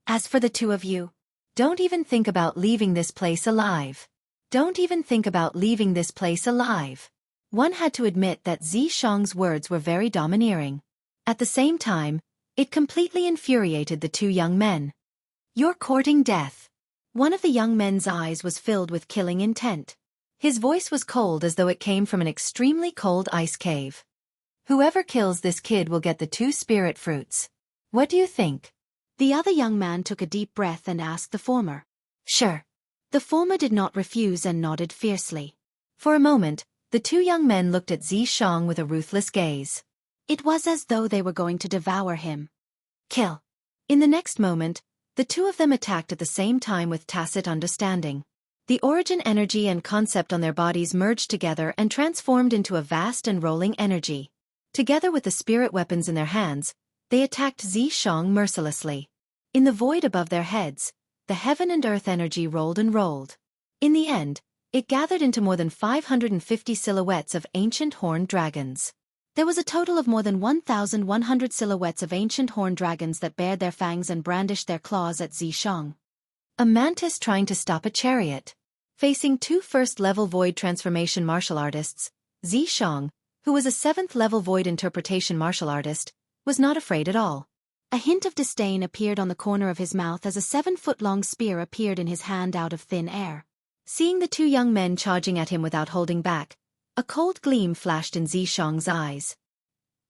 "As for the two of you, don't even think about leaving this place alive. Don't even think about leaving this place alive." One had to admit that Xianxia's words were very domineering. At the same time, it completely infuriated the two young men. "You're courting death." One of the young men's eyes was filled with killing intent. His voice was cold as though it came from an extremely cold ice cave. "Whoever kills this kid will get the 2 spirit fruits. What do you think?" The other young man took a deep breath and asked the former. "Sure." The former did not refuse and nodded fiercely. For a moment, the two young men looked at Xianxia with a ruthless gaze. It was as though they were going to devour him. "Kill." In the next moment, the two of them attacked at the same time with tacit understanding. The origin energy and concept on their bodies merged together and transformed into a vast and rolling energy. Together with the spirit weapons in their hands, they attacked Xianxia mercilessly. In the void above their heads, the heaven and earth energy rolled and rolled. In the end, it gathered into more than 550 silhouettes of ancient horned dragons. There was a total of more than 1,100 silhouettes of ancient horned dragons that bared their fangs and brandished their claws at Xianxia. A mantis trying to stop a chariot. Facing 2 first-level void transformation martial artists, Xianxia, who was a 7th-level void interpretation martial artist, was not afraid at all. A hint of disdain appeared on the corner of his mouth as a 7-foot-long spear appeared in his hand out of thin air. Seeing the two young men charging at him without holding back, a cold gleam flashed in Xianxia's eyes.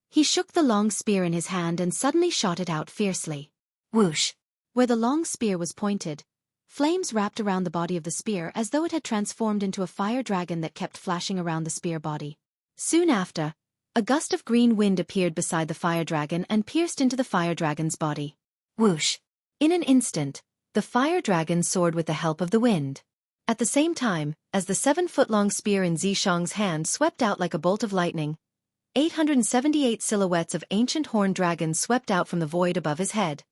He shook the long spear in his hand and suddenly shot it out fiercely. Whoosh! Where the long spear was pointed, flames wrapped around the body of the spear as though it had transformed into a fire dragon that kept flashing around the spear body. Soon after, a gust of green wind appeared beside the fire dragon and pierced into the fire dragon's body. Whoosh! In an instant, the fire dragon soared with the help of the wind. At the same time, as the 7-foot-long spear in Xianxia's hand swept out like a bolt of lightning, 878 silhouettes of ancient horned dragons swept out from the void above his head.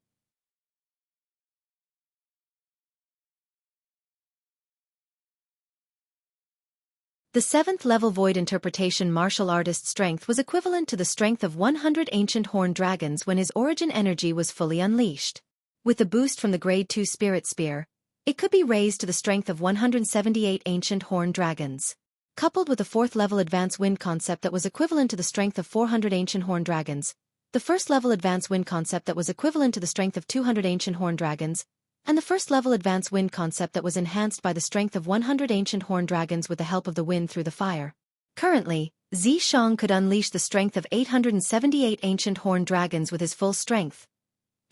The 7th-level void interpretation martial artist's strength was equivalent to the strength of 100 ancient horned dragons when his origin energy was fully unleashed. With the boost from the Grade 2 Spirit Spear, it could be raised to the strength of 178 ancient horned dragons. Coupled with a 4th-level advanced wind concept that was equivalent to the strength of 400 ancient horned dragons, the 1st-level advanced wind concept that was equivalent to the strength of 200 ancient horned dragons, and the 1st-level advanced wind concept that was enhanced by the strength of 100 ancient horned dragons with the help of the wind through the fire. Currently, Xianxia could unleash the strength of 878 ancient horned dragons with his full strength.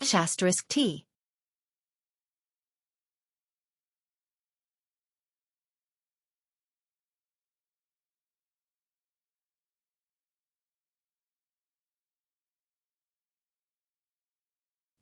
*T.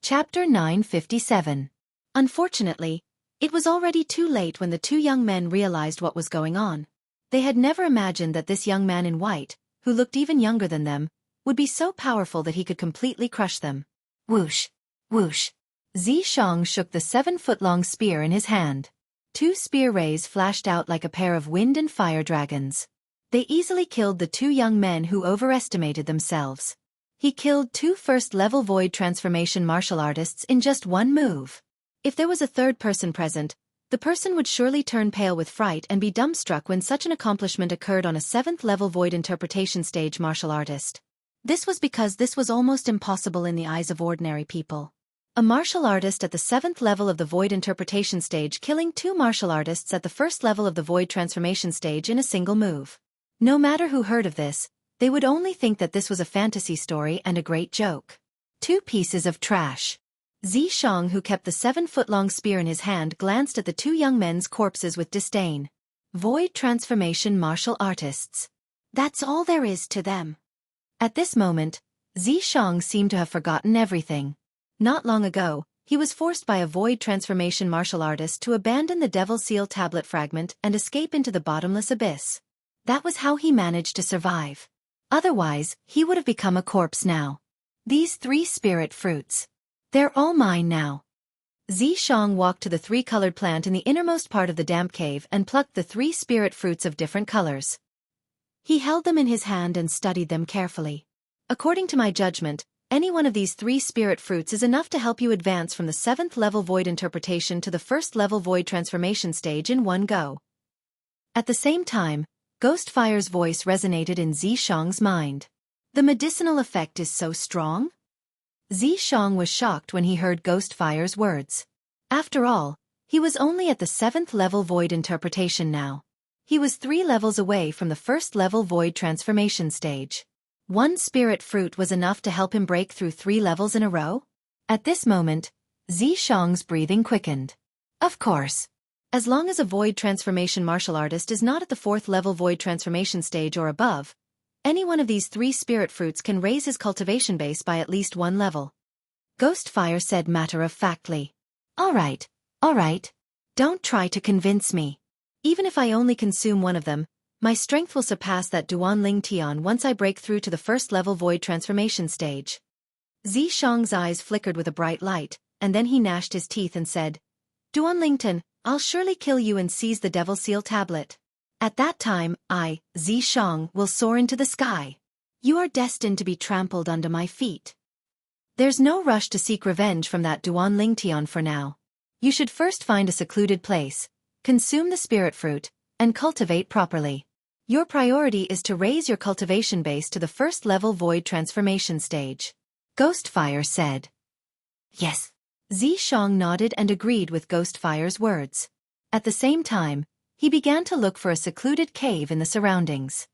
Chapter 957. Unfortunately, it was already too late when the two young men realized what was going on. They had never imagined that this young man in white, who looked even younger than them, would be so powerful that he could completely crush them. Whoosh! Whoosh! Xianxia shook the 7-foot-long spear in his hand. 2 spear rays flashed out like a pair of wind and fire dragons. They easily killed the two young men who overestimated themselves. He killed 2 first-level void transformation martial artists in just one move. If there was a third person present, the person would surely turn pale with fright and be dumbstruck when such an accomplishment occurred on a 7th-level void interpretation stage martial artist. This was because this was almost impossible in the eyes of ordinary people. A martial artist at the 7th level of the void interpretation stage killing 2 martial artists at the 1st level of the void transformation stage in a single move. No matter who heard of this, they would only think that this was a fantasy story and a great joke. 2 pieces of trash. Xianxia, who kept the 7-foot-long spear in his hand, glanced at the two young men's corpses with disdain. Void transformation martial artists. That's all there is to them. At this moment, Xianxia seemed to have forgotten everything. Not long ago, he was forced by a void transformation martial artist to abandon the Devil Seal tablet fragment and escape into the bottomless abyss. That was how he managed to survive. Otherwise, he would have become a corpse now. These 3 spirit fruits. They're all mine now. Xianxia walked to the three-colored plant in the innermost part of the damp cave and plucked the 3 spirit fruits of different colors. He held them in his hand and studied them carefully. According to my judgment, any one of these 3 spirit fruits is enough to help you advance from the 7th level void interpretation to the 1st level void transformation stage in one go. At the same time, Ghostfire's voice resonated in Xianxia's mind. The medicinal effect is so strong? Xianxia was shocked when he heard Ghostfire's words. After all, he was only at the 7th level void interpretation now. He was 3 levels away from the 1st level void transformation stage. 1 spirit fruit was enough to help him break through 3 levels in a row? At this moment, Xianxia's breathing quickened. Of course. As long as a void transformation martial artist is not at the 4th level void transformation stage or above, any one of these 3 spirit fruits can raise his cultivation base by at least 1 level. Ghostfire said matter-of-factly. All right. Don't try to convince me. Even if I only consume one of them, my strength will surpass that Duanling Tian once I break through to the 1st level void transformation stage. Xianxia's eyes flickered with a bright light, and then he gnashed his teeth and said, Duanling Tian, I'll surely kill you and seize the Devil Seal tablet. At that time, I, Xianxia, will soar into the sky. You are destined to be trampled under my feet. There's no rush to seek revenge from that Duanling Tian for now. You should first find a secluded place, consume the spirit fruit, and cultivate properly. Your priority is to raise your cultivation base to the 1st level void transformation stage. Ghostfire said. Yes. Xianxia nodded and agreed with Ghostfire's words. At the same time, he began to look for a secluded cave in the surroundings.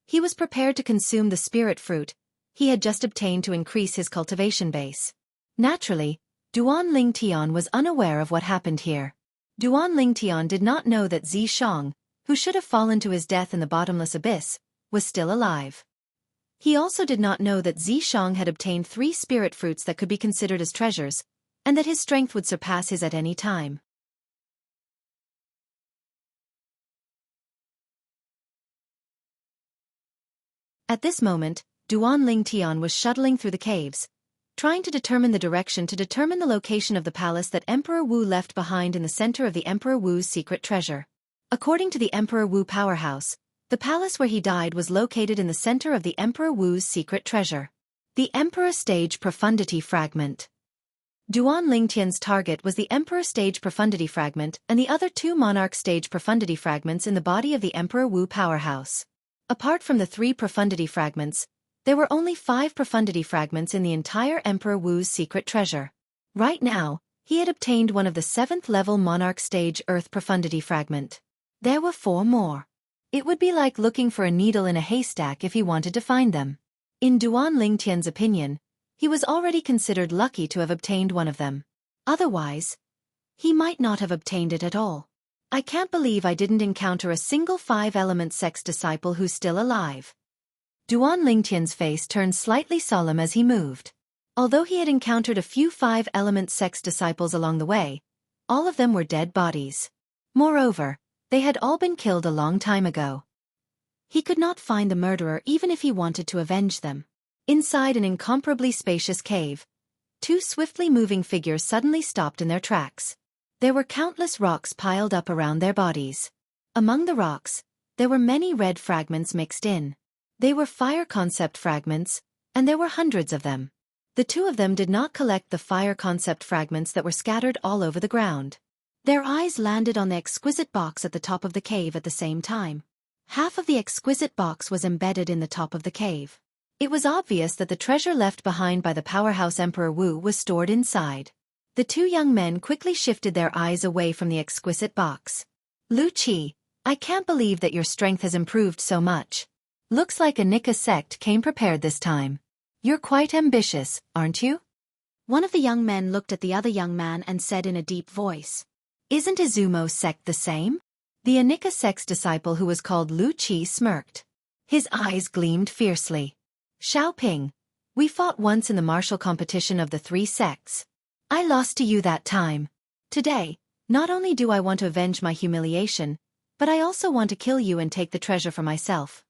He was prepared to consume the spirit fruit he had just obtained to increase his cultivation base. Naturally, Duanling Tian was unaware of what happened here. Duanling Tian did not know that Xianxia, who should have fallen to his death in the bottomless abyss, was still alive. He also did not know that Xianxia had obtained 3 spirit fruits that could be considered as treasures, and that his strength would surpass his at any time. At this moment, Duanling Tian was shuttling through the caves, trying to determine the location of the palace that Emperor Wu left behind in the center of the Emperor Wu's secret treasure. According to the Emperor Wu powerhouse, the palace where he died was located in the center of the Emperor Wu's secret treasure. The Emperor Stage Profundity Fragment. Duanling Tian's target was the Emperor Stage Profundity Fragment and the other 2 Monarch Stage Profundity Fragments in the body of the Emperor Wu powerhouse. Apart from the 3 profundity fragments, there were only 5 profundity fragments in the entire Emperor Wu's secret treasure. Right now, he had obtained one of the 7th level Monarch Stage Earth Profundity Fragment. There were 4 more. It would be like looking for a needle in a haystack if he wanted to find them. In Duanling Tian's opinion, he was already considered lucky to have obtained one of them. Otherwise, he might not have obtained it at all. I can't believe I didn't encounter a single 5-element sex disciple who's still alive. Duanling Tian's face turned slightly solemn as he moved. Although he had encountered a few 5-element sex disciples along the way, all of them were dead bodies. Moreover, they had all been killed a long time ago. He could not find the murderer even if he wanted to avenge them. Inside an incomparably spacious cave, 2 swiftly moving figures suddenly stopped in their tracks. There were countless rocks piled up around their bodies. Among the rocks, there were many red fragments mixed in. They were fire concept fragments, and there were hundreds of them. The 2 of them did not collect the fire concept fragments that were scattered all over the ground. Their eyes landed on the exquisite box at the top of the cave at the same time. Half of the exquisite box was embedded in the top of the cave. It was obvious that the treasure left behind by the powerhouse Emperor Wu was stored inside. The 2 young men quickly shifted their eyes away from the exquisite box. Lu Qi, I can't believe that your strength has improved so much. Looks like a Nika sect came prepared this time. You're quite ambitious, aren't you? One of the young men looked at the other young man and said in a deep voice. Isn't Izumo's sect the same? The Anika sect's disciple who was called Lu Qi smirked. His eyes gleamed fiercely. Xiaoping, we fought once in the martial competition of the 3 sects. I lost to you that time. Today, not only do I want to avenge my humiliation, but I also want to kill you and take the treasure for myself.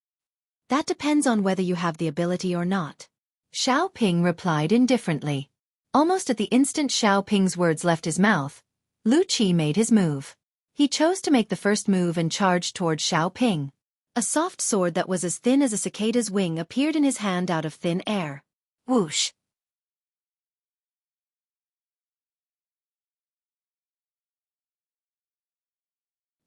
That depends on whether you have the ability or not. Xiaoping replied indifferently. Almost at the instant Xiao Ping's words left his mouth, Lu Qi made his move. He chose to make the first move and charged toward Xiao Ping. A soft sword that was as thin as a cicada's wing appeared in his hand out of thin air. Whoosh!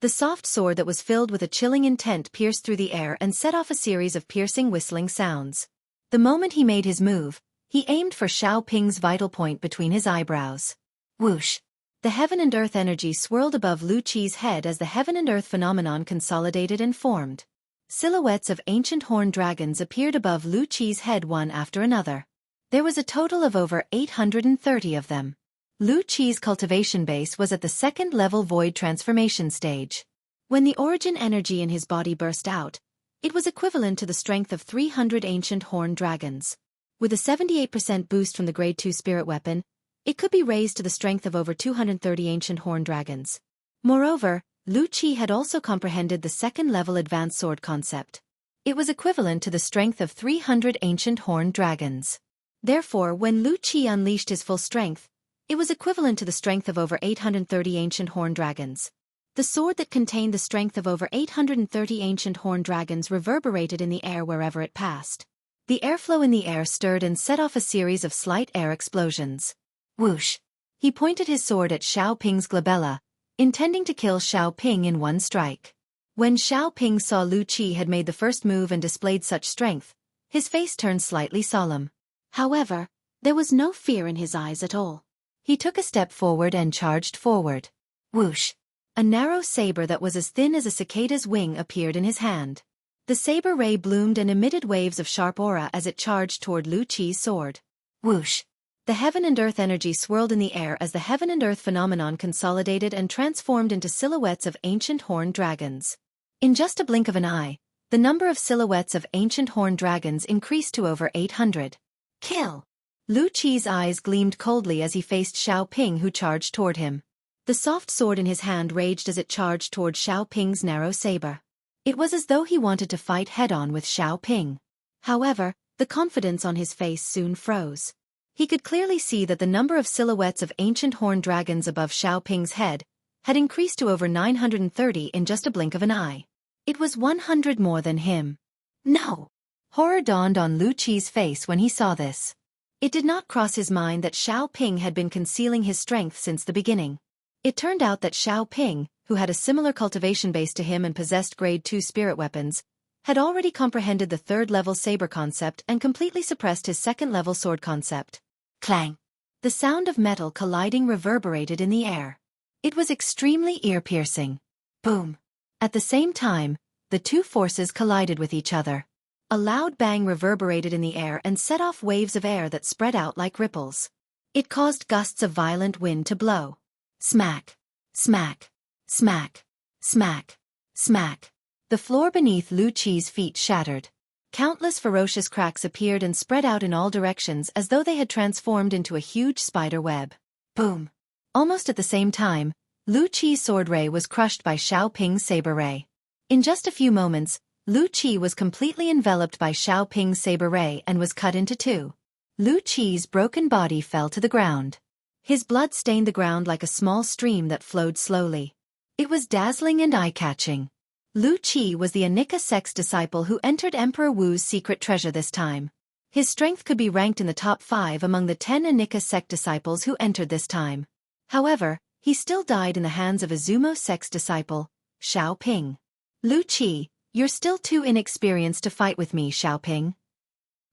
The soft sword that was filled with a chilling intent pierced through the air and set off a series of piercing whistling sounds. The moment he made his move, he aimed for Xiao Ping's vital point between his eyebrows. Whoosh! The heaven and earth energy swirled above Lu Qi's head as the heaven and earth phenomenon consolidated and formed. Silhouettes of ancient horned dragons appeared above Lu Qi's head one after another. There was a total of over 830 of them. Lu Qi's cultivation base was at the second-level void transformation stage. When the origin energy in his body burst out, it was equivalent to the strength of 300 ancient horned dragons. With a 78% boost from the Grade 2 spirit weapon, it could be raised to the strength of over 230 ancient horned dragons. Moreover, Lu Qi had also comprehended the second-level advanced sword concept. It was equivalent to the strength of 300 ancient horned dragons. Therefore, when Lu Qi unleashed his full strength, it was equivalent to the strength of over 830 ancient horned dragons. The sword that contained the strength of over 830 ancient horned dragons reverberated in the air wherever it passed. The airflow in the air stirred and set off a series of slight air explosions. Whoosh! He pointed his sword at Xiao Ping's glabella, intending to kill Xiao Ping in one strike. When Xiao Ping saw Lu Qi had made the first move and displayed such strength, his face turned slightly solemn. However, there was no fear in his eyes at all. He took a step forward and charged forward. Whoosh! A narrow saber that was as thin as a cicada's wing appeared in his hand. The saber ray bloomed and emitted waves of sharp aura as it charged toward Lu Qi's sword. Whoosh! The heaven and earth energy swirled in the air as the heaven and earth phenomenon consolidated and transformed into silhouettes of ancient horned dragons. In just a blink of an eye, the number of silhouettes of ancient horned dragons increased to over 800. Kill! Lu Qi's eyes gleamed coldly as he faced Xiao Ping, who charged toward him. The soft sword in his hand raged as it charged toward Xiao Ping's narrow saber. It was as though he wanted to fight head-on with Xiao Ping. However, the confidence on his face soon froze. He could clearly see that the number of silhouettes of ancient horned dragons above Xiao Ping's head had increased to over 930 in just a blink of an eye. It was 100 more than him. No! Horror dawned on Lu Qi's face when he saw this. It did not cross his mind that Xiao Ping had been concealing his strength since the beginning. It turned out that Xiao Ping, who had a similar cultivation base to him and possessed Grade 2 spirit weapons, had already comprehended the third-level saber concept and completely suppressed his second-level sword concept. Clang! The sound of metal colliding reverberated in the air. It was extremely ear-piercing. Boom! At the same time, the two forces collided with each other. A loud bang reverberated in the air and set off waves of air that spread out like ripples. It caused gusts of violent wind to blow. Smack! Smack! Smack! Smack! Smack! The floor beneath Lu Qi's feet shattered. Countless ferocious cracks appeared and spread out in all directions as though they had transformed into a huge spider web. Boom! Almost at the same time, Lu Qi's sword ray was crushed by Xiao Ping's saber ray. In just a few moments, Lu Qi was completely enveloped by Xiao Ping's saber ray and was cut into two. Lu Qi's broken body fell to the ground. His blood stained the ground like a small stream that flowed slowly. It was dazzling and eye-catching. Lu Qi was the Anika sect's disciple who entered Emperor Wu's secret treasure this time. His strength could be ranked in the top 5 among the 10 Anika sect disciples who entered this time. However, he still died in the hands of Izumo sect's disciple, Xiao Ping. Lu Qi, you're still too inexperienced to fight with me, Xiao Ping.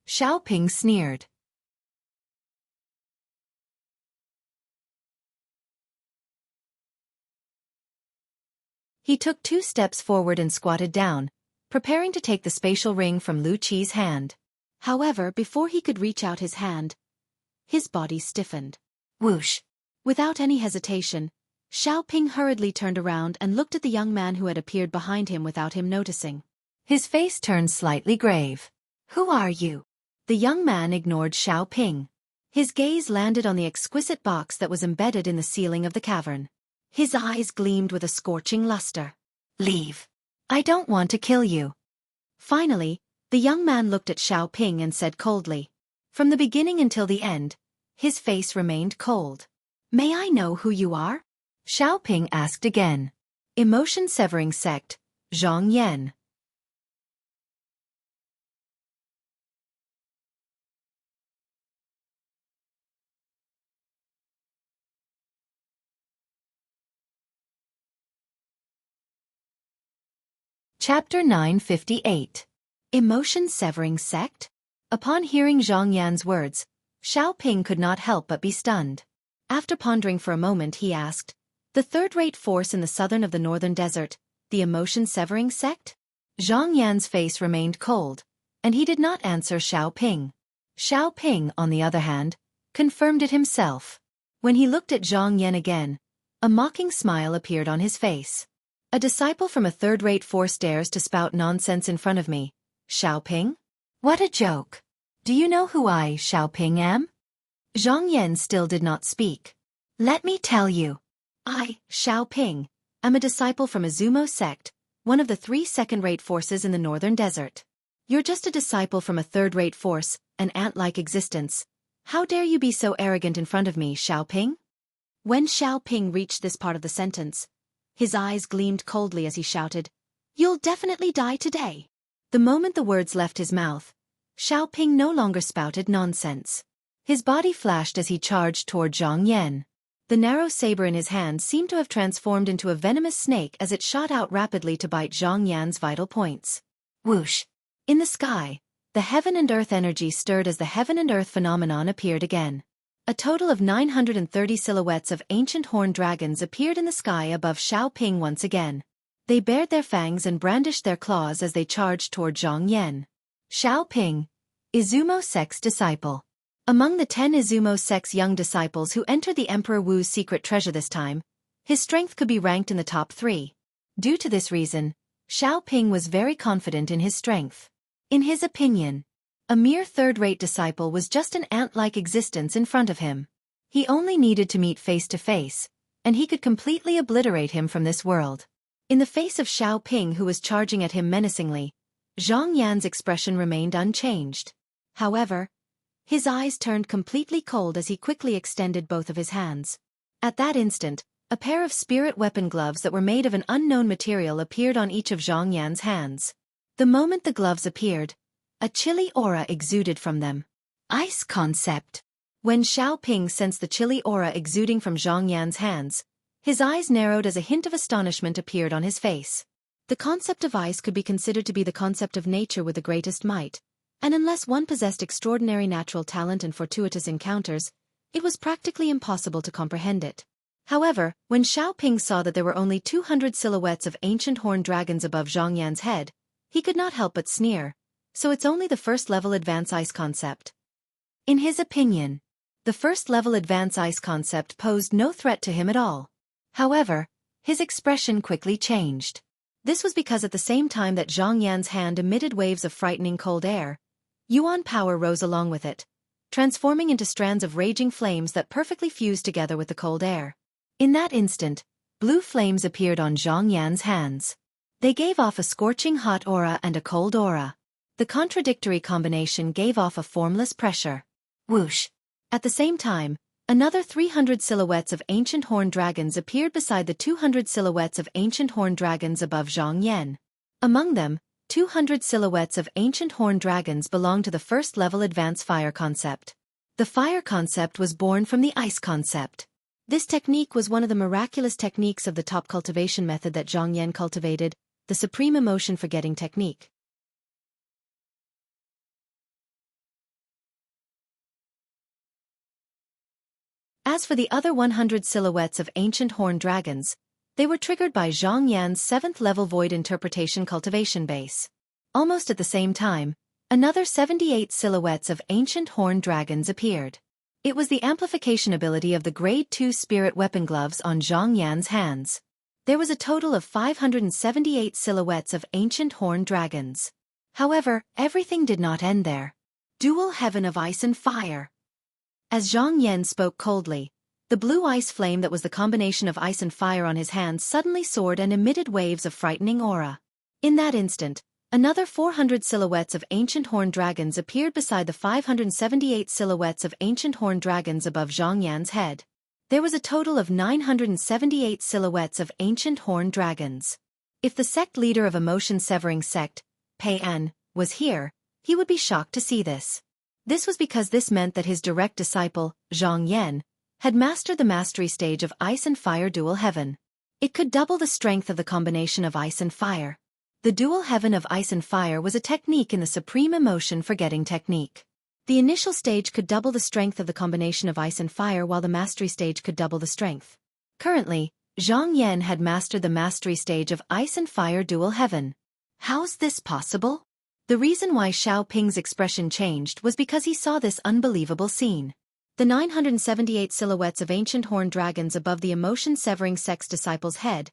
Xiao Ping sneered. He took 2 steps forward and squatted down, preparing to take the spatial ring from Lu Qi's hand. However, before he could reach out his hand, his body stiffened. Whoosh! Without any hesitation, Xiao Ping hurriedly turned around and looked at the young man who had appeared behind him without him noticing. His face turned slightly grave. Who are you? The young man ignored Xiao Ping. His gaze landed on the exquisite box that was embedded in the ceiling of the cavern. His eyes gleamed with a scorching luster. Leave. I don't want to kill you. Finally, the young man looked at Xiao Ping and said coldly. From the beginning until the end, His face remained cold. "May I know who you are?" Xiaoping asked again. "Emotion-severing sect, Zhang Yan." Chapter 958. Emotion-severing sect? Upon hearing Zhang Yan's words, Xiaoping could not help but be stunned. After pondering for a moment, he asked, "The third-rate force in the southern of the northern desert, the emotion-severing sect?" Zhang Yan's face remained cold, and he did not answer Xiaoping. Xiaoping, on the other hand, confirmed it himself. When he looked at Zhang Yan again, a mocking smile appeared on his face. "A disciple from a third-rate force dares to spout nonsense in front of me, Xiaoping? What a joke! Do you know who I, Xiaoping, am?" Zhang Yan still did not speak. "Let me tell you. I, Xiaoping, am a disciple from Izumo sect, one of the 3 second-rate forces in the northern desert. You're just a disciple from a third-rate force, an ant-like existence. How dare you be so arrogant in front of me, Xiaoping?" When Xiaoping reached this part of the sentence, his eyes gleamed coldly as he shouted, "You'll definitely die today." The moment the words left his mouth, Xiaoping no longer spouted nonsense. His body flashed as he charged toward Zhang Yan. The narrow saber in his hand seemed to have transformed into a venomous snake as it shot out rapidly to bite Zhang Yan's vital points. Whoosh! In the sky, the heaven and earth energy stirred as the heaven and earth phenomenon appeared again. A total of 930 silhouettes of ancient horned dragons appeared in the sky above Xiaoping once again. They bared their fangs and brandished their claws as they charged toward Zhang Yan. Xiaoping, Izumo sect's disciple. Among the 10 Izumo sect's young disciples who entered the Emperor Wu's secret treasure this time, his strength could be ranked in the top 3. Due to this reason, Xiaoping was very confident in his strength. In his opinion, a mere third-rate disciple was just an ant-like existence in front of him. He only needed to meet face-to-face, and he could completely obliterate him from this world. In the face of Xiaoping, who was charging at him menacingly, Zhang Yan's expression remained unchanged. However, his eyes turned completely cold as he quickly extended both of his hands. At that instant, a pair of spirit weapon gloves that were made of an unknown material appeared on each of Zhang Yan's hands. The moment the gloves appeared, a chilly aura exuded from them. Ice concept. When Xiaoping sensed the chilly aura exuding from Zhang Yan's hands, his eyes narrowed as a hint of astonishment appeared on his face. The concept of ice could be considered to be the concept of nature with the greatest might, and unless one possessed extraordinary natural talent and fortuitous encounters, it was practically impossible to comprehend it. However, when Xiaoping saw that there were only 200 silhouettes of ancient horned dragons above Zhang Yan's head, he could not help but sneer. "So it's only the first-level advanced ice concept." In his opinion, the first-level advanced ice concept posed no threat to him at all. However, his expression quickly changed. This was because at the same time that Zhang Yan's hand emitted waves of frightening cold air, Yuan power rose along with it, transforming into strands of raging flames that perfectly fused together with the cold air. In that instant, blue flames appeared on Zhang Yan's hands. They gave off a scorching hot aura and a cold aura. The contradictory combination gave off a formless pressure. Whoosh! At the same time, another 300 silhouettes of ancient horned dragons appeared beside the 200 silhouettes of ancient horned dragons above Zhang Yan. Among them, 200 silhouettes of ancient horned dragons belonged to the first-level advanced fire concept. The fire concept was born from the ice concept. This technique was one of the miraculous techniques of the top cultivation method that Zhang Yan cultivated, the supreme emotion-forgetting technique. As for the other 100 silhouettes of ancient horned dragons, they were triggered by Zhang Yan's 7th-level void interpretation cultivation base. Almost at the same time, another 78 silhouettes of ancient horned dragons appeared. It was the amplification ability of the Grade 2 spirit weapon gloves on Zhang Yan's hands. There was a total of 578 silhouettes of ancient horned dragons. However, everything did not end there. Dual heaven of ice and fire. As Zhang Yan spoke coldly, the blue ice flame that was the combination of ice and fire on his hands suddenly soared and emitted waves of frightening aura. In that instant, Another 400 silhouettes of ancient horned dragons appeared beside the 578 silhouettes of ancient horned dragons above Zhang Yan's head. There was a total of 978 silhouettes of ancient horned dragons. If the sect leader of emotion-severing sect, Pei An, was here, he would be shocked to see this. This was because this meant that his direct disciple, Zhang Yan, had mastered the mastery stage of Ice and Fire Dual Heaven. It could double the strength of the combination of Ice and Fire. The Dual Heaven of Ice and Fire was a technique in the Supreme Emotion Forgetting technique. The initial stage could double the strength of the combination of Ice and Fire while the mastery stage could double the strength. Currently, Zhang Yan had mastered the mastery stage of Ice and Fire Dual Heaven. How's this possible? The reason why Xiao Ping's expression changed was because he saw this unbelievable scene. The 978 silhouettes of ancient horned dragons above the emotion-severing sect's disciple's head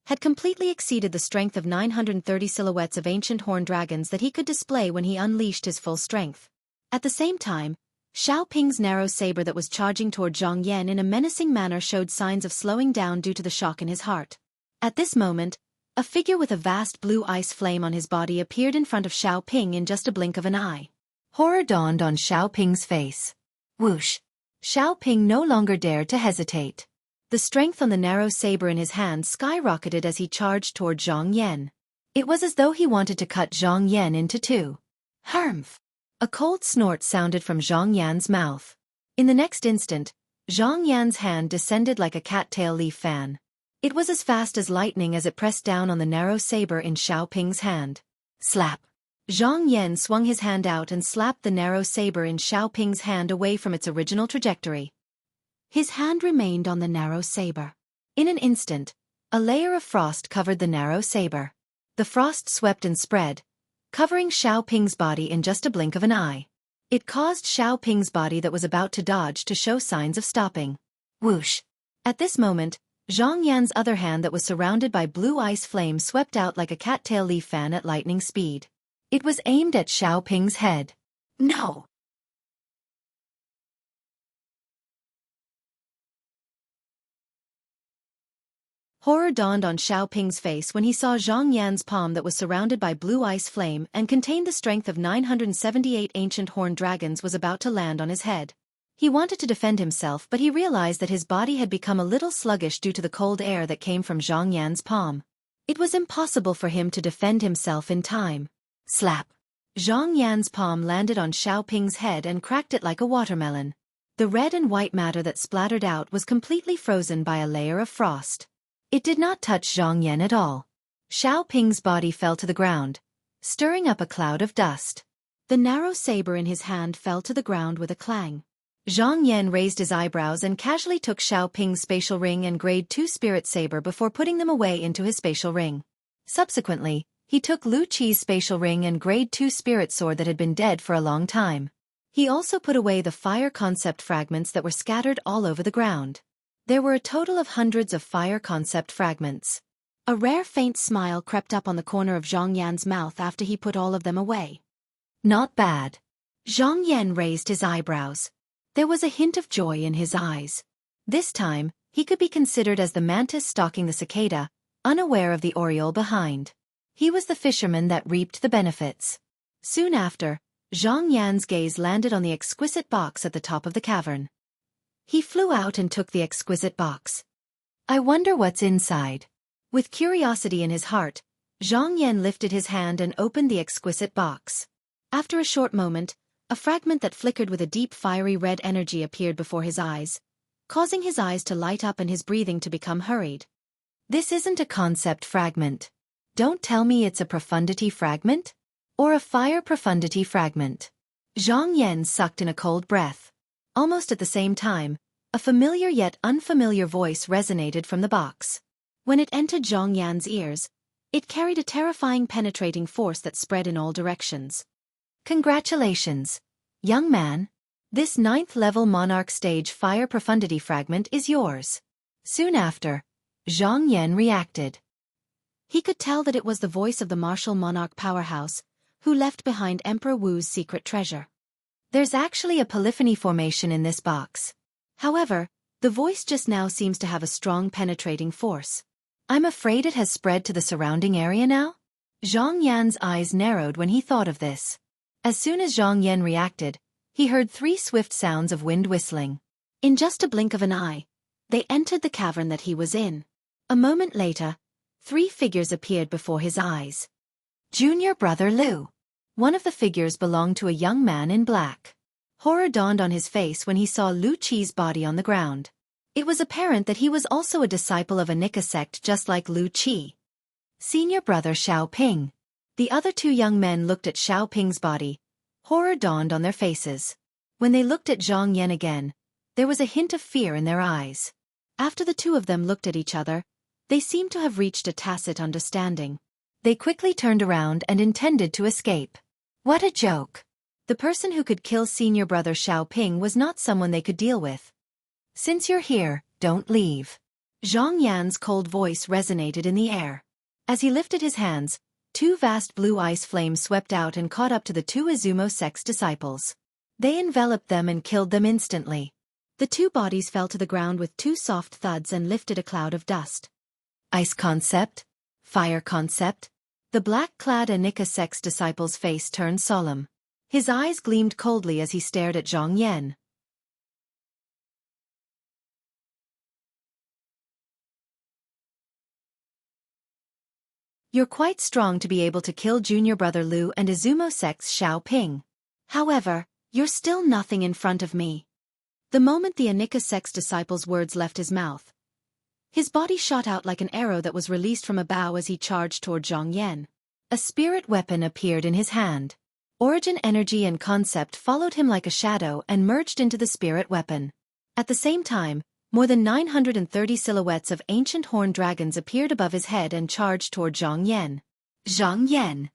had completely exceeded the strength of 930 silhouettes of ancient horned dragons that he could display when he unleashed his full strength. At the same time, Xiao Ping's narrow saber that was charging toward Zhang Yan in a menacing manner showed signs of slowing down due to the shock in his heart. At this moment, a figure with a vast blue ice flame on his body appeared in front of Xiao Ping in just a blink of an eye. Horror dawned on Xiao Ping's face. Whoosh! Xiao Ping no longer dared to hesitate. The strength on the narrow saber in his hand skyrocketed as he charged toward Zhang Yan. It was as though he wanted to cut Zhang Yan into two. Harmph! A cold snort sounded from Zhang Yan's mouth. In the next instant, Zhang Yan's hand descended like a cattail leaf fan. It was as fast as lightning as it pressed down on the narrow saber in Xiao Ping's hand. Slap! Zhang Yan swung his hand out and slapped the narrow saber in Xiao Ping's hand away from its original trajectory. His hand remained on the narrow saber. In an instant, a layer of frost covered the narrow saber. The frost swept and spread, covering Xiao Ping's body in just a blink of an eye. It caused Xiao Ping's body that was about to dodge to show signs of stopping. Whoosh! At this moment, Zhang Yan's other hand that was surrounded by blue ice flame swept out like a cattail leaf fan at lightning speed. It was aimed at Xiao Ping's head. No! Horror dawned on Xiao Ping's face when he saw Zhang Yan's palm that was surrounded by blue ice flame and contained the strength of 978 ancient horned dragons was about to land on his head. He wanted to defend himself, but he realized that his body had become a little sluggish due to the cold air that came from Zhang Yan's palm. It was impossible for him to defend himself in time. Slap! Zhang Yan's palm landed on Xiao Ping's head and cracked it like a watermelon. The red and white matter that splattered out was completely frozen by a layer of frost. It did not touch Zhang Yan at all. Xiao Ping's body fell to the ground, stirring up a cloud of dust. The narrow saber in his hand fell to the ground with a clang. Zhang Yan raised his eyebrows and casually took Xiao Ping's spatial ring and grade 2 spirit saber before putting them away into his spatial ring. Subsequently, he took Lu Qi's spatial ring and grade 2 spirit sword that had been dead for a long time. He also put away the fire concept fragments that were scattered all over the ground. There were a total of hundreds of fire concept fragments. A rare faint smile crept up on the corner of Zhang Yan's mouth after he put all of them away. Not bad. Zhang Yan raised his eyebrows. There was a hint of joy in his eyes. This time, he could be considered as the mantis stalking the cicada, unaware of the oriole behind. He was the fisherman that reaped the benefits. Soon after, Zhang Yan's gaze landed on the exquisite box at the top of the cavern. He flew out and took the exquisite box. I wonder what's inside. With curiosity in his heart, Zhang Yan lifted his hand and opened the exquisite box. After a short moment, a fragment that flickered with a deep fiery red energy appeared before his eyes, causing his eyes to light up and his breathing to become hurried. This isn't a concept fragment. Don't tell me it's a profundity fragment? Or a fire profundity fragment. Zhang Yan sucked in a cold breath. Almost at the same time, a familiar yet unfamiliar voice resonated from the box. When it entered Zhang Yan's ears, it carried a terrifying penetrating force that spread in all directions. Congratulations, young man. This 9th level Monarch Stage Fire Profundity Fragment is yours. Soon after, Zhang Yan reacted. He could tell that it was the voice of the martial monarch powerhouse, who left behind Emperor Wu's secret treasure. There's actually a polyphony formation in this box. However, the voice just now seems to have a strong penetrating force. I'm afraid it has spread to the surrounding area now? Zhang Yan's eyes narrowed when he thought of this. As soon as Zhang Yan reacted, he heard 3 swift sounds of wind whistling. In just a blink of an eye, they entered the cavern that he was in. A moment later, 3 figures appeared before his eyes. Junior brother Lu. One of the figures belonged to a young man in black. Horror dawned on his face when he saw Lu Qi's body on the ground. It was apparent that he was also a disciple of a Nika sect just like Lu Qi. Senior brother Xiao Ping. The other 2 young men looked at Xiao Ping's body. Horror dawned on their faces. When they looked at Zhang Yan again, there was a hint of fear in their eyes. After the 2 of them looked at each other, they seemed to have reached a tacit understanding. They quickly turned around and intended to escape. What a joke! The person who could kill senior brother Xiao Ping was not someone they could deal with. Since you're here, don't leave. Zhang Yan's cold voice resonated in the air. As he lifted his hands, 2 vast blue ice flames swept out and caught up to the 2 Izumo sect's disciples. They enveloped them and killed them instantly. The 2 bodies fell to the ground with 2 soft thuds and lifted a cloud of dust. Ice concept? Fire concept? The black-clad Anika sect's disciple's face turned solemn. His eyes gleamed coldly as he stared at Zhang Yan. You're quite strong to be able to kill junior brother Lu and Izumo sect's Xiao Ping. However, you're still nothing in front of me. The moment the Anika sect's disciple's words left his mouth, his body shot out like an arrow that was released from a bow as he charged toward Zhang Yan. A spirit weapon appeared in his hand. Origin energy and concept followed him like a shadow and merged into the spirit weapon. At the same time, more than 930 silhouettes of ancient horned dragons appeared above his head and charged toward Zhang Yan. Zhang Yan.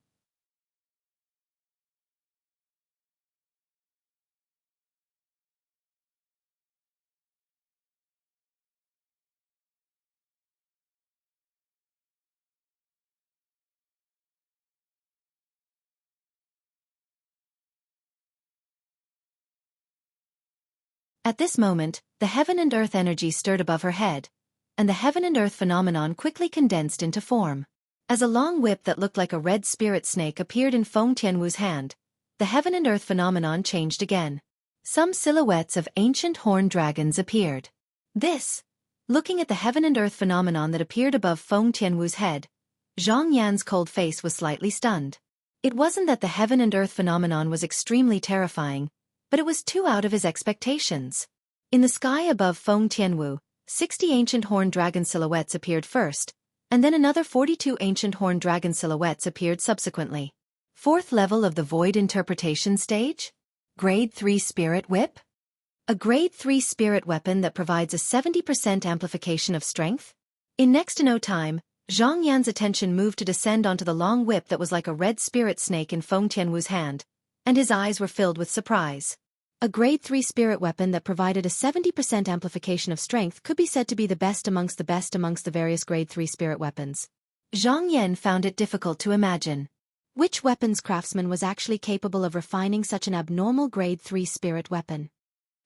At this moment, the heaven and earth energy stirred above her head, and the heaven and earth phenomenon quickly condensed into form. As a long whip that looked like a red spirit snake appeared in Feng Tianwu's hand, the heaven and earth phenomenon changed again. Some silhouettes of ancient horned dragons appeared. Looking at the heaven and earth phenomenon that appeared above Feng Tianwu's head, Zhang Yan's cold face was slightly stunned. It wasn't that the heaven and earth phenomenon was extremely terrifying, but it was too out of his expectations. In the sky above Feng Tianwu, 60 ancient horned dragon silhouettes appeared first, and then another 42 ancient horned dragon silhouettes appeared subsequently. 4th level of the Void Interpretation stage? Grade 3 Spirit Whip? A Grade 3 spirit weapon that provides a 70% amplification of strength? In next to no time, Zhang Yan's attention moved to descend onto the long whip that was like a red spirit snake in Feng Tianwu's hand, and his eyes were filled with surprise. A Grade 3 spirit weapon that provided a 70% amplification of strength could be said to be the best amongst the various Grade 3 spirit weapons. Zhang Yan found it difficult to imagine which weapons craftsman was actually capable of refining such an abnormal Grade 3 spirit weapon.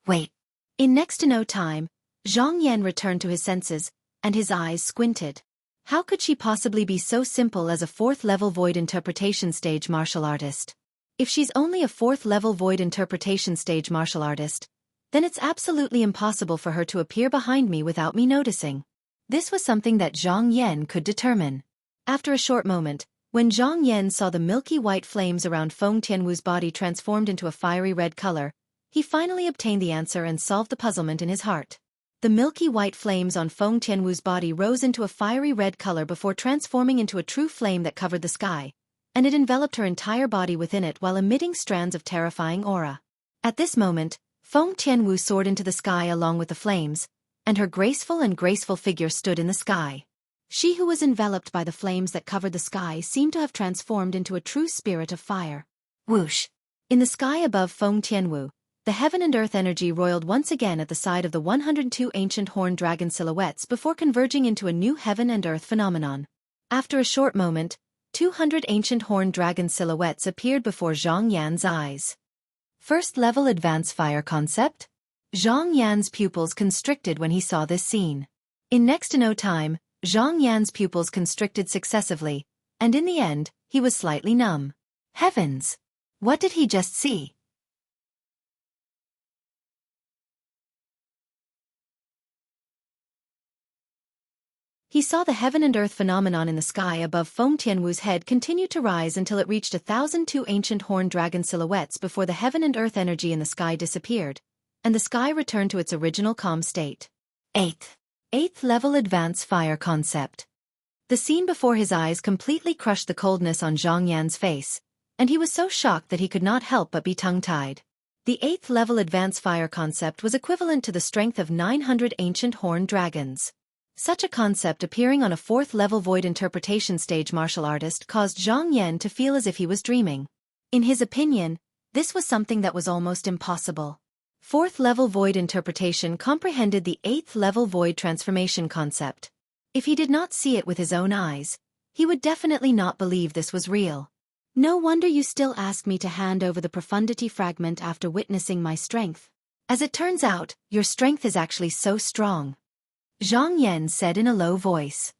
Wait. In next to no time, Zhang Yan returned to his senses, and his eyes squinted. How could she possibly be so simple as a 4th level Void Interpretation stage martial artist? If she's only a 4th level Void Interpretation stage martial artist, then it's absolutely impossible for her to appear behind me without me noticing. This was something that Zhang Yan could determine. After a short moment, when Zhang Yan saw the milky white flames around Feng Tianwu's body transformed into a fiery red color, he finally obtained the answer and solved the puzzlement in his heart. The milky white flames on Feng Tianwu's body rose into a fiery red color before transforming into a true flame that covered the sky, and it enveloped her entire body within it while emitting strands of terrifying aura. At this moment, Feng Tianwu soared into the sky along with the flames, and her graceful figure stood in the sky. She who was enveloped by the flames that covered the sky seemed to have transformed into a true spirit of fire. Whoosh! In the sky above Feng Tianwu, the heaven and earth energy roiled once again at the side of the 102 ancient horned dragon silhouettes before converging into a new heaven and earth phenomenon. After a short moment, 200 ancient horned dragon silhouettes appeared before Zhang Yan's eyes. 1st level Advanced Fire Concept? Zhang Yan's pupils constricted when he saw this scene. In next to no time, Zhang Yan's pupils constricted successively, and in the end, he was slightly numb. Heavens! What did he just see? He saw the heaven and earth phenomenon in the sky above Feng Tianwu's head continue to rise until it reached 1,002 ancient horned dragon silhouettes before the heaven and earth energy in the sky disappeared, and the sky returned to its original calm state. 8th level advanced fire concept. The scene before his eyes completely crushed the coldness on Zhang Yan's face, and he was so shocked that he could not help but be tongue-tied. The 8th level advanced fire concept was equivalent to the strength of 900 ancient horned dragons. Such a concept appearing on a 4th level void interpretation stage martial artist caused Zhang Yan to feel as if he was dreaming. In his opinion, this was something that was almost impossible. 4th level void interpretation comprehended the 8th level void transformation concept. If he did not see it with his own eyes, he would definitely not believe this was real. No wonder you still ask me to hand over the profundity fragment after witnessing my strength. As it turns out, your strength is actually so strong, Zhang Yan said in a low voice.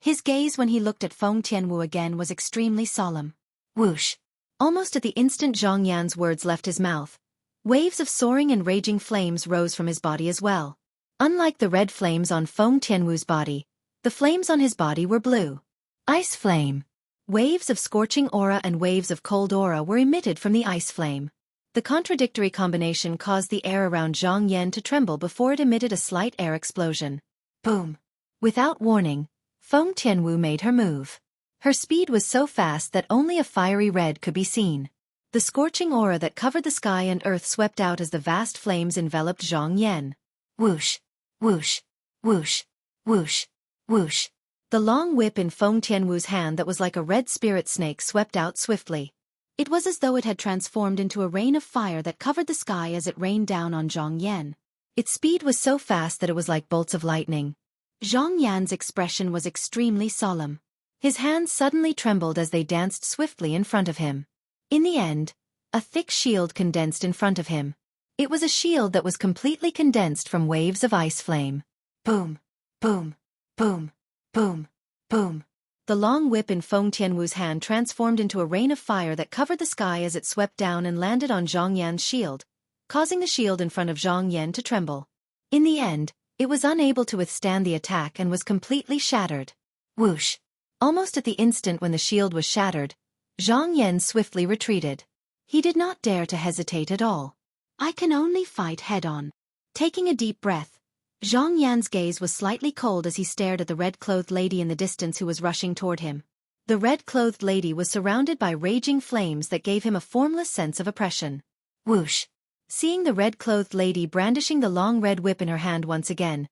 His gaze when he looked at Feng Tianwu again was extremely solemn. Whoosh! Almost at the instant Zhang Yan's words left his mouth, waves of soaring and raging flames rose from his body as well. Unlike the red flames on Feng Tianwu's body, the flames on his body were blue. Ice flame. Waves of scorching aura and waves of cold aura were emitted from the ice flame. The contradictory combination caused the air around Zhang Yan to tremble before it emitted a slight air explosion. Boom! Without warning, Feng Tianwu made her move. Her speed was so fast that only a fiery red could be seen. The scorching aura that covered the sky and earth swept out as the vast flames enveloped Zhang Yan. Whoosh! Whoosh! Whoosh! Whoosh! Whoosh! The long whip in Feng Tianwu's hand that was like a red spirit snake swept out swiftly. It was as though it had transformed into a rain of fire that covered the sky as it rained down on Zhang Yan. Its speed was so fast that it was like bolts of lightning. Zhang Yan's expression was extremely solemn. His hands suddenly trembled as they danced swiftly in front of him. In the end, a thick shield condensed in front of him. It was a shield that was completely condensed from waves of ice flame. Boom! Boom! Boom! Boom! Boom! The long whip in Feng Tianwu's hand transformed into a rain of fire that covered the sky as it swept down and landed on Zhang Yan's shield, causing the shield in front of Zhang Yan to tremble. In the end, it was unable to withstand the attack and was completely shattered. Whoosh! Almost at the instant when the shield was shattered, Zhang Yan swiftly retreated. He did not dare to hesitate at all. I can only fight head-on. Taking a deep breath, Zhang Yan's gaze was slightly cold as he stared at the red-clothed lady in the distance who was rushing toward him. The red-clothed lady was surrounded by raging flames that gave him a formless sense of oppression. Whoosh! Seeing the red-clothed lady brandishing the long red whip in her hand once again,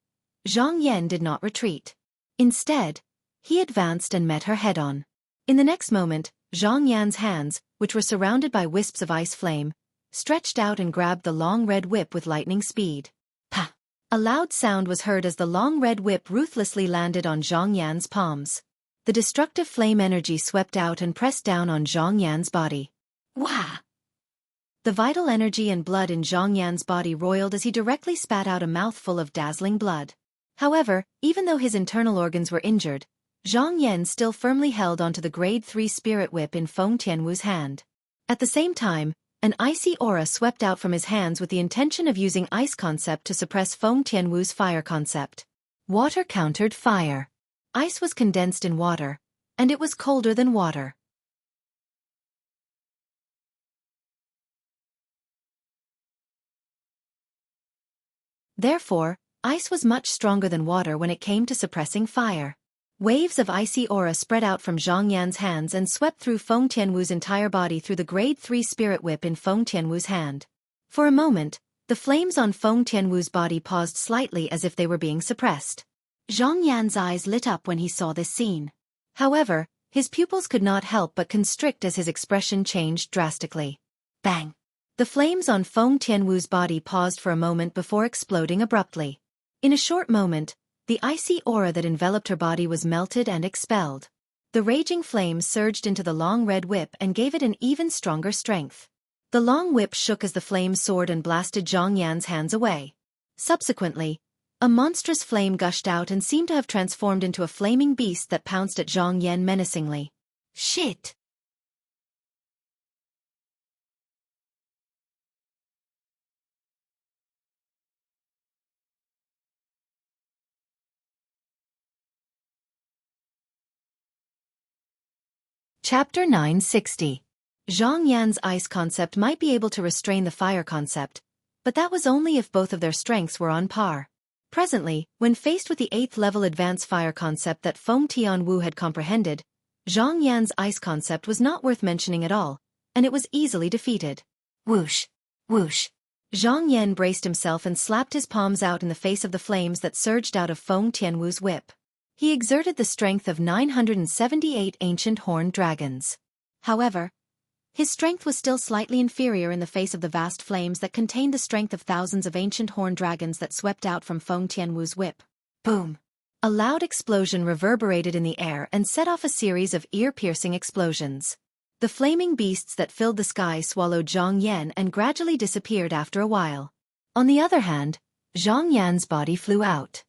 Zhang Yan did not retreat. Instead, he advanced and met her head-on. In the next moment, Zhang Yan's hands, which were surrounded by wisps of ice flame, stretched out and grabbed the long red whip with lightning speed. Pa! A loud sound was heard as the long red whip ruthlessly landed on Zhang Yan's palms. The destructive flame energy swept out and pressed down on Zhang Yan's body. Wah! The vital energy and blood in Zhang Yan's body roiled as he directly spat out a mouthful of dazzling blood. However, even though his internal organs were injured, Zhang Yan still firmly held onto the Grade 3 spirit whip in Feng Tianwu's hand. At the same time, an icy aura swept out from his hands with the intention of using ice concept to suppress Feng Tianwu's fire concept. Water countered fire. Ice was condensed in water, and it was colder than water. Therefore, ice was much stronger than water when it came to suppressing fire. Waves of icy aura spread out from Zhang Yan's hands and swept through Feng Tianwu's entire body through the Grade 3 spirit whip in Feng Tianwu's hand. For a moment, the flames on Feng Tianwu's body paused slightly as if they were being suppressed. Zhang Yan's eyes lit up when he saw this scene. However, his pupils could not help but constrict as his expression changed drastically. Bang! The flames on Feng Tianwu's body paused for a moment before exploding abruptly. In a short moment, the icy aura that enveloped her body was melted and expelled. The raging flames surged into the long red whip and gave it an even stronger strength. The long whip shook as the flames soared and blasted Zhang Yan's hands away. Subsequently, a monstrous flame gushed out and seemed to have transformed into a flaming beast that pounced at Zhang Yan menacingly. Shit! Chapter 960. Zhang Yan's ice concept might be able to restrain the fire concept, but that was only if both of their strengths were on par. Presently, when faced with the 8th level advanced fire concept that Feng Tianwu had comprehended, Zhang Yan's ice concept was not worth mentioning at all, and it was easily defeated. Whoosh! Whoosh! Zhang Yan braced himself and slapped his palms out in the face of the flames that surged out of Feng Tianwu's whip. He exerted the strength of 978 ancient horned dragons. However, his strength was still slightly inferior in the face of the vast flames that contained the strength of thousands of ancient horned dragons that swept out from Feng Tianwu's whip. Boom! A loud explosion reverberated in the air and set off a series of ear-piercing explosions. The flaming beasts that filled the sky swallowed Zhang Yan and gradually disappeared after a while. On the other hand, Zhang Yan's body flew out.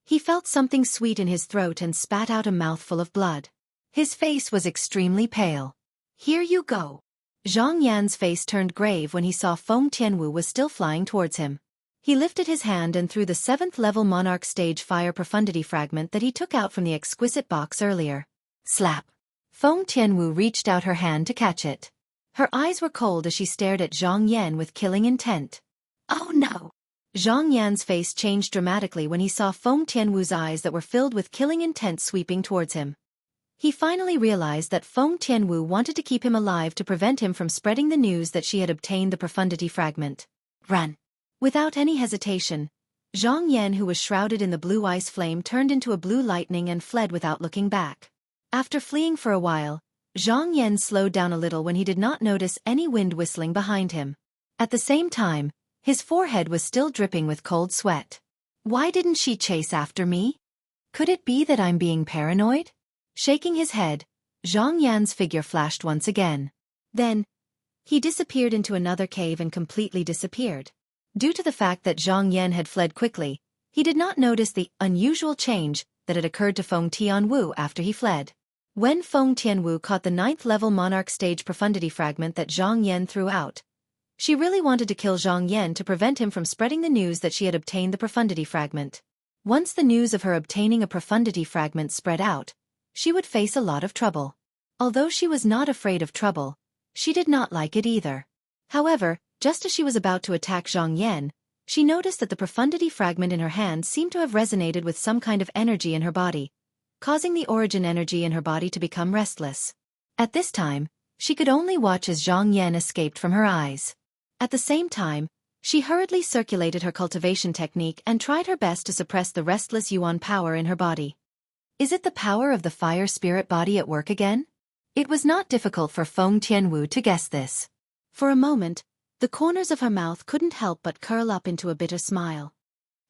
He felt something sweet in his throat and spat out a mouthful of blood. His face was extremely pale. Here you go. Zhang Yan's face turned grave when he saw Feng Tianwu was still flying towards him. He lifted his hand and threw the 7th level Monarch Stage Fire Profundity fragment that he took out from the exquisite box earlier. Slap! Feng Tianwu reached out her hand to catch it. Her eyes were cold as she stared at Zhang Yan with killing intent. Oh no! Zhang Yan's face changed dramatically when he saw Feng Tianwu's eyes that were filled with killing intent sweeping towards him. He finally realized that Feng Tianwu wanted to keep him alive to prevent him from spreading the news that she had obtained the profundity fragment. Run! Without any hesitation, Zhang Yan, who was shrouded in the blue ice flame, turned into a blue lightning and fled without looking back. After fleeing for a while, Zhang Yan slowed down a little when he did not notice any wind whistling behind him. At the same time, his forehead was still dripping with cold sweat. Why didn't she chase after me? Could it be that I'm being paranoid? Shaking his head, Zhang Yan's figure flashed once again. Then, he disappeared into another cave and completely disappeared. Due to the fact that Zhang Yan had fled quickly, he did not notice the unusual change that had occurred to Feng Tianwu after he fled. When Feng Tianwu caught the 9th level Monarch Stage Profundity fragment that Zhang Yan threw out, she really wanted to kill Zhang Yan to prevent him from spreading the news that she had obtained the profundity fragment. Once the news of her obtaining a profundity fragment spread out, she would face a lot of trouble. Although she was not afraid of trouble, she did not like it either. However, just as she was about to attack Zhang Yan, she noticed that the profundity fragment in her hand seemed to have resonated with some kind of energy in her body, causing the origin energy in her body to become restless. At this time, she could only watch as Zhang Yan escaped from her eyes. At the same time, she hurriedly circulated her cultivation technique and tried her best to suppress the restless yuan power in her body. Is it the power of the fire spirit body at work again? It was not difficult for Feng Tianwu to guess this. For a moment, the corners of her mouth couldn't help but curl up into a bitter smile.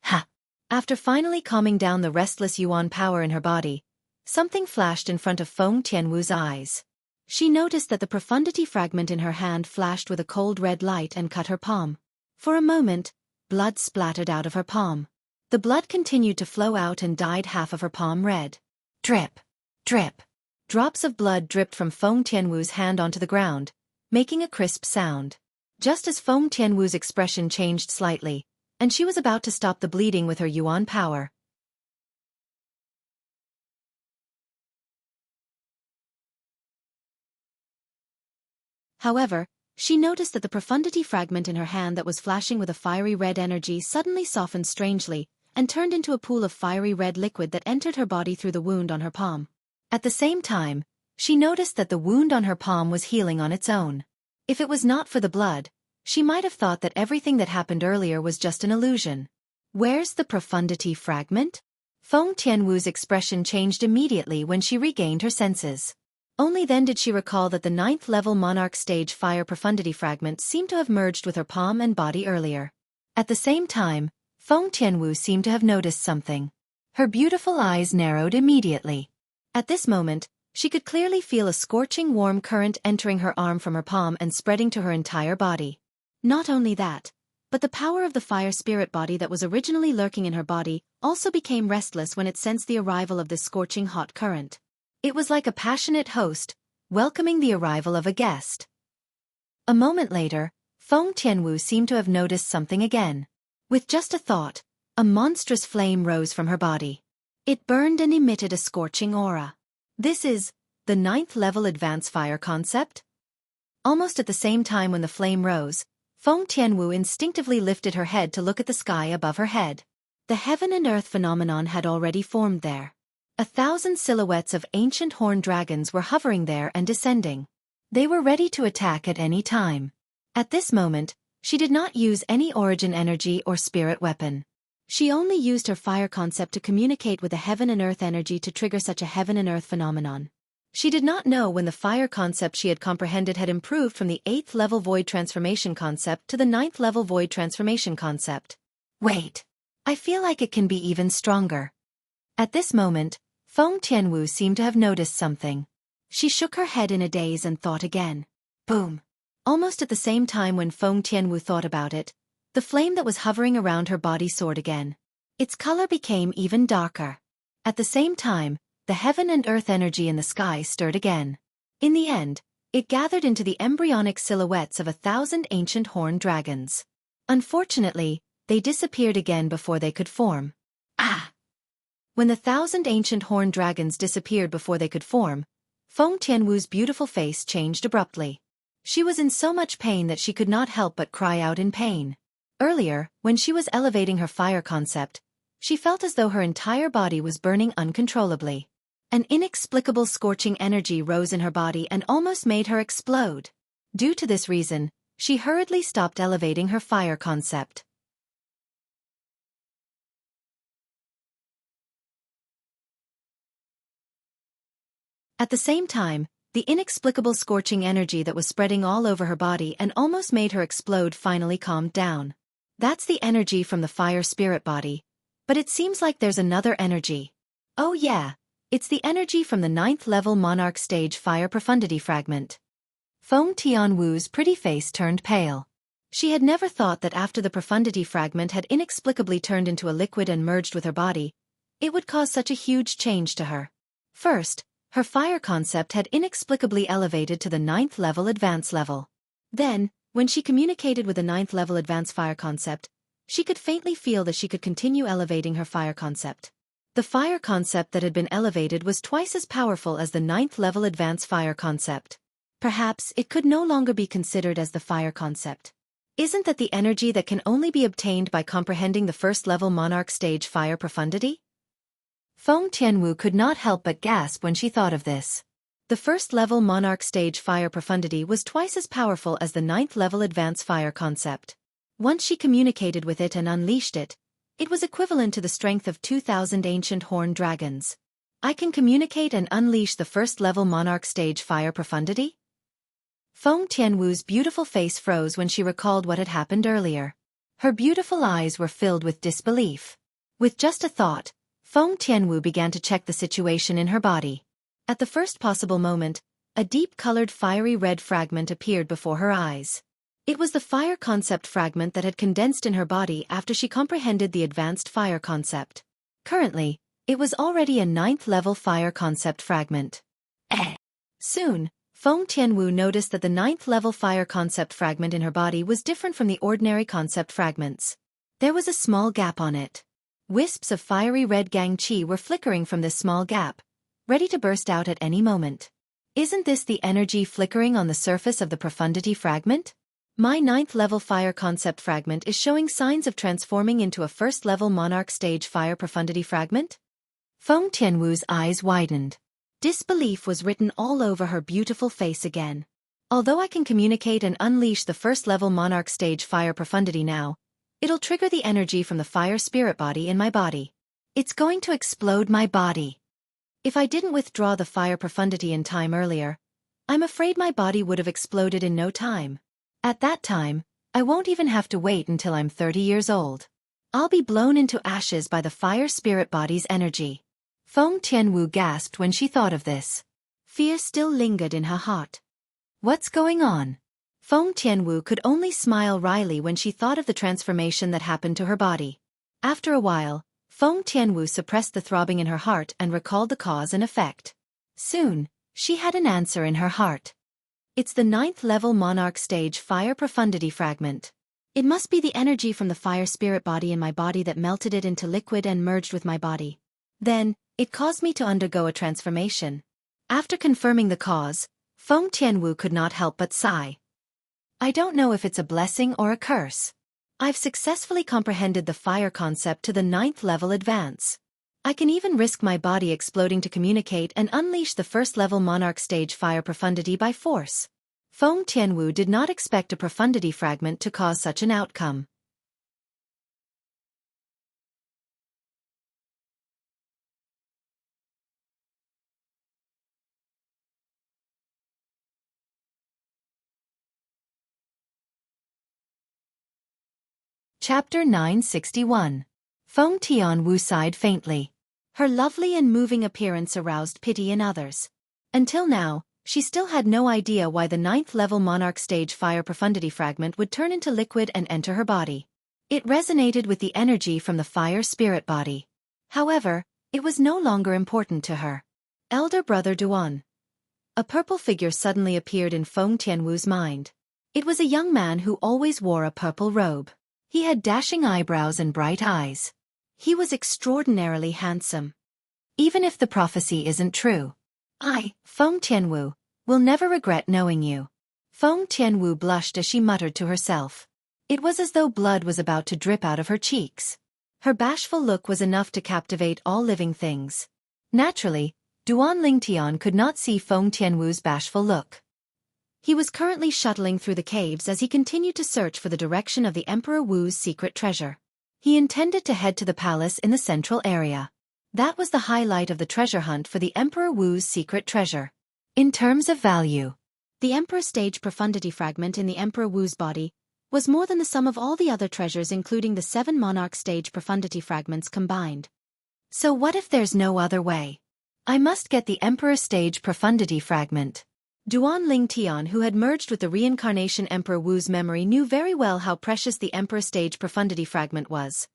Ha! After finally calming down the restless yuan power in her body, something flashed in front of Feng Tianwu's eyes. She noticed that the profundity fragment in her hand flashed with a cold red light and cut her palm. For a moment, blood splattered out of her palm. The blood continued to flow out and dyed half of her palm red. Drip! Drip! Drops of blood dripped from Feng Tianwu's hand onto the ground, making a crisp sound. Just as Feng Tianwu's expression changed slightly, and she was about to stop the bleeding with her yuan power, however, she noticed that the profundity fragment in her hand that was flashing with a fiery red energy suddenly softened strangely and turned into a pool of fiery red liquid that entered her body through the wound on her palm. At the same time, she noticed that the wound on her palm was healing on its own. If it was not for the blood, she might have thought that everything that happened earlier was just an illusion. Where's the profundity fragment? Feng Tianwu's expression changed immediately when she regained her senses. Only then did she recall that the 9th level Monarch Stage Fire Profundity fragment seemed to have merged with her palm and body earlier. At the same time, Feng Tianwu seemed to have noticed something. Her beautiful eyes narrowed immediately. At this moment, she could clearly feel a scorching warm current entering her arm from her palm and spreading to her entire body. Not only that, but the power of the fire spirit body that was originally lurking in her body also became restless when it sensed the arrival of this scorching hot current. It was like a passionate host, welcoming the arrival of a guest. A moment later, Feng Tianwu seemed to have noticed something again. With just a thought, a monstrous flame rose from her body. It burned and emitted a scorching aura. This is the 9th level advanced fire concept? Almost at the same time when the flame rose, Feng Tianwu instinctively lifted her head to look at the sky above her head. The heaven and earth phenomenon had already formed there. 1,000 silhouettes of ancient horned dragons were hovering there and descending. They were ready to attack at any time. At this moment, she did not use any origin energy or spirit weapon. She only used her fire concept to communicate with the heaven and earth energy to trigger such a heaven and earth phenomenon. She did not know when the fire concept she had comprehended had improved from the 8th level void transformation concept to the 9th level void transformation concept. Wait. I feel like it can be even stronger. At this moment, Feng Tianwu seemed to have noticed something. She shook her head in a daze and thought again. Boom. Almost at the same time when Feng Tianwu thought about it, the flame that was hovering around her body soared again. Its color became even darker. At the same time, the heaven and earth energy in the sky stirred again. In the end, it gathered into the embryonic silhouettes of 1,000 ancient horned dragons. Unfortunately, they disappeared again before they could form. Ah! When the 1,000 ancient horned dragons disappeared before they could form, Feng Tianwu's beautiful face changed abruptly. She was in so much pain that she could not help but cry out in pain. Earlier, when she was elevating her fire concept, she felt as though her entire body was burning uncontrollably. An inexplicable scorching energy rose in her body and almost made her explode. Due to this reason, she hurriedly stopped elevating her fire concept. At the same time, the inexplicable scorching energy that was spreading all over her body and almost made her explode finally calmed down. That's the energy from the fire spirit body. But it seems like there's another energy. Oh yeah, it's the energy from the 9th level monarch stage fire profundity fragment. Feng Tianwu's pretty face turned pale. She had never thought that after the profundity fragment had inexplicably turned into a liquid and merged with her body, it would cause such a huge change to her. First, her fire concept had inexplicably elevated to the 9th level advanced level. Then, when she communicated with the 9th level advanced fire concept, she could faintly feel that she could continue elevating her fire concept. The fire concept that had been elevated was twice as powerful as the 9th level advanced fire concept. Perhaps it could no longer be considered as the fire concept. Isn't that the energy that can only be obtained by comprehending the 1st level monarch stage fire profundity? Feng Tianwu could not help but gasp when she thought of this. The 1st level monarch stage fire profundity was twice as powerful as the 9th level advanced fire concept. Once she communicated with it and unleashed it, it was equivalent to the strength of 2,000 ancient horned dragons. I can communicate and unleash the 1st level monarch stage fire profundity? Feng Tianwu's beautiful face froze when she recalled what had happened earlier. Her beautiful eyes were filled with disbelief. With just a thought, Feng Tianwu began to check the situation in her body. At the first possible moment, a deep-colored fiery red fragment appeared before her eyes. It was the fire concept fragment that had condensed in her body after she comprehended the advanced fire concept. Currently, it was already a 9th level fire concept fragment. Soon, Feng Tianwu noticed that the 9th level fire concept fragment in her body was different from the ordinary concept fragments. There was a small gap on it. Wisps of fiery red Jianghu were flickering from this small gap, ready to burst out at any moment. Isn't this the energy flickering on the surface of the profundity fragment? My 9th level fire concept fragment is showing signs of transforming into a 1st level monarch stage fire profundity fragment? Feng Tianwu's eyes widened. Disbelief was written all over her beautiful face again. Although I can communicate and unleash the 1st level monarch stage fire profundity now, it'll trigger the energy from the fire spirit body in my body. It's going to explode my body. If I didn't withdraw the fire profundity in time earlier, I'm afraid my body would have exploded in no time. At that time, I won't even have to wait until I'm 30 years old. I'll be blown into ashes by the fire spirit body's energy. Feng Tianwu gasped when she thought of this. Fear still lingered in her heart. What's going on? Feng Tianwu could only smile wryly when she thought of the transformation that happened to her body. After a while, Feng Tianwu suppressed the throbbing in her heart and recalled the cause and effect. Soon, She had an answer in her heart. It's the 9th level Monarch Stage Fire Profundity Fragment. It must be the energy from the fire spirit body in my body that melted it into liquid and merged with my body. Then, it caused me to undergo a transformation. After confirming the cause, Feng Tianwu could not help but sigh. I don't know if it's a blessing or a curse. I've successfully comprehended the fire concept to the 9th level advance. I can even risk my body exploding to communicate and unleash the 1st level Monarch Stage Fire Profundity by force. Feng Tianwu did not expect a profundity fragment to cause such an outcome. Chapter 961. Feng Tianwu sighed faintly. Her lovely and moving appearance aroused pity in others. Until now, she still had no idea why the 9th level Monarch Stage Fire Profundity Fragment would turn into liquid and enter her body. It resonated with the energy from the fire spirit body. However, it was no longer important to her. Elder brother Duan. A purple figure suddenly appeared in Feng Tianwu's mind. It was a young man who always wore a purple robe. He had dashing eyebrows and bright eyes. He was extraordinarily handsome. Even if the prophecy isn't true, I, Feng Tianwu, will never regret knowing you. Feng Tianwu blushed as she muttered to herself. It was as though blood was about to drip out of her cheeks. Her bashful look was enough to captivate all living things. Naturally, Duan Lingtian could not see Feng Tianwu's bashful look. He was currently shuttling through the caves as he continued to search for the direction of the Emperor Wu's secret treasure. He intended to head to the palace in the central area. That was the highlight of the treasure hunt for the Emperor Wu's secret treasure. In terms of value, the Emperor Stage Profundity Fragment in the Emperor Wu's body was more than the sum of all the other treasures, including the 7 Monarch Stage Profundity Fragments combined. So what if there's no other way? I must get the Emperor Stage Profundity Fragment. Duan Lingtian, who had merged with the reincarnation Emperor Wu's memory, knew very well how precious the Emperor Stage Profundity Fragment was.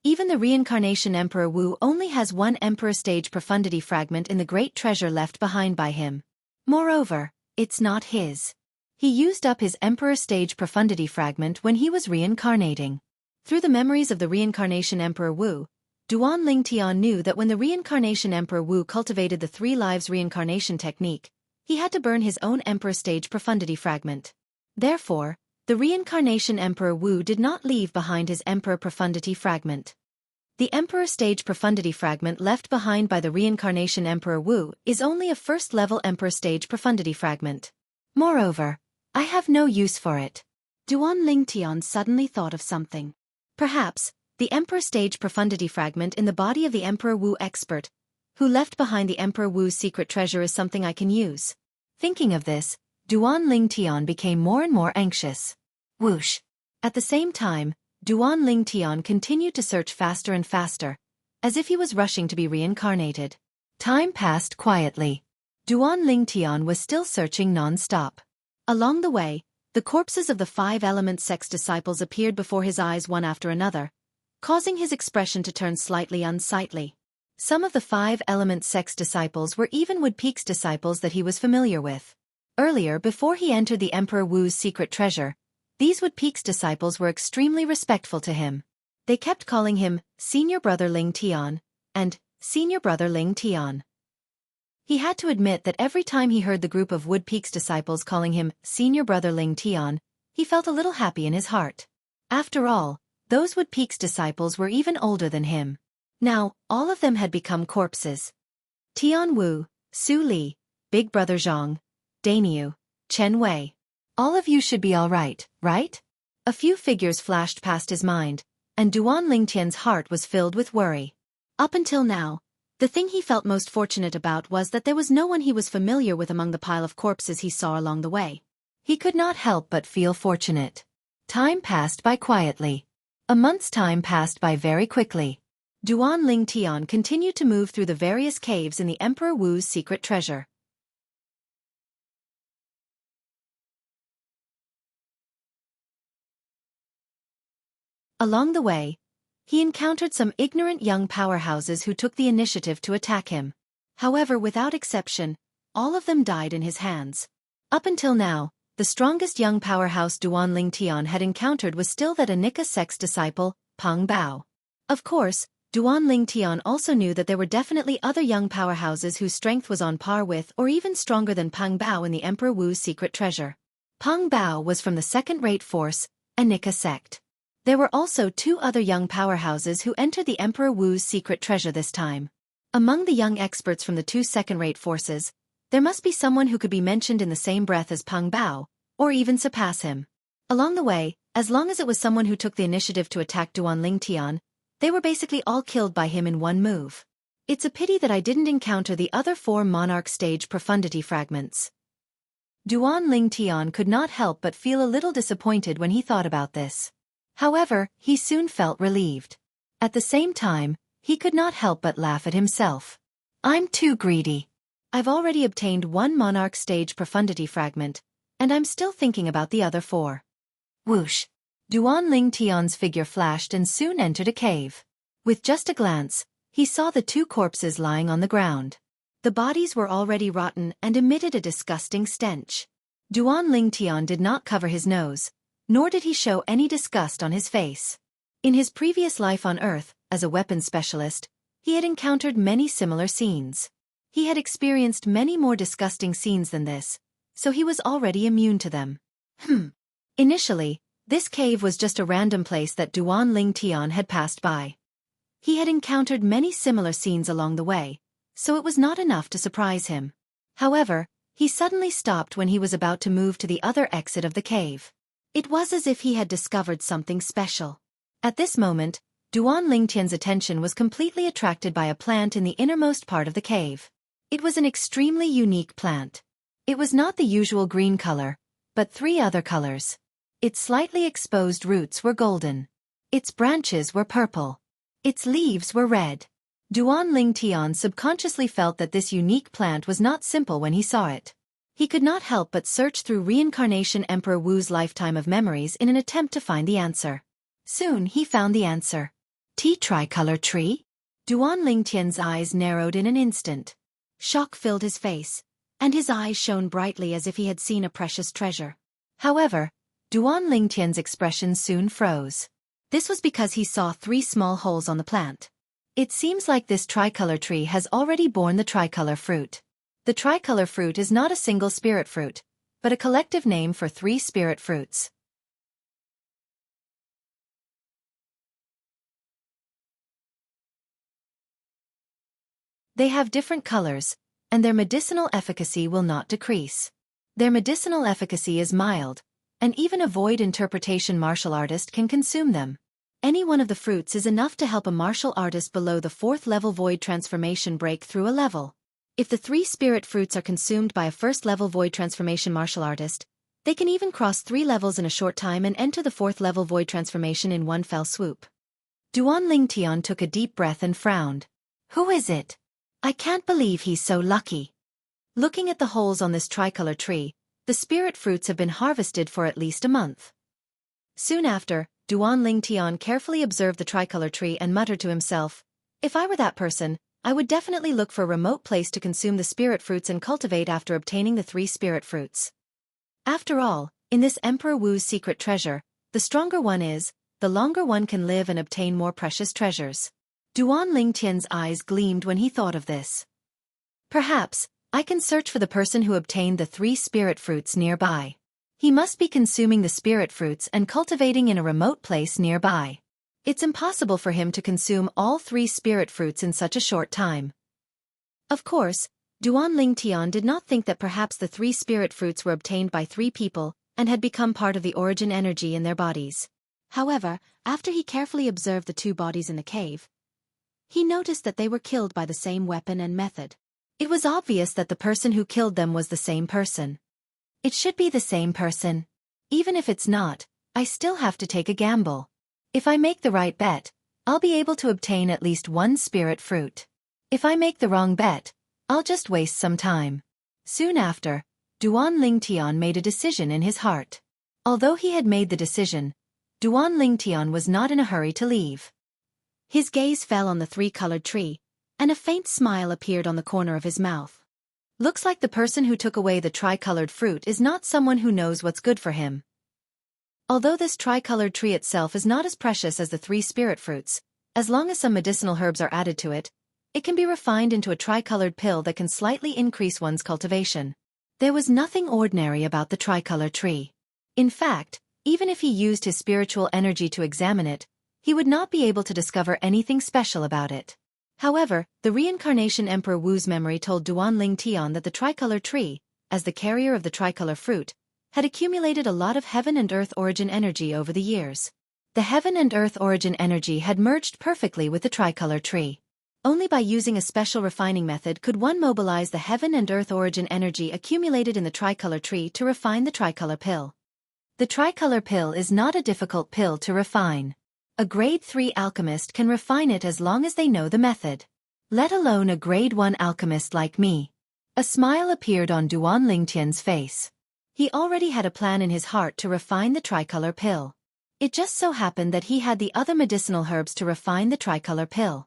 Even the reincarnation Emperor Wu only has 1 Emperor Stage Profundity Fragment in the great treasure left behind by him. Moreover, it's not his. He used up his Emperor Stage Profundity Fragment when he was reincarnating. Through the memories of the reincarnation Emperor Wu, Duan Lingtian knew that when the reincarnation Emperor Wu cultivated the 3 lives reincarnation technique, he had to burn his own Emperor Stage Profundity Fragment. Therefore, the reincarnation Emperor Wu did not leave behind his Emperor Profundity Fragment. The Emperor Stage Profundity Fragment left behind by the reincarnation Emperor Wu is only a 1st level Emperor Stage Profundity Fragment. Moreover, I have no use for it. Duan Lingtian suddenly thought of something. Perhaps, the Emperor Stage Profundity Fragment in the body of the Emperor Wu expert, who left behind the Emperor Wu's secret treasure, is something I can use. Thinking of this, Duan Lingtian became more and more anxious. Whoosh! At the same time, Duan Lingtian continued to search faster and faster, as if he was rushing to be reincarnated. Time passed quietly. Duan Lingtian was still searching non-stop. Along the way, the corpses of the 5 element sect's disciples appeared before his eyes one after another, causing his expression to turn slightly unsightly. Some of the 5 element sect's disciples were even Wood Peak's disciples that he was familiar with. Earlier, before he entered the Emperor Wu's secret treasure, these Wood Peak's disciples were extremely respectful to him. They kept calling him Senior Brother Ling Tian and Senior Brother Ling Tian. He had to admit that every time he heard the group of Wood Peak's disciples calling him Senior Brother Ling Tian, he felt a little happy in his heart. After all, those Wood Peak's disciples were even older than him. Now, all of them had become corpses. Tian Wu, Su Li, Big Brother Zhang, Daniu, Chen Wei. All of you should be all right, right? A few figures flashed past his mind, and Duan Lingtian's heart was filled with worry. Up until now, the thing he felt most fortunate about was that there was no one he was familiar with among the pile of corpses he saw along the way. He could not help but feel fortunate. Time passed by quietly. A month's time passed by very quickly. Duan Lingtian continued to move through the various caves in the Emperor Wu's secret treasure. Along the way, he encountered some ignorant young powerhouses who took the initiative to attack him. However, without exception, all of them died in his hands. Up until now, the strongest young powerhouse Duan Lingtian had encountered was still that Anika sect's disciple, Peng Bao. Of course, Duan Lingtian also knew that there were definitely other young powerhouses whose strength was on par with or even stronger than Peng Bao in the Emperor Wu's secret treasure. Peng Bao was from the second-rate force, Anika sect. There were also 2 other young powerhouses who entered the Emperor Wu's secret treasure this time. Among the young experts from the 2 second-rate forces, there must be someone who could be mentioned in the same breath as Peng Bao, or even surpass him. Along the way, as long as it was someone who took the initiative to attack Duan Lingtian, they were basically all killed by him in one move. It's a pity that I didn't encounter the other 4 monarch stage profundity fragments. Duan Lingtian could not help but feel a little disappointed when he thought about this. However, he soon felt relieved. At the same time, he could not help but laugh at himself. I'm too greedy. I've already obtained 1 monarch stage profundity fragment, and I'm still thinking about the other 4. Whoosh! Duan Lingtian's figure flashed and soon entered a cave. With just a glance, he saw the 2 corpses lying on the ground. The bodies were already rotten and emitted a disgusting stench. Duan Lingtian did not cover his nose, nor did he show any disgust on his face. In his previous life on Earth, as a weapons specialist, he had encountered many similar scenes. He had experienced many more disgusting scenes than this, so he was already immune to them. Initially, this cave was just a random place that Duan Lingtian had passed by. He had encountered many similar scenes along the way, so it was not enough to surprise him. However, he suddenly stopped when he was about to move to the other exit of the cave. It was as if he had discovered something special. At this moment, Duan Lingtian's attention was completely attracted by a plant in the innermost part of the cave. It was an extremely unique plant. It was not the usual green color, but 3 other colors. Its slightly exposed roots were golden. Its branches were purple. Its leaves were red. Duan Lingtian subconsciously felt that this unique plant was not simple when he saw it. He could not help but search through Reincarnation Emperor Wu's lifetime of memories in an attempt to find the answer. Soon he found the answer. Tricolor tree? Duan Lingtian's eyes narrowed in an instant. Shock filled his face, and his eyes shone brightly as if he had seen a precious treasure. However, Duan Lingtian's expression soon froze. This was because he saw 3 small holes on the plant. It seems like this tricolor tree has already borne the tricolor fruit. The tricolor fruit is not a single spirit fruit, but a collective name for 3 spirit fruits. They have different colors, and their medicinal efficacy will not decrease. Their medicinal efficacy is mild, and even a void interpretation martial artist can consume them. Any one of the fruits is enough to help a martial artist below the 4th level void transformation break through a level. If the 3 spirit fruits are consumed by a 1st level void transformation martial artist, they can even cross 3 levels in a short time and enter the 4th level void transformation in one fell swoop. Duan Lingtian took a deep breath and frowned. Who is it? I can't believe he's so lucky. Looking at the holes on this tricolor tree, the spirit fruits have been harvested for at least a month. Soon after, Duan Lingtian carefully observed the tricolor tree and muttered to himself, if I were that person, I would definitely look for a remote place to consume the spirit fruits and cultivate after obtaining the 3 spirit fruits. After all, in this Emperor Wu's secret treasure, the stronger one is, the longer one can live and obtain more precious treasures. Duan Lingtian's eyes gleamed when he thought of this. Perhaps, I can search for the person who obtained the 3 spirit fruits nearby. He must be consuming the spirit fruits and cultivating in a remote place nearby. It's impossible for him to consume all 3 spirit fruits in such a short time. Of course, Duan Lingtian did not think that perhaps the 3 spirit fruits were obtained by 3 people and had become part of the origin energy in their bodies. However, after he carefully observed the 2 bodies in the cave, he noticed that they were killed by the same weapon and method. It was obvious that the person who killed them was the same person. It should be the same person. Even if it's not, I still have to take a gamble. If I make the right bet, I'll be able to obtain at least 1 spirit fruit. If I make the wrong bet, I'll just waste some time. Soon after, Duan Lingtian made a decision in his heart. Although he had made the decision, Duan Lingtian was not in a hurry to leave. His gaze fell on the 3-colored tree, and a faint smile appeared on the corner of his mouth. Looks like the person who took away the tricolored fruit is not someone who knows what's good for him. Although this tricolored tree itself is not as precious as the 3 spirit fruits, as long as some medicinal herbs are added to it, it can be refined into a tricolored pill that can slightly increase one's cultivation. There was nothing ordinary about the tricolor tree. In fact, even if he used his spiritual energy to examine it, he would not be able to discover anything special about it. However, the reincarnation Emperor Wu's memory told Duanling Tian that the tricolor tree, as the carrier of the tricolor fruit, had accumulated a lot of heaven and earth origin energy over the years. The heaven and earth origin energy had merged perfectly with the tricolor tree. Only by using a special refining method could one mobilize the heaven and earth origin energy accumulated in the tricolor tree to refine the tricolor pill. The tricolor pill is not a difficult pill to refine. A grade 3 alchemist can refine it as long as they know the method. Let alone a grade 1 alchemist like me. A smile appeared on Duanling Tian's face. He already had a plan in his heart to refine the tricolor pill. It just so happened that he had the other medicinal herbs to refine the tricolor pill.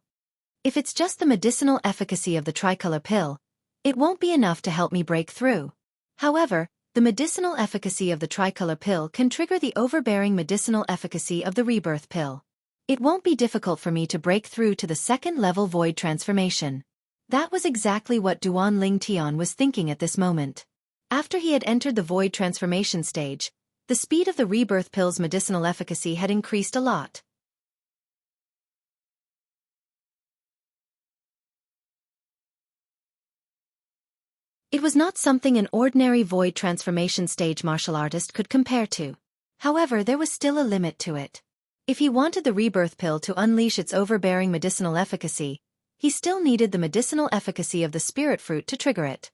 If it's just the medicinal efficacy of the tricolor pill, it won't be enough to help me break through. However, the medicinal efficacy of the tricolor pill can trigger the overbearing medicinal efficacy of the rebirth pill. It won't be difficult for me to break through to the second-level void transformation. That was exactly what Duanling Tian was thinking at this moment. After he had entered the void transformation stage, the speed of the rebirth pill's medicinal efficacy had increased a lot. It was not something an ordinary void transformation stage martial artist could compare to. However, there was still a limit to it. If he wanted the rebirth pill to unleash its overbearing medicinal efficacy, he still needed the medicinal efficacy of the spirit fruit to trigger it.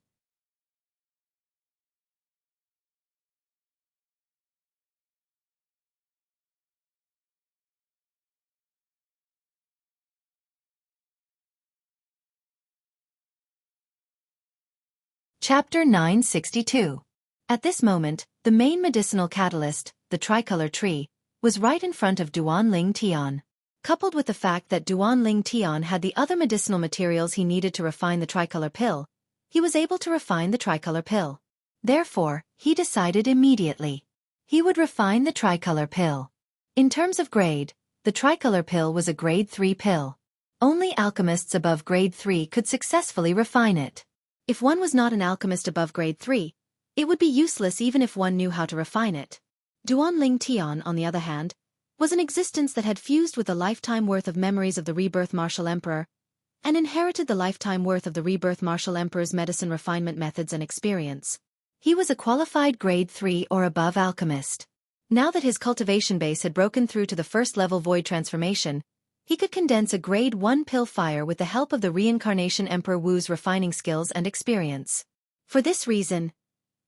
Chapter 962. At this moment, the main medicinal catalyst, the tricolor tree, was right in front of Duanling Tian. Coupled with the fact that Duanling Tian had the other medicinal materials he needed to refine the tricolor pill, he was able to refine the tricolor pill. Therefore, he decided immediately. He would refine the tricolor pill. In terms of grade, the tricolor pill was a grade 3 pill. Only alchemists above grade 3 could successfully refine it. If one was not an alchemist above grade 3, it would be useless even if one knew how to refine it. Duanling Tian, on the other hand, was an existence that had fused with a lifetime worth of memories of the rebirth martial emperor, and inherited the lifetime worth of the rebirth martial emperor's medicine refinement methods and experience. He was a qualified grade 3 or above alchemist. Now that his cultivation base had broken through to the first-level void transformation, he could condense a grade 1 pill fire with the help of the reincarnation Emperor Wu's refining skills and experience. For this reason,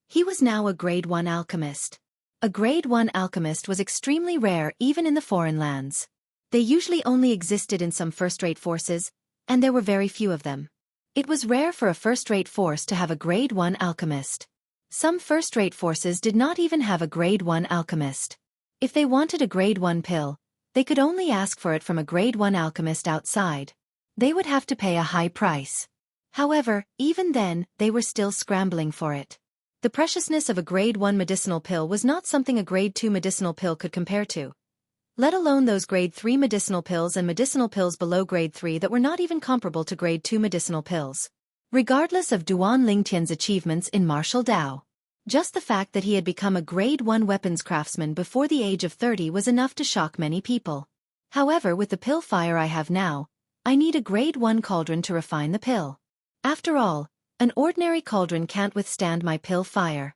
he was now a grade 1 alchemist. A grade 1 alchemist was extremely rare even in the foreign lands. They usually only existed in some first-rate forces, and there were very few of them. It was rare for a first-rate force to have a grade 1 alchemist. Some first-rate forces did not even have a grade 1 alchemist. If they wanted a grade 1 pill, they could only ask for it from a grade 1 alchemist outside. They would have to pay a high price. However, even then, they were still scrambling for it. The preciousness of a grade 1 medicinal pill was not something a grade 2 medicinal pill could compare to. Let alone those grade 3 medicinal pills and medicinal pills below grade 3 that were not even comparable to grade 2 medicinal pills. Regardless of Duanling Tian's achievements in martial Dao, just the fact that he had become a grade 1 weapons craftsman before the age of 30 was enough to shock many people. However, with the pill fire I have now, I need a grade 1 cauldron to refine the pill. After all, an ordinary cauldron can't withstand my pill fire.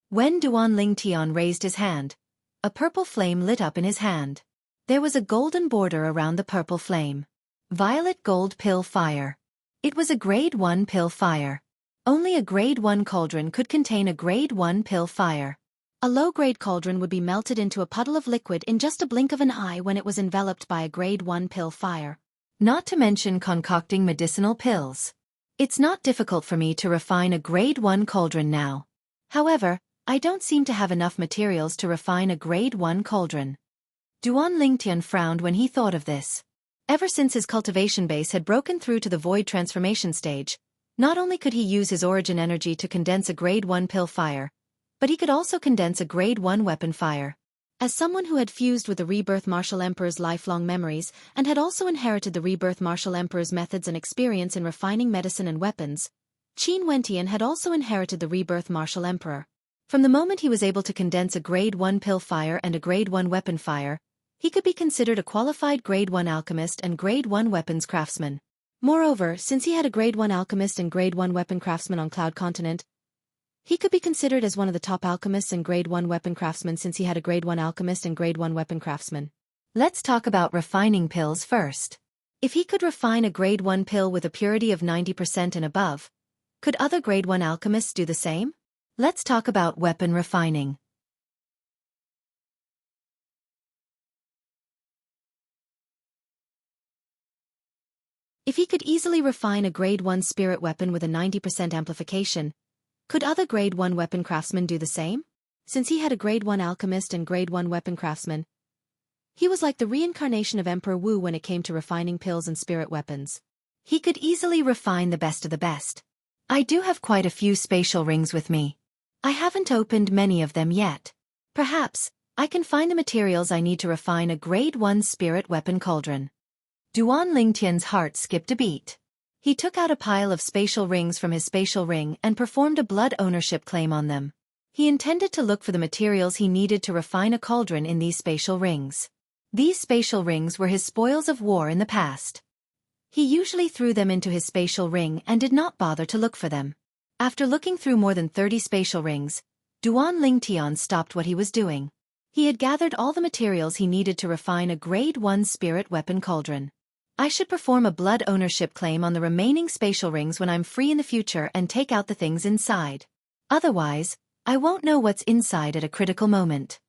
When Duanling Tian raised his hand, a purple flame lit up in his hand. There was a golden border around the purple flame. Violet gold pill fire. It was a grade 1 pill fire. Only a grade 1 cauldron could contain a grade 1 pill fire. A low-grade cauldron would be melted into a puddle of liquid in just a blink of an eye when it was enveloped by a grade 1 pill fire. Not to mention concocting medicinal pills. It's not difficult for me to refine a grade 1 cauldron now. However, I don't seem to have enough materials to refine a grade 1 cauldron. Duanling Tian frowned when he thought of this. Ever since his cultivation base had broken through to the void transformation stage, Not only could he use his origin energy to condense a Grade 1 pill fire, but he could also condense a Grade 1 weapon fire. As someone who had fused with the Rebirth Martial Emperor's lifelong memories and had also inherited the Rebirth Martial Emperor's methods and experience in refining medicine and weapons, Qin Wentian had also inherited the Rebirth Martial Emperor. From the moment he was able to condense a Grade 1 pill fire and a Grade 1 weapon fire, he could be considered a qualified Grade 1 alchemist and Grade 1 weapons craftsman. Moreover, since he had a Grade 1 alchemist and Grade 1 weapon craftsman on Cloud Continent, he could be considered as one of the top alchemists and Grade 1 weapon craftsmen since he had a Grade 1 alchemist and Grade 1 weapon craftsman. Let's talk about refining pills first. If he could refine a Grade 1 pill with a purity of 90% and above, could other Grade 1 alchemists do the same? Let's talk about weapon refining. If he could easily refine a Grade 1 spirit weapon with a 90% amplification, could other Grade 1 weapon craftsmen do the same? Since he had a Grade 1 alchemist and Grade 1 weapon craftsman, he was like the reincarnation of Emperor Wu when it came to refining pills and spirit weapons. He could easily refine the best of the best. I do have quite a few spatial rings with me. I haven't opened many of them yet. Perhaps I can find the materials I need to refine a Grade 1 spirit weapon cauldron. Duan Lingtian's heart skipped a beat. He took out a pile of spatial rings from his spatial ring and performed a blood ownership claim on them. He intended to look for the materials he needed to refine a cauldron in these spatial rings. These spatial rings were his spoils of war in the past. He usually threw them into his spatial ring and did not bother to look for them. After looking through more than 30 spatial rings, Duan Lingtian stopped what he was doing. He had gathered all the materials he needed to refine a Grade 1 spirit weapon cauldron. I should perform a blood ownership claim on the remaining spatial rings when I'm free in the future and take out the things inside. Otherwise, I won't know what's inside at a critical moment.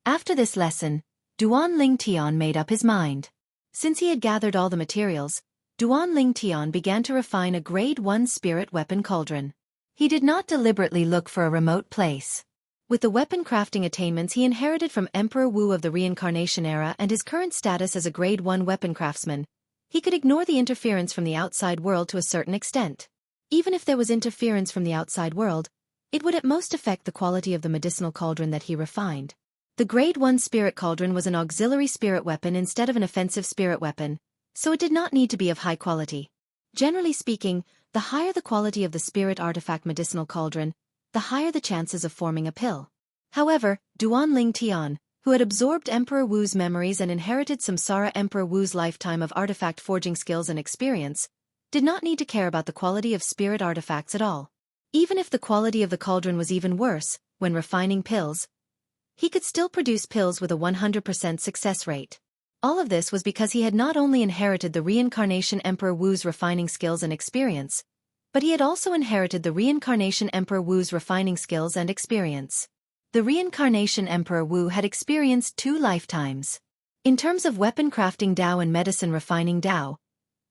After this lesson, Duan Lingtian made up his mind. Since he had gathered all the materials, Duan Lingtian began to refine a Grade 1 spirit weapon cauldron. He did not deliberately look for a remote place. With the weapon crafting attainments he inherited from Emperor Wu of the Reincarnation era and his current status as a Grade 1 weapon craftsman, he could ignore the interference from the outside world to a certain extent. Even if there was interference from the outside world, it would at most affect the quality of the medicinal cauldron that he refined. The Grade 1 spirit cauldron was an auxiliary spirit weapon instead of an offensive spirit weapon, so it did not need to be of high quality. Generally speaking, the higher the quality of the spirit artifact medicinal cauldron, the higher the chances of forming a pill. However, Duan Lingtian, who had absorbed Emperor Wu's memories and inherited Samsara Emperor Wu's lifetime of artifact forging skills and experience, did not need to care about the quality of spirit artifacts at all. Even if the quality of the cauldron was even worse, when refining pills, he could still produce pills with a 100% success rate. All of this was because he had not only inherited the Reincarnation Emperor Wu's refining skills and experience, but he had also inherited the Reincarnation Emperor Wu's refining skills and experience. The Reincarnation Emperor Wu had experienced 2 lifetimes. In terms of weapon crafting Dao and medicine refining Dao,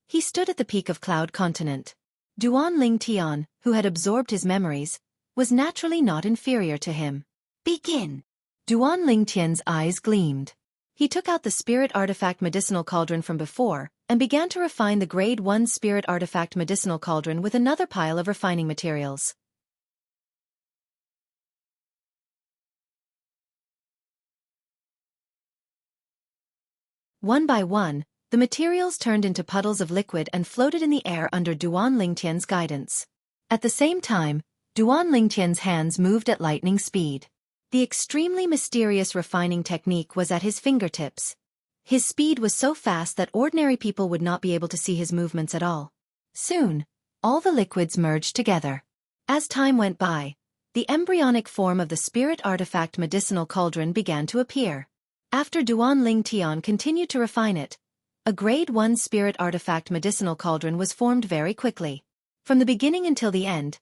he stood at the peak of Cloud Continent. Duan Lingtian, who had absorbed his memories, was naturally not inferior to him. Begin! Duan Lingtian's eyes gleamed. He took out the spirit artifact medicinal cauldron from before, and began to refine the Grade 1 spirit artifact medicinal cauldron with another pile of refining materials. One by one, the materials turned into puddles of liquid and floated in the air under Duan Lingtian's guidance. At the same time, Duan Lingtian's hands moved at lightning speed. The extremely mysterious refining technique was at his fingertips. His speed was so fast that ordinary people would not be able to see his movements at all. Soon, all the liquids merged together. As time went by, the embryonic form of the spirit artifact medicinal cauldron began to appear. After Duan Lingtian continued to refine it, a Grade 1 spirit artifact medicinal cauldron was formed very quickly. From the beginning until the end,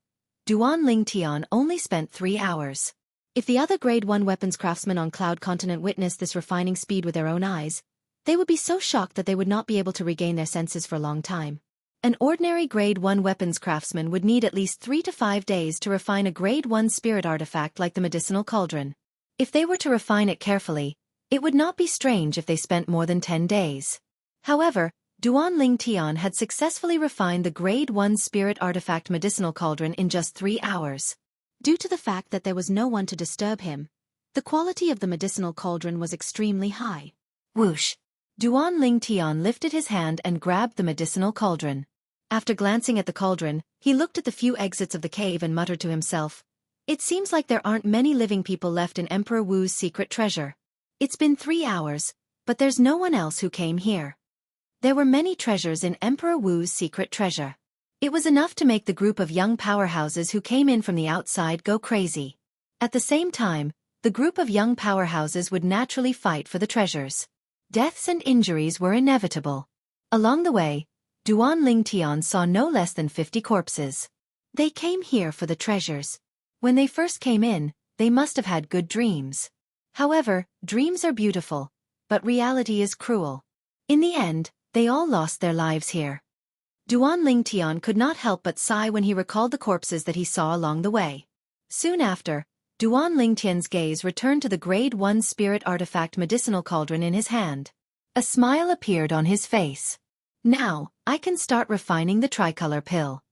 Duan Lingtian only spent 3 hours. If the other Grade 1 weapons craftsmen on Cloud Continent witnessed this refining speed with their own eyes, they would be so shocked that they would not be able to regain their senses for a long time. An ordinary Grade 1 weapons craftsman would need at least 3 to 5 days to refine a Grade 1 spirit artifact like the medicinal cauldron. If they were to refine it carefully, it would not be strange if they spent more than 10 days. However, Duan Ling Tian had successfully refined the Grade 1 Spirit Artifact Medicinal Cauldron in just 3 hours. Due to the fact that there was no one to disturb him, the quality of the medicinal cauldron was extremely high. Whoosh! Duan Ling Tian lifted his hand and grabbed the medicinal cauldron. After glancing at the cauldron, he looked at the few exits of the cave and muttered to himself, "It seems like there aren't many living people left in Emperor Wu's secret treasure. It's been 3 hours, but there's no one else who came here." There were many treasures in Emperor Wu's secret treasure. It was enough to make the group of young powerhouses who came in from the outside go crazy. At the same time, the group of young powerhouses would naturally fight for the treasures. Deaths and injuries were inevitable. Along the way, Duan Ling Tian saw no less than 50 corpses. They came here for the treasures. When they first came in, they must have had good dreams. However, dreams are beautiful, but reality is cruel. In the end, they all lost their lives here. Duan Ling Tian could not help but sigh when he recalled the corpses that he saw along the way. Soon after, Duan Ling Tian's gaze returned to the Grade 1 Spirit Artifact Medicinal Cauldron in his hand. A smile appeared on his face. Now, I can start refining the tricolor pill.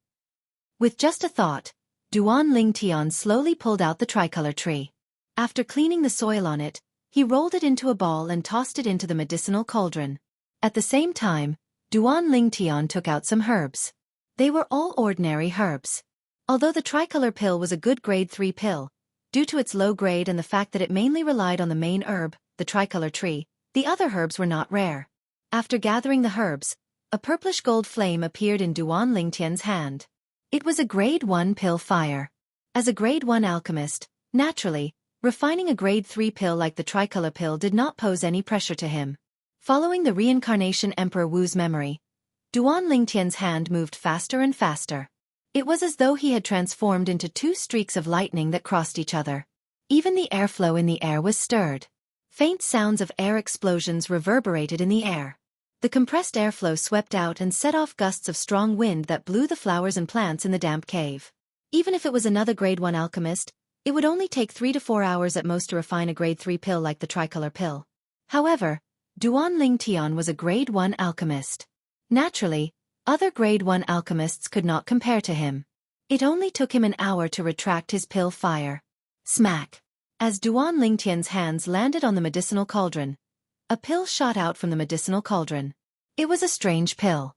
With just a thought, Duan Ling Tian slowly pulled out the tricolor tree. After cleaning the soil on it, he rolled it into a ball and tossed it into the medicinal cauldron. At the same time, Duan Ling Tian took out some herbs. They were all ordinary herbs. Although the tricolor pill was a good grade 3 pill, due to its low grade and the fact that it mainly relied on the main herb, the tricolor tree, the other herbs were not rare. After gathering the herbs, a purplish gold flame appeared in Duan Ling Tian's hand. It was a grade 1 pill fire. As a grade 1 alchemist, naturally, refining a grade 3 pill like the tricolor pill did not pose any pressure to him. Following the reincarnation Emperor Wu's memory, Duan Ling Tian's hand moved faster and faster. It was as though he had transformed into 2 streaks of lightning that crossed each other. Even the airflow in the air was stirred. Faint sounds of air explosions reverberated in the air. The compressed airflow swept out and set off gusts of strong wind that blew the flowers and plants in the damp cave. Even if it was another grade 1 alchemist, it would only take 3 to 4 hours at most to refine a grade 3 pill like the tricolor pill. However, Duan Ling Tian was a grade 1 alchemist. Naturally, other grade 1 alchemists could not compare to him. It only took him an hour to retract his pill fire. Smack! As Duan Ling Tian's hands landed on the medicinal cauldron, a pill shot out from the medicinal cauldron. It was a strange pill.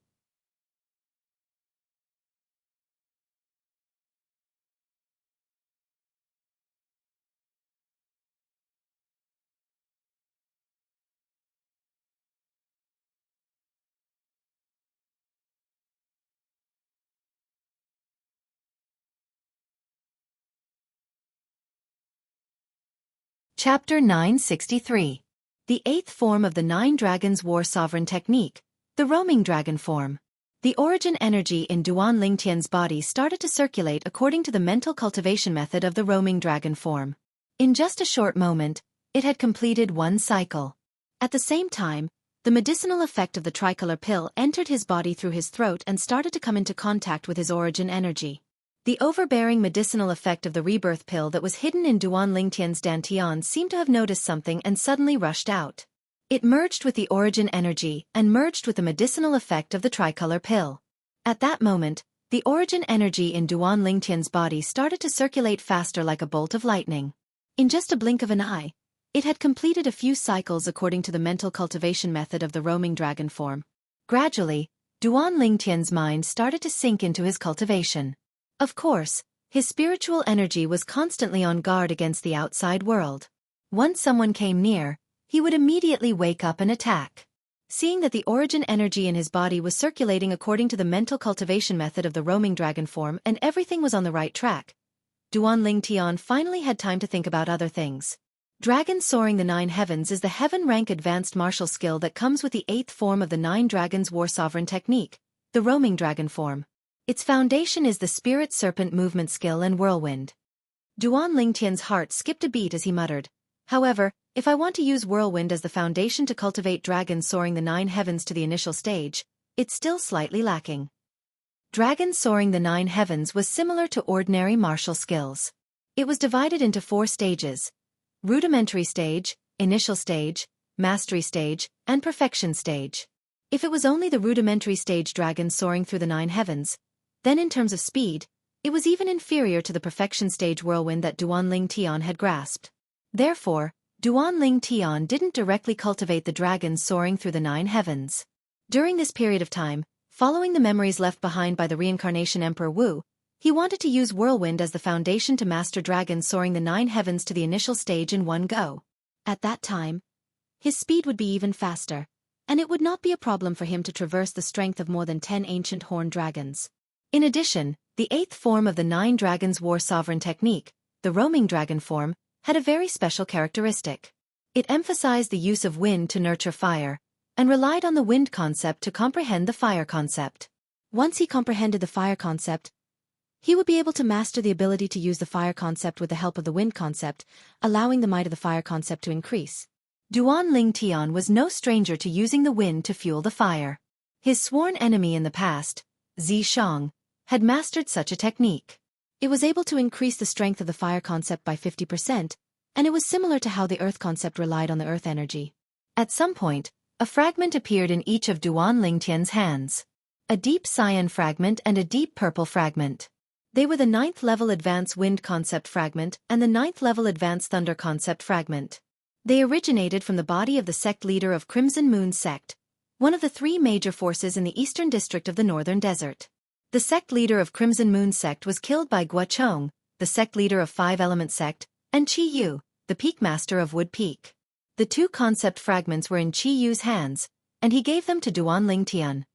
Chapter 963. The 8th form of the 9 Dragons War Sovereign Technique, the roaming dragon form. The origin energy in Duan Ling Tian's body started to circulate according to the mental cultivation method of the roaming dragon form. In just a short moment, it had completed 1 cycle. At the same time, the medicinal effect of the tricolor pill entered his body through his throat and started to come into contact with his origin energy. The overbearing medicinal effect of the rebirth pill that was hidden in Duan Ling Tian's dantian seemed to have noticed something and suddenly rushed out. It merged with the origin energy and merged with the medicinal effect of the tricolor pill. At that moment, the origin energy in Duan Ling Tian's body started to circulate faster like a bolt of lightning. In just a blink of an eye, it had completed a few cycles according to the mental cultivation method of the roaming dragon form. Gradually, Duan Ling Tian's mind started to sink into his cultivation. Of course, his spiritual energy was constantly on guard against the outside world. Once someone came near, he would immediately wake up and attack. Seeing that the origin energy in his body was circulating according to the mental cultivation method of the roaming dragon form and everything was on the right track, Duan Ling Tian finally had time to think about other things. Dragon Soaring the 9 Heavens is the heaven-rank advanced martial skill that comes with the 8th form of the 9 Dragons War Sovereign Technique, the roaming dragon form. Its foundation is the Spirit Serpent movement skill and whirlwind. Duan Ling Tian's heart skipped a beat as he muttered, "However, if I want to use whirlwind as the foundation to cultivate Dragon Soaring the 9 Heavens to the initial stage, it's still slightly lacking." Dragon Soaring the 9 Heavens was similar to ordinary martial skills. It was divided into 4 stages: rudimentary stage, initial stage, mastery stage, and perfection stage. If it was only the rudimentary stage dragon soaring through the 9 heavens, then in terms of speed, it was even inferior to the perfection stage whirlwind that Duanling Tian had grasped. Therefore, Duanling Tian didn't directly cultivate the dragons soaring through the 9 heavens. During this period of time, following the memories left behind by the reincarnation Emperor Wu, he wanted to use whirlwind as the foundation to master dragons soaring the 9 heavens to the initial stage in one go. At that time, his speed would be even faster, and it would not be a problem for him to traverse the strength of more than 10 ancient horned dragons. In addition, the 8th form of the 9 dragons war sovereign technique, the roaming dragon form, had a very special characteristic. It emphasized the use of wind to nurture fire, and relied on the wind concept to comprehend the fire concept. Once he comprehended the fire concept, he would be able to master the ability to use the fire concept with the help of the wind concept, allowing the might of the fire concept to increase. Duanling Tian was no stranger to using the wind to fuel the fire. His sworn enemy in the past, Zishang, had mastered such a technique. It was able to increase the strength of the fire concept by 50%, and it was similar to how the earth concept relied on the earth energy. At some point, a fragment appeared in each of Duanling Tian's hands. A deep cyan fragment and a deep purple fragment. They were the 9th level advanced wind concept fragment and the 9th level advanced thunder concept fragment. They originated from the body of the sect leader of Crimson Moon sect, one of the 3 major forces in the eastern district of the northern desert. The sect leader of Crimson Moon sect was killed by Guochong, the sect leader of 5 Element sect, and Qi Yu, the peak master of Wood Peak. The 2 concept fragments were in Qi Yu's hands, and he gave them to Duanling Tian.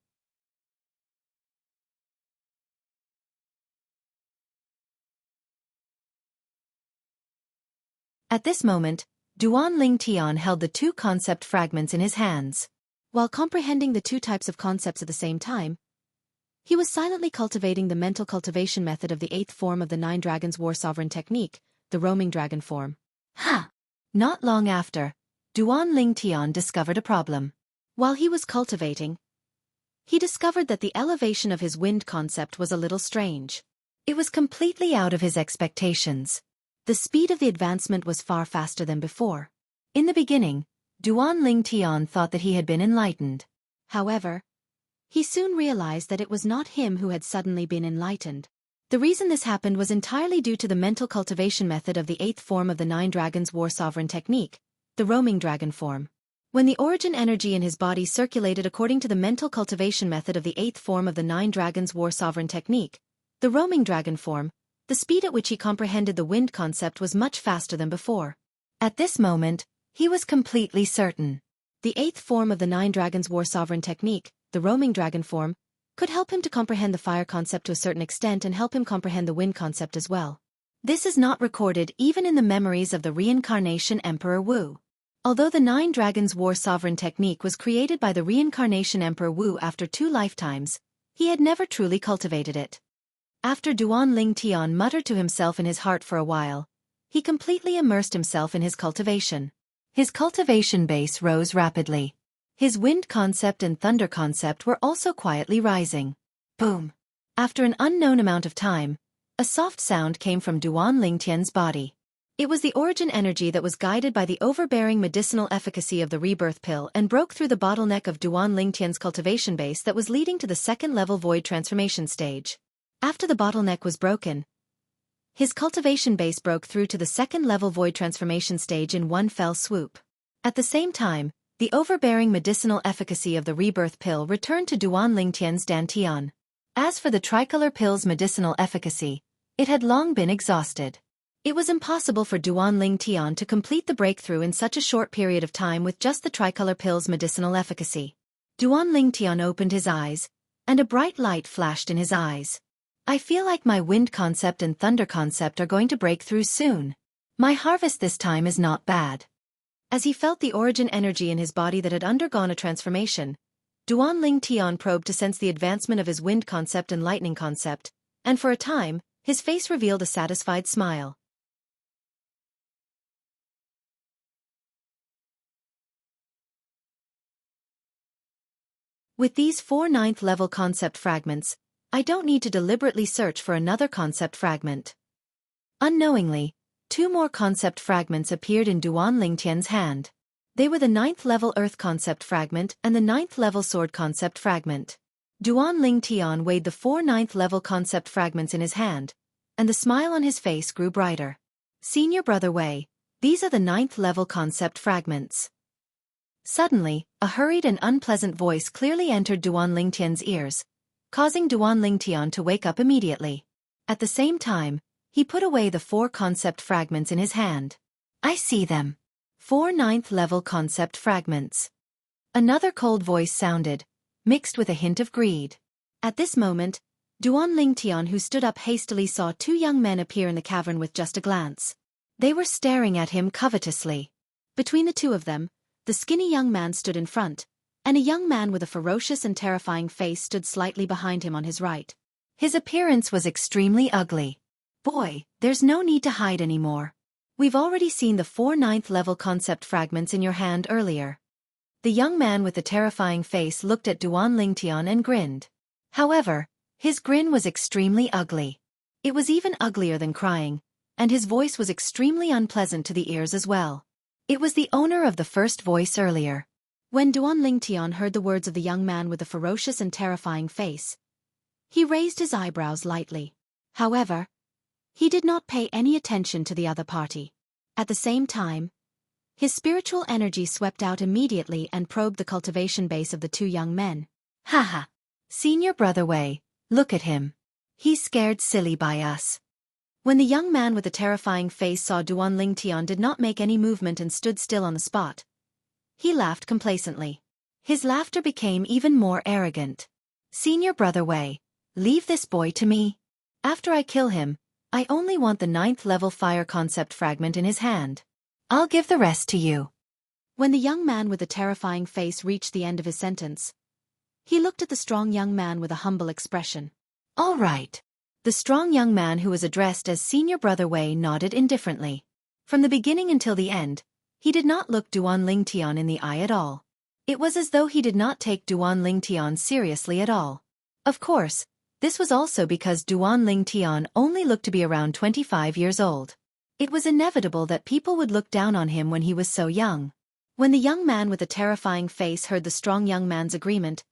At this moment, Duanling Tian held the 2 concept fragments in his hands. While comprehending the 2 types of concepts at the same time, he was silently cultivating the mental cultivation method of the 8th form of the 9 dragons war sovereign technique, the roaming dragon form. Not long after, Duanling Tian discovered a problem. While he was cultivating, he discovered that the elevation of his wind concept was a little strange. It was completely out of his expectations. The speed of the advancement was far faster than before. In the beginning, Duanling Tian thought that he had been enlightened. However, he soon realized that it was not him who had suddenly been enlightened. The reason this happened was entirely due to the mental cultivation method of the 8th form of the 9 dragons war sovereign technique, the roaming dragon form. When the origin energy in his body circulated according to the mental cultivation method of the 8th form of the 9 dragons war sovereign technique, the roaming dragon form, the speed at which he comprehended the wind concept was much faster than before. At this moment, he was completely certain. The 8th form of the 9 dragons war sovereign technique, the roaming dragon form, could help him to comprehend the fire concept to a certain extent and help him comprehend the wind concept as well. This is not recorded even in the memories of the reincarnation Emperor Wu. Although the 9 dragons war sovereign technique was created by the reincarnation Emperor Wu after 2 lifetimes, he had never truly cultivated it. After Duanling Tian muttered to himself in his heart for a while, he completely immersed himself in his cultivation. His cultivation base rose rapidly. His wind concept and thunder concept were also quietly rising. Boom! After an unknown amount of time, a soft sound came from Duanling Tian's body. It was the origin energy that was guided by the overbearing medicinal efficacy of the rebirth pill and broke through the bottleneck of Duanling Tian's cultivation base that was leading to the 2nd level void transformation stage. After the bottleneck was broken, his cultivation base broke through to the 2nd level void transformation stage in one fell swoop. At the same time, the overbearing medicinal efficacy of the rebirth pill returned to Duanling Tian's dantian. As for the tricolor pill's medicinal efficacy, it had long been exhausted. It was impossible for Duanling Tian to complete the breakthrough in such a short period of time with just the tricolor pill's medicinal efficacy. Duanling Tian opened his eyes, and a bright light flashed in his eyes. I feel like my wind concept and thunder concept are going to break through soon. My harvest this time is not bad. As he felt the origin energy in his body that had undergone a transformation, Duanling Tian probed to sense the advancement of his wind concept and lightning concept, and for a time, his face revealed a satisfied smile. With these 4 9th-level concept fragments, I don't need to deliberately search for another concept fragment. Unknowingly, 2 more concept fragments appeared in Duanling Tian's hand. They were the 9th level Earth Concept Fragment and the 9th level Sword Concept Fragment. Duan Ling Tian weighed the 4 9th level concept fragments in his hand, and the smile on his face grew brighter. Senior Brother Wei, these are the 9th level concept fragments. Suddenly, a hurried and unpleasant voice clearly entered Duan Ling Tian's ears, causing Duan Ling Tian to wake up immediately. At the same time, he put away the 4 concept fragments in his hand. I see them. 4 9th level concept fragments. Another cold voice sounded, mixed with a hint of greed. At this moment, Duan Ling Tian, who stood up hastily, saw 2 young men appear in the cavern with just a glance. They were staring at him covetously. Between the 2 of them, the skinny young man stood in front, and a young man with a ferocious and terrifying face stood slightly behind him on his right. His appearance was extremely ugly. Boy, there's no need to hide anymore. We've already seen the 4 9th level concept fragments in your hand earlier. The young man with the terrifying face looked at Duan Ling Tian and grinned. However, his grin was extremely ugly. It was even uglier than crying, and his voice was extremely unpleasant to the ears as well. It was the owner of the first voice earlier. When Duan Ling Tian heard the words of the young man with the ferocious and terrifying face, he raised his eyebrows lightly. However, he did not pay any attention to the other party. At the same time, his spiritual energy swept out immediately and probed the cultivation base of the 2 young men. Haha! Senior Brother Wei, look at him. He's scared silly by us. When the young man with the terrifying face saw Duan Ling Tian did not make any movement and stood still on the spot, he laughed complacently. His laughter became even more arrogant. Senior Brother Wei, leave this boy to me. After I kill him, I only want the 9th level fire concept fragment in his hand. I'll give the rest to you. When the young man with the terrifying face reached the end of his sentence, he looked at the strong young man with a humble expression. All right. The strong young man who was addressed as Senior Brother Wei nodded indifferently. From the beginning until the end, he did not look Duan Ling Tian in the eye at all. It was as though he did not take Duan Ling Tian seriously at all. Of course, this was also because Duan Ling Tian only looked to be around 25 years old. It was inevitable that people would look down on him when he was so young. When the young man with the terrifying face heard the strong young man's agreement,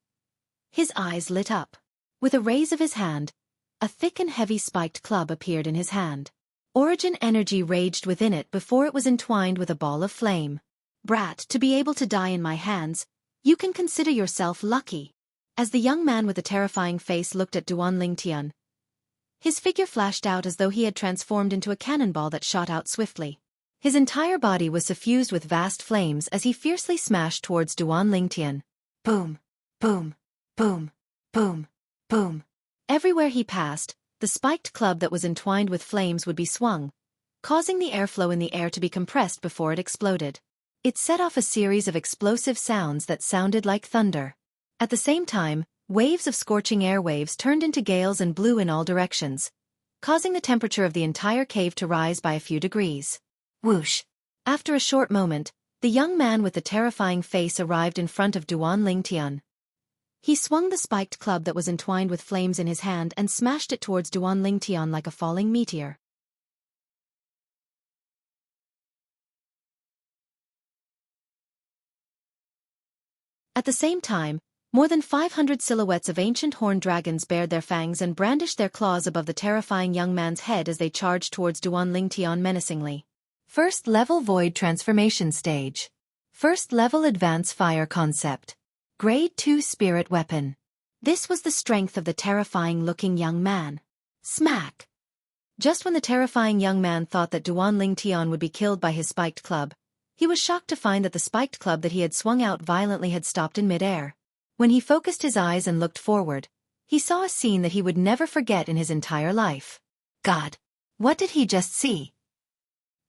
his eyes lit up. With a raise of his hand, a thick and heavy spiked club appeared in his hand. Origin energy raged within it before it was entwined with a ball of flame. Brat, to be able to die in my hands, you can consider yourself lucky. As the young man with the terrifying face looked at Duan Ling Tian, his figure flashed out as though he had transformed into a cannonball that shot out swiftly. His entire body was suffused with vast flames as he fiercely smashed towards Duan Ling Tian. Boom! Boom! Boom! Boom! Boom! Everywhere he passed, the spiked club that was entwined with flames would be swung, causing the airflow in the air to be compressed before it exploded. It set off a series of explosive sounds that sounded like thunder. At the same time, waves of scorching airwaves turned into gales and blew in all directions, causing the temperature of the entire cave to rise by a few degrees. Whoosh! After a short moment, the young man with the terrifying face arrived in front of Duan Ling Tian. He swung the spiked club that was entwined with flames in his hand and smashed it towards Duan Ling Tian like a falling meteor. At the same time, more than 500 silhouettes of ancient horned dragons bared their fangs and brandished their claws above the terrifying young man's head as they charged towards Duan Ling Tian menacingly. First level Void Transformation Stage. First level Advanced Fire Concept. Grade 2 Spirit Weapon. This was the strength of the terrifying-looking young man. Smack! Just when the terrifying young man thought that Duan Ling Tian would be killed by his spiked club, he was shocked to find that the spiked club that he had swung out violently had stopped in mid-air. When he focused his eyes and looked forward, he saw a scene that he would never forget in his entire life. God! What did he just see?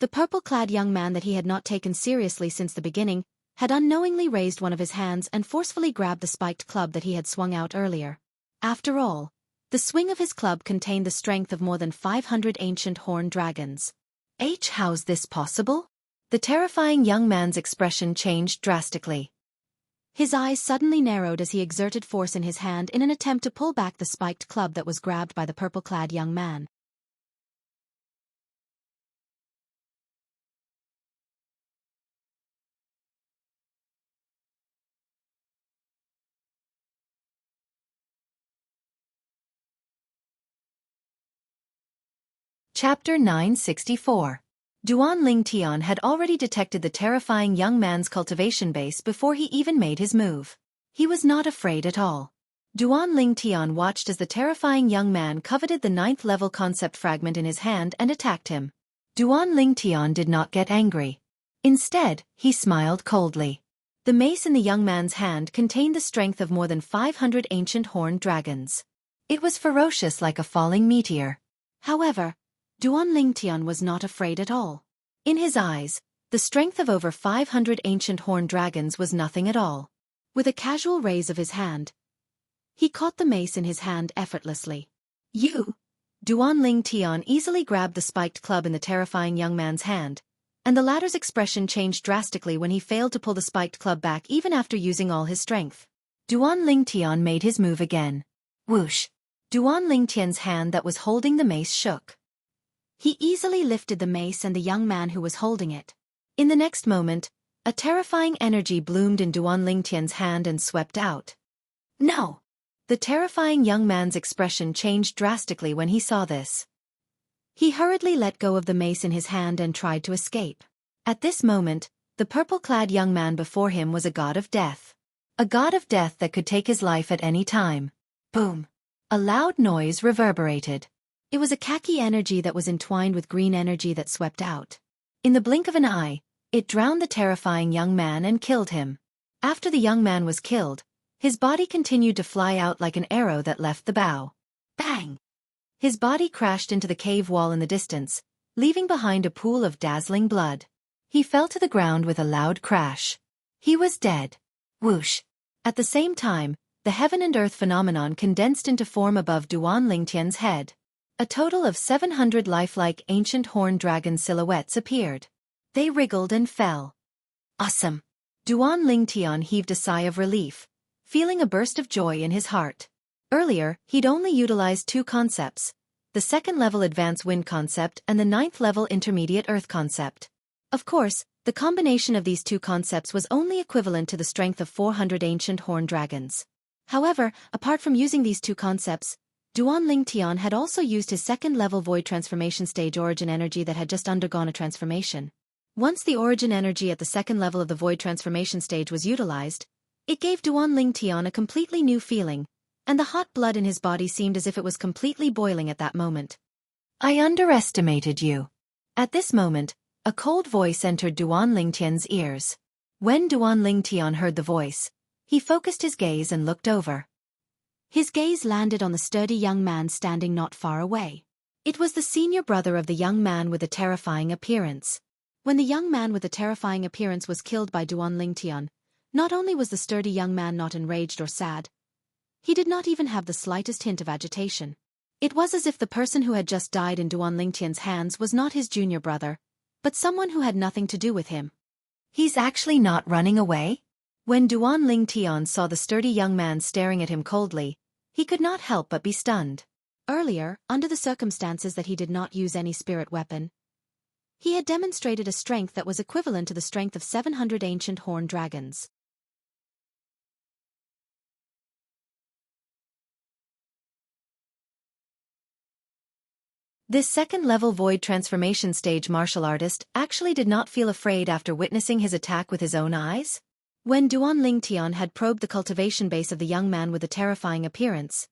The purple-clad young man that he had not taken seriously since the beginning had unknowingly raised one of his hands and forcefully grabbed the spiked club that he had swung out earlier. After all, the swing of his club contained the strength of more than 500 ancient horned dragons. How's this possible? The terrifying young man's expression changed drastically. His eyes suddenly narrowed as he exerted force in his hand in an attempt to pull back the spiked club that was grabbed by the purple-clad young man. Chapter 964. Duan Ling Tian had already detected the terrifying young man's cultivation base before he even made his move. He was not afraid at all. Duan Ling Tian watched as the terrifying young man coveted the 9th level concept fragment in his hand and attacked him. Duan Ling Tian did not get angry. Instead, he smiled coldly. The mace in the young man's hand contained the strength of more than 500 ancient horned dragons. It was ferocious like a falling meteor. However, Duan Ling Tian was not afraid at all. In his eyes, the strength of over 500 ancient horned dragons was nothing at all. With a casual raise of his hand, he caught the mace in his hand effortlessly. You! Duan Ling Tian easily grabbed the spiked club in the terrifying young man's hand, and the latter's expression changed drastically when he failed to pull the spiked club back even after using all his strength. Duan Ling Tian made his move again. Whoosh! Duan Ling Tian's hand that was holding the mace shook. He easily lifted the mace and the young man who was holding it. In the next moment, a terrifying energy bloomed in Duan Ling Tian's hand and swept out. No! The terrifying young man's expression changed drastically when he saw this. He hurriedly let go of the mace in his hand and tried to escape. At this moment, the purple-clad young man before him was a god of death. A god of death that could take his life at any time. Boom! A loud noise reverberated. It was a khaki energy that was entwined with green energy that swept out. In the blink of an eye, it drowned the terrifying young man and killed him. After the young man was killed, his body continued to fly out like an arrow that left the bow. Bang! His body crashed into the cave wall in the distance, leaving behind a pool of dazzling blood. He fell to the ground with a loud crash. He was dead. Whoosh! At the same time, the heaven and earth phenomenon condensed into form above Duan Ling Tian's head. A total of 700 lifelike ancient horned dragon silhouettes appeared. They wriggled and fell. Awesome! Duan Ling Tian heaved a sigh of relief, feeling a burst of joy in his heart. Earlier, he'd only utilized 2 concepts, the 2nd level advanced wind concept and the 9th level intermediate earth concept. Of course, the combination of these 2 concepts was only equivalent to the strength of 400 ancient horned dragons. However, apart from using these 2 concepts, Duan Ling Tian had also used his 2nd level void transformation stage origin energy that had just undergone a transformation. Once the origin energy at the 2nd level of the void transformation stage was utilized, it gave Duan Ling Tian a completely new feeling, and the hot blood in his body seemed as if it was completely boiling at that moment. I underestimated you. At this moment, a cold voice entered Duan Ling Tian's ears. When Duan Ling Tian heard the voice, he focused his gaze and looked over. His gaze landed on the sturdy young man standing not far away. It was the senior brother of the young man with the terrifying appearance. When the young man with the terrifying appearance was killed by Duan Ling Tian, not only was the sturdy young man not enraged or sad, he did not even have the slightest hint of agitation. It was as if the person who had just died in Duan Ling Tian's hands was not his junior brother, but someone who had nothing to do with him. He's actually not running away? When Duan Ling Tian saw the sturdy young man staring at him coldly, he could not help but be stunned. Earlier, under the circumstances that he did not use any spirit weapon, he had demonstrated a strength that was equivalent to the strength of 700 ancient horned dragons. This 2nd level void transformation stage martial artist actually did not feel afraid after witnessing his attack with his own eyes. When Duan Ling Tian had probed the cultivation base of the young man with a terrifying appearance,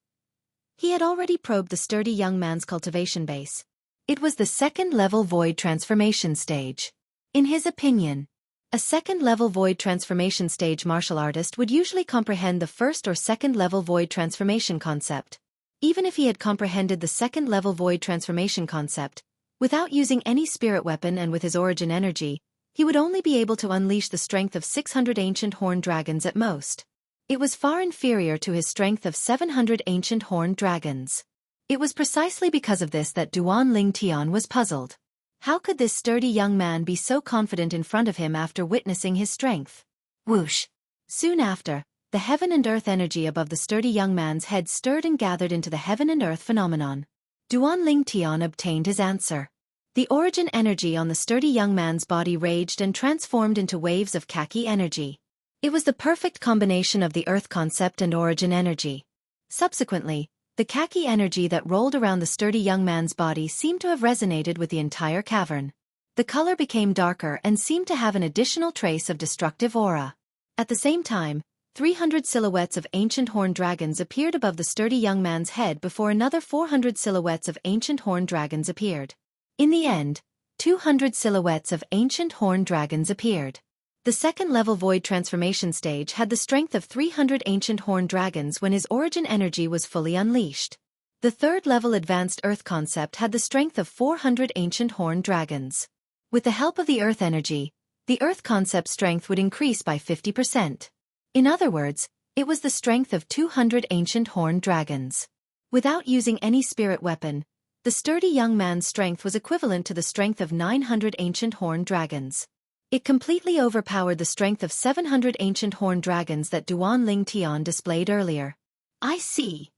he had already probed the sturdy young man's cultivation base. It was the 2nd level void transformation stage. In his opinion, a 2nd level void transformation stage martial artist would usually comprehend the 1st or 2nd level void transformation concept. Even if he had comprehended the 2nd level void transformation concept, without using any spirit weapon and with his origin energy, he would only be able to unleash the strength of 600 ancient horned dragons at most. It was far inferior to his strength of 700 ancient horned dragons. It was precisely because of this that Duan Ling Tian was puzzled. How could this sturdy young man be so confident in front of him after witnessing his strength? Whoosh! Soon after, the heaven and earth energy above the sturdy young man's head stirred and gathered into the heaven and earth phenomenon. Duan Ling Tian obtained his answer. The origin energy on the sturdy young man's body raged and transformed into waves of khaki energy. It was the perfect combination of the earth concept and origin energy. Subsequently, The khaki energy that rolled around the sturdy young man's body seemed to have resonated with the entire cavern. The color became darker and seemed to have an additional trace of destructive aura. At the same time, 300 silhouettes of ancient horned dragons appeared above the sturdy young man's head before another 400 silhouettes of ancient horned dragons appeared. In the end, 200 silhouettes of ancient horned dragons appeared. The second-level void transformation stage had the strength of 300 ancient horned dragons when his origin energy was fully unleashed. The third-level advanced earth concept had the strength of 400 ancient horned dragons. With the help of the earth energy, the earth concept strength would increase by 50%. In other words, it was the strength of 200 ancient horned dragons. Without using any spirit weapon, the sturdy young man's strength was equivalent to the strength of 900 ancient horned dragons. It completely overpowered the strength of 700 ancient horned dragons that Duan Ling Tian displayed earlier. I see.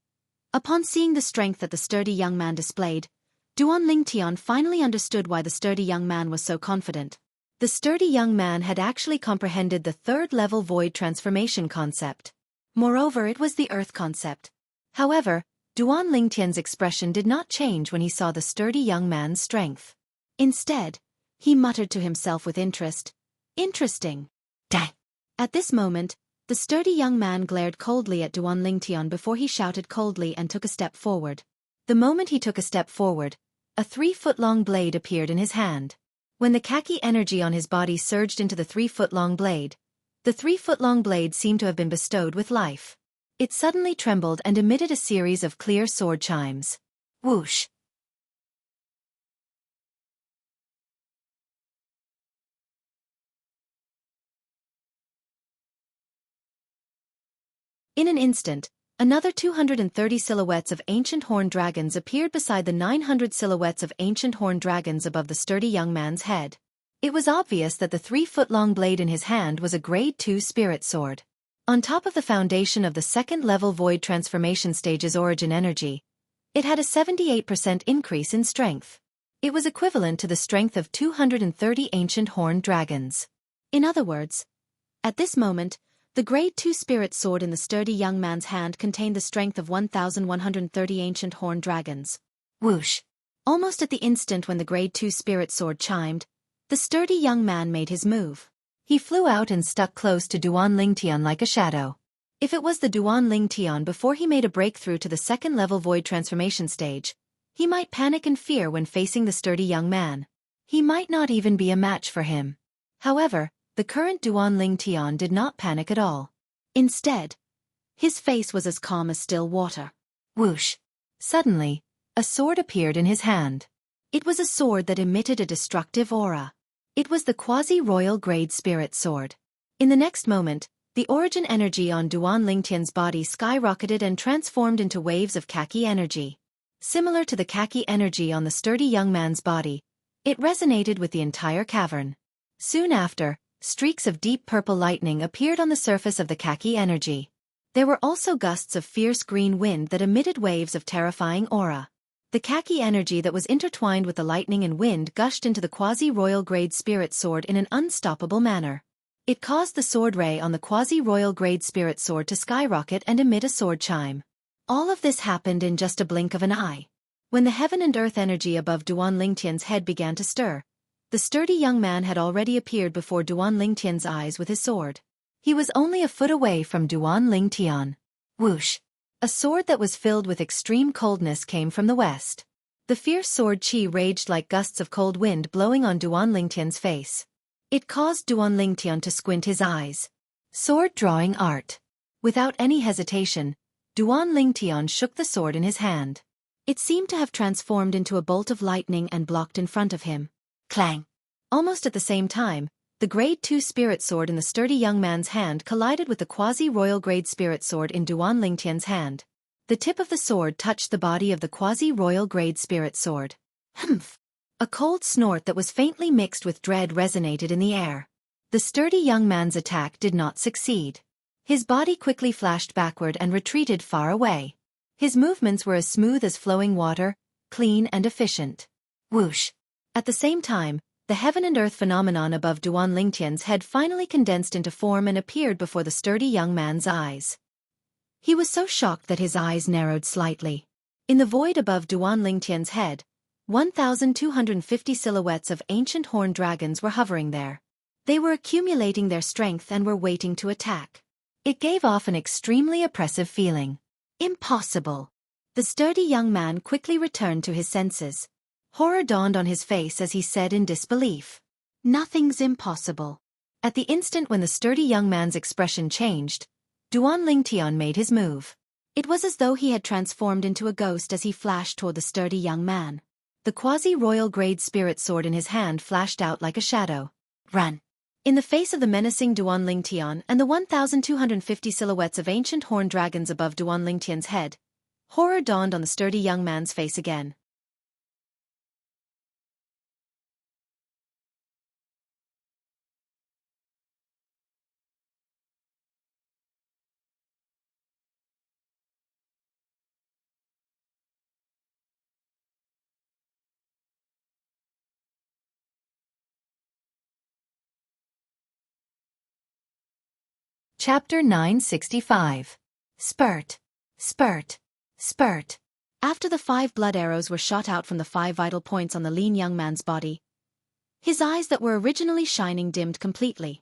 Upon seeing the strength that the sturdy young man displayed, Duan Ling Tian finally understood why the sturdy young man was so confident. The sturdy young man had actually comprehended the third-level void transformation concept. Moreover, it was the earth concept. However, Duan Ling Tian's expression did not change when he saw the sturdy young man's strength. Instead, he muttered to himself with interest, "Interesting." Dang. At this moment, the sturdy young man glared coldly at Duan Ling Tian before he shouted coldly and took a step forward. The moment he took a step forward, a 3-foot-long blade appeared in his hand. When the khaki energy on his body surged into the 3-foot-long blade, the 3-foot-long blade seemed to have been bestowed with life. It suddenly trembled and emitted a series of clear sword chimes. Whoosh! In an instant, another 230 silhouettes of ancient horned dragons appeared beside the 900 silhouettes of ancient horned dragons above the sturdy young man's head. It was obvious that the 3-foot-long blade in his hand was a Grade 2 spirit sword. On top of the foundation of the second-level void transformation stage's origin energy, it had a 78% increase in strength. It was equivalent to the strength of 230 ancient horned dragons. In other words, at this moment, the Grade 2 spirit sword in the sturdy young man's hand contained the strength of 1,130 ancient horned dragons. Whoosh! Almost at the instant when the Grade 2 spirit sword chimed, the sturdy young man made his move. He flew out and stuck close to Duan Ling Tian like a shadow. If it was the Duan Ling Tian before he made a breakthrough to the second-level void transformation stage, he might panic in fear when facing the sturdy young man. He might not even be a match for him. However, the current Duan Ling Tian did not panic at all. Instead, his face was as calm as still water. Whoosh! Suddenly, a sword appeared in his hand. It was a sword that emitted a destructive aura. It was the quasi-royal grade spirit sword. In the next moment, the origin energy on Duan Ling Tian's body skyrocketed and transformed into waves of khaki energy. Similar to the khaki energy on the sturdy young man's body, it resonated with the entire cavern. Soon after, streaks of deep purple lightning appeared on the surface of the khaki energy. There were also gusts of fierce green wind that emitted waves of terrifying aura. The khaki energy that was intertwined with the lightning and wind gushed into the quasi-royal grade spirit sword in an unstoppable manner. It caused the sword ray on the quasi-royal grade spirit sword to skyrocket and emit a sword chime. All of this happened in just a blink of an eye. When the heaven and earth energy above Duan Ling Tian's head began to stir, the sturdy young man had already appeared before Duan Ling Tian's eyes with his sword. He was only a foot away from Duan Ling Tian. Whoosh! A sword that was filled with extreme coldness came from the west. The fierce sword chi raged like gusts of cold wind blowing on Duan Ling Tian's face. It caused Duan Ling Tian to squint his eyes. Sword drawing art. Without any hesitation, Duan Ling Tian shook the sword in his hand. It seemed to have transformed into a bolt of lightning and blocked in front of him. Clang! Almost at the same time, the Grade 2 spirit sword in the sturdy young man's hand collided with the quasi-royal grade spirit sword in Duan Ling Tian's hand. The tip of the sword touched the body of the quasi-royal grade spirit sword. Humph! A cold snort that was faintly mixed with dread resonated in the air. The sturdy young man's attack did not succeed. His body quickly flashed backward and retreated far away. His movements were as smooth as flowing water, clean and efficient. Whoosh! At the same time, the heaven and earth phenomenon above Duan Ling Tian's head finally condensed into form and appeared before the sturdy young man's eyes. He was so shocked that his eyes narrowed slightly. In the void above Duan Lingtian's head, 1,250 silhouettes of ancient horned dragons were hovering there. They were accumulating their strength and were waiting to attack. It gave off an extremely oppressive feeling. Impossible. The sturdy young man quickly returned to his senses. Horror dawned on his face as he said in disbelief, "Nothing's impossible." At the instant when the sturdy young man's expression changed, Duan Lingtian made his move. It was as though he had transformed into a ghost as he flashed toward the sturdy young man. The quasi-royal grade spirit sword in his hand flashed out like a shadow. Run! In the face of the menacing Duan Lingtian and the 1,250 silhouettes of ancient horned dragons above Duan Lingtian's head, horror dawned on the sturdy young man's face again. Chapter 965. Spurt. Spurt. Spurt. After the 5 blood arrows were shot out from the 5 vital points on the lean young man's body, his eyes that were originally shining dimmed completely.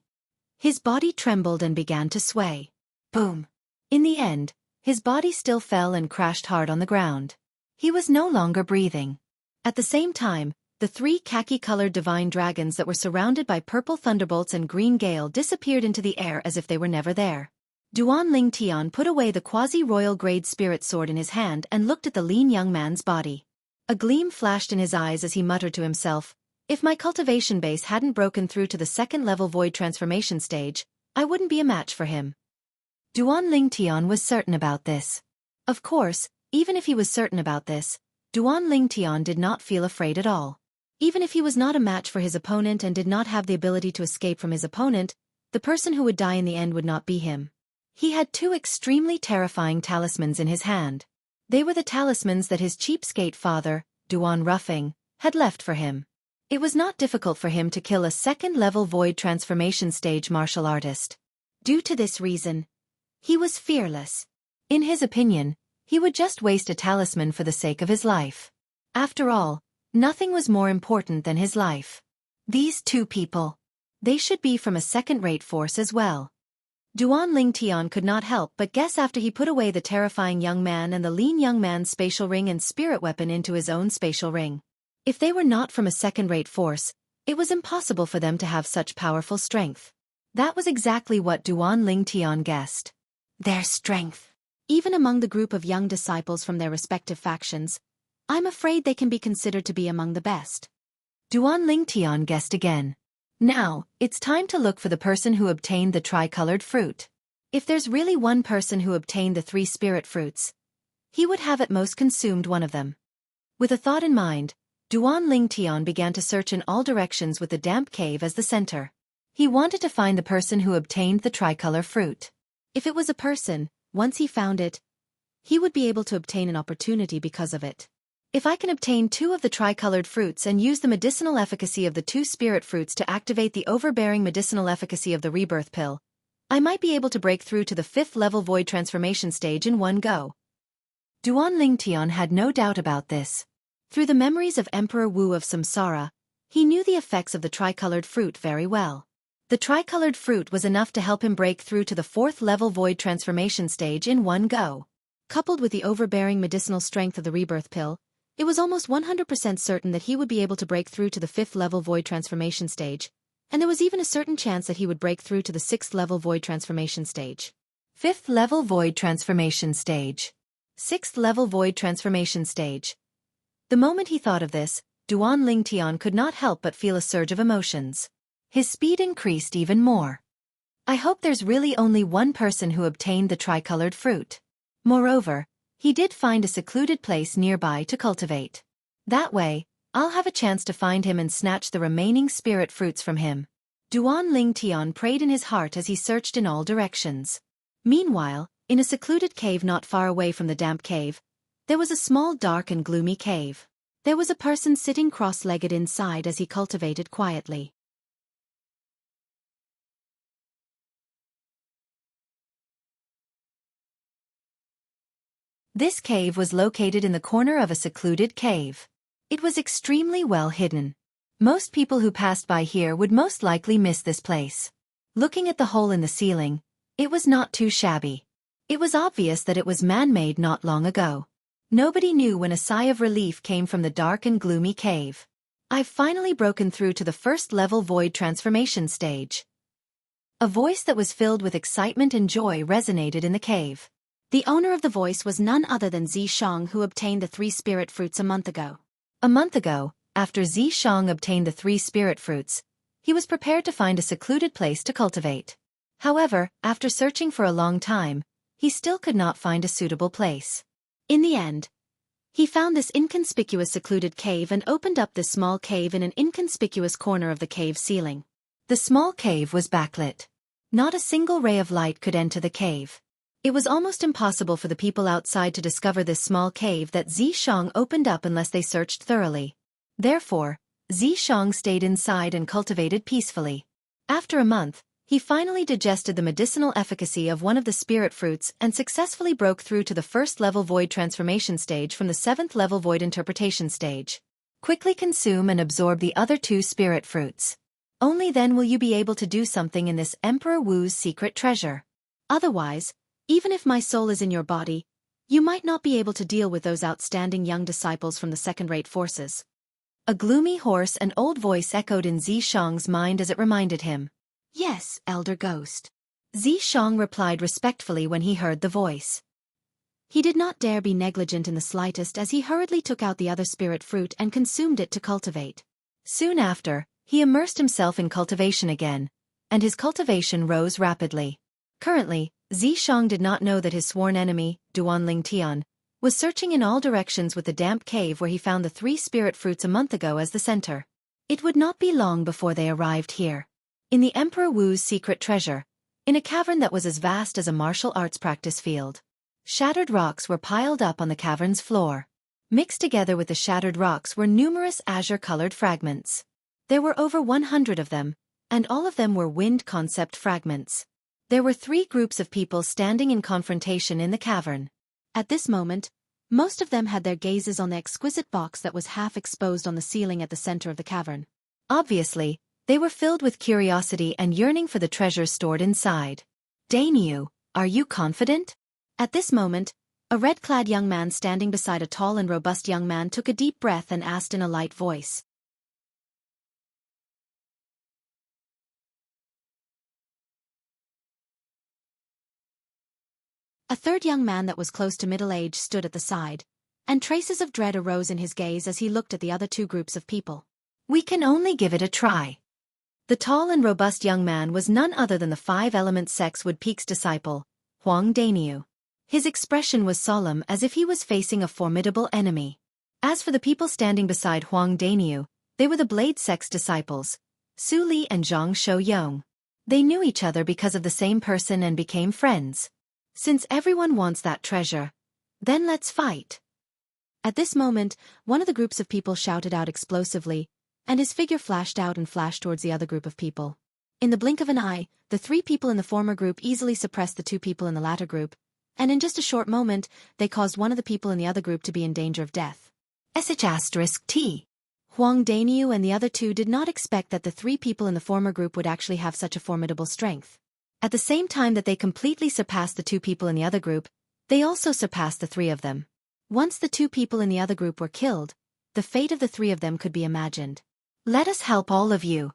His body trembled and began to sway. Boom. In the end, his body still fell and crashed hard on the ground. He was no longer breathing. At the same time, the 3 khaki-colored divine dragons that were surrounded by purple thunderbolts and green gale disappeared into the air as if they were never there. Duan Lingtian put away the quasi-royal grade spirit sword in his hand and looked at the lean young man's body. A gleam flashed in his eyes as he muttered to himself, "If my cultivation base hadn't broken through to the 2nd level void transformation stage, I wouldn't be a match for him." Duan Lingtian was certain about this. Of course, even if he was certain about this, Duan Lingtian did not feel afraid at all. Even if he was not a match for his opponent and did not have the ability to escape from his opponent, the person who would die in the end would not be him. He had 2 extremely terrifying talismans in his hand. They were the talismans that his cheapskate father, Duan Ruffing, had left for him. It was not difficult for him to kill a 2nd-level void transformation stage martial artist. Due to this reason, he was fearless. In his opinion, he would just waste a talisman for the sake of his life. After all, nothing was more important than his life. These 2 people. They should be from a second-rate force as well. Duan Lingtian could not help but guess after he put away the terrifying young man and the lean young man's spatial ring and spirit weapon into his own spatial ring. If they were not from a second-rate force, it was impossible for them to have such powerful strength. That was exactly what Duan Lingtian guessed. Their strength. Even among the group of young disciples from their respective factions, I'm afraid they can be considered to be among the best. Duan Lingtian guessed again. Now, it's time to look for the person who obtained the tricolored fruit. If there's really one person who obtained the 3 spirit fruits, he would have at most consumed one of them. With a thought in mind, Duan Lingtian began to search in all directions with the damp cave as the center. He wanted to find the person who obtained the tricolor fruit. If it was a person, once he found it, he would be able to obtain an opportunity because of it. If I can obtain 2 of the tricolored fruits and use the medicinal efficacy of the 2 spirit fruits to activate the overbearing medicinal efficacy of the rebirth pill, I might be able to break through to the 5th level void transformation stage in one go. Duan Lingtian had no doubt about this. Through the memories of Emperor Wu of Samsara, he knew the effects of the tricolored fruit very well. The tricolored fruit was enough to help him break through to the 4th level void transformation stage in one go. Coupled with the overbearing medicinal strength of the rebirth pill, it was almost 100% certain that he would be able to break through to the 5th level void transformation stage, and there was even a certain chance that he would break through to the 6th level void transformation stage. 5th level void transformation stage. 6th level void transformation stage. The moment he thought of this, Duan Lingtian could not help but feel a surge of emotions. His speed increased even more. I hope there's really only one person who obtained the tricolored fruit. Moreover, he did find a secluded place nearby to cultivate. That way, I'll have a chance to find him and snatch the remaining spirit fruits from him. Duan Lingtian prayed in his heart as he searched in all directions. Meanwhile, in a secluded cave not far away from the damp cave, there was a small dark and gloomy cave. There was a person sitting cross-legged inside as he cultivated quietly. This cave was located in the corner of a secluded cave. It was extremely well hidden. Most people who passed by here would most likely miss this place. Looking at the hole in the ceiling, it was not too shabby. It was obvious that it was man-made not long ago. Nobody knew when a sigh of relief came from the dark and gloomy cave. I've finally broken through to the first level void transformation stage. A voice that was filled with excitement and joy resonated in the cave. The owner of the voice was none other than Xianxia, who obtained the 3 spirit fruits a month ago. A month ago, after Xianxia obtained the 3 spirit fruits, he was prepared to find a secluded place to cultivate. However, after searching for a long time, he still could not find a suitable place. In the end, he found this inconspicuous secluded cave and opened up this small cave in an inconspicuous corner of the cave ceiling. The small cave was backlit. Not a single ray of light could enter the cave. It was almost impossible for the people outside to discover this small cave that Xianxia opened up unless they searched thoroughly. Therefore, Xianxia stayed inside and cultivated peacefully. After a month, he finally digested the medicinal efficacy of one of the spirit fruits and successfully broke through to the first-level void transformation stage from the 7th-level void interpretation stage. Quickly consume and absorb the other 2 spirit fruits. Only then will you be able to do something in this Emperor Wu's secret treasure. Otherwise, even if my soul is in your body, you might not be able to deal with those outstanding young disciples from the second-rate forces. A gloomy, hoarse and old voice echoed in Xianxia's mind as it reminded him. Yes, Elder Ghost. Xianxia replied respectfully when he heard the voice. He did not dare be negligent in the slightest as he hurriedly took out the other spirit fruit and consumed it to cultivate. Soon after, he immersed himself in cultivation again, and his cultivation rose rapidly. Currently, Xianxia did not know that his sworn enemy, Duanling Tian, was searching in all directions with the damp cave where he found the 3 spirit fruits a month ago as the center. It would not be long before they arrived here. In the Emperor Wu's secret treasure, in a cavern that was as vast as a martial arts practice field. Shattered rocks were piled up on the cavern's floor. Mixed together with the shattered rocks were numerous azure-colored fragments. There were over 100 of them, and all of them were wind concept fragments. There were 3 groups of people standing in confrontation in the cavern. At this moment, most of them had their gazes on the exquisite box that was half exposed on the ceiling at the center of the cavern. Obviously, they were filled with curiosity and yearning for the treasures stored inside. Dainyu, are you confident? At this moment, a red-clad young man standing beside a tall and robust young man took a deep breath and asked in a light voice. A third young man that was close to middle age stood at the side, and traces of dread arose in his gaze as he looked at the other 2 groups of people. We can only give it a try. The tall and robust young man was none other than the 5-element sex Wood Peak's disciple, Huang Dainyu. His expression was solemn as if he was facing a formidable enemy. As for the people standing beside Huang Dainyu, they were the Blade sex disciples, Su Li and Zhang Shouyong. They knew each other because of the same person and became friends. Since everyone wants that treasure, then let's fight. At this moment, one of the groups of people shouted out explosively, and his figure flashed out and flashed towards the other group of people. In the blink of an eye, the 3 people in the former group easily suppressed the 2 people in the latter group, and in just a short moment, they caused one of the people in the other group to be in danger of death. *T. Huang Dainyu and the other 2 did not expect that the 3 people in the former group would actually have such a formidable strength. At the same time that they completely surpassed the 2 people in the other group, they also surpassed the 3 of them. Once the 2 people in the other group were killed, the fate of the 3 of them could be imagined. Let us help all of you.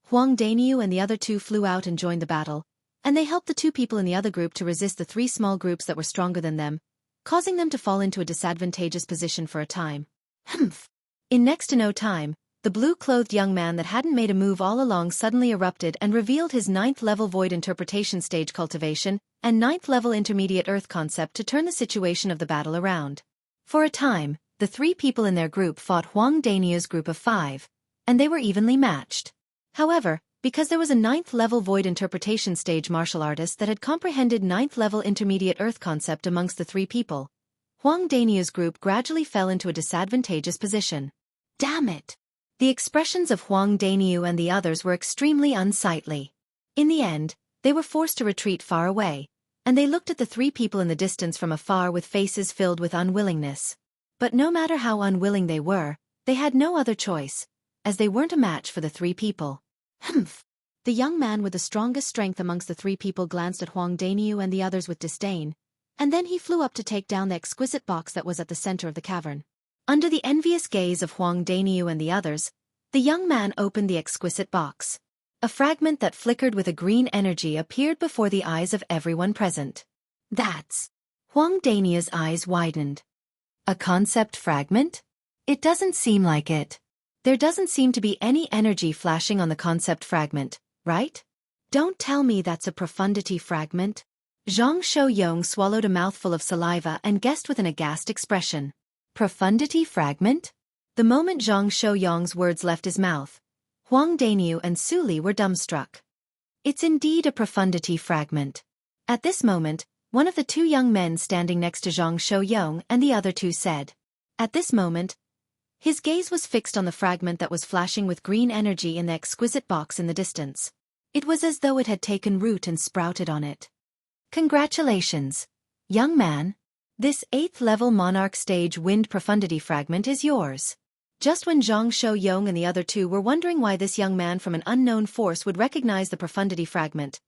Huang Dainyu and the other 2 flew out and joined the battle, and they helped the 2 people in the other group to resist the 3 small groups that were stronger than them, causing them to fall into a disadvantageous position for a time. Humph. In next to no time, the blue-clothed young man that hadn't made a move all along suddenly erupted and revealed his 9th-level void interpretation stage cultivation and 9th-level intermediate earth concept to turn the situation of the battle around. For a time, the 3 people in their group fought Huang Dainyu's group of 5, and they were evenly matched. However, because there was a 9th-level void interpretation stage martial artist that had comprehended 9th-level intermediate earth concept amongst the 3 people, Huang Dainyu's group gradually fell into a disadvantageous position. Damn it! The expressions of Huang Dainyu and the others were extremely unsightly. In the end, they were forced to retreat far away, and they looked at the three people in the distance from afar with faces filled with unwillingness. But no matter how unwilling they were, they had no other choice, as they weren't a match for the three people. Humph! The young man with the strongest strength amongst the three people glanced at Huang Daniu and the others with disdain, and then he flew up to take down the exquisite box that was at the center of the cavern. Under the envious gaze of Huang Daniu and the others, the young man opened the exquisite box. A fragment that flickered with a green energy appeared before the eyes of everyone present. That's... Huang Daniu's eyes widened. A concept fragment? It doesn't seem like it. There doesn't seem to be any energy flashing on the concept fragment, right? Don't tell me that's a profundity fragment. Xianxia swallowed a mouthful of saliva and guessed with an aghast expression. Profundity fragment? The moment Xianxia's words left his mouth, Huang Daniu and Su Li were dumbstruck. It's indeed a profundity fragment. At this moment, one of the two young men standing next to Xianxia and the other two said. At this moment, his gaze was fixed on the fragment that was flashing with green energy in the exquisite box in the distance. It was as though it had taken root and sprouted on it. Congratulations, young man. This 8th level Monarch Stage Wind Profundity Fragment is yours. Just when Xianxia and the other two were wondering why this young man from an unknown force would recognize the Profundity Fragment,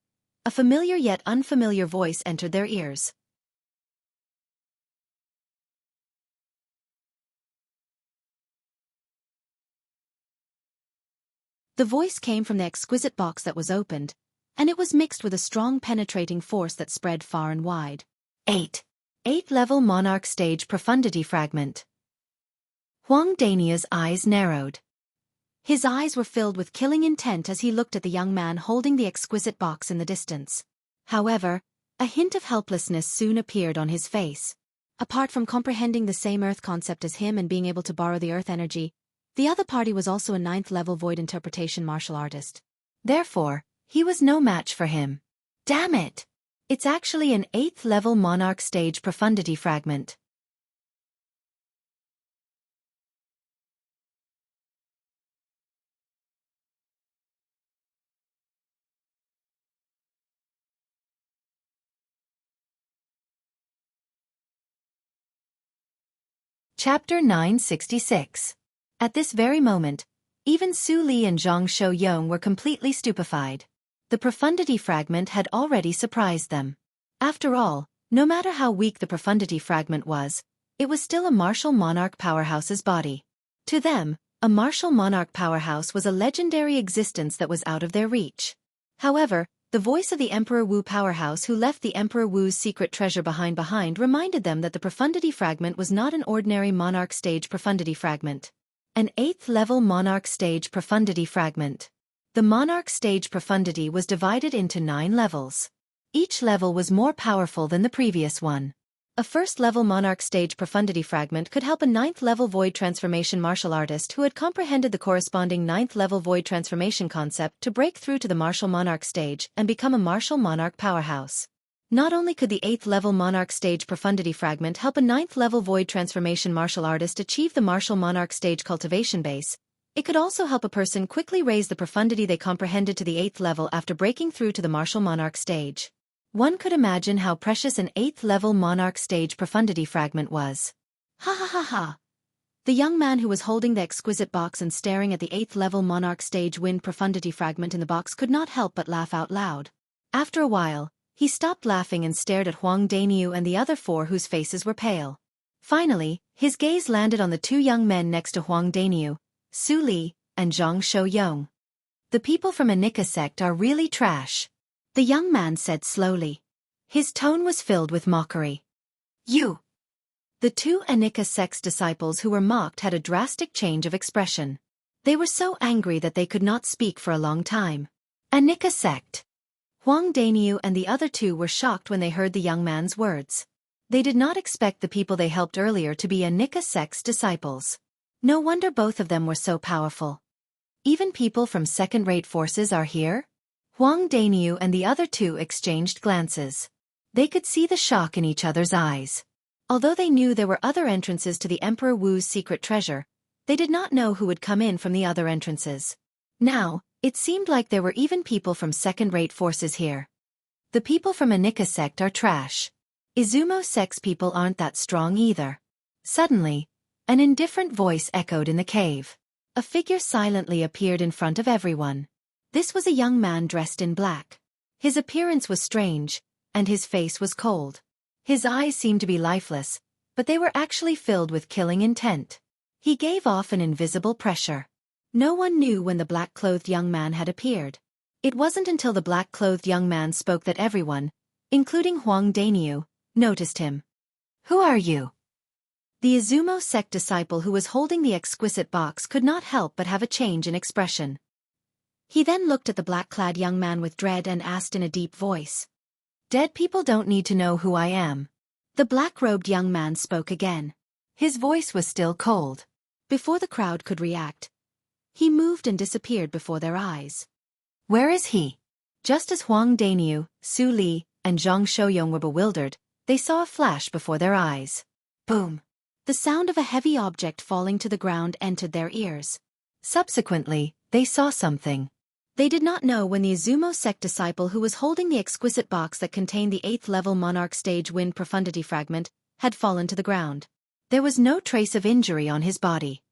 a familiar yet unfamiliar voice entered their ears. The voice came from the exquisite box that was opened, and it was mixed with a strong penetrating force that spread far and wide. 8th level Monarch Stage Profundity Fragment. Huang Daniu's eyes narrowed. His eyes were filled with killing intent as he looked at the young man holding the exquisite box in the distance. However, a hint of helplessness soon appeared on his face. Apart from comprehending the same earth concept as him and being able to borrow the earth energy, the other party was also a 9th level void interpretation martial artist. Therefore, he was no match for him. Damn it! It's actually an 8th level Monarch Stage Profundity Fragment. Chapter 966. At this very moment, even Su Li and Xianxia were completely stupefied. The profundity fragment had already surprised them. After all, no matter how weak the profundity fragment was, it was still a martial monarch powerhouse's body. To them, a martial monarch powerhouse was a legendary existence that was out of their reach. However, the voice of the Emperor Wu powerhouse who left the Emperor Wu's secret treasure behind reminded them that the profundity fragment was not an ordinary monarch stage profundity fragment. An 8th level monarch stage profundity fragment. The monarch stage profundity was divided into 9 levels. Each level was more powerful than the previous one. A 1st level monarch stage profundity fragment could help a 9th level void transformation martial artist who had comprehended the corresponding 9th level void transformation concept to break through to the martial monarch stage and become a martial monarch powerhouse. Not only could the 8th level monarch stage profundity fragment help a 9th level void transformation martial artist achieve the martial monarch stage cultivation base, it could also help a person quickly raise the profundity they comprehended to the 8th level after breaking through to the martial monarch stage. One could imagine how precious an 8th level monarch stage profundity fragment was. Ha ha ha ha. The young man who was holding the exquisite box and staring at the 8th level monarch stage wind profundity fragment in the box could not help but laugh out loud. After a while, he stopped laughing and stared at Huang Daniu and the other 4 whose faces were pale. Finally, his gaze landed on the 2 young men next to Huang Daniu, Su Li, and Xianxia. The people from Anika sect are really trash, the young man said slowly. His tone was filled with mockery. You! The 2 Anika sect's disciples who were mocked had a drastic change of expression. They were so angry that they could not speak for a long time. Anika sect! Huang Daniu and the other 2 were shocked when they heard the young man's words. They did not expect the people they helped earlier to be Anika sect's disciples. No wonder both of them were so powerful. Even people from second-rate forces are here? Huang Daniu and the other 2 exchanged glances. They could see the shock in each other's eyes. Although they knew there were other entrances to the Emperor Wu's secret treasure, they did not know who would come in from the other entrances. Now, it seemed like there were even people from second-rate forces here. The people from Anika sect are trash. Izumo sect's people aren't that strong either. Suddenly, an indifferent voice echoed in the cave. A figure silently appeared in front of everyone. This was a young man dressed in black. His appearance was strange, and his face was cold. His eyes seemed to be lifeless, but they were actually filled with killing intent. He gave off an invisible pressure. No one knew when the black-clothed young man had appeared. It wasn't until the black-clothed young man spoke that everyone, including Huang Dainiu, noticed him. "Who are you?" The Izumo sect disciple who was holding the exquisite box could not help but have a change in expression. He then looked at the black-clad young man with dread and asked in a deep voice. "Dead people don't need to know who I am." The black-robed young man spoke again. His voice was still cold. Before the crowd could react, he moved and disappeared before their eyes. "Where is he?" Just as Huang Dainiu, Su Li, and Zhang Shouyong were bewildered, they saw a flash before their eyes. Boom! The sound of a heavy object falling to the ground entered their ears. Subsequently, they saw something. They did not know when the Izumo sect disciple who was holding the exquisite box that contained the 8th-level Monarch Stage Wind Profundity fragment had fallen to the ground. There was no trace of injury on his body.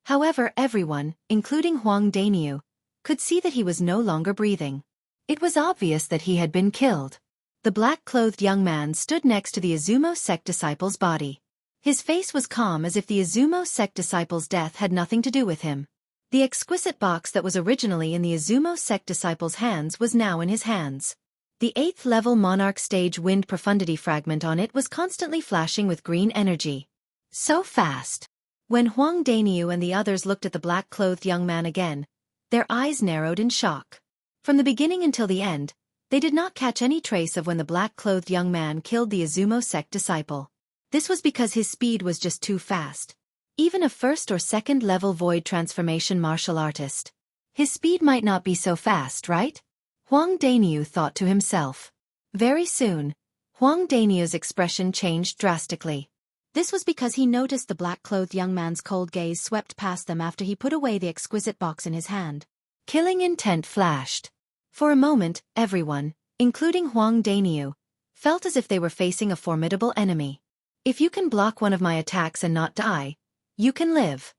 However, everyone, including Huang Dainiu, could see that he was no longer breathing. It was obvious that he had been killed. The black-clothed young man stood next to the Izumo sect disciple's body. His face was calm as if the Izumo sect disciple's death had nothing to do with him. The exquisite box that was originally in the Izumo sect disciple's hands was now in his hands. The 8th-level Monarch Stage Wind Profundity fragment on it was constantly flashing with green energy. So fast! When Huang Dainiu and the others looked at the black-clothed young man again, their eyes narrowed in shock. From the beginning until the end, they did not catch any trace of when the black-clothed young man killed the Izumo sect disciple. This was because his speed was just too fast. Even a first or second level void transformation martial artist. His speed might not be so fast, right? Huang Dainiu thought to himself. Very soon, Huang Dainiu's expression changed drastically. This was because he noticed the black-clothed young man's cold gaze swept past them after he put away the exquisite box in his hand. Killing intent flashed. For a moment, everyone, including Huang Dainiu, felt as if they were facing a formidable enemy. If you can block one of my attacks and not die, you can live.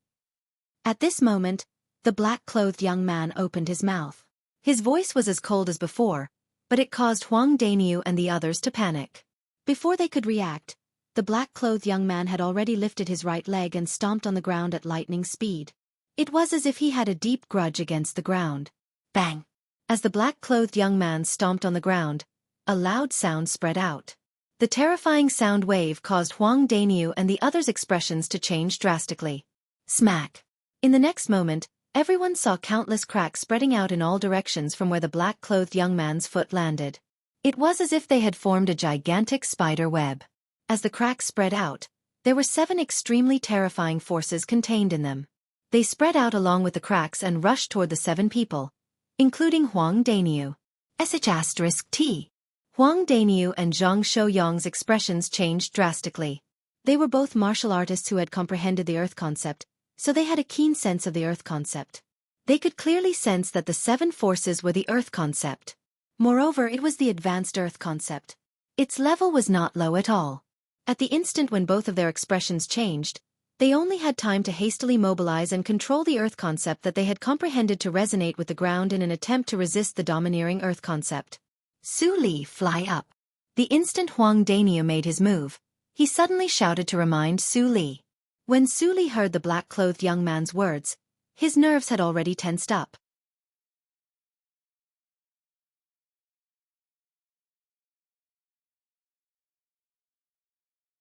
At this moment, the black-clothed young man opened his mouth. His voice was as cold as before, but it caused Huang Dainiu and the others to panic. Before they could react, the black-clothed young man had already lifted his right leg and stomped on the ground at lightning speed. It was as if he had a deep grudge against the ground. Bang! As the black-clothed young man stomped on the ground, a loud sound spread out. The terrifying sound wave caused Huang Dainiu and the others' expressions to change drastically. Smack! In the next moment, everyone saw countless cracks spreading out in all directions from where the black-clothed young man's foot landed. It was as if they had formed a gigantic spider web. As the cracks spread out, there were 7 extremely terrifying forces contained in them. They spread out along with the cracks and rushed toward the 7 people, including Huang Dainiu. *T. Huang Dainiu and Zhang Shouyong's expressions changed drastically. They were both martial artists who had comprehended the Earth concept, so they had a keen sense of the Earth concept. They could clearly sense that the 7 forces were the Earth concept. Moreover, it was the advanced Earth concept. Its level was not low at all. At the instant when both of their expressions changed, they only had time to hastily mobilize and control the Earth concept that they had comprehended to resonate with the ground in an attempt to resist the domineering Earth concept. Su Li, fly up. The instant Huang Dainiu made his move, he suddenly shouted to remind Su Li. When Su Li heard the black-clothed young man's words, his nerves had already tensed up.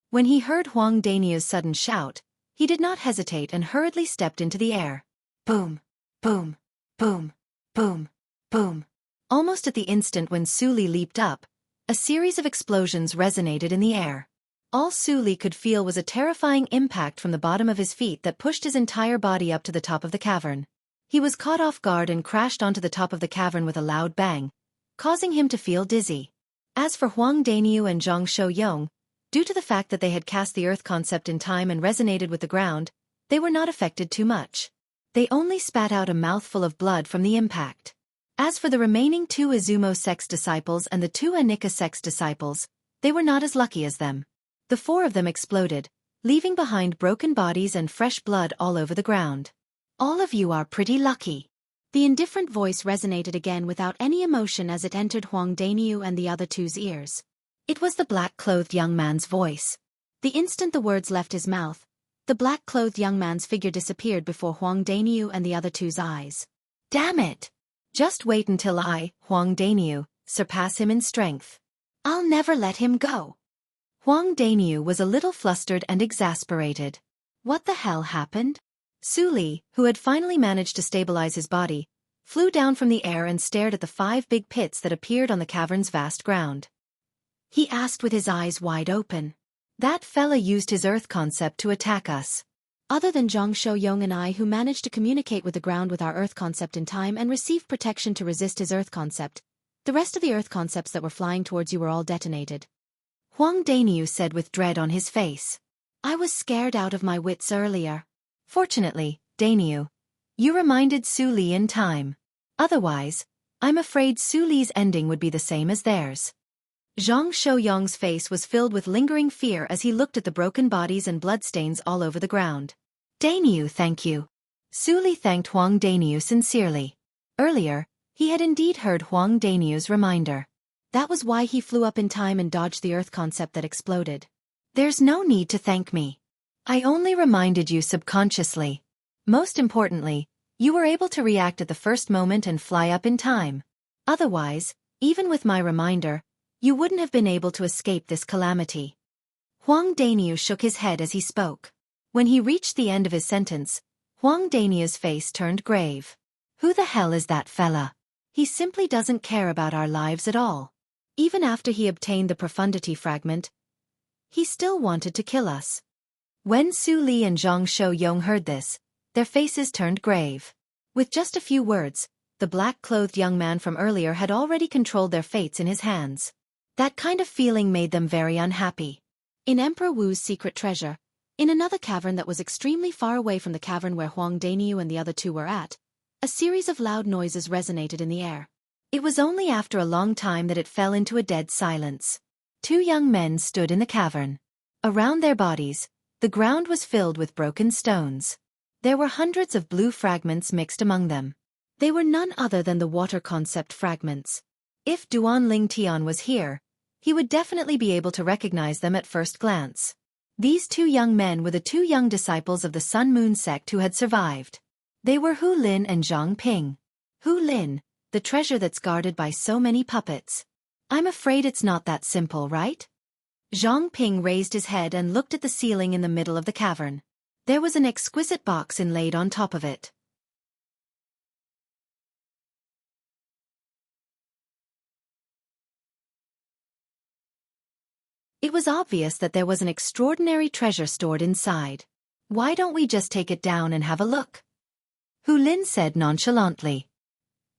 When he heard Huang Dainiu's sudden shout, he did not hesitate and hurriedly stepped into the air. Boom, boom, boom, boom, boom. Almost at the instant when Su Li leaped up, a series of explosions resonated in the air. All Su Li could feel was a terrifying impact from the bottom of his feet that pushed his entire body up to the top of the cavern. He was caught off guard and crashed onto the top of the cavern with a loud bang, causing him to feel dizzy. As for Huang Dainiu and Zhang Shouyong, due to the fact that they had cast the Earth concept in time and resonated with the ground, they were not affected too much. They only spat out a mouthful of blood from the impact. As for the remaining 2 Izumo sect's disciples and the 2 Anika sect's disciples, they were not as lucky as them. The 4 of them exploded, leaving behind broken bodies and fresh blood all over the ground. All of you are pretty lucky. The indifferent voice resonated again without any emotion as it entered Huang Daniu and the other 2's ears. It was the black-clothed young man's voice. The instant the words left his mouth, the black-clothed young man's figure disappeared before Huang Daniu and the other 2's eyes. Damn it! Just wait until I, Huang Daniu, surpass him in strength. I'll never let him go. Huang Daniu was a little flustered and exasperated. What the hell happened? Su Li, who had finally managed to stabilize his body, flew down from the air and stared at the 5 big pits that appeared on the cavern's vast ground. He asked with his eyes wide open. That fella used his earth concept to attack us. Other than Zhang Shouyong and I, who managed to communicate with the ground with our earth concept in time and received protection to resist his earth concept, the rest of the earth concepts that were flying towards you were all detonated. Huang Daniu said with dread on his face. I was scared out of my wits earlier. Fortunately, Daniu, you reminded Su Li in time. Otherwise, I'm afraid Su Li's ending would be the same as theirs. Zhang Shouyong's face was filled with lingering fear as he looked at the broken bodies and bloodstains all over the ground. Daniu, thank you. Su Li thanked Huang Daniu sincerely. Earlier, he had indeed heard Huang Daniu's reminder. That was why he flew up in time and dodged the earth concept that exploded. There's no need to thank me. I only reminded you subconsciously. Most importantly, you were able to react at the first moment and fly up in time. Otherwise, even with my reminder, you wouldn't have been able to escape this calamity. Huang Daniu shook his head as he spoke. When he reached the end of his sentence, Huang Daniu's face turned grave. Who the hell is that fella? He simply doesn't care about our lives at all. Even after he obtained the profundity fragment, he still wanted to kill us. When Su Li and Zhang Shouyong heard this, their faces turned grave. With just a few words, the black-clothed young man from earlier had already controlled their fates in his hands. That kind of feeling made them very unhappy. In Emperor Wu's secret treasure, in another cavern that was extremely far away from the cavern where Huang Daniu and the other 2 were at, a series of loud noises resonated in the air. It was only after a long time that it fell into a dead silence. 2 young men stood in the cavern. Around their bodies, the ground was filled with broken stones. There were hundreds of blue fragments mixed among them. They were none other than the water concept fragments. If Duan Ling Tian was here, he would definitely be able to recognize them at first glance. These 2 young men were the 2 young disciples of the Sun Moon sect who had survived. They were Hu Lin and Zhang Ping. Hu Lin, the treasure that's guarded by so many puppets. I'm afraid it's not that simple, right? Zhang Ping raised his head and looked at the ceiling in the middle of the cavern. There was an exquisite box inlaid on top of it. It was obvious that there was an extraordinary treasure stored inside. Why don't we just take it down and have a look? Hu Lin said nonchalantly.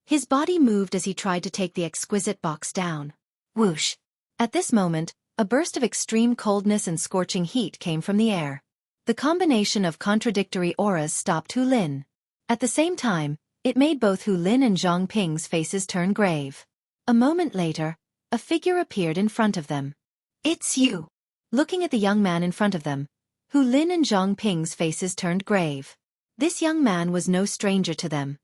His body moved as he tried to take the exquisite box down. Whoosh! At this moment, a burst of extreme coldness and scorching heat came from the air. The combination of contradictory auras stopped Hu Lin. At the same time, it made both Hu Lin and Zhang Ping's faces turn grave. A moment later, a figure appeared in front of them. It's you! Looking at the young man in front of them, Hu Lin and Zhang Ping's faces turned grave. This young man was no stranger to them.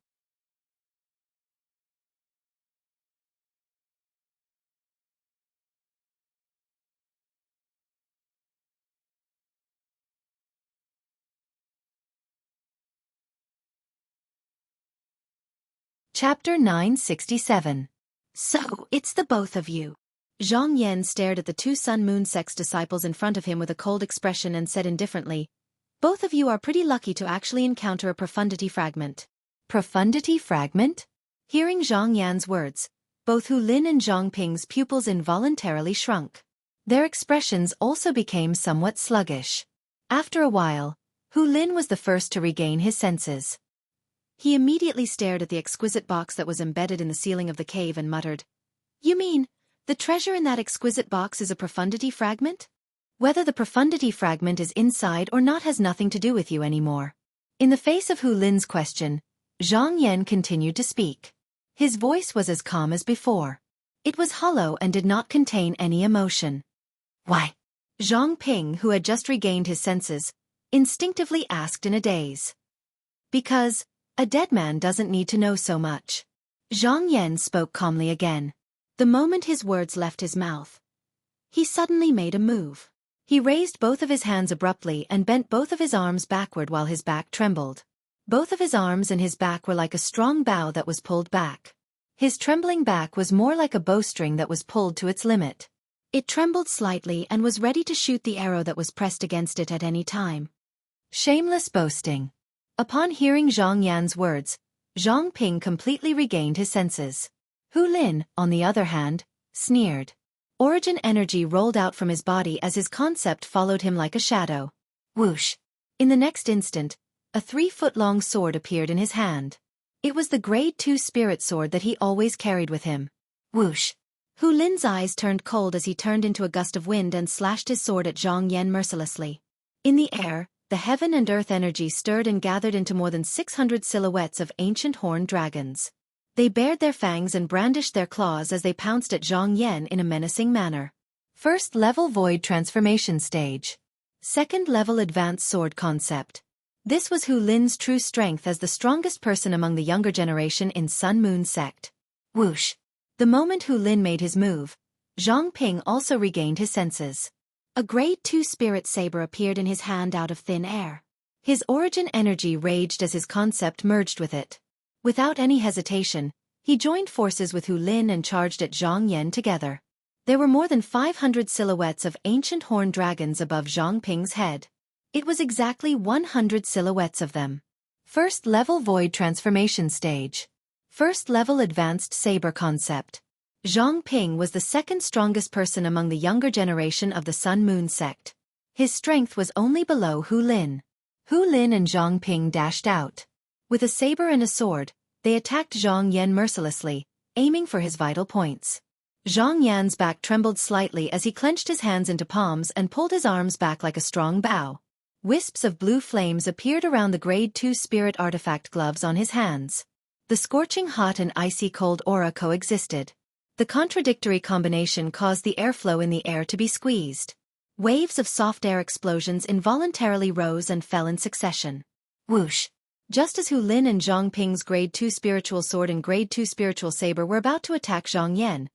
Chapter 967. So, it's the both of you. Zhang Yan stared at the 2 Sun Moon sect's disciples in front of him with a cold expression and said indifferently, both of you are pretty lucky to actually encounter a profundity fragment. Profundity fragment? Hearing Zhang Yan's words, both Hu Lin and Zhang Ping's pupils involuntarily shrunk. Their expressions also became somewhat sluggish. After a while, Hu Lin was the first to regain his senses. He immediately stared at the exquisite box that was embedded in the ceiling of the cave and muttered, You mean, the treasure in that exquisite box is a profundity fragment? Whether the profundity fragment is inside or not has nothing to do with you anymore. In the face of Hu Lin's question, Zhang Yan continued to speak. His voice was as calm as before. It was hollow and did not contain any emotion. Why? Zhang Ping, who had just regained his senses, instinctively asked in a daze. Because a dead man doesn't need to know so much. Zhang Yan spoke calmly again. The moment his words left his mouth, he suddenly made a move. He raised both of his hands abruptly and bent both of his arms backward while his back trembled. Both of his arms and his back were like a strong bow that was pulled back. His trembling back was more like a bowstring that was pulled to its limit. It trembled slightly and was ready to shoot the arrow that was pressed against it at any time. Shameless boasting. Upon hearing Zhang Yan's words, Zhang Ping completely regained his senses. Hu Lin, on the other hand, sneered. Origin energy rolled out from his body as his concept followed him like a shadow. Whoosh! In the next instant, a 3-foot-long sword appeared in his hand. It was the Grade 2 spirit sword that he always carried with him. Whoosh! Hu Lin's eyes turned cold as he turned into a gust of wind and slashed his sword at Zhang Yan mercilessly. In the air, the heaven and earth energy stirred and gathered into more than 600 silhouettes of ancient horned dragons. They bared their fangs and brandished their claws as they pounced at Zhang Yan in a menacing manner. First level Void Transformation Stage. Second level Advanced Sword Concept. This was Hu Lin's true strength as the strongest person among the younger generation in Sun Moon Sect. Whoosh! The moment Hu Lin made his move, Zhang Ping also regained his senses. A Grade 2 spirit saber appeared in his hand out of thin air. His origin energy raged as his concept merged with it. Without any hesitation, he joined forces with Hu Lin and charged at Zhang Yan together. There were more than 500 silhouettes of ancient horned dragons above Zhang Ping's head. It was exactly 100 silhouettes of them. First level Void Transformation Stage. First level Advanced Saber Concept. Zhang Ping was the second strongest person among the younger generation of the Sun Moon Sect. His strength was only below Hu Lin. Hu Lin and Zhang Ping dashed out. With a saber and a sword, they attacked Zhang Yan mercilessly, aiming for his vital points. Zhang Yan's back trembled slightly as he clenched his hands into palms and pulled his arms back like a strong bow. Wisps of blue flames appeared around the Grade 2 spirit artifact gloves on his hands. The scorching hot and icy cold aura coexisted. The contradictory combination caused the airflow in the air to be squeezed. Waves of soft air explosions involuntarily rose and fell in succession. Whoosh! Just as Hu Lin and Zhang Ping's Grade 2 spiritual sword and Grade 2 spiritual saber were about to attack Zhang Yan,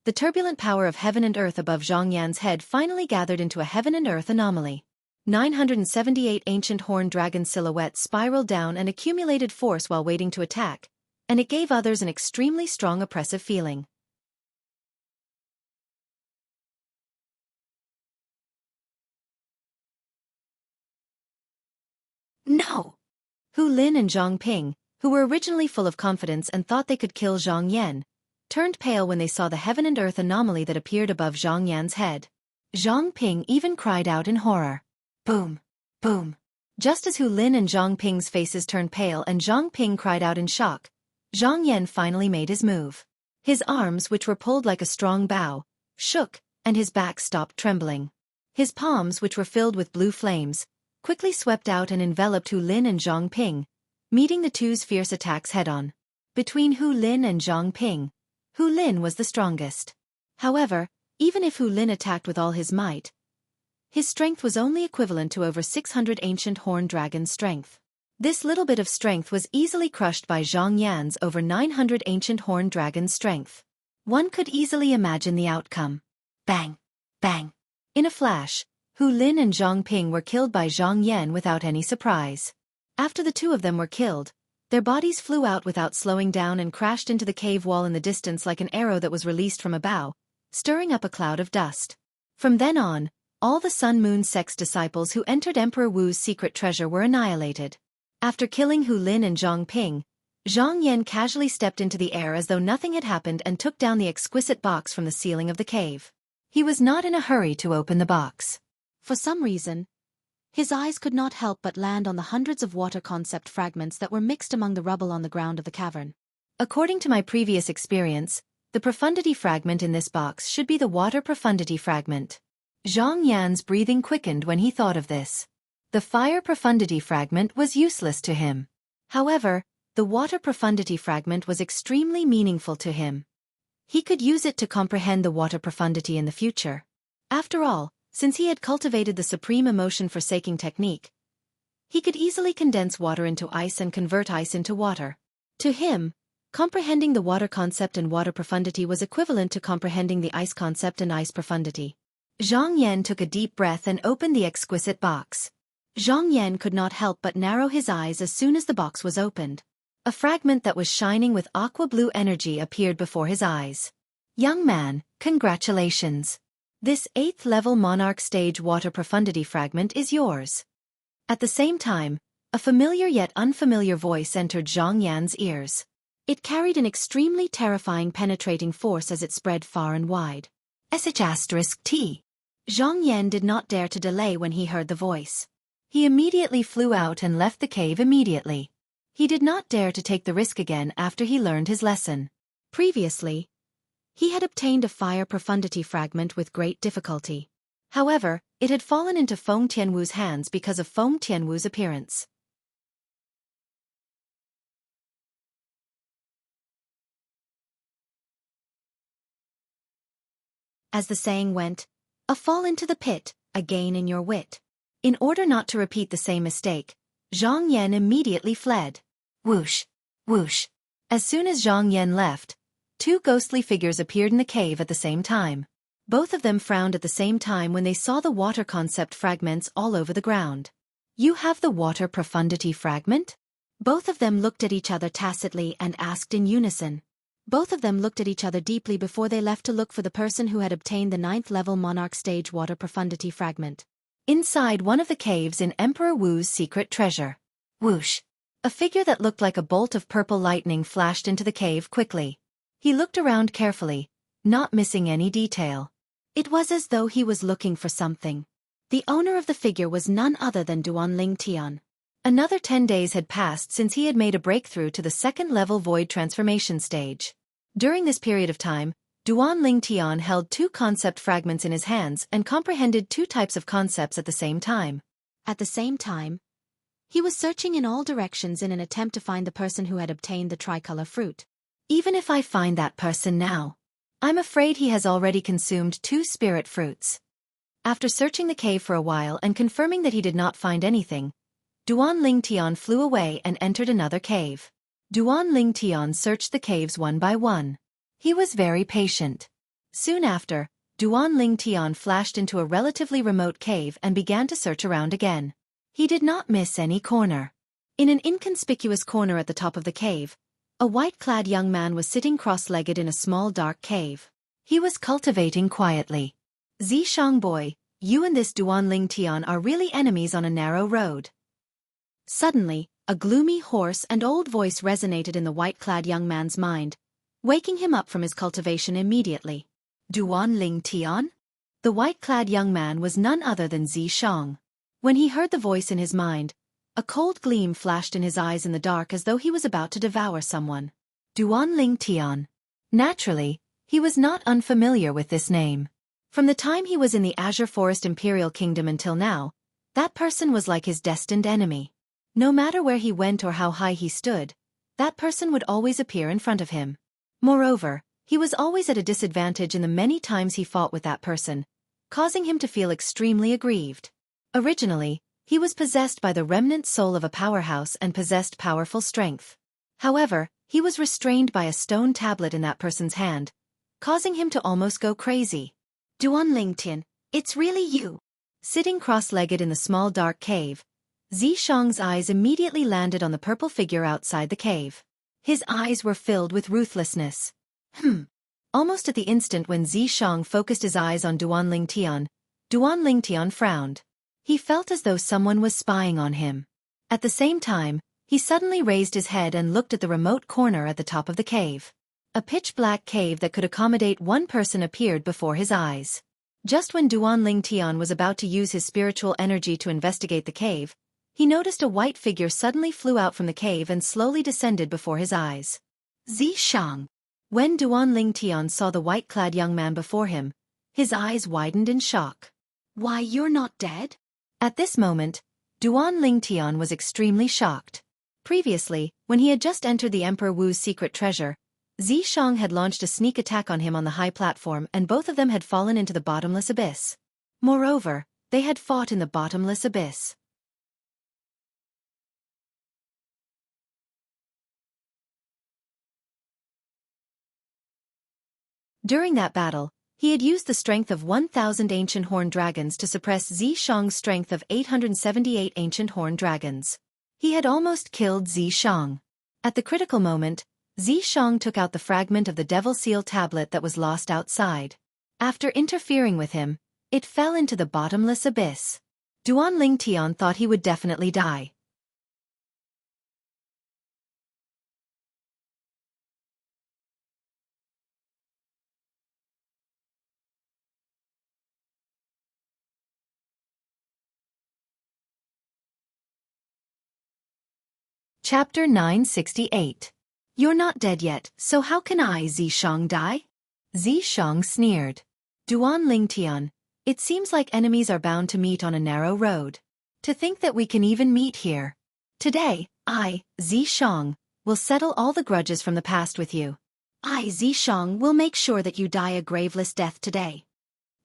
the turbulent power of heaven and earth above Zhang Yan's head finally gathered into a heaven and earth anomaly. 978 ancient horned dragon silhouettes spiraled down and accumulated force while waiting to attack, and it gave others an extremely strong oppressive feeling. No! Hu Lin and Zhang Ping, who were originally full of confidence and thought they could kill Zhang Yan, turned pale when they saw the heaven and earth anomaly that appeared above Zhang Yan's head. Zhang Ping even cried out in horror. Boom! Boom! Just as Hu Lin and Zhang Ping's faces turned pale and Zhang Ping cried out in shock, Zhang Yan finally made his move. His arms, which were pulled like a strong bow, shook, and his back stopped trembling. His palms, which were filled with blue flames, quickly swept out and enveloped Hu Lin and Zhang Ping, meeting the two's fierce attacks head-on. Between Hu Lin and Zhang Ping, Hu Lin was the strongest. However, even if Hu Lin attacked with all his might, his strength was only equivalent to over 600 ancient horned dragons' strength. This little bit of strength was easily crushed by Zhang Yan's over 900 ancient horned dragons' strength. One could easily imagine the outcome. Bang! Bang! In a flash, Hu Lin and Zhang Ping were killed by Zhang Yan without any surprise. After the two of them were killed, their bodies flew out without slowing down and crashed into the cave wall in the distance like an arrow that was released from a bow, stirring up a cloud of dust. From then on, all the Sun Moon Sect's disciples who entered Emperor Wu's secret treasure were annihilated. After killing Hu Lin and Zhang Ping, Zhang Yan casually stepped into the air as though nothing had happened and took down the exquisite box from the ceiling of the cave. He was not in a hurry to open the box. For some reason, his eyes could not help but land on the hundreds of water concept fragments that were mixed among the rubble on the ground of the cavern. According to my previous experience, the profundity fragment in this box should be the water profundity fragment. Zhang Yan's breathing quickened when he thought of this. The fire profundity fragment was useless to him. However, the water profundity fragment was extremely meaningful to him. He could use it to comprehend the water profundity in the future. After all, since he had cultivated the supreme emotion-forsaking technique, he could easily condense water into ice and convert ice into water. To him, comprehending the water concept and water profundity was equivalent to comprehending the ice concept and ice profundity. Zhang Yan took a deep breath and opened the exquisite box. Zhang Yan could not help but narrow his eyes as soon as the box was opened. A fragment that was shining with aqua-blue energy appeared before his eyes. Young man, congratulations. This 8th level Monarch Stage Water Profundity fragment is yours. At the same time, a familiar yet unfamiliar voice entered Zhang Yan's ears. It carried an extremely terrifying penetrating force as it spread far and wide. *T. Zhang Yan did not dare to delay when he heard the voice. He immediately flew out and left the cave immediately. He did not dare to take the risk again after he learned his lesson. Previously, he had obtained a fire profundity fragment with great difficulty. However, it had fallen into Feng Tianwu's hands because of Feng Tianwu's appearance. As the saying went, a fall into the pit, a gain in your wit. In order not to repeat the same mistake, Zhang Yan immediately fled. Whoosh! Whoosh! As soon as Zhang Yan left, 2 ghostly figures appeared in the cave at the same time. Both of them frowned at the same time when they saw the water concept fragments all over the ground. You have the water profundity fragment? Both of them looked at each other tacitly and asked in unison. Both of them looked at each other deeply before they left to look for the person who had obtained the 9th level Monarch Stage Water Profundity fragment. Inside one of the caves in Emperor Wu's secret treasure. Whoosh! A figure that looked like a bolt of purple lightning flashed into the cave quickly. He looked around carefully, not missing any detail. It was as though he was looking for something. The owner of the figure was none other than Duanling Tian. Another 10 days had passed since he had made a breakthrough to the 2nd level void transformation stage. During this period of time, Duanling Tian held 2 concept fragments in his hands and comprehended 2 types of concepts at the same time. At the same time, he was searching in all directions in an attempt to find the person who had obtained the tricolor fruit. Even if I find that person now, I'm afraid he has already consumed 2 spirit fruits. After searching the cave for a while and confirming that he did not find anything, Duanling Tian flew away and entered another cave. Duanling Tian searched the caves one by one. He was very patient. Soon after, Duanling Tian flashed into a relatively remote cave and began to search around again. He did not miss any corner. In an inconspicuous corner at the top of the cave, a white-clad young man was sitting cross-legged in a small dark cave. He was cultivating quietly. Zishang boy, you and this Duanling Tian are really enemies on a narrow road. Suddenly, a gloomy, hoarse and old voice resonated in the white-clad young man's mind, waking him up from his cultivation immediately. Duanling Tian? The white-clad young man was none other than Zishang. When he heard the voice in his mind, a cold gleam flashed in his eyes in the dark as though he was about to devour someone. Duanling Tian. Naturally, he was not unfamiliar with this name. From the time he was in the Azure Forest Imperial Kingdom until now, that person was like his destined enemy. No matter where he went or how high he stood, that person would always appear in front of him. Moreover, he was always at a disadvantage in the many times he fought with that person, causing him to feel extremely aggrieved. Originally, he was possessed by the remnant soul of a powerhouse and possessed powerful strength. However, he was restrained by a stone tablet in that person's hand, causing him to almost go crazy. Duanling Tian, it's really you. Sitting cross-legged in the small dark cave, Zishang's eyes immediately landed on the purple figure outside the cave. His eyes were filled with ruthlessness. Almost at the instant when Zishang focused his eyes on Duanling Tian frowned. He felt as though someone was spying on him. At the same time, he suddenly raised his head and looked at the remote corner at the top of the cave. A pitch-black cave that could accommodate one person appeared before his eyes. Just when Duanling Tian was about to use his spiritual energy to investigate the cave, he noticed a white figure suddenly flew out from the cave and slowly descended before his eyes. Zishang. When Duanling Tian saw the white-clad young man before him, his eyes widened in shock. Why, you're not dead? At this moment, Duan Lingtian was extremely shocked. Previously, when he had just entered the Emperor Wu's secret treasure, Xianxia had launched a sneak attack on him on the high platform and both of them had fallen into the bottomless abyss. Moreover, they had fought in the bottomless abyss. During that battle, he had used the strength of 1,000 ancient horned dragons to suppress Xianxia's strength of 878 ancient horned dragons. He had almost killed Xianxia. At the critical moment, Xianxia took out the fragment of the Devil Seal tablet that was lost outside. After interfering with him, it fell into the bottomless abyss. Duan Lingtian thought he would definitely die. Chapter 968. You're not dead yet, so how can I, Xianxia, die? Xianxia sneered. Duan Lingtian, it seems like enemies are bound to meet on a narrow road. To think that we can even meet here. Today, I, Xianxia, will settle all the grudges from the past with you. I, Xianxia, will make sure that you die a graveless death today.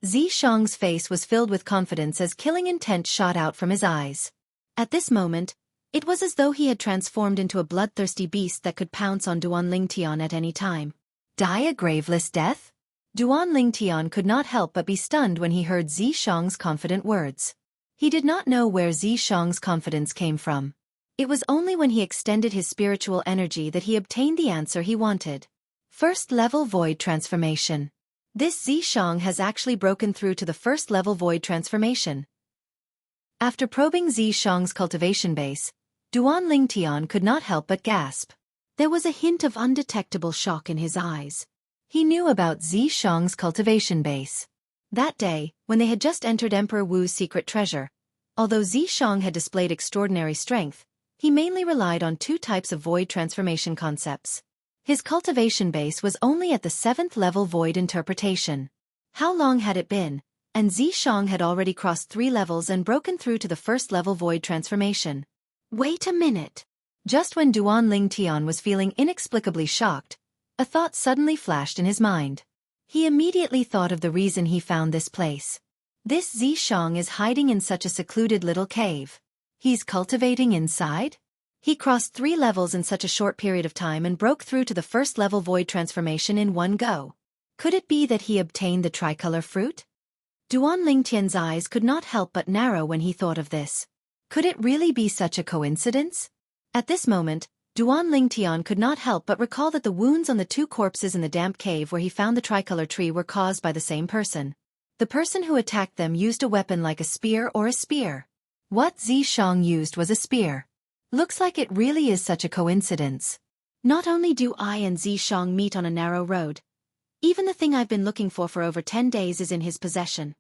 Xianxia's face was filled with confidence as killing intent shot out from his eyes. At this moment, it was as though he had transformed into a bloodthirsty beast that could pounce on Duan Lingtian at any time. Die a graveless death? Duan Lingtian could not help but be stunned when he heard Xianxia's confident words. He did not know where Xianxia's confidence came from. It was only when he extended his spiritual energy that he obtained the answer he wanted. First level void transformation. This Xianxia has actually broken through to the first level void transformation. After probing Xianxia's cultivation base, Duan Lingtian could not help but gasp. There was a hint of undetectable shock in his eyes. He knew about Xianxia's cultivation base. That day, when they had just entered Emperor Wu's secret treasure, although Xianxia had displayed extraordinary strength, he mainly relied on two types of void transformation concepts. His cultivation base was only at the 7th level void interpretation. How long had it been? And Xianxia had already crossed 3 levels and broken through to the first level void transformation. Wait a minute. Just when Duan Lingtian was feeling inexplicably shocked, a thought suddenly flashed in his mind. He immediately thought of the reason he found this place. This Xianxia is hiding in such a secluded little cave. He's cultivating inside? He crossed 3 levels in such a short period of time and broke through to the first level void transformation in one go. Could it be that he obtained the tricolor fruit? Duan Lingtian's eyes could not help but narrow when he thought of this. Could it really be such a coincidence? At this moment, Duan Lingtian could not help but recall that the wounds on the 2 corpses in the damp cave where he found the tricolor tree were caused by the same person. The person who attacked them used a weapon like a spear or a spear. What Xianxia used was a spear. Looks like it really is such a coincidence. Not only do I and Xianxia meet on a narrow road, even the thing I've been looking for over 10 days is in his possession.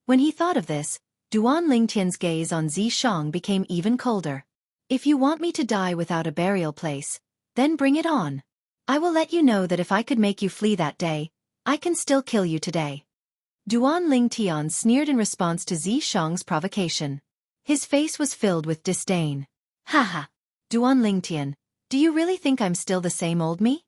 When he thought of this, Duan Lingtian's gaze on Xianxia became even colder. If you want me to die without a burial place, then bring it on. I will let you know that if I could make you flee that day, I can still kill you today. Duan Lingtian sneered in response to Xianxia's provocation. His face was filled with disdain. Haha. Duan Lingtian, do you really think I'm still the same old me?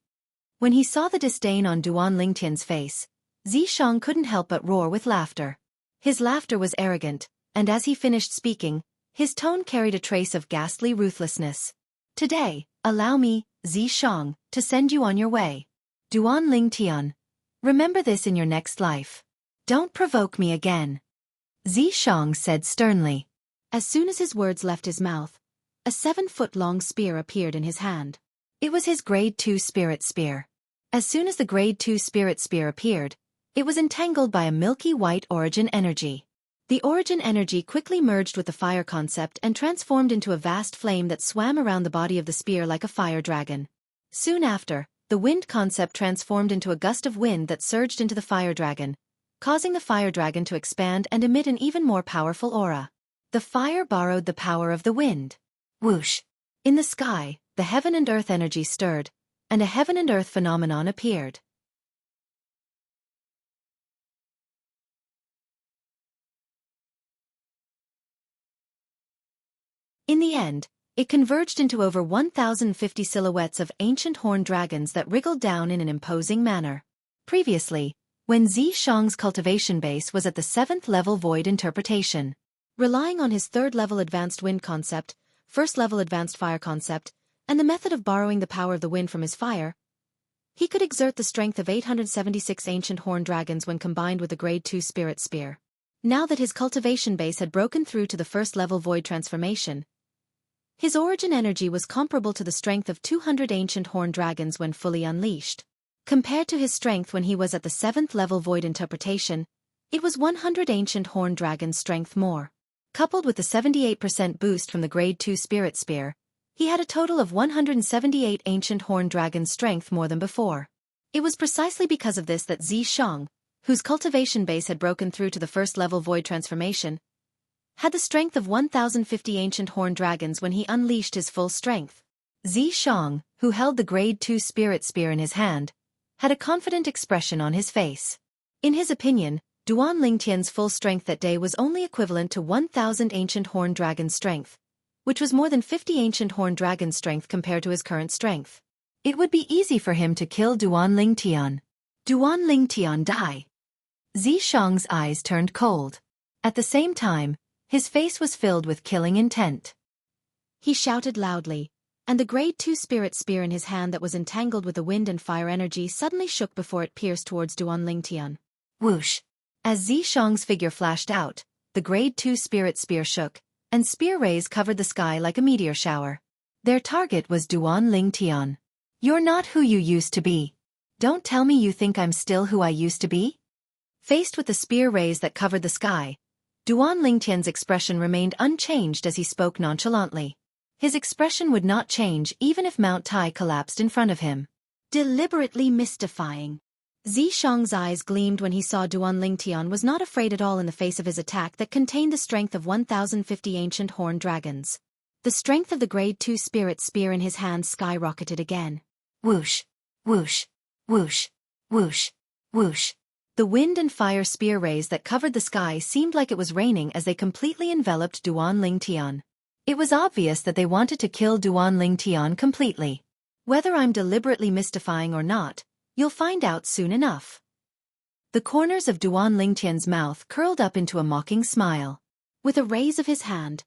When he saw the disdain on Duan Lingtian's face, Xianxia couldn't help but roar with laughter. His laughter was arrogant, and as he finished speaking, his tone carried a trace of ghastly ruthlessness. Today, allow me, Xianxia, to send you on your way. Duan Lingtian. Remember this in your next life. Don't provoke me again. Xianxia said sternly. As soon as his words left his mouth, a 7-foot-long spear appeared in his hand. It was his Grade 2 Spirit Spear. As soon as the Grade 2 Spirit Spear appeared, it was entangled by a milky white origin energy. The origin energy quickly merged with the fire concept and transformed into a vast flame that swam around the body of the spear like a fire dragon. Soon after, the wind concept transformed into a gust of wind that surged into the fire dragon, causing the fire dragon to expand and emit an even more powerful aura. The fire borrowed the power of the wind. Whoosh! In the sky, the heaven and earth energy stirred, and a heaven and earth phenomenon appeared. In the end, it converged into over 1,050 silhouettes of ancient horned dragons that wriggled down in an imposing manner. Previously, when Xianxia's cultivation base was at the 7th level void interpretation. Relying on his 3rd level advanced wind concept, 1st level advanced fire concept, and the method of borrowing the power of the wind from his fire, he could exert the strength of 876 ancient horned dragons when combined with the Grade 2 Spirit Spear. Now that his cultivation base had broken through to the 1st level void transformation, his origin energy was comparable to the strength of 200 ancient horned dragons when fully unleashed. Compared to his strength when he was at the 7th level void interpretation, it was 100 ancient horned dragons' strength more. Coupled with the 78% boost from the Grade 2 Spirit Spear, he had a total of 178 ancient horned dragons' strength more than before. It was precisely because of this that Xianxia, whose cultivation base had broken through to the 1st level void transformation, had the strength of 1,050 ancient horned dragons when he unleashed his full strength. Xianxia, who held the Grade 2 Spirit Spear in his hand, had a confident expression on his face. In his opinion, Duan Lingtian's full strength that day was only equivalent to 1,000 ancient horned dragons' strength, which was more than 50 ancient horned dragons' strength compared to his current strength. It would be easy for him to kill Duan Lingtian. Duan Lingtian die. Xianxia's eyes turned cold. At the same time, his face was filled with killing intent. He shouted loudly, and the Grade 2 Spirit Spear in his hand that was entangled with the wind and fire energy suddenly shook before it pierced towards Duan Lingtian. Whoosh! As Xianxia's figure flashed out, the Grade 2 Spirit Spear shook, and spear rays covered the sky like a meteor shower. Their target was Duan Lingtian. You're not who you used to be. Don't tell me you think I'm still who I used to be? Faced with the spear rays that covered the sky, Duan Lingtian's expression remained unchanged as he spoke nonchalantly. His expression would not change even if Mount Tai collapsed in front of him. Deliberately mystifying. Xianxia's eyes gleamed when he saw Duan Lingtian was not afraid at all in the face of his attack that contained the strength of 1,050 ancient horned dragons. The strength of the Grade 2 Spirit Spear in his hand skyrocketed again. Whoosh! Whoosh! Whoosh! Whoosh! Whoosh! The wind and fire spear rays that covered the sky seemed like it was raining as they completely enveloped Duan Lingtian. It was obvious that they wanted to kill Duan Lingtian completely. Whether I'm deliberately mystifying or not, you'll find out soon enough. The corners of Duan Lingtian's mouth curled up into a mocking smile. With a raise of his hand,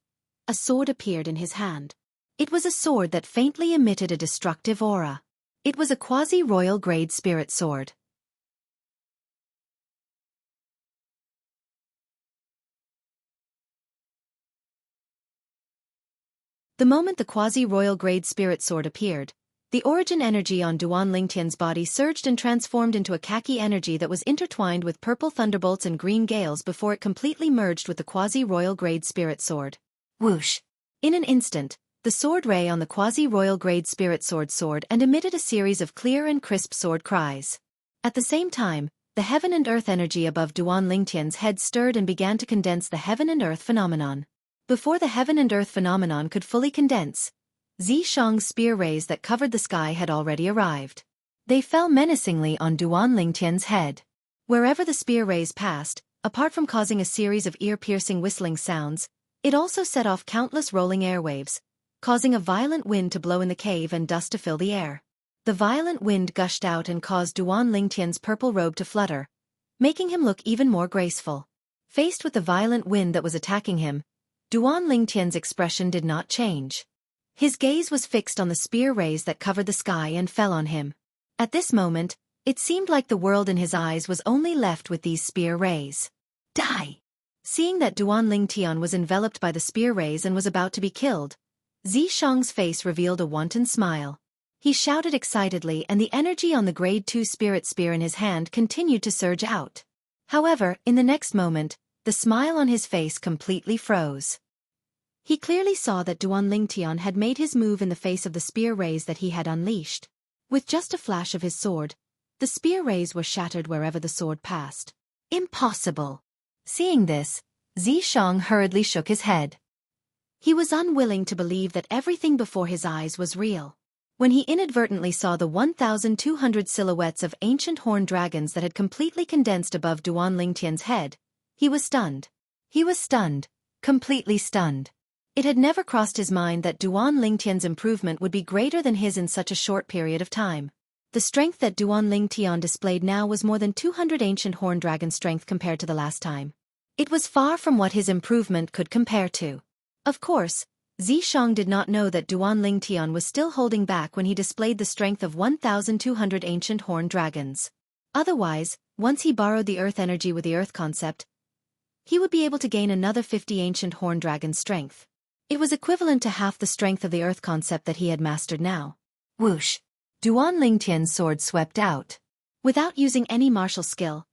a sword appeared in his hand. It was a sword that faintly emitted a destructive aura. It was a quasi-royal grade spirit sword. The moment the quasi-royal grade spirit sword appeared, the origin energy on Duan Lingtian's body surged and transformed into a khaki energy that was intertwined with purple thunderbolts and green gales before it completely merged with the quasi-royal grade spirit sword. Whoosh! In an instant, the sword ray on the quasi-royal grade spirit sword soared and emitted a series of clear and crisp sword cries. At the same time, the heaven and earth energy above Duan Lingtian's head stirred and began to condense the heaven and earth phenomenon. Before the heaven and earth phenomenon could fully condense, Xianxia's spear rays that covered the sky had already arrived. They fell menacingly on Duan Lingtian's head. Wherever the spear rays passed, apart from causing a series of ear-piercing whistling sounds, it also set off countless rolling airwaves, causing a violent wind to blow in the cave and dust to fill the air. The violent wind gushed out and caused Duan Lingtian's purple robe to flutter, making him look even more graceful. Faced with the violent wind that was attacking him, Duan Lingtian's expression did not change. His gaze was fixed on the spear rays that covered the sky and fell on him. At this moment, it seemed like the world in his eyes was only left with these spear rays. Die! Seeing that Duan Lingtian was enveloped by the spear rays and was about to be killed, Xianxia's face revealed a wanton smile. He shouted excitedly and the energy on the Grade 2 Spirit Spear in his hand continued to surge out. However, in the next moment, the smile on his face completely froze. He clearly saw that Duan Lingtian had made his move in the face of the spear rays that he had unleashed. With just a flash of his sword, the spear rays were shattered wherever the sword passed. Impossible! Seeing this, Xianxia hurriedly shook his head. He was unwilling to believe that everything before his eyes was real. When he inadvertently saw the 1,200 silhouettes of ancient horned dragons that had completely condensed above Duan Lingtian's head, he was stunned. He was stunned, completely stunned. It had never crossed his mind that Duan Lingtian's improvement would be greater than his in such a short period of time. The strength that Duan Lingtian displayed now was more than 200 ancient horn dragon strength compared to the last time. It was far from what his improvement could compare to. Of course, Zishang did not know that Duan Lingtian was still holding back when he displayed the strength of 1,200 ancient horn dragons. Otherwise, once he borrowed the earth energy with the earth concept, he would be able to gain another 50 ancient horn dragon strength. It was equivalent to half the strength of the earth concept that he had mastered now. Whoosh! Duan Lingtian's sword swept out. Without using any martial skill,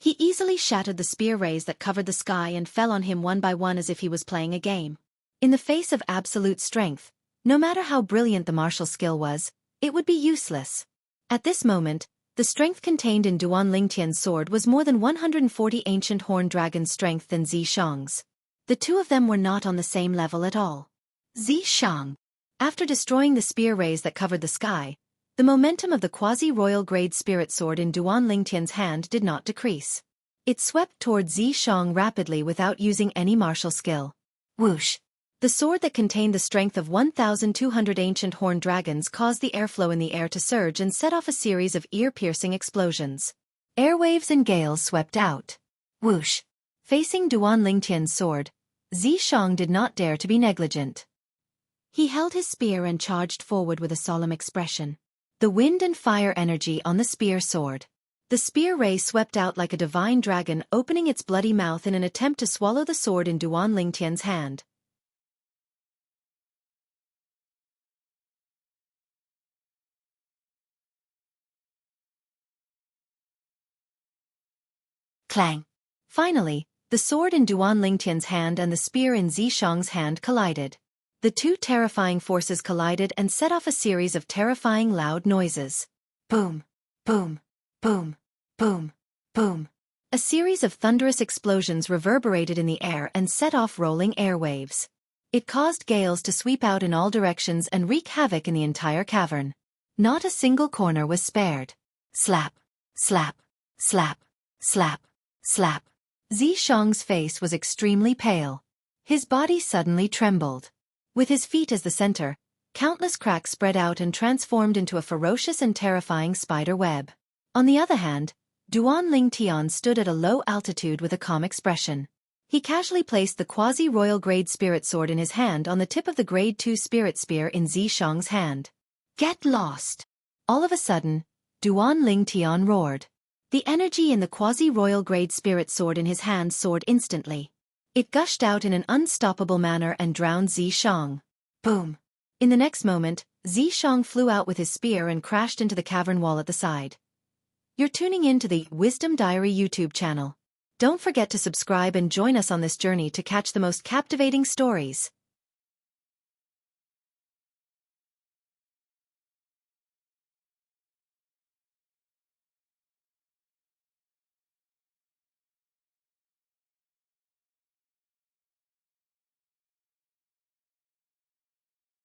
he easily shattered the spear rays that covered the sky and fell on him one by one as if he was playing a game. In the face of absolute strength, no matter how brilliant the martial skill was, it would be useless. At this moment, the strength contained in Duan Lingtian's sword was more than 140 ancient horn dragon strength than Zishang's. The two of them were not on the same level at all. Zishang. After destroying the spear rays that covered the sky, the momentum of the quasi-royal grade spirit sword in Duan Lingtian's hand did not decrease. It swept toward Zishang rapidly without using any martial skill. Whoosh! The sword that contained the strength of 1,200 ancient horn dragons caused the airflow in the air to surge and set off a series of ear-piercing explosions. Airwaves and gales swept out. Whoosh! Facing Duan Lingtian's sword, Zishang did not dare to be negligent. He held his spear and charged forward with a solemn expression. The wind and fire energy on the spear soared. The spear ray swept out like a divine dragon, opening its bloody mouth in an attempt to swallow the sword in Duan Lingtian's hand. Clang! Finally, the sword in Duan Lingtian's hand and the spear in Zishang's hand collided. The two terrifying forces collided and set off a series of terrifying loud noises. Boom! Boom! Boom! Boom! Boom! A series of thunderous explosions reverberated in the air and set off rolling airwaves. It caused gales to sweep out in all directions and wreak havoc in the entire cavern. Not a single corner was spared. Slap! Slap! Slap! Slap! Slap! Zishang's face was extremely pale. His body suddenly trembled. With his feet as the center, countless cracks spread out and transformed into a ferocious and terrifying spider web. On the other hand, Duan Lingtian stood at a low altitude with a calm expression. He casually placed the quasi-royal grade spirit sword in his hand on the tip of the grade 2 spirit spear in Zishang's hand. Get lost! All of a sudden, Duan Lingtian roared. The energy in the quasi-royal grade spirit sword in his hand soared instantly. It gushed out in an unstoppable manner and drowned Zishang. Boom! In the next moment, Zishang flew out with his spear and crashed into the cavern wall at the side. You're tuning in to the Wisdom Diary YouTube channel. Don't forget to subscribe and join us on this journey to catch the most captivating stories.